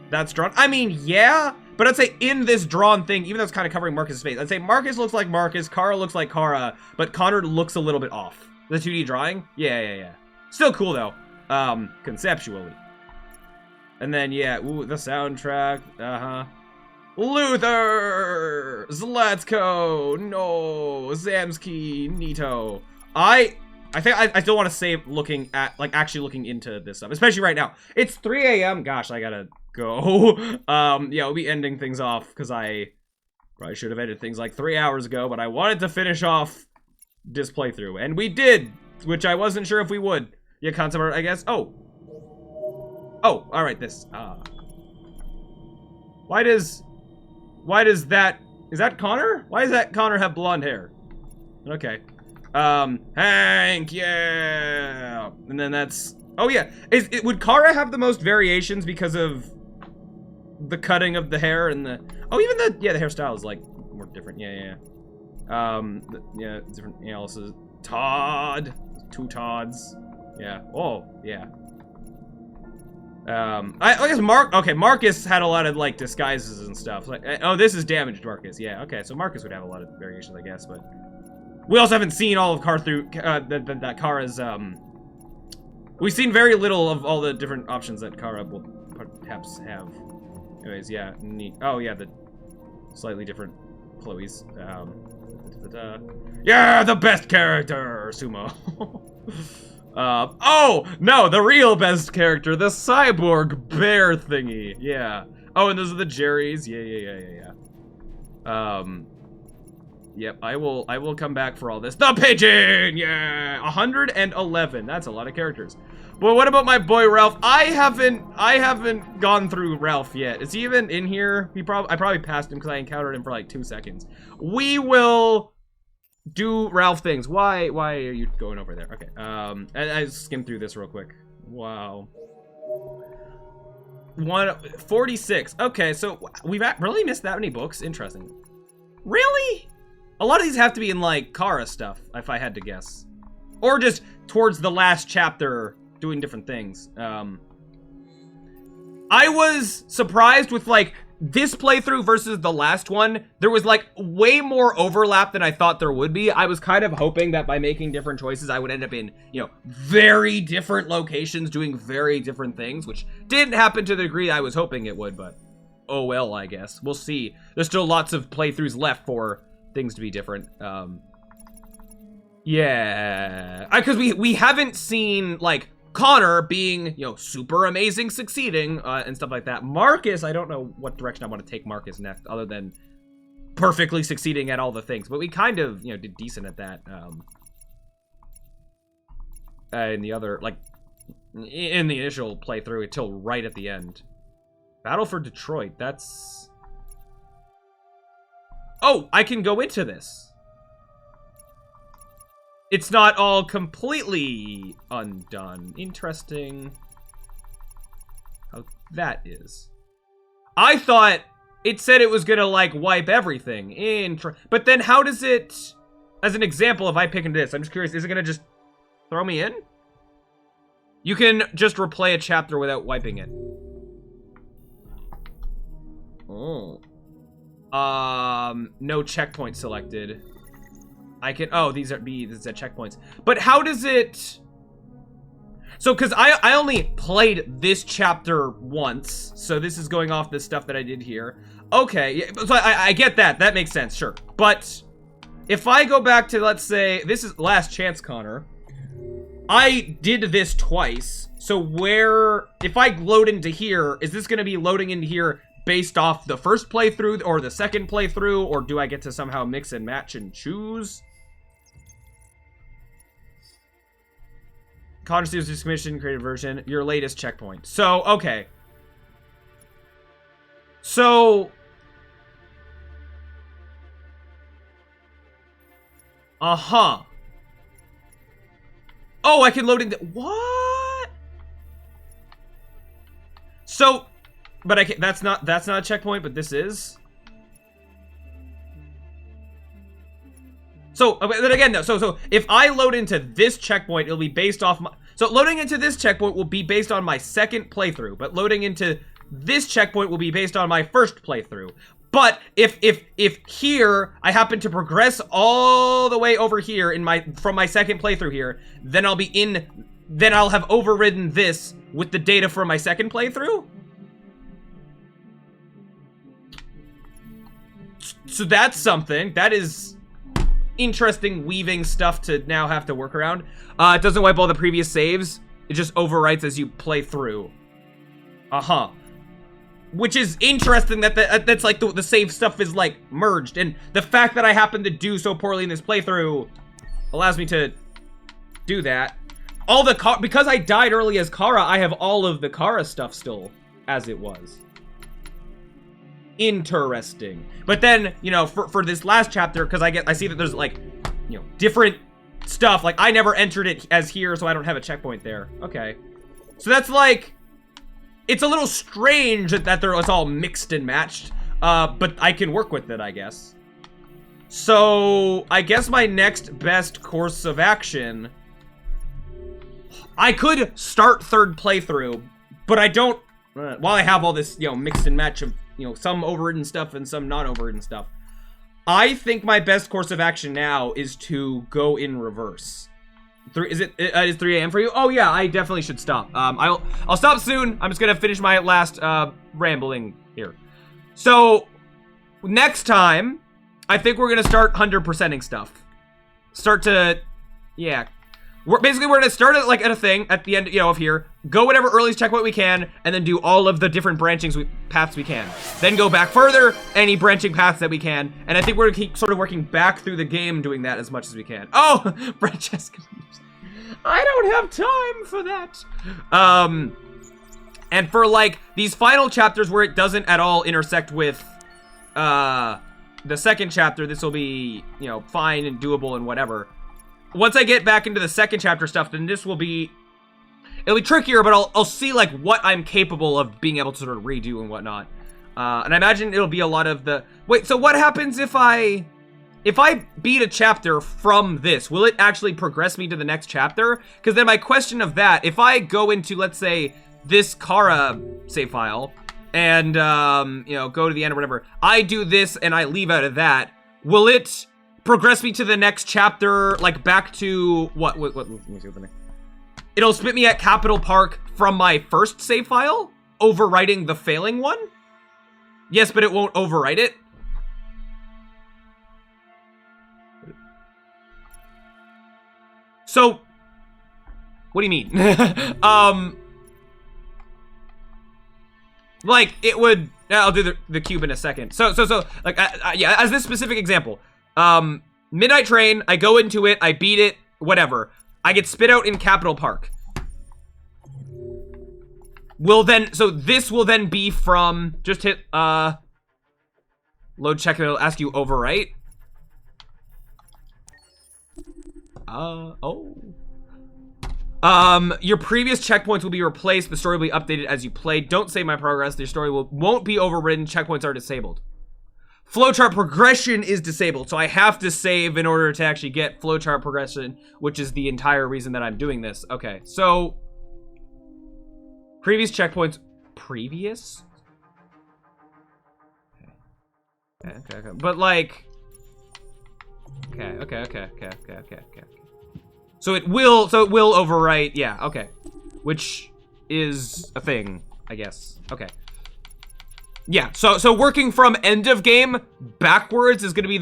That's drawn. I mean, yeah, but I'd say in this drawn thing, even though it's kind of covering Marcus's face, I'd say Marcus looks like Marcus, Kara looks like Kara, but Connor looks a little bit off. The 2D drawing? Yeah. Still cool, though, conceptually. And then, yeah, ooh, the soundtrack. Luther! Zlatko! No! Zamsky! Nito. I think I still want to save looking at, like, actually looking into this stuff. Especially right now. It's 3 a.m. Gosh, I gotta go. Yeah, we'll be ending things off, because I probably should have ended things like 3 hours ago, but I wanted to finish off this playthrough. And we did! Which I wasn't sure if we would. Yeah, concept art, I guess. Oh, alright, this. Why does that... Is that Connor? Why does that Connor have blonde hair? Okay. Hank, yeah! And then that's... Oh, yeah. Would Kara have the most variations because of the cutting of the hair and the... Oh, even the... Yeah, the hairstyle is, like, more different. Yeah. Yeah, different analysis. Todd. 2 Todds. Yeah. Oh, yeah. I guess Marcus had a lot of, like, disguises and stuff. Like, oh, this is damaged Marcus. Yeah, okay, so Marcus would have a lot of variations, I guess, but we also haven't seen all of that Kara's, we've seen very little of all the different options that Kara will perhaps have. Anyways, yeah, neat. Oh, yeah, the slightly different Chloe's, yeah, the best character, Sumo. Oh, no, the real best character, the cyborg bear thingy. Yeah. Oh, and those are the Jerrys. Yeah. Yep, I will come back for all this. The pigeon! Yeah! 111. That's a lot of characters. But what about my boy Ralph? I haven't gone through Ralph yet. Is he even in here? I probably passed him because I encountered him for like 2 seconds. We will do Ralph things. Why are you going over there? Okay. I skimmed through this real quick. Wow. 146. Okay, so we've really missed that many books. Interesting. Really? A lot of these have to be in like Kara stuff, if I had to guess, or just towards the last chapter, doing different things. I was surprised with like this playthrough versus the last one. There was like way more overlap than I thought there would be. I was kind of hoping that by making different choices, I would end up in, you know, very different locations doing very different things, which didn't happen to the degree I was hoping it would, but oh well, I guess. We'll see. There's still lots of playthroughs left for things to be different. Yeah. Because we haven't seen, like, Connor being, you know, super amazing succeeding, and stuff like that. Marcus, I don't know what direction I want to take Marcus next, other than perfectly succeeding at all the things. But we kind of, you know, did decent at that, in the other, like, in the initial playthrough until right at the end. Battle for Detroit, that's... Oh, I can go into this. It's not all completely undone. Interesting how that is. I thought it said it was gonna, like, wipe everything. But then how does it, as an example, if I pick into this, I'm just curious, is it gonna just throw me in? You can just replay a chapter without wiping it. Oh. No checkpoint selected. I can, oh, these are checkpoints. But how does it, so, because I only played this chapter once, so this is going off the stuff that I did here. Okay, so I get that. That makes sense, sure. But if I go back to, let's say, this is Last Chance, Connor. I did this twice, so where, if I load into here, is this going to be loading into here based off the first playthrough or the second playthrough, or do I get to somehow mix and match and choose? Connor Steele's Commission, creative version, your latest checkpoint. So, okay. So... Uh-huh. Oh, I can load into... What? So... But I can't, that's not a checkpoint, but this is. So, then again, though, so if I load into this checkpoint, it'll be based off my, so loading into this checkpoint will be based on my second playthrough, but loading into this checkpoint will be based on my first playthrough. But if here I happen to progress all the way over here from my second playthrough here, then I'll have overridden this with the data from my second playthrough. So that's something. That is interesting weaving stuff to now have to work around. It doesn't wipe all the previous saves. It just overwrites as you play through. Uh-huh. Which is interesting that that's like the save stuff is like merged. And the fact that I happen to do so poorly in this playthrough allows me to do that. Because I died early as Kara, I have all of the Kara stuff still as it was. Interesting. But then, you know, for this last chapter, because I see that there's like, you know, different stuff. Like I never entered it as here, so I don't have a checkpoint there. Okay. So that's like, it's a little strange that it's all mixed and matched. But I can work with it, I guess. So I guess my next best course of action, I could start third playthrough, but I don't, while I have all this, you know, mixed and match of, you know, some overridden stuff and some not overridden stuff. I think my best course of action now is to go in reverse. Is 3 a.m. for you? Oh yeah, I definitely should stop. I'll stop soon. I'm just gonna finish my last rambling here. So next time, I think we're gonna start 100%ing stuff. Start to, yeah. We're gonna start it like at a thing at the end, you know, of here. Go whatever earliest checkpoint we can, and then do all of the different paths we can. Then go back further, any branching paths that we can, and I think we're gonna keep sort of working back through the game, doing that as much as we can. Oh, Francesca, I don't have time for that. And for like these final chapters where it doesn't at all intersect with the second chapter, this will be, you know, fine and doable and whatever. Once I get back into the second chapter stuff, then this will be, it'll be trickier, but I'll see like what I'm capable of being able to sort of redo and whatnot. And I imagine it'll be a lot of the, wait, so what happens if I beat a chapter from this? Will it actually progress me to the next chapter? Because then my question of that, if I go into, let's say, this Kara save file, and, you know, go to the end or whatever, I do this and I leave out of that, will it progress me to the next chapter, like back to what let me see what the next. It'll spit me at Capital Park from my first save file, overwriting the failing one? Yes, but it won't overwrite it. So, what do you mean? Like, it would, I'll do the cube in a second. So, like, yeah, as this specific example, Midnight Train, I go into it, I beat it, whatever. I get spit out in Capital Park. So this will then be from, just hit, load check, it'll ask you overwrite. Your previous checkpoints will be replaced. The story will be updated as you play. Don't save my progress. Your story won't be overridden. Checkpoints are disabled. Flowchart progression is disabled, so I have to save in order to actually get flowchart progression, which is the entire reason that I'm doing this. Okay, so previous checkpoints, previous? Okay. But like, okay. So it will overwrite, yeah, okay. Which is a thing, I guess. Okay. Yeah, so working from end of game backwards is gonna be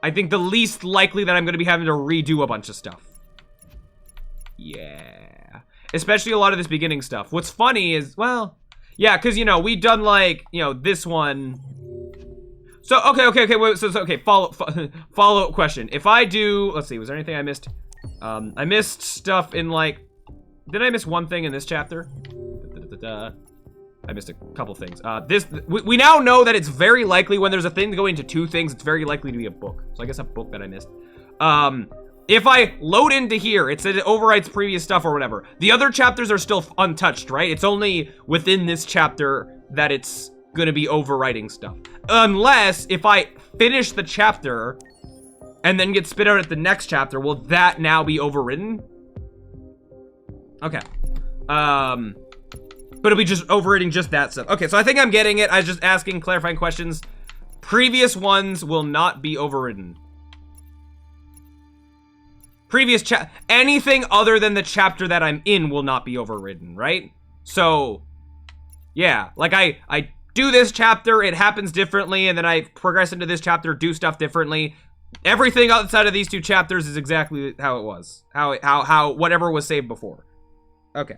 I think the least likely that I'm gonna be having to redo a bunch of stuff. Yeah. Especially a lot of this beginning stuff. What's funny is, well, yeah, because, you know, we've done like, you know, this one. So, okay, wait, so okay, follow-up question. If I do, let's see, was there anything I missed? I missed stuff in like, did I miss one thing in this chapter? I missed a couple things. We now know that it's very likely when there's a thing to go into two things, it's very likely to be a book. So I guess a book that I missed. If I load into here, it said it overwrites previous stuff or whatever. The other chapters are still untouched, right? It's only within this chapter that it's gonna be overwriting stuff. Unless, if I finish the chapter and then get spit out at the next chapter, will that now be overridden? Okay. But it'll be just overriding just that stuff. Okay, so I think I'm getting it. I was just asking clarifying questions. Previous ones will not be overridden. Anything other than the chapter that I'm in will not be overridden, right? So, yeah, like I do this chapter, it happens differently, and then I progress into this chapter, do stuff differently. Everything outside of these 2 chapters is exactly how it was. How whatever was saved before. Okay.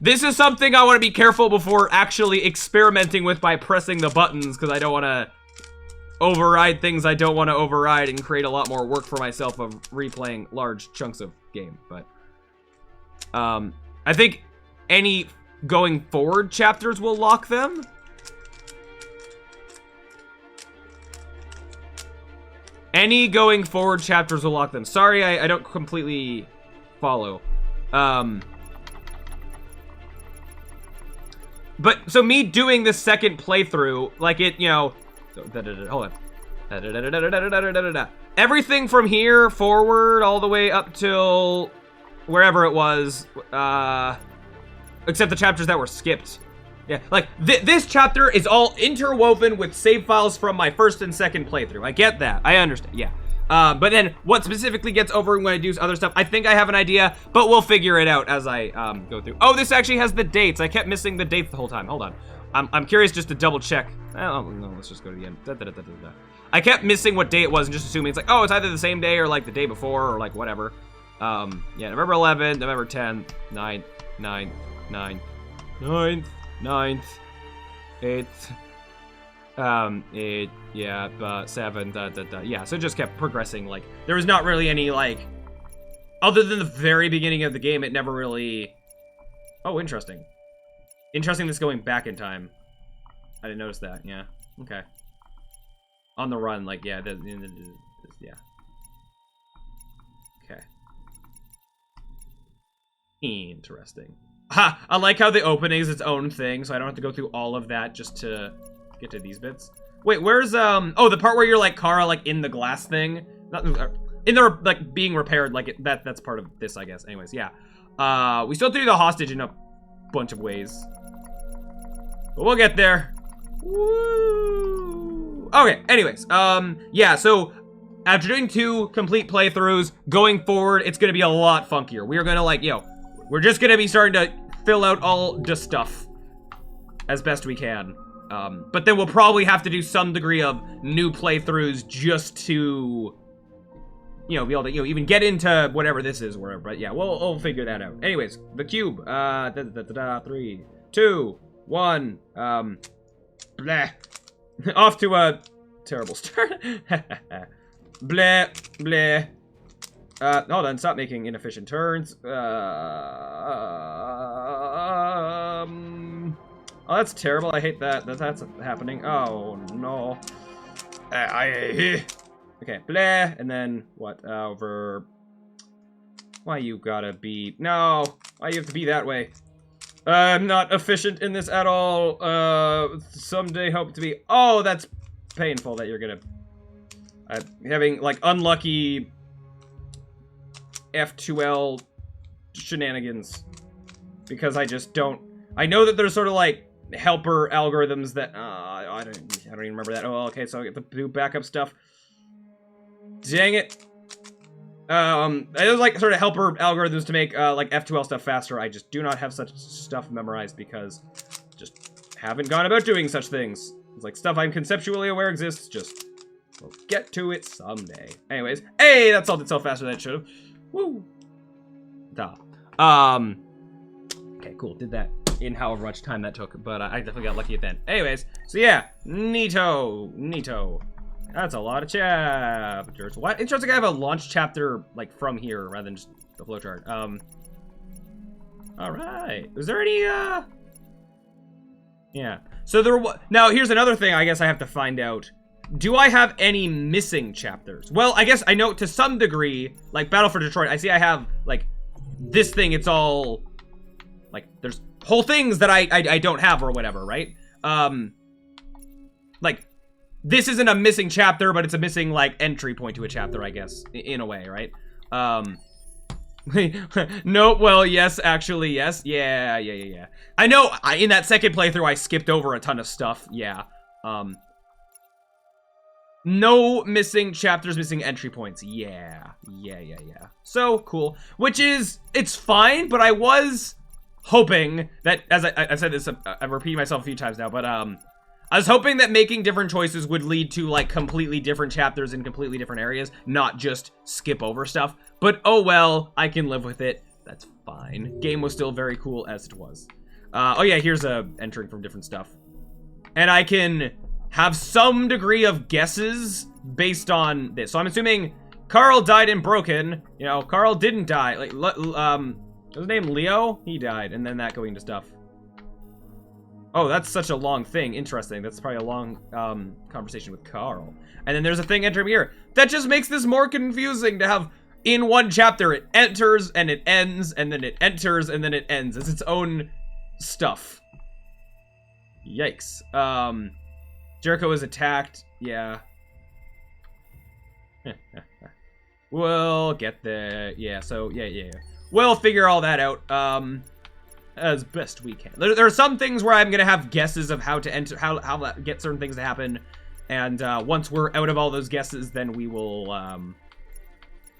This is something I want to be careful before actually experimenting with by pressing the buttons, because I don't want to override things I don't want to override and create a lot more work for myself of replaying large chunks of game. But I think any going forward chapters will lock them. Any going forward chapters will lock them. Sorry, I don't completely follow. But, so me doing this second playthrough, like it, you know... Hold on. Everything from here forward all the way up till wherever it was, except the chapters that were skipped. Yeah, like, this chapter is all interwoven with save files from my first and second playthrough. I get that. I understand, yeah. But then what specifically gets over when I do other stuff, I think I have an idea, but we'll figure it out as I go through. Oh, this actually has the dates. I kept missing the dates the whole time. Hold on. I'm curious just to double check. Oh, no, let's just go to the end. I kept missing what day it was and just assuming it's like, oh, it's either the same day or like the day before or like whatever. Yeah, November 11th, November 10th, 9th, 9th, 9th, 8th, 8, yeah, 7th, yeah, so it just kept progressing. Like, there was not really any, like, other than the very beginning of the game, it never really... Oh, interesting. Interesting this going back in time. I didn't notice that, yeah. Okay. On the run, like, yeah, yeah. Okay. Interesting. Ha! I like how the opening is its own thing, so I don't have to go through all of that just to get to these bits. Wait, where's, oh, the part where you're, like, Kara, like, in the glass thing? Not, in there, like, being repaired, like, that's part of this, I guess. Anyways, yeah. We still have to do the hostage in a bunch of ways. But we'll get there. Woo! Okay, anyways, yeah, so after doing 2 complete playthroughs, going forward, it's gonna be a lot funkier. We are gonna, like, we're just gonna be starting to fill out all the stuff as best we can. But then we'll probably have to do some degree of new playthroughs just to, be able to, even get into whatever this is, wherever. But yeah, we'll figure that out. Anyways, the cube. 3, 2, 1. Bleh. Off to a terrible start. Bleh, bleh. Hold on, stop making inefficient turns. Oh, that's terrible. I hate that. That's happening. Oh, no. Okay, bleh. And then, what? Over... Why you gotta be... No! Why you have to be that way? I'm not efficient in this at all. Someday hope to be... Oh, that's painful that you're gonna... having, like, unlucky... F2L shenanigans. Because I just don't... I know that there's sort of, like, helper algorithms that I don't even remember that. Oh, okay, so I get to do backup stuff. Dang it. There's like sort of helper algorithms to make like F2L stuff faster. I just do not have such stuff memorized because just haven't gone about doing such things. It's like stuff I'm conceptually aware exists, just we'll get to it someday. Anyways, hey, that solved itself faster than it should have. Woo. Okay, cool. Did that in however much time that took, but I definitely got lucky at the end. Anyways, so yeah, neato. That's a lot of chapters. What? Interesting, I have a launch chapter, like, from here, rather than just the flowchart. Alright. Is there any, Yeah. So there was... Now, here's another thing I guess I have to find out. Do I have any missing chapters? Well, I guess I know to some degree, like, Battle for Detroit, I see I have, like, this thing, it's all... Like, there's whole things that I don't have or whatever, right? Like, this isn't a missing chapter, but it's a missing, like, entry point to a chapter, I guess, in a way, right? No, well, yes, actually, yes. Yeah. I know, in that second playthrough, I skipped over a ton of stuff, yeah. No missing chapters, missing entry points, yeah. So, cool. Which is, it's fine, but I was hoping that, as I've said this, I've repeated myself a few times now, but I was hoping that making different choices would lead to like completely different chapters in completely different areas, not just skip over stuff. But oh well, I can live with it. That's fine. Game was still very cool as it was. Oh yeah, here's entering from different stuff. And I can have some degree of guesses based on this. So I'm assuming Carl died in Broken. You know, Carl didn't die. Like, what's his name? Leo? He died. And then that going to stuff. Oh, that's such a long thing. Interesting. That's probably a long conversation with Carl. And then there's a thing entering here. That just makes this more confusing to have in one chapter. It enters and it ends, and then it enters and then it ends. It's its own stuff. Yikes. Jericho is attacked. Yeah. We'll get there. Yeah, so, yeah. We'll figure all that out, as best we can. There are some things where I'm gonna have guesses of how to enter, how that get certain things to happen, and once we're out of all those guesses, then we will,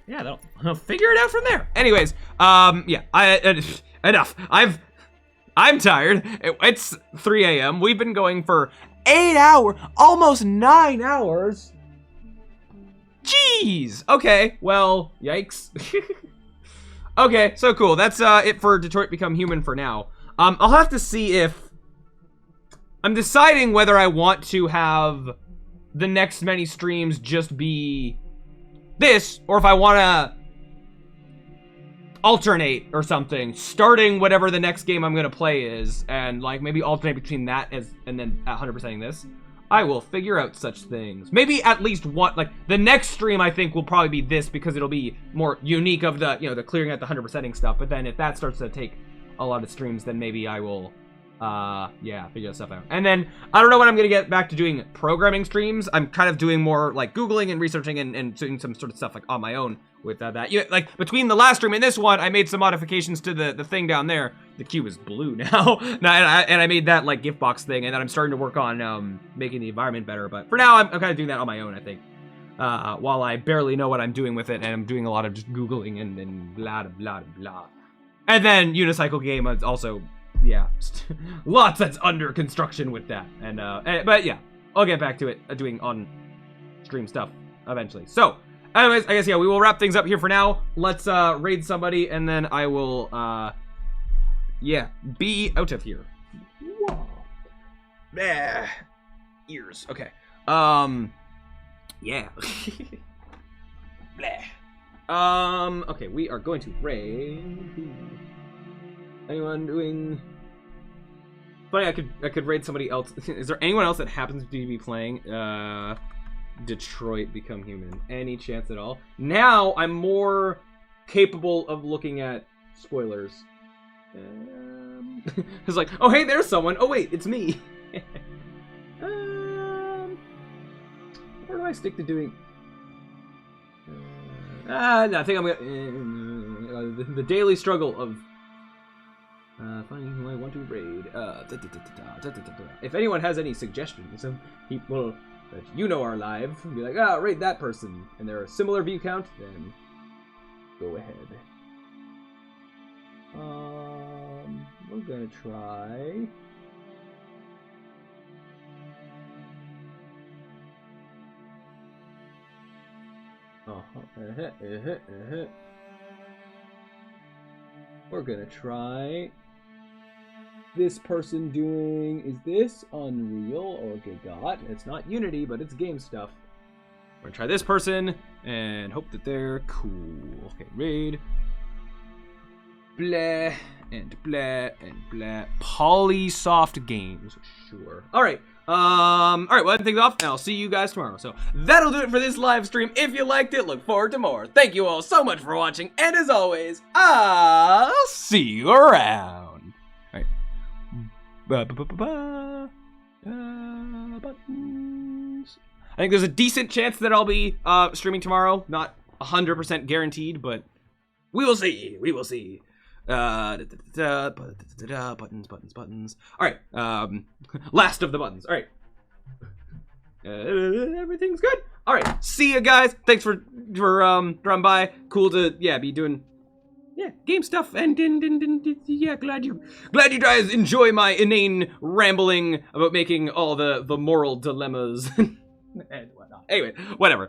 yeah, I'll figure it out from there. Anyways, yeah, enough. I'm tired. It's 3 a.m. We've been going for 8 hours, almost 9 hours. Jeez. Okay, well, yikes. Okay, so cool. That's it for Detroit Become Human for now. I'll have to see if... I'm deciding whether I want to have the next many streams just be this, or if I want to alternate or something, starting whatever the next game I'm going to play is, and like maybe alternate between that and then 100%ing this. I will figure out such things. Maybe at least one, like, the next stream I think will probably be this because it'll be more unique of the, you know, the clearing out the 100%ing stuff. But then if that starts to take a lot of streams, then maybe I will, yeah, figure that stuff out. And then, I don't know when I'm going to get back to doing programming streams. I'm kind of doing more, like, Googling and researching and doing some sort of stuff, like, on my own with that. You know, like, between the last stream and this one, I made some modifications to the thing down there. The cube is blue now. And I made that, like, gift box thing, and then I'm starting to work on making the environment better. But for now, I'm kind of doing that on my own, I think. While I barely know what I'm doing with it, and I'm doing a lot of just Googling and blah, blah, blah. And then Unicycle Game is also... yeah, lots that's under construction with that, but yeah, I'll get back to it, doing on stream stuff eventually. So, anyways, I guess yeah, we will wrap things up here for now. Let's raid somebody, and then I will, yeah, be out of here. Whoa. Bah. Ears. Okay. Yeah. Blah. Okay, we are going to raid. Anyone doing? Funny, I could raid somebody else. Is there anyone else that happens to be playing Detroit Become Human? Any chance at all? Now I'm more capable of looking at spoilers. It's like, oh hey, there's someone. Oh wait, it's me. Where do I stick to doing? No, I think I'm gonna the daily struggle of. Finding who I want to raid. If anyone has any suggestions of people that you know are live, be like, raid that person, and they're a similar view count, then go ahead. We're gonna try. We're gonna try this person doing, is this Unreal or Gigot? It's not Unity, but it's game stuff. We're gonna try this person and hope that they're cool. Okay, raid. Blah and blah and blah. Polysoft Games, sure. Alright. Alright, well, things off, and I'll see you guys tomorrow. So that'll do it for this live stream. If you liked it, look forward to more. Thank you all so much for watching, and as always, I'll see you around. Alright. Buttons. I think there's a decent chance that I'll be streaming tomorrow. Not 100% guaranteed, but we will see. We will see. Buttons. Alright, last of the buttons. Alright. Everything's good. Alright, see you guys. Thanks for dropping by. Cool to, yeah, be doing yeah, game stuff, and yeah, glad you guys enjoy my inane rambling about making all the moral dilemmas and whatnot. Anyway, whatever.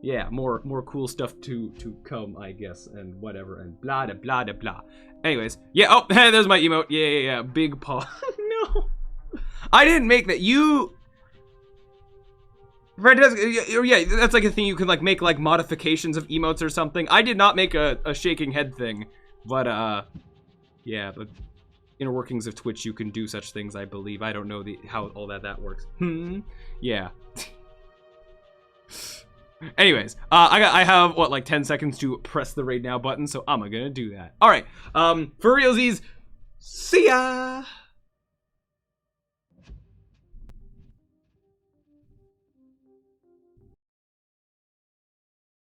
Yeah, more cool stuff to come, I guess, and whatever, and blah da blah da blah. Anyways, yeah. Oh, there's my emote. Yeah. Big paw. No, I didn't make that. You. Yeah, that's like a thing you can like make like modifications of emotes or something. I did not make a shaking head thing, but yeah, the inner workings of Twitch, you can do such things, I believe. I don't know how all that works. Yeah. Anyways, I have what, like 10 seconds to press the raid now button, so I'm gonna do that. All right, for realsies, see ya.